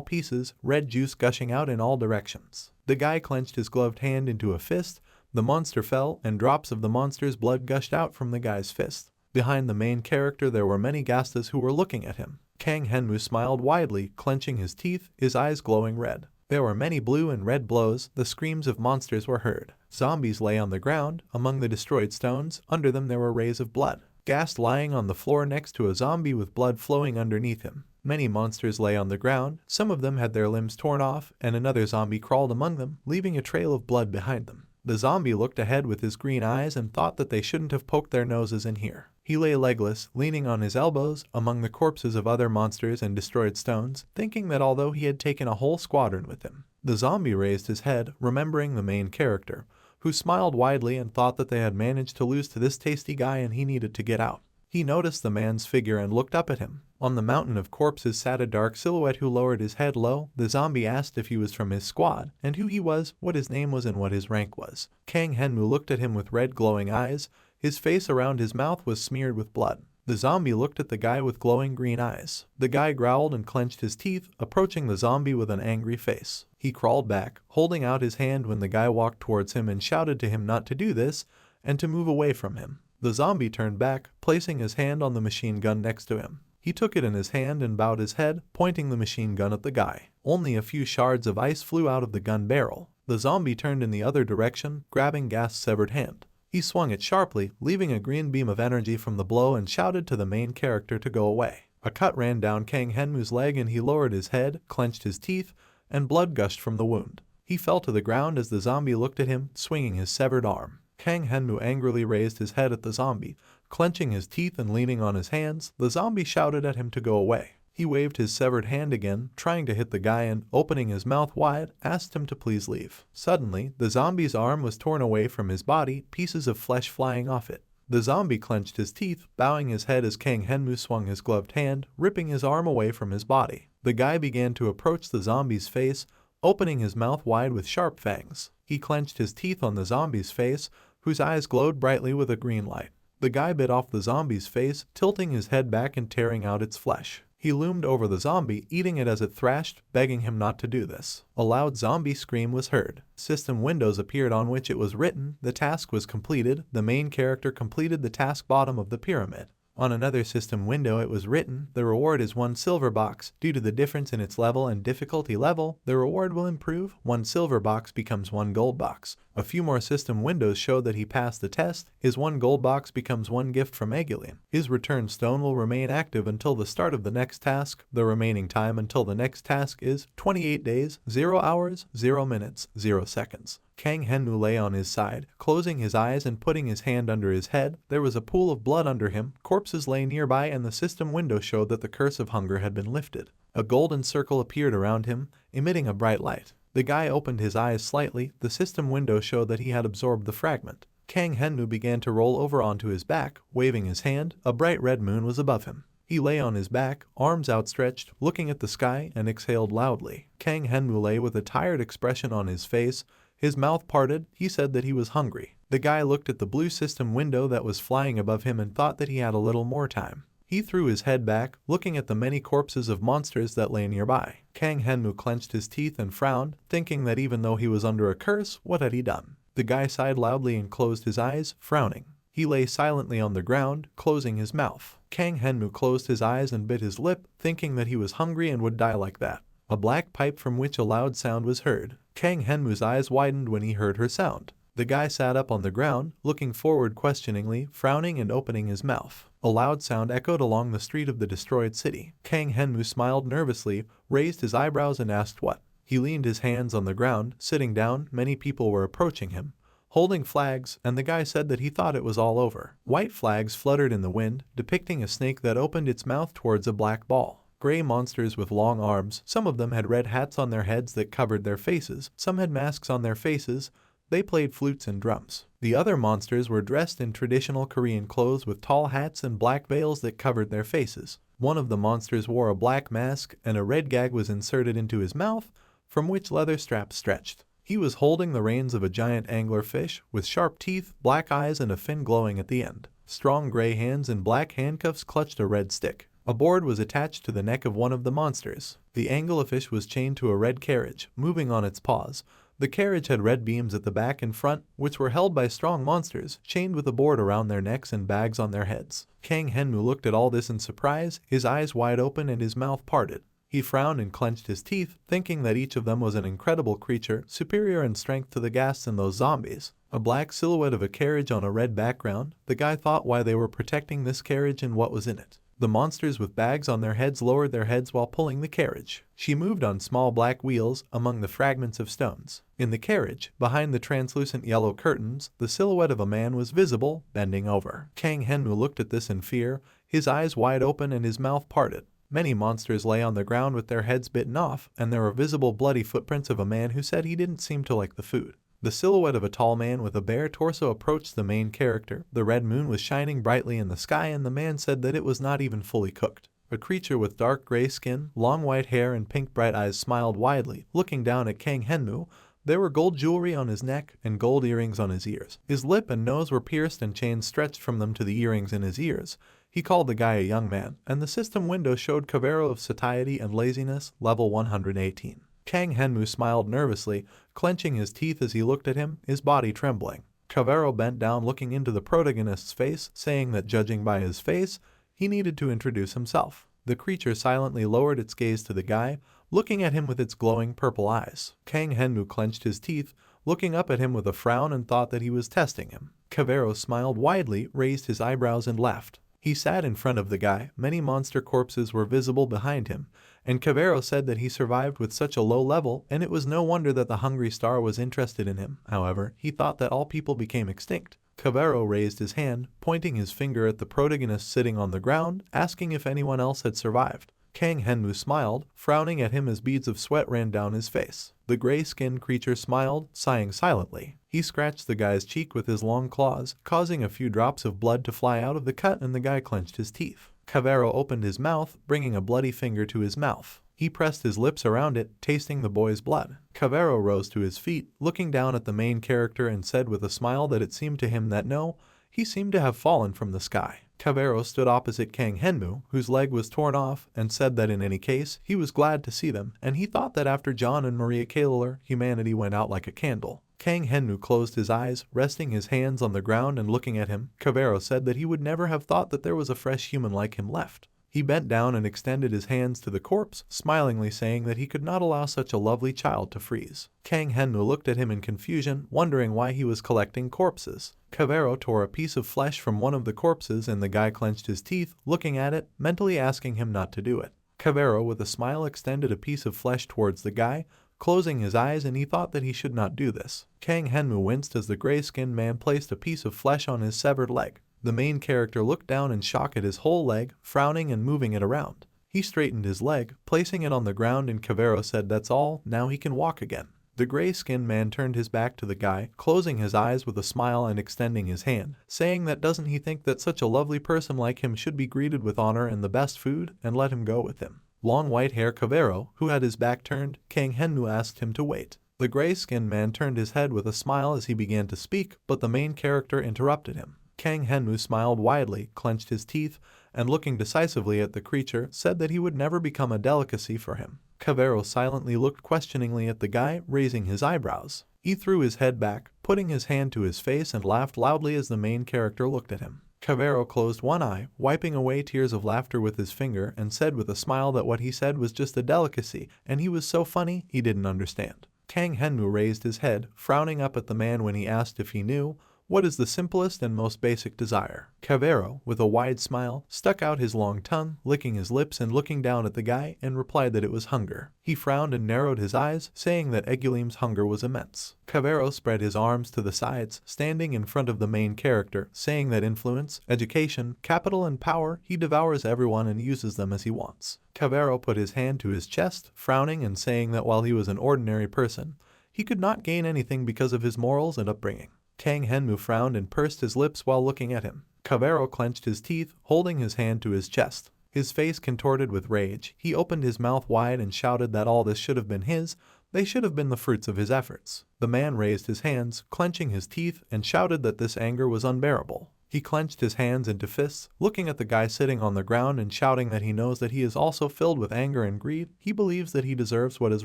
pieces, red juice gushing out in all directions. The guy clenched his gloved hand into a fist, the monster fell, and drops of the monster's blood gushed out from the guy's fist. Behind the main character there were many Gastas who were looking at him. Kang Henmu smiled widely, clenching his teeth, his eyes glowing red. There were many blue and red blows, the screams of monsters were heard. Zombies lay on the ground, among the destroyed stones, under them there were rays of blood. Ghast lying on the floor next to a zombie with blood flowing underneath him. Many monsters lay on the ground, some of them had their limbs torn off, and another zombie crawled among them, leaving a trail of blood behind them. The zombie looked ahead with his green eyes and thought that they shouldn't have poked their noses in here. He lay legless, leaning on his elbows, among the corpses of other monsters and destroyed stones, thinking that although he had taken a whole squadron with him. The zombie raised his head, remembering the main character, who smiled widely and thought that they had managed to lose to this tasty guy and he needed to get out. He noticed the man's figure and looked up at him. On the mountain of corpses sat a dark silhouette who lowered his head low. The zombie asked if he was from his squad, and who he was, what his name was and what his rank was. Kang Henmu looked at him with red glowing eyes. His face around his mouth was smeared with blood. The zombie looked at the guy with glowing green eyes. The guy growled and clenched his teeth, approaching the zombie with an angry face. He crawled back, holding out his hand when the guy walked towards him and shouted to him not to do this, and to move away from him. The zombie turned back, placing his hand on the machine gun next to him. He took it in his hand and bowed his head, pointing the machine gun at the guy. Only a few shards of ice flew out of the gun barrel. The zombie turned in the other direction, grabbing Ghast's severed hand. He swung it sharply, leaving a green beam of energy from the blow and shouted to the main character to go away. A cut ran down Kang Henmu's leg and he lowered his head, clenched his teeth, and blood gushed from the wound. He fell to the ground as the zombie looked at him, swinging his severed arm. Kang Henmu angrily raised his head at the zombie. Clenching his teeth and leaning on his hands, the zombie shouted at him to go away. He waved his severed hand again, trying to hit the guy and, opening his mouth wide, asked him to please leave. Suddenly, the zombie's arm was torn away from his body, pieces of flesh flying off it. The zombie clenched his teeth, bowing his head as Kang Henmu swung his gloved hand, ripping his arm away from his body. The guy began to approach the zombie's face, opening his mouth wide with sharp fangs. He clenched his teeth on the zombie's face, whose eyes glowed brightly with a green light. The guy bit off the zombie's face, tilting his head back and tearing out its flesh. He loomed over the zombie, eating it as it thrashed, begging him not to do this. A loud zombie scream was heard. System windows appeared on which it was written, the task was completed, the main character completed the task bottom of the pyramid. On another system window it was written, the reward is 1 silver box. Due to the difference in its level and difficulty level, the reward will improve. 1 silver box becomes 1 gold box. A few more system windows show that he passed the test. His 1 gold box becomes 1 gift from Aegelian. His return stone will remain active until the start of the next task. The remaining time until the next task is 28 days, 0 hours, 0 minutes, 0 seconds. Kang Henmu lay on his side, closing his eyes and putting his hand under his head. There was a pool of blood under him, corpses lay nearby, and the system window showed that the curse of hunger had been lifted. A golden circle appeared around him, emitting a bright light. The guy opened his eyes slightly. The system window showed that he had absorbed the fragment. Kang Henmu began to roll over onto his back, waving his hand. A bright red moon was above him. He lay on his back, arms outstretched, looking at the sky, and exhaled loudly. Kang Henmu lay with a tired expression on his face. His mouth parted. He said that he was hungry. The guy looked at the blue system window that was flying above him and thought that he had a little more time. He threw his head back, looking at the many corpses of monsters that lay nearby. Kang Henmu clenched his teeth and frowned, thinking that even though he was under a curse, what had he done? The guy sighed loudly and closed his eyes, frowning. He lay silently on the ground, closing his mouth. Kang Henmu closed his eyes and bit his lip, thinking that he was hungry and would die like that. A black pipe from which a loud sound was heard. Kang Henmu's eyes widened when he heard her sound. The guy sat up on the ground, looking forward questioningly, frowning and opening his mouth. A loud sound echoed along the street of the destroyed city. Kang Henmu smiled nervously, raised his eyebrows and asked what. He leaned his hands on the ground, sitting down. Many people were approaching him, holding flags, and the guy said that he thought it was all over. White flags fluttered in the wind, depicting a snake that opened its mouth towards a black ball. Gray monsters with long arms. Some of them had red hats on their heads that covered their faces. Some had masks on their faces. They played flutes and drums. The other monsters were dressed in traditional Korean clothes with tall hats and black veils that covered their faces. One of the monsters wore a black mask, and a red gag was inserted into his mouth, from which leather straps stretched. He was holding the reins of a giant anglerfish with sharp teeth, black eyes, and a fin glowing at the end. Strong gray hands and black handcuffs clutched a red stick. A board was attached to the neck of one of the monsters. The anglerfish was chained to a red carriage, moving on its paws. The carriage had red beams at the back and front, which were held by strong monsters, chained with a board around their necks and bags on their heads. Kang Henmu looked at all this in surprise, his eyes wide open and his mouth parted. He frowned and clenched his teeth, thinking that each of them was an incredible creature, superior in strength to the ghasts and those zombies. A black silhouette of a carriage on a red background. The guy thought why they were protecting this carriage and what was in it. The monsters with bags on their heads lowered their heads while pulling the carriage. She moved on small black wheels among the fragments of stones. In the carriage, behind the translucent yellow curtains, the silhouette of a man was visible, bending over. Kang Henmu looked at this in fear, his eyes wide open and his mouth parted. Many monsters lay on the ground with their heads bitten off, and there were visible bloody footprints of a man who said he didn't seem to like the food. The silhouette of a tall man with a bare torso approached the main character. The red moon was shining brightly in the sky, and the man said that it was not even fully cooked. A creature with dark gray skin, long white hair, and pink bright eyes smiled widely, looking down at Kang Henmu. There were gold jewelry on his neck and gold earrings on his ears. His lip and nose were pierced and chains stretched from them to the earrings in his ears. He called the guy a young man, and the system window showed Cavero of Satiety and Laziness, level 118. Kang Henmu smiled nervously, clenching his teeth as he looked at him, his body trembling. Cavero bent down looking into the protagonist's face, saying that judging by his face, he needed to introduce himself. The creature silently lowered its gaze to the guy, looking at him with its glowing purple eyes. Kang Henmu clenched his teeth, looking up at him with a frown and thought that he was testing him. Cavero smiled widely, raised his eyebrows and laughed. He sat in front of the guy. Many monster corpses were visible behind him, and Cavero said that he survived with such a low level, and it was no wonder that the hungry star was interested in him. However, he thought that all people became extinct. Cavero raised his hand, pointing his finger at the protagonist sitting on the ground, asking if anyone else had survived. Kang Henmu smiled, frowning at him as beads of sweat ran down his face. The gray-skinned creature smiled, sighing silently. He scratched the guy's cheek with his long claws, causing a few drops of blood to fly out of the cut, and the guy clenched his teeth. Cavero opened his mouth, bringing a bloody finger to his mouth. He pressed his lips around it, tasting the boy's blood. Cavero rose to his feet, looking down at the main character, and said with a smile that it seemed to him that no, he seemed to have fallen from the sky. Cavero stood opposite Kang Henmu, whose leg was torn off, and said that in any case, he was glad to see them, and he thought that after John and Maria Kaler, humanity went out like a candle. Kang Henmu closed his eyes, resting his hands on the ground and looking at him. Cavero said that he would never have thought that there was a fresh human like him left. He bent down and extended his hands to the corpse, smilingly saying that he could not allow such a lovely child to freeze. Kang Henmu looked at him in confusion, wondering why he was collecting corpses. Cavero tore a piece of flesh from one of the corpses, and the guy clenched his teeth, looking at it, mentally asking him not to do it. Cavero with a smile extended a piece of flesh towards the guy, closing his eyes, and he thought that he should not do this. Kang Henmu winced as the gray-skinned man placed a piece of flesh on his severed leg. The main character looked down in shock at his whole leg, frowning and moving it around. He straightened his leg, placing it on the ground, and Cavero said, "That's all, now he can walk again." The gray-skinned man turned his back to the guy, closing his eyes with a smile and extending his hand, saying that doesn't he think that such a lovely person like him should be greeted with honor and the best food, and let him go with him. Long white hair Cavero, who had his back turned, Kang Henmu asked him to wait. The gray-skinned man turned his head with a smile as he began to speak, but the main character interrupted him. Kang Henmu smiled widely, clenched his teeth, and looking decisively at the creature, said that he would never become a delicacy for him. Cavero silently looked questioningly at the guy, raising his eyebrows. He threw his head back, putting his hand to his face, and laughed loudly as the main character looked at him. Cavero closed one eye, wiping away tears of laughter with his finger, and said with a smile that what he said was just a delicacy, and he was so funny he didn't understand. Kang Henmu raised his head, frowning up at the man when he asked if he knew, "What is the simplest and most basic desire?" Cavero, with a wide smile, stuck out his long tongue, licking his lips and looking down at the guy, and replied that it was hunger. He frowned and narrowed his eyes, saying that Egulim's hunger was immense. Cavero spread his arms to the sides, standing in front of the main character, saying that influence, education, capital and power, he devours everyone and uses them as he wants. Cavero put his hand to his chest, frowning and saying that while he was an ordinary person, he could not gain anything because of his morals and upbringing. Kang Henmu frowned and pursed his lips while looking at him. Cavero clenched his teeth, holding his hand to his chest. His face contorted with rage, he opened his mouth wide and shouted that all this should have been his, they should have been the fruits of his efforts. The man raised his hands, clenching his teeth, and shouted that this anger was unbearable. He clenched his hands into fists, looking at the guy sitting on the ground and shouting that he knows that he is also filled with anger and greed. He believes that he deserves what is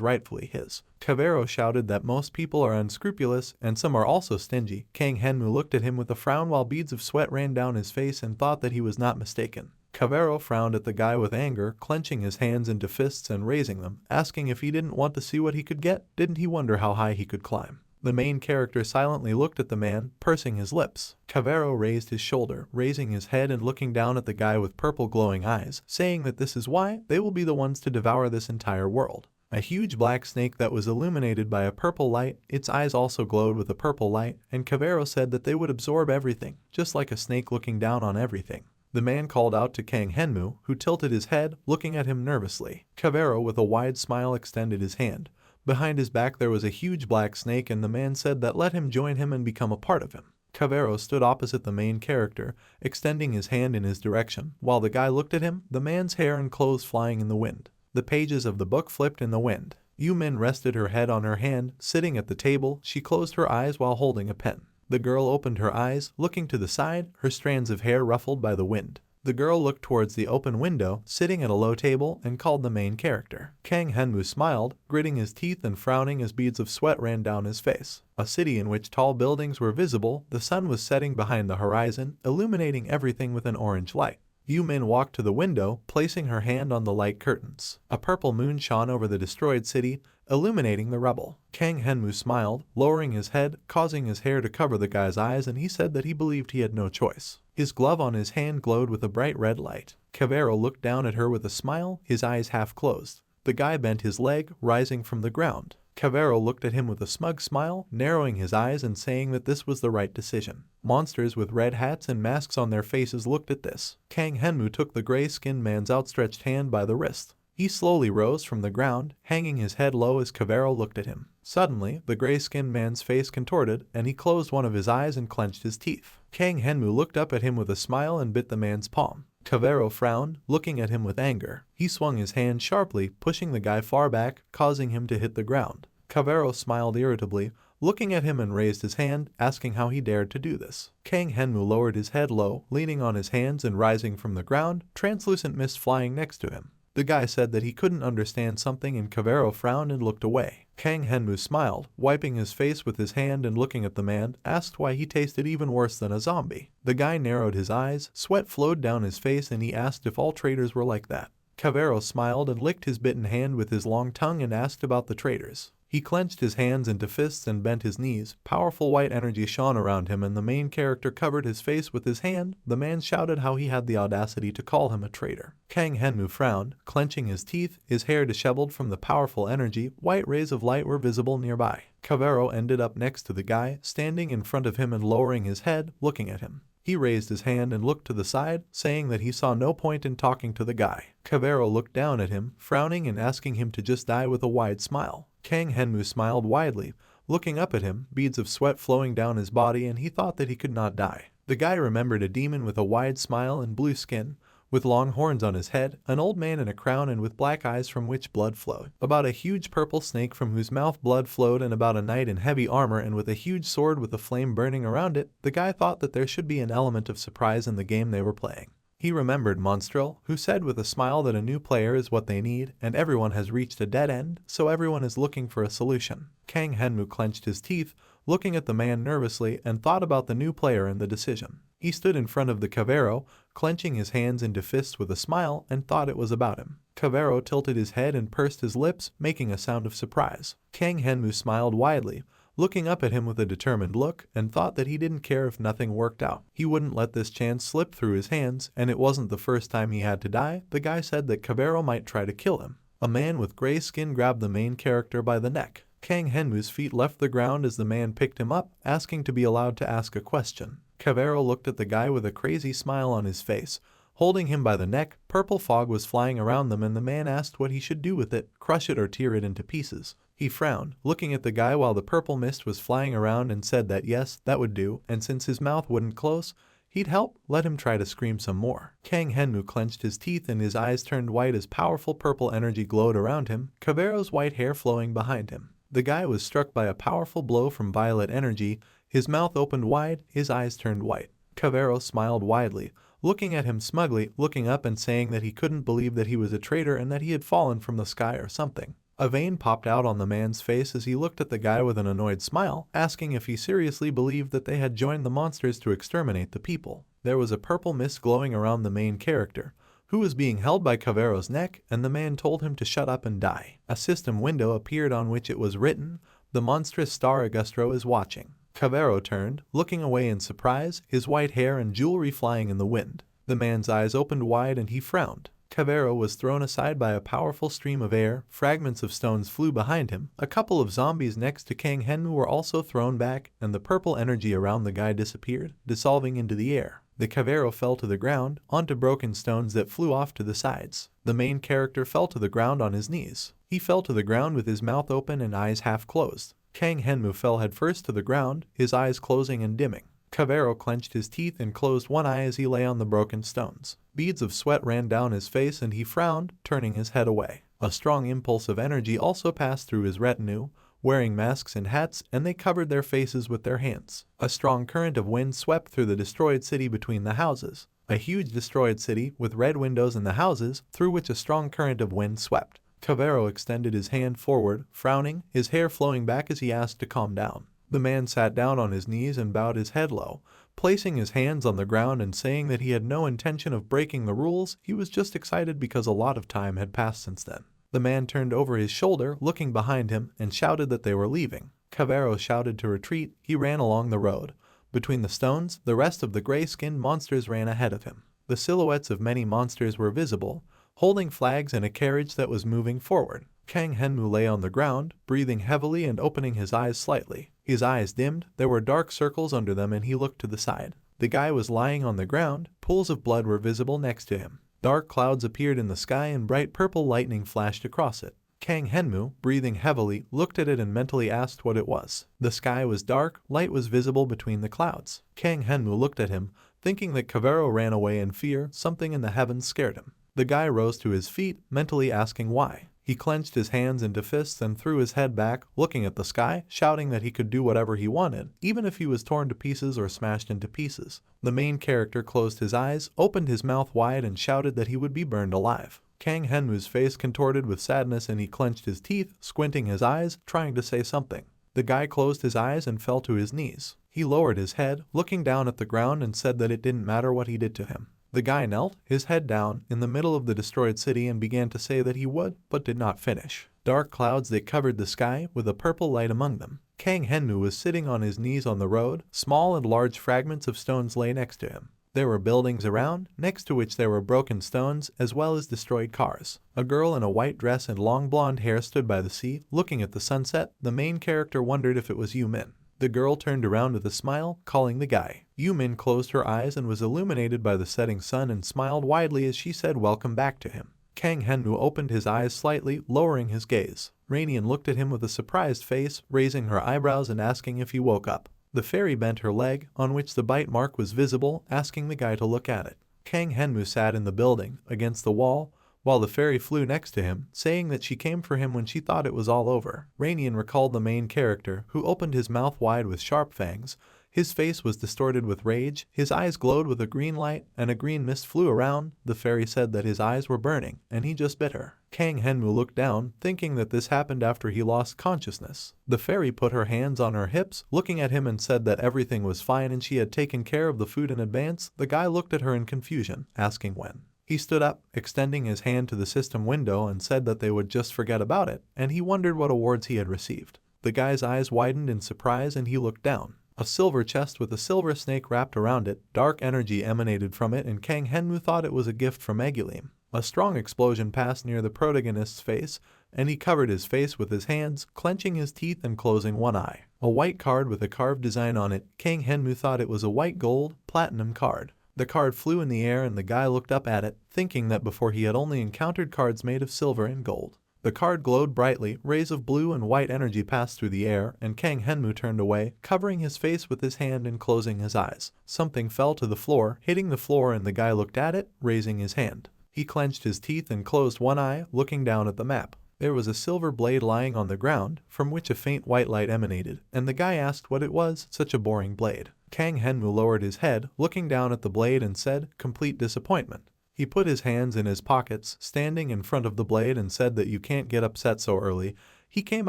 rightfully his. Cavero shouted that most people are unscrupulous and some are also stingy. Kang Henmu looked at him with a frown while beads of sweat ran down his face and thought that he was not mistaken. Cavero frowned at the guy with anger, clenching his hands into fists and raising them, asking if he didn't want to see what he could get. Didn't he wonder how high he could climb? The main character silently looked at the man, pursing his lips. Cavero raised his shoulder, raising his head and looking down at the guy with purple glowing eyes, saying that this is why they will be the ones to devour this entire world. A huge black snake that was illuminated by a purple light, its eyes also glowed with a purple light, and Cavero said that they would absorb everything, just like a snake looking down on everything. The man called out to Kang Henmu, who tilted his head, looking at him nervously. Cavero, with a wide smile, extended his hand. Behind his back there was a huge black snake, and the man said that let him join him and become a part of him. Cavero stood opposite the main character, extending his hand in his direction. While the guy looked at him, the man's hair and clothes flying in the wind. The pages of the book flipped in the wind. Yumin rested her head on her hand, sitting at the table. She closed her eyes while holding a pen. The girl opened her eyes, looking to the side, her strands of hair ruffled by the wind. The girl looked towards the open window, sitting at a low table, and called the main character. Kang Henmu smiled, gritting his teeth and frowning as beads of sweat ran down his face. A city in which tall buildings were visible, the sun was setting behind the horizon, illuminating everything with an orange light. Yumin walked to the window, placing her hand on the light curtains. A purple moon shone over the destroyed city, illuminating the rubble. Kang Henmu smiled, lowering his head, causing his hair to cover the guy's eyes, and he said that he believed he had no choice. His glove on his hand glowed with a bright red light. Cavero looked down at her with a smile, his eyes half closed. The guy bent his leg, rising from the ground. Cavero looked at him with a smug smile, narrowing his eyes and saying that this was the right decision. Monsters with red hats and masks on their faces looked at this. Kang Henmu took the gray-skinned man's outstretched hand by the wrist. He slowly rose from the ground, hanging his head low as Cavero looked at him. Suddenly, the gray-skinned man's face contorted, and he closed one of his eyes and clenched his teeth. Kang Henmu looked up at him with a smile and bit the man's palm. Cavero frowned, looking at him with anger. He swung his hand sharply, pushing the guy far back, causing him to hit the ground. Cavero smiled irritably, looking at him, and raised his hand, asking how he dared to do this. Kang Henmu lowered his head low, leaning on his hands and rising from the ground, translucent mist flying next to him. The guy said that he couldn't understand something, and Cavero frowned and looked away. Kang Henmu smiled, wiping his face with his hand and looking at the man, asked why he tasted even worse than a zombie. The guy narrowed his eyes, sweat flowed down his face, and he asked if all traders were like that. Cavero smiled and licked his bitten hand with his long tongue and asked about the traders. He clenched his hands into fists and bent his knees. Powerful white energy shone around him and the main character covered his face with his hand. The man shouted how he had the audacity to call him a traitor. Kang Henmu frowned, clenching his teeth, his hair disheveled from the powerful energy. White rays of light were visible nearby. Cavero ended up next to the guy, standing in front of him and lowering his head, looking at him. He raised his hand and looked to the side, saying that he saw no point in talking to the guy. Cavero looked down at him, frowning and asking him to just die with a wide smile. Kang Henmu smiled widely, looking up at him, beads of sweat flowing down his body, and he thought that he could not die. The guy remembered a demon with a wide smile and blue skin, with long horns on his head, an old man in a crown and with black eyes from which blood flowed, about a huge purple snake from whose mouth blood flowed, and about a knight in heavy armor and with a huge sword with a flame burning around it. The guy thought that there should be an element of surprise in the game they were playing. He remembered Monstrel, who said with a smile that a new player is what they need, and everyone has reached a dead end, so everyone is looking for a solution. Kang Henmu clenched his teeth, looking at the man nervously, and thought about the new player and the decision. He stood in front of the Cavero, clenching his hands into fists with a smile, and thought it was about him. Cavero tilted his head and pursed his lips, making a sound of surprise. Kang Henmu smiled widely, looking up at him with a determined look, and thought that he didn't care if nothing worked out. He wouldn't let this chance slip through his hands, and it wasn't the first time he had to die. The guy said that Cavero might try to kill him. A man with gray skin grabbed the main character by the neck. Kang Henmu's feet left the ground as the man picked him up, asking to be allowed to ask a question. Cavero looked at the guy with a crazy smile on his face, holding him by the neck. Purple fog was flying around them and the man asked what he should do with it, crush it or tear it into pieces. He frowned, looking at the guy while the purple mist was flying around, and said that yes, that would do, and since his mouth wouldn't close, he'd help. Let him try to scream some more. Kang Henmu clenched his teeth and his eyes turned white as powerful purple energy glowed around him, Cavero's white hair flowing behind him. The guy was struck by a powerful blow from violet energy. His mouth opened wide, his eyes turned white. Cavero smiled widely, looking at him smugly, looking up and saying that he couldn't believe that he was a traitor and that he had fallen from the sky or something. A vein popped out on the man's face as he looked at the guy with an annoyed smile, asking if he seriously believed that they had joined the monsters to exterminate the people. There was a purple mist glowing around the main character, who was being held by Cavero's neck, and the man told him to shut up and die. A system window appeared on which it was written, "The monstrous Star Augustro is watching." Cavero turned, looking away in surprise, his white hair and jewelry flying in the wind. The man's eyes opened wide and he frowned. Cavero was thrown aside by a powerful stream of air, fragments of stones flew behind him, a couple of zombies next to Kang Henmu were also thrown back, and the purple energy around the guy disappeared, dissolving into the air. The Cavero fell to the ground, onto broken stones that flew off to the sides. The main character fell to the ground on his knees. He fell to the ground with his mouth open and eyes half closed. Kang Henmu fell headfirst to the ground, his eyes closing and dimming. Cavero clenched his teeth and closed one eye as he lay on the broken stones. Beads of sweat ran down his face and he frowned, turning his head away. A strong impulse of energy also passed through his retinue, wearing masks and hats, and they covered their faces with their hands. A strong current of wind swept through the destroyed city between the houses. A huge destroyed city with red windows in the houses, through which a strong current of wind swept. Cavero extended his hand forward, frowning, his hair flowing back as he asked to calm down. The man sat down on his knees and bowed his head low, placing his hands on the ground and saying that he had no intention of breaking the rules. He was just excited because a lot of time had passed since then. The man turned over his shoulder, looking behind him, and shouted that they were leaving. Cavero shouted to retreat. He ran along the road. Between the stones, the rest of the gray-skinned monsters ran ahead of him. The silhouettes of many monsters were visible, holding flags in a carriage that was moving forward. Kang Henmu lay on the ground, breathing heavily and opening his eyes slightly. His eyes dimmed, there were dark circles under them, and he looked to the side. The guy was lying on the ground, pools of blood were visible next to him. Dark clouds appeared in the sky and bright purple lightning flashed across it. Kang Henmu, breathing heavily, looked at it and mentally asked what it was. The sky was dark, light was visible between the clouds. Kang Henmu looked at him, thinking that Cavero ran away in fear. Something in the heavens scared him. The guy rose to his feet, mentally asking why. He clenched his hands into fists and threw his head back, looking at the sky, shouting that he could do whatever he wanted, even if he was torn to pieces or smashed into pieces. The main character closed his eyes, opened his mouth wide and shouted that he would be burned alive. Kang Henmu's face contorted with sadness and he clenched his teeth, squinting his eyes, trying to say something. The guy closed his eyes and fell to his knees. He lowered his head, looking down at the ground, and said that it didn't matter what he did to him. The guy knelt, his head down, in the middle of the destroyed city and began to say that he would, but did not finish. Dark clouds that covered the sky, with a purple light among them. Kang Henmu was sitting on his knees on the road. Small and large fragments of stones lay next to him. There were buildings around, next to which there were broken stones, as well as destroyed cars. A girl in a white dress and long blonde hair stood by the sea, looking at the sunset. The main character wondered if it was Yu-Min. The girl turned around with a smile, calling the guy. Yu-Min closed her eyes and was illuminated by the setting sun and smiled widely as she said welcome back to him. Kang Henmu opened his eyes slightly, lowering his gaze. Rainian looked at him with a surprised face, raising her eyebrows and asking if he woke up. The fairy bent her leg, on which the bite mark was visible, asking the guy to look at it. Kang Henmu sat in the building, against the wall, while the fairy flew next to him, saying that she came for him when she thought it was all over. Rainian recalled the main character, who opened his mouth wide with sharp fangs. His face was distorted with rage, his eyes glowed with a green light, and a green mist flew around. The fairy said that his eyes were burning, and he just bit her. Kang Henmu looked down, thinking that this happened after he lost consciousness. The fairy put her hands on her hips, looking at him and said that everything was fine and she had taken care of the food in advance. The guy looked at her in confusion, asking when. He stood up, extending his hand to the system window and said that they would just forget about it, and he wondered what awards he had received. The guy's eyes widened in surprise and he looked down. A silver chest with a silver snake wrapped around it, dark energy emanated from it and Kang Henmu thought it was a gift from Egulim. A strong explosion passed near the protagonist's face, and he covered his face with his hands, clenching his teeth and closing one eye. A white card with a carved design on it, Kang Henmu thought it was a white gold, platinum card. The card flew in the air and the guy looked up at it, thinking that before he had only encountered cards made of silver and gold. The card glowed brightly, rays of blue and white energy passed through the air, and Kang Henmu turned away, covering his face with his hand and closing his eyes. Something fell to the floor, hitting the floor, and the guy looked at it, raising his hand. He clenched his teeth and closed one eye, looking down at the map. There was a silver blade lying on the ground, from which a faint white light emanated, and the guy asked what it was, such a boring blade. Kang Henmu lowered his head, looking down at the blade and said, complete disappointment. He put his hands in his pockets, standing in front of the blade and said that you can't get upset so early. He came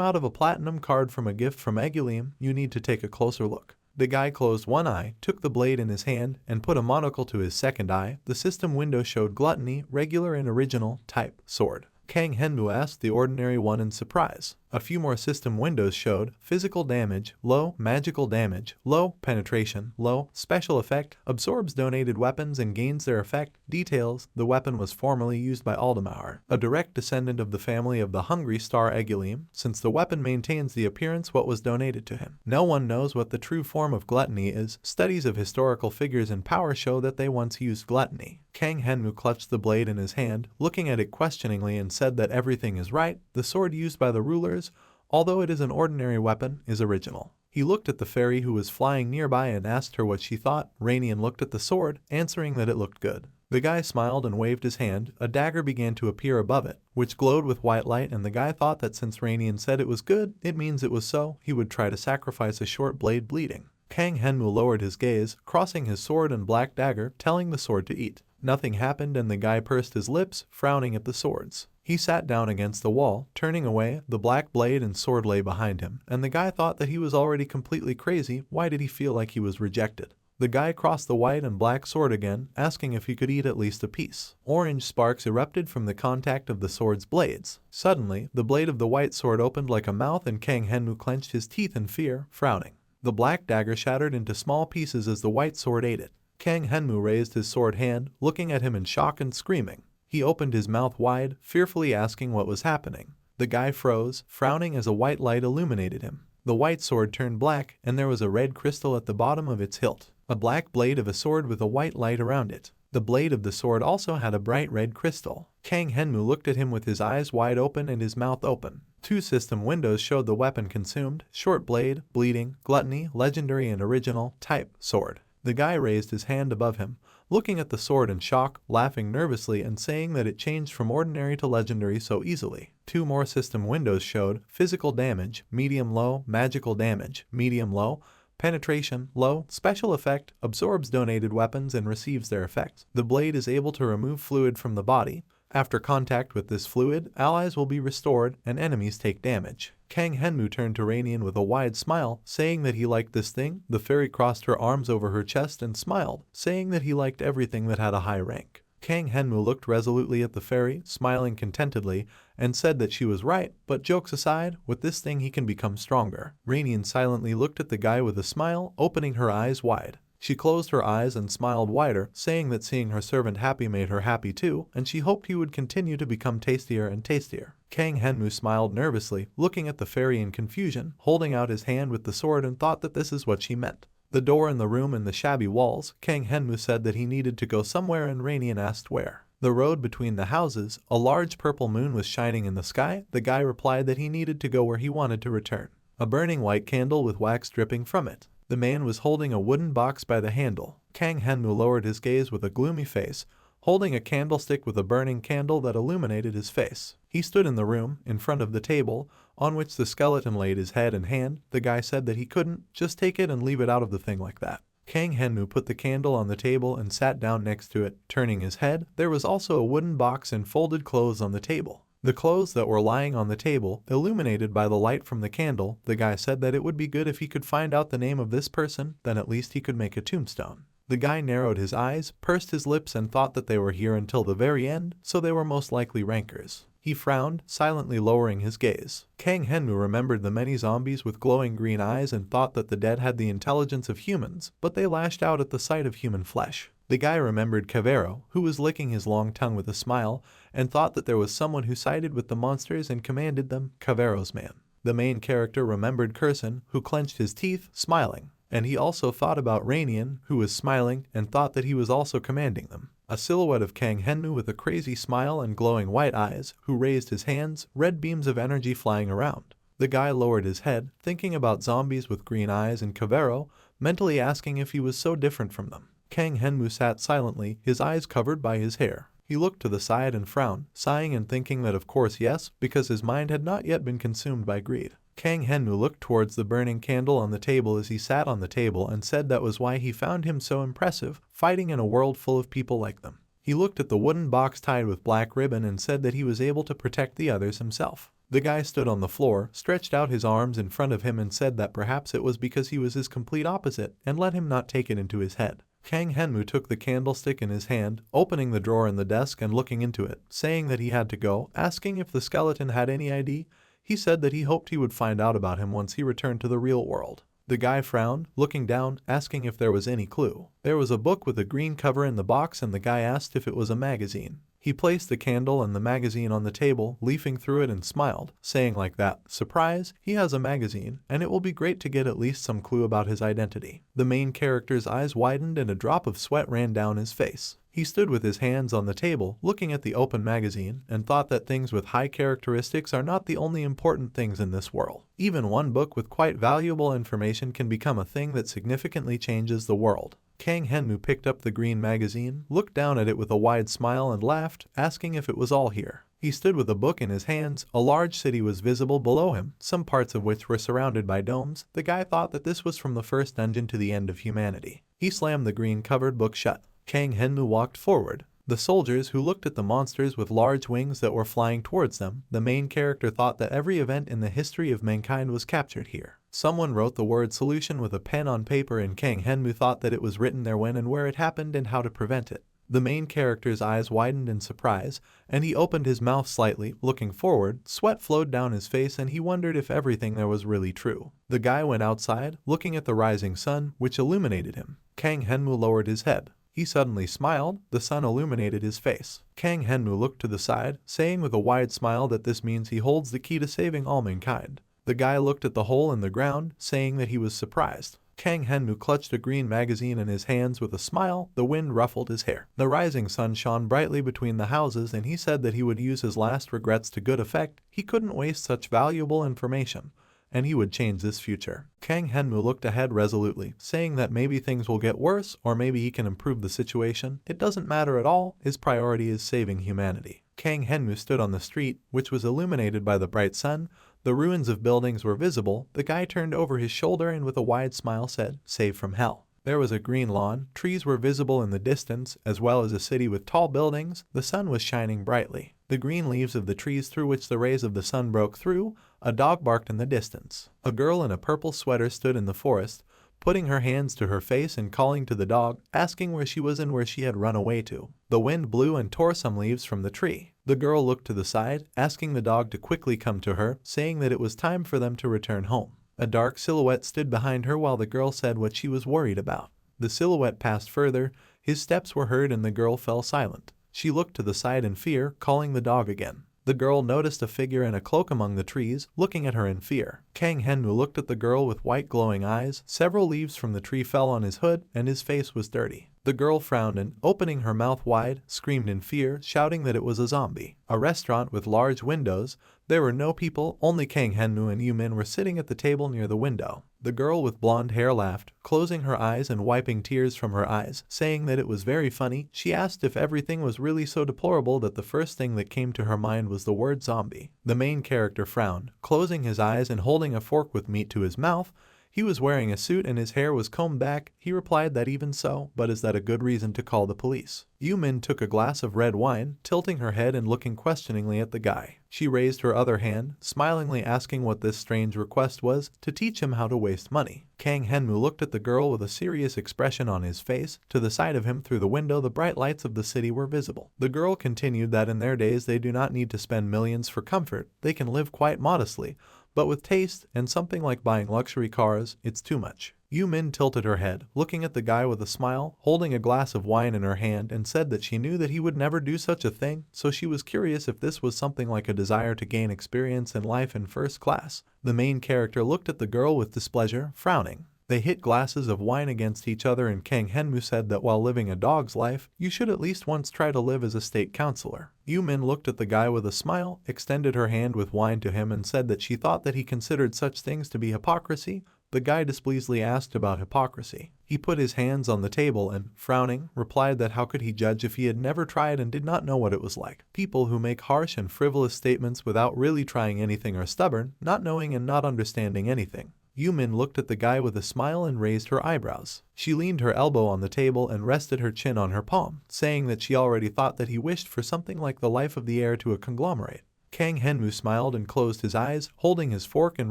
out of a platinum card from a gift from Egulim. You need to take a closer look. The guy closed one eye, took the blade in his hand, and put a monocle to his second eye. The system window showed gluttony, regular and original, type, sword. Kang Henmu asked the ordinary one in surprise. A few more system windows showed physical damage, low, magical damage, low, penetration, low, special effect, absorbs donated weapons and gains their effect. Details: the weapon was formerly used by Aldemauer, a direct descendant of the family of the Hungry Star Egulim, since the weapon maintains the appearance what was donated to him. No one knows what the true form of gluttony is. Studies of historical figures and power show that they once used gluttony. Kang Henmu clutched the blade in his hand, looking at it questioningly, and said that everything is right. The sword used by the rulers, although it is an ordinary weapon, is original. He looked at the fairy who was flying nearby and asked her what she thought. Rainian looked at the sword, answering that it looked good. The guy smiled and waved his hand. A dagger began to appear above it, which glowed with white light, and the guy thought that since Rainian said it was good, it means it was so. He would try to sacrifice a short blade bleeding. Kang Henmu lowered his gaze, crossing his sword and black dagger, telling the sword to eat. Nothing happened and the guy pursed his lips, frowning at the swords. He sat down against the wall, turning away. The black blade and sword lay behind him, and the guy thought that he was already completely crazy. Why did he feel like he was rejected? The guy crossed the white and black sword again, asking if he could eat at least a piece. Orange sparks erupted from the contact of the sword's blades. Suddenly, the blade of the white sword opened like a mouth and Kang Henmu clenched his teeth in fear, frowning. The black dagger shattered into small pieces as the white sword ate it. Kang Henmu raised his sword hand, looking at him in shock and screaming. He opened his mouth wide, fearfully asking what was happening. The guy froze, frowning as a white light illuminated him. The white sword turned black, and there was a red crystal at the bottom of its hilt. A black blade of a sword with a white light around it. The blade of the sword also had a bright red crystal. Kang Henmu looked at him with his eyes wide open and his mouth open. Two system windows showed the weapon consumed: short blade, bleeding, gluttony, legendary and original, type, sword. The guy raised his hand above him, looking at the sword in shock, laughing nervously and saying that it changed from ordinary to legendary so easily. Two more system windows showed physical damage, medium-low, magical damage, medium-low, penetration, low, special effect, absorbs donated weapons and receives their effects. The blade is able to remove fluid from the body. After contact with this fluid, allies will be restored and enemies take damage. Kang Henmu turned to Rainian with a wide smile, saying that he liked this thing. The fairy crossed her arms over her chest and smiled, saying that he liked everything that had a high rank. Kang Henmu looked resolutely at the fairy, smiling contentedly, and said that she was right, but jokes aside, with this thing he can become stronger. Rainian silently looked at the guy with a smile, opening her eyes wide. She closed her eyes and smiled wider, saying that seeing her servant happy made her happy too, and she hoped he would continue to become tastier and tastier. Kang Henmu smiled nervously, looking at the fairy in confusion, holding out his hand with the sword, and thought that this is what she meant. The door in the room and the shabby walls, Kang Henmu said that he needed to go somewhere and Rainian asked where. The road between the houses, a large purple moon was shining in the sky. The guy replied that he needed to go where he wanted to return. A burning white candle with wax dripping from it. The man was holding a wooden box by the handle. Kang Henmu lowered his gaze with a gloomy face, holding a candlestick with a burning candle that illuminated his face. He stood in the room, in front of the table, on which the skeleton laid his head and hand. The guy said that he couldn't just take it and leave it out of the thing like that. Kang Henmu put the candle on the table and sat down next to it, turning his head. There was also a wooden box and folded clothes on the table. The clothes that were lying on the table, illuminated by the light from the candle. The guy said that it would be good if he could find out the name of this person, then at least he could make a tombstone. The guy narrowed his eyes, pursed his lips, and thought that they were here until the very end, so they were most likely rankers. He frowned, silently lowering his gaze. Kang Henmu remembered the many zombies with glowing green eyes and thought that the dead had the intelligence of humans, but they lashed out at the sight of human flesh. The guy remembered Cavero, who was licking his long tongue with a smile, and thought that there was someone who sided with the monsters and commanded them, Cavero's man. The main character remembered Curson, who clenched his teeth, smiling. And he also thought about Rainian, who was smiling, and thought that he was also commanding them. A silhouette of Kang Henmu with a crazy smile and glowing white eyes, who raised his hands, red beams of energy flying around. The guy lowered his head, thinking about zombies with green eyes and Cavero, mentally asking if he was so different from them. Kang Henmu sat silently, his eyes covered by his hair. He looked to the side and frowned, sighing and thinking that of course yes, because his mind had not yet been consumed by greed. Kang Henmu looked towards the burning candle on the table as he sat on the table and said that was why he found him so impressive, fighting in a world full of people like them. He looked at the wooden box tied with black ribbon and said that he was able to protect the others himself. The guy stood on the floor, stretched out his arms in front of him and said that perhaps it was because he was his complete opposite and let him not take it into his head. Kang Henmu took the candlestick in his hand, opening the drawer in the desk and looking into it, saying that he had to go, asking if the skeleton had any ID. He said that he hoped he would find out about him once he returned to the real world. The guy frowned, looking down, asking if there was any clue. There was a book with a green cover in the box and the guy asked if it was a magazine. He placed the candle and the magazine on the table, leafing through it and smiled, saying like that, "Surprise, he has a magazine, and it will be great to get at least some clue about his identity." The main character's eyes widened and a drop of sweat ran down his face. He stood with his hands on the table, looking at the open magazine, and thought that things with high characteristics are not the only important things in this world. Even one book with quite valuable information can become a thing that significantly changes the world. Kang Henmu picked up the green magazine, looked down at it with a wide smile and laughed, asking if it was all here. He stood with a book in his hands. A large city was visible below him, some parts of which were surrounded by domes. The guy thought that this was from the first dungeon to the end of humanity. He slammed the green-covered book shut. Kang Henmu walked forward. The soldiers who looked at the monsters with large wings that were flying towards them, the main character thought that every event in the history of mankind was captured here. Someone wrote the word solution with a pen on paper and Kang Henmu thought that it was written there when and where it happened and how to prevent it. The main character's eyes widened in surprise, and he opened his mouth slightly, looking forward. Sweat flowed down his face and he wondered if everything there was really true. The guy went outside, looking at the rising sun, which illuminated him. Kang Henmu lowered his head. He suddenly smiled. The sun illuminated his face. Kang Henmu looked to the side, saying with a wide smile that this means he holds the key to saving all mankind. The guy looked at the hole in the ground, saying that he was surprised. Kang Henmu clutched a green magazine in his hands with a smile. The wind ruffled his hair. The rising sun shone brightly between the houses and he said that he would use his last regrets to good effect. He couldn't waste such valuable information, and he would change this future. Kang Henmu looked ahead resolutely, saying that maybe things will get worse or maybe he can improve the situation. It doesn't matter at all. His priority is saving humanity. Kang Henmu stood on the street, which was illuminated by the bright sun. The ruins of buildings were visible. The guy turned over his shoulder and with a wide smile said, "Save from hell." There was a green lawn, trees were visible in the distance, as well as a city with tall buildings. The sun was shining brightly. The green leaves of the trees through which the rays of the sun broke through. A dog barked in the distance. A girl in a purple sweater stood in the forest, putting her hands to her face and calling to the dog, asking where she was and where she had run away to. The wind blew and tore some leaves from the tree. The girl looked to the side, asking the dog to quickly come to her, saying that it was time for them to return home. A dark silhouette stood behind her while the girl said what she was worried about. The silhouette passed further, his steps were heard and the girl fell silent. She looked to the side in fear, calling the dog again. The girl noticed a figure in a cloak among the trees, looking at her in fear. Kang Henmu looked at the girl with white glowing eyes. Several leaves from the tree fell on his hood, and his face was dirty. The girl frowned and, opening her mouth wide, screamed in fear, shouting that it was a zombie. A restaurant with large windows. There were no people, only Kang Henmu and Yumin were sitting at the table near the window. The girl with blonde hair laughed, closing her eyes and wiping tears from her eyes, saying that it was very funny. She asked if everything was really so deplorable that the first thing that came to her mind was the word zombie. The main character frowned, closing his eyes and holding a fork with meat to his mouth. He was wearing a suit and his hair was combed back. He replied that even so, but is that a good reason to call the police? Yumin took a glass of red wine, tilting her head and looking questioningly at the guy. She raised her other hand, smilingly asking what this strange request was, to teach him how to waste money. Kang Henmu looked at the girl with a serious expression on his face. To the side of him through the window the bright lights of the city were visible. The girl continued that in their days they do not need to spend millions for comfort, they can live quite modestly. But with taste, and something like buying luxury cars, it's too much. Yumin tilted her head, looking at the guy with a smile, holding a glass of wine in her hand, and said that she knew that he would never do such a thing, so she was curious if this was something like a desire to gain experience in life in first class. The main character looked at the girl with displeasure, frowning. They hit glasses of wine against each other and Kang Henmu said that while living a dog's life, you should at least once try to live as a state counselor. Yumin looked at the guy with a smile, extended her hand with wine to him and said that she thought that he considered such things to be hypocrisy. The guy displeasedly asked about hypocrisy. He put his hands on the table and, frowning, replied that how could he judge if he had never tried and did not know what it was like. People who make harsh and frivolous statements without really trying anything are stubborn, not knowing and not understanding anything. Yumin looked at the guy with a smile and raised her eyebrows. She leaned her elbow on the table and rested her chin on her palm, saying that she already thought that he wished for something like the life of the heir to a conglomerate. Kang Henmu smiled and closed his eyes, holding his fork and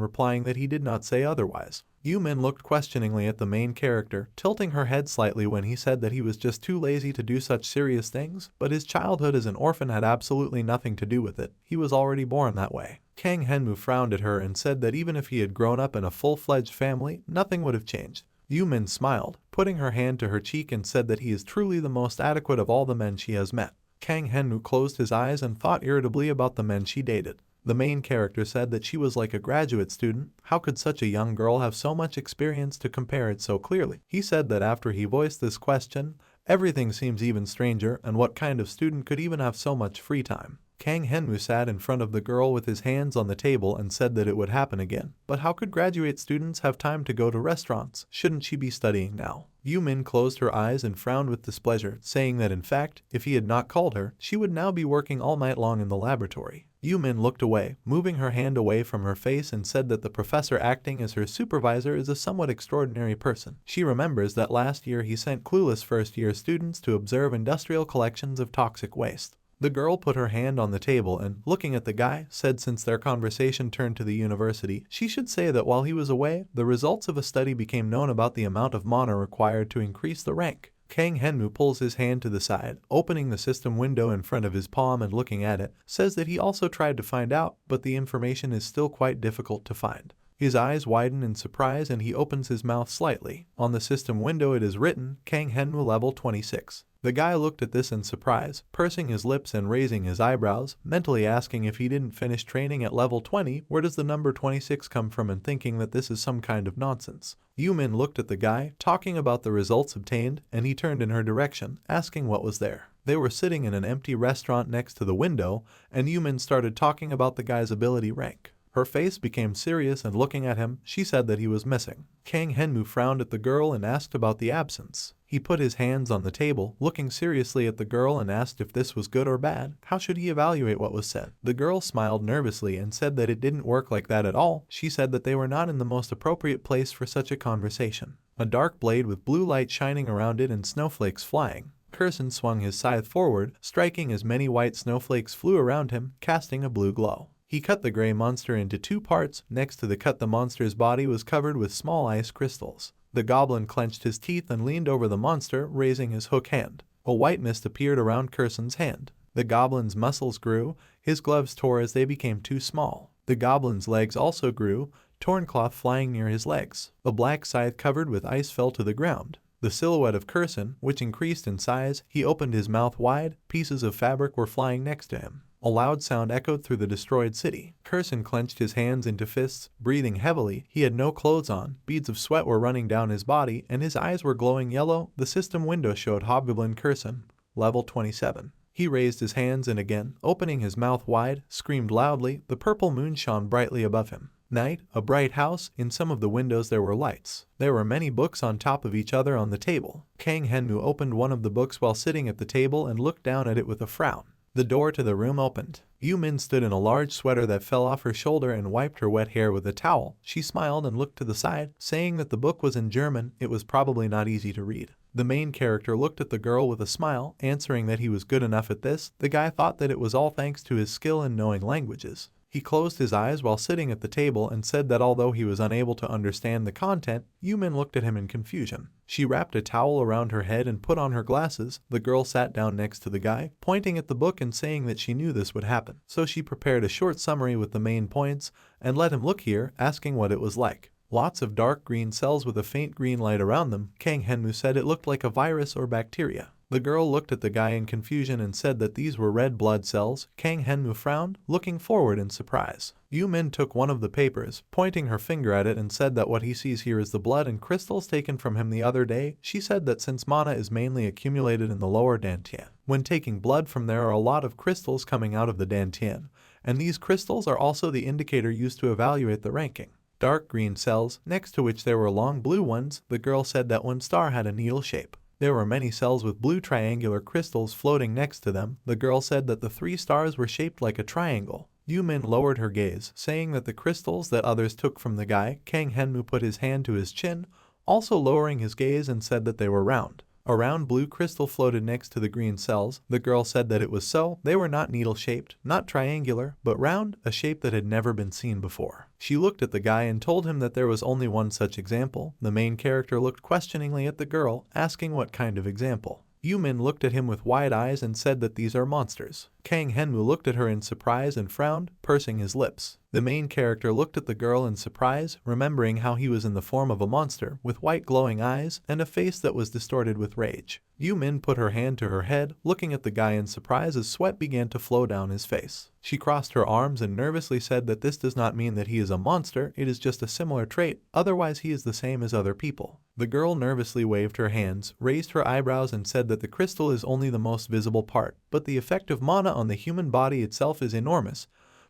replying that he did not say otherwise. Yumin looked questioningly at the main character, tilting her head slightly when he said that he was just too lazy to do such serious things, but his childhood as an orphan had absolutely nothing to do with it. He was already born that way. Kang Henmu frowned at her and said that even if he had grown up in a full-fledged family, nothing would have changed. Yumin smiled, putting her hand to her cheek and said that he is truly the most adequate of all the men she has met. Kang Henmu closed his eyes and thought irritably about the men she dated. The main character said that she was like a graduate student. How could such a young girl have so much experience to compare it so clearly? He said that after he voiced this question, everything seems even stranger, and what kind of student could even have so much free time? Kang Henmu sat in front of the girl with his hands on the table and said that it would happen again. But how could graduate students have time to go to restaurants? Shouldn't she be studying now? Yumin closed her eyes and frowned with displeasure, saying that in fact, if he had not called her, she would now be working all night long in the laboratory. Yumin looked away, moving her hand away from her face and said that the professor acting as her supervisor is a somewhat extraordinary person. She remembers that last year he sent clueless first-year students to observe industrial collections of toxic waste. The girl put her hand on the table and, looking at the guy, said since their conversation turned to the university, she should say that while he was away, the results of a study became known about the amount of mana required to increase the rank. Kang Henmu pulls his hand to the side, opening the system window in front of his palm and looking at it, says that he also tried to find out, but the information is still quite difficult to find. His eyes widen in surprise and he opens his mouth slightly. On the system window it is written, Kang Henmu level 26. The guy looked at this in surprise, pursing his lips and raising his eyebrows, mentally asking if he didn't finish training at level 20, where does the number 26 come from, and thinking that this is some kind of nonsense. Yumin looked at the guy, talking about the results obtained, and he turned in her direction, asking what was there. They were sitting in an empty restaurant next to the window, and Yumin started talking about the guy's ability rank. Her face became serious and looking at him, she said that he was missing. Kang Henmu frowned at the girl and asked about the absence. He put his hands on the table, looking seriously at the girl and asked if this was good or bad. How should he evaluate what was said? The girl smiled nervously and said that it didn't work like that at all. She said that they were not in the most appropriate place for such a conversation. a dark blade with blue light shining around it and snowflakes flying. Curson swung his scythe forward, striking as many white snowflakes flew around him, casting a blue glow. He cut the gray monster into 2 parts. Next to the cut, the monster's body was covered with small ice crystals. The goblin clenched his teeth and leaned over the monster, raising his hook hand. A white mist appeared around Curson's hand. The goblin's muscles grew, his gloves tore as they became too small. The goblin's legs also grew, torn cloth flying near his legs. A black scythe covered with ice fell to the ground. The silhouette of Curson, which increased in size, he opened his mouth wide, pieces of fabric were flying next to him. A loud sound echoed through the destroyed city. Curson clenched his hands into fists, breathing heavily. He had no clothes on, beads of sweat were running down his body, and his eyes were glowing yellow. The system window showed Hobgoblin Curson, level 27. He raised his hands and again, opening his mouth wide, screamed loudly. The purple moon shone brightly above him. Night, a bright house. In some of the windows there were lights. There were many books on top of each other on the table. Kang Henmu opened one of the books while sitting at the table and looked down at it with a frown. The door to the room opened. Yu Min stood in a large sweater that fell off her shoulder and wiped her wet hair with a towel. She smiled and looked to the side, saying that the book was in German. It was probably not easy to read. The main character looked at the girl with a smile, answering that he was good enough at this. The guy thought that it was all thanks to his skill in knowing languages. He closed his eyes while sitting at the table and said that although he was unable to understand the content, Yu Min looked at him in confusion. She wrapped a towel around her head and put on her glasses. The girl sat down next to the guy, pointing at the book and saying that she knew this would happen. So she prepared a short summary with the main points and let him look here, asking what it was like. Lots of dark green cells with a faint green light around them. Kang Henmu said it looked like a virus or bacteria. The girl looked at the guy in confusion and said that these were red blood cells. Kang Henmu frowned, looking forward in surprise. Yu Min took one of the papers, pointing her finger at it and said that what he sees here is the blood and crystals taken from him the other day. She said that since mana is mainly accumulated in the lower dantian, when taking blood from there are a lot of crystals coming out of the dantian, and these crystals are also the indicator used to evaluate the ranking. Dark green cells, next to which there were long blue ones. The girl said that one star had a needle shape. There were many cells with blue triangular crystals floating next to them. The girl said that the 3 stars were shaped like a triangle. Yu Min lowered her gaze, saying that the crystals that others took from the guy. Kang Henmu put his hand to his chin, also lowering his gaze, and said that they were round. A round blue crystal floated next to the green cells. The girl said that it was so. They were not needle-shaped, not triangular, but round, a shape that had never been seen before. She looked at the guy and told him that there was only one such example. The main character looked questioningly at the girl, asking what kind of example. Yu Min looked at him with wide eyes and said that these are monsters. Kang Henmu looked at her in surprise and frowned, pursing his lips. The main character looked at the girl in surprise, remembering how he was in the form of a monster, with white glowing eyes and a face that was distorted with rage. Yu Min put her hand to her head, looking at the guy in surprise as sweat began to flow down his face. She crossed her arms and nervously said that this does not mean that he is a monster, it is just a similar trait, otherwise he is the same as other people. The girl nervously waved her hands, raised her eyebrows and said that the crystal is only the most visible part, but the effect of mana on the human body itself is enormous.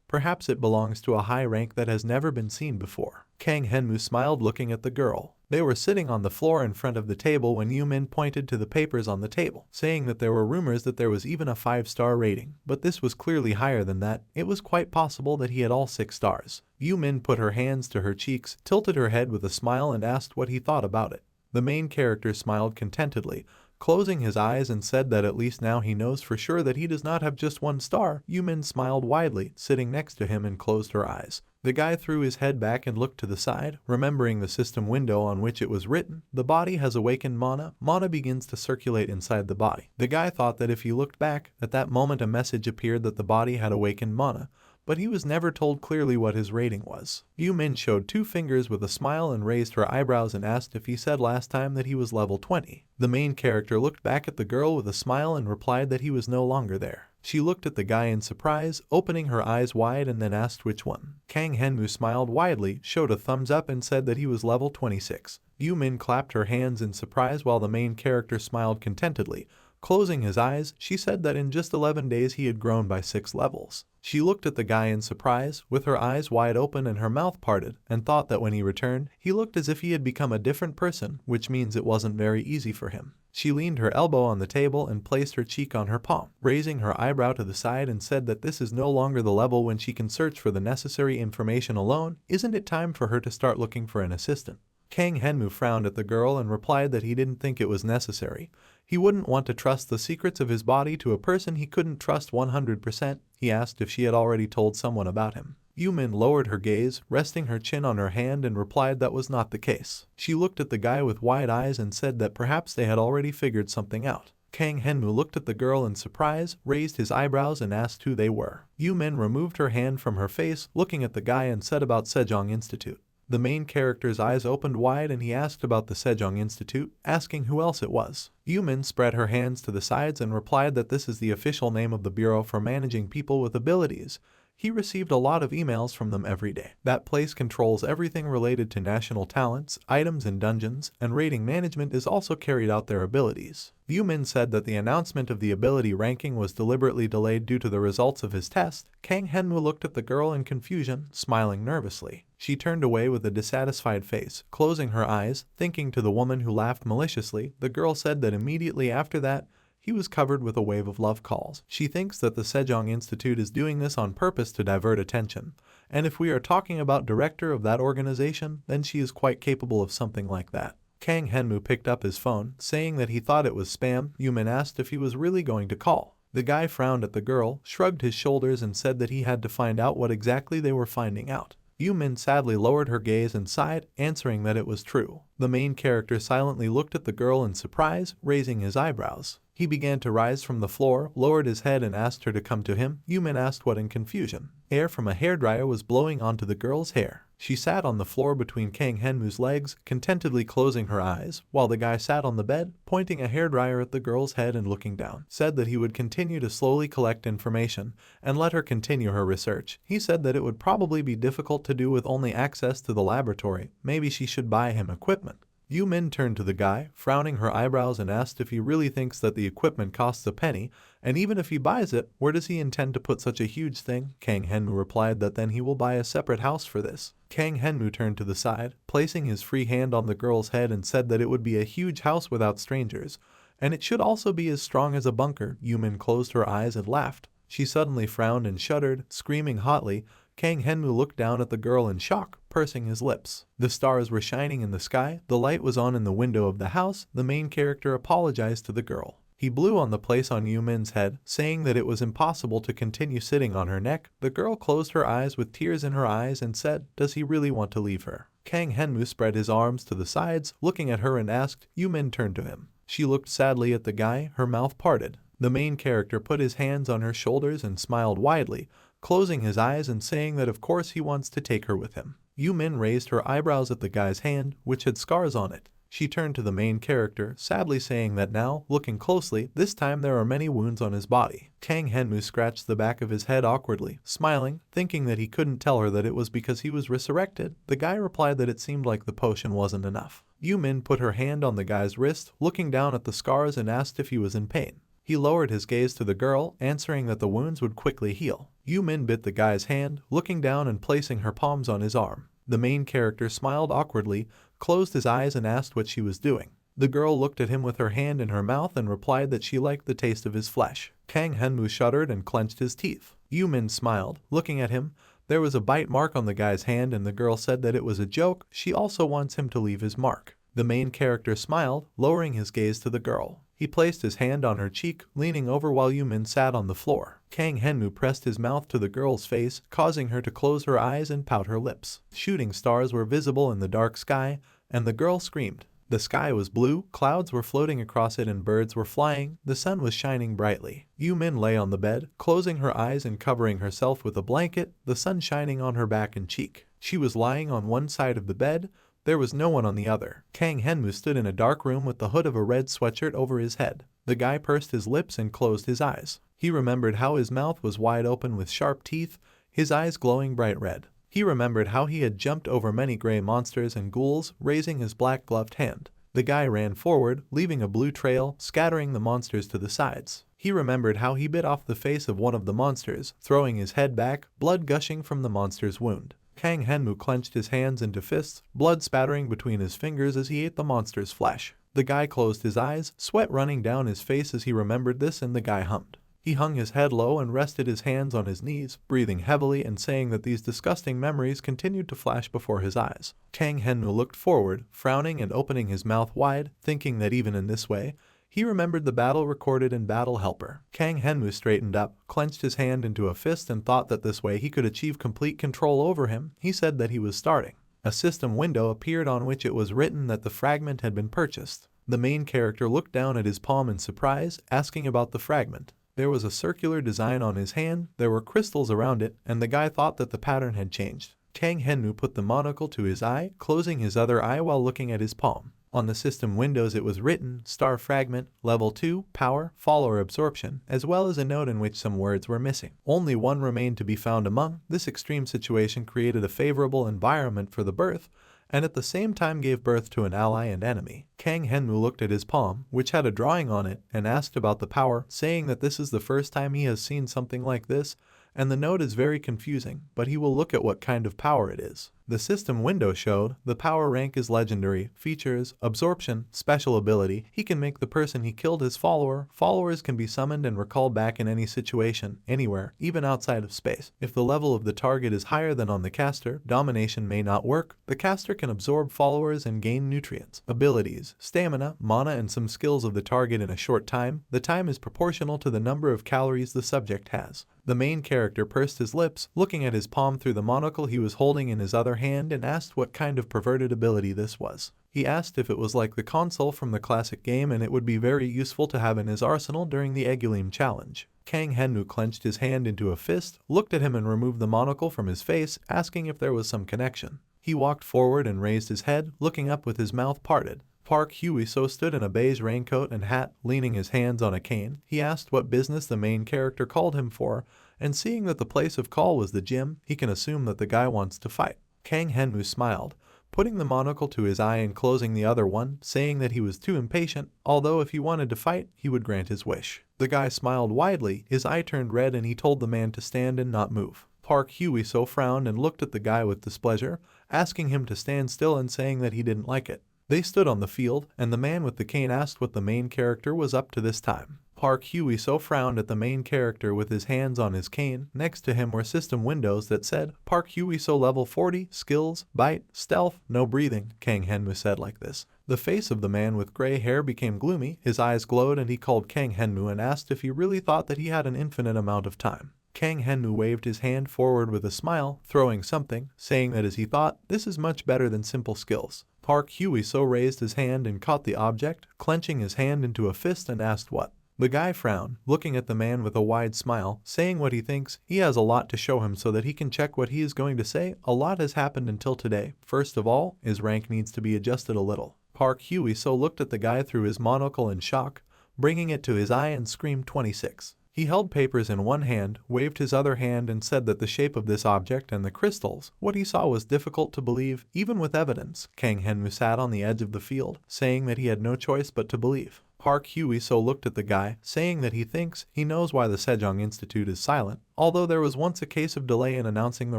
Perhaps it belongs to a high rank that has never been seen before. Kang Henmu smiled, looking at the girl. They were sitting on the floor in front of the table when Yu Min pointed to the papers on the table, saying that there were rumors that there was even a 5-star rating, but this was clearly higher than that. It was quite possible that he had all 6 stars. Yu Min put her hands to her cheeks, tilted her head with a smile and asked what he thought about it. The main character smiled contentedly, closing his eyes, and said that at least now he knows for sure that he does not have just 1 star. Yu Min smiled widely, sitting next to him, and closed her eyes. The guy threw his head back and looked to the side, remembering the system window on which it was written. The body has awakened mana. Mana begins to circulate inside the body. The guy thought that if he looked back, at that moment a message appeared that the body had awakened mana, but he was never told clearly what his rating was. Yu Min showed 2 fingers with a smile and raised her eyebrows and asked if he said last time that he was level 20. The main character looked back at the girl with a smile and replied that he was no longer there. She looked at the guy in surprise, opening her eyes wide, and then asked which one. Kang Henmu smiled widely, showed a thumbs up and said that he was level 26. Yu Min clapped her hands in surprise while the main character smiled contentedly. Closing his eyes, she said that in just 11 days he had grown by 6 levels. She looked at the guy in surprise, with her eyes wide open and her mouth parted, and thought that when he returned, he looked as if he had become a different person, which means it wasn't very easy for him. She leaned her elbow on the table and placed her cheek on her palm, raising her eyebrow to the side, and said that this is no longer the level when she can search for the necessary information alone. Isn't it time for her to start looking for an assistant? Kang Henmu frowned at the girl and replied that he didn't think it was necessary. He wouldn't want to trust the secrets of his body to a person he couldn't trust 100%. He asked if she had already told someone about him. Yumin lowered her gaze, resting her chin on her hand, and replied that was not the case. She looked at the guy with wide eyes and said that perhaps they had already figured something out. Kang Henmu looked at the girl in surprise, raised his eyebrows and asked who they were. Yumin removed her hand from her face, looking at the guy, and said about Sejong Institute. The main character's eyes opened wide and he asked about the Sejong Institute, asking who else it was. Yumin spread her hands to the sides and replied that this is the official name of the Bureau for managing people with abilities. He received a lot of emails from them every day. That place controls everything related to national talents, items in dungeons, and rating management is also carried out their abilities. Yumin said that the announcement of the ability ranking was deliberately delayed due to the results of his test. Kang Henmu looked at the girl in confusion, smiling nervously. She turned away with a dissatisfied face, closing her eyes, thinking to the woman who laughed maliciously. The girl said that immediately after that, he was covered with a wave of love calls. She thinks that the Sejong Institute is doing this on purpose to divert attention. And if we are talking about director of that organization, then she is quite capable of something like that. Kang Henmu picked up his phone, saying that he thought it was spam. Yumin asked if he was really going to call. The guy frowned at the girl, shrugged his shoulders and said that he had to find out what exactly they were finding out. Yumin sadly lowered her gaze and sighed, answering that it was true. The main character silently looked at the girl in surprise, raising his eyebrows. He began to rise from the floor, lowered his head and asked her to come to him. Yumin asked what in confusion. Air from a hairdryer was blowing onto the girl's hair. She sat on the floor between Kang Henmu's legs, contentedly closing her eyes, while the guy sat on the bed, pointing a hairdryer at the girl's head and looking down. Said that he would continue to slowly collect information and let her continue her research. He said that it would probably be difficult to do with only access to the laboratory. Maybe she should buy him equipment. Yumin turned to the guy, frowning her eyebrows, and asked if he really thinks that the equipment costs a penny, and even if he buys it, where does he intend to put such a huge thing? Kang Henmu replied that then he will buy a separate house for this. Kang Henmu turned to the side, placing his free hand on the girl's head, and said that it would be a huge house without strangers, and it should also be as strong as a bunker. Yumin closed her eyes and laughed. She suddenly frowned and shuddered, screaming hotly. Kang Henmu looked down at the girl in shock, pursing his lips. The stars were shining in the sky, the light was on in the window of the house. The main character apologized to the girl. He blew on the place on Yumin's head, saying that it was impossible to continue sitting on her neck. The girl closed her eyes with tears in her eyes and said, "Does he really want to leave her?" Kang Henmu spread his arms to the sides, looking at her and asked. Yumin turned to him. She looked sadly at the guy, her mouth parted. The main character put his hands on her shoulders and smiled widely, closing his eyes and saying that of course he wants to take her with him. Yumin raised her eyebrows at the guy's hand, which had scars on it. She turned to the main character, sadly saying that now, looking closely, this time there are many wounds on his body. Kang Henmu scratched the back of his head awkwardly, smiling, thinking that he couldn't tell her that it was because he was resurrected. The guy replied that it seemed like the potion wasn't enough. Yumin put her hand on the guy's wrist, looking down at the scars, and asked if he was in pain. He lowered his gaze to the girl, answering that the wounds would quickly heal. Yumin bit the guy's hand, looking down and placing her palms on his arm. The main character smiled awkwardly, closed his eyes and asked what she was doing. The girl looked at him with her hand in her mouth and replied that she liked the taste of his flesh. Kang Henmu shuddered and clenched his teeth. Yumin smiled, looking at him. There was a bite mark on the guy's hand and the girl said that it was a joke. She also wants him to leave his mark. The main character smiled, lowering his gaze to the girl. He placed his hand on her cheek, leaning over while Yumin sat on the floor. Kang Henmu pressed his mouth to the girl's face, causing her to close her eyes and pout her lips. Shooting stars were visible in the dark sky, and the girl screamed. The sky was blue, clouds were floating across it and birds were flying. The sun was shining brightly. Yumin lay on the bed, closing her eyes and covering herself with a blanket, the sun shining on her back and cheek. She was lying on one side of the bed. There was no one on the other. Kang Henmu stood in a dark room with the hood of a red sweatshirt over his head. The guy pursed his lips and closed his eyes. He remembered how his mouth was wide open with sharp teeth, his eyes glowing bright red. He remembered how he had jumped over many gray monsters and ghouls, raising his black-gloved hand. The guy ran forward, leaving a blue trail, scattering the monsters to the sides. He remembered how he bit off the face of one of the monsters, throwing his head back, blood gushing from the monster's wound. Kang Henmu clenched his hands into fists, blood spattering between his fingers as he ate the monster's flesh. The guy closed his eyes, sweat running down his face as he remembered this, and the guy hummed. He hung his head low and rested his hands on his knees, breathing heavily and saying that these disgusting memories continued to flash before his eyes. Kang Henmu looked forward, frowning and opening his mouth wide, thinking that even in this way, he remembered the battle recorded in Battle Helper. Kang Henmu straightened up, clenched his hand into a fist and thought that this way he could achieve complete control over him. He said that he was starting. A system window appeared on which it was written that the fragment had been purchased. The main character looked down at his palm in surprise, asking about the fragment. There was a circular design on his hand, there were crystals around it, and the guy thought that the pattern had changed. Kang Henmu put the monocle to his eye, closing his other eye while looking at his palm. On the system windows it was written, Star Fragment, Level 2, Power, Follower Absorption, as well as a note in which some words were missing. Only one remained to be found among. This extreme situation created a favorable environment for the birth, and at the same time gave birth to an ally and enemy. Kang Henmu looked at his palm, which had a drawing on it, and asked about the power, saying that this is the first time he has seen something like this, and the note is very confusing, but he will look at what kind of power it is. The system window showed, the power rank is legendary, features, absorption, special ability, he can make the person he killed his follower, followers can be summoned and recalled back in any situation, anywhere, even outside of space. If the level of the target is higher than on the caster, domination may not work, the caster can absorb followers and gain nutrients. Abilities, stamina, mana and some skills of the target in a short time, the time is proportional to the number of calories the subject has. The main character pursed his lips, looking at his palm through the monocle he was holding in his other hand and asked what kind of perverted ability this was. He asked if it was like the console from the classic game and it would be very useful to have in his arsenal during the Egulim challenge. Kang Henmu clenched his hand into a fist, looked at him and removed the monocle from his face, asking if there was some connection. He walked forward and raised his head, looking up with his mouth parted. Park Hwi-so stood in a beige raincoat and hat, leaning his hands on a cane. He asked what business the main character called him for, and seeing that the place of call was the gym, he can assume that the guy wants to fight. Kang Henmu smiled, putting the monocle to his eye and closing the other one, saying that he was too impatient, although if he wanted to fight, he would grant his wish. The guy smiled widely, his eye turned red and he told the man to stand and not move. Park Hwi-so frowned and looked at the guy with displeasure, asking him to stand still and saying that he didn't like it. They stood on the field, and the man with the cane asked what the main character was up to this time. Park Hwi-so frowned at the main character with his hands on his cane. Next to him were system windows that said, Park Hwi-so level 40, skills, bite, stealth, no breathing. Kang Henmu said like this. The face of the man with gray hair became gloomy, his eyes glowed and he called Kang Henmu and asked if he really thought that he had an infinite amount of time. Kang Henmu waved his hand forward with a smile, throwing something, saying that as he thought, this is much better than simple skills. Park Hwi-so raised his hand and caught the object, clenching his hand into a fist and asked what. The guy frowned, looking at the man with a wide smile, saying what he thinks. He has a lot to show him so that he can check what he is going to say. A lot has happened until today. First of all, his rank needs to be adjusted a little. Park Hwi-so looked at the guy through his monocle in shock, bringing it to his eye and screamed 26. He held papers in one hand, waved his other hand and said that the shape of this object and the crystals, what he saw was difficult to believe, even with evidence. Kang Henmu sat on the edge of the field, saying that he had no choice but to believe. Park Hwi-so looked at the guy, saying that he thinks he knows why the Sejong Institute is silent, although there was once a case of delay in announcing the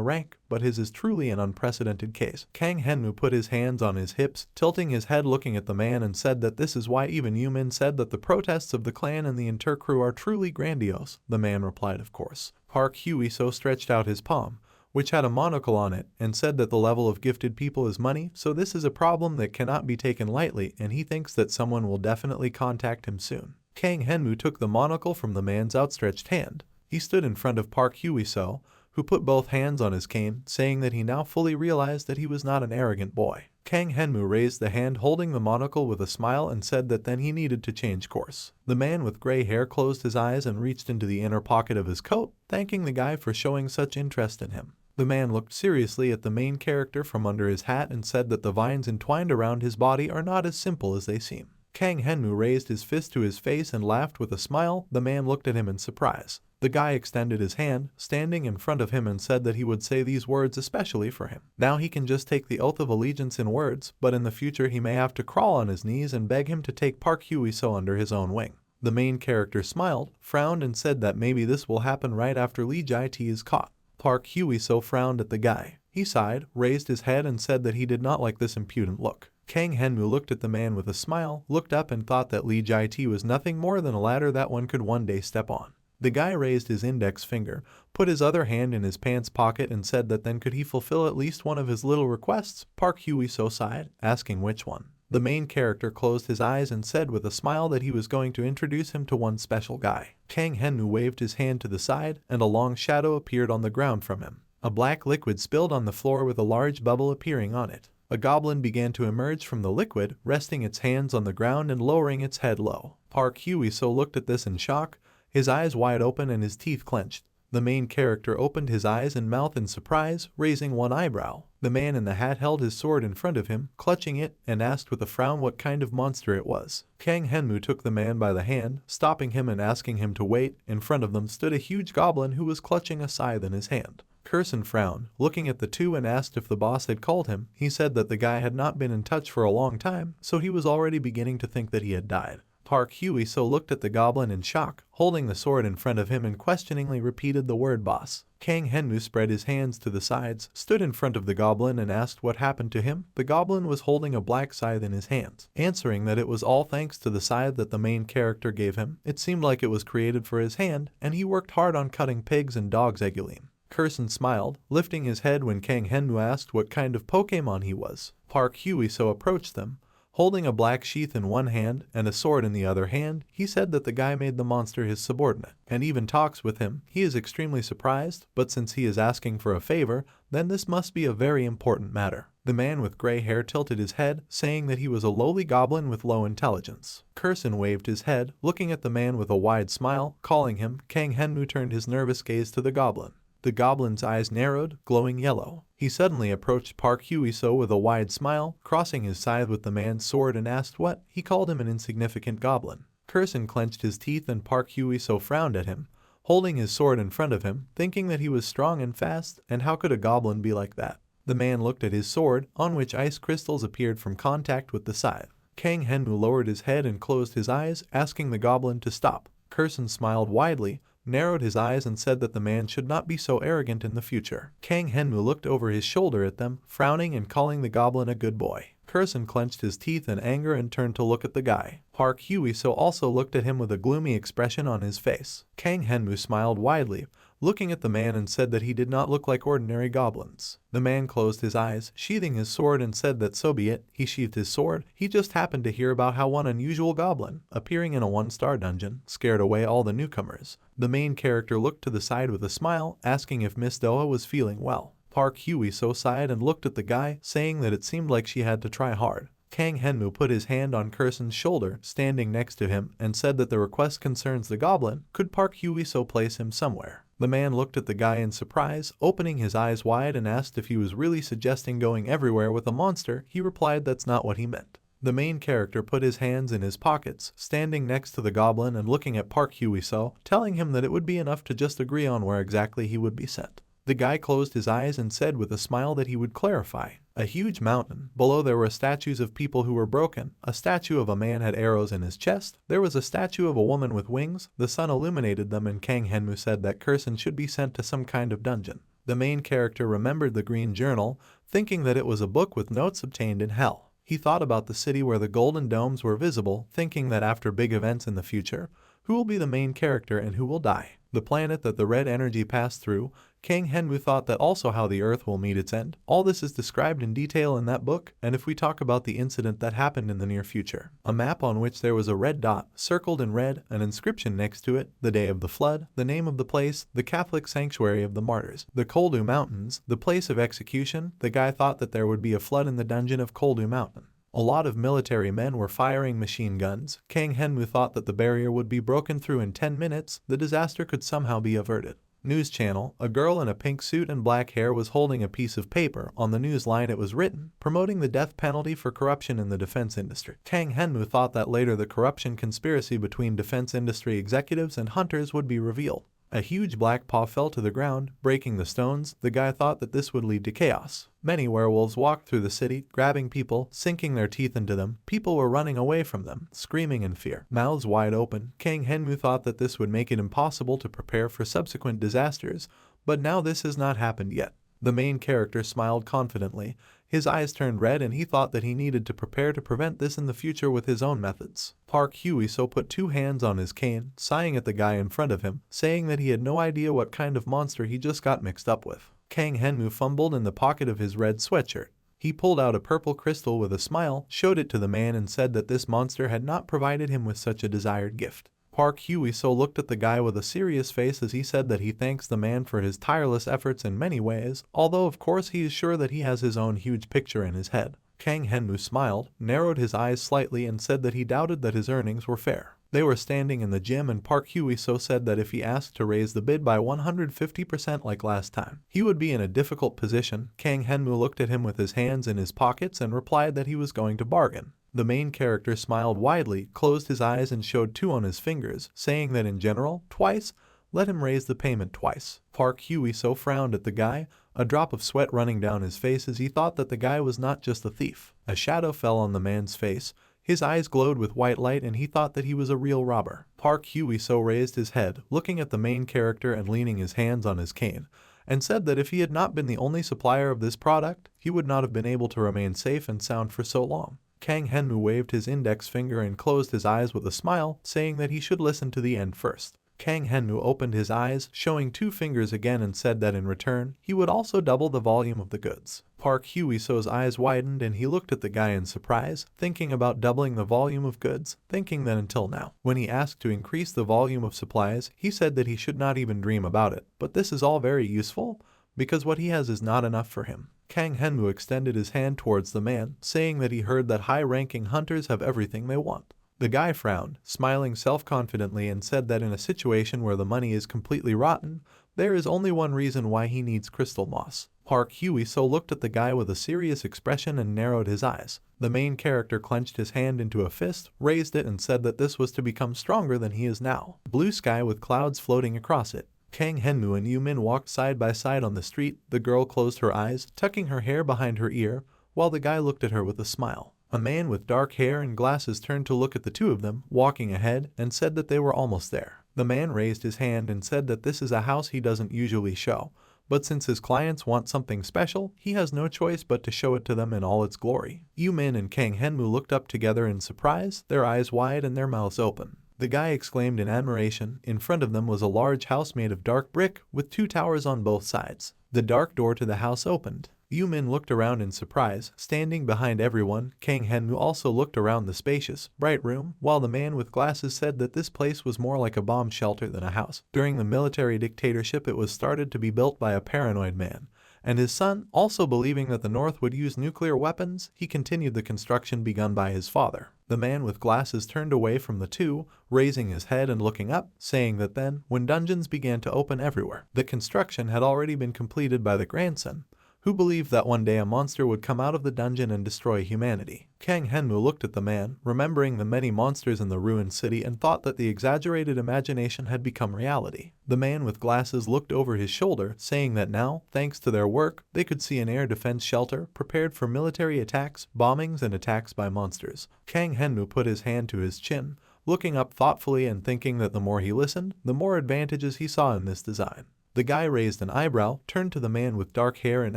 rank, but his is truly an unprecedented case. Kang Henmu put his hands on his hips, tilting his head looking at the man and said that this is why even Yumin said that the protests of the clan and the intercrew are truly grandiose. The man replied of course. Park Hwi-so stretched out his palm, which had a monocle on it, and said that the level of gifted people is money, so this is a problem that cannot be taken lightly and he thinks that someone will definitely contact him soon. Kang Henmu took the monocle from the man's outstretched hand. He stood in front of Park Hwi-so, who put both hands on his cane, saying that he now fully realized that he was not an arrogant boy. Kang Henmu raised the hand holding the monocle with a smile and said that then he needed to change course. The man with gray hair closed his eyes and reached into the inner pocket of his coat, thanking the guy for showing such interest in him. The man looked seriously at the main character from under his hat and said that the vines entwined around his body are not as simple as they seem. Kang Henmu raised his fist to his face and laughed with a smile. The man looked at him in surprise. The guy extended his hand, standing in front of him and said that he would say these words especially for him. Now he can just take the oath of allegiance in words, but in the future he may have to crawl on his knees and beg him to take Park Hwi-so under his own wing. The main character smiled, frowned and said that maybe this will happen right after Lee Jae-ti is caught. Park Hwi-so frowned at the guy. He sighed, raised his head and said that he did not like this impudent look. Kang Henmu looked at the man with a smile, looked up and thought that Lee Jae-ti was nothing more than a ladder that one could one day step on. The guy raised his index finger, put his other hand in his pants pocket and said that then could he fulfill at least one of his little requests. Park Hwi-so sighed, asking which one. The main character closed his eyes and said with a smile that he was going to introduce him to one special guy. Kang Henmu waved his hand to the side and a long shadow appeared on the ground from him. A black liquid spilled on the floor with a large bubble appearing on it. A goblin began to emerge from the liquid, resting its hands on the ground and lowering its head low. Park Hwi-so looked at this in shock, his eyes wide open and his teeth clenched. The main character opened his eyes and mouth in surprise, raising one eyebrow. The man in the hat held his sword in front of him, clutching it, and asked with a frown what kind of monster it was. Kang Henmu took the man by the hand, stopping him and asking him to wait. In front of them stood a huge goblin who was clutching a scythe in his hand. Kurson frowned, looking at the two and asked if the boss had called him. He said that the guy had not been in touch for a long time, so he was already beginning to think that he had died. Park Hwi-so looked at the goblin in shock, holding the sword in front of him and questioningly repeated the word boss. Kang Henmu spread his hands to the sides, stood in front of the goblin and asked what happened to him. The goblin was holding a black scythe in his hands, answering that it was all thanks to the scythe that the main character gave him. It seemed like it was created for his hand, and he worked hard on cutting pigs and dogs egulene. Kurson smiled, lifting his head when Kang Henmu asked what kind of Pokemon he was. Park Hwi-so approached them. Holding a black sheath in one hand and a sword in the other hand, he said that the guy made the monster his subordinate, and even talks with him. He is extremely surprised, but since he is asking for a favor, then this must be a very important matter. The man with gray hair tilted his head, saying that he was a lowly goblin with low intelligence. Kurson waved his head, looking at the man with a wide smile, calling him. Kang Henmu turned his nervous gaze to the goblin. The goblin's eyes narrowed, glowing yellow. He suddenly approached Park Hwi-so with a wide smile, crossing his scythe with the man's sword and asked what. He called him an insignificant goblin. Kurson clenched his teeth and Park Hwi-so frowned at him, holding his sword in front of him, thinking that he was strong and fast, and how could a goblin be like that? The man looked at his sword, on which ice crystals appeared from contact with the scythe. Kang Henmu lowered his head and closed his eyes, asking the goblin to stop. Kurson smiled widely, narrowed his eyes and said that the man should not be so arrogant in the future. Kang Henmu looked over his shoulder at them, frowning and calling the goblin a good boy. Kurson clenched his teeth in anger and turned to look at the guy. Park Hwi-so also looked at him with a gloomy expression on his face. Kang Henmu smiled widely, looking at the man and said that he did not look like ordinary goblins. The man closed his eyes, sheathing his sword and said that so be it. He sheathed his sword. He just happened to hear about how one unusual goblin, appearing in a one-star dungeon, scared away all the newcomers. The main character looked to the side with a smile, asking if Miss Doha was feeling well. Park Hwi-so sighed and looked at the guy, saying that it seemed like she had to try hard. Kang Henmu put his hand on Kurson's shoulder, standing next to him, and said that the request concerns the goblin. Could Park Hwi-so place him somewhere? The man looked at the guy in surprise, opening his eyes wide and asked if he was really suggesting going everywhere with a monster. He replied that's not what he meant. The main character put his hands in his pockets, standing next to the goblin and looking at Park Hwi-so, telling him that it would be enough to just agree on where exactly he would be sent. The guy closed his eyes and said with a smile that he would clarify. A huge mountain. Below there were statues of people who were broken. A statue of a man had arrows in his chest. There was a statue of a woman with wings. The sun illuminated them, and Kang Henmu said that Kurson should be sent to some kind of dungeon. The main character remembered the green journal, thinking that it was a book with notes obtained in hell. He thought about the city where the golden domes were visible, thinking that after big events in the future, who will be the main character and who will die? The planet that the red energy passed through. Kang Henmu thought that also how the Earth will meet its end. All this is described in detail in that book, and if we talk about the incident that happened in the near future. A map on which there was a red dot, circled in red, an inscription next to it, the day of the flood, the name of the place, the Catholic sanctuary of the martyrs, the Koldu Mountains, the place of execution. The guy thought that there would be a flood in the dungeon of Koldu Mountain. A lot of military men were firing machine guns. Kang Henmu thought that the barrier would be broken through in 10 minutes. The disaster could somehow be averted. News channel. A girl in a pink suit and black hair was holding a piece of paper. On the news line it was written, promoting the death penalty for corruption in the defense industry. Kang Henmu thought that later the corruption conspiracy between defense industry executives and hunters would be revealed. A huge black paw fell to the ground, breaking the stones. The guy thought that this would lead to chaos. Many werewolves walked through the city, grabbing people, sinking their teeth into them. People were running away from them, screaming in fear, mouths wide open. Kang Henmu thought that this would make it impossible to prepare for subsequent disasters, but now this has not happened yet. The main character smiled confidently. His eyes turned red and he thought that he needed to prepare to prevent this in the future with his own methods. Park Hee-so put 2 hands on his cane, sighing at the guy in front of him, saying that he had no idea what kind of monster he just got mixed up with. Kang Henmu fumbled in the pocket of his red sweatshirt. He pulled out a purple crystal with a smile, showed it to the man and said that this monster had not provided him with such a desired gift. Park Hee-so looked at the guy with a serious face as he said that he thanks the man for his tireless efforts in many ways, although of course he is sure that he has his own huge picture in his head. Kang Henmu smiled, narrowed his eyes slightly and said that he doubted that his earnings were fair. They were standing in the gym and Park Hee-so said that if he asked to raise the bid by 150% like last time, he would be in a difficult position. Kang Henmu looked at him with his hands in his pockets and replied that he was going to bargain. The main character smiled widely, closed his eyes and showed 2 on his fingers, saying that in general, twice, let him raise the payment twice. Park Hee-so frowned at the guy, a drop of sweat running down his face as he thought that the guy was not just a thief. A shadow fell on the man's face. His eyes glowed with white light and he thought that he was a real robber. Park Hee-so raised his head, looking at the main character and leaning his hands on his cane, and said that if he had not been the only supplier of this product, he would not have been able to remain safe and sound for so long. Kang Henmu waved his index finger and closed his eyes with a smile, saying that he should listen to the end first. Kang Henmu opened his eyes, showing 2 fingers again and said that in return, he would also double the volume of the goods. Park Hee-so's eyes widened and he looked at the guy in surprise, thinking about doubling the volume of goods, thinking that until now, when he asked to increase the volume of supplies, he said that he should not even dream about it. But this is all very useful, because what he has is not enough for him. Kang Henmu extended his hand towards the man, saying that he heard that high-ranking hunters have everything they want. The guy frowned, smiling self-confidently and said that in a situation where the money is completely rotten, there is only one reason why he needs crystal moss. Park Hee-so looked at the guy with a serious expression and narrowed his eyes. The main character clenched his hand into a fist, raised it and said that this was to become stronger than he is now. Blue sky with clouds floating across it. Kang Henmu and Yu-min walked side by side on the street. The girl closed her eyes, tucking her hair behind her ear, while the guy looked at her with a smile. A man with dark hair and glasses turned to look at the 2 of them, walking ahead, and said that they were almost there. The man raised his hand and said that this is a house he doesn't usually show, but since his clients want something special, he has no choice but to show it to them in all its glory. Yu-min and Kang Henmu looked up together in surprise, their eyes wide and their mouths open. The guy exclaimed in admiration. In front of them was a large house made of dark brick, with 2 towers on both sides. The dark door to the house opened. Yu-min looked around in surprise, standing behind everyone. Kang Henmu also looked around the spacious, bright room, while the man with glasses said that this place was more like a bomb shelter than a house. During the military dictatorship, it was started to be built by a paranoid man, and his son, also believing that the North would use nuclear weapons, he continued the construction begun by his father. The man with glasses turned away from the 2, raising his head and looking up, saying that then, when dungeons began to open everywhere, the construction had already been completed by the grandson, who believed that one day a monster would come out of the dungeon and destroy humanity. Kang Henmu looked at the man, remembering the many monsters in the ruined city, and thought that the exaggerated imagination had become reality. The man with glasses looked over his shoulder, saying that now, thanks to their work, they could see an air defense shelter prepared for military attacks, bombings, and attacks by monsters. Kang Henmu put his hand to his chin, looking up thoughtfully and thinking that the more he listened, the more advantages he saw in this design. The guy raised an eyebrow, turned to the man with dark hair and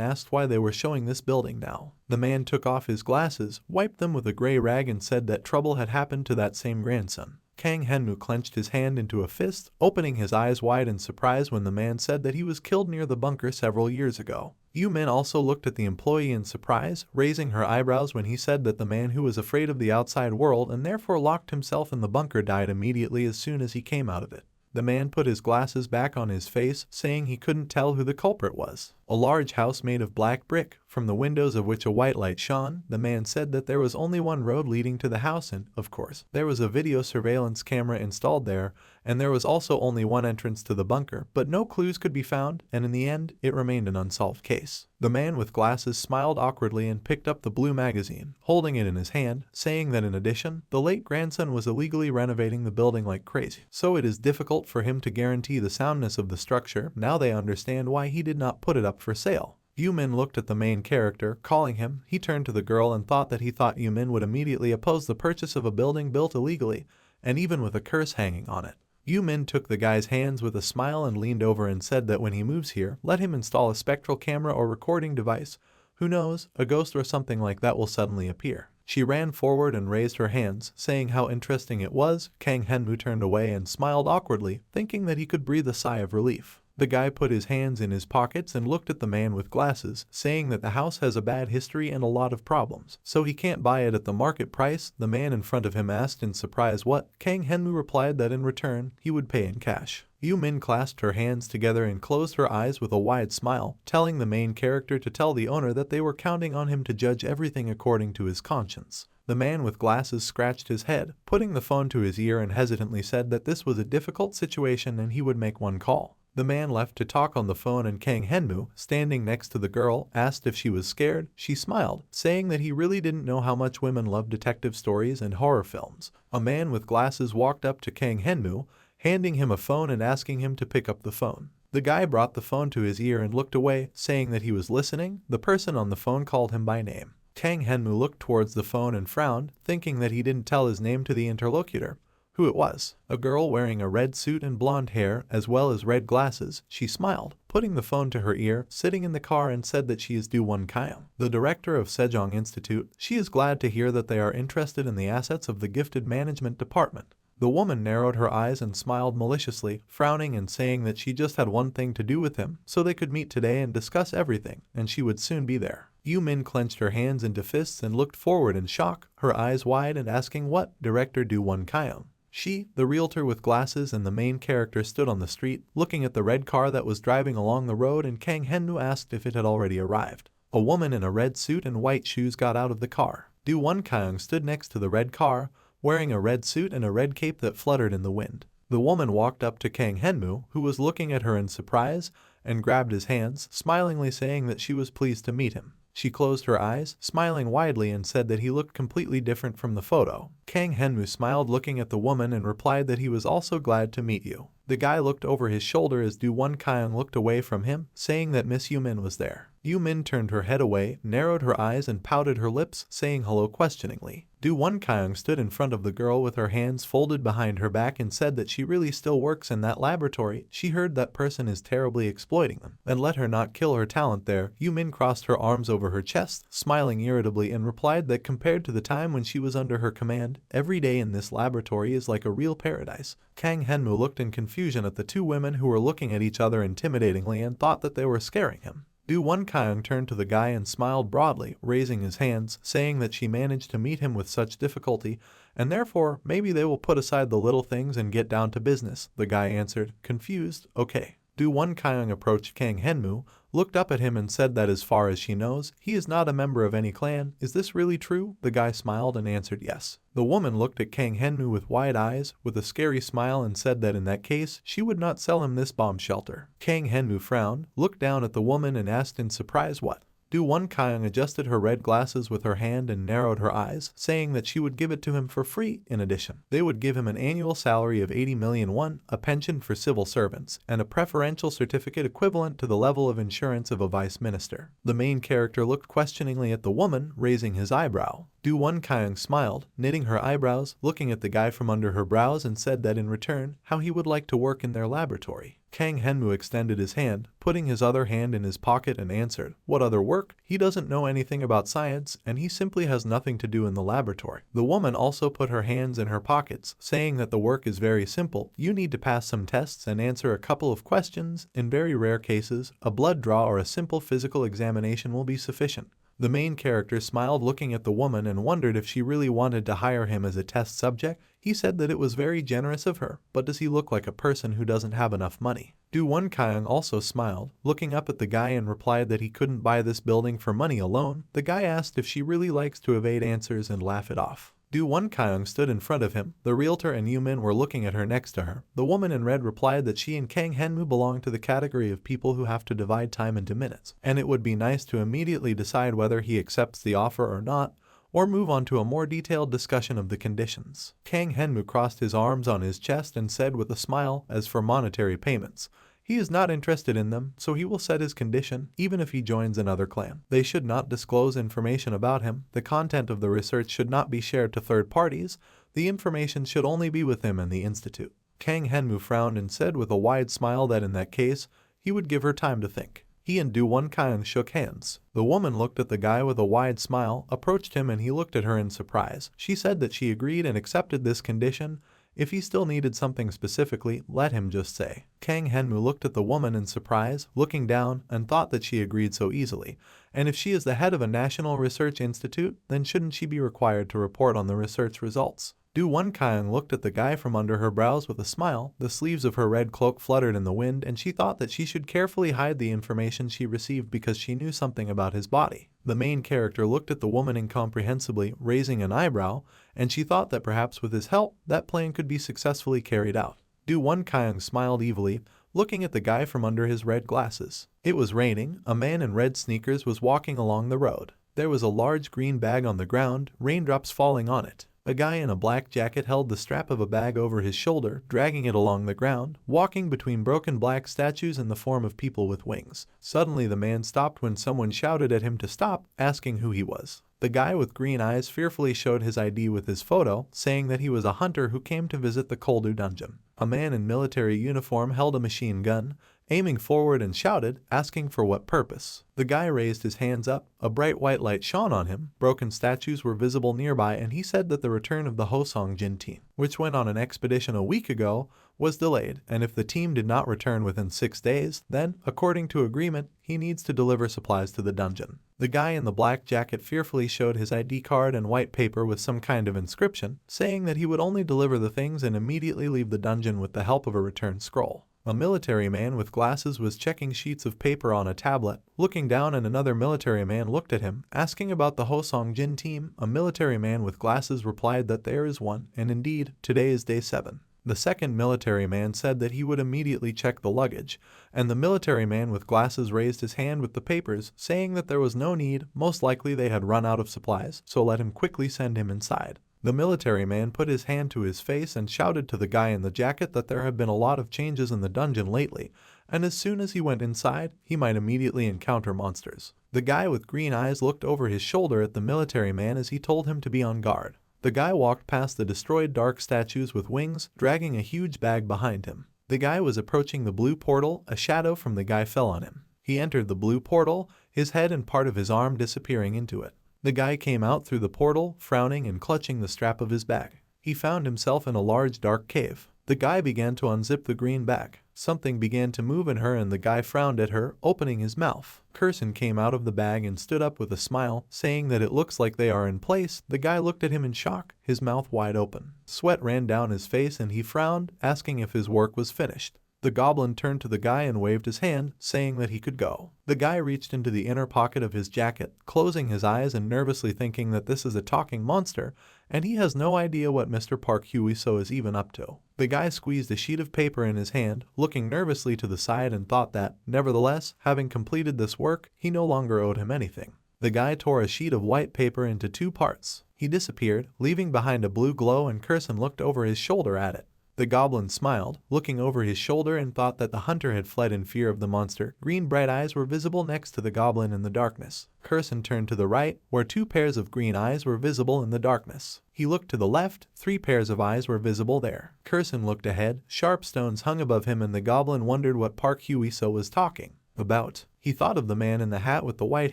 asked why they were showing this building now. The man took off his glasses, wiped them with a gray rag and said that trouble had happened to that same grandson. Kang Henmu clenched his hand into a fist, opening his eyes wide in surprise when the man said that he was killed near the bunker several years ago. Yu-min also looked at the employee in surprise, raising her eyebrows when he said that the man who was afraid of the outside world and therefore locked himself in the bunker died immediately as soon as he came out of it. The man put his glasses back on his face, saying he couldn't tell who the culprit was. A large house made of black brick, from the windows of which a white light shone. The man said that there was only one road leading to the house and, of course, there was a video surveillance camera installed there, and there was also only one entrance to the bunker, but no clues could be found, and in the end, it remained an unsolved case. The man with glasses smiled awkwardly and picked up the blue magazine, holding it in his hand, saying that in addition, the late grandson was illegally renovating the building like crazy, so it is difficult for him to guarantee the soundness of the structure. Now they understand why he did not put it up for sale. Yu-min looked at the main character, calling him. He turned to the girl and thought that he thought Yu-min would immediately oppose the purchase of a building built illegally, and even with a curse hanging on it. Yu-min took the guy's hands with a smile and leaned over and said that when he moves here, let him install a spectral camera or recording device, Who knows, a ghost or something like that will suddenly appear. She ran forward and raised her hands, saying how interesting it was. Kang Henmu turned away and smiled awkwardly, thinking that he could breathe a sigh of relief. The guy put his hands in his pockets and looked at the man with glasses, saying that the house has a bad history and a lot of problems, so he can't buy it at the market price. The man in front of him asked in surprise what. Kang Henmu replied that in return, he would pay in cash. Yu Min clasped her hands together and closed her eyes with a wide smile, telling the main character to tell the owner that they were counting on him to judge everything according to his conscience. The man with glasses scratched his head, putting the phone to his ear, and hesitantly said that this was a difficult situation and he would make one call. The man left to talk on the phone, and Kang Henmu, standing next to the girl, asked if she was scared. She smiled, saying that he really didn't know how much women love detective stories and horror films. A man with glasses walked up to Kang Henmu, handing him a phone and asking him to pick up the phone. The guy brought the phone to his ear and looked away, saying that he was listening. The person on the phone called him by name. Kang Henmu looked towards the phone and frowned, thinking that he didn't tell his name to the interlocutor. Who it was. A girl wearing a red suit and blonde hair, as well as red glasses. She smiled, putting the phone to her ear, sitting in the car, and said that she is Do-won Kyung, the director of Sejong Institute. She is glad to hear that they are interested in the assets of the gifted management department. The woman narrowed her eyes and smiled maliciously, frowning and saying that she just had one thing to do with him, so they could meet today and discuss everything, and she would soon be there. Yu Min clenched her hands into fists and looked forward in shock, her eyes wide and asking what. Director Do-won Kyung. She, the realtor with glasses, and the main character stood on the street, looking at the red car that was driving along the road, and Kang Henmu asked if it had already arrived. A woman in a red suit and white shoes got out of the car. Do-won Kyung stood next to the red car, wearing a red suit and a red cape that fluttered in the wind. The woman walked up to Kang Henmu, who was looking at her in surprise, and grabbed his hands, smilingly saying that she was pleased to meet him. She closed her eyes, smiling widely, and said that he looked completely different from the photo. Kang Henmu smiled, looking at the woman, and replied that he was also glad to meet you. The guy looked over his shoulder as Do-won Kyung looked away from him, saying that Miss Yu Min was there. Yu Min turned her head away, narrowed her eyes, and pouted her lips, saying hello questioningly. Do-won Kyung stood in front of the girl with her hands folded behind her back and said that she really still works in that laboratory. She heard that person is terribly exploiting them, and let her not kill her talent there. Yu Min crossed her arms over her chest, smiling irritably, and replied that compared to the time when she was under her command, every day in this laboratory is like a real paradise. Kang Henmu looked in confusion at the two women who were looking at each other intimidatingly and thought that they were scaring him. Do-won Kyung turned to the guy and smiled broadly, raising his hands, saying that she managed to meet him with such difficulty, and therefore maybe they will put aside the little things and get down to business. The guy answered, confused, okay. Do-won Kyung approached Kang Henmu, looked up at him, and said that as far as she knows, he is not a member of any clan. Is this really true? The guy smiled and answered yes. The woman looked at Kang Henmu with wide eyes, with a scary smile, and said that in that case, she would not sell him this bomb shelter. Kang Henmu frowned, looked down at the woman, and asked in surprise what. Do-won Kyung adjusted her red glasses with her hand and narrowed her eyes, saying that she would give it to him for free. In addition, they would give him an annual salary of 80 million won, a pension for civil servants, and a preferential certificate equivalent to the level of insurance of a vice minister. The main character looked questioningly at the woman, raising his eyebrow. Do-won Kyung smiled, knitting her eyebrows, looking at the guy from under her brows, and said that in return, how he would like to work in their laboratory. Kang Henmu extended his hand, putting his other hand in his pocket, and answered, what other work? He doesn't know anything about science, and he simply has nothing to do in the laboratory. The woman also put her hands in her pockets, saying that the work is very simple. You need to pass some tests and answer a couple of questions. In very rare cases, a blood draw or a simple physical examination will be sufficient. The main character smiled, looking at the woman, and wondered if she really wanted to hire him as a test subject. He said that it was very generous of her, but does he look like a person who doesn't have enough money? Do-won Kyung also smiled, looking up at the guy, and replied that he couldn't buy this building for money alone. The guy asked if she really likes to evade answers and laugh it off. Do-won Kyung stood in front of him. The realtor and Yu Min were looking at her next to her. The woman in red replied that she and Kang Henmu belonged to the category of people who have to divide time into minutes, and it would be nice to immediately decide whether he accepts the offer or not, or move on to a more detailed discussion of the conditions. Kang Henmu crossed his arms on his chest and said with a smile, as for monetary payments, he is not interested in them, so he will set his condition, even if he joins another clan. They should not disclose information about him. The content of the research should not be shared to third parties. The information should only be with him and the institute. Kang Henmu frowned and said with a wide smile that in that case, he would give her time to think. He and Du Won-kyung shook hands. The woman looked at the guy with a wide smile, approached him, and he looked at her in surprise. She said that she agreed and accepted this condition. If he still needed something specifically, let him just say. Kang Henmu looked at the woman in surprise, looking down, and thought that she agreed so easily. And if she is the head of a national research institute, then shouldn't she be required to report on the research results? Du Won-kyung looked at the guy from under her brows with a smile. The sleeves of her red cloak fluttered in the wind, and she thought that she should carefully hide the information she received because she knew something about his body. The main character looked at the woman incomprehensibly, raising an eyebrow, and she thought that perhaps with his help, that plan could be successfully carried out. Du Won-kyung smiled evilly, looking at the guy from under his red glasses. It was raining. A man in red sneakers was walking along the road. There was a large green bag on the ground, raindrops falling on it. A guy in a black jacket held the strap of a bag over his shoulder, dragging it along the ground, walking between broken black statues in the form of people with wings. Suddenly the man stopped when someone shouted at him to stop, asking who he was. The guy with green eyes fearfully showed his ID with his photo, saying that he was a hunter who came to visit the Koldu dungeon. A man in military uniform held a machine gun, aiming forward, and shouted, asking for what purpose. The guy raised his hands up, a bright white light shone on him, broken statues were visible nearby, and he said that the return of the Hosong Jin team, which went on an expedition a week ago, was delayed, and if the team did not return within 6 days, then, according to agreement, he needs to deliver supplies to the dungeon. The guy in the black jacket fearfully showed his ID card and white paper with some kind of inscription, saying that he would only deliver the things and immediately leave the dungeon with the help of a return scroll. A military man with glasses was checking sheets of paper on a tablet, looking down, and another military man looked at him, asking about the Hosong Jin team. A military man with glasses replied that there is one, and indeed, today is day 7. The second military man said that he would immediately check the luggage, and the military man with glasses raised his hand with the papers, saying that there was no need, most likely they had run out of supplies, so let him quickly send him inside. The military man put his hand to his face and shouted to the guy in the jacket that there have been a lot of changes in the dungeon lately, and as soon as he went inside, he might immediately encounter monsters. The guy with green eyes looked over his shoulder at the military man as he told him to be on guard. The guy walked past the destroyed dark statues with wings, dragging a huge bag behind him. The guy was approaching the blue portal. A shadow from the guy fell on him. He entered the blue portal, his head and part of his arm disappearing into it. The guy came out through the portal, frowning and clutching the strap of his bag. He found himself in a large dark cave. The guy began to unzip the green bag. Something began to move in her, and the guy frowned at her, opening his mouth. Curson came out of the bag and stood up with a smile, saying that it looks like they are in place. The guy looked at him in shock, his mouth wide open. Sweat ran down his face and he frowned, asking if his work was finished. The goblin turned to the guy and waved his hand, saying that he could go. The guy reached into the inner pocket of his jacket, closing his eyes and nervously thinking that this is a talking monster, and he has no idea what Mr. Park Huiso is even up to. The guy squeezed a sheet of paper in his hand, looking nervously to the side, and thought that, nevertheless, having completed this work, he no longer owed him anything. The guy tore a sheet of white paper into 2 parts. He disappeared, leaving behind a blue glow, and Curson looked over his shoulder at it. The goblin smiled, looking over his shoulder, and thought that the hunter had fled in fear of the monster. Green bright eyes were visible next to the goblin in the darkness. Curson turned to the right, where 2 pairs of green eyes were visible in the darkness. He looked to the left, 3 pairs of eyes were visible there. Curson looked ahead, sharp stones hung above him, and the goblin wondered what Park Huiso was talking about. He thought of the man in the hat with the white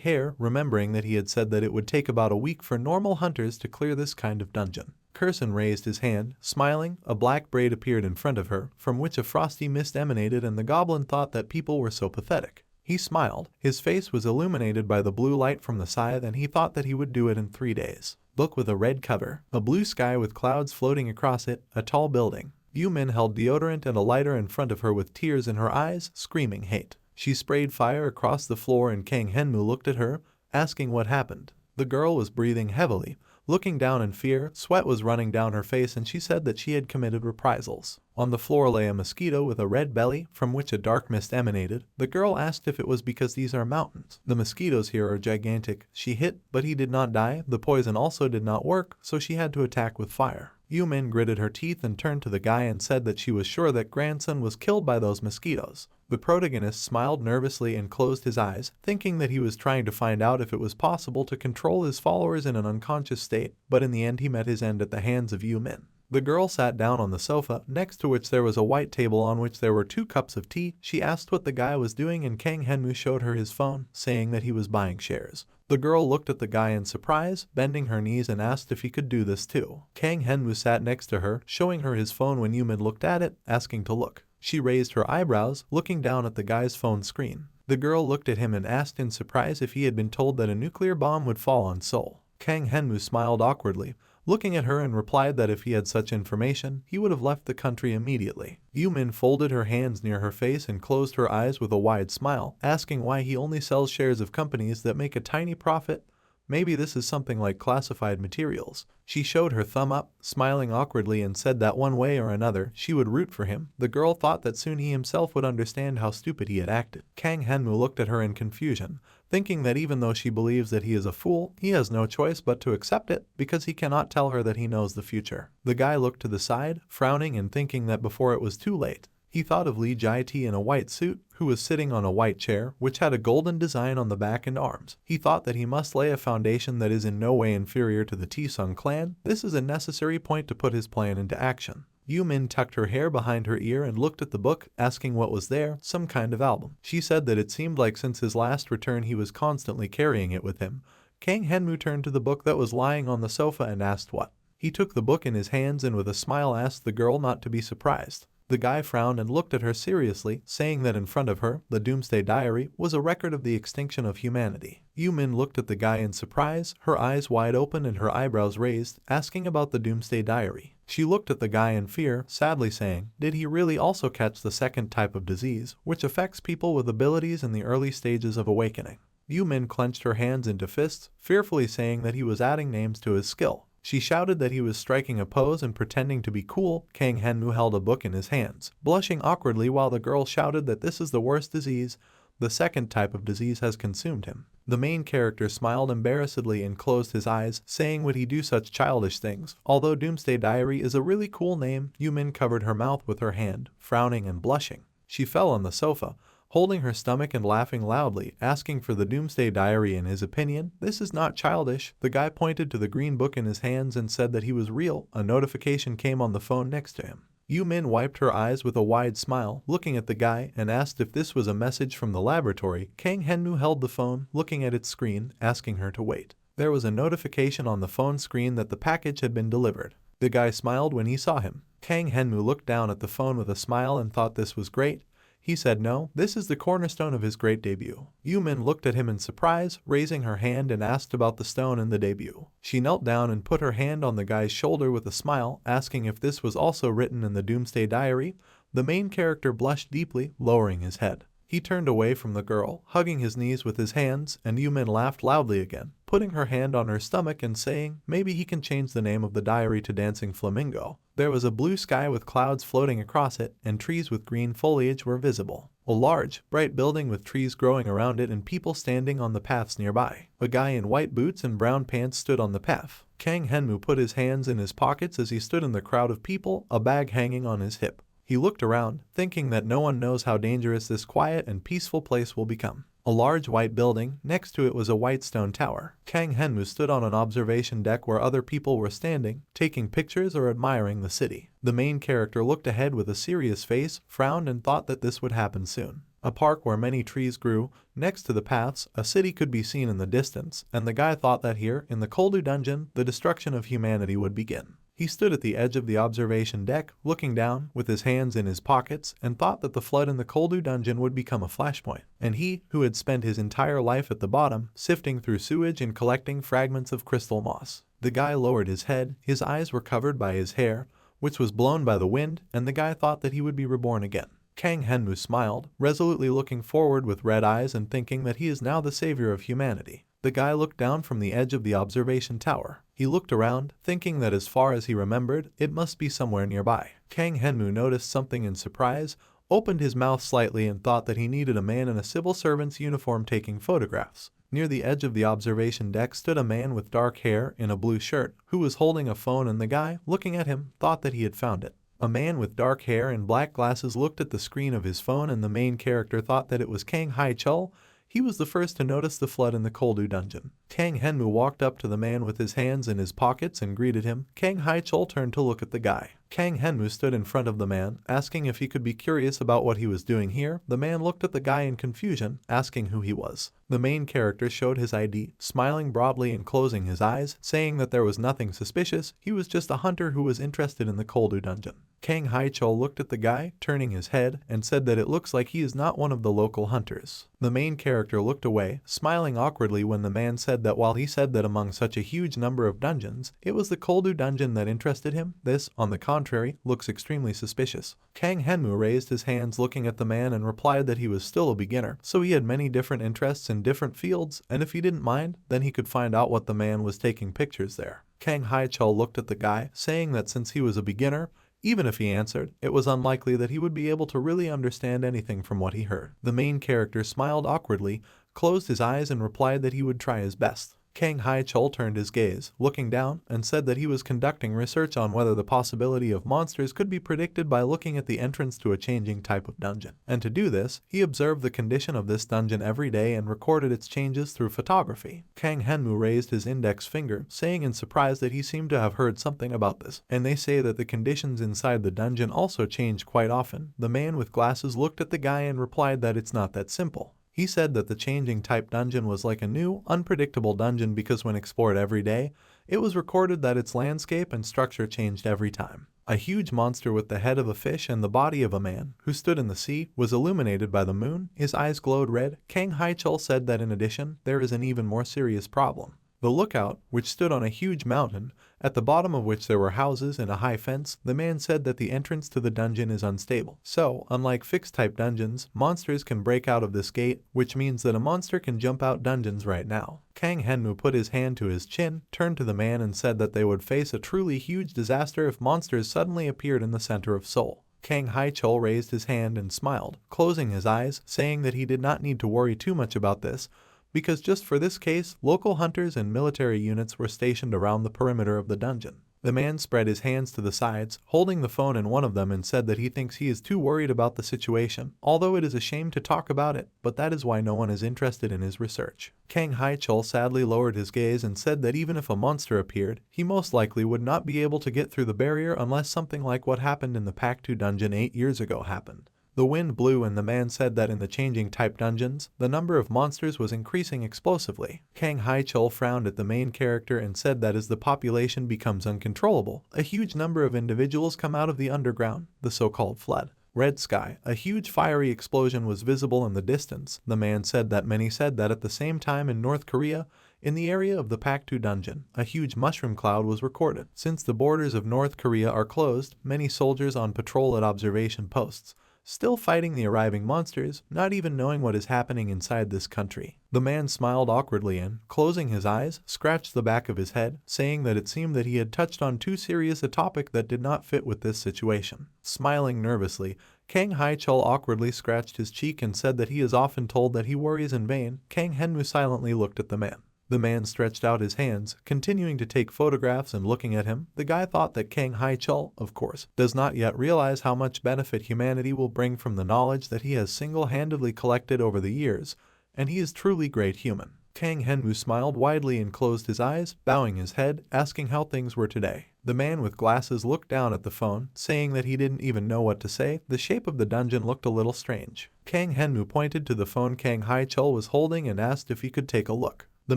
hair, remembering that he had said that it would take about a week for normal hunters to clear this kind of dungeon. Curson raised his hand, smiling. A black braid appeared in front of her, from which a frosty mist emanated, and the goblin thought that people were so pathetic. He smiled. His face was illuminated by the blue light from the scythe, and he thought that he would do it in 3 days. Book with a red cover. A blue sky with clouds floating across it. A tall building. Yumin held deodorant and a lighter in front of her with tears in her eyes, screaming hate. She sprayed fire across the floor, and Kang Henmu looked at her, asking what happened. The girl was breathing heavily, looking down in fear. Sweat was running down her face, and she said that she had committed reprisals. On the floor lay a mosquito with a red belly, from which a dark mist emanated. The girl asked if it was because these are mountains. The mosquitoes here are gigantic. She hit, but he did not die. The poison also did not work, so she had to attack with fire. Yumin gritted her teeth and turned to the guy and said that she was sure that grandson was killed by those mosquitoes. The protagonist smiled nervously and closed his eyes, thinking that he was trying to find out if it was possible to control his followers in an unconscious state, but in the end he met his end at the hands of Yumin. The girl sat down on the sofa, next to which there was a white table on which there were 2 cups of tea. She asked what the guy was doing and Kang Henmu showed her his phone, saying that he was buying shares. The girl looked at the guy in surprise, bending her knees and asked if he could do this too. Kang Henmu sat next to her, showing her his phone when Yumin looked at it, asking to look. She raised her eyebrows, looking down at the guy's phone screen. The girl looked at him and asked in surprise if he had been told that a nuclear bomb would fall on Seoul. Kang Henmu smiled awkwardly, looking at her, and replied that if he had such information, he would have left the country immediately. Yumin folded her hands near her face and closed her eyes with a wide smile, asking why he only sells shares of companies that make a tiny profit. Maybe this is something like classified materials. She showed her thumb up, smiling awkwardly, and said that one way or another she would root for him. The girl thought that soon he himself would understand how stupid he had acted. Kang Henmu looked at her in confusion, thinking that even though she believes that he is a fool, he has no choice but to accept it because he cannot tell her that he knows the future. The guy looked to the side, frowning and thinking that before it was too late. He thought of Lee Jae-tae in a white suit, who was sitting on a white chair, which had a golden design on the back and arms. He thought that he must lay a foundation that is in no way inferior to the T-Sung clan. This is a necessary point to put his plan into action. Yumin tucked her hair behind her ear and looked at the book, asking what was there, some kind of album. She said that it seemed like since his last return he was constantly carrying it with him. Kang Henmu turned to the book that was lying on the sofa and asked what. He took the book in his hands and with a smile asked the girl not to be surprised. The guy frowned and looked at her seriously, saying that in front of her, the Doomsday Diary was a record of the extinction of humanity. Yumin looked at the guy in surprise, her eyes wide open and her eyebrows raised, asking about the Doomsday Diary. She looked at the guy in fear, sadly saying, did he really also catch the 2nd type of disease, which affects people with abilities in the early stages of awakening? Yumin clenched her hands into fists, fearfully saying that he was adding names to his skill. She shouted that he was striking a pose and pretending to be cool. Kang Henmu held a book in his hands, blushing awkwardly while the girl shouted that this is the worst disease. The 2nd type of disease has consumed him. The main character smiled embarrassedly and closed his eyes, saying would he do such childish things. Although Doomsday Diary is a really cool name, Yumin covered her mouth with her hand, frowning and blushing. She fell on the sofa, holding her stomach and laughing loudly, asking for the Doomsday Diary. In his opinion, this is not childish. The guy pointed to the green book in his hands and said that he was real. A notification came on the phone next to him. Yumin wiped her eyes with a wide smile, looking at the guy, and asked if this was a message from the laboratory. Kang Henmu held the phone, looking at its screen, asking her to wait. There was a notification on the phone screen that the package had been delivered. The guy smiled when he saw him. Kang Henmu looked down at the phone with a smile and thought this was great. He said no, this is the cornerstone of his great debut. Yumin looked at him in surprise, raising her hand and asked about the stone in the debut. She knelt down and put her hand on the guy's shoulder with a smile, asking if this was also written in the Doomsday Diary. The main character blushed deeply, lowering his head. He turned away from the girl, hugging his knees with his hands, and Yumin laughed loudly again, putting her hand on her stomach and saying, maybe he can change the name of the diary to Dancing Flamingo. There was a blue sky with clouds floating across it, and trees with green foliage were visible. A large, bright building with trees growing around it and people standing on the paths nearby. A guy in white boots and brown pants stood on the path. Kang Henmu put his hands in his pockets as he stood in the crowd of people, a bag hanging on his hip. He looked around, thinking that no one knows how dangerous this quiet and peaceful place will become. A large white building, next to it was a white stone tower. Kang Henmu stood on an observation deck where other people were standing, taking pictures or admiring the city. The main character looked ahead with a serious face, frowned and thought that this would happen soon. A park where many trees grew, next to the paths, a city could be seen in the distance, and the guy thought that here, in the Koldu dungeon, the destruction of humanity would begin. He stood at the edge of the observation deck, looking down, with his hands in his pockets, and thought that the flood in the Koldu dungeon would become a flashpoint. And he, who had spent his entire life at the bottom, sifting through sewage and collecting fragments of crystal moss. The guy lowered his head, his eyes were covered by his hair, which was blown by the wind, and the guy thought that he would be reborn again. Kang Henmu smiled, resolutely looking forward with red eyes and thinking that he is now the savior of humanity. The guy looked down from the edge of the observation tower. He looked around, thinking that as far as he remembered, it must be somewhere nearby. Kang Henmu noticed something in surprise, opened his mouth slightly and thought that he needed a man in a civil servant's uniform taking photographs. Near the edge of the observation deck stood a man with dark hair in a blue shirt, who was holding a phone, and the guy, looking at him, thought that he had found it. A man with dark hair and black glasses looked at the screen of his phone, and the main character thought that it was Kang Hai-chul. He was the first to notice the flood in the Koldu dungeon. Kang Henmu walked up to the man with his hands in his pockets and greeted him. Kang Haichol turned to look at the guy. Kang Henmu stood in front of the man, asking if he could be curious about what he was doing here. The man looked at the guy in confusion, asking who he was. The main character showed his ID, smiling broadly and closing his eyes, saying that there was nothing suspicious. He was just a hunter who was interested in the Koldu dungeon. Kang Haichol looked at the guy, turning his head, and said that it looks like he is not one of the local hunters. The main character looked away, smiling awkwardly when the man said that while he said that among such a huge number of dungeons, it was the Koldu dungeon that interested him, this, on the contrary, looks extremely suspicious. Kang Henmu raised his hands looking at the man and replied that he was still a beginner, so he had many different interests in different fields, and if he didn't mind, then he could find out what the man was taking pictures there. Kang Haichol looked at the guy, saying that since he was a beginner, even if he answered, it was unlikely that he would be able to really understand anything from what he heard. The main character smiled awkwardly, closed his eyes and replied that he would try his best. Kang Haichol turned his gaze, looking down, and said that he was conducting research on whether the possibility of monsters could be predicted by looking at the entrance to a changing type of dungeon. And to do this, he observed the condition of this dungeon every day and recorded its changes through photography. Kang Henmu raised his index finger, saying in surprise that he seemed to have heard something about this. And they say that the conditions inside the dungeon also change quite often. The man with glasses looked at the guy and replied that it's not that simple. He said that the changing type dungeon was like a new, unpredictable dungeon because when explored every day, it was recorded that its landscape and structure changed every time. A huge monster with the head of a fish and the body of a man, who stood in the sea, was illuminated by the moon. His eyes glowed red. Kang Haichol said that in addition, there is an even more serious problem. The lookout, which stood on a huge mountain, at the bottom of which there were houses and a high fence, the man said that the entrance to the dungeon is unstable. So, unlike fixed-type dungeons, monsters can break out of this gate, which means that a monster can jump out dungeons right now. Kang Henmu put his hand to his chin, turned to the man and said that they would face a truly huge disaster if monsters suddenly appeared in the center of Seoul. Kang Haichol raised his hand and smiled, closing his eyes, saying that he did not need to worry too much about this, because just for this case, local hunters and military units were stationed around the perimeter of the dungeon. The man spread his hands to the sides, holding the phone in one of them, and said that he thinks he is too worried about the situation, although it is a shame to talk about it, but that is why no one is interested in his research. Kang Haichol sadly lowered his gaze and said that even if a monster appeared, he most likely would not be able to get through the barrier unless something like what happened in the Pact 2 dungeon 8 years ago happened. The wind blew and the man said that in the changing type dungeons, the number of monsters was increasing explosively. Kang Haichol frowned at the main character and said that as the population becomes uncontrollable, a huge number of individuals come out of the underground, the so-called flood. Red sky, a huge fiery explosion was visible in the distance. The man said that many said that at the same time in North Korea, in the area of the Pact 2 dungeon, a huge mushroom cloud was recorded. Since the borders of North Korea are closed, many soldiers on patrol at observation posts, still fighting the arriving monsters, not even knowing what is happening inside this country. The man smiled awkwardly and, closing his eyes, scratched the back of his head, saying that it seemed that he had touched on too serious a topic that did not fit with this situation. Smiling nervously, Kang Haichol awkwardly scratched his cheek and said that he is often told that he worries in vain. Kang Henmu silently looked at the man. The man stretched out his hands, continuing to take photographs and looking at him. The guy thought that Kang Haichol, of course, does not yet realize how much benefit humanity will bring from the knowledge that he has single-handedly collected over the years, and he is truly great human. Kang Henmu smiled widely and closed his eyes, bowing his head, asking how things were today. The man with glasses looked down at the phone, saying that he didn't even know what to say. The shape of the dungeon looked a little strange. Kang Henmu pointed to the phone Kang Haichol was holding and asked if he could take a look. The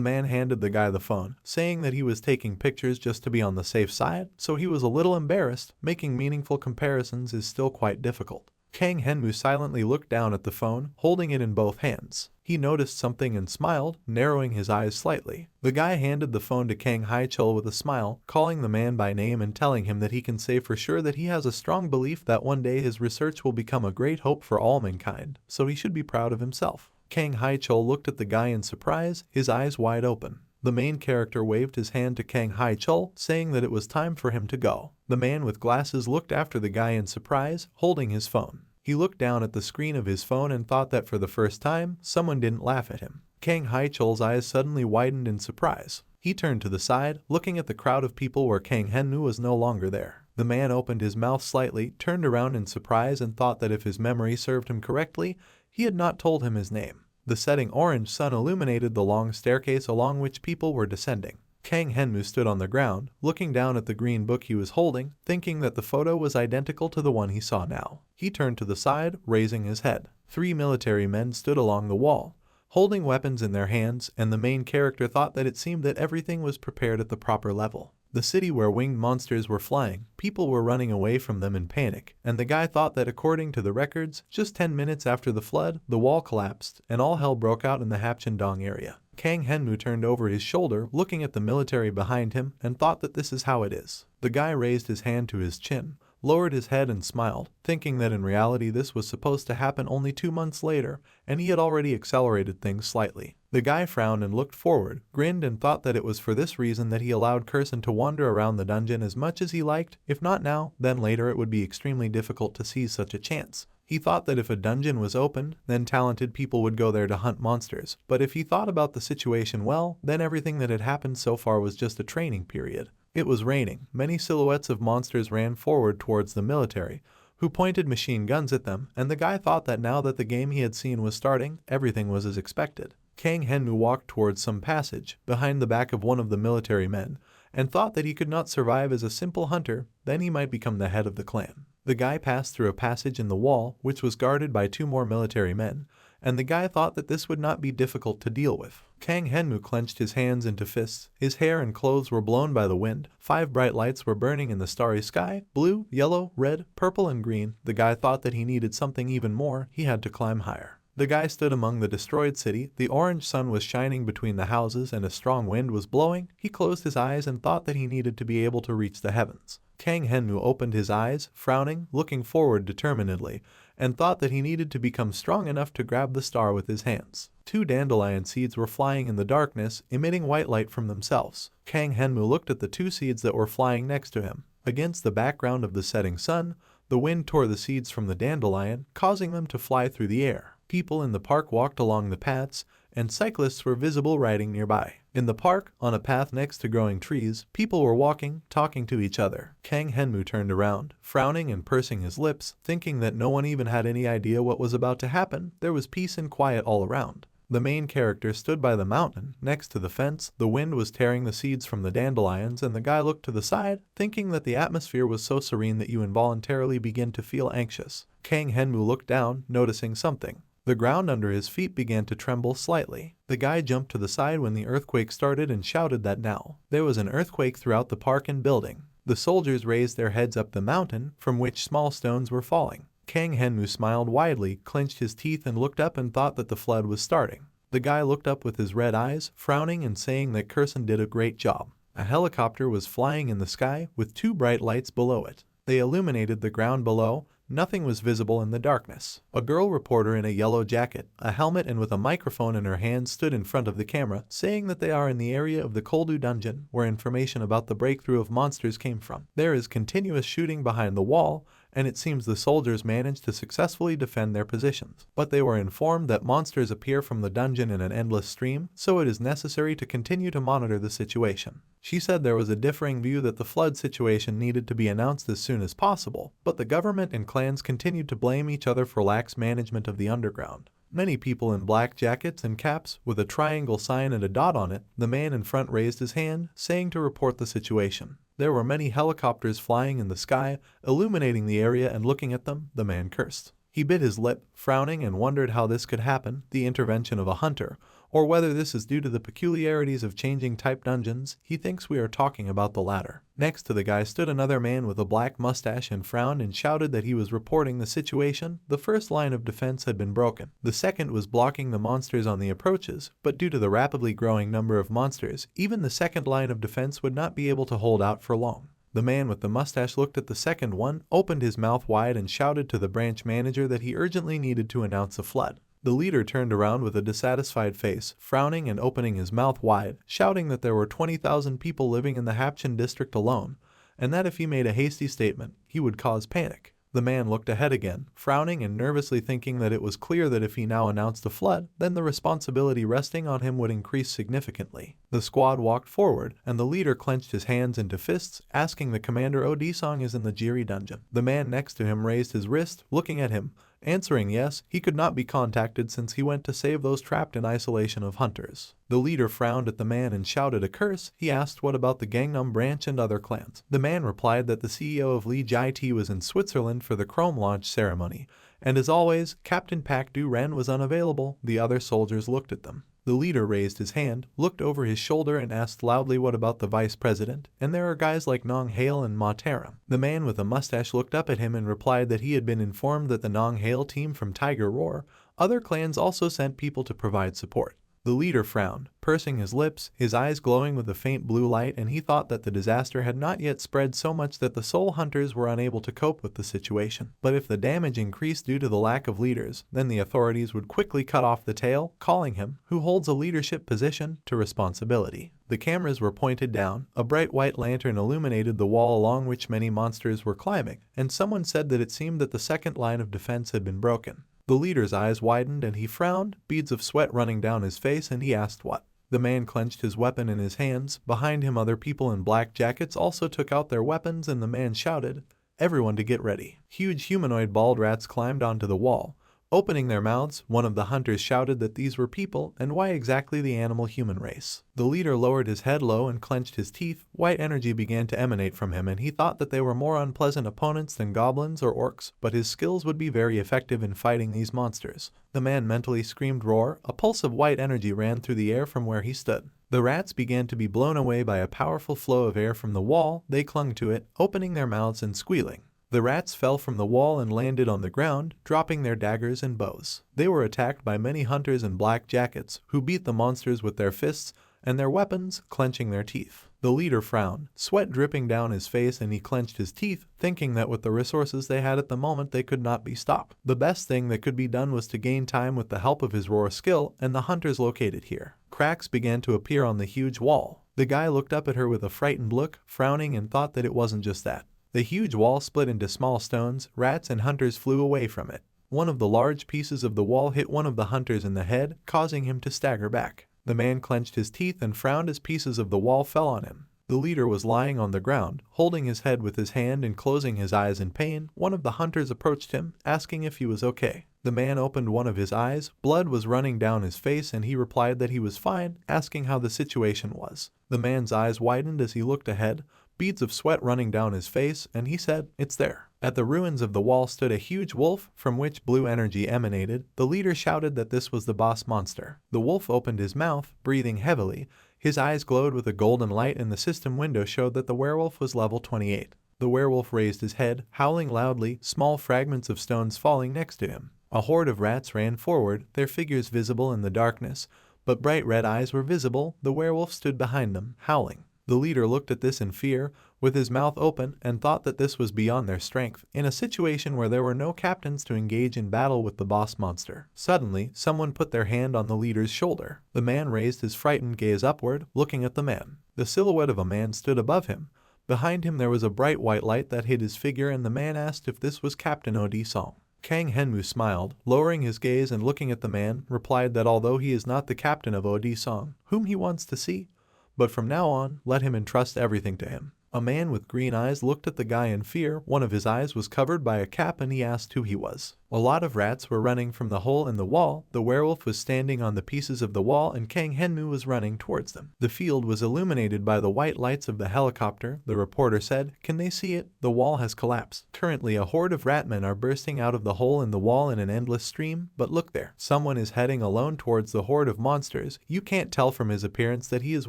man handed the guy the phone, saying that he was taking pictures just to be on the safe side, so he was a little embarrassed. Making meaningful comparisons is still quite difficult. Kang Henmu silently looked down at the phone, holding it in both hands. He noticed something and smiled, narrowing his eyes slightly. The guy handed the phone to Kang Haichol with a smile, calling the man by name and telling him that he can say for sure that he has a strong belief that one day his research will become a great hope for all mankind, so he should be proud of himself. Kang Haichol looked at the guy in surprise, his eyes wide open. The main character waved his hand to Kang Haichol, saying that it was time for him to go. The man with glasses looked after the guy in surprise, holding his phone. He looked down at the screen of his phone and thought that for the first time, someone didn't laugh at him. Kang Haichol's eyes suddenly widened in surprise. He turned to the side, looking at the crowd of people where Kang Henmu was no longer there. The man opened his mouth slightly, turned around in surprise and thought that if his memory served him correctly, he had not told him his name. The setting orange sun illuminated the long staircase along which people were descending. Kang Henmu stood on the ground, looking down at the green book he was holding, thinking that the photo was identical to the one he saw now. He turned to the side, raising his head. 3 military men stood along the wall, holding weapons in their hands, and the main character thought that it seemed that everything was prepared at the proper level. The city where winged monsters were flying, people were running away from them in panic, and the guy thought that according to the records, just 10 minutes after the flood, the wall collapsed, and all hell broke out in the Hapcheon-dong area. Kang Henmu turned over his shoulder, looking at the military behind him, and thought that this is how it is. The guy raised his hand to his chin, lowered his head and smiled, thinking that in reality this was supposed to happen only 2 months later, and he had already accelerated things slightly. The guy frowned and looked forward, grinned and thought that it was for this reason that he allowed Kurson to wander around the dungeon as much as he liked. If not now, then later it would be extremely difficult to seize such a chance. He thought that if a dungeon was opened, then talented people would go there to hunt monsters, but if he thought about the situation well, then everything that had happened so far was just a training period. It was raining. Many silhouettes of monsters ran forward towards the military, who pointed machine guns at them, and the guy thought that now that the game he had seen was starting, everything was as expected. Kang Henmu walked towards some passage, behind the back of one of the military men, and thought that he could not survive as a simple hunter, then he might become the head of the clan. The guy passed through a passage in the wall, which was guarded by 2 more military men, and the guy thought that this would not be difficult to deal with. Kang Henmu clenched his hands into fists, his hair and clothes were blown by the wind, 5 bright lights were burning in the starry sky, blue, yellow, red, purple and green. The guy thought that he needed something even more, he had to climb higher. The guy stood among the destroyed city, the orange sun was shining between the houses and a strong wind was blowing. He closed his eyes and thought that he needed to be able to reach the heavens. Kang Henmu opened his eyes, frowning, looking forward determinedly, and thought that he needed to become strong enough to grab the star with his hands. 2 dandelion seeds were flying in the darkness, emitting white light from themselves. Kang Henmu looked at the 2 seeds that were flying next to him. Against the background of the setting sun, the wind tore the seeds from the dandelion, causing them to fly through the air. People in the park walked along the paths, and cyclists were visible riding nearby. In the park, on a path next to growing trees, people were walking, talking to each other. Kang Henmu turned around, frowning and pursing his lips, thinking that no one even had any idea what was about to happen. There was peace and quiet all around. The main character stood by the mountain, next to the fence. The wind was tearing the seeds from the dandelions, and the guy looked to the side, thinking that the atmosphere was so serene that you involuntarily begin to feel anxious. Kang Henmu looked down, noticing something. The ground under his feet began to tremble slightly. The guy jumped to the side when the earthquake started and shouted that now there was an earthquake throughout the park and building. The soldiers raised their heads up the mountain, from which small stones were falling. Kang Henmu smiled widely, clenched his teeth and looked up and thought that the flood was starting. The guy looked up with his red eyes, frowning and saying that Kurson did a great job. A helicopter was flying in the sky with 2 bright lights below it. They illuminated the ground below. Nothing was visible in the darkness. A girl reporter in a yellow jacket, a helmet and with a microphone in her hand stood in front of the camera, saying that they are in the area of the Koldu dungeon, where information about the breakthrough of monsters came from. There is continuous shooting behind the wall, and it seems the soldiers managed to successfully defend their positions. But they were informed that monsters appear from the dungeon in an endless stream, so it is necessary to continue to monitor the situation. She said there was a differing view that the flood situation needed to be announced as soon as possible, but the government and clans continued to blame each other for lax management of the underground. Many people in black jackets and caps with a triangle sign and a dot on it. The man in front raised his hand, saying to report the situation. There were many helicopters flying in the sky, illuminating the area, and looking at them, the man cursed. He bit his lip, frowning, and wondered how this could happen, the intervention of a hunter, or whether this is due to the peculiarities of changing type dungeons. He thinks we are talking about the latter. Next to the guy stood another man with a black mustache and frowned and shouted that he was reporting the situation. The first line of defense had been broken. The second was blocking the monsters on the approaches, but due to the rapidly growing number of monsters, even the second line of defense would not be able to hold out for long. The man with the mustache looked at the second one, opened his mouth wide and shouted to the branch manager that he urgently needed to announce a flood. The leader turned around with a dissatisfied face, frowning and opening his mouth wide, shouting that there were 20,000 people living in the Hapcheon district alone, and that if he made a hasty statement, he would cause panic. The man looked ahead again, frowning and nervously, thinking that it was clear that if he now announced a flood, then the responsibility resting on him would increase significantly. The squad walked forward, and the leader clenched his hands into fists, asking the commander, "Odisong is in the Jiri dungeon." The man next to him raised his wrist, looking at him, Answering yes, he could not be contacted since he went to save those trapped in isolation of hunters. The leader frowned at the man and shouted a curse. He asked what about the Gangnam branch and other clans. The man replied that the CEO of Lee Jai-T was in Switzerland for the Chrome launch ceremony, and as always, Captain Pak Du-Ren was unavailable. The other soldiers looked at them. The leader raised his hand, looked over his shoulder and asked loudly what about the vice president, and there are guys like Nong Hale and Ma Taram. The man with a mustache looked up at him and replied that he had been informed that the Nong Hale team from Tiger Roar, other clans also sent people to provide support. The leader frowned, pursing his lips, his eyes glowing with a faint blue light, and he thought that the disaster had not yet spread so much that the soul hunters were unable to cope with the situation. But if the damage increased due to the lack of leaders, then the authorities would quickly cut off the tail, calling him, who holds a leadership position, to responsibility. The cameras were pointed down, a bright white lantern illuminated the wall along which many monsters were climbing, and someone said that it seemed that the second line of defense had been broken. The leader's eyes widened and he frowned, beads of sweat running down his face, and he asked what. The man clenched his weapon in his hands. Behind him other people in black jackets also took out their weapons, and the man shouted, "Everyone to get ready." Huge humanoid bald rats climbed onto the wall. Opening their mouths, one of the hunters shouted that these were people, and why exactly the animal-human race. The leader lowered his head low and clenched his teeth. White energy began to emanate from him, and he thought that they were more unpleasant opponents than goblins or orcs, but his skills would be very effective in fighting these monsters. The man mentally screamed roar. A pulse of white energy ran through the air from where he stood. The rats began to be blown away by a powerful flow of air from the wall. They clung to it, opening their mouths and squealing. The rats fell from the wall and landed on the ground, dropping their daggers and bows. They were attacked by many hunters in black jackets, who beat the monsters with their fists and their weapons, clenching their teeth. The leader frowned, sweat dripping down his face, and he clenched his teeth, thinking that with the resources they had at the moment they could not be stopped. The best thing that could be done was to gain time with the help of his roar skill, and the hunters located here. Cracks began to appear on the huge wall. The guy looked up at her with a frightened look, frowning, and thought that it wasn't just that. The huge wall split into small stones. Rats and hunters flew away from it. One of the large pieces of the wall hit one of the hunters in the head, causing him to stagger back. The man clenched his teeth and frowned as pieces of the wall fell on him. The leader was lying on the ground, holding his head with his hand and closing his eyes in pain. One of the hunters approached him, asking if he was okay. The man opened one of his eyes. Blood was running down his face, and he replied that he was fine, asking how the situation was. The man's eyes widened as he looked ahead, beads of sweat running down his face, and he said, "It's there." At the ruins of the wall stood a huge wolf, from which blue energy emanated. The leader shouted that this was the boss monster. The wolf opened his mouth, breathing heavily. His eyes glowed with a golden light, and the system window showed that the werewolf was level 28. The werewolf raised his head, howling loudly, small fragments of stones falling next to him. A horde of rats ran forward, their figures visible in the darkness, but bright red eyes were visible. The werewolf stood behind them, howling. The leader looked at this in fear, with his mouth open, and thought that this was beyond their strength, in a situation where there were no captains to engage in battle with the boss monster. Suddenly, someone put their hand on the leader's shoulder. The man raised his frightened gaze upward, looking at the man. The silhouette of a man stood above him. Behind him there was a bright white light that hid his figure, and the man asked if this was Captain Odi-song. Kang Henmu smiled, lowering his gaze and looking at the man, replied that although he is not the captain of Odi-song, whom he wants to see, but from now on, let him entrust everything to him. A man with green eyes looked at the guy in fear. One of his eyes was covered by a cap, and he asked who he was. A lot of rats were running from the hole in the wall. The werewolf was standing on the pieces of the wall, and Kang Henmu was running towards them. The field was illuminated by the white lights of the helicopter. The reporter said, "Can they see it? The wall has collapsed. Currently a horde of ratmen are bursting out of the hole in the wall in an endless stream, but look there. Someone is heading alone towards the horde of monsters. You can't tell from his appearance that he is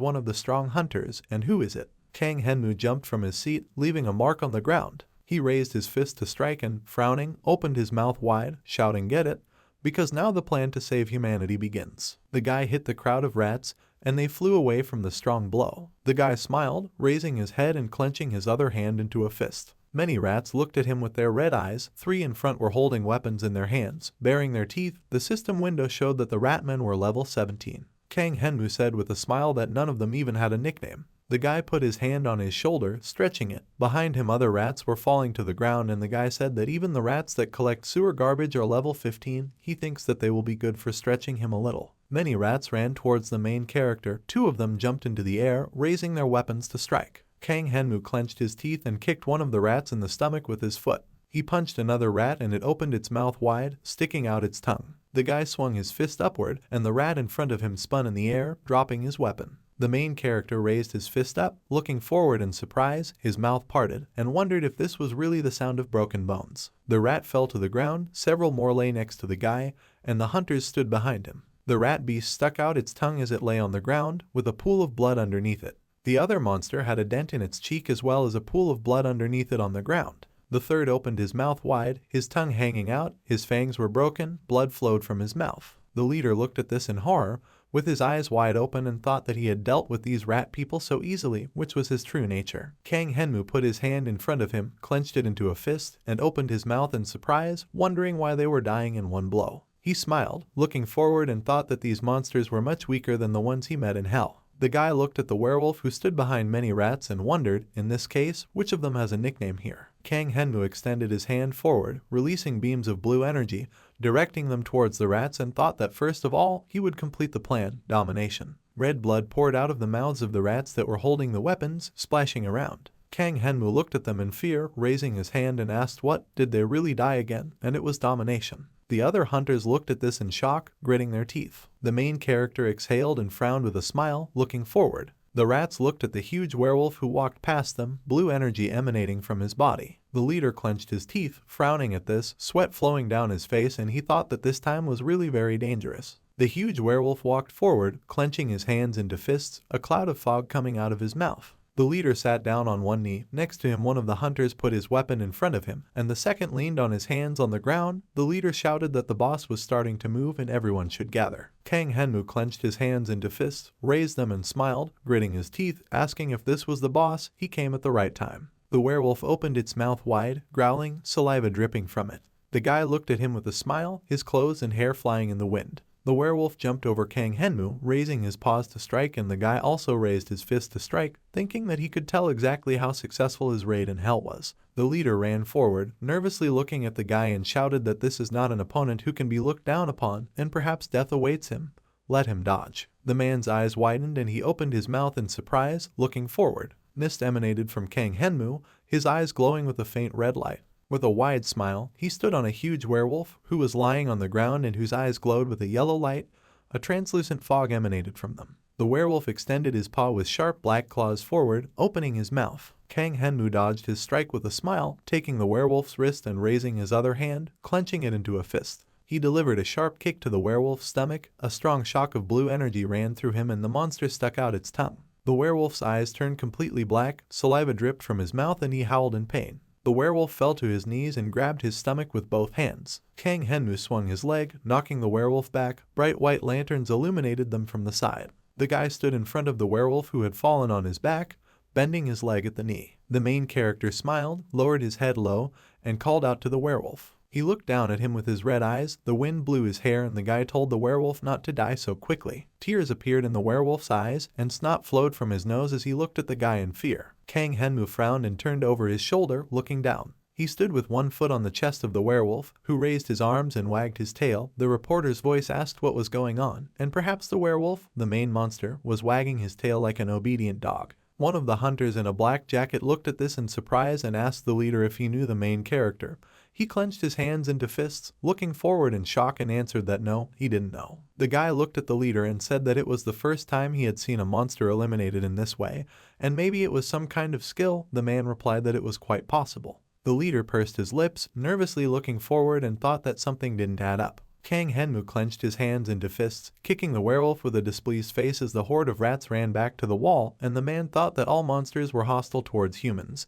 one of the strong hunters, and who is it?" Kang Henmu jumped from his seat, leaving a mark on the ground. He raised his fist to strike and, frowning, opened his mouth wide, shouting, "Get it? Because now the plan to save humanity begins." The guy hit the crowd of rats, and they flew away from the strong blow. The guy smiled, raising his head and clenching his other hand into a fist. Many rats looked at him with their red eyes. 3 in front were holding weapons in their hands, baring their teeth. The system window showed that the ratmen were level 17. Kang Henmu said with a smile that none of them even had a nickname. The guy put his hand on his shoulder, stretching it. Behind him other rats were falling to the ground, and the guy said that even the rats that collect sewer garbage are level 15. He thinks that they will be good for stretching him a little. Many rats ran towards the main character. 2 of them jumped into the air, raising their weapons to strike. Kang Henmu clenched his teeth and kicked one of the rats in the stomach with his foot. He punched another rat and it opened its mouth wide, sticking out its tongue. The guy swung his fist upward, and the rat in front of him spun in the air, dropping his weapon. The main character raised his fist up, looking forward in surprise, his mouth parted, and wondered if this was really the sound of broken bones. The rat fell to the ground, several more lay next to the guy, and the hunters stood behind him. The rat beast stuck out its tongue as it lay on the ground, with a pool of blood underneath it. The other monster had a dent in its cheek as well as a pool of blood underneath it on the ground. The third opened his mouth wide, his tongue hanging out, his fangs were broken, blood flowed from his mouth. The leader looked at this in horror, with his eyes wide open, and thought that he had dealt with these rat people so easily, which was his true nature. Kang Henmu put his hand in front of him, clenched it into a fist, and opened his mouth in surprise, wondering why they were dying in one blow. He smiled, looking forward, and thought that these monsters were much weaker than the ones he met in hell. The guy looked at the werewolf who stood behind many rats and wondered, in this case, which of them has a nickname here. Kang Henmu extended his hand forward, releasing beams of blue energy, directing them towards the rats, and thought that first of all, he would complete the plan, domination. Red blood poured out of the mouths of the rats that were holding the weapons, splashing around. Kang Henmu looked at them in fear, raising his hand, and asked what, did they really die again? And it was domination. The other hunters looked at this in shock, gritting their teeth. The main character exhaled and frowned with a smile, looking forward. The rats looked at the huge werewolf who walked past them, blue energy emanating from his body. The leader clenched his teeth, frowning at this, sweat flowing down his face, and he thought that this time was really very dangerous. The huge werewolf walked forward, clenching his hands into fists, a cloud of fog coming out of his mouth. The leader sat down on one knee. Next to him, one of the hunters put his weapon in front of him, and the second leaned on his hands on the ground. The leader shouted that the boss was starting to move and everyone should gather. Kang Henmu clenched his hands into fists, raised them, and smiled, gritting his teeth, asking if this was the boss. He came at the right time. The werewolf opened its mouth wide, growling, saliva dripping from it. The guy looked at him with a smile, his clothes and hair flying in the wind. The werewolf jumped over Kang Henmu, raising his paws to strike, and the guy also raised his fist to strike, thinking that he could tell exactly how successful his raid in hell was. The leader ran forward, nervously looking at the guy, and shouted that this is not an opponent who can be looked down upon, and perhaps death awaits him. Let him dodge. The man's eyes widened and he opened his mouth in surprise, looking forward. Mist emanated from Kang Henmu, his eyes glowing with a faint red light. With a wide smile, he stood on a huge werewolf who was lying on the ground and whose eyes glowed with a yellow light. A translucent fog emanated from them. The werewolf extended his paw with sharp black claws forward, opening his mouth. Kang Henmu dodged his strike with a smile, taking the werewolf's wrist and raising his other hand, clenching it into a fist. He delivered a sharp kick to the werewolf's stomach. A strong shock of blue energy ran through him and the monster stuck out its tongue. The werewolf's eyes turned completely black, saliva dripped from his mouth, and he howled in pain. The werewolf fell to his knees and grabbed his stomach with both hands. Kang Henmu swung his leg, knocking the werewolf back. Bright white lanterns illuminated them from the side. The guy stood in front of the werewolf who had fallen on his back, bending his leg at the knee. The main character smiled, lowered his head low, and called out to the werewolf. He looked down at him with his red eyes. The wind blew his hair, and the guy told the werewolf not to die so quickly. Tears appeared in the werewolf's eyes, and snot flowed from his nose as he looked at the guy in fear. Kang Henmu frowned and turned over his shoulder, looking down. He stood with one foot on the chest of the werewolf, who raised his arms and wagged his tail. The reporter's voice asked what was going on, and perhaps the werewolf, the main monster, was wagging his tail like an obedient dog. One of the hunters in a black jacket looked at this in surprise and asked the leader if he knew the main character. He clenched his hands into fists, looking forward in shock, and answered that no, he didn't know. The guy looked at the leader and said that it was the first time he had seen a monster eliminated in this way, and maybe it was some kind of skill. The man replied that it was quite possible. The leader pursed his lips, nervously looking forward, and thought that something didn't add up. Kang Henmu clenched his hands into fists, kicking the werewolf with a displeased face as the horde of rats ran back to the wall, and the man thought that all monsters were hostile towards humans,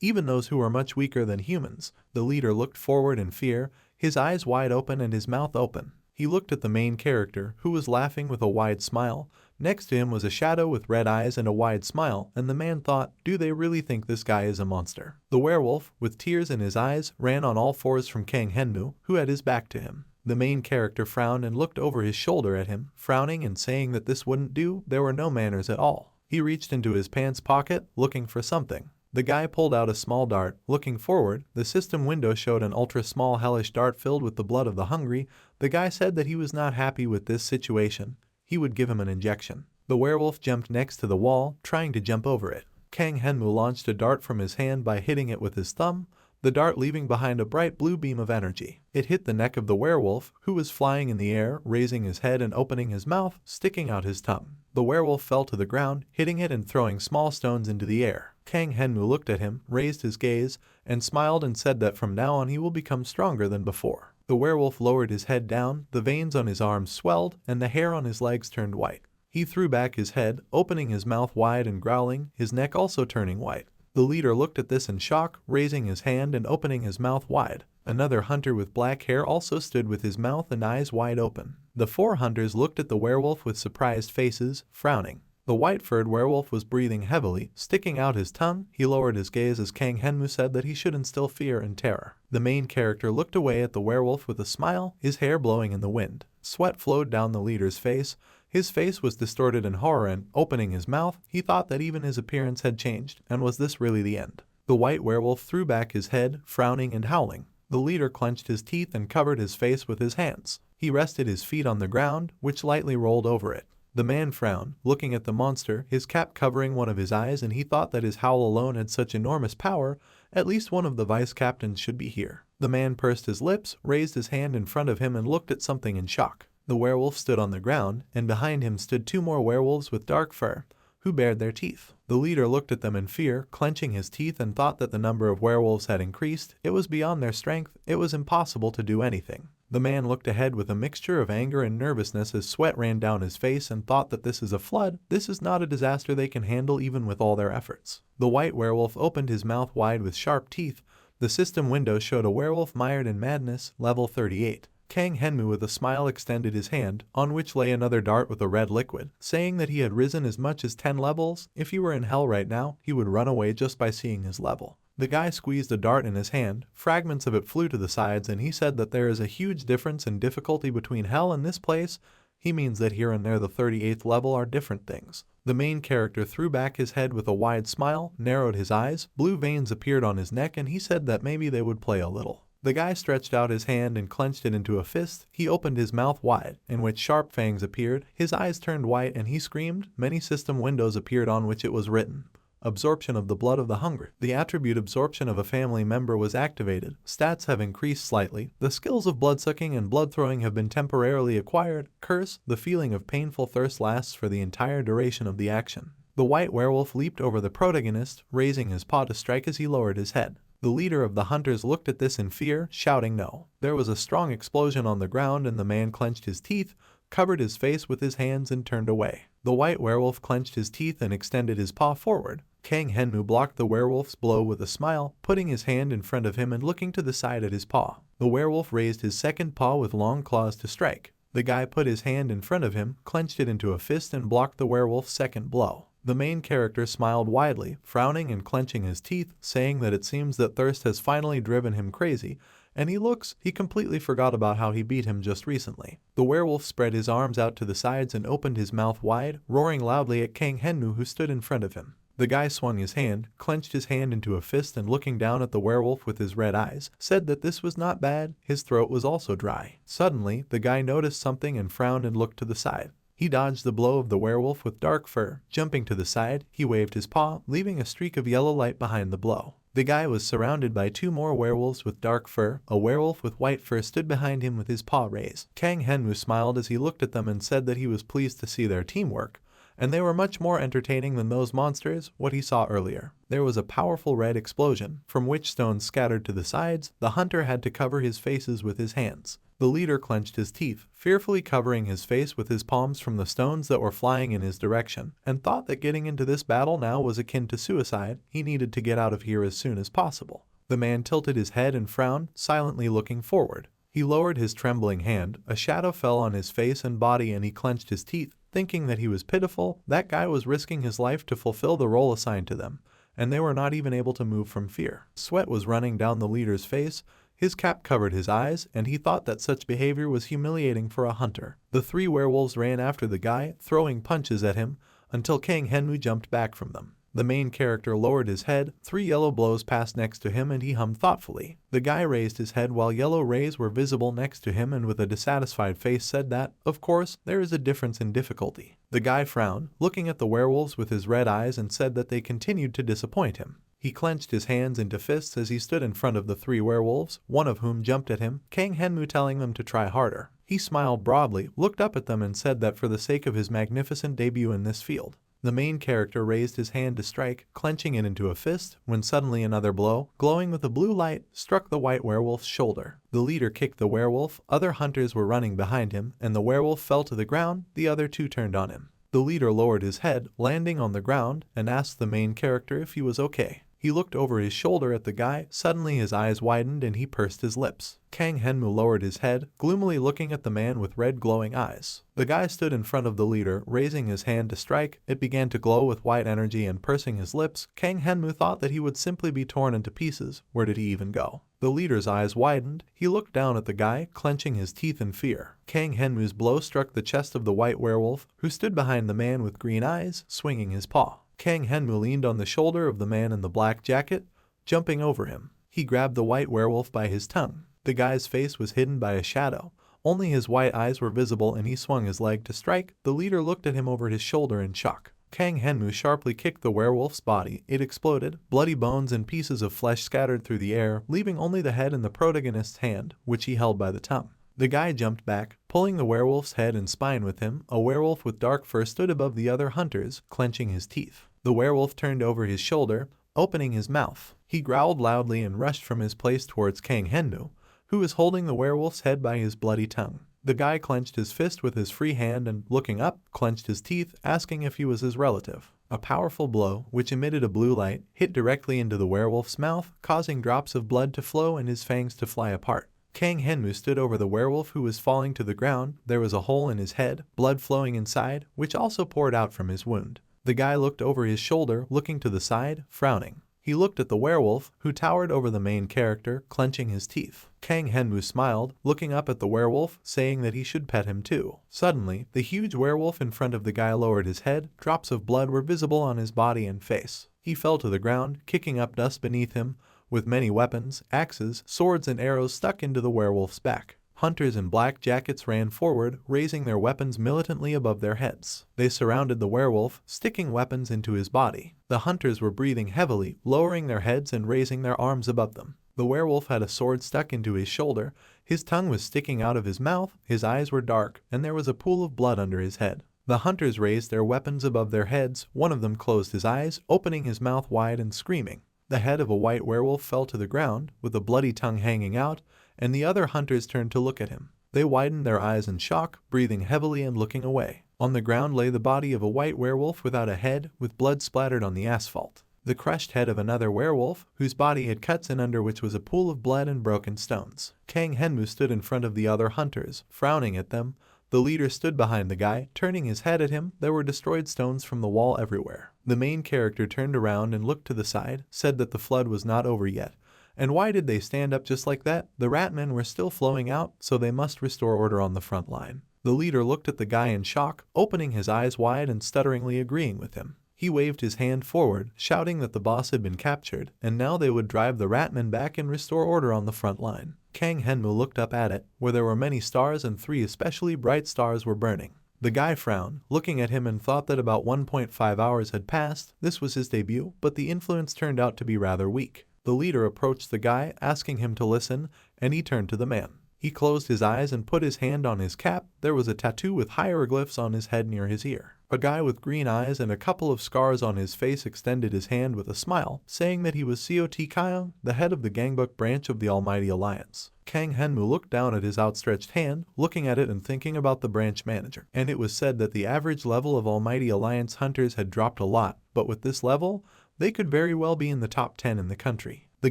even those who were much weaker than humans. The leader looked forward in fear, his eyes wide open and his mouth open. He looked at the main character, who was laughing with a wide smile. Next to him was a shadow with red eyes and a wide smile, and the man thought, do they really think this guy is a monster? The werewolf, with tears in his eyes, ran on all fours from Kang Henmu, who had his back to him. The main character frowned and looked over his shoulder at him, frowning and saying that this wouldn't do. There were no manners at all. He reached into his pants pocket, looking for something. The guy pulled out a small dart. Looking forward, the system window showed an ultra-small hellish dart filled with the blood of the hungry. The guy said that he was not happy with this situation. He would give him an injection. The werewolf jumped next to the wall, trying to jump over it. Kang Henmu launched a dart from his hand by hitting it with his thumb. the dart leaving behind a bright blue beam of energy. It hit the neck of the werewolf, who was flying in the air, raising his head and opening his mouth, sticking out his tongue. The werewolf fell to the ground, hitting it and throwing small stones into the air. Kang Henmu looked at him, raised his gaze, and smiled and said that from now on he will become stronger than before. The werewolf lowered his head down, the veins on his arms swelled, and the hair on his legs turned white. He threw back his head, opening his mouth wide and growling, his neck also turning white. The leader looked at this in shock, raising his hand and opening his mouth wide. Another hunter with black hair also stood with his mouth and eyes wide open. The 4 hunters looked at the werewolf with surprised faces, frowning. The white-furred werewolf was breathing heavily, sticking out his tongue. He lowered his gaze as Kang Henmu said that he should instill fear and terror. The main character looked away at the werewolf with a smile, his hair blowing in the wind. Sweat flowed down the leader's face. His face was distorted in horror and, opening his mouth, he thought that even his appearance had changed, and was this really the end? The white werewolf threw back his head, frowning and howling. The leader clenched his teeth and covered his face with his hands. He rested his feet on the ground, which lightly rolled over it. The man frowned, looking at the monster, his cap covering one of his eyes, and he thought that his howl alone had such enormous power. At least one of the vice captains should be here. The man pursed his lips, raised his hand in front of him and looked at something in shock. The werewolf stood on the ground, and behind him stood 2 more werewolves with dark fur, who bared their teeth. The leader looked at them in fear, clenching his teeth, and thought that the number of werewolves had increased. It was beyond their strength. It was impossible to do anything. The man looked ahead with a mixture of anger and nervousness as sweat ran down his face and thought that this is a flood. This is not a disaster they can handle even with all their efforts. The white werewolf opened his mouth wide with sharp teeth. The system window showed a werewolf mired in madness, level 38. Kang Henmu with a smile extended his hand, on which lay another dart with a red liquid, saying that he had risen as much as 10 levels. If he were in hell right now, he would run away just by seeing his level. The guy squeezed a dart in his hand, fragments of it flew to the sides, and he said that there is a huge difference in difficulty between hell and this place. He means that here and there the 38th level are different things. The main character threw back his head with a wide smile, narrowed his eyes, blue veins appeared on his neck, and he said that maybe they would play a little. The guy stretched out his hand and clenched it into a fist. He opened his mouth wide, in which sharp fangs appeared. His eyes turned white and he screamed. Many system windows appeared on which it was written, "Absorption of the blood of the hungry." The attribute absorption of a family member was activated. Stats have increased slightly. The skills of bloodsucking and blood throwing have been temporarily acquired. Curse, the feeling of painful thirst lasts for the entire duration of the action. The white werewolf leaped over the protagonist, raising his paw to strike as he lowered his head. The leader of the hunters looked at this in fear, shouting no. There was a strong explosion on the ground and the man clenched his teeth, covered his face with his hands and turned away. The white werewolf clenched his teeth and extended his paw forward. Kang Henmu blocked the werewolf's blow with a smile, putting his hand in front of him and looking to the side at his paw. The werewolf raised his second paw with long claws to strike. The guy put his hand in front of him, clenched it into a fist and blocked the werewolf's second blow. The main character smiled widely, frowning and clenching his teeth, saying that it seems that thirst has finally driven him crazy, and he completely forgot about how he beat him just recently. The werewolf spread his arms out to the sides and opened his mouth wide, roaring loudly at Kang Henmu who stood in front of him. The guy swung his hand, clenched his hand into a fist and looking down at the werewolf with his red eyes, said that this was not bad. His throat was also dry. Suddenly, the guy noticed something and frowned and looked to the side. He dodged the blow of the werewolf with dark fur. Jumping to the side, he waved his paw, leaving a streak of yellow light behind the blow. The guy was surrounded by 2 more werewolves with dark fur. A werewolf with white fur stood behind him with his paw raised. Kang Henmu smiled as he looked at them and said that he was pleased to see their teamwork, and they were much more entertaining than those monsters, what he saw earlier. There was a powerful red explosion, from which stones scattered to the sides. The hunter had to cover his faces with his hands. The leader clenched his teeth, fearfully covering his face with his palms from the stones that were flying in his direction, and thought that getting into this battle now was akin to suicide. He needed to get out of here as soon as possible. The man tilted his head and frowned, silently looking forward. He lowered his trembling hand, a shadow fell on his face and body and he clenched his teeth, thinking that he was pitiful. That guy was risking his life to fulfill the role assigned to them, and they were not even able to move from fear. Sweat was running down the leader's face. His cap covered his eyes, and he thought that such behavior was humiliating for a hunter. The 3 werewolves ran after the guy, throwing punches at him, until Kang Henmu jumped back from them. The main character lowered his head, 3 yellow blows passed next to him and he hummed thoughtfully. The guy raised his head while yellow rays were visible next to him and with a dissatisfied face said that, of course, there is a difference in difficulty. The guy frowned, looking at the werewolves with his red eyes and said that they continued to disappoint him. He clenched his hands into fists as he stood in front of the 3 werewolves, one of whom jumped at him, Kang Henmu telling them to try harder. He smiled broadly, looked up at them and said that for the sake of his magnificent debut in this field. The main character raised his hand to strike, clenching it into a fist, when suddenly another blow, glowing with a blue light, struck the white werewolf's shoulder. The leader kicked the werewolf, other hunters were running behind him, and the werewolf fell to the ground, the other 2 turned on him. The leader lowered his head, landing on the ground, and asked the main character if he was okay. He looked over his shoulder at the guy, suddenly his eyes widened and he pursed his lips. Kang Henmu lowered his head, gloomily looking at the man with red glowing eyes. The guy stood in front of the leader, raising his hand to strike. It began to glow with white energy and pursing his lips. Kang Henmu thought that he would simply be torn into pieces. Where did he even go? The leader's eyes widened. He looked down at the guy, clenching his teeth in fear. Kang Henmu's blow struck the chest of the white werewolf, who stood behind the man with green eyes, swinging his paw. Kang Henmu leaned on the shoulder of the man in the black jacket, jumping over him. He grabbed the white werewolf by his tongue. The guy's face was hidden by a shadow. Only his white eyes were visible and he swung his leg to strike. The leader looked at him over his shoulder in shock. Kang Henmu sharply kicked the werewolf's body. It exploded. Bloody bones and pieces of flesh scattered through the air, leaving only the head in the protagonist's hand, which he held by the tongue. The guy jumped back, pulling the werewolf's head and spine with him. A werewolf with dark fur stood above the other hunters, clenching his teeth. The werewolf turned over his shoulder, opening his mouth. He growled loudly and rushed from his place towards Kang Henmu, who was holding the werewolf's head by his bloody tongue. The guy clenched his fist with his free hand and, looking up, clenched his teeth, asking if he was his relative. A powerful blow, which emitted a blue light, hit directly into the werewolf's mouth, causing drops of blood to flow and his fangs to fly apart. Kang Henmu stood over the werewolf who was falling to the ground. There was a hole in his head, blood flowing inside, which also poured out from his wound. The guy looked over his shoulder, looking to the side, frowning. He looked at the werewolf, who towered over the main character, clenching his teeth. Kang Henmu smiled, looking up at the werewolf, saying that he should pet him too. Suddenly, the huge werewolf in front of the guy lowered his head. Drops of blood were visible on his body and face. He fell to the ground, kicking up dust beneath him, with many weapons, axes, swords and arrows stuck into the werewolf's back. Hunters in black jackets ran forward, raising their weapons militantly above their heads. They surrounded the werewolf, sticking weapons into his body. The hunters were breathing heavily, lowering their heads and raising their arms above them. The werewolf had a sword stuck into his shoulder, his tongue was sticking out of his mouth, his eyes were dark, and there was a pool of blood under his head. The hunters raised their weapons above their heads. One of them closed his eyes, opening his mouth wide and screaming. The head of a white werewolf fell to the ground, with a bloody tongue hanging out, and the other hunters turned to look at him. They widened their eyes in shock, breathing heavily and looking away. On the ground lay the body of a white werewolf without a head, with blood splattered on the asphalt. The crushed head of another werewolf, whose body had cuts and under which was a pool of blood and broken stones. Kang Henmu stood in front of the other hunters, frowning at them. The leader stood behind the guy, turning his head at him. There were destroyed stones from the wall everywhere. The main character turned around and looked to the side, said that the flood was not over yet. And why did they stand up just like that? The ratmen were still flowing out, so they must restore order on the front line. The leader looked at the guy in shock, opening his eyes wide and stutteringly agreeing with him. He waved his hand forward, shouting that the boss had been captured, and now they would drive the ratmen back and restore order on the front line. Kang Henmu looked up at it, where there were many stars and 3 especially bright stars were burning. The guy frowned, looking at him, and thought that about 1.5 hours had passed. This was his debut, but the influence turned out to be rather weak. The leader approached the guy, asking him to listen, and he turned to the man. He closed his eyes and put his hand on his cap. There was a tattoo with hieroglyphs on his head near his ear. A guy with green eyes and a couple of scars on his face extended his hand with a smile, saying that he was Cot Kyung, the head of the Gangbuk branch of the Almighty Alliance. Kang Henmu looked down at his outstretched hand, looking at it and thinking about the branch manager. And it was said that the average level of Almighty Alliance hunters had dropped a lot, but with this level, they could very well be in the top 10 in the country. The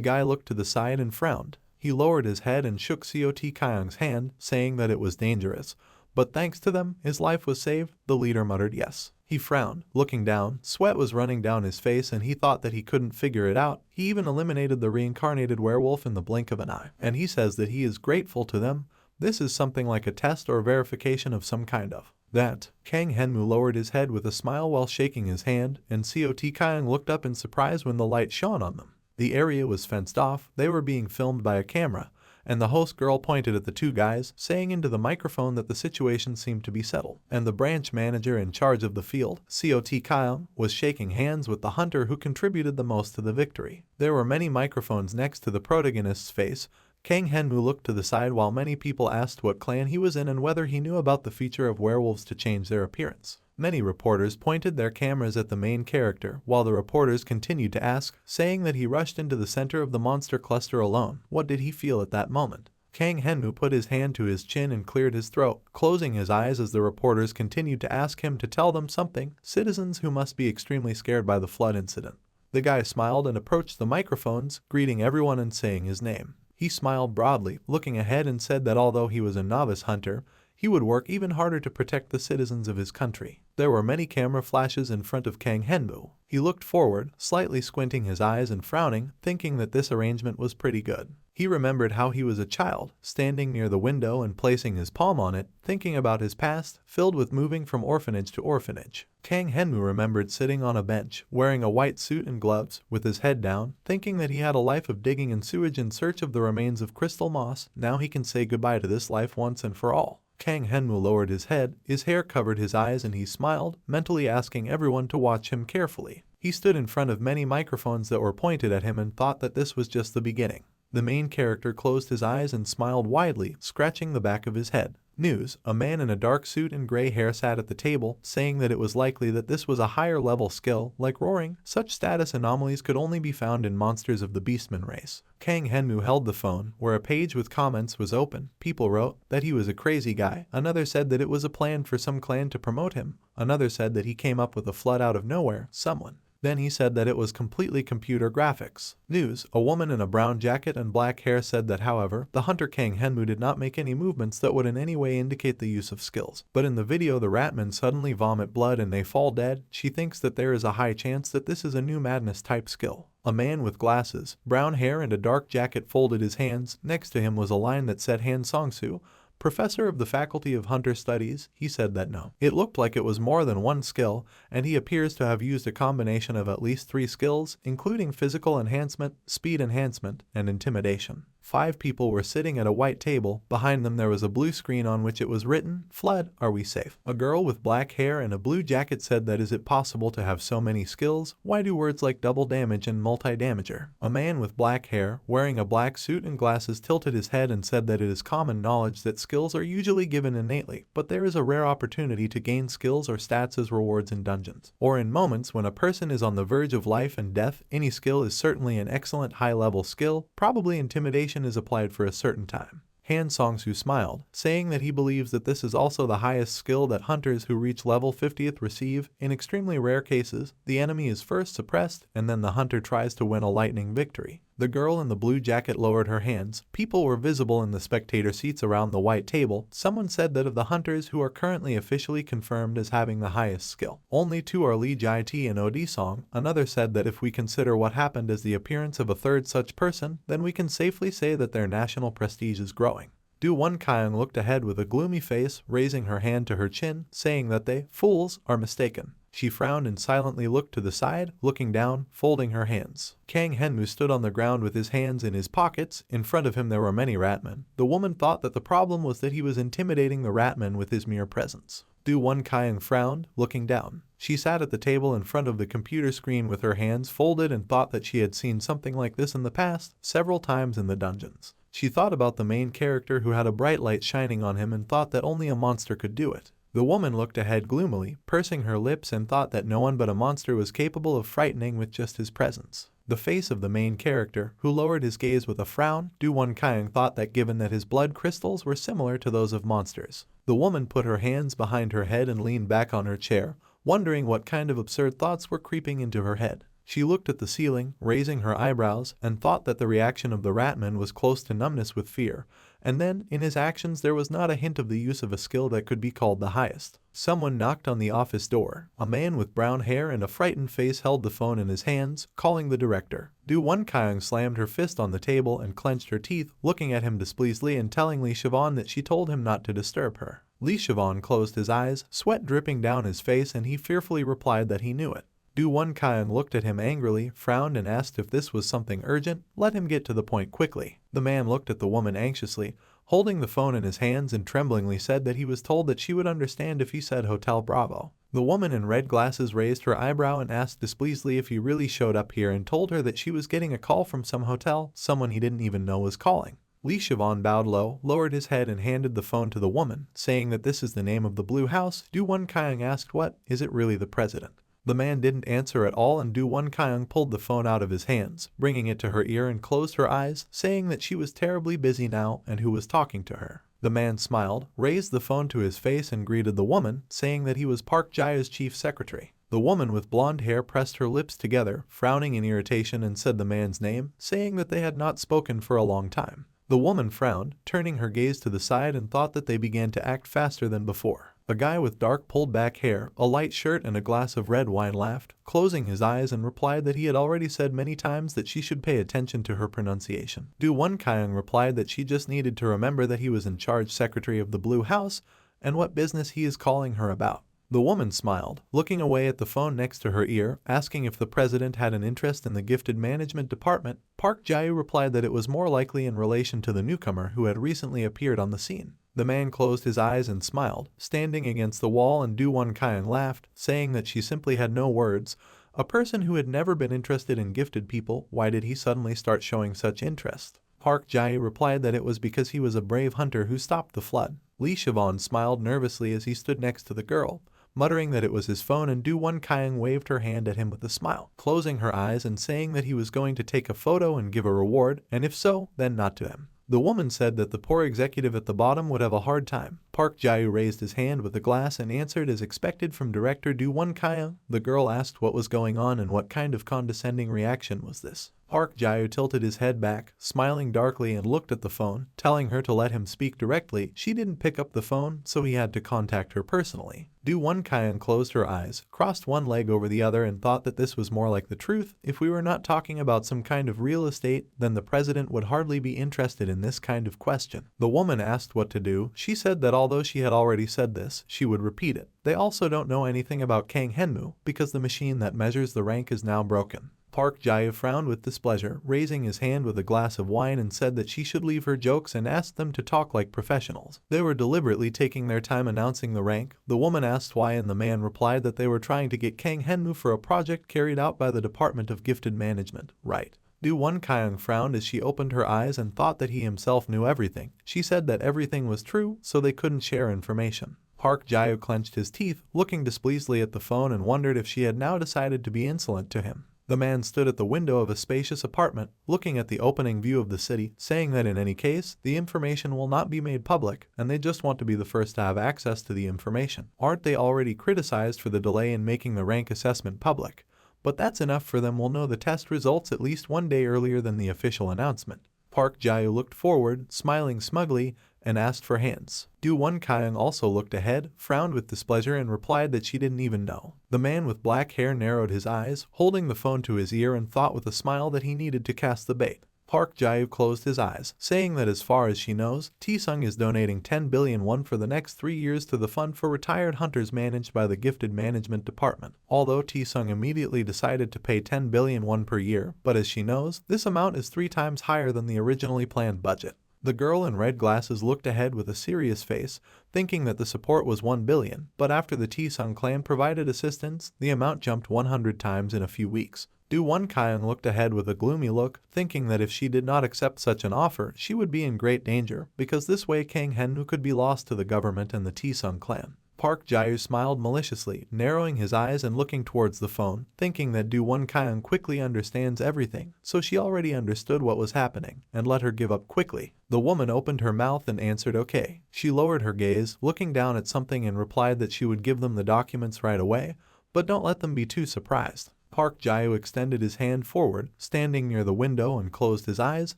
guy looked to the side and frowned. He lowered his head and shook Cot Kyung's hand, saying that it was dangerous. But thanks to them, his life was saved. The leader muttered yes. He frowned, looking down. Sweat was running down his face and he thought that he couldn't figure it out. He even eliminated the reincarnated werewolf in the blink of an eye. And he says that he is grateful to them. This is something like a test or verification of some kind of. That. Kang Henmu lowered his head with a smile while shaking his hand, and Cot Kyung looked up in surprise when the light shone on them. The area was fenced off. They were being filmed by a camera, and the host girl pointed at the two guys, saying into the microphone that the situation seemed to be settled. And the branch manager in charge of the field, COT Kyung, was shaking hands with the hunter who contributed the most to the victory. There were many microphones next to the protagonist's face. Kang Henmu looked to the side while many people asked what clan he was in and whether he knew about the feature of werewolves to change their appearance. Many reporters pointed their cameras at the main character, while the reporters continued to ask, saying that he rushed into the center of the monster cluster alone. What did he feel at that moment? Kang Henmu put his hand to his chin and cleared his throat, closing his eyes as the reporters continued to ask him to tell them something, citizens who must be extremely scared by the flood incident. The guy smiled and approached the microphones, greeting everyone and saying his name. He smiled broadly, looking ahead, and said that although he was a novice hunter, he would work even harder to protect the citizens of his country. There were many camera flashes in front of Kang Henmu. He looked forward, slightly squinting his eyes and frowning, thinking that this arrangement was pretty good. He remembered how he was a child, standing near the window and placing his palm on it, thinking about his past, filled with moving from orphanage to orphanage. Kang Henmu remembered sitting on a bench, wearing a white suit and gloves, with his head down, thinking that he had a life of digging in sewage in search of the remains of crystal moss. Now he can say goodbye to this life once and for all. Kang Henmu lowered his head, his hair covered his eyes, and he smiled, mentally asking everyone to watch him carefully. He stood in front of many microphones that were pointed at him and thought that this was just the beginning. The main character closed his eyes and smiled widely, scratching the back of his head. News: a man in a dark suit and gray hair sat at the table, saying that it was likely that this was a higher level skill, like roaring. Such status anomalies could only be found in monsters of the Beastman race. Kang Henmu held the phone, where a page with comments was open. People wrote that he was a crazy guy. Another said that it was a plan for some clan to promote him. Another said that he came up with a flood out of nowhere. Someone. Then he said that it was completely computer graphics. News: a woman in a brown jacket and black hair said that, however, the hunter Kang Henmu did not make any movements that would in any way indicate the use of skills. But in the video the ratmen suddenly vomit blood and they fall dead. She thinks that there is a high chance that this is a new madness type skill. A man with glasses, brown hair and a dark jacket folded his hands. Next to him was a line that said Han Song-soo, professor of the Faculty of Hunter Studies. He said that no. It looked like it was more than one skill, and he appears to have used a combination of at least 3 skills, including physical enhancement, speed enhancement, and intimidation. 5 people were sitting at a white table. Behind them there was a blue screen on which it was written, "Flood, are we safe?" A girl with black hair and a blue jacket said that is it possible to have so many skills? Why do words like double damage and multi-damager? A man with black hair, wearing a black suit and glasses, tilted his head and said that it is common knowledge that skills are usually given innately, but there is a rare opportunity to gain skills or stats as rewards in dungeons. Or in moments when a person is on the verge of life and death, any skill is certainly an excellent high-level skill. Probably intimidation is applied for a certain time. Han Song-soo smiled, saying that he believes that this is also the highest skill that hunters who reach level 50th receive. In extremely rare cases, the enemy is first suppressed and then the hunter tries to win a lightning victory. The girl in the blue jacket lowered her hands. People were visible in the spectator seats around the white table. Someone said that of the hunters who are currently officially confirmed as having the highest skill, only 2 are Lee Jai-T and OD Song. Another said that if we consider what happened as the appearance of a third such person, then we can safely say that their national prestige is growing. Do Won Kyung looked ahead with a gloomy face, raising her hand to her chin, saying that they, fools, are mistaken. She frowned and silently looked to the side, looking down, folding her hands. Kang Henmu stood on the ground with his hands in his pockets. In front of him there were many ratmen. The woman thought that the problem was that he was intimidating the ratmen with his mere presence. Do Won Kyung frowned, looking down. She sat at the table in front of the computer screen with her hands folded and thought that she had seen something like this in the past, several times in the dungeons. She thought about the main character who had a bright light shining on him and thought that only a monster could do it. The woman looked ahead gloomily, pursing her lips, and thought that no one but a monster was capable of frightening with just his presence. The face of the main character, who lowered his gaze with a frown, Do Won Kyung thought that given that his blood crystals were similar to those of monsters. The woman put her hands behind her head and leaned back on her chair, wondering what kind of absurd thoughts were creeping into her head. She looked at the ceiling, raising her eyebrows, and thought that the reaction of the ratman was close to numbness with fear. And then, in his actions there was not a hint of the use of a skill that could be called the highest. Someone knocked on the office door. A man with brown hair and a frightened face held the phone in his hands, calling the director. Do Won Kyung slammed her fist on the table and clenched her teeth, looking at him displeasedly and telling Lee Siobhan that she told him not to disturb her. Lee Siobhan closed his eyes, sweat dripping down his face, and he fearfully replied that he knew it. Du One Kyung looked at him angrily, frowned and asked if this was something urgent. Let him get to the point quickly. The man looked at the woman anxiously, holding the phone in his hands, and tremblingly said that he was told that she would understand if he said Hotel Bravo. The woman in red glasses raised her eyebrow and asked displeasedly if he really showed up here, and told her that she was getting a call from some hotel, someone he didn't even know was calling. Lee Siobhan bowed low, lowered his head and handed the phone to the woman, saying that this is the name of the Blue House. Du One Kyung asked, "What, is it really the president?" The man didn't answer at all, and Du One Kyung pulled the phone out of his hands, bringing it to her ear, and closed her eyes, saying that she was terribly busy now and who was talking to her. The man smiled, raised the phone to his face and greeted the woman, saying that he was Park Jae-woo's chief secretary. The woman with blonde hair pressed her lips together, frowning in irritation, and said the man's name, saying that they had not spoken for a long time. The woman frowned, turning her gaze to the side, and thought that they began to act faster than before. A guy with dark pulled-back hair, a light shirt and a glass of red wine laughed, closing his eyes, and replied that he had already said many times that she should pay attention to her pronunciation. Du One Kyung replied that she just needed to remember that he was in charge secretary of the Blue House, and what business he is calling her about. The woman smiled, looking away at the phone next to her ear, asking if the president had an interest in the gifted management department. Park Jae-woo replied that it was more likely in relation to the newcomer who had recently appeared on the scene. The man closed his eyes and smiled, standing against the wall, and Du One Kyung laughed, saying that she simply had no words. A person who had never been interested in gifted people, why did he suddenly start showing such interest? Park Jae-woo replied that it was because he was a brave hunter who stopped the flood. Lee Siobhan smiled nervously as he stood next to the girl, muttering that it was his phone, and Du One Kyung waved her hand at him with a smile, closing her eyes and saying that he was going to take a photo and give a reward, and if so, then not to him. The woman said that the poor executive at the bottom would have a hard time. Park Jae-woo raised his hand with a glass and answered as expected from director Du One Kyung. The girl asked what was going on and what kind of condescending reaction was this. Park Jae-woo tilted his head back, smiling darkly, and looked at the phone, telling her to let him speak directly. She didn't pick up the phone, so he had to contact her personally. Du One Kyung closed her eyes, crossed one leg over the other, and thought that this was more like the truth. If we were not talking about some kind of real estate, then the president would hardly be interested in this kind of question. The woman asked what to do. She said that although she had already said this, she would repeat it. They also don't know anything about Kang Henmu, because the machine that measures the rank is now broken. Park Jae-woo frowned with displeasure, raising his hand with a glass of wine, and said that she should leave her jokes and asked them to talk like professionals. They were deliberately taking their time announcing the rank. The woman asked why, and the man replied that they were trying to get Kang Henmu for a project carried out by the Department of Gifted Management. Right. Du One Kyung frowned as she opened her eyes and thought that he himself knew everything. She said that everything was true, so they couldn't share information. Park Jae-woo clenched his teeth, looking displeasedly at the phone, and wondered if she had now decided to be insolent to him. The man stood at the window of a spacious apartment, looking at the opening view of the city, saying that in any case, the information will not be made public, and they just want to be the first to have access to the information. Aren't they already criticized for the delay in making the rank assessment public? But that's enough for them. We'll know the test results at least one day earlier than the official announcement. Park Jae-woo looked forward, smiling smugly, and asked for hands. Du One Kyung also looked ahead, frowned with displeasure, and replied that she didn't even know. The man with black hair narrowed his eyes, holding the phone to his ear, and thought with a smile that he needed to cast the bait. Park Jae-woo closed his eyes, saying that as far as she knows, Taesung is donating 10 billion won for the next 3 years to the fund for retired hunters managed by the Gifted Management Department. Although Taesung immediately decided to pay 10 billion won per year, but as she knows, this amount is 3 times higher than the originally planned budget. The girl in red glasses looked ahead with a serious face, thinking that the support was 1 billion, but after the Taesung clan provided assistance, the amount jumped 100 times in a few weeks. Du One Kyung looked ahead with a gloomy look, thinking that if she did not accept such an offer, she would be in great danger, because this way Kang Henmu could be lost to the government and the Taesung clan. Park Jae-woo smiled maliciously, narrowing his eyes and looking towards the phone, thinking that Du One Kyung quickly understands everything, so she already understood what was happening, and let her give up quickly. The woman opened her mouth and answered okay. She lowered her gaze, looking down at something, and replied that she would give them the documents right away, but don't let them be too surprised. Park Jae-woo extended his hand forward, standing near the window, and closed his eyes,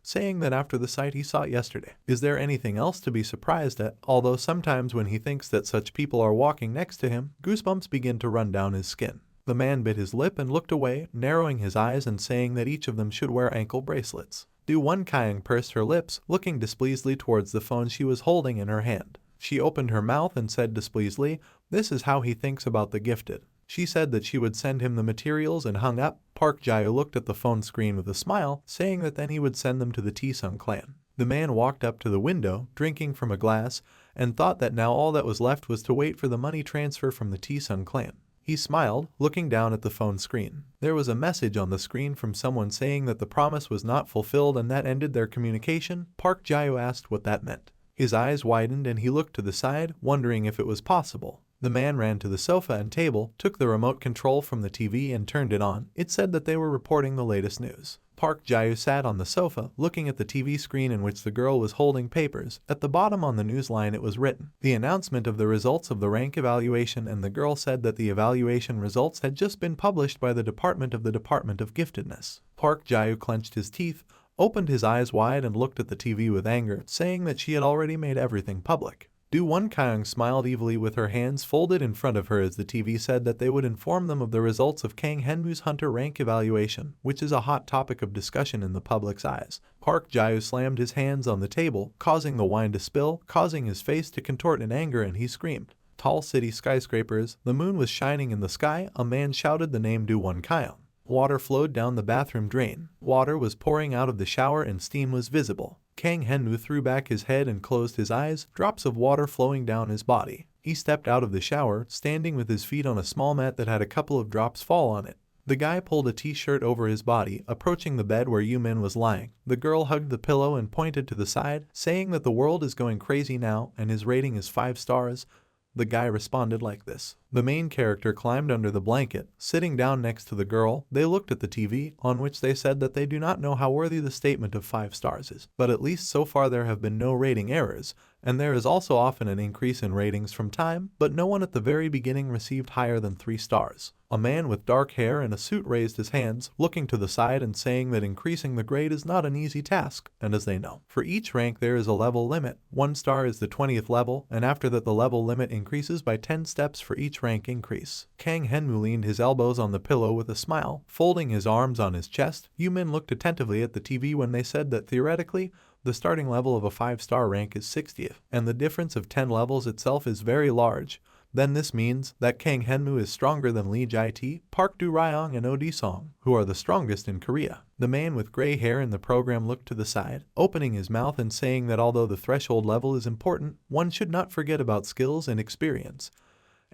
saying that after the sight he saw yesterday, is there anything else to be surprised at? Although sometimes when he thinks that such people are walking next to him, goosebumps begin to run down his skin. The man bit his lip and looked away, narrowing his eyes and saying that each of them should wear ankle bracelets. Du One Kyung pursed her lips, looking displeasedly towards the phone she was holding in her hand. She opened her mouth and said displeasedly, "This is how he thinks about the gifted." She said that she would send him the materials and hung up. Park Jae looked at the phone screen with a smile, saying that then he would send them to the Taesung clan. The man walked up to the window, drinking from a glass, and thought that now all that was left was to wait for the money transfer from the Taesung clan. He smiled, looking down at the phone screen. There was a message on the screen from someone saying that the promise was not fulfilled and that ended their communication. Park Jae asked what that meant. His eyes widened and he looked to the side, wondering if it was possible. The man ran to the sofa and table, took the remote control from the TV and turned it on. It said that they were reporting the latest news. Park Jae sat on the sofa, looking at the TV screen in which the girl was holding papers. At the bottom on the newsline it was written, "The announcement of the results of the rank evaluation," and the girl said that the evaluation results had just been published by the Department of Giftedness. Park Jae clenched his teeth, opened his eyes wide and looked at the TV with anger, saying that she had already made everything public. Do Won Kyung smiled evilly with her hands folded in front of her as the TV said that they would inform them of the results of Kang Henmu's Hunter rank evaluation, which is a hot topic of discussion in the public's eyes. Park Jae slammed his hands on the table, causing the wine to spill, causing his face to contort in anger, and he screamed. Tall city skyscrapers, the moon was shining in the sky, a man shouted the name Do Won Kyung. Water flowed down the bathroom drain. Water was pouring out of the shower and steam was visible. Kang Henmu threw back his head and closed his eyes, drops of water flowing down his body. He stepped out of the shower, standing with his feet on a small mat that had a couple of drops fall on it. The guy pulled a t-shirt over his body, approaching the bed where Yu-min was lying. The girl hugged the pillow and pointed to the side, saying that the world is going crazy now and his rating is 5 stars. The guy responded like this. The main character climbed under the blanket, sitting down next to the girl. They looked at the TV, on which they said that they do not know how worthy the statement of 5 stars is, but at least so far there have been no rating errors, and there is also often an increase in ratings from time, but no one at the very beginning received higher than 3 stars. A man with dark hair and a suit raised his hands, looking to the side and saying that increasing the grade is not an easy task, and as they know, for each rank there is a level limit. 1 star is the 20th level, and after that the level limit increases by 10 steps for each rank increase. Kang Henmu leaned his elbows on the pillow with a smile, folding his arms on his chest. Yu-min looked attentively at the TV when they said that theoretically, the starting level of a 5-star rank is 60th, and the difference of 10 levels itself is very large. Then this means that Kang Henmu is stronger than Lee Jae-tae, Park Do-ryong and Oh Di-song, who are the strongest in Korea. The man with gray hair in the program looked to the side, opening his mouth and saying that although the threshold level is important, one should not forget about skills and experience.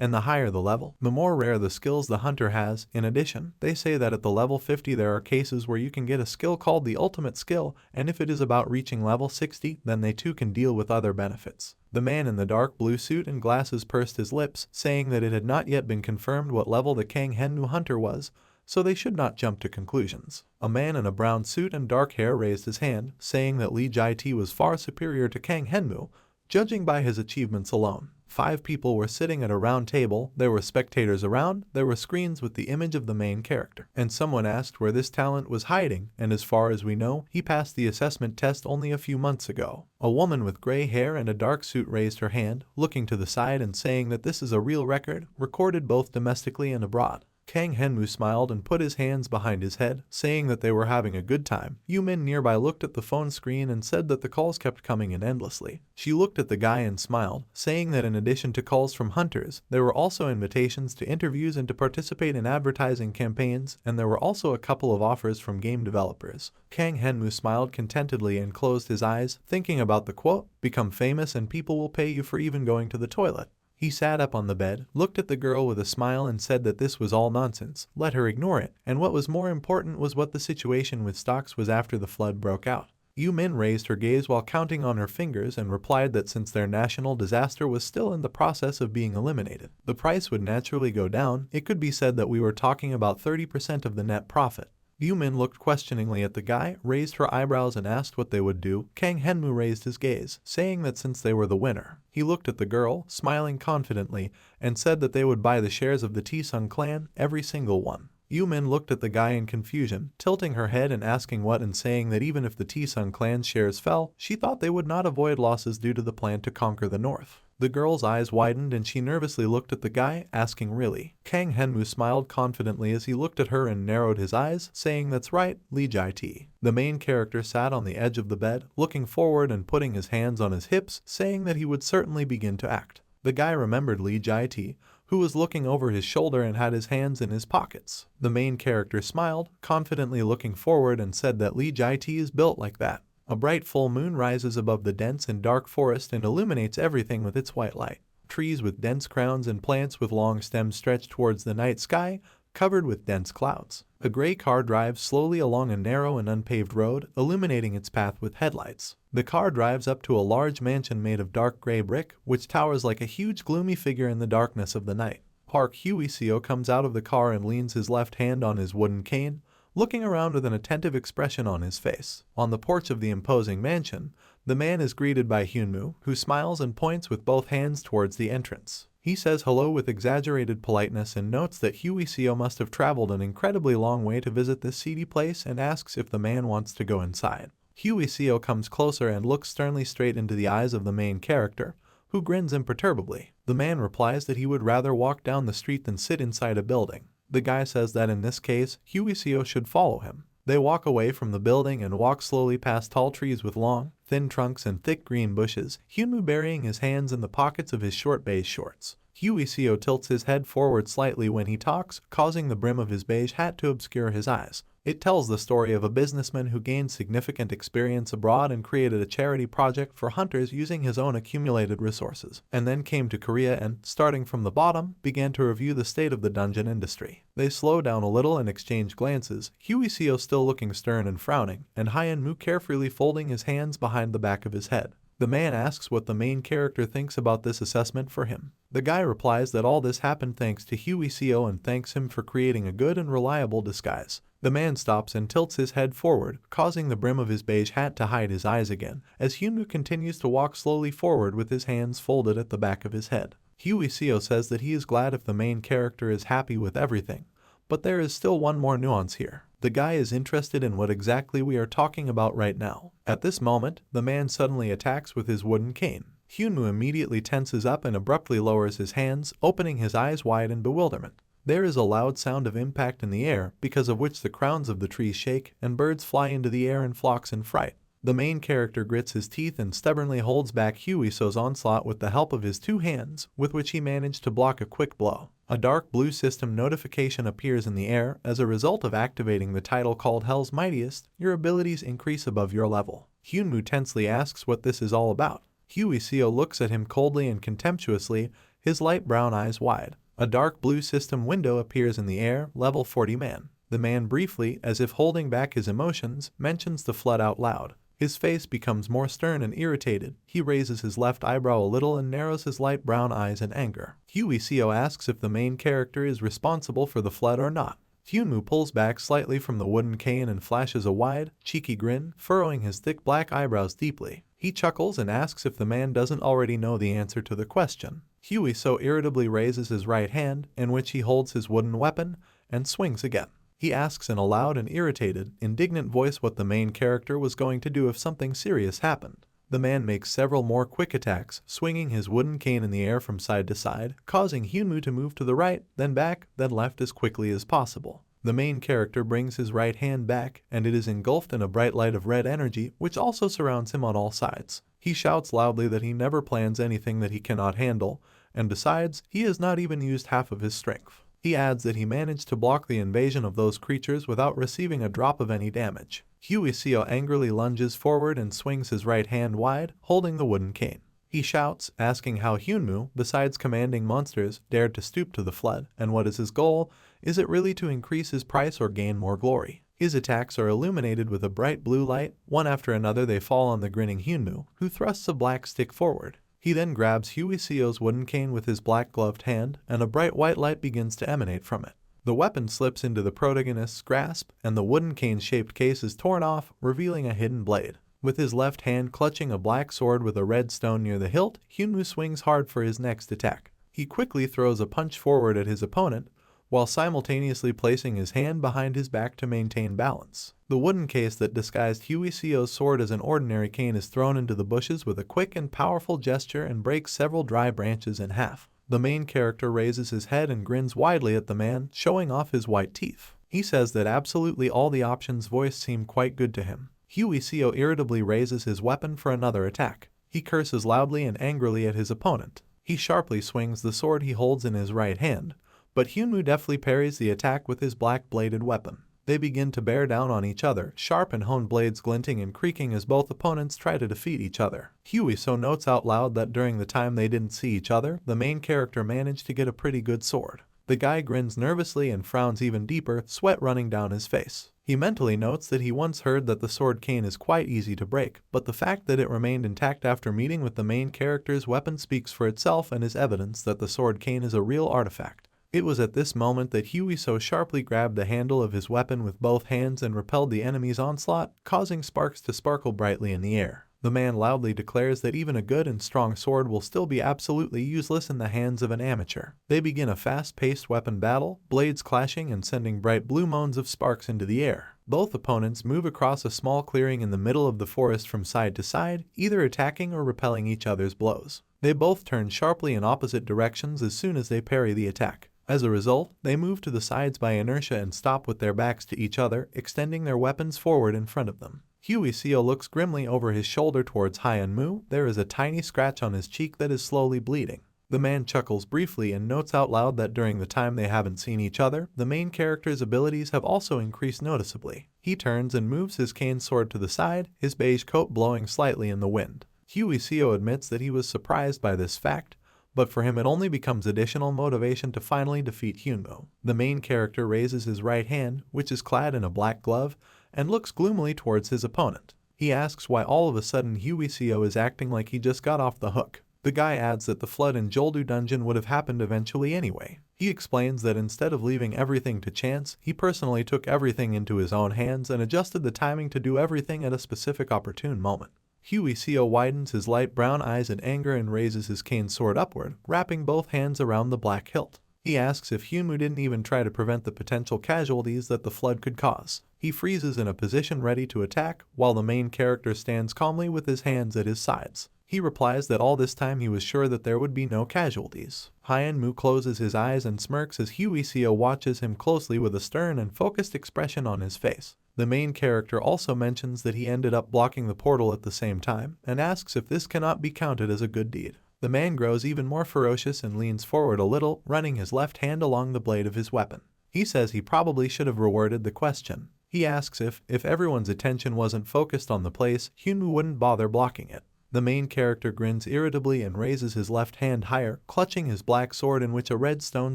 And the higher the level, the more rare the skills the hunter has. In addition, they say that at the level 50 there are cases where you can get a skill called the ultimate skill, and if it is about reaching level 60, then they too can deal with other benefits. The man in the dark blue suit and glasses pursed his lips, saying that it had not yet been confirmed what level the Kang Henmu hunter was, so they should not jump to conclusions. A man in a brown suit and dark hair raised his hand, saying that Lee Jae-tae was far superior to Kang Henmu, judging by his achievements alone. 5 people were sitting at a round table, there were spectators around, there were screens with the image of the main character. And someone asked where this talent was hiding, and as far as we know, he passed the assessment test only a few months ago. A woman with gray hair and a dark suit raised her hand, looking to the side and saying that this is a real record, recorded both domestically and abroad. Kang Henmu smiled and put his hands behind his head, saying that they were having a good time. Yu-min nearby looked at the phone screen and said that the calls kept coming in endlessly. She looked at the guy and smiled, saying that in addition to calls from hunters, there were also invitations to interviews and to participate in advertising campaigns, and there were also a couple of offers from game developers. Kang Henmu smiled contentedly and closed his eyes, thinking about the quote, "Become famous and people will pay you for even going to the toilet." He sat up on the bed, looked at the girl with a smile and said that this was all nonsense, let her ignore it, and what was more important was what the situation with stocks was after the flood broke out. Yu-min raised her gaze while counting on her fingers and replied that since their national disaster was still in the process of being eliminated, the price would naturally go down. It could be said that we were talking about 30% of the net profit. Yu-min looked questioningly at the guy, raised her eyebrows and asked what they would do. Kang Henmu raised his gaze, saying that since they were the winner. He looked at the girl, smiling confidently, and said that they would buy the shares of the Taesung clan, every single one. Yu-min looked at the guy in confusion, tilting her head and asking what, and saying that even if the Taesung clan's shares fell, she thought they would not avoid losses due to the plan to conquer the north. The girl's eyes widened and she nervously looked at the guy, asking really. Kang Henmu smiled confidently as he looked at her and narrowed his eyes, saying that's right, Lee Jae-tae. The main character sat on the edge of the bed, looking forward and putting his hands on his hips, saying that he would certainly begin to act. The guy remembered Lee Jae-tae, who was looking over his shoulder and had his hands in his pockets. The main character smiled, confidently looking forward, and said that Lee Jai-T is built like that. A bright full moon rises above the dense and dark forest and illuminates everything with its white light. Trees with dense crowns and plants with long stems stretch towards the night sky, covered with dense clouds. A gray car drives slowly along a narrow and unpaved road, illuminating its path with headlights. The car drives up to a large mansion made of dark gray brick, which towers like a huge gloomy figure in the darkness of the night. Park Hyuiseo comes out of the car and leans his left hand on his wooden cane, looking around with an attentive expression on his face. On the porch of the imposing mansion, the man is greeted by Hyunmoo, who smiles and points with both hands towards the entrance. He says hello with exaggerated politeness and notes that Hyuiseo must have traveled an incredibly long way to visit this seedy place and asks if the man wants to go inside. Hyuiseo comes closer and looks sternly straight into the eyes of the main character, who grins imperturbably. The man replies that he would rather walk down the street than sit inside a building. The guy says that in this case, Hyuiseo should follow him. They walk away from the building and walk slowly past tall trees with long, thin trunks and thick green bushes, Hyunmoo burying his hands in the pockets of his short beige shorts. Hyuiseo tilts his head forward slightly when he talks, causing the brim of his beige hat to obscure his eyes. It tells the story of a businessman who gained significant experience abroad and created a charity project for hunters using his own accumulated resources, and then came to Korea and, starting from the bottom, began to review the state of the dungeon industry. They slow down a little and exchange glances, Hyuiseo still looking stern and frowning, and Hyunmoo carefully folding his hands behind the back of his head. The man asks what the main character thinks about this assessment for him. The guy replies that all this happened thanks to Hyuiseo and thanks him for creating a good and reliable disguise. The man stops and tilts his head forward, causing the brim of his beige hat to hide his eyes again, as Hyunmoo continues to walk slowly forward with his hands folded at the back of his head. Hyuiseo says that he is glad if the main character is happy with everything, but there is still one more nuance here. The guy is interested in what exactly we are talking about right now. At this moment, the man suddenly attacks with his wooden cane. Hyunmoo immediately tenses up and abruptly lowers his hands, opening his eyes wide in bewilderment. There is a loud sound of impact in the air, because of which the crowns of the trees shake and birds fly into the air in flocks in fright. The main character grits his teeth and stubbornly holds back Hyuiseo's onslaught with the help of his two hands, with which he managed to block a quick blow. A dark blue system notification appears in the air. As a result of activating the title called Hell's Mightiest, your abilities increase above your level. Hyunmoo tensely asks what this is all about. Hyuiseo looks at him coldly and contemptuously, his light brown eyes wide. A dark blue system window appears in the air, level 40 man. The man briefly, as if holding back his emotions, mentions the flood out loud. His face becomes more stern and irritated. He raises his left eyebrow a little and narrows his light brown eyes in anger. Hyuiseo asks if the main character is responsible for the flood or not. Hyunmoo pulls back slightly from the wooden cane and flashes a wide, cheeky grin, furrowing his thick black eyebrows deeply. He chuckles and asks if the man doesn't already know the answer to the question. Hyuiseo irritably raises his right hand, in which he holds his wooden weapon, and swings again. He asks in a loud and irritated, indignant voice what the main character was going to do if something serious happened. The man makes several more quick attacks, swinging his wooden cane in the air from side to side, causing Hyunmoo to move to the right, then back, then left as quickly as possible. The main character brings his right hand back, and it is engulfed in a bright light of red energy, which also surrounds him on all sides. He shouts loudly that he never plans anything that he cannot handle, and besides, he has not even used half of his strength. He adds that he managed to block the invasion of those creatures without receiving a drop of any damage. Hyuiseo angrily lunges forward and swings his right hand wide, holding the wooden cane. He shouts, asking how Hyunmoo, besides commanding monsters, dared to stoop to the flood, and what is his goal. Is it really to increase his price or gain more glory? His attacks are illuminated with a bright blue light. One after another they fall on the grinning Hyunmoo, who thrusts a black stick forward. He then grabs Hyuiseo's wooden cane with his black gloved hand, and a bright white light begins to emanate from it. The weapon slips into the protagonist's grasp, and the wooden cane-shaped case is torn off, revealing a hidden blade. With his left hand clutching a black sword with a red stone near the hilt, Hyunmoo swings hard for his next attack. He quickly throws a punch forward at his opponent, while simultaneously placing his hand behind his back to maintain balance. The wooden case that disguised Hyuiseo's sword as an ordinary cane is thrown into the bushes with a quick and powerful gesture and breaks several dry branches in half. The main character raises his head and grins widely at the man, showing off his white teeth. He says that absolutely all the options voiced seem quite good to him. Hyuiseo irritably raises his weapon for another attack. He curses loudly and angrily at his opponent. He sharply swings the sword he holds in his right hand, but Hyunwoo deftly parries the attack with his black-bladed weapon. They begin to bear down on each other, sharp and honed blades glinting and creaking as both opponents try to defeat each other. Hyuiso notes out loud that during the time they didn't see each other, the main character managed to get a pretty good sword. The guy grins nervously and frowns even deeper, sweat running down his face. He mentally notes that he once heard that the sword cane is quite easy to break, but the fact that it remained intact after meeting with the main character's weapon speaks for itself and is evidence that the sword cane is a real artifact. It was at this moment that Hyuiso sharply grabbed the handle of his weapon with both hands and repelled the enemy's onslaught, causing sparks to sparkle brightly in the air. The man loudly declares that even a good and strong sword will still be absolutely useless in the hands of an amateur. They begin a fast-paced weapon battle, blades clashing and sending bright blue moans of sparks into the air. Both opponents move across a small clearing in the middle of the forest from side to side, either attacking or repelling each other's blows. They both turn sharply in opposite directions as soon as they parry the attack. As a result, they move to the sides by inertia and stop with their backs to each other, extending their weapons forward in front of them. Hyuiso looks grimly over his shoulder towards Hyunwoo. There is a tiny scratch on his cheek that is slowly bleeding. The man chuckles briefly and notes out loud that during the time they haven't seen each other, the main character's abilities have also increased noticeably. He turns and moves his cane sword to the side, his beige coat blowing slightly in the wind. Hyuiso admits that he was surprised by this fact, but for him it only becomes additional motivation to finally defeat Hyunwoo. The main character raises his right hand, which is clad in a black glove, and looks gloomily towards his opponent. He asks why all of a sudden Hyuiso is acting like he just got off the hook. The guy adds that the flood in Joldu dungeon would have happened eventually anyway. He explains that instead of leaving everything to chance, he personally took everything into his own hands and adjusted the timing to do everything at a specific opportune moment. Hyuiso widens his light brown eyes in anger and raises his cane sword upward, wrapping both hands around the black hilt. He asks if Hyunwoo didn't even try to prevent the potential casualties that the flood could cause. He freezes in a position ready to attack, while the main character stands calmly with his hands at his sides. He replies that all this time he was sure that there would be no casualties. Hyunwoo closes his eyes and smirks as Hyuiso watches him closely with a stern and focused expression on his face. The main character also mentions that he ended up blocking the portal at the same time, and asks if this cannot be counted as a good deed. The man grows even more ferocious and leans forward a little, running his left hand along the blade of his weapon. He says he probably should have reworded the question. He asks if everyone's attention wasn't focused on the place, Hyunwoo wouldn't bother blocking it. The main character grins irritably and raises his left hand higher, clutching his black sword in which a red stone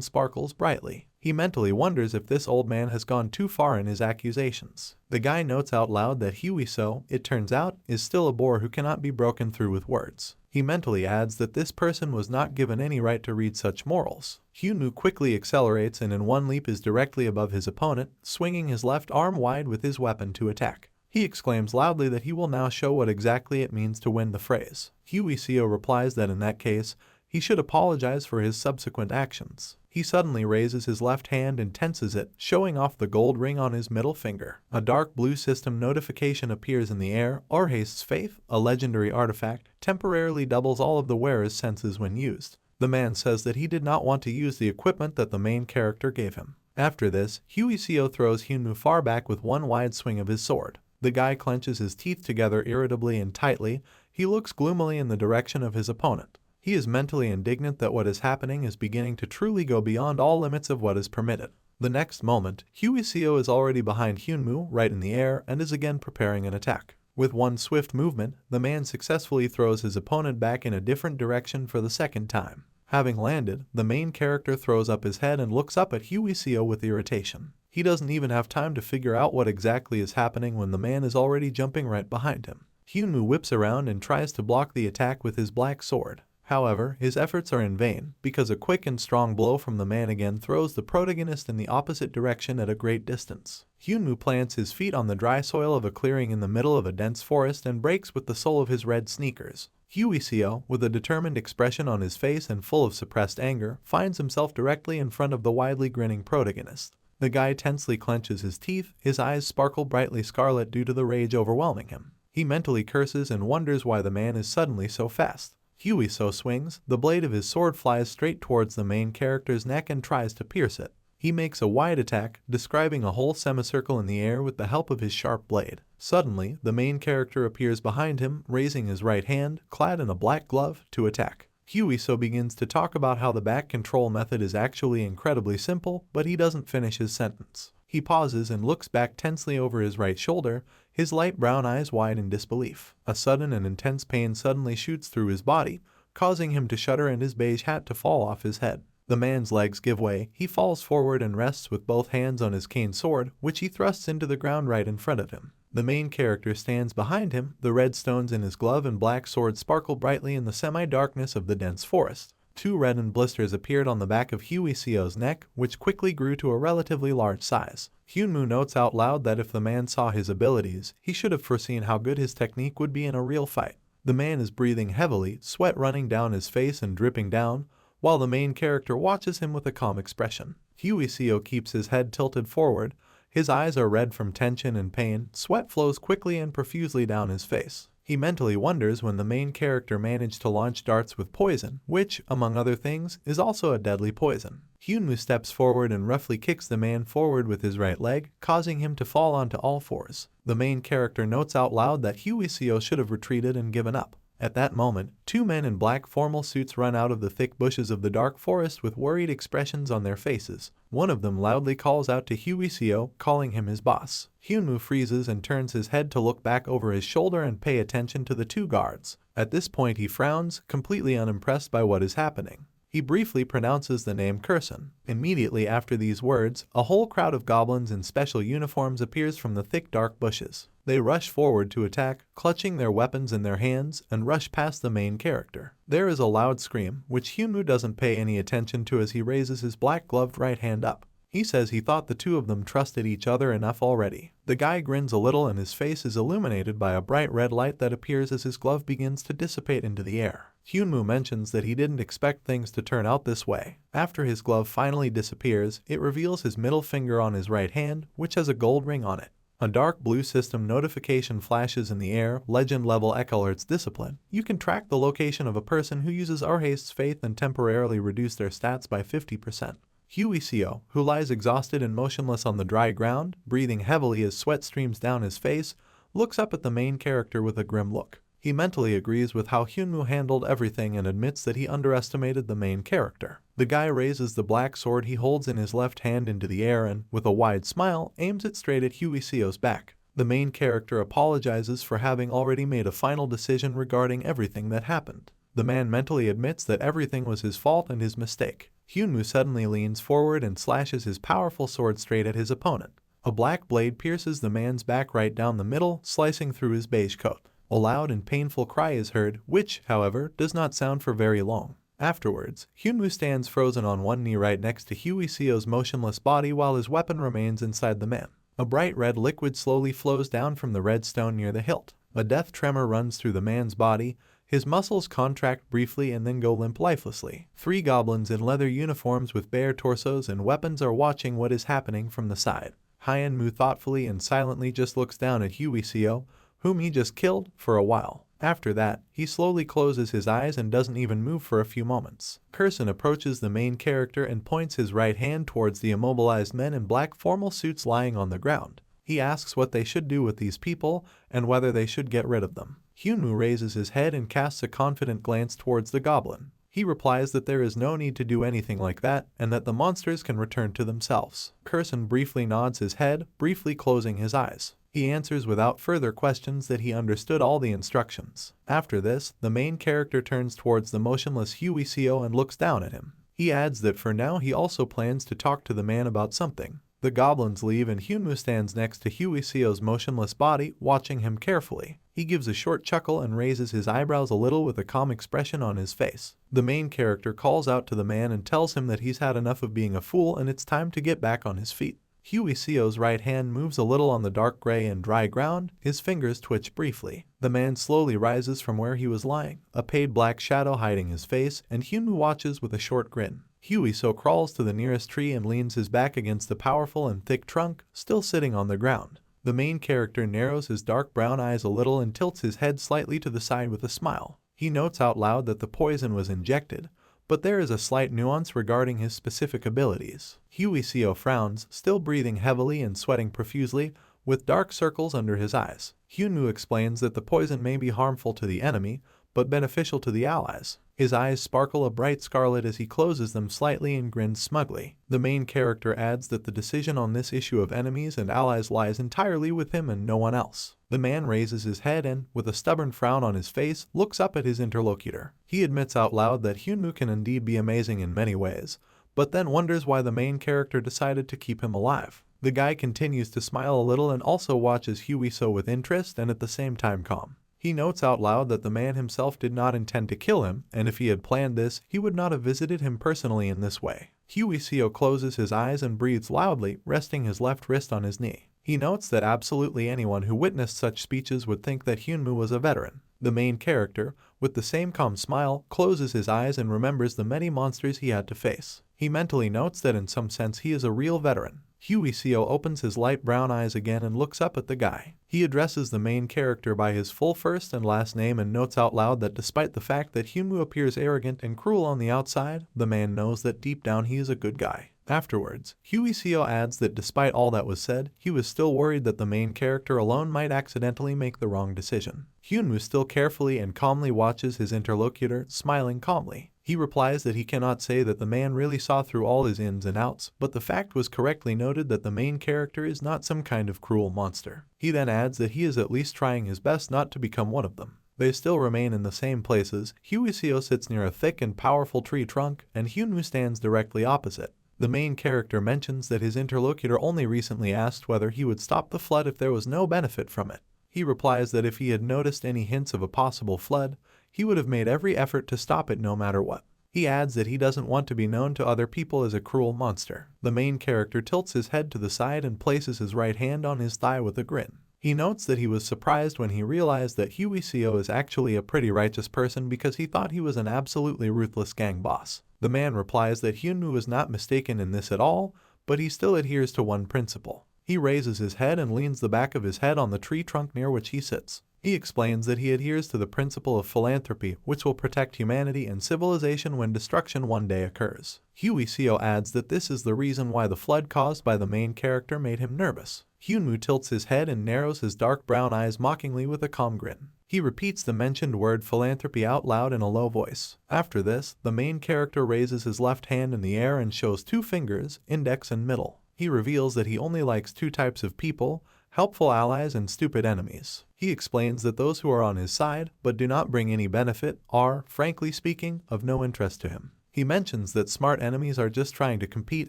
sparkles brightly. He mentally wonders if this old man has gone too far in his accusations. The guy notes out loud that Hyuiso, it turns out, is still a bore who cannot be broken through with words. He mentally adds that this person was not given any right to read such morals. Hyunwoo quickly accelerates and in one leap is directly above his opponent, swinging his left arm wide with his weapon to attack. He exclaims loudly that he will now show what exactly it means to win the phrase. Hyuiso replies that in that case, he should apologize for his subsequent actions. He suddenly raises his left hand and tenses it, showing off the gold ring on his middle finger. A dark blue system notification appears in the air. Orhaste's Faith, a legendary artifact, temporarily doubles all of the wearer's senses when used. The man says that he did not want to use the equipment that the main character gave him. After this, Hyuiso throws Hyunwoo far back with one wide swing of his sword. The guy clenches his teeth together irritably and tightly. He looks gloomily in the direction of his opponent. He is mentally indignant that what is happening is beginning to truly go beyond all limits of what is permitted. The next moment, Hyuiso is already behind Hyunwoo, right in the air, and is again preparing an attack. With one swift movement, the man successfully throws his opponent back in a different direction for the second time. Having landed, the main character throws up his head and looks up at Hyuiso with irritation. He doesn't even have time to figure out what exactly is happening when the man is already jumping right behind him. Hyunwoo whips around and tries to block the attack with his black sword. However, his efforts are in vain, because a quick and strong blow from the man again throws the protagonist in the opposite direction at a great distance. Hyunwoo plants his feet on the dry soil of a clearing in the middle of a dense forest and breaks with the sole of his red sneakers. Hyuiso, with a determined expression on his face and full of suppressed anger, finds himself directly in front of the widely grinning protagonist. The guy tensely clenches his teeth, his eyes sparkle brightly scarlet due to the rage overwhelming him. He mentally curses and wonders why the man is suddenly so fast. Hyuiso swings, the blade of his sword flies straight towards the main character's neck and tries to pierce it. He makes a wide attack, describing a whole semicircle in the air with the help of his sharp blade. Suddenly, the main character appears behind him, raising his right hand, clad in a black glove, to attack. Huiso begins to talk about how the back control method is actually incredibly simple, but he doesn't finish his sentence. He pauses and looks back tensely over his right shoulder, his light brown eyes wide in disbelief. A sudden and intense pain suddenly shoots through his body, causing him to shudder and his beige hat to fall off his head. The man's legs give way, he falls forward and rests with both hands on his cane sword, which he thrusts into the ground right in front of him. The main character stands behind him, the red stones in his glove and black sword sparkle brightly in the semi-darkness of the dense forest. Two reddened blisters appeared on the back of Huiseo's neck, which quickly grew to a relatively large size. Hyunwoo notes out loud that if the man saw his abilities, he should have foreseen how good his technique would be in a real fight. The man is breathing heavily, sweat running down his face and dripping down, while the main character watches him with a calm expression. Huiseo keeps his head tilted forward, his eyes are red from tension and pain, sweat flows quickly and profusely down his face. He mentally wonders when the main character managed to launch darts with poison, which, among other things, is also a deadly poison. Hyunwoo steps forward and roughly kicks the man forward with his right leg, causing him to fall onto all fours. The main character notes out loud that Huiseo should have retreated and given up. At that moment, two men in black formal suits run out of the thick bushes of the dark forest with worried expressions on their faces. One of them loudly calls out to Huiseo, calling him his boss. Hyunwoo freezes and turns his head to look back over his shoulder and pay attention to the two guards. At this point he frowns, completely unimpressed by what is happening. He briefly pronounces the name Kurson. Immediately after these words, a whole crowd of goblins in special uniforms appears from the thick dark bushes. They rush forward to attack, clutching their weapons in their hands, and rush past the main character. There is a loud scream, which Hyunwoo doesn't pay any attention to as he raises his black-gloved right hand up. He says he thought the two of them trusted each other enough already. The guy grins a little and his face is illuminated by a bright red light that appears as his glove begins to dissipate into the air. Hyunwoo mentions that he didn't expect things to turn out this way. After his glove finally disappears, it reveals his middle finger on his right hand, which has a gold ring on it. A dark blue system notification flashes in the air, legend level Ek alerts discipline. You can track the location of a person who uses Arhaste's faith and temporarily reduce their stats by 50%. Huiseo, who lies exhausted and motionless on the dry ground, breathing heavily as sweat streams down his face, looks up at the main character with a grim look. He mentally agrees with how Hyunwoo handled everything and admits that he underestimated the main character. The guy raises the black sword he holds in his left hand into the air and, with a wide smile, aims it straight at Huiseo's back. The main character apologizes for having already made a final decision regarding everything that happened. The man mentally admits that everything was his fault and his mistake. Hyunwoo suddenly leans forward and slashes his powerful sword straight at his opponent. A black blade pierces the man's back right down the middle, slicing through his beige coat. A loud and painful cry is heard, which, however, does not sound for very long. Afterwards, Hyunwoo stands frozen on one knee right next to Huiseo's motionless body while his weapon remains inside the man. A bright red liquid slowly flows down from the red stone near the hilt. A death tremor runs through the man's body. His muscles contract briefly and then go limp lifelessly. Three goblins in leather uniforms with bare torsos and weapons are watching what is happening from the side. Hyunwoo thoughtfully and silently just looks down at Huiseo, whom he just killed, for a while. After that, he slowly closes his eyes and doesn't even move for a few moments. Kurson approaches the main character and points his right hand towards the immobilized men in black formal suits lying on the ground. He asks what they should do with these people and whether they should get rid of them. Hyunwoo raises his head and casts a confident glance towards the goblin. He replies that there is no need to do anything like that and that the monsters can return to themselves. Kurson briefly nods his head, briefly closing his eyes. He answers without further questions that he understood all the instructions. After this, the main character turns towards the motionless Huiseo and looks down at him. He adds that for now he also plans to talk to the man about something. The goblins leave and Hyunwoo stands next to Huiseo's motionless body, watching him carefully. He gives a short chuckle and raises his eyebrows a little with a calm expression on his face. The main character calls out to the man and tells him that he's had enough of being a fool and it's time to get back on his feet. Huiseo's right hand moves a little on the dark gray and dry ground, his fingers twitch briefly. The man slowly rises from where he was lying, a paid black shadow hiding his face, and Hyunwoo watches with a short grin. Huiseo crawls to the nearest tree and leans his back against the powerful and thick trunk, still sitting on the ground. The main character narrows his dark brown eyes a little and tilts his head slightly to the side with a smile. He notes out loud that the poison was injected, but there is a slight nuance regarding his specific abilities. Huiseo frowns, still breathing heavily and sweating profusely, with dark circles under his eyes. Hyunwoo explains that the poison may be harmful to the enemy, but beneficial to the allies. His eyes sparkle a bright scarlet as he closes them slightly and grins smugly. The main character adds that the decision on this issue of enemies and allies lies entirely with him and no one else. The man raises his head and, with a stubborn frown on his face, looks up at his interlocutor. He admits out loud that Hyunwoo can indeed be amazing in many ways, but then wonders why the main character decided to keep him alive. The guy continues to smile a little and also watches Hyunwoo with interest and at the same time calm. He notes out loud that the man himself did not intend to kill him, and if he had planned this, he would not have visited him personally in this way. Hyunwoo closes his eyes and breathes loudly, resting his left wrist on his knee. He notes that absolutely anyone who witnessed such speeches would think that Hyunwoo was a veteran. The main character, with the same calm smile, closes his eyes and remembers the many monsters he had to face. He mentally notes that in some sense he is a real veteran. Hyunwoo opens his light brown eyes again and looks up at the guy. He addresses the main character by his full first and last name and notes out loud that despite the fact that Hyunwoo appears arrogant and cruel on the outside, the man knows that deep down he is a good guy. Afterwards, Hyunwoo adds that despite all that was said, he was still worried that the main character alone might accidentally make the wrong decision. Hyunwoo still carefully and calmly watches his interlocutor, smiling calmly. He replies that he cannot say that the man really saw through all his ins and outs, but the fact was correctly noted that the main character is not some kind of cruel monster. He then adds that he is at least trying his best not to become one of them. They still remain in the same places. Hyunwoo sits near a thick and powerful tree trunk, and Hyunwoo stands directly opposite. The main character mentions that his interlocutor only recently asked whether he would stop the flood if there was no benefit from it. He replies that if he had noticed any hints of a possible flood, he would have made every effort to stop it no matter what. He adds that he doesn't want to be known to other people as a cruel monster. The main character tilts his head to the side and places his right hand on his thigh with a grin. He notes that he was surprised when he realized that Hyunwoo is actually a pretty righteous person because he thought he was an absolutely ruthless gang boss. The man replies that Hyunwoo is not mistaken in this at all, but he still adheres to one principle. He raises his head and leans the back of his head on the tree trunk near which he sits. He explains that he adheres to the principle of philanthropy, which will protect humanity and civilization when destruction one day occurs. Hyunwoo adds that this is the reason why the flood caused by the main character made him nervous. Hyunwoo tilts his head and narrows his dark brown eyes mockingly with a calm grin. He repeats the mentioned word philanthropy out loud in a low voice. After this, the main character raises his left hand in the air and shows two fingers, index and middle. He reveals that he only likes two types of people: helpful allies and stupid enemies. He explains that those who are on his side, but do not bring any benefit, are, frankly speaking, of no interest to him. He mentions that smart enemies are just trying to compete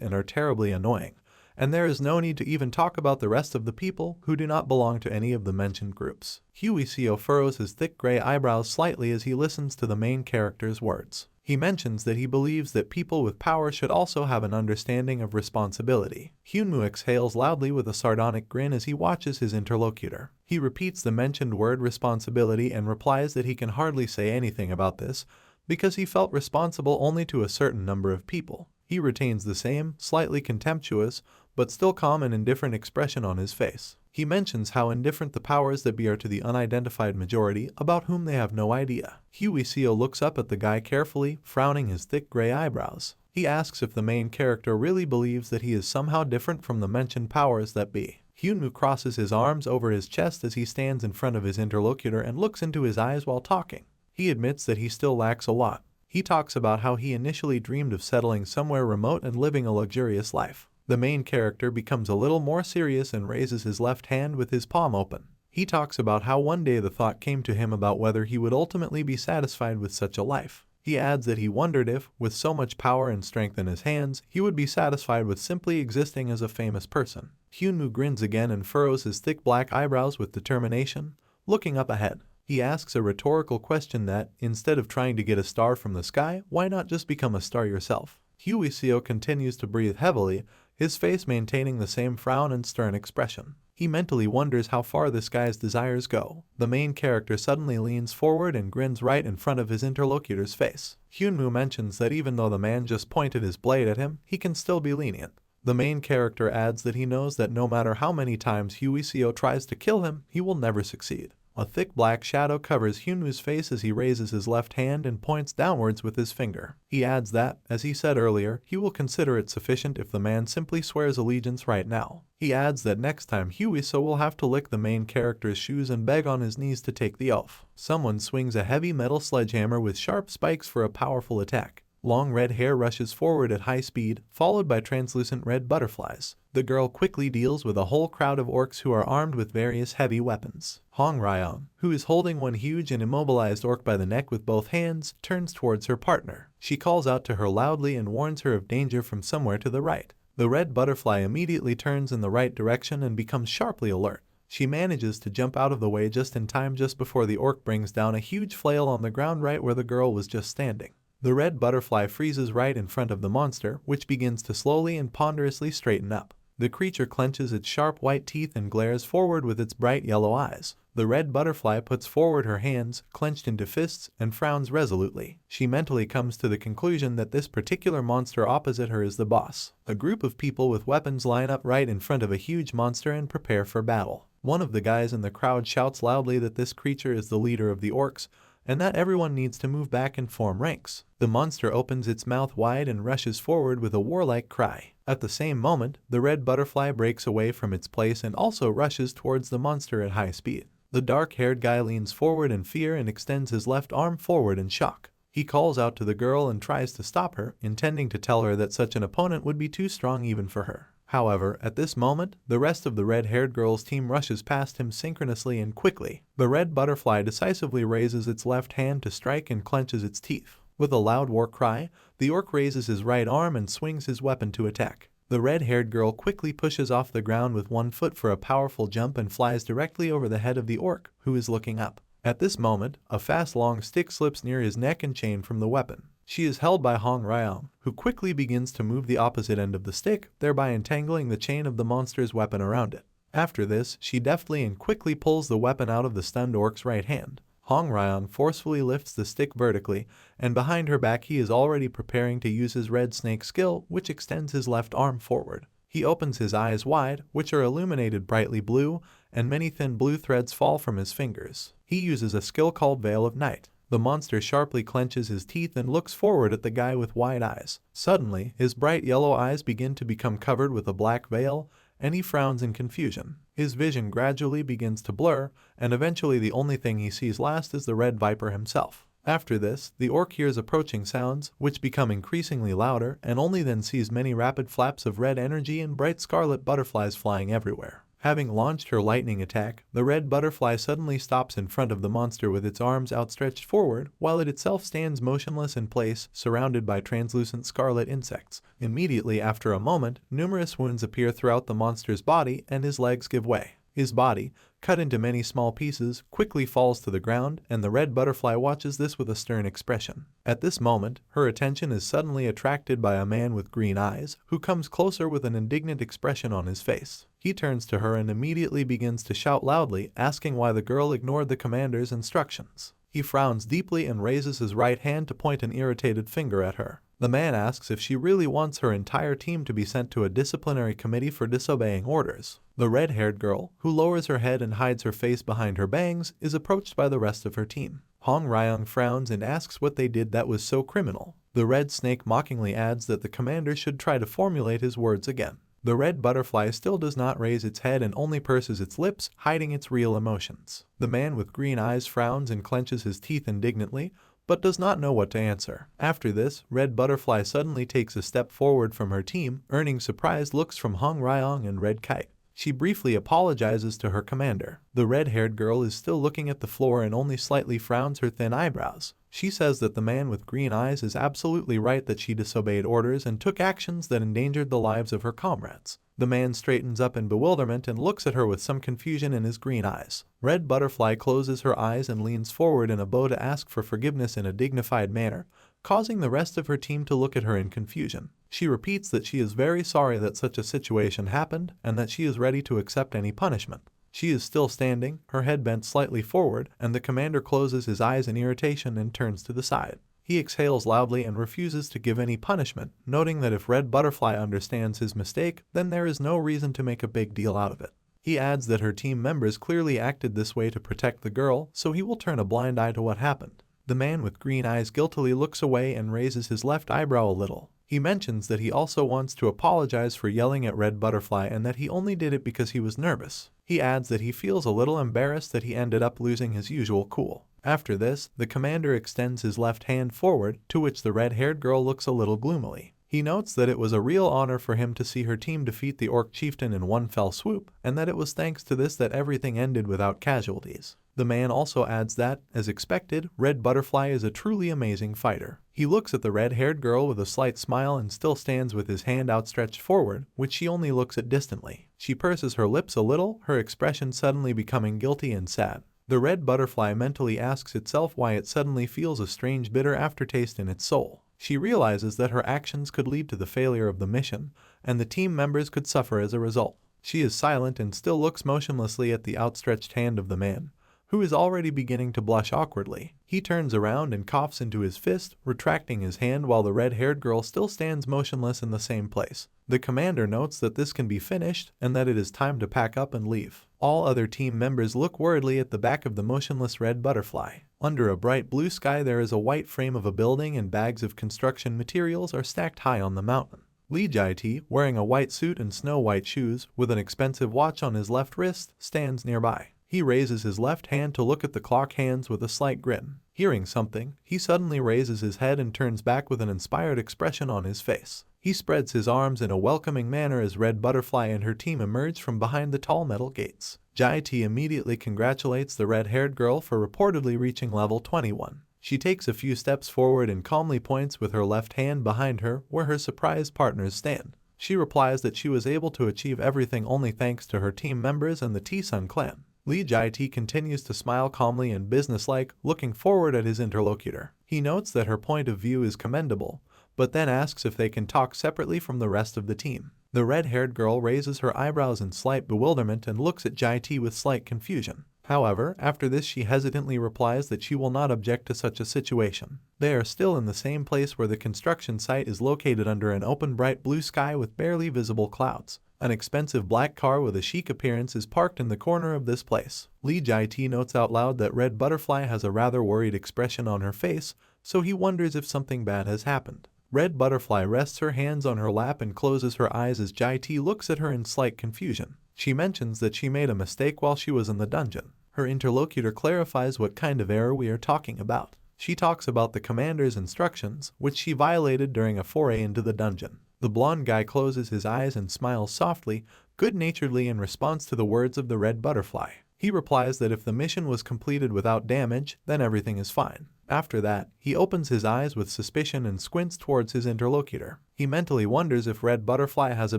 and are terribly annoying, and there is no need to even talk about the rest of the people who do not belong to any of the mentioned groups. Hyunwoo furrows his thick gray eyebrows slightly as he listens to the main character's words. He mentions that he believes that people with power should also have an understanding of responsibility. Hyunwoo exhales loudly with a sardonic grin as he watches his interlocutor. He repeats the mentioned word responsibility and replies that he can hardly say anything about this because he felt responsible only to a certain number of people. He retains the same, slightly contemptuous, but still calm and indifferent expression on his face. He mentions how indifferent the powers that be are to the unidentified majority, about whom they have no idea. Hyunwoo looks up at the guy carefully, frowning his thick gray eyebrows. He asks if the main character really believes that he is somehow different from the mentioned powers that be. Hyunwoo crosses his arms over his chest as he stands in front of his interlocutor and looks into his eyes while talking. He admits that he still lacks a lot. He talks about how he initially dreamed of settling somewhere remote and living a luxurious life. The main character becomes a little more serious and raises his left hand with his palm open. He talks about how one day the thought came to him about whether he would ultimately be satisfied with such a life. He adds that he wondered if, with so much power and strength in his hands, he would be satisfied with simply existing as a famous person. Hyunwoo grins again and furrows his thick black eyebrows with determination, looking up ahead. He asks a rhetorical question that, instead of trying to get a star from the sky, why not just become a star yourself? Hyunwoo continues to breathe heavily, his face maintaining the same frown and stern expression. He mentally wonders how far this guy's desires go. The main character suddenly leans forward and grins right in front of his interlocutor's face. Hyunwoo mentions that even though the man just pointed his blade at him, he can still be lenient. The main character adds that he knows that no matter how many times Hyunwoo tries to kill him, he will never succeed. A thick black shadow covers Hyunwoo's face as he raises his left hand and points downwards with his finger. He adds that, as he said earlier, he will consider it sufficient if the man simply swears allegiance right now. He adds that next time Hyuiso will have to lick the main character's shoes and beg on his knees to take the oath. Someone swings a heavy metal sledgehammer with sharp spikes for a powerful attack. Long red hair rushes forward at high speed, followed by translucent red butterflies. The girl quickly deals with a whole crowd of orcs who are armed with various heavy weapons. Hong Ryong, who is holding one huge and immobilized orc by the neck with both hands, turns towards her partner. She calls out to her loudly and warns her of danger from somewhere to the right. The red butterfly immediately turns in the right direction and becomes sharply alert. She manages to jump out of the way just in time just before the orc brings down a huge flail on the ground right where the girl was just standing. The red butterfly freezes right in front of the monster, which begins to slowly and ponderously straighten up. The creature clenches its sharp white teeth and glares forward with its bright yellow eyes. The red butterfly puts forward her hands, clenched into fists, and frowns resolutely. She mentally comes to the conclusion that this particular monster opposite her is the boss. A group of people with weapons line up right in front of a huge monster and prepare for battle. One of the guys in the crowd shouts loudly that this creature is the leader of the orcs, and that everyone needs to move back and form ranks. The monster opens its mouth wide and rushes forward with a warlike cry. At the same moment, the red butterfly breaks away from its place and also rushes towards the monster at high speed. The dark-haired guy leans forward in fear and extends his left arm forward in shock. He calls out to the girl and tries to stop her, intending to tell her that such an opponent would be too strong even for her. However, at this moment, the rest of the red-haired girl's team rushes past him synchronously and quickly. The red butterfly decisively raises its left hand to strike and clenches its teeth. With a loud war cry, the orc raises his right arm and swings his weapon to attack. The red-haired girl quickly pushes off the ground with one foot for a powerful jump and flies directly over the head of the orc, who is looking up. At this moment, a fast long stick slips near his neck and chain from the weapon. She is held by Hong Ryong, who quickly begins to move the opposite end of the stick, thereby entangling the chain of the monster's weapon around it. After this, she deftly and quickly pulls the weapon out of the stunned orc's right hand. Hong Ryong forcefully lifts the stick vertically, and behind her back he is already preparing to use his red snake skill, which extends his left arm forward. He opens his eyes wide, which are illuminated brightly blue, and many thin blue threads fall from his fingers. He uses a skill called Veil of Night. The monster sharply clenches his teeth and looks forward at the guy with wide eyes. Suddenly, his bright yellow eyes begin to become covered with a black veil, and he frowns in confusion. His vision gradually begins to blur, and eventually the only thing he sees last is the red viper himself. After this, the orc hears approaching sounds, which become increasingly louder, and only then sees many rapid flaps of red energy and bright scarlet butterflies flying everywhere. Having launched her lightning attack, the red butterfly suddenly stops in front of the monster with its arms outstretched forward, while it itself stands motionless in place, surrounded by translucent scarlet insects. Immediately after a moment, numerous wounds appear throughout the monster's body and his legs give way. His body, cut into many small pieces, quickly falls to the ground, and the red butterfly watches this with a stern expression. At this moment, her attention is suddenly attracted by a man with green eyes, who comes closer with an indignant expression on his face. He turns to her and immediately begins to shout loudly, asking why the girl ignored the commander's instructions. He frowns deeply and raises his right hand to point an irritated finger at her. The man asks if she really wants her entire team to be sent to a disciplinary committee for disobeying orders. The red-haired girl, who lowers her head and hides her face behind her bangs, is approached by the rest of her team. Hong Ryong frowns and asks what they did that was so criminal. The red snake mockingly adds that the commander should try to formulate his words again. The red butterfly still does not raise its head and only purses its lips, hiding its real emotions. The man with green eyes frowns and clenches his teeth indignantly, but does not know what to answer. After this, Red Butterfly suddenly takes a step forward from her team, earning surprised looks from Hong Ryong and Red Kite. She briefly apologizes to her commander. The red-haired girl is still looking at the floor and only slightly frowns her thin eyebrows. She says that the man with green eyes is absolutely right that she disobeyed orders and took actions that endangered the lives of her comrades. The man straightens up in bewilderment and looks at her with some confusion in his green eyes. Red Butterfly closes her eyes and leans forward in a bow to ask for forgiveness in a dignified manner, causing the rest of her team to look at her in confusion. She repeats that she is very sorry that such a situation happened and that she is ready to accept any punishment. She is still standing, her head bent slightly forward, and the commander closes his eyes in irritation and turns to the side. He exhales loudly and refuses to give any punishment, noting that if Red Butterfly understands his mistake, then there is no reason to make a big deal out of it. He adds that her team members clearly acted this way to protect the girl, so he will turn a blind eye to what happened. The man with green eyes guiltily looks away and raises his left eyebrow a little. He mentions that he also wants to apologize for yelling at Red Butterfly and that he only did it because he was nervous. He adds that he feels a little embarrassed that he ended up losing his usual cool. After this, the commander extends his left hand forward, to which the red-haired girl looks a little gloomily. He notes that it was a real honor for him to see her team defeat the orc chieftain in one fell swoop, and that it was thanks to this that everything ended without casualties. The man also adds that, as expected, Red Butterfly is a truly amazing fighter. He looks at the red-haired girl with a slight smile and still stands with his hand outstretched forward, which she only looks at distantly. She purses her lips a little, her expression suddenly becoming guilty and sad. The red butterfly mentally asks itself why it suddenly feels a strange bitter aftertaste in its soul. She realizes that her actions could lead to the failure of the mission, and the team members could suffer as a result. She is silent and still looks motionlessly at the outstretched hand of the man, who is already beginning to blush awkwardly. He turns around and coughs into his fist, retracting his hand while the red-haired girl still stands motionless in the same place. The commander notes that this can be finished and that it is time to pack up and leave. All other team members look worriedly at the back of the motionless red butterfly. Under a bright blue sky there is a white frame of a building and bags of construction materials are stacked high on the mountain. Lee Jae-tae, wearing a white suit and snow-white shoes, with an expensive watch on his left wrist, stands nearby. He raises his left hand to look at the clock hands with a slight grin. Hearing something, he suddenly raises his head and turns back with an inspired expression on his face. He spreads his arms in a welcoming manner as Red Butterfly and her team emerge from behind the tall metal gates. Jae-tae immediately congratulates the red-haired girl for reportedly reaching level 21. She takes a few steps forward and calmly points with her left hand behind her where her surprised partners stand. She replies that she was able to achieve everything only thanks to her team members and the T-Sun clan. Lee Jae-tae continues to smile calmly and businesslike, looking forward at his interlocutor. He notes that her point of view is commendable, but then asks if they can talk separately from the rest of the team. The red-haired girl raises her eyebrows in slight bewilderment and looks at Jae-tae with slight confusion. However, after this she hesitantly replies that she will not object to such a situation. They are still in the same place where the construction site is located under an open bright blue sky with barely visible clouds. An expensive black car with a chic appearance is parked in the corner of this place. Lee Jae-tae notes out loud that Red Butterfly has a rather worried expression on her face, so he wonders if something bad has happened. Red Butterfly rests her hands on her lap and closes her eyes as Jae-tae looks at her in slight confusion. She mentions that she made a mistake while she was in the dungeon. Her interlocutor clarifies what kind of error we are talking about. She talks about the commander's instructions, which she violated during a foray into the dungeon. The blonde guy closes his eyes and smiles softly, good-naturedly in response to the words of the red butterfly. He replies that if the mission was completed without damage, then everything is fine. After that, he opens his eyes with suspicion and squints towards his interlocutor. He mentally wonders if Red Butterfly has a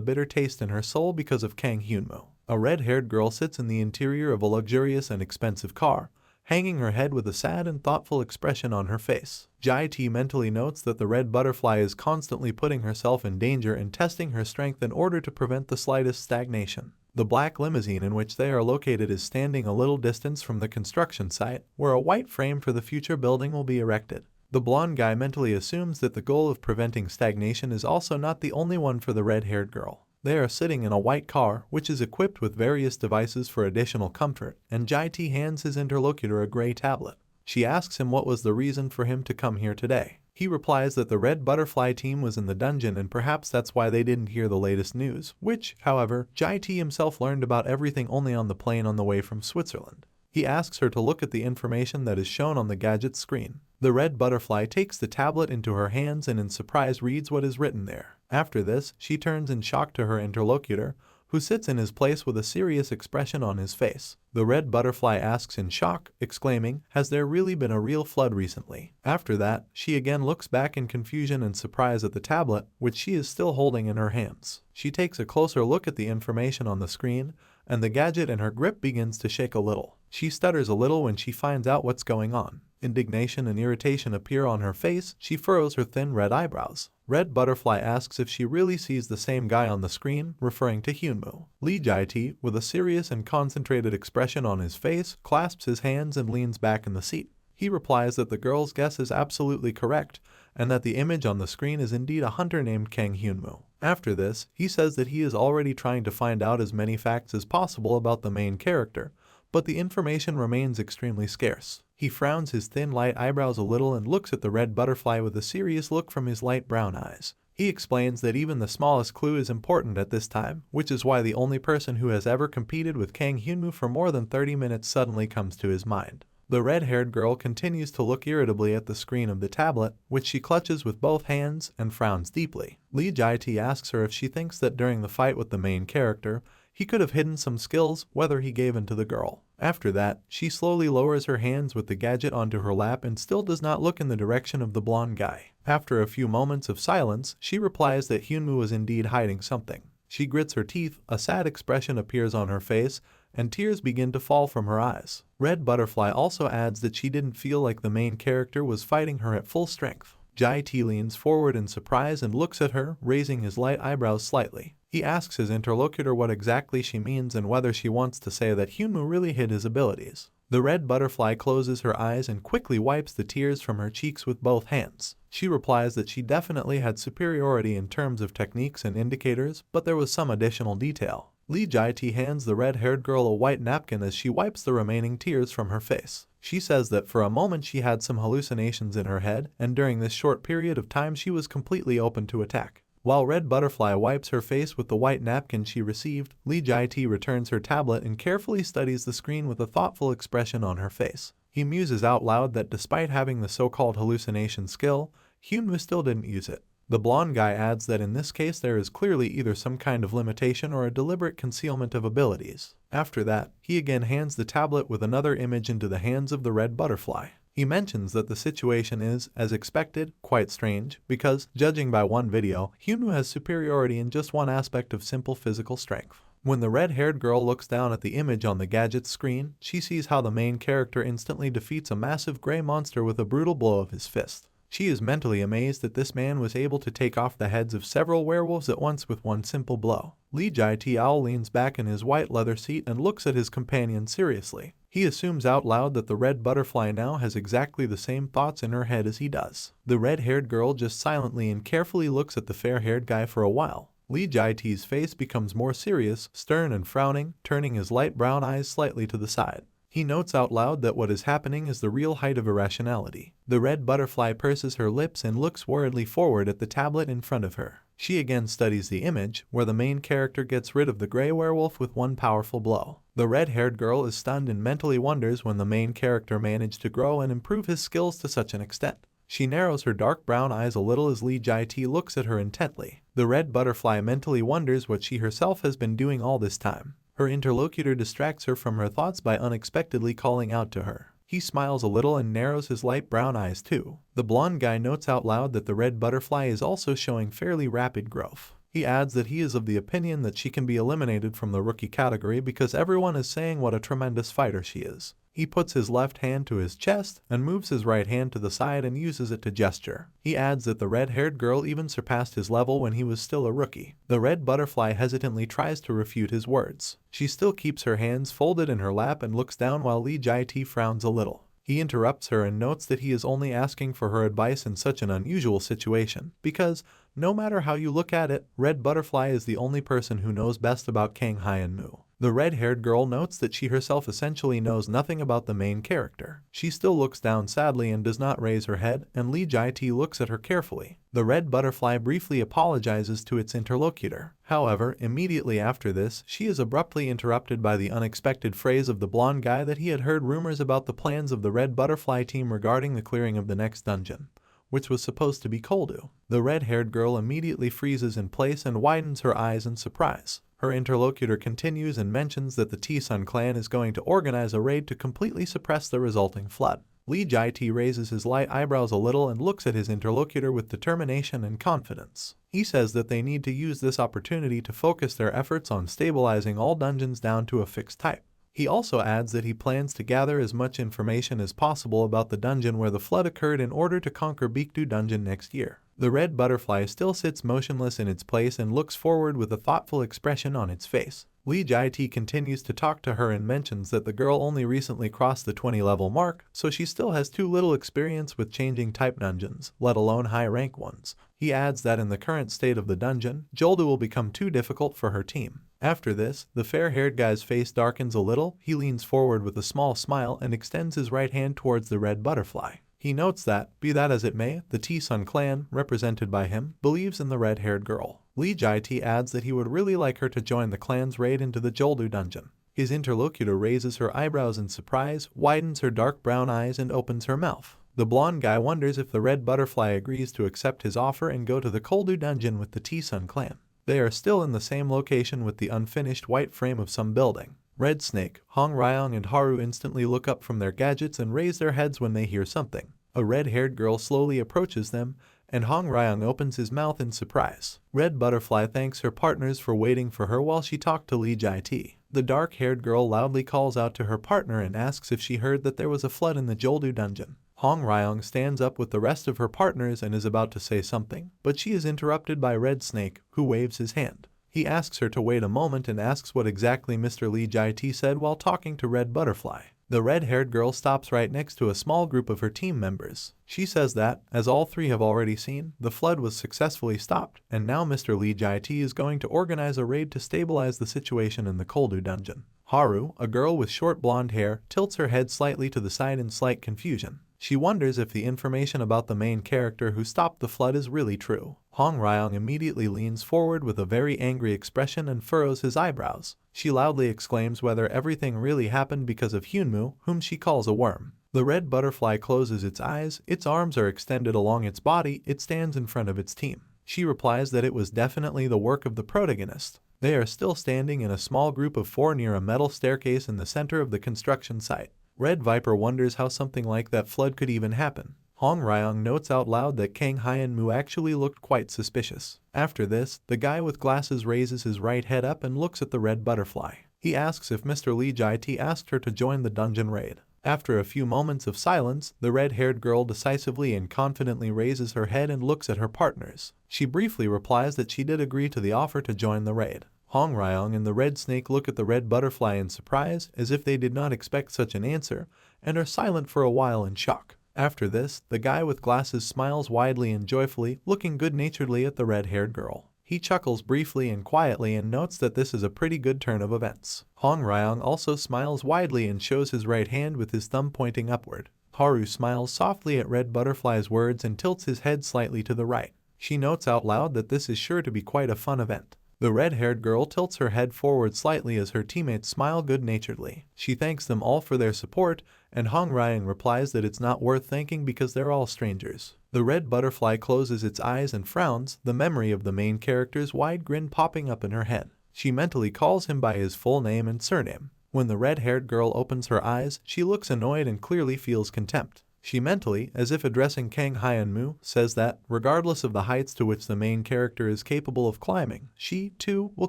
bitter taste in her soul because of Kang Hyunmoo. A red-haired girl sits in the interior of a luxurious and expensive car, hanging her head with a sad and thoughtful expression on her face. Jae-tae mentally notes that the red butterfly is constantly putting herself in danger and testing her strength in order to prevent the slightest stagnation. The black limousine in which they are located is standing a little distance from the construction site, where a white frame for the future building will be erected. The blonde guy mentally assumes that the goal of preventing stagnation is also not the only one for the red-haired girl. They are sitting in a white car, which is equipped with various devices for additional comfort, and Jae-tae hands his interlocutor a gray tablet. She asks him what was the reason for him to come here today. He replies that the Red Butterfly team was in the dungeon and perhaps that's why they didn't hear the latest news, which, however, Jae-tae himself learned about everything only on the plane on the way from Switzerland. He asks her to look at the information that is shown on the gadget's screen. The Red Butterfly takes the tablet into her hands and in surprise reads what is written there. After this, she turns in shock to her interlocutor, who sits in his place with a serious expression on his face. The Red Butterfly asks in shock, exclaiming, "Has there really been a real flood recently?" After that, she again looks back in confusion and surprise at the tablet, which she is still holding in her hands. She takes a closer look at the information on the screen, and the gadget in her grip begins to shake a little. She stutters a little when she finds out what's going on. Indignation and irritation appear on her face. She furrows her thin red eyebrows. Red Butterfly asks if she really sees the same guy on the screen, referring to Hyunmoo. Lee Jae-tae, with a serious and concentrated expression on his face, clasps his hands and leans back in the seat. He replies that the girl's guess is absolutely correct, and that the image on the screen is indeed a hunter named Kang Hyunmoo. After this, he says that he is already trying to find out as many facts as possible about the main character, but the information remains extremely scarce. He frowns his thin light eyebrows a little and looks at the red butterfly with a serious look from his light brown eyes. He explains that even the smallest clue is important at this time, which is why the only person who has ever competed with Kang Hyunwoo for more than 30 minutes suddenly comes to his mind. The red-haired girl continues to look irritably at the screen of the tablet, which she clutches with both hands and frowns deeply. Lee Jae-tae asks her if she thinks that during the fight with the main character, he could have hidden some skills whether he gave in to the girl. After that, she slowly lowers her hands with the gadget onto her lap and still does not look in the direction of the blonde guy. After a few moments of silence, she replies that Hyunwoo is indeed hiding something. She grits her teeth, a sad expression appears on her face, and tears begin to fall from her eyes. Red Butterfly also adds that she didn't feel like the main character was fighting her at full strength. Jae-tae leans forward in surprise and looks at her, raising his light eyebrows slightly. He asks his interlocutor what exactly she means and whether she wants to say that Hyunwoo really hid his abilities. The red butterfly closes her eyes and quickly wipes the tears from her cheeks with both hands. She replies that she definitely had superiority in terms of techniques and indicators, but there was some additional detail. Lee Jae-tae hands the red-haired girl a white napkin as she wipes the remaining tears from her face. She says that for a moment she had some hallucinations in her head, and during this short period of time she was completely open to attack. While Red Butterfly wipes her face with the white napkin she received, Lee Jae-tae returns her tablet and carefully studies the screen with a thoughtful expression on her face. He muses out loud that despite having the so-called hallucination skill, Hyunwoo still didn't use it. The blonde guy adds that in this case there is clearly either some kind of limitation or a deliberate concealment of abilities. After that, he again hands the tablet with another image into the hands of the red butterfly. He mentions that the situation is, as expected, quite strange, because, judging by one video, Hyunwoo has superiority in just one aspect of simple physical strength. When the red-haired girl looks down at the image on the gadget's screen, she sees how the main character instantly defeats a massive gray monster with a brutal blow of his fist. She is mentally amazed that this man was able to take off the heads of several werewolves at once with one simple blow. Lee Jae-tae leans back in his white leather seat and looks at his companion seriously. He assumes out loud that the red butterfly now has exactly the same thoughts in her head as he does. The red-haired girl just silently and carefully looks at the fair-haired guy for a while. Lee Jae-tae's face becomes more serious, stern and frowning, turning his light brown eyes slightly to the side. He notes out loud that what is happening is the real height of irrationality. The red butterfly purses her lips and looks worriedly forward at the tablet in front of her. She again studies the image, where the main character gets rid of the gray werewolf with one powerful blow. The red-haired girl is stunned and mentally wonders when the main character managed to grow and improve his skills to such an extent. She narrows her dark brown eyes a little as Lee Jae-tae looks at her intently. The red butterfly mentally wonders what she herself has been doing all this time. Her interlocutor distracts her from her thoughts by unexpectedly calling out to her. He smiles a little and narrows his light brown eyes too. The blonde guy notes out loud that the red butterfly is also showing fairly rapid growth. He adds that he is of the opinion that she can be eliminated from the rookie category because everyone is saying what a tremendous fighter she is. He puts his left hand to his chest and moves his right hand to the side and uses it to gesture. He adds that the red-haired girl even surpassed his level when he was still a rookie. The red butterfly hesitantly tries to refute his words. She still keeps her hands folded in her lap and looks down while Lee Jae-tae frowns a little. He interrupts her and notes that he is only asking for her advice in such an unusual situation, because, no matter how you look at it, Red Butterfly is the only person who knows best about Kang Hyunwoo. The red-haired girl notes that she herself essentially knows nothing about the main character. She still looks down sadly and does not raise her head, and Lee Jae-tae looks at her carefully. The red butterfly briefly apologizes to its interlocutor. However, immediately after this, she is abruptly interrupted by the unexpected phrase of the blonde guy that he had heard rumors about the plans of the red butterfly team regarding the clearing of the next dungeon, which was supposed to be Koldu. The red-haired girl immediately freezes in place and widens her eyes in surprise. Her interlocutor continues and mentions that the T-Sun clan is going to organize a raid to completely suppress the resulting flood. Lee Jae-tae raises his light eyebrows a little and looks at his interlocutor with determination and confidence. He says that they need to use this opportunity to focus their efforts on stabilizing all dungeons down to a fixed type. He also adds that he plans to gather as much information as possible about the dungeon where the flood occurred in order to conquer Baekdu Dungeon next year. The red butterfly still sits motionless in its place and looks forward with a thoughtful expression on its face. Lee Jae-tae continues to talk to her and mentions that the girl only recently crossed the 20 level mark, so she still has too little experience with changing type dungeons, let alone high rank ones. He adds that in the current state of the dungeon, Joldu will become too difficult for her team. After this, the fair-haired guy's face darkens a little, he leans forward with a small smile and extends his right hand towards the red butterfly. He notes that, be that as it may, the T-Sun clan, represented by him, believes in the red-haired girl. Lee Jae-tae adds that he would really like her to join the clan's raid into the Joldu dungeon. His interlocutor raises her eyebrows in surprise, widens her dark brown eyes and opens her mouth. The blonde guy wonders if the red butterfly agrees to accept his offer and go to the Joldu dungeon with the T-Sun clan. They are still in the same location with the unfinished white frame of some building. Red Snake, Hong Ryong and Haru instantly look up from their gadgets and raise their heads when they hear something. A red-haired girl slowly approaches them, and Hong Ryong opens his mouth in surprise. Red Butterfly thanks her partners for waiting for her while she talked to Lee Jae-tae. The dark-haired girl loudly calls out to her partner and asks if she heard that there was a flood in the Joldu dungeon. Hong Ryong stands up with the rest of her partners and is about to say something, but she is interrupted by Red Snake, who waves his hand. He asks her to wait a moment and asks what exactly Mr. Lee Jae-tae said while talking to Red Butterfly. The red-haired girl stops right next to a small group of her team members. She says that, as all three have already seen, the flood was successfully stopped, and now Mr. Lee Jae-tae is going to organize a raid to stabilize the situation in the Joldu dungeon. Haru, a girl with short blonde hair, tilts her head slightly to the side in slight confusion. She wonders if the information about the main character who stopped the flood is really true. Hong Ryong immediately leans forward with a very angry expression and furrows his eyebrows. She loudly exclaims whether everything really happened because of Hyunmoo, whom she calls a worm. The red butterfly closes its eyes, its arms are extended along its body, it stands in front of its team. She replies that it was definitely the work of the protagonist. They are still standing in a small group of four near a metal staircase in the center of the construction site. Red Viper wonders how something like that flood could even happen. Hong Ryong notes out loud that Kang Hyunmoo actually looked quite suspicious. After this, the guy with glasses raises his right head up and looks at the red butterfly. He asks if Mr. Lee Jae-tae asked her to join the dungeon raid. After a few moments of silence, the red-haired girl decisively and confidently raises her head and looks at her partners. She briefly replies that she did agree to the offer to join the raid. Hong Ryong and the Red Snake look at the red butterfly in surprise, as if they did not expect such an answer, and are silent for a while in shock. After this, the guy with glasses smiles widely and joyfully, looking good-naturedly at the red-haired girl. He chuckles briefly and quietly and notes that this is a pretty good turn of events. Hong Ryong also smiles widely and shows his right hand with his thumb pointing upward. Haru smiles softly at Red Butterfly's words and tilts his head slightly to the right. She notes out loud that this is sure to be quite a fun event. The red-haired girl tilts her head forward slightly as her teammates smile good-naturedly. She thanks them all for their support, and Hong Ryong replies that it's not worth thanking because they're all strangers. The red butterfly closes its eyes and frowns, the memory of the main character's wide grin popping up in her head. She mentally calls him by his full name and surname. When the red-haired girl opens her eyes, she looks annoyed and clearly feels contempt. She mentally, as if addressing Kang Hyunmoo, says that, regardless of the heights to which the main character is capable of climbing, she, too, will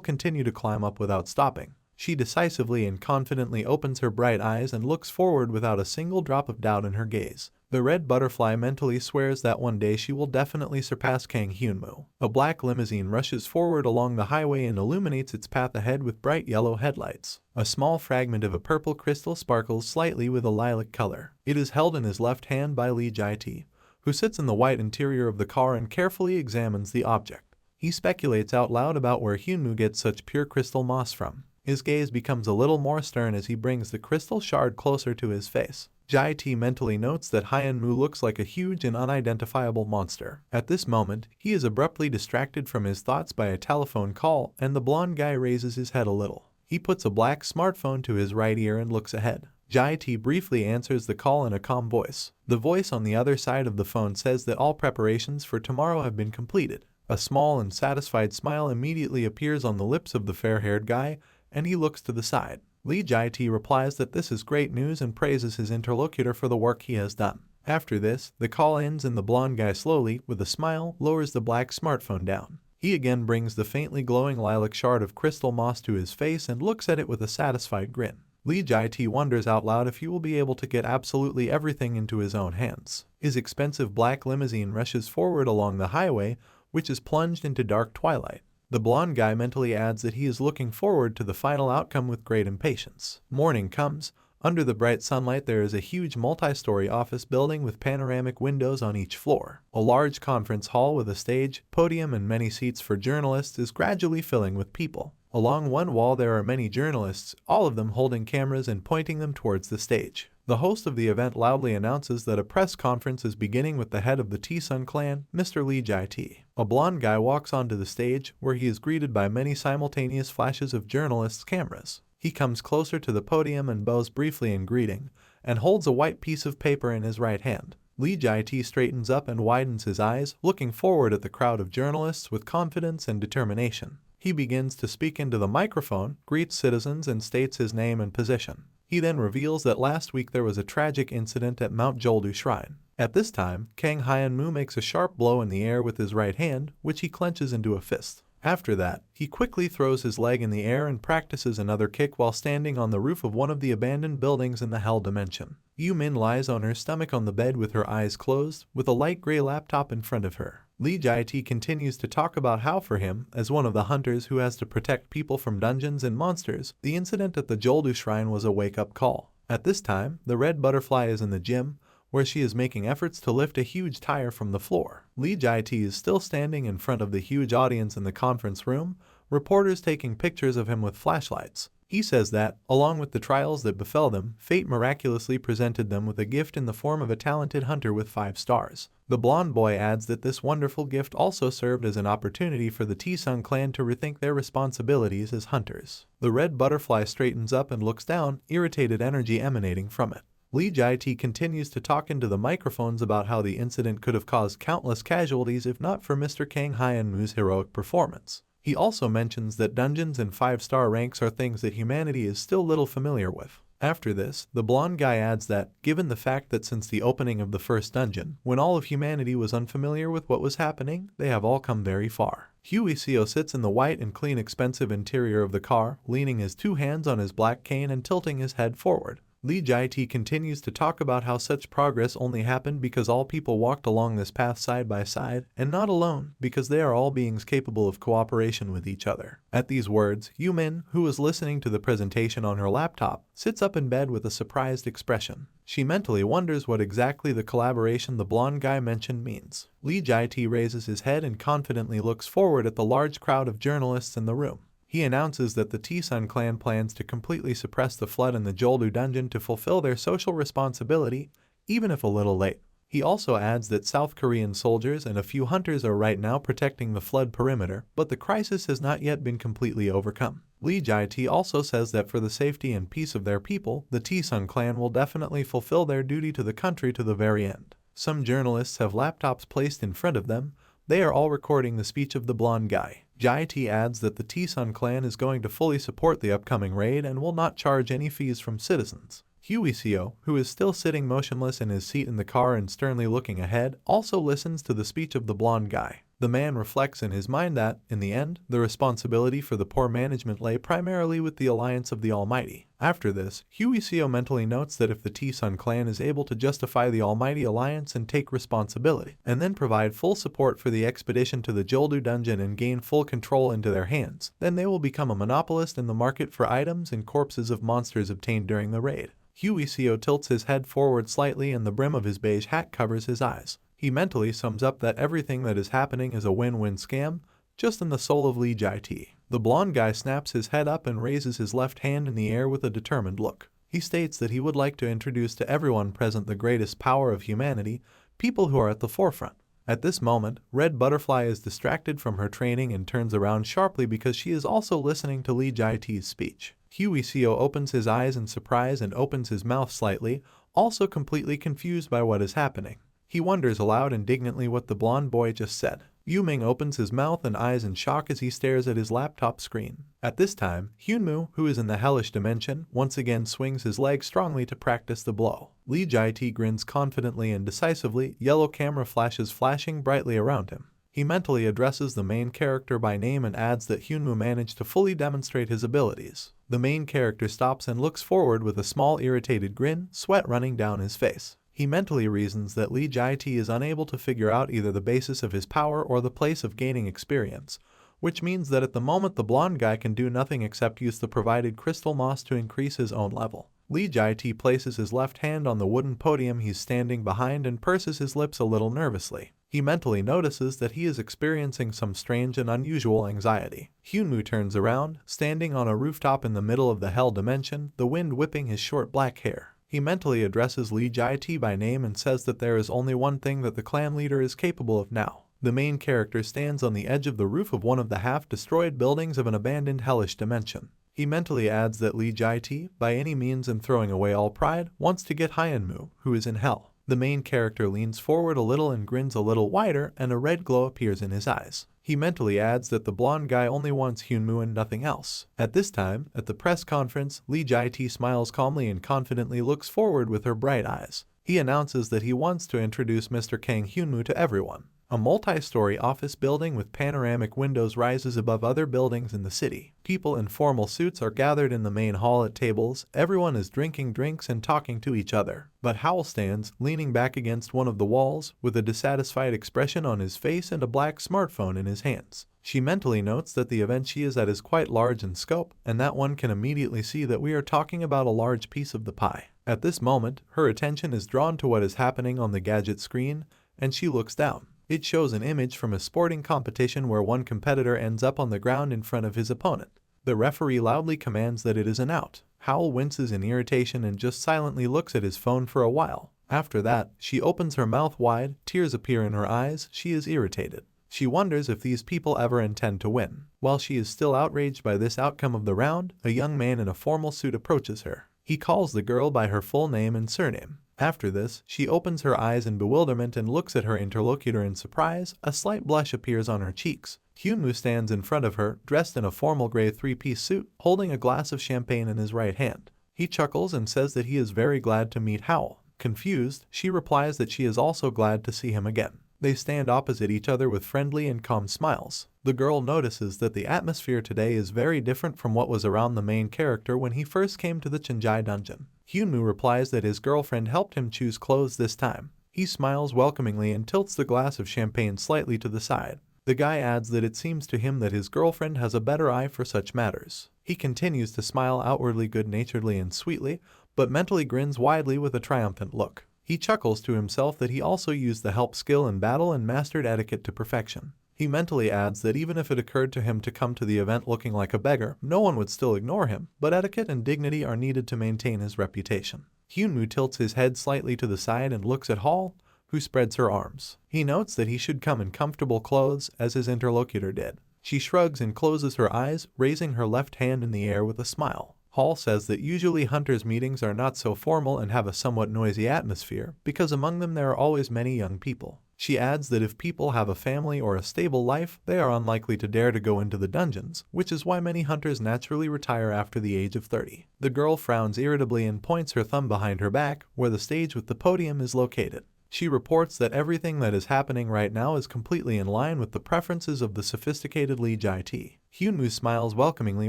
continue to climb up without stopping. She decisively and confidently opens her bright eyes and looks forward without a single drop of doubt in her gaze. The red butterfly mentally swears that one day she will definitely surpass Kang Hyunmoo. A black limousine rushes forward along the highway and illuminates its path ahead with bright yellow headlights. A small fragment of a purple crystal sparkles slightly with a lilac color. It is held in his left hand by Lee Jae-tae, who sits in the white interior of the car and carefully examines the object. He speculates out loud about where Hyunmoo gets such pure crystal moss from. His gaze becomes a little more stern as he brings the crystal shard closer to his face. Jae-tae mentally notes that Hyunmoo looks like a huge and unidentifiable monster. At this moment, he is abruptly distracted from his thoughts by a telephone call, and the blonde guy raises his head a little. He puts a black smartphone to his right ear and looks ahead. Jae-tae briefly answers the call in a calm voice. The voice on the other side of the phone says that all preparations for tomorrow have been completed. A small and satisfied smile immediately appears on the lips of the fair-haired guy, and he looks to the side. Lee Jae-tae replies that this is great news and praises his interlocutor for the work he has done. After this, the call ends and the blonde guy slowly, with a smile, lowers the black smartphone down. He again brings the faintly glowing lilac shard of crystal moss to his face and looks at it with a satisfied grin. Lee Jae-tae wonders out loud if he will be able to get absolutely everything into his own hands. His expensive black limousine rushes forward along the highway, which is plunged into dark twilight. The blonde guy mentally adds that he is looking forward to the final outcome with great impatience. Morning comes. Under the bright sunlight there is a huge multi-story office building with panoramic windows on each floor. A large conference hall with a stage, podium and many seats for journalists is gradually filling with people. Along one wall there are many journalists, all of them holding cameras and pointing them towards the stage. The host of the event loudly announces that a press conference is beginning with the head of the T-Sun clan, Mr. Lee Jae-T. A blonde guy walks onto the stage, where he is greeted by many simultaneous flashes of journalists' cameras. He comes closer to the podium and bows briefly in greeting, and holds a white piece of paper in his right hand. Lee Jae-T straightens up and widens his eyes, looking forward at the crowd of journalists with confidence and determination. He begins to speak into the microphone, greets citizens and states his name and position. He then reveals that last week there was a tragic incident at Mount Joldu Shrine. At this time, Kang Hyun-moo makes a sharp blow in the air with his right hand, which he clenches into a fist. After that, he quickly throws his leg in the air and practices another kick while standing on the roof of one of the abandoned buildings in the Hell Dimension. Yu-min lies on her stomach on the bed with her eyes closed, with a light gray laptop in front of her. Lee Jae-T continues to talk about how for him, as one of the hunters who has to protect people from dungeons and monsters, the incident at the Joldu Shrine was a wake-up call. At this time, the red butterfly is in the gym, where she is making efforts to lift a huge tire from the floor. Lee Jae-T is still standing in front of the huge audience in the conference room, reporters taking pictures of him with flashlights. He says that, along with the trials that befell them, fate miraculously presented them with a gift in the form of a talented hunter with 5 stars. The blonde boy adds that this wonderful gift also served as an opportunity for the T-Sun clan to rethink their responsibilities as hunters. The red butterfly straightens up and looks down, irritated energy emanating from it. Lee Jae-T continues to talk into the microphones about how the incident could have caused countless casualties if not for Mr. Kang Hyun-moo's heroic performance. He also mentions that dungeons and 5-star ranks are things that humanity is still little familiar with. After this, the blonde guy adds that, given the fact that since the opening of the first dungeon, when all of humanity was unfamiliar with what was happening, they have all come very far. Huey Seo sits in the white and clean expensive interior of the car, leaning his 2 hands on his black cane and tilting his head forward. Lee Jae-T continues to talk about how such progress only happened because all people walked along this path side by side, and not alone, because they are all beings capable of cooperation with each other. At these words, Yu-min, who is listening to the presentation on her laptop, sits up in bed with a surprised expression. She mentally wonders what exactly the collaboration the blonde guy mentioned means. Lee Jae-T raises his head and confidently looks forward at the large crowd of journalists in the room. He announces that the T-Sun clan plans to completely suppress the flood in the Joldu dungeon to fulfill their social responsibility, even if a little late. He also adds that South Korean soldiers and a few hunters are right now protecting the flood perimeter, but the crisis has not yet been completely overcome. Lee Jae-T also says that for the safety and peace of their people, the T-Sun clan will definitely fulfill their duty to the country to the very end. Some journalists have laptops placed in front of them. They are all recording the speech of the blonde guy. Jae-T adds that the T-Sun clan is going to fully support the upcoming raid and will not charge any fees from citizens. Huey Seo, who is still sitting motionless in his seat in the car and sternly looking ahead, also listens to the speech of the blonde guy. The man reflects in his mind that, in the end, the responsibility for the poor management lay primarily with the Alliance of the Almighty. After this, Huey Seo mentally notes that if the T-Sun clan is able to justify the Almighty Alliance and take responsibility, and then provide full support for the expedition to the Joldu dungeon and gain full control into their hands, then they will become a monopolist in the market for items and corpses of monsters obtained during the raid. Huey Seo tilts his head forward slightly and the brim of his beige hat covers his eyes. He mentally sums up that everything that is happening is a win-win scam, just in the soul of Lee Jae-T. The blonde guy snaps his head up and raises his left hand in the air with a determined look. He states that he would like to introduce to everyone present the greatest power of humanity, people who are at the forefront. At this moment, Red Butterfly is distracted from her training and turns around sharply because she is also listening to Lee Jae-T's speech. Huey Seo opens his eyes in surprise and opens his mouth slightly, also completely confused by what is happening. He wonders aloud indignantly what the blonde boy just said. Yu-Ming opens his mouth and eyes in shock as he stares at his laptop screen. At this time, Hyunmoo, who is in the hellish dimension, once again swings his leg strongly to practice the blow. Lee Jae-T grins confidently and decisively, yellow camera flashes flashing brightly around him. He mentally addresses the main character by name and adds that Hyunmoo managed to fully demonstrate his abilities. The main character stops and looks forward with a small irritated grin, sweat running down his face. He mentally reasons that Lee Jae-T is unable to figure out either the basis of his power or the place of gaining experience, which means that at the moment the blonde guy can do nothing except use the provided crystal moss to increase his own level. Lee Jae-tae places his left hand on the wooden podium he's standing behind and purses his lips a little nervously. He mentally notices that he is experiencing some strange and unusual anxiety. Hyunwoo turns around, standing on a rooftop in the middle of the hell dimension, the wind whipping his short black hair. He mentally addresses Lee Jae-tae by name and says that there is only one thing that the clan leader is capable of now. The main character stands on the edge of the roof of one of the half-destroyed buildings of an abandoned hellish dimension. He mentally adds that Lee Jae-tae, by any means and throwing away all pride, wants to get Hyunwoo, who is in hell. The main character leans forward a little and grins a little wider, and a red glow appears in his eyes. He mentally adds that the blonde guy only wants Hyunwoo and nothing else. At this time, at the press conference, Lee Jae-tae smiles calmly and confidently looks forward with her bright eyes. He announces that he wants to introduce Mr. Kang Hyunwoo to everyone. A multi-story office building with panoramic windows rises above other buildings in the city. People in formal suits are gathered in the main hall at tables. Everyone is drinking drinks and talking to each other. But Howl stands, leaning back against one of the walls, with a dissatisfied expression on his face and a black smartphone in his hands. She mentally notes that the event she is at is quite large in scope, and that one can immediately see that we are talking about a large piece of the pie. At this moment, her attention is drawn to what is happening on the gadget screen, and she looks down. It shows an image from a sporting competition where one competitor ends up on the ground in front of his opponent. The referee loudly commands that it is an out. Howl winces in irritation and just silently looks at his phone for a while. After that, she opens her mouth wide, tears appear in her eyes, she is irritated. She wonders if these people ever intend to win. While she is still outraged by this outcome of the round, a young man in a formal suit approaches her. He calls the girl by her full name and surname. After this, she opens her eyes in bewilderment and looks at her interlocutor in surprise. A slight blush appears on her cheeks. Hyunwoo stands in front of her, dressed in a formal gray three-piece suit, holding a glass of champagne in his right hand. He chuckles and says that he is very glad to meet Howl. Confused, she replies that she is also glad to see him again. They stand opposite each other with friendly and calm smiles. The girl notices that the atmosphere today is very different from what was around the main character when he first came to the Chinjai dungeon. Hyunwoo replies that his girlfriend helped him choose clothes this time. He smiles welcomingly and tilts the glass of champagne slightly to the side. The guy adds that it seems to him that his girlfriend has a better eye for such matters. He continues to smile outwardly good-naturedly and sweetly, but mentally grins widely with a triumphant look. He chuckles to himself that he also used the help skill in battle and mastered etiquette to perfection. He mentally adds that even if it occurred to him to come to the event looking like a beggar, no one would still ignore him, but etiquette and dignity are needed to maintain his reputation. Hyunwoo tilts his head slightly to the side and looks at Hall, who spreads her arms. He notes that he should come in comfortable clothes, as his interlocutor did. She shrugs and closes her eyes, raising her left hand in the air with a smile. Hall says that usually hunters' meetings are not so formal and have a somewhat noisy atmosphere, because among them there are always many young people. She adds that if people have a family or a stable life, they are unlikely to dare to go into the dungeons, which is why many hunters naturally retire after the age of 30. The girl frowns irritably and points her thumb behind her back, where the stage with the podium is located. She reports that everything that is happening right now is completely in line with the preferences of the sophisticated Lee Jae-tae. Hyunwoo smiles welcomingly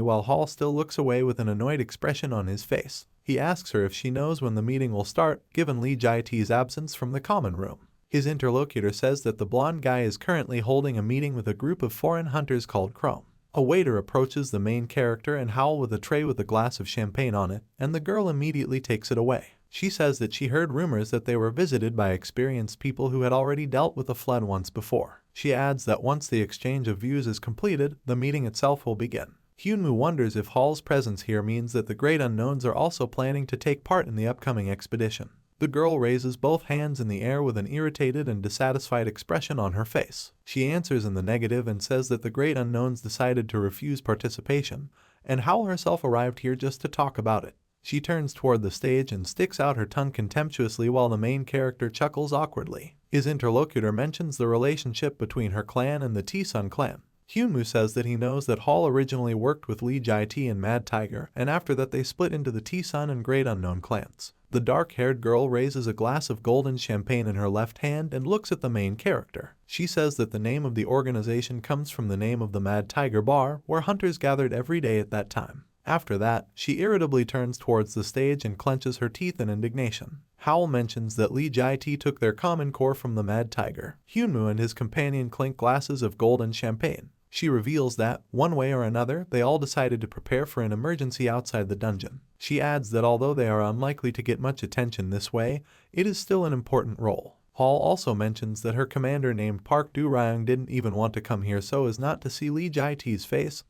while Hall still looks away with an annoyed expression on his face. He asks her if she knows when the meeting will start, given Lee Jae-tae's absence from the common room. His interlocutor says that the blonde guy is currently holding a meeting with a group of foreign hunters called Chrome. A waiter approaches the main character and Howl with a tray with a glass of champagne on it, and the girl immediately takes it away. She says that she heard rumors that they were visited by experienced people who had already dealt with a flood once before. She adds that once the exchange of views is completed, the meeting itself will begin. Hyunwoo wonders if Hall's presence here means that the Great Unknowns are also planning to take part in the upcoming expedition. The girl raises both hands in the air with an irritated and dissatisfied expression on her face. She answers in the negative and says that the Great Unknowns decided to refuse participation, and Howl herself arrived here just to talk about it. She turns toward the stage and sticks out her tongue contemptuously while the main character chuckles awkwardly. His interlocutor mentions the relationship between her clan and the T-Sun clan. Hyunwoo says that he knows that Hall originally worked with Lee Jae-tae and Mad Tiger, and after that they split into the T-Sun and Great Unknown clans. The dark-haired girl raises a glass of golden champagne in her left hand and looks at the main character. She says that the name of the organization comes from the name of the Mad Tiger Bar, where hunters gathered every day at that time. After that, she irritably turns towards the stage and clenches her teeth in indignation. Howl mentions that Lee Jae-tae took their common core from the Mad Tiger. Hyunwoo and his companion clink glasses of golden champagne. She reveals that, one way or another, they all decided to prepare for an emergency outside the dungeon. She adds that although they are unlikely to get much attention this way, it is still an important role. Hall also mentions that her commander named Park Do-ryung didn't even want to come here so as not to see Lee Jae-tae's face,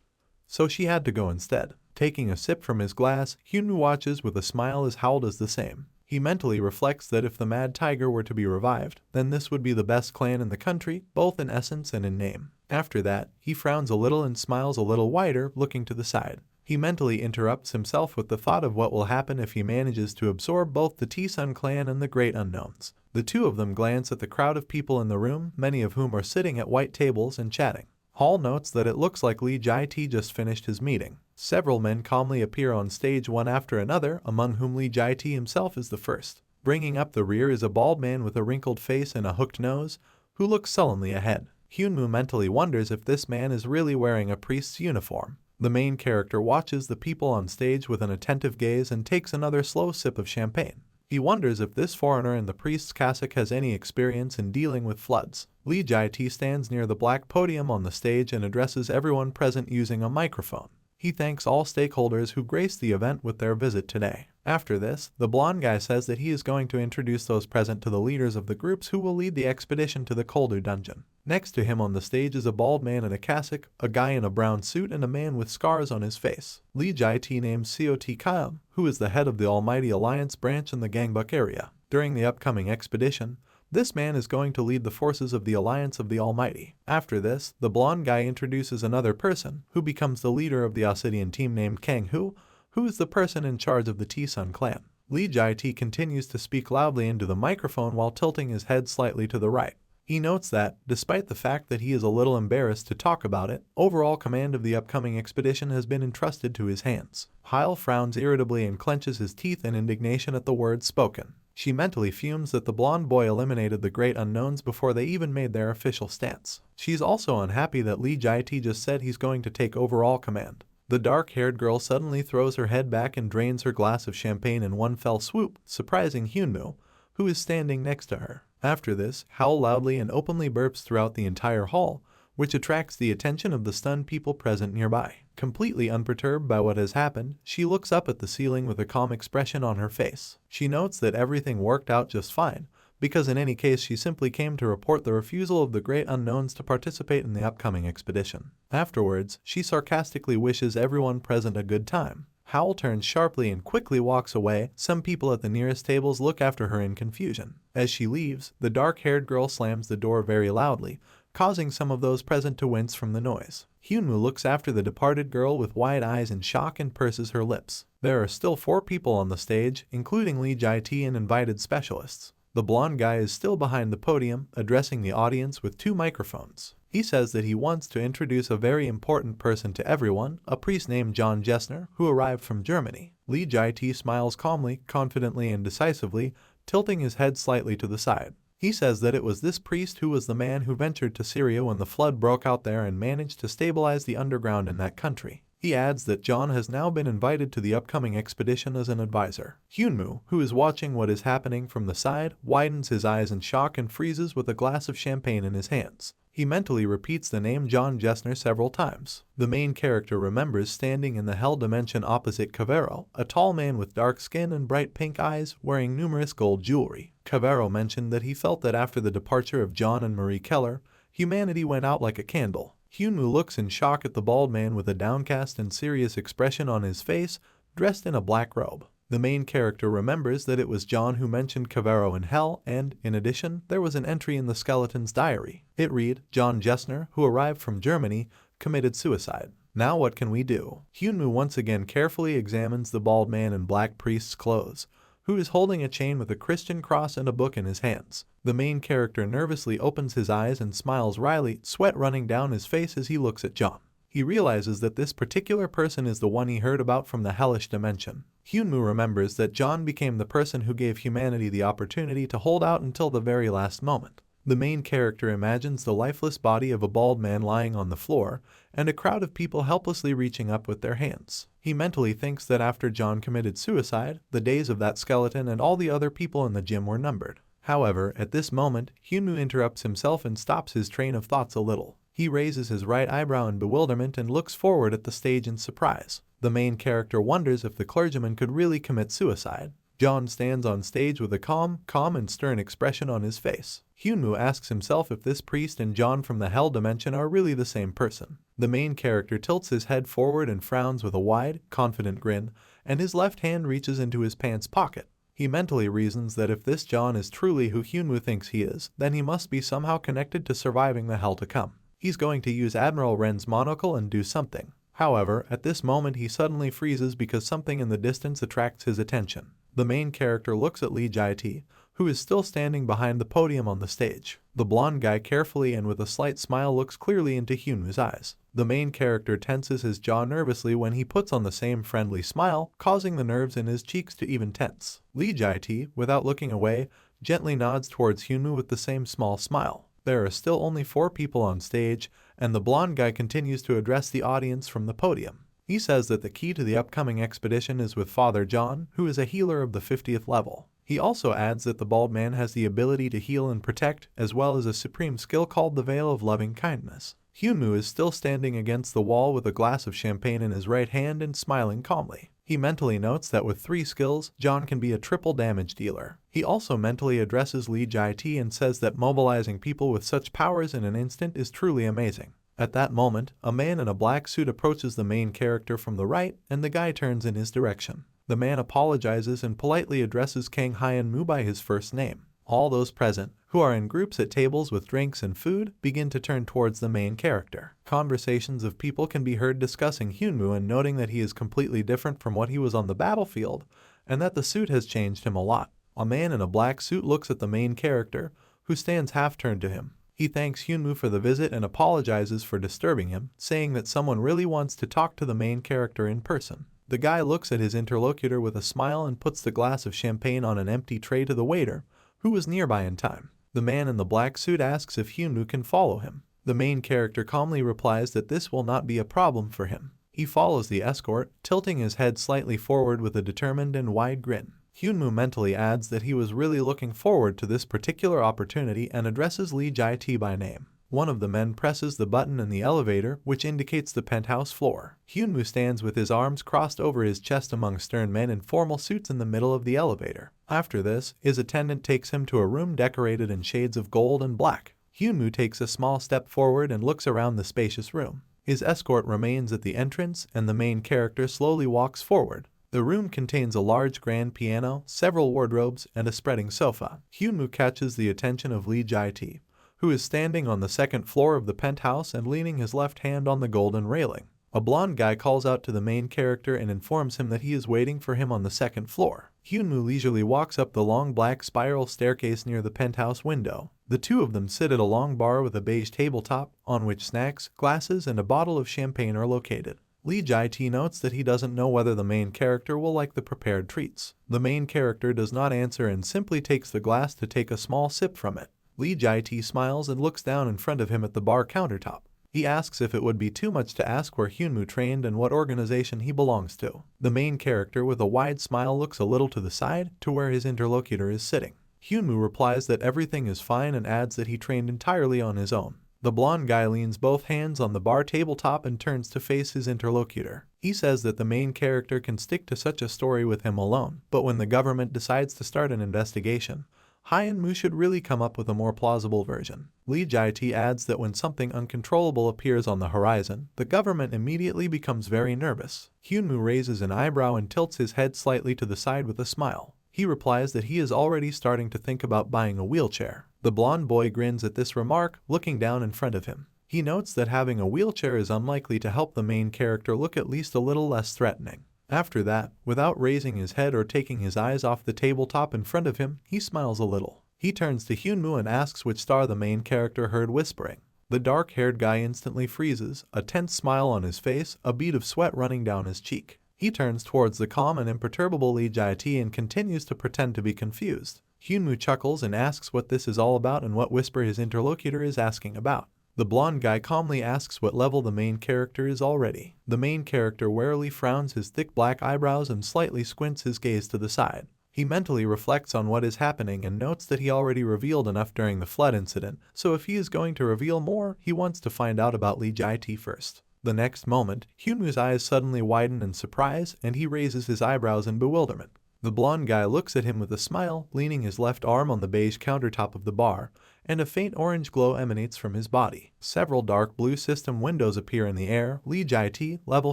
so she had to go instead. Taking a sip from his glass, Hyunwoo watches with a smile as Howl does the same. He mentally reflects that if the Mad Tiger were to be revived, then this would be the best clan in the country, both in essence and in name. After that, he frowns a little and smiles a little wider, looking to the side. He mentally interrupts himself with the thought of what will happen if he manages to absorb both the T-Sun clan and the Great Unknowns. The two of them glance at the crowd of people in the room, many of whom are sitting at white tables and chatting. Hall notes that it looks like Lee Jae-tae just finished his meeting. Several men calmly appear on stage one after another, among whom Lee Jae-tae himself is the first. Bringing up the rear is a bald man with a wrinkled face and a hooked nose, who looks sullenly ahead. Hyunwoo mentally wonders if this man is really wearing a priest's uniform. The main character watches the people on stage with an attentive gaze and takes another slow sip of champagne. He wonders if this foreigner in the priest's cassock has any experience in dealing with floods. Lee Jae-tae stands near the black podium on the stage and addresses everyone present using a microphone. He thanks all stakeholders who graced the event with their visit today. After this, the blonde guy says that he is going to introduce those present to the leaders of the groups who will lead the expedition to the Koldu dungeon. Next to him on the stage is a bald man in a cassock, a guy in a brown suit, and a man with scars on his face. Lee Jae-tae names Seot Kaeum, who is the head of the Almighty Alliance branch in the Gangbuk area. During the upcoming expedition, this man is going to lead the forces of the Alliance of the Almighty. After this, the blonde guy introduces another person, who becomes the leader of the Obsidian team named Kang-hoo, who is the person in charge of the T-Sun clan. Lee Jae-tae continues to speak loudly into the microphone while tilting his head slightly to the right. He notes that, despite the fact that he is a little embarrassed to talk about it, overall command of the upcoming expedition has been entrusted to his hands. Hyle frowns irritably and clenches his teeth in indignation at the words spoken. She mentally fumes that the blonde boy eliminated the Great Unknowns before they even made their official stance. She's also unhappy that Lee Jae-tae just said he's going to take overall command. The dark-haired girl suddenly throws her head back and drains her glass of champagne in one fell swoop, surprising Hyunwoo, who is standing next to her. After this, Howl loudly and openly burps throughout the entire hall, which attracts the attention of the stunned people present nearby. Completely unperturbed by what has happened, she looks up at the ceiling with a calm expression on her face. She notes that everything worked out just fine, because in any case she simply came to report the refusal of the Great Unknowns to participate in the upcoming expedition. Afterwards, she sarcastically wishes everyone present a good time. Howl turns sharply and quickly walks away. Some people at the nearest tables look after her in confusion. As she leaves, the dark-haired girl slams the door very loudly, causing some of those present to wince from the noise. Hyunwoo looks after the departed girl with wide eyes in shock and purses her lips. There are still 4 people on the stage, including Lee Jae-tae and invited specialists. The blonde guy is still behind the podium, addressing the audience with 2 microphones. He says that he wants to introduce a very important person to everyone, a priest named John Jessner, who arrived from Germany. Lee Jae-tae smiles calmly, confidently, and decisively, tilting his head slightly to the side. He says that it was this priest who was the man who ventured to Syria when the flood broke out there and managed to stabilize the underground in that country. He adds that John has now been invited to the upcoming expedition as an advisor. Hyunwoo, who is watching what is happening from the side, widens his eyes in shock and freezes with a glass of champagne in his hands. He mentally repeats the name John Jessner several times. The main character remembers standing in the hell dimension opposite Cavero, a tall man with dark skin and bright pink eyes, wearing numerous gold jewelry. Cavero mentioned that he felt that after the departure of John and Marie Keller, humanity went out like a candle. Hyunwoo looks in shock at the bald man with a downcast and serious expression on his face, dressed in a black robe. The main character remembers that it was John who mentioned Cavero in hell, and, in addition, there was an entry in the skeleton's diary. It read, John Jessner, who arrived from Germany, committed suicide. Now what can we do? Hyunwoo once again carefully examines the bald man in black priest's clothes, who is holding a chain with a Christian cross and a book in his hands. The main character nervously opens his eyes and smiles wryly, sweat running down his face as he looks at John. He realizes that this particular person is the one he heard about from the hellish dimension. Hyunwoo remembers that John became the person who gave humanity the opportunity to hold out until the very last moment. The main character imagines the lifeless body of a bald man lying on the floor, and a crowd of people helplessly reaching up with their hands. He mentally thinks that after John committed suicide, the days of that skeleton and all the other people in the gym were numbered. However, at this moment, Hyunwoo interrupts himself and stops his train of thoughts a little. He raises his right eyebrow in bewilderment and looks forward at the stage in surprise. The main character wonders if the clergyman could really commit suicide. John stands on stage with a calm and stern expression on his face. Hyunwoo asks himself if this priest and John from the Hell dimension are really the same person. The main character tilts his head forward and frowns with a wide, confident grin, and his left hand reaches into his pants pocket. He mentally reasons that if this John is truly who Hyunwoo thinks he is, then he must be somehow connected to surviving the hell to come. He's going to use Admiral Ren's monocle and do something. However, at this moment he suddenly freezes because something in the distance attracts his attention. The main character looks at Lee Jae-tae, who is still standing behind the podium on the stage. The blonde guy carefully and with a slight smile looks clearly into Hyunwoo's eyes. The main character tenses his jaw nervously when he puts on the same friendly smile, causing the nerves in his cheeks to even tense. Lee Jae-tae, without looking away, gently nods towards Hyunwoo with the same small smile. There are still only 4 people on stage, and the blonde guy continues to address the audience from the podium. He says that the key to the upcoming expedition is with Father John, who is a healer of the 50th level. He also adds that the bald man has the ability to heal and protect, as well as a supreme skill called the Veil of Loving Kindness. Hyunwoo is still standing against the wall with a glass of champagne in his right hand and smiling calmly. He mentally notes that with 3 skills, John can be a triple damage dealer. He also mentally addresses Lee Jae-tae and says that mobilizing people with such powers in an instant is truly amazing. At that moment, a man in a black suit approaches the main character from the right, and the guy turns in his direction. The man apologizes and politely addresses Kang Hyun-moo by his first name. All those present, who are in groups at tables with drinks and food, begin to turn towards the main character. Conversations of people can be heard discussing Hyunwoo and noting that he is completely different from what he was on the battlefield, and that the suit has changed him a lot. A man in a black suit looks at the main character, who stands half-turned to him. He thanks Hyunwoo for the visit and apologizes for disturbing him, saying that someone really wants to talk to the main character in person. The guy looks at his interlocutor with a smile and puts the glass of champagne on an empty tray to the waiter, who was nearby in time. The man in the black suit asks if Hyunwoo can follow him. The main character calmly replies that this will not be a problem for him. He follows the escort, tilting his head slightly forward with a determined and wide grin. Hyunwoo mentally adds that he was really looking forward to this particular opportunity and addresses Lee Jae-tae by name. One of the men presses the button in the elevator, which indicates the penthouse floor. Hyunwoo stands with his arms crossed over his chest among stern men in formal suits in the middle of the elevator. After this, his attendant takes him to a room decorated in shades of gold and black. Hyunwoo takes a small step forward and looks around the spacious room. His escort remains at the entrance, and the main character slowly walks forward. The room contains a large grand piano, several wardrobes, and a spreading sofa. Hyunwoo catches the attention of Lee Jae-tae, who is standing on the second floor of the penthouse and leaning his left hand on the golden railing. A blonde guy calls out to the main character and informs him that he is waiting for him on the second floor. Hyunwoo leisurely walks up the long black spiral staircase near the penthouse window. The two of them sit at a long bar with a beige tabletop, on which snacks, glasses, and a bottle of champagne are located. Lee Jae-tae notes that he doesn't know whether the main character will like the prepared treats. The main character does not answer and simply takes the glass to take a small sip from it. Lee Jae-tae smiles and looks down in front of him at the bar countertop. He asks if it would be too much to ask where Hyunwoo trained and what organization he belongs to. The main character with a wide smile looks a little to the side, to where his interlocutor is sitting. Hyunwoo replies that everything is fine and adds that he trained entirely on his own. The blonde guy leans both hands on the bar tabletop and turns to face his interlocutor. He says that the main character can stick to such a story with him alone, but when the government decides to start an investigation, Hyun-moo should really come up with a more plausible version. Lee Jae-tae adds that when something uncontrollable appears on the horizon, the government immediately becomes very nervous. Hyun-moo raises an eyebrow and tilts his head slightly to the side with a smile. He replies that he is already starting to think about buying a wheelchair. The blonde boy grins at this remark, looking down in front of him. He notes that having a wheelchair is unlikely to help the main character look at least a little less threatening. After that, without raising his head or taking his eyes off the tabletop in front of him, he smiles a little. He turns to Hyunwoo and asks which star the main character heard whispering. The dark-haired guy instantly freezes, a tense smile on his face, a bead of sweat running down his cheek. He turns towards the calm and imperturbable Lee Jae-tae and continues to pretend to be confused. Hyunwoo chuckles and asks what this is all about and what whisper his interlocutor is asking about. The blonde guy calmly asks what level the main character is already. The main character warily frowns his thick black eyebrows and slightly squints his gaze to the side. He mentally reflects on what is happening and notes that he already revealed enough during the flood incident, so if he is going to reveal more, he wants to find out about Lee Jae-tae first. The next moment, Hyunwoo's eyes suddenly widen in surprise and he raises his eyebrows in bewilderment. The blonde guy looks at him with a smile, leaning his left arm on the beige countertop of the bar, and a faint orange glow emanates from his body. Several dark blue system windows appear in the air. Lee Jae-tae, level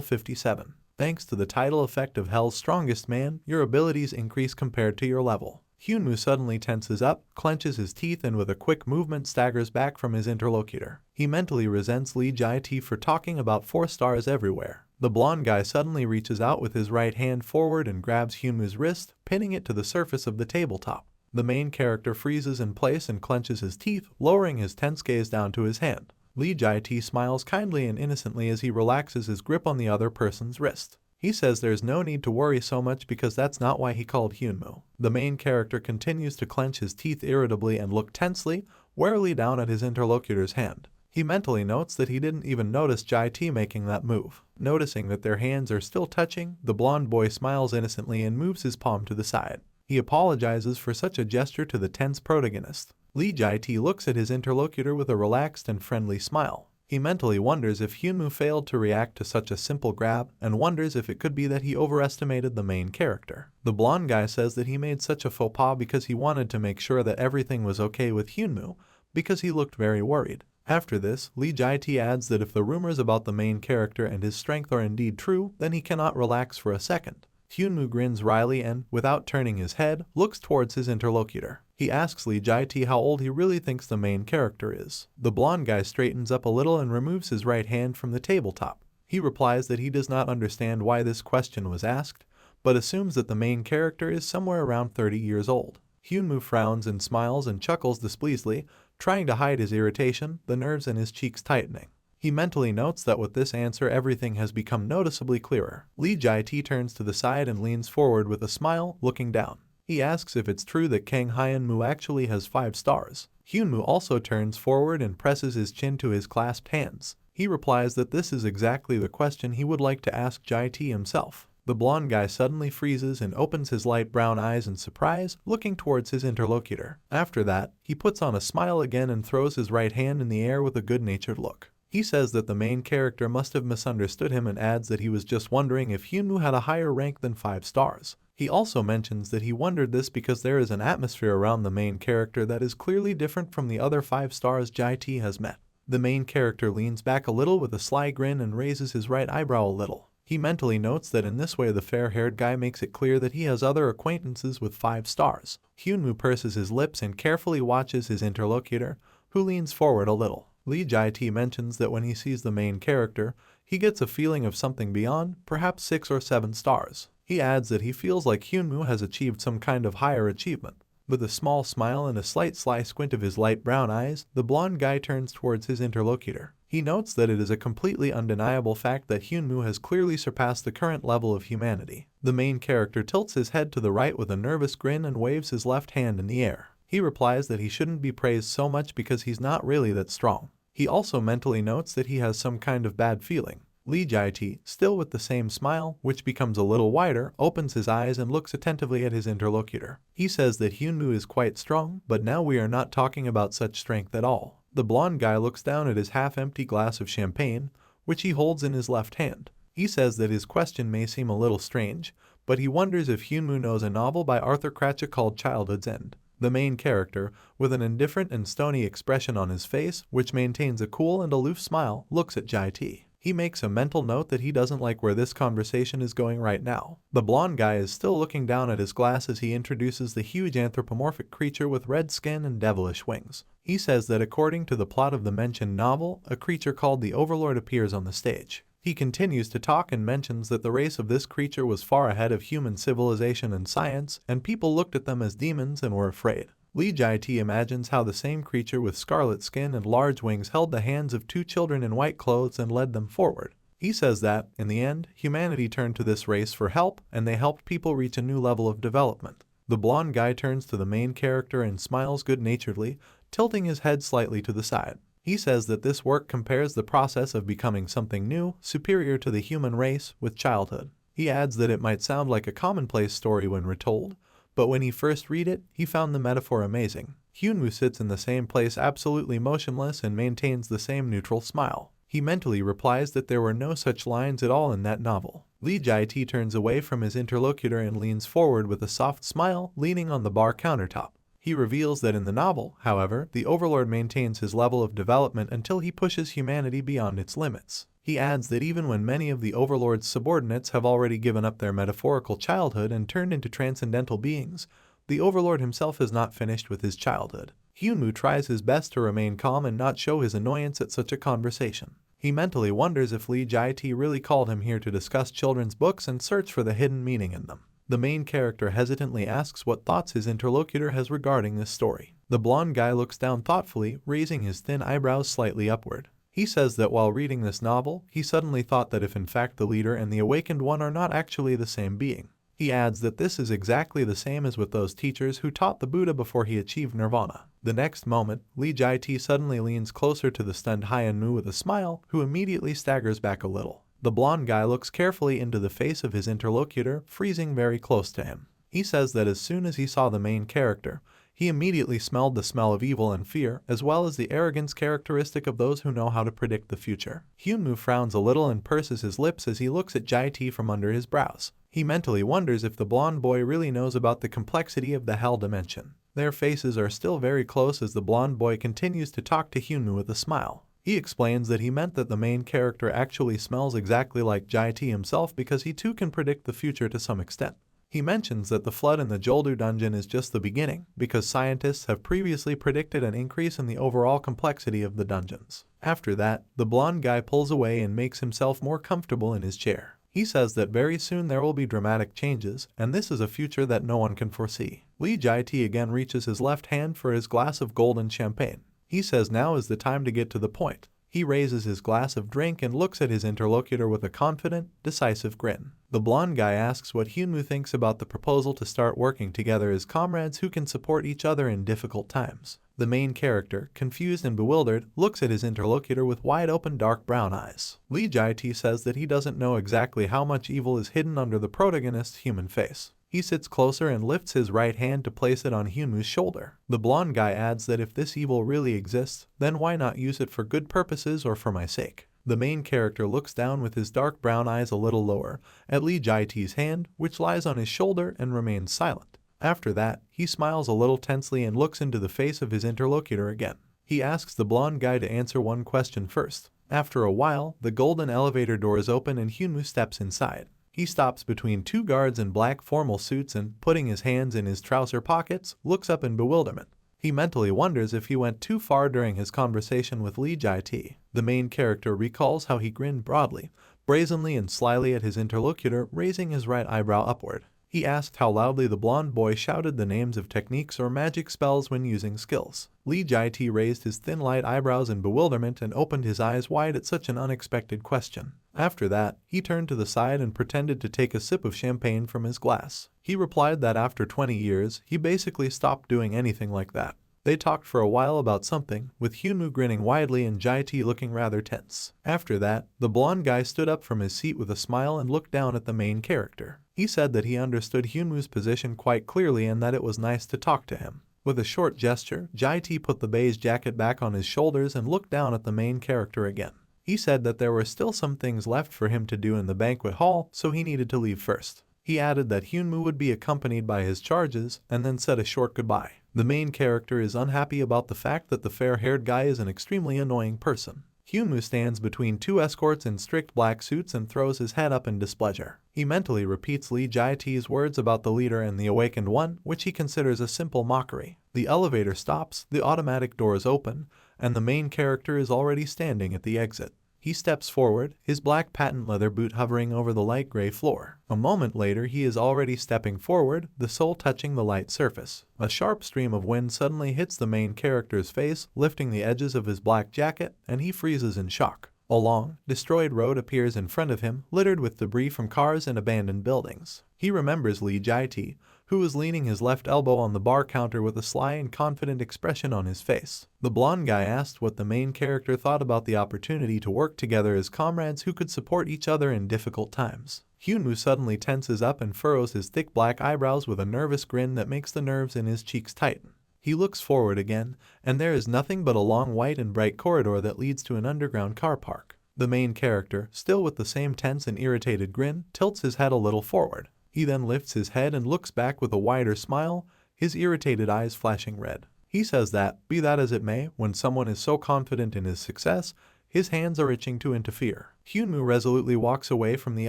57. Thanks to the title effect of Hell's Strongest Man, your abilities increase compared to your level. Hyunwoo suddenly tenses up, clenches his teeth and with a quick movement staggers back from his interlocutor. He mentally resents Lee Jae-tae for talking about 4 stars everywhere. The blonde guy suddenly reaches out with his right hand forward and grabs Hyunwoo's wrist, pinning it to the surface of the tabletop. The main character freezes in place and clenches his teeth, lowering his tense gaze down to his hand. Lee Jae-tae smiles kindly and innocently as he relaxes his grip on the other person's wrist. He says there's no need to worry so much because that's not why he called Hyunwoo. The main character continues to clench his teeth irritably and look tensely, warily down at his interlocutor's hand. He mentally notes that he didn't even notice Jae-tae making that move. Noticing that their hands are still touching, the blonde boy smiles innocently and moves his palm to the side. He apologizes for such a gesture to the tense protagonist. Lee Jae-tae looks at his interlocutor with a relaxed and friendly smile. He mentally wonders if Hyunwoo failed to react to such a simple grab and wonders if it could be that he overestimated the main character. The blonde guy says that he made such a faux pas because he wanted to make sure that everything was okay with Hyunwoo because he looked very worried. After this, Lee Jae-tae adds that if the rumors about the main character and his strength are indeed true, then he cannot relax for a second. Hyunwoo grins wryly and, without turning his head, looks towards his interlocutor. He asks Lee Jae-tae how old he really thinks the main character is. The blonde guy straightens up a little and removes his right hand from the tabletop. He replies that he does not understand why this question was asked, but assumes that the main character is somewhere around 30 years old. Hyunwoo frowns and smiles and chuckles displeasedly, trying to hide his irritation, the nerves in his cheeks tightening. He mentally notes that with this answer everything has become noticeably clearer. Lee Jae-tae turns to the side and leans forward with a smile, looking down. He asks if it's true that Kang Hyunwoo actually has 5 stars. Hyunwoo also turns forward and presses his chin to his clasped hands. He replies that this is exactly the question he would like to ask Jae-tae himself. The blonde guy suddenly freezes and opens his light brown eyes in surprise, looking towards his interlocutor. After that, he puts on a smile again and throws his right hand in the air with a good-natured look. He says that the main character must have misunderstood him and adds that he was just wondering if Hyunwoo had a higher rank than 5 stars. He also mentions that he wondered this because there is an atmosphere around the main character that is clearly different from the other 5 stars Jae-tae has met. The main character leans back a little with a sly grin and raises his right eyebrow a little. He mentally notes that in this way the fair-haired guy makes it clear that he has other acquaintances with 5 stars. Hyunwoo purses his lips and carefully watches his interlocutor, who leans forward a little. Lee Jae-tae mentions that when he sees the main character, he gets a feeling of something beyond, perhaps 6 or 7 stars. He adds that he feels like Hyunwoo has achieved some kind of higher achievement. With a small smile and a slight sly squint of his light brown eyes, the blonde guy turns towards his interlocutor. He notes that it is a completely undeniable fact that Hyunwoo has clearly surpassed the current level of humanity. The main character tilts his head to the right with a nervous grin and waves his left hand in the air. He replies that he shouldn't be praised so much because he's not really that strong. He also mentally notes that he has some kind of bad feeling. Lee Jae-tae, still with the same smile, which becomes a little wider, opens his eyes and looks attentively at his interlocutor. He says that Hyunwoo is quite strong, but now we are not talking about such strength at all. The blonde guy looks down at his half-empty glass of champagne, which he holds in his left hand. He says that his question may seem a little strange, but he wonders if Hyunwoo knows a novel by Arthur Cratchit called Childhood's End. The main character, with an indifferent and stony expression on his face, which maintains a cool and aloof smile, looks at Jae-tae. He makes a mental note that he doesn't like where this conversation is going right now. The blonde guy is still looking down at his glass as he introduces the huge anthropomorphic creature with red skin and devilish wings. He says that according to the plot of the mentioned novel, a creature called the Overlord appears on the stage. He continues to talk and mentions that the race of this creature was far ahead of human civilization and science, and people looked at them as demons and were afraid. Lee Jae-tae imagines how the same creature with scarlet skin and large wings held the hands of 2 children in white clothes and led them forward. He says that, in the end, humanity turned to this race for help, and they helped people reach a new level of development. The blonde guy turns to the main character and smiles good-naturedly, tilting his head slightly to the side. He says that this work compares the process of becoming something new, superior to the human race, with childhood. He adds that it might sound like a commonplace story when retold, but when he first read it, he found the metaphor amazing. Hyunwoo sits in the same place absolutely motionless and maintains the same neutral smile. He mentally replies that there were no such lines at all in that novel. Lee Jae-tae turns away from his interlocutor and leans forward with a soft smile, leaning on the bar countertop. He reveals that in the novel, however, the Overlord maintains his level of development until he pushes humanity beyond its limits. He adds that even when many of the Overlord's subordinates have already given up their metaphorical childhood and turned into transcendental beings, the Overlord himself has not finished with his childhood. Hyunwoo tries his best to remain calm and not show his annoyance at such a conversation. He mentally wonders if Lee Jae-tae really called him here to discuss children's books and search for the hidden meaning in them. The main character hesitantly asks what thoughts his interlocutor has regarding this story. The blonde guy looks down thoughtfully, raising his thin eyebrows slightly upward. He says that while reading this novel, he suddenly thought that if in fact the leader and the awakened one are not actually the same being. He adds that this is exactly the same as with those teachers who taught the Buddha before he achieved nirvana. The next moment, Lee Jae-tae suddenly leans closer to the stunned Hyunwoo with a smile, who immediately staggers back a little. The blonde guy looks carefully into the face of his interlocutor, freezing very close to him. He says that as soon as he saw the main character, he immediately smelled the smell of evil and fear, as well as the arrogance characteristic of those who know how to predict the future. Hyunwoo frowns a little and purses his lips as he looks at Jae-tae from under his brows. He mentally wonders if the blonde boy really knows about the complexity of the Hell dimension. Their faces are still very close as the blonde boy continues to talk to Hyunwoo with a smile. He explains that he meant that the main character actually smells exactly like Jae-tae himself because he too can predict the future to some extent. He mentions that the flood in the Joldu dungeon is just the beginning, because scientists have previously predicted an increase in the overall complexity of the dungeons. After that, the blonde guy pulls away and makes himself more comfortable in his chair. He says that very soon there will be dramatic changes, and this is a future that no one can foresee. Lee Jae-tae again reaches his left hand for his glass of golden champagne. He says now is the time to get to the point. He raises his glass of drink and looks at his interlocutor with a confident, decisive grin. The blonde guy asks what Hyunwoo thinks about the proposal to start working together as comrades who can support each other in difficult times. The main character, confused and bewildered, looks at his interlocutor with wide-open dark brown eyes. Lee Jae-tae says that he doesn't know exactly how much evil is hidden under the protagonist's human face. He sits closer and lifts his right hand to place it on Hyunwoo's shoulder. The blonde guy adds that if this evil really exists, then why not use it for good purposes or for my sake? The main character looks down with his dark brown eyes a little lower at Lee Jae-tae's hand, which lies on his shoulder, and remains silent. After that, he smiles a little tensely and looks into the face of his interlocutor again. He asks the blonde guy to answer one question first. After a while, the golden elevator doors open and Hyunwoo steps inside. He stops between two guards in black formal suits and, putting his hands in his trouser pockets, looks up in bewilderment. He mentally wonders if he went too far during his conversation with Lee Jae-tae. The main character recalls how he grinned broadly, brazenly and slyly at his interlocutor, raising his right eyebrow upward. He asked how loudly the blonde boy shouted the names of techniques or magic spells when using skills. Lee Jae-tae raised his thin light eyebrows in bewilderment and opened his eyes wide at such an unexpected question. After that, he turned to the side and pretended to take a sip of champagne from his glass. He replied that after 20 years, he basically stopped doing anything like that. They talked for a while about something, with Hyunwoo grinning widely and Jae-tae looking rather tense. After that, the blonde guy stood up from his seat with a smile and looked down at the main character. He said that he understood Hyunwoo's position quite clearly and that it was nice to talk to him. With a short gesture, Jae-tae put the beige jacket back on his shoulders and looked down at the main character again. He said that there were still some things left for him to do in the banquet hall, so he needed to leave first. He added that Hyunwoo would be accompanied by his charges, and then said a short goodbye. The main character is unhappy about the fact that the fair-haired guy is an extremely annoying person. Hyunwoo stands between two escorts in strict black suits and throws his head up in displeasure. He mentally repeats Lee Jae-tae's words about the leader and the awakened one, which he considers a simple mockery. The elevator stops, the automatic doors open, and the main character is already standing at the exit. He steps forward, his black patent leather boot hovering over the light gray floor. A moment later, he is already stepping forward, the sole touching the light surface. A sharp stream of wind suddenly hits the main character's face, lifting the edges of his black jacket, and he freezes in shock. A long, destroyed road appears in front of him, littered with debris from cars and abandoned buildings. He remembers Lee Jae-tae, who was leaning his left elbow on the bar counter with a sly and confident expression on his face. The blonde guy asked what the main character thought about the opportunity to work together as comrades who could support each other in difficult times. Hyunwoo suddenly tenses up and furrows his thick black eyebrows with a nervous grin that makes the nerves in his cheeks tighten. He looks forward again, and there is nothing but a long white and bright corridor that leads to an underground car park. The main character, still with the same tense and irritated grin, tilts his head a little forward. He then lifts his head and looks back with a wider smile, his irritated eyes flashing red. He says that, be that as it may, when someone is so confident in his success, his hands are itching to interfere. Hyunwoo resolutely walks away from the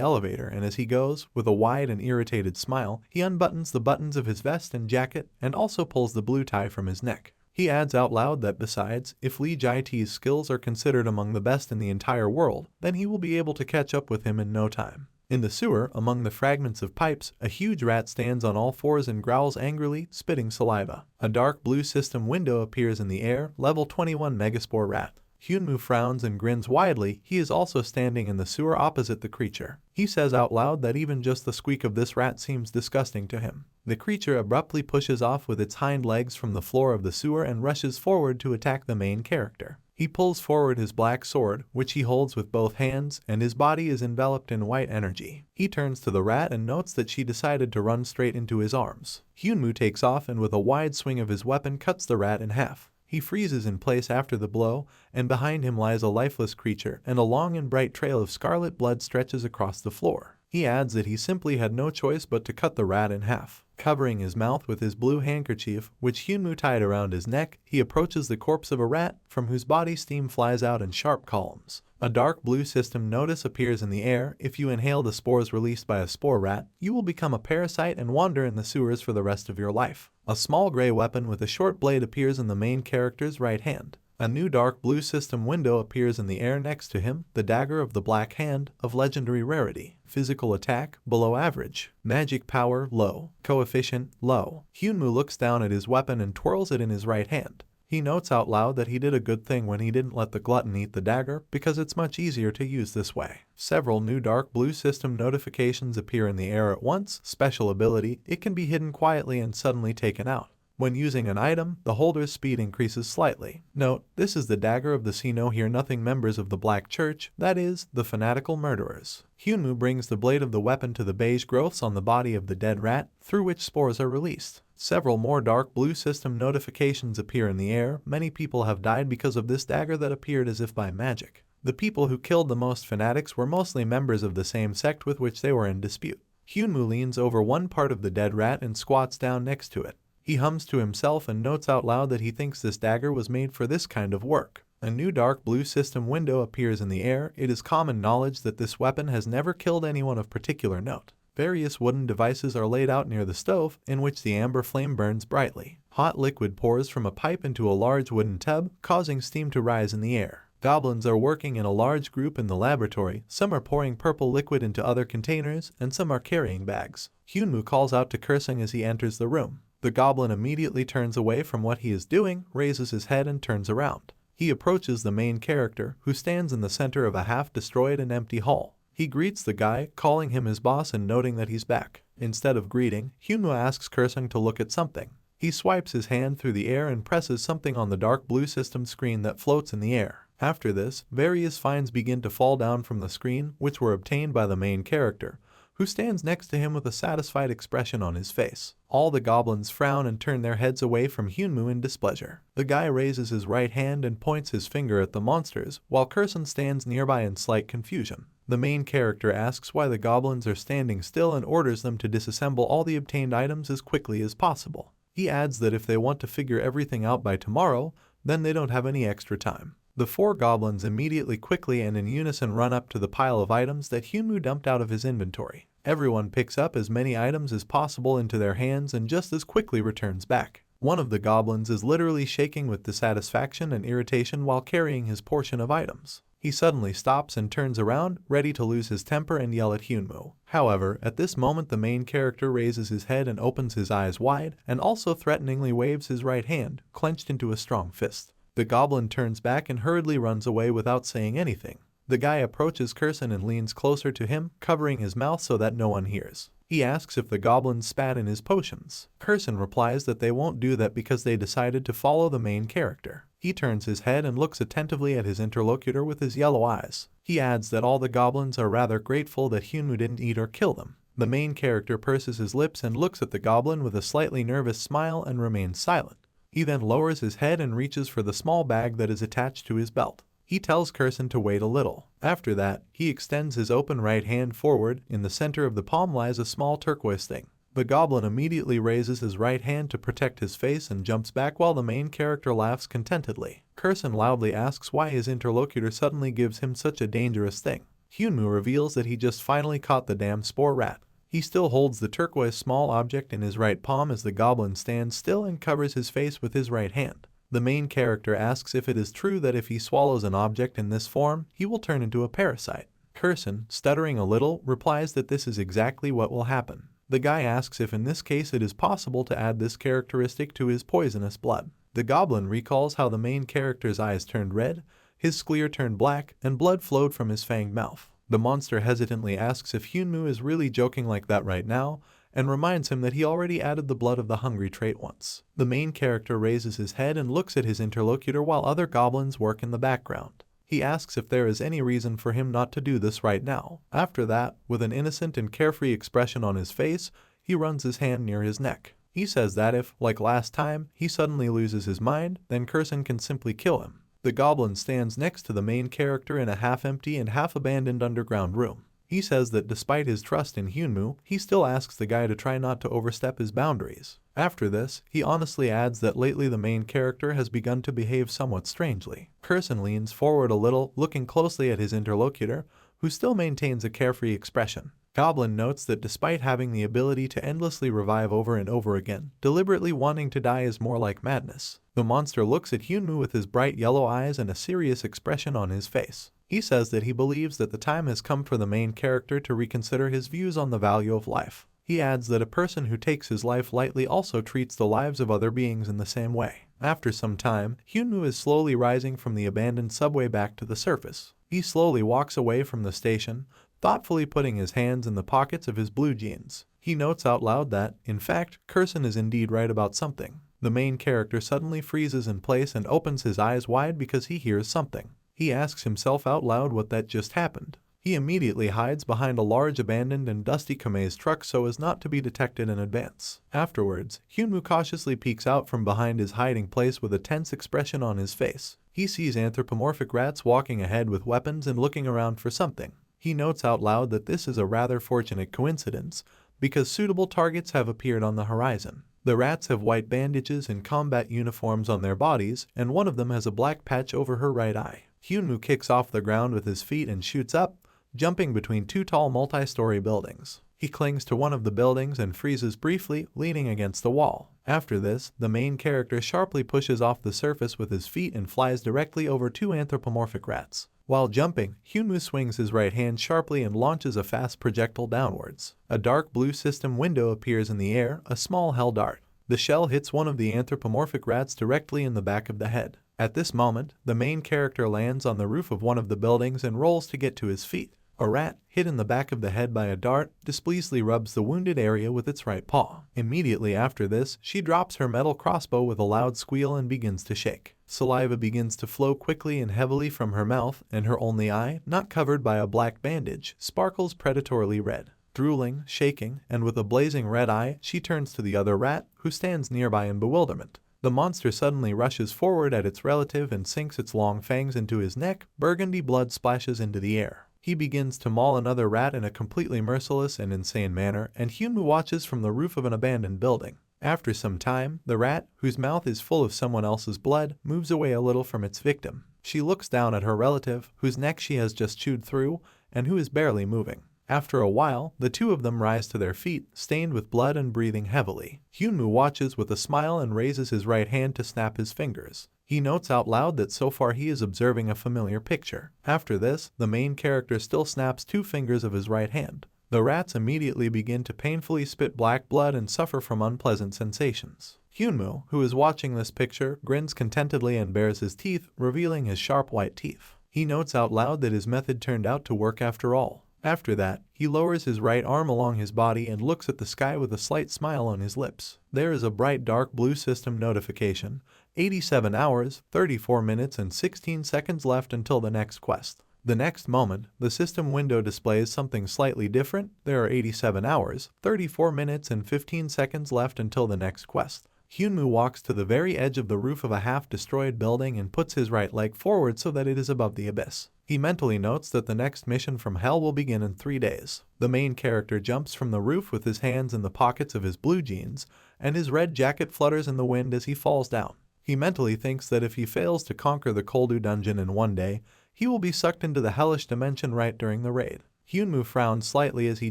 elevator, and as he goes, with a wide and irritated smile, he unbuttons the buttons of his vest and jacket and also pulls the blue tie from his neck. He adds out loud that besides, if Lee Jae-tae's skills are considered among the best in the entire world, then he will be able to catch up with him in no time. In the sewer, among the fragments of pipes, a huge rat stands on all fours and growls angrily, spitting saliva. A dark blue system window appears in the air, level 21 Megaspore rat. Hyunwoo frowns and grins widely. He is also standing in the sewer opposite the creature. He says out loud that even just the squeak of this rat seems disgusting to him. The creature abruptly pushes off with its hind legs from the floor of the sewer and rushes forward to attack the main character. He pulls forward his black sword, which he holds with both hands, and his body is enveloped in white energy. He turns to the rat and notes that she decided to run straight into his arms. Hyunwoo takes off and with a wide swing of his weapon cuts the rat in half. He freezes in place after the blow, and behind him lies a lifeless creature, and a long and bright trail of scarlet blood stretches across the floor. He adds that he simply had no choice but to cut the rat in half. Covering his mouth with his blue handkerchief, which Hyunwoo tied around his neck, he approaches the corpse of a rat, from whose body steam flies out in sharp columns. A dark blue system notice appears in the air. If you inhale the spores released by a spore rat, you will become a parasite and wander in the sewers for the rest of your life. A small gray weapon with a short blade appears in the main character's right hand. A new dark blue system window appears in the air next to him, the dagger of the Black Hand, of legendary rarity. Physical attack, below average. Magic power, low. Coefficient, low. Hyunwoo looks down at his weapon and twirls it in his right hand. He notes out loud that he did a good thing when he didn't let the glutton eat the dagger, because it's much easier to use this way. Several new dark blue system notifications appear in the air at once. Special ability, it can be hidden quietly and suddenly taken out. When using an item, the holder's speed increases slightly. Note, this is the dagger of the See No Hear Nothing members of the Black Church, that is, the fanatical murderers. Hyunwoo brings the blade of the weapon to the beige growths on the body of the dead rat, through which spores are released. Several more dark blue system notifications appear in the air. Many people have died because of this dagger that appeared as if by magic. The people who killed the most fanatics were mostly members of the same sect with which they were in dispute. Hyunwoo leans over one part of the dead rat and squats down next to it. He hums to himself and notes out loud that he thinks this dagger was made for this kind of work. A new dark blue system window appears in the air. It is common knowledge that this weapon has never killed anyone of particular note. Various wooden devices are laid out near the stove, in which the amber flame burns brightly. Hot liquid pours from a pipe into a large wooden tub, causing steam to rise in the air. Goblins are working in a large group in the laboratory. Some are pouring purple liquid into other containers, and some are carrying bags. Hyunwoo calls out to Kursung as he enters the room. The goblin immediately turns away from what he is doing, raises his head and turns around. He approaches the main character, who stands in the center of a half-destroyed and empty hall. He greets the guy, calling him his boss and noting that he's back. Instead of greeting, Hyunwoo asks Kursung to look at something. He swipes his hand through the air and presses something on the dark blue system screen that floats in the air. After this, various finds begin to fall down from the screen, which were obtained by the main character, who stands next to him with a satisfied expression on his face. All the goblins frown and turn their heads away from Hyunwoo in displeasure. The guy raises his right hand and points his finger at the monsters, while Kursung stands nearby in slight confusion. The main character asks why the goblins are standing still and orders them to disassemble all the obtained items as quickly as possible. He adds that if they want to figure everything out by tomorrow, then they don't have any extra time. The four goblins immediately quickly and in unison run up to the pile of items that Hyunwoo dumped out of his inventory. Everyone picks up as many items as possible into their hands and just as quickly returns back. One of the goblins is literally shaking with dissatisfaction and irritation while carrying his portion of items. He suddenly stops and turns around, ready to lose his temper and yell at Hyunwoo. However, at this moment the main character raises his head and opens his eyes wide, and also threateningly waves his right hand, clenched into a strong fist. The goblin turns back and hurriedly runs away without saying anything. The guy approaches Kursung and leans closer to him, covering his mouth so that no one hears. He asks if the goblins spat in his potions. Kursung replies that they won't do that because they decided to follow the main character. He turns his head and looks attentively at his interlocutor with his yellow eyes. He adds that all the goblins are rather grateful that Hyunwoo didn't eat or kill them. The main character purses his lips and looks at the goblin with a slightly nervous smile and remains silent. He then lowers his head and reaches for the small bag that is attached to his belt. He tells Kurson to wait a little. After that, he extends his open right hand forward. In the center of the palm lies a small turquoise thing. The goblin immediately raises his right hand to protect his face and jumps back while the main character laughs contentedly. Kurson loudly asks why his interlocutor suddenly gives him such a dangerous thing. Hyunwoo reveals that he just finally caught the damn spore rat. He still holds the turquoise small object in his right palm as the goblin stands still and covers his face with his right hand. The main character asks if it is true that if he swallows an object in this form, he will turn into a parasite. Kurson, stuttering a little, replies that this is exactly what will happen. The guy asks if in this case it is possible to add this characteristic to his poisonous blood. The goblin recalls how the main character's eyes turned red, his sclera turned black, and blood flowed from his fanged mouth. The monster hesitantly asks if Hyunwoo is really joking like that right now, and reminds him that he already added the blood of the hungry trait once. The main character raises his head and looks at his interlocutor while other goblins work in the background. He asks if there is any reason for him not to do this right now. After that, with an innocent and carefree expression on his face, he runs his hand near his neck. He says that if, like last time, he suddenly loses his mind, then Kurson can simply kill him. The goblin stands next to the main character in a half-empty and half-abandoned underground room. He says that despite his trust in Hyunwoo, he still asks the guy to try not to overstep his boundaries. After this, he honestly adds that lately the main character has begun to behave somewhat strangely. Kurson leans forward a little, looking closely at his interlocutor, who still maintains a carefree expression. Goblin notes that despite having the ability to endlessly revive over and over again, deliberately wanting to die is more like madness. The monster looks at Hyunwoo with his bright yellow eyes and a serious expression on his face. He says that he believes that the time has come for the main character to reconsider his views on the value of life. He adds that a person who takes his life lightly also treats the lives of other beings in the same way. After some time, Hyunwoo is slowly rising from the abandoned subway back to the surface. He slowly walks away from the station, thoughtfully putting his hands in the pockets of his blue jeans. He notes out loud that, in fact, Kurson is indeed right about something. The main character suddenly freezes in place and opens his eyes wide because he hears something. He asks himself out loud what that just happened. He immediately hides behind a large abandoned and dusty Kamei's truck so as not to be detected in advance. Afterwards, Hyunwoo cautiously peeks out from behind his hiding place with a tense expression on his face. He sees anthropomorphic rats walking ahead with weapons and looking around for something. He notes out loud that this is a rather fortunate coincidence, because suitable targets have appeared on the horizon. The rats have white bandages and combat uniforms on their bodies, and one of them has a black patch over her right eye. Hyunwoo kicks off the ground with his feet and shoots up, jumping between two tall multi-story buildings. He clings to one of the buildings and freezes briefly, leaning against the wall. After this, the main character sharply pushes off the surface with his feet and flies directly over two anthropomorphic rats. While jumping, Hyunwoo swings his right hand sharply and launches a fast projectile downwards. A dark blue system window appears in the air, a small hell dart. The shell hits one of the anthropomorphic rats directly in the back of the head. At this moment, the main character lands on the roof of one of the buildings and rolls to get to his feet. A rat, hit in the back of the head by a dart, displeasedly rubs the wounded area with its right paw. Immediately after this, she drops her metal crossbow with a loud squeal and begins to shake. Saliva begins to flow quickly and heavily from her mouth, and her only eye, not covered by a black bandage, sparkles predatorily red. Drooling, shaking, and with a blazing red eye, she turns to the other rat, who stands nearby in bewilderment. The monster suddenly rushes forward at its relative and sinks its long fangs into his neck. Burgundy blood splashes into the air. He begins to maul another rat in a completely merciless and insane manner, and Hyunwoo watches from the roof of an abandoned building. After some time, the rat, whose mouth is full of someone else's blood, moves away a little from its victim. She looks down at her relative, whose neck she has just chewed through, and who is barely moving. After a while, the two of them rise to their feet, stained with blood and breathing heavily. Hyunwoo watches with a smile and raises his right hand to snap his fingers. He notes out loud that so far he is observing a familiar picture. After this, the main character still snaps two fingers of his right hand. The rats immediately begin to painfully spit black blood and suffer from unpleasant sensations. Hyunwoo, who is watching this picture, grins contentedly and bares his teeth, revealing his sharp white teeth. He notes out loud that his method turned out to work after all. After that, he lowers his right arm along his body and looks at the sky with a slight smile on his lips. There is a bright dark blue system notification, 87 hours, 34 minutes and 16 seconds left until the next quest. The next moment, the system window displays something slightly different. There are 87 hours, 34 minutes and 15 seconds left until the next quest. Hyunmoo walks to the very edge of the roof of a half-destroyed building and puts his right leg forward so that it is above the abyss. He mentally notes that the next mission from hell will begin in 3 days. The main character jumps from the roof with his hands in the pockets of his blue jeans, and his red jacket flutters in the wind as he falls down. He mentally thinks that if he fails to conquer the Koldu dungeon in 1 day, he will be sucked into the hellish dimension right during the raid. Hyunmoo frowns slightly as he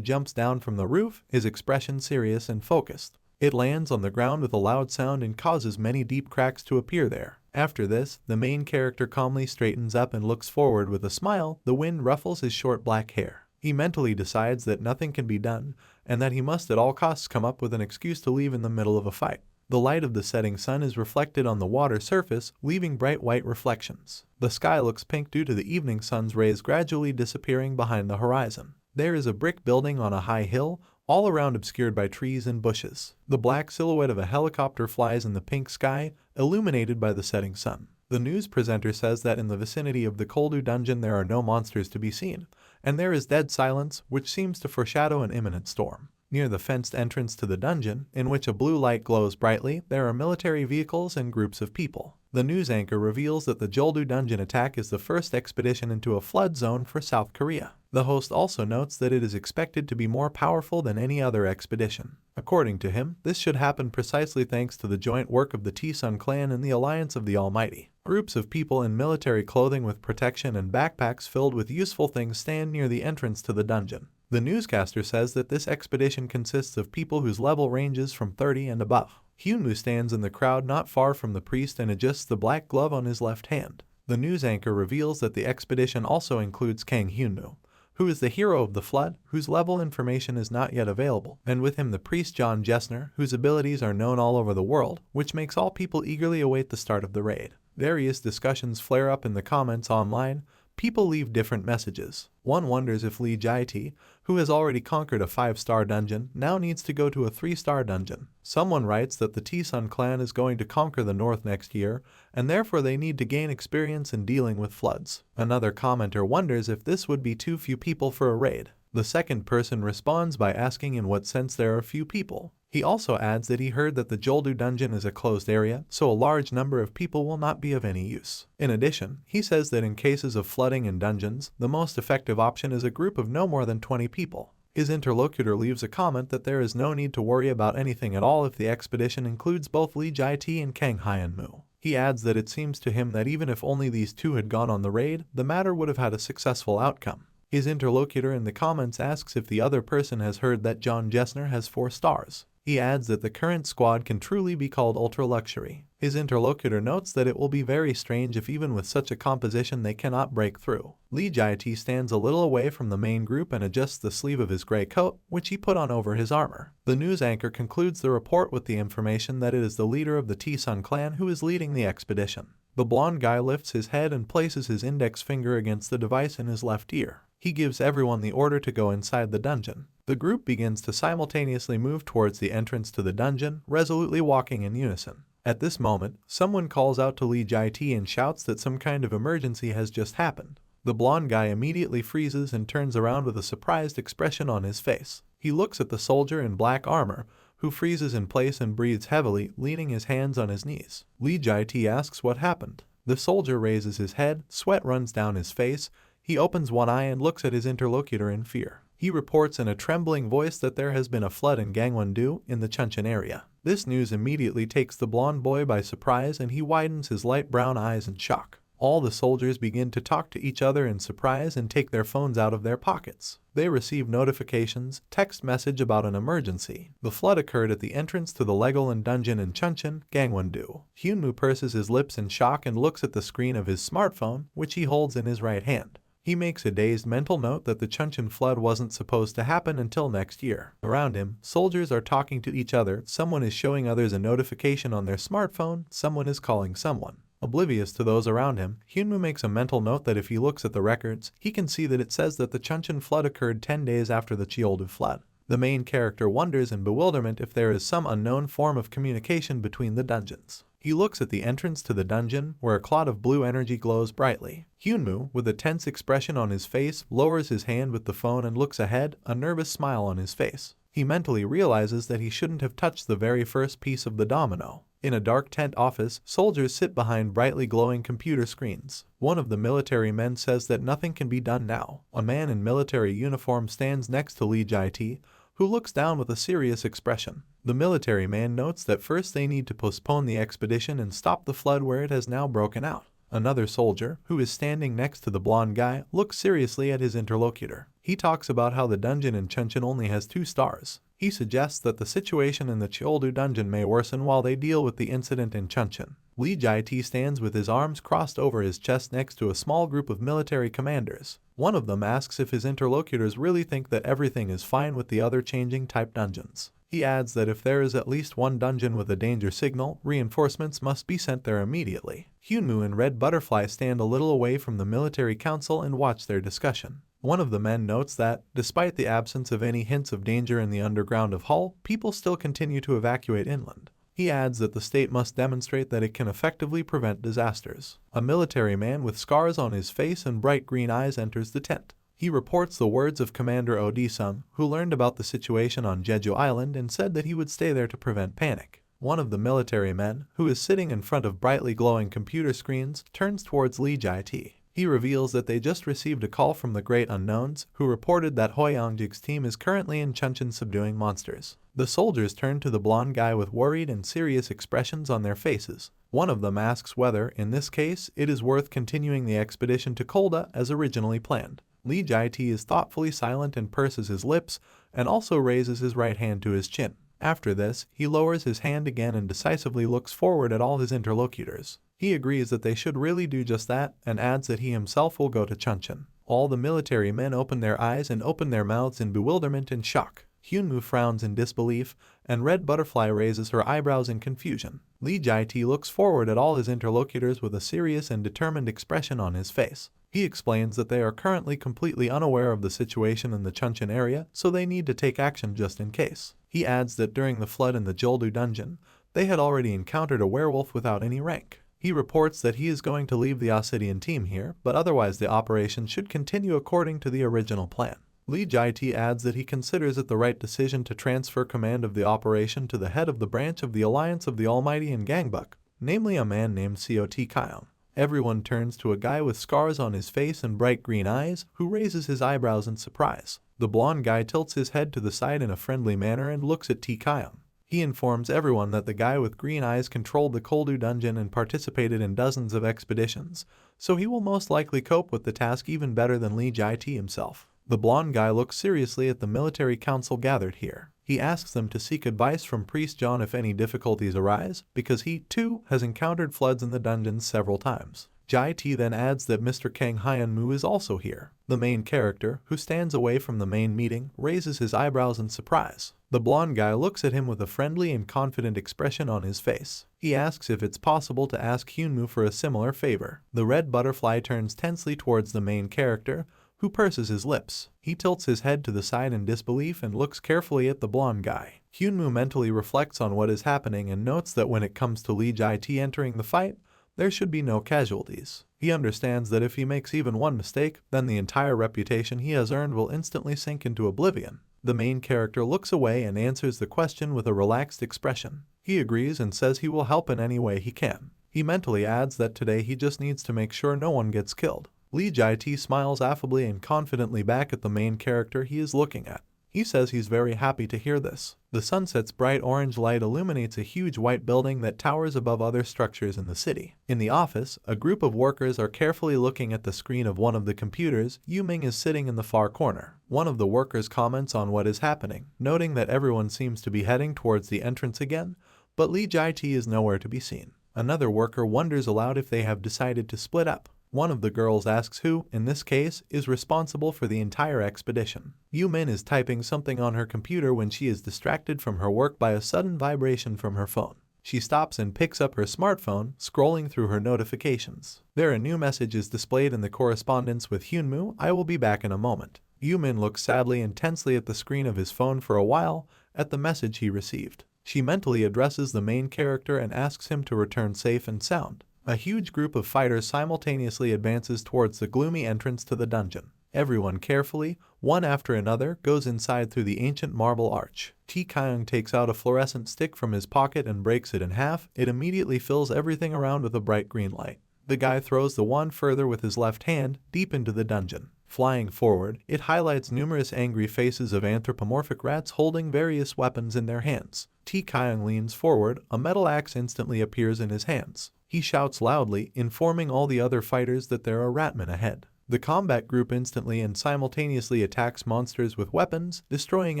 jumps down from the roof, his expression serious and focused. It lands on the ground with a loud sound and causes many deep cracks to appear there. After this, the main character calmly straightens up and looks forward with a smile. The wind ruffles his short black hair. He mentally decides that nothing can be done, and that he must at all costs come up with an excuse to leave in the middle of a fight. The light of the setting sun is reflected on the water surface, leaving bright white reflections. The sky looks pink due to the evening sun's rays gradually disappearing behind the horizon. There is a brick building on a high hill, all around obscured by trees and bushes. The black silhouette of a helicopter flies in the pink sky, illuminated by the setting sun. The news presenter says that in the vicinity of the Koldu dungeon there are no monsters to be seen, and there is dead silence, which seems to foreshadow an imminent storm. Near the fenced entrance to the dungeon, in which a blue light glows brightly, there are military vehicles and groups of people. The news anchor reveals that the Joldu dungeon attack is the first expedition into a flood zone for South Korea. The host also notes that it is expected to be more powerful than any other expedition. According to him, this should happen precisely thanks to the joint work of the T-Sun clan and the Alliance of the Almighty. Groups of people in military clothing with protection and backpacks filled with useful things stand near the entrance to the dungeon. The newscaster says that this expedition consists of people whose level ranges from 30 and above. Hyunmoo stands in the crowd not far from the priest and adjusts the black glove on his left hand. The news anchor reveals that the expedition also includes Kang Hyunmoo, who is the hero of the flood, whose level information is not yet available, and with him the priest John Jessner, whose abilities are known all over the world, which makes all people eagerly await the start of the raid. Various discussions flare up in the comments online. People leave different messages. One wonders if Lee Jae-tae, who has already conquered a 5-star dungeon, now needs to go to a 3-star dungeon. Someone writes that the T-Sun clan is going to conquer the north next year, and therefore they need to gain experience in dealing with floods. Another commenter wonders if this would be too few people for a raid. The second person responds by asking in what sense there are few people. He also adds that he heard that the Joldu dungeon is a closed area, so a large number of people will not be of any use. In addition, he says that in cases of flooding in dungeons, the most effective option is a group of no more than 20 people. His interlocutor leaves a comment that there is no need to worry about anything at all if the expedition includes both Lee Jae-tae and Kang Hyunmoo. He adds that it seems to him that even if only these two had gone on the raid, the matter would have had a successful outcome. His interlocutor in the comments asks if the other person has heard that John Jessner has 4 stars. He adds that the current squad can truly be called ultra-luxury. His interlocutor notes that it will be very strange if even with such a composition they cannot break through. Lee Jae-tae stands a little away from the main group and adjusts the sleeve of his gray coat, which he put on over his armor. The news anchor concludes the report with the information that it is the leader of the T-Sun clan who is leading the expedition. The blonde guy lifts his head and places his index finger against the device in his left ear. He gives everyone the order to go inside the dungeon. The group begins to simultaneously move towards the entrance to the dungeon, resolutely walking in unison. At this moment, someone calls out to Lee Jae-tae and shouts that some kind of emergency has just happened. The blonde guy immediately freezes and turns around with a surprised expression on his face. He looks at the soldier in black armor, who freezes in place and breathes heavily, leaning his hands on his knees. Lee Jae-tae asks what happened. The soldier raises his head, sweat runs down his face. He opens one eye and looks at his interlocutor in fear. He reports in a trembling voice that there has been a flood in Gangwon-do, in the Chuncheon area. This news immediately takes the blonde boy by surprise and he widens his light brown eyes in shock. All the soldiers begin to talk to each other in surprise and take their phones out of their pockets. They receive notifications, text message about an emergency. The flood occurred at the entrance to the Legoland dungeon in Chuncheon, Gangwon-do. Hyunmoo purses his lips in shock and looks at the screen of his smartphone, which he holds in his right hand. He makes a dazed mental note that the Chuncheon flood wasn't supposed to happen until next year. Around him, soldiers are talking to each other, someone is showing others a notification on their smartphone, someone is calling someone. Oblivious to those around him, Hyunmoo makes a mental note that if he looks at the records, he can see that it says that the Chuncheon flood occurred 10 days after the Cheoldu flood. The main character wonders in bewilderment if there is some unknown form of communication between the dungeons. He looks at the entrance to the dungeon, where a cloud of blue energy glows brightly. Hyunmoo, with a tense expression on his face, lowers his hand with the phone and looks ahead, a nervous smile on his face. He mentally realizes that he shouldn't have touched the very first piece of the domino. In a dark tent office, soldiers sit behind brightly glowing computer screens. One of the military men says that nothing can be done now. A man in military uniform stands next to Lee Jae-tae, who looks down with a serious expression. The military man notes that first they need to postpone the expedition and stop the flood where it has now broken out. Another soldier, who is standing next to the blonde guy, looks seriously at his interlocutor. He talks about how the dungeon in Chuncheon only has 2 stars. He suggests that the situation in the Cheoldu dungeon may worsen while they deal with the incident in Chuncheon. Lee Jae-tae stands with his arms crossed over his chest next to a small group of military commanders. One of them asks if his interlocutors really think that everything is fine with the other changing type dungeons. He adds that if there is at least one dungeon with a danger signal, reinforcements must be sent there immediately. Hyunmoo and Red Butterfly stand a little away from the military council and watch their discussion. One of the men notes that, despite the absence of any hints of danger in the underground of Hull, people still continue to evacuate inland. He adds that the state must demonstrate that it can effectively prevent disasters. A military man with scars on his face and bright green eyes enters the tent. He reports the words of Commander Odisung, who learned about the situation on Jeju Island and said that he would stay there to prevent panic. One of the military men, who is sitting in front of brightly glowing computer screens, turns towards Lee Jae-tae. He reveals that they just received a call from the Great Unknowns, who reported that Hoyeongjik's team is currently in Chuncheon subduing monsters. The soldiers turn to the blonde guy with worried and serious expressions on their faces. One of them asks whether, in this case, it is worth continuing the expedition to Kolda as originally planned. Lee Jae-tae is thoughtfully silent and purses his lips, and also raises his right hand to his chin. After this, he lowers his hand again and decisively looks forward at all his interlocutors. He agrees that they should really do just that, and adds that he himself will go to Chuncheon. All the military men open their eyes and open their mouths in bewilderment and shock. Hyunmoo frowns in disbelief, and Red Butterfly raises her eyebrows in confusion. Lee Jae-tae looks forward at all his interlocutors with a serious and determined expression on his face. He explains that they are currently completely unaware of the situation in the Chuncheon area, so they need to take action just in case. He adds that during the flood in the Jeoldu dungeon, they had already encountered a werewolf without any rank. He reports that he is going to leave the Obsidian team here, but otherwise the operation should continue according to the original plan. Lee Jae-tae adds that he considers it the right decision to transfer command of the operation to the head of the branch of the Alliance of the Almighty in Gangbuk, namely a man named Seot Kyeon. Everyone turns to a guy with scars on his face and bright green eyes, who raises his eyebrows in surprise. The blonde guy tilts his head to the side in a friendly manner and looks at Kyeon. He informs everyone that the guy with green eyes controlled the Koldu dungeon and participated in dozens of expeditions, so he will most likely cope with the task even better than Lee Jae-tae himself. The blonde guy looks seriously at the military council gathered here. He asks them to seek advice from Priest John if any difficulties arise, because he, too, has encountered floods in the dungeons several times. Jae-tae then adds that Mr. Kang Hyun-moo is also here. The main character, who stands away from the main meeting, raises his eyebrows in surprise. The blonde guy looks at him with a friendly and confident expression on his face. He asks if it's possible to ask Hyunmoo for a similar favor. The Red Butterfly turns tensely towards the main character, who purses his lips. He tilts his head to the side in disbelief and looks carefully at the blonde guy. Hyunmoo mentally reflects on what is happening and notes that when it comes to Lee Jae-tae entering the fight, there should be no casualties. He understands that if he makes even one mistake, then the entire reputation he has earned will instantly sink into oblivion. The main character looks away and answers the question with a relaxed expression. He agrees and says he will help in any way he can. He mentally adds that today he just needs to make sure no one gets killed. Lee Jae-tae smiles affably and confidently back at the main character he is looking at. He says he's very happy to hear this. The sunset's bright orange light illuminates a huge white building that towers above other structures in the city. In the office, a group of workers are carefully looking at the screen of one of the computers. Yu-ming is sitting in the far corner. One of the workers comments on what is happening, noting that everyone seems to be heading towards the entrance again, but Lee Jae-tae is nowhere to be seen. Another worker wonders aloud if they have decided to split up. One of the girls asks who, in this case, is responsible for the entire expedition. Yu-min is typing something on her computer when she is distracted from her work by a sudden vibration from her phone. She stops and picks up her smartphone, scrolling through her notifications. There a new message is displayed in the correspondence with Hyunmoo. I will be back in a moment. Yu-min looks sadly and tensely at the screen of his phone for a while, at the message he received. She mentally addresses the main character and asks him to return safe and sound. A huge group of fighters simultaneously advances towards the gloomy entrance to the dungeon. Everyone carefully, one after another, goes inside through the ancient marble arch. Tae-kyung takes out a fluorescent stick from his pocket and breaks it in half. It immediately fills everything around with a bright green light. The guy throws the wand further with his left hand, deep into the dungeon. Flying forward, it highlights numerous angry faces of anthropomorphic rats holding various weapons in their hands. Tae-kyung leans forward, a metal axe instantly appears in his hands. He shouts loudly, informing all the other fighters that there are ratmen ahead. The combat group instantly and simultaneously attacks monsters with weapons, destroying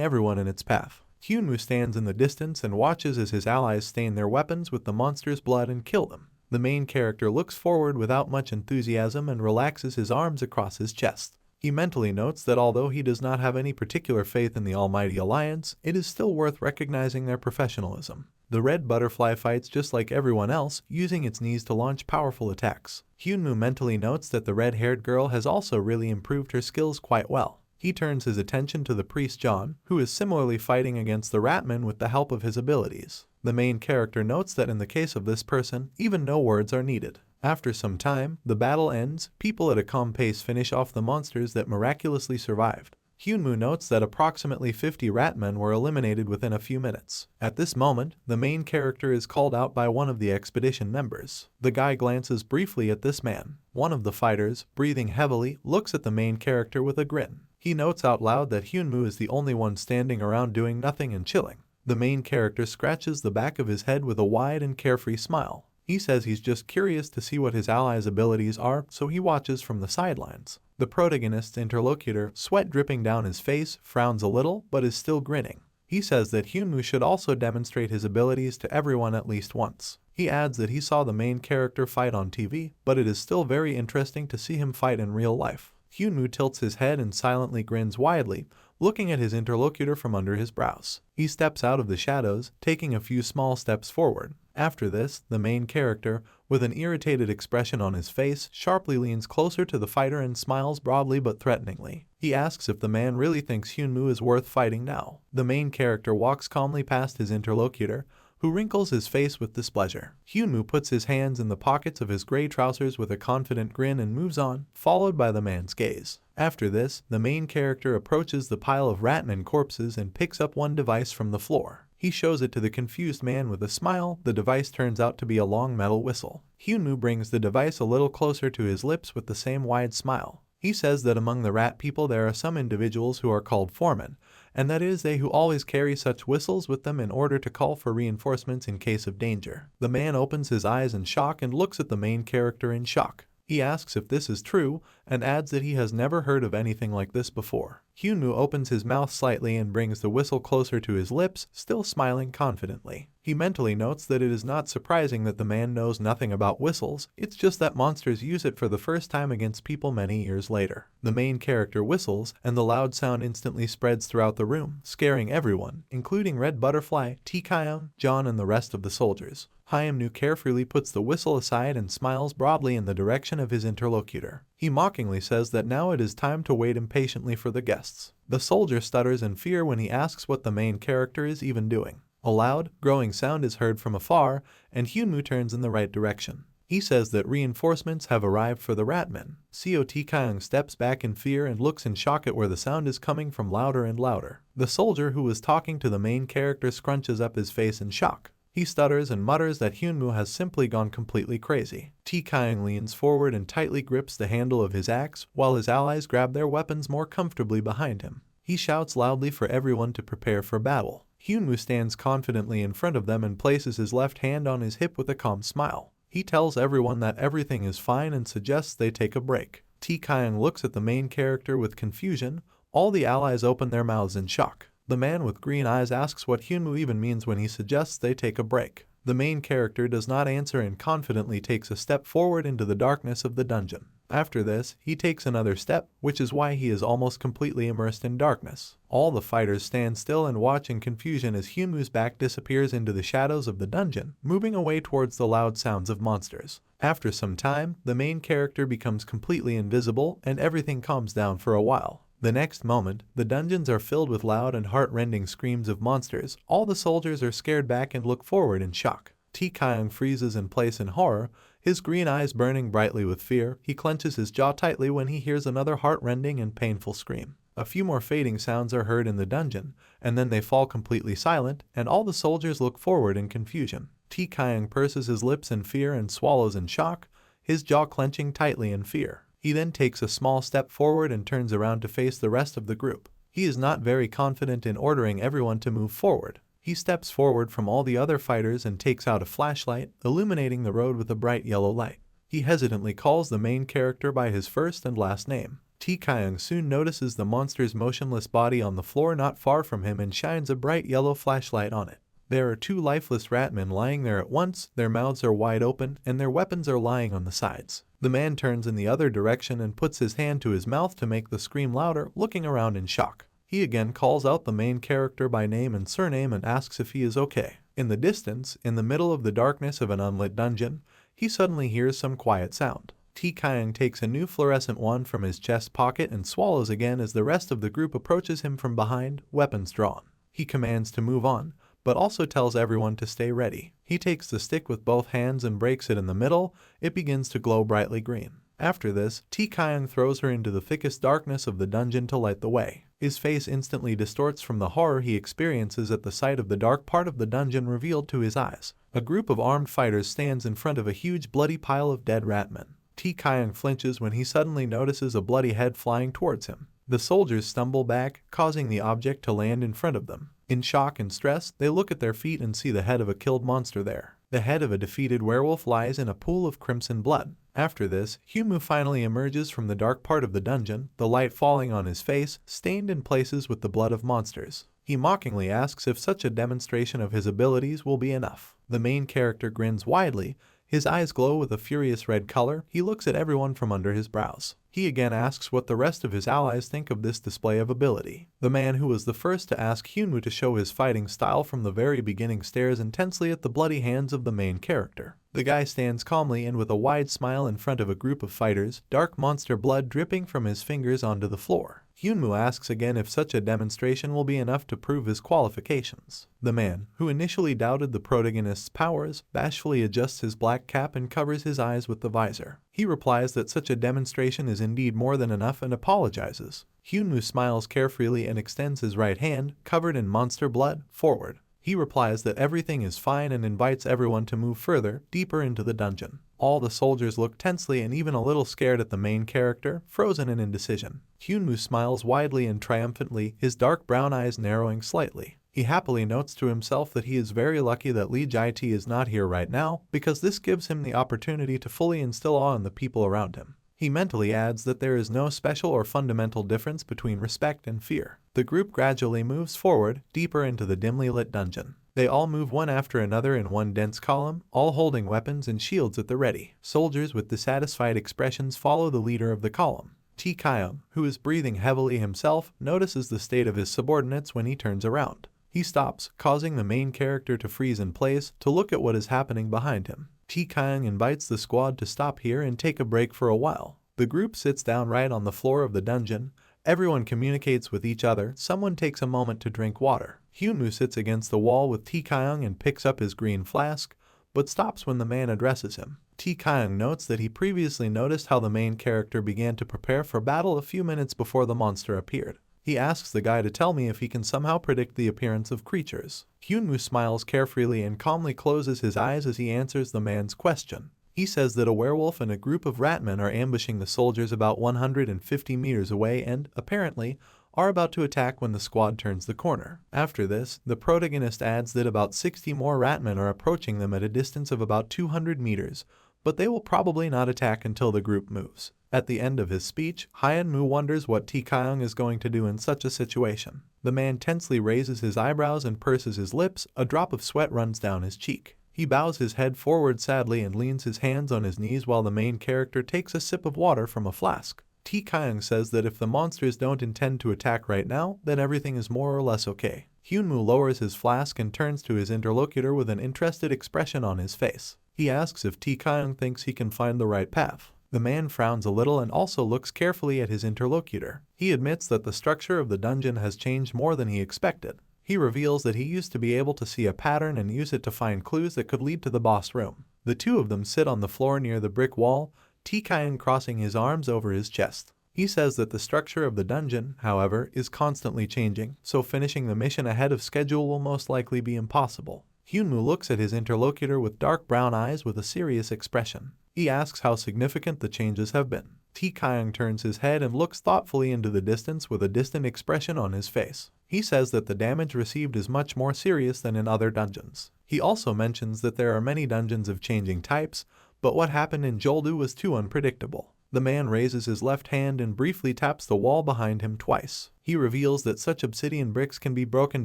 everyone in its path. Hyunwoo stands in the distance and watches as his allies stain their weapons with the monster's blood and kill them. The main character looks forward without much enthusiasm and relaxes his arms across his chest. He mentally notes that although he does not have any particular faith in the Almighty Alliance, it is still worth recognizing their professionalism. The red butterfly fights just like everyone else, using its knees to launch powerful attacks. Hyunwoo mentally notes that the red-haired girl has also really improved her skills quite well. He turns his attention to the priest John, who is similarly fighting against the ratman with the help of his abilities. The main character notes that in the case of this person, even no words are needed. After some time, the battle ends. People at a calm pace finish off the monsters that miraculously survived. Hyunwoo notes that approximately 50 ratmen were eliminated within a few minutes. At this moment, the main character is called out by one of the expedition members. The guy glances briefly at this man. One of the fighters, breathing heavily, looks at the main character with a grin. He notes out loud that Hyunwoo is the only one standing around doing nothing and chilling. The main character scratches the back of his head with a wide and carefree smile. He says he's just curious to see what his allies' abilities are, so he watches from the sidelines. The protagonist's interlocutor, sweat dripping down his face, frowns a little, but is still grinning. He says that Hyunwoo should also demonstrate his abilities to everyone at least once. He adds that he saw the main character fight on TV, but it is still very interesting to see him fight in real life. Hyunwoo tilts his head and silently grins widely, looking at his interlocutor from under his brows. He steps out of the shadows, taking a few small steps forward. After this, the main character, with an irritated expression on his face, sharply leans closer to the fighter and smiles broadly but threateningly. He asks if the man really thinks Hyunwoo is worth fighting now. The main character walks calmly past his interlocutor, who wrinkles his face with displeasure. Hyunwoo puts his hands in the pockets of his gray trousers with a confident grin and moves on, followed by the man's gaze. After this, the main character approaches the pile of ratman corpses and picks up one device from the floor. He shows it to the confused man with a smile. The device turns out to be a long metal whistle. Hyunwoo brings the device a little closer to his lips with the same wide smile. He says that among the rat people there are some individuals who are called foremen, and that is they who always carry such whistles with them in order to call for reinforcements in case of danger. The man opens his eyes in shock and looks at the main character in shock. He asks if this is true, and adds that he has never heard of anything like this before. Hyunwoo opens his mouth slightly and brings the whistle closer to his lips, still smiling confidently. He mentally notes that it is not surprising that the man knows nothing about whistles, it's just that monsters use it for the first time against people many years later. The main character whistles, and the loud sound instantly spreads throughout the room, scaring everyone, including Red Butterfly, Tae-kyung, John and the rest of the soldiers. Hyunwoo carefully puts the whistle aside and smiles broadly in the direction of his interlocutor. He mockingly says that now it is time to wait impatiently for the guests. The soldier stutters in fear when he asks what the main character is even doing. A loud, growing sound is heard from afar, and Hyunwoo turns in the right direction. He says that reinforcements have arrived for the ratmen. Tae-kyung steps back in fear and looks in shock at where the sound is coming from louder and louder. The soldier who was talking to the main character scrunches up his face in shock. He stutters and mutters that Hyunwoo has simply gone completely crazy. Tae-kyung leans forward and tightly grips the handle of his axe, while his allies grab their weapons more comfortably behind him. He shouts loudly for everyone to prepare for battle. Hyunwoo stands confidently in front of them and places his left hand on his hip with a calm smile. He tells everyone that everything is fine and suggests they take a break. Tae-kyung looks at the main character with confusion. All the allies open their mouths in shock. The man with green eyes asks what Hyunwoo even means when he suggests they take a break. The main character does not answer and confidently takes a step forward into the darkness of the dungeon. After this, he takes another step, which is why he is almost completely immersed in darkness. All the fighters stand still and watch in confusion as Hyunwoo's back disappears into the shadows of the dungeon, moving away towards the loud sounds of monsters. After some time, the main character becomes completely invisible and everything calms down for a while. The next moment, the dungeons are filled with loud and heart-rending screams of monsters. All the soldiers are scared back and look forward in shock. Tae-kyung freezes in place in horror, his green eyes burning brightly with fear. He clenches his jaw tightly when he hears another heart-rending and painful scream. A few more fading sounds are heard in the dungeon, and then they fall completely silent, and all the soldiers look forward in confusion. Tae-kyung purses his lips in fear and swallows in shock, his jaw clenching tightly in fear. He then takes a small step forward and turns around to face the rest of the group. He is not very confident in ordering everyone to move forward. He steps forward from all the other fighters and takes out a flashlight, illuminating the road with a bright yellow light. He hesitantly calls the main character by his first and last name. Tae-kyung soon notices the monster's motionless body on the floor not far from him and shines a bright yellow flashlight on it. There are two lifeless ratmen lying there at once, their mouths are wide open, and their weapons are lying on the sides. The man turns in the other direction and puts his hand to his mouth to make the scream louder, looking around in shock. He again calls out the main character by name and surname and asks if he is okay. In the distance, in the middle of the darkness of an unlit dungeon, he suddenly hears some quiet sound. Tae-kyung takes a new fluorescent wand from his chest pocket and swallows again as the rest of the group approaches him from behind, weapons drawn. He commands to move on, but also tells everyone to stay ready. He takes the stick with both hands and breaks it in the middle. It begins to glow brightly green. After this, Tae-kyung throws her into the thickest darkness of the dungeon to light the way. His face instantly distorts from the horror he experiences at the sight of the dark part of the dungeon revealed to his eyes. A group of armed fighters stands in front of a huge bloody pile of dead ratmen. Tae-kyung flinches when he suddenly notices a bloody head flying towards him. The soldiers stumble back, causing the object to land in front of them. In shock and stress, they look at their feet and see the head of a killed monster there. The head of a defeated werewolf lies in a pool of crimson blood. After this, Hyunwoo finally emerges from the dark part of the dungeon, the light falling on his face, stained in places with the blood of monsters. He mockingly asks if such a demonstration of his abilities will be enough. The main character grins widely. His eyes glow with a furious red color. He looks at everyone from under his brows. He again asks what the rest of his allies think of this display of ability. The man who was the first to ask Hyunwoo to show his fighting style from the very beginning stares intensely at the bloody hands of the main character. The guy stands calmly and with a wide smile in front of a group of fighters, dark monster blood dripping from his fingers onto the floor. Hyunwoo asks again if such a demonstration will be enough to prove his qualifications. The man, who initially doubted the protagonist's powers, bashfully adjusts his black cap and covers his eyes with the visor. He replies that such a demonstration is indeed more than enough and apologizes. Hyunwoo smiles carefreely and extends his right hand, covered in monster blood, forward. He replies that everything is fine and invites everyone to move further, deeper into the dungeon. All the soldiers look tensely and even a little scared at the main character, frozen in indecision. Hyunwoo smiles widely and triumphantly, his dark brown eyes narrowing slightly. He happily notes to himself that he is very lucky that Lee Jae-tae is not here right now, because this gives him the opportunity to fully instill awe in the people around him. He mentally adds that there is no special or fundamental difference between respect and fear. The group gradually moves forward, deeper into the dimly lit dungeon. They all move one after another in one dense column, all holding weapons and shields at the ready. Soldiers with dissatisfied expressions follow the leader of the column. Tae-kyung, who is breathing heavily himself, notices the state of his subordinates when he turns around. He stops, causing the main character to freeze in place to look at what is happening behind him. Tae-kyung invites the squad to stop here and take a break for a while. The group sits down right on the floor of the dungeon. Everyone communicates with each other. Someone takes a moment to drink water. Hyunwoo sits against the wall with Tae-kyung and picks up his green flask, but stops when the man addresses him. Tae-kyung notes that he previously noticed how the main character began to prepare for battle a few minutes before the monster appeared. He asks the guy to tell me if he can somehow predict the appearance of creatures. Hyunwoo smiles carefreely and calmly closes his eyes as he answers the man's question. He says that a werewolf and a group of ratmen are ambushing the soldiers about 150 meters away and, apparently, are about to attack when the squad turns the corner. After this, the protagonist adds that about 60 more ratmen are approaching them at a distance of about 200 meters, but they will probably not attack until the group moves. At the end of his speech, Hyunwoo wonders what Tae-kyung is going to do in such a situation. The man tensely raises his eyebrows and purses his lips. A drop of sweat runs down his cheek. He bows his head forward sadly and leans his hands on his knees while the main character takes a sip of water from a flask. Tae-kyung says that if the monsters don't intend to attack right now, then everything is more or less okay. Hyunwoo lowers his flask and turns to his interlocutor with an interested expression on his face. He asks if Tae-kyung thinks he can find the right path. The man frowns a little and also looks carefully at his interlocutor. He admits that the structure of the dungeon has changed more than he expected. He reveals that he used to be able to see a pattern and use it to find clues that could lead to the boss room. The two of them sit on the floor near the brick wall, Tikayan crossing his arms over his chest. He says that the structure of the dungeon, however, is constantly changing, so finishing the mission ahead of schedule will most likely be impossible. Hyunmoo looks at his interlocutor with dark brown eyes with a serious expression. He asks how significant the changes have been. Tikayan turns his head and looks thoughtfully into the distance with a distant expression on his face. He says that the damage received is much more serious than in other dungeons. He also mentions that there are many dungeons of changing types, but what happened in Joldu was too unpredictable. The man raises his left hand and briefly taps the wall behind him twice. He reveals that such obsidian bricks can be broken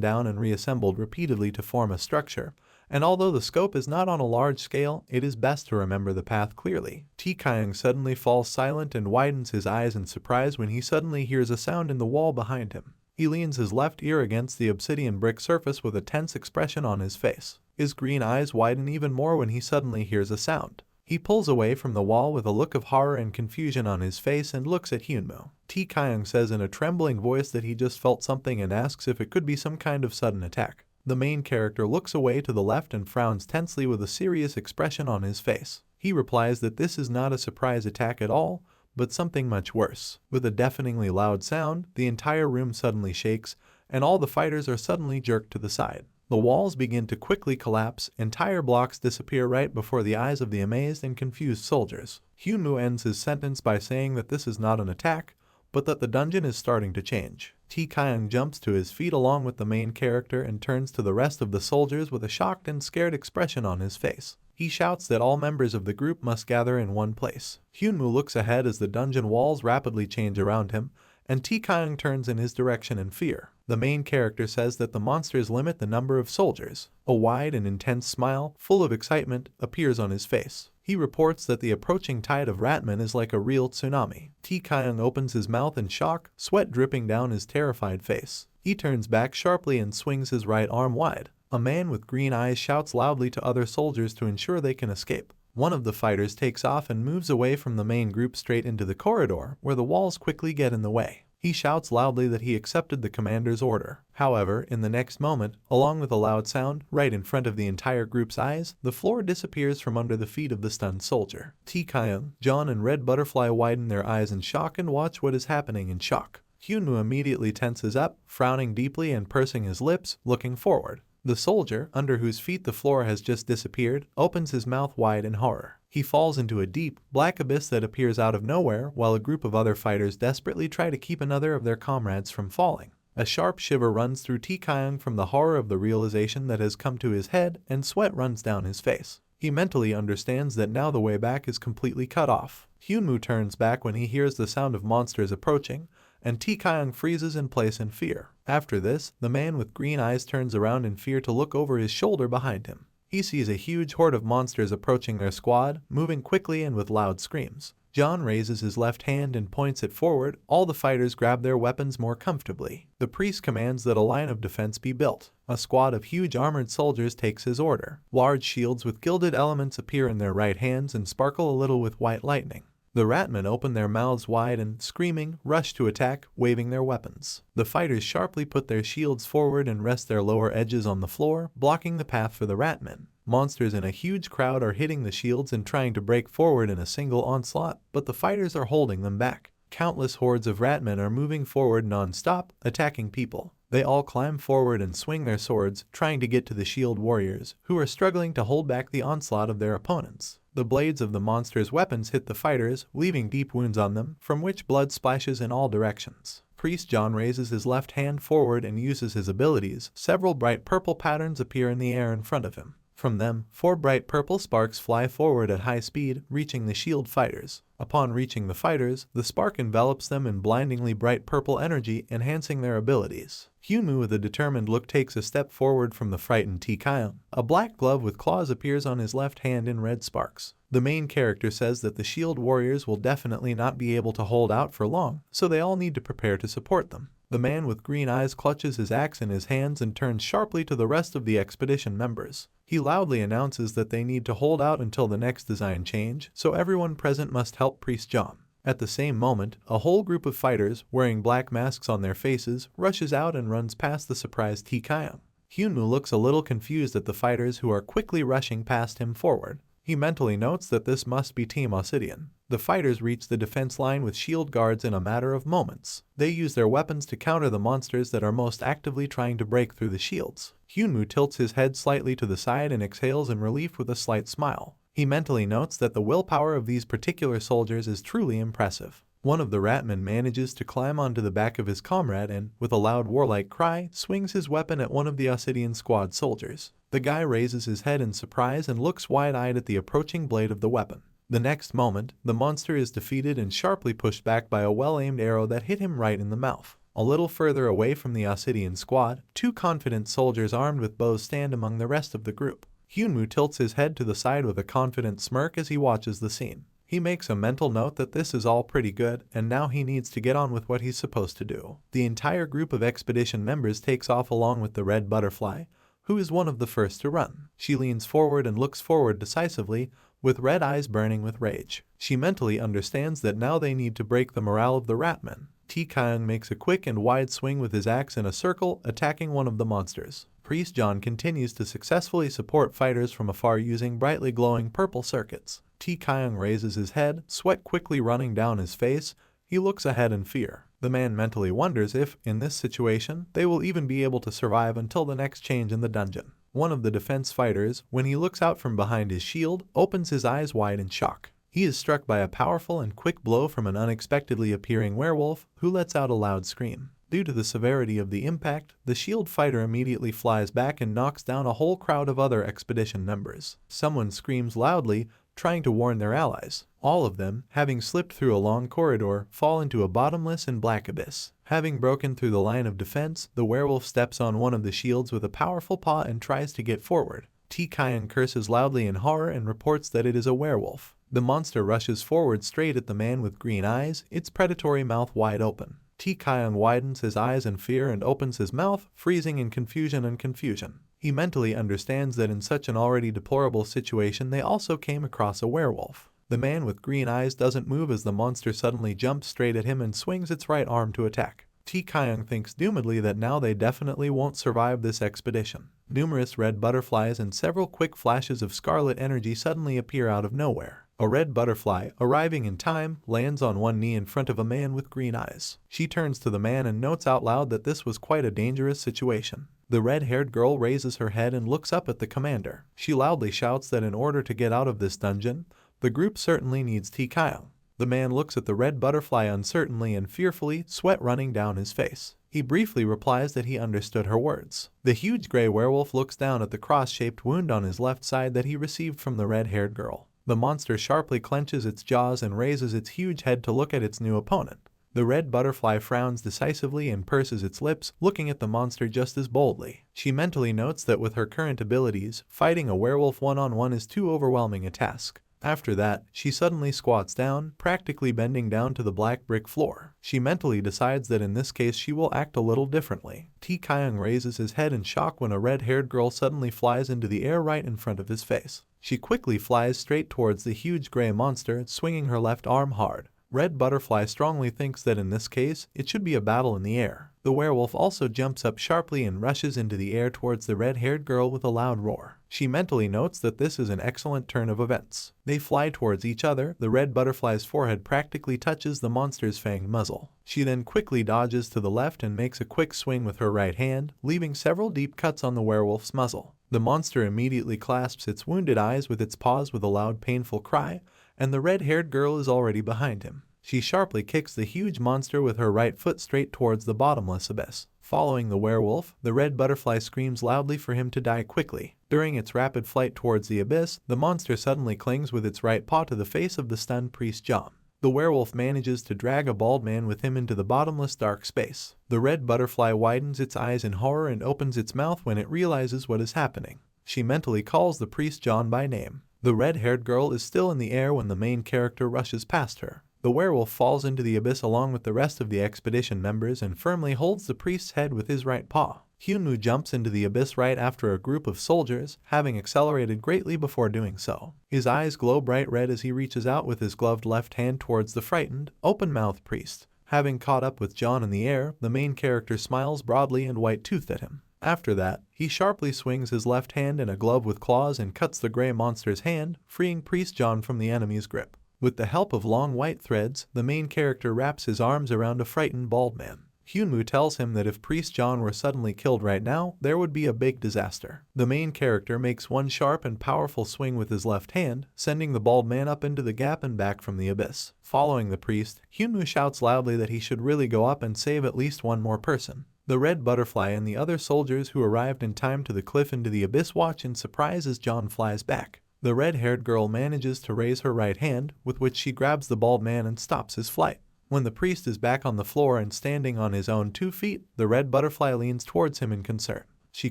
down and reassembled repeatedly to form a structure, and although the scope is not on a large scale, it is best to remember the path clearly. Tikayan suddenly falls silent and widens his eyes in surprise when he suddenly hears a sound in the wall behind him. He leans his left ear against the obsidian brick surface with a tense expression on his face. His green eyes widen even more when he suddenly hears a sound. He pulls away from the wall with a look of horror and confusion on his face and looks at Hyunmoo. Tikayan says in a trembling voice that he just felt something and asks if it could be some kind of sudden attack. The main character looks away to the left and frowns tensely with a serious expression on his face. He replies that this is not a surprise attack at all, but something much worse. With a deafeningly loud sound, the entire room suddenly shakes, and all the fighters are suddenly jerked to the side. The walls begin to quickly collapse, entire blocks disappear right before the eyes of the amazed and confused soldiers. Hyunmoo ends his sentence by saying that this is not an attack, but that the dungeon is starting to change. Tikayan jumps to his feet along with the main character and turns to the rest of the soldiers with a shocked and scared expression on his face. He shouts that all members of the group must gather in one place. Hyunmoo looks ahead as the dungeon walls rapidly change around him, and Tikayan turns in his direction in fear. The main character says that the monsters limit the number of soldiers. A wide and intense smile, full of excitement, appears on his face. He reports that the approaching tide of ratmen is like a real tsunami. Tikayan opens his mouth in shock, sweat dripping down his terrified face. He turns back sharply and swings his right arm wide. A man with green eyes shouts loudly to other soldiers to ensure they can escape. One of the fighters takes off and moves away from the main group straight into the corridor, where the walls quickly get in the way. He shouts loudly that he accepted the commander's order. However, in the next moment, along with a loud sound, right in front of the entire group's eyes, the floor disappears from under the feet of the stunned soldier. Tikayan, John and Red Butterfly widen their eyes in shock and watch what is happening in shock. Hyunmoo immediately tenses up, frowning deeply and pursing his lips, looking forward. The soldier, under whose feet the floor has just disappeared, opens his mouth wide in horror. He falls into a deep, black abyss that appears out of nowhere while a group of other fighters desperately try to keep another of their comrades from falling. A sharp shiver runs through Tikayan from the horror of the realization that has come to his head, and sweat runs down his face. He mentally understands that now the way back is completely cut off. Hyunmoo turns back when he hears the sound of monsters approaching, and Tikayan freezes in place in fear. After this, the man with green eyes turns around in fear to look over his shoulder behind him. He sees a huge horde of monsters approaching their squad, moving quickly and with loud screams. John raises his left hand and points it forward. All the fighters grab their weapons more comfortably. The priest commands that a line of defense be built. A squad of huge armored soldiers takes his order. Large shields with gilded elements appear in their right hands and sparkle a little with white lightning. The ratmen open their mouths wide and, screaming, rush to attack, waving their weapons. The fighters sharply put their shields forward and rest their lower edges on the floor, blocking the path for the ratmen. Monsters in a huge crowd are hitting the shields and trying to break forward in a single onslaught, but the fighters are holding them back. Countless hordes of ratmen are moving forward non-stop, attacking people. They all climb forward and swing their swords, trying to get to the shield warriors, who are struggling to hold back the onslaught of their opponents. The blades of the monsters' weapons hit the fighters, leaving deep wounds on them, from which blood splashes in all directions. Priest John raises his left hand forward and uses his abilities. Several bright purple patterns appear in the air in front of him. From them, 4 bright purple sparks fly forward at high speed, reaching the shield fighters. Upon reaching the fighters, the spark envelops them in blindingly bright purple energy, enhancing their abilities. Hyunmoo with a determined look takes a step forward from the frightened Tikayan. A black glove with claws appears on his left hand in red sparks. The main character says that the shield warriors will definitely not be able to hold out for long, so they all need to prepare to support them. The man with green eyes clutches his axe in his hands and turns sharply to the rest of the expedition members. He loudly announces that they need to hold out until the next design change, so everyone present must help Priest John. At the same moment, a whole group of fighters, wearing black masks on their faces, rushes out and runs past the surprised Tae-kyung. Hyunwoo looks a little confused at the fighters who are quickly rushing past him forward. He mentally notes that this must be Team Obsidian. The fighters reach the defense line with shield guards in a matter of moments. They use their weapons to counter the monsters that are most actively trying to break through the shields. Hyunwoo tilts his head slightly to the side and exhales in relief with a slight smile. He mentally notes that the willpower of these particular soldiers is truly impressive. One of the ratmen manages to climb onto the back of his comrade and, with a loud warlike cry, swings his weapon at one of the Obsidian squad soldiers. The guy raises his head in surprise and looks wide-eyed at the approaching blade of the weapon. The next moment, the monster is defeated and sharply pushed back by a well-aimed arrow that hit him right in the mouth. A little further away from the Obsidian squad, two confident soldiers armed with bows stand among the rest of the group. Hyunwoo tilts his head to the side with a confident smirk as he watches the scene. He makes a mental note that this is all pretty good, and now he needs to get on with what he's supposed to do. The entire group of expedition members takes off along with the red butterfly, who is one of the first to run. She leans forward and looks forward decisively, with red eyes burning with rage. She mentally understands that now they need to break the morale of the ratmen. Tae-kyung makes a quick and wide swing with his axe in a circle, attacking one of the monsters. Priest John continues to successfully support fighters from afar using brightly glowing purple circuits. Tae-kyung raises his head, sweat quickly running down his face. He looks ahead in fear. The man mentally wonders if, in this situation, they will even be able to survive until the next change in the dungeon. One of the defense fighters, when he looks out from behind his shield, opens his eyes wide in shock. He is struck by a powerful and quick blow from an unexpectedly appearing werewolf, who lets out a loud scream. Due to the severity of the impact, the shield fighter immediately flies back and knocks down a whole crowd of other expedition members. Someone screams loudly, trying to warn their allies. All of them, having slipped through a long corridor, fall into a bottomless and black abyss. Having broken through the line of defense, the werewolf steps on one of the shields with a powerful paw and tries to get forward. Tae-kyung curses loudly in horror and reports that it is a werewolf. The monster rushes forward straight at the man with green eyes, its predatory mouth wide open. Tae-kyung widens his eyes in fear and opens his mouth, freezing in confusion and confusion. He mentally understands that in such an already deplorable situation they also came across a werewolf. The man with green eyes doesn't move as the monster suddenly jumps straight at him and swings its right arm to attack. Tae-kyung thinks doomedly that now they definitely won't survive this expedition. Numerous red butterflies and several quick flashes of scarlet energy suddenly appear out of nowhere. A red butterfly, arriving in time, lands on one knee in front of a man with green eyes. She turns to the man and notes out loud that this was quite a dangerous situation. The red-haired girl raises her head and looks up at the commander. She loudly shouts that in order to get out of this dungeon, the group certainly needs Tae-kyung. The man looks at the red butterfly uncertainly and fearfully, sweat running down his face. He briefly replies that he understood her words. The huge gray werewolf looks down at the cross-shaped wound on his left side that he received from the red-haired girl. The monster sharply clenches its jaws and raises its huge head to look at its new opponent. The red butterfly frowns decisively and purses its lips, looking at the monster just as boldly. She mentally notes that with her current abilities, fighting a werewolf one-on-one is too overwhelming a task. After that, she suddenly squats down, practically bending down to the black brick floor. She mentally decides that in this case she will act a little differently. Tae-kyung raises his head in shock when a red-haired girl suddenly flies into the air right in front of his face. She quickly flies straight towards the huge gray monster, swinging her left arm hard. Red Butterfly strongly thinks that in this case, it should be a battle in the air. The werewolf also jumps up sharply and rushes into the air towards the red-haired girl with a loud roar. She mentally notes that this is an excellent turn of events. They fly towards each other. The red butterfly's forehead practically touches the monster's fanged muzzle. She then quickly dodges to the left and makes a quick swing with her right hand, leaving several deep cuts on the werewolf's muzzle. The monster immediately clasps its wounded eyes with its paws with a loud painful cry, and the red-haired girl is already behind him. She sharply kicks the huge monster with her right foot straight towards the bottomless abyss. Following the werewolf, the red butterfly screams loudly for him to die quickly. During its rapid flight towards the abyss, the monster suddenly clings with its right paw to the face of the stunned priest John. The werewolf manages to drag a bald man with him into the bottomless dark space. The red butterfly widens its eyes in horror and opens its mouth when it realizes what is happening. She mentally calls the priest John by name. The red-haired girl is still in the air when the main character rushes past her. The werewolf falls into the abyss along with the rest of the expedition members and firmly holds the priest's head with his right paw. Hyunwoo jumps into the abyss right after a group of soldiers, having accelerated greatly before doing so. His eyes glow bright red as he reaches out with his gloved left hand towards the frightened, open-mouthed priest. Having caught up with John in the air, the main character smiles broadly and white-toothed at him. After that, he sharply swings his left hand in a glove with claws and cuts the gray monster's hand, freeing Priest John from the enemy's grip. With the help of long white threads, the main character wraps his arms around a frightened bald man. Hyunwoo tells him that if Priest John were suddenly killed right now, there would be a big disaster. The main character makes one sharp and powerful swing with his left hand, sending the bald man up into the gap and back from the abyss. Following the priest, Hyunwoo shouts loudly that he should really go up and save at least one more person. The red butterfly and the other soldiers who arrived in time to the cliff into the abyss watch in surprise as John flies back. The red-haired girl manages to raise her right hand, with which she grabs the bald man and stops his flight. When the priest is back on the floor and standing on his own 2 feet, the red butterfly leans towards him in concern. She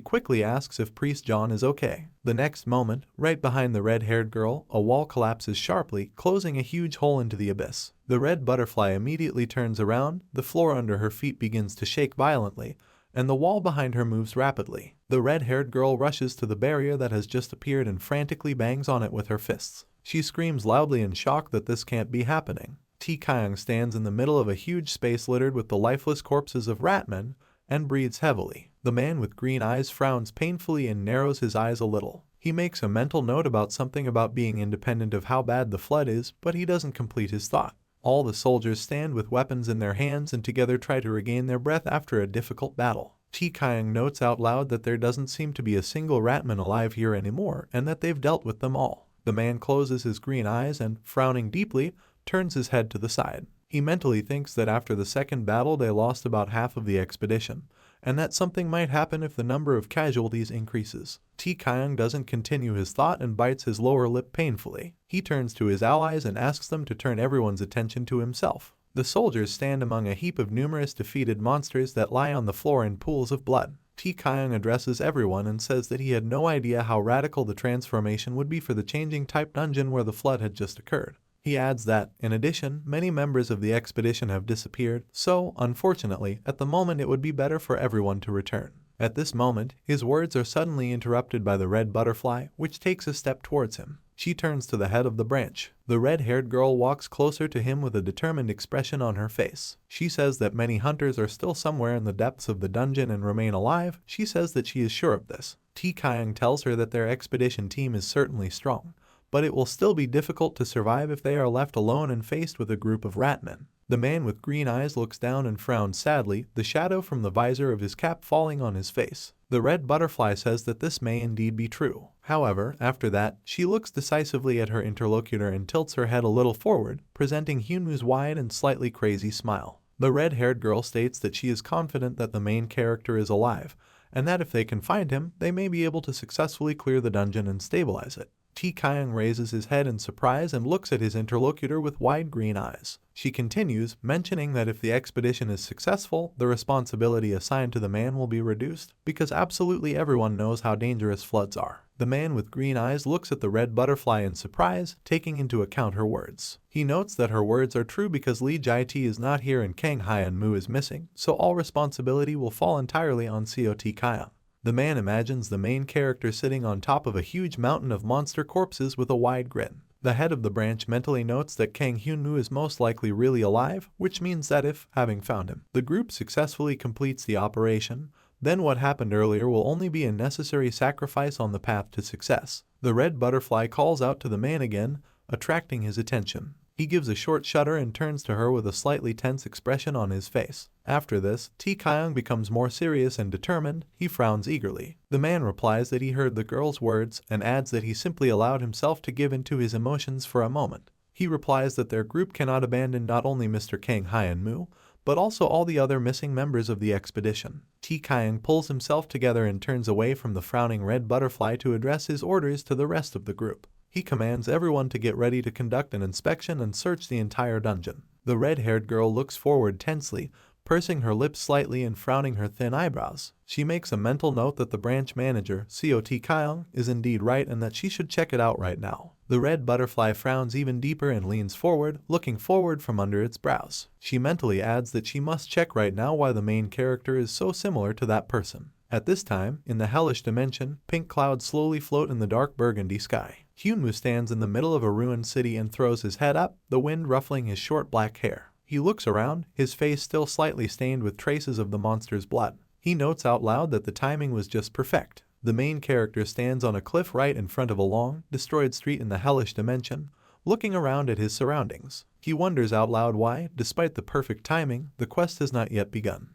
quickly asks if Priest John is okay. The next moment, right behind the red-haired girl, a wall collapses sharply, closing a huge hole into the abyss. The red butterfly immediately turns around, the floor under her feet begins to shake violently, and the wall behind her moves rapidly. The red-haired girl rushes to the barrier that has just appeared and frantically bangs on it with her fists. She screams loudly in shock that this can't be happening. Tae-kyung stands in the middle of a huge space littered with the lifeless corpses of ratmen and breathes heavily. The man with green eyes frowns painfully and narrows his eyes a little. He makes a mental note about something about being independent of how bad the flood is, but he doesn't complete his thought. All the soldiers stand with weapons in their hands and together try to regain their breath after a difficult battle. Tae-kyung notes out loud that there doesn't seem to be a single ratman alive here anymore and that they've dealt with them all. The man closes his green eyes and, frowning deeply, turns his head to the side. He mentally thinks that after the second battle they lost about half of the expedition, and that something might happen if the number of casualties increases. Tae-kyung doesn't continue his thought and bites his lower lip painfully. He turns to his allies and asks them to turn everyone's attention to himself. The soldiers stand among a heap of numerous defeated monsters that lie on the floor in pools of blood. Tae-kyung addresses everyone and says that he had no idea how radical the transformation would be for the changing type dungeon where the flood had just occurred. He adds that, in addition, many members of the expedition have disappeared, so, unfortunately, at the moment it would be better for everyone to return. At this moment, his words are suddenly interrupted by the red butterfly, which takes a step towards him. She turns to the head of the branch. The red-haired girl walks closer to him with a determined expression on her face. She says that many hunters are still somewhere in the depths of the dungeon and remain alive. She says that she is sure of this. Tae-kyung tells her that their expedition team is certainly strong, but it will still be difficult to survive if they are left alone and faced with a group of ratmen. The man with green eyes looks down and frowns sadly, the shadow from the visor of his cap falling on his face. The red butterfly says that this may indeed be true. However, after that, she looks decisively at her interlocutor and tilts her head a little forward, presenting Hyunwoo's wide and slightly crazy smile. The red-haired girl states that she is confident that the main character is alive, and that if they can find him, they may be able to successfully clear the dungeon and stabilize it. Tae-kyung raises his head in surprise and looks at his interlocutor with wide green eyes. She continues, mentioning that if the expedition is successful, the responsibility assigned to the man will be reduced, because absolutely everyone knows how dangerous floods are. The man with green eyes looks at the red butterfly in surprise, taking into account her words. He notes that her words are true because Lee Jae-tae is not here and Kang Hyun-moo is missing, so all responsibility will fall entirely on Seo Tae-kyung. The man imagines the main character sitting on top of a huge mountain of monster corpses with a wide grin. The head of the branch mentally notes that Kang Hyun-moo is most likely really alive, which means that if, having found him, the group successfully completes the operation, then what happened earlier will only be a necessary sacrifice on the path to success. The red butterfly calls out to the man again, attracting his attention. He gives a short shudder and turns to her with a slightly tense expression on his face. After this, Tae-kyung becomes more serious and determined. He frowns eagerly. The man replies that he heard the girl's words and adds that he simply allowed himself to give in to his emotions for a moment. He replies that their group cannot abandon not only Mr. Kang Hyun-moo, but also all the other missing members of the expedition. Tae-kyung pulls himself together and turns away from the frowning red butterfly to address his orders to the rest of the group. He commands everyone to get ready to conduct an inspection and search the entire dungeon. The red-haired girl looks forward tensely, pursing her lips slightly and frowning her thin eyebrows. She makes a mental note that the branch manager, Seo Tae-kyung, is indeed right and that she should check it out right now. The red butterfly frowns even deeper and leans forward, looking forward from under its brows. She mentally adds that she must check right now why the main character is so similar to that person. At this time, in the hellish dimension, pink clouds slowly float in the dark burgundy sky. Hyunwoo stands in the middle of a ruined city and throws his head up, the wind ruffling his short black hair. He looks around, his face still slightly stained with traces of the monster's blood. He notes out loud that the timing was just perfect. The main character stands on a cliff right in front of a long, destroyed street in the hellish dimension, looking around at his surroundings. He wonders out loud why, despite the perfect timing, the quest has not yet begun.